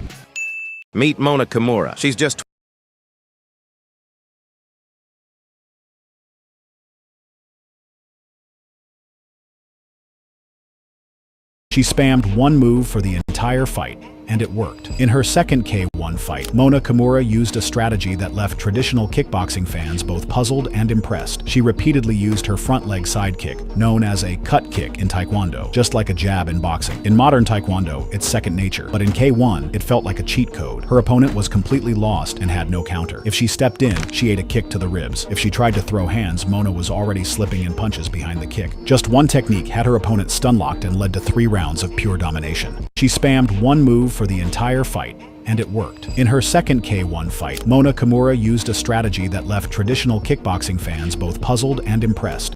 Meet Mona Kimura. She's just She spammed one move for the entire fight, and it worked. In her second K1 fight, Mona Kimura used a strategy that left traditional kickboxing fans both puzzled and impressed. She repeatedly used her front leg side kick, known as a cut kick in Taekwondo, just like a jab in boxing. In modern Taekwondo, it's second nature, but in K1, it felt like a cheat code. Her opponent was completely lost and had no counter. If she stepped in, she ate a kick to the ribs. If she tried to throw hands, Mona was already slipping in punches behind the kick. Just one technique had her opponent stun-locked and led to 3 rounds of pure domination. She spammed one move for the entire fight, and it worked. In her second K1 fight, Mona Kimura used a strategy that left traditional kickboxing fans both puzzled and impressed.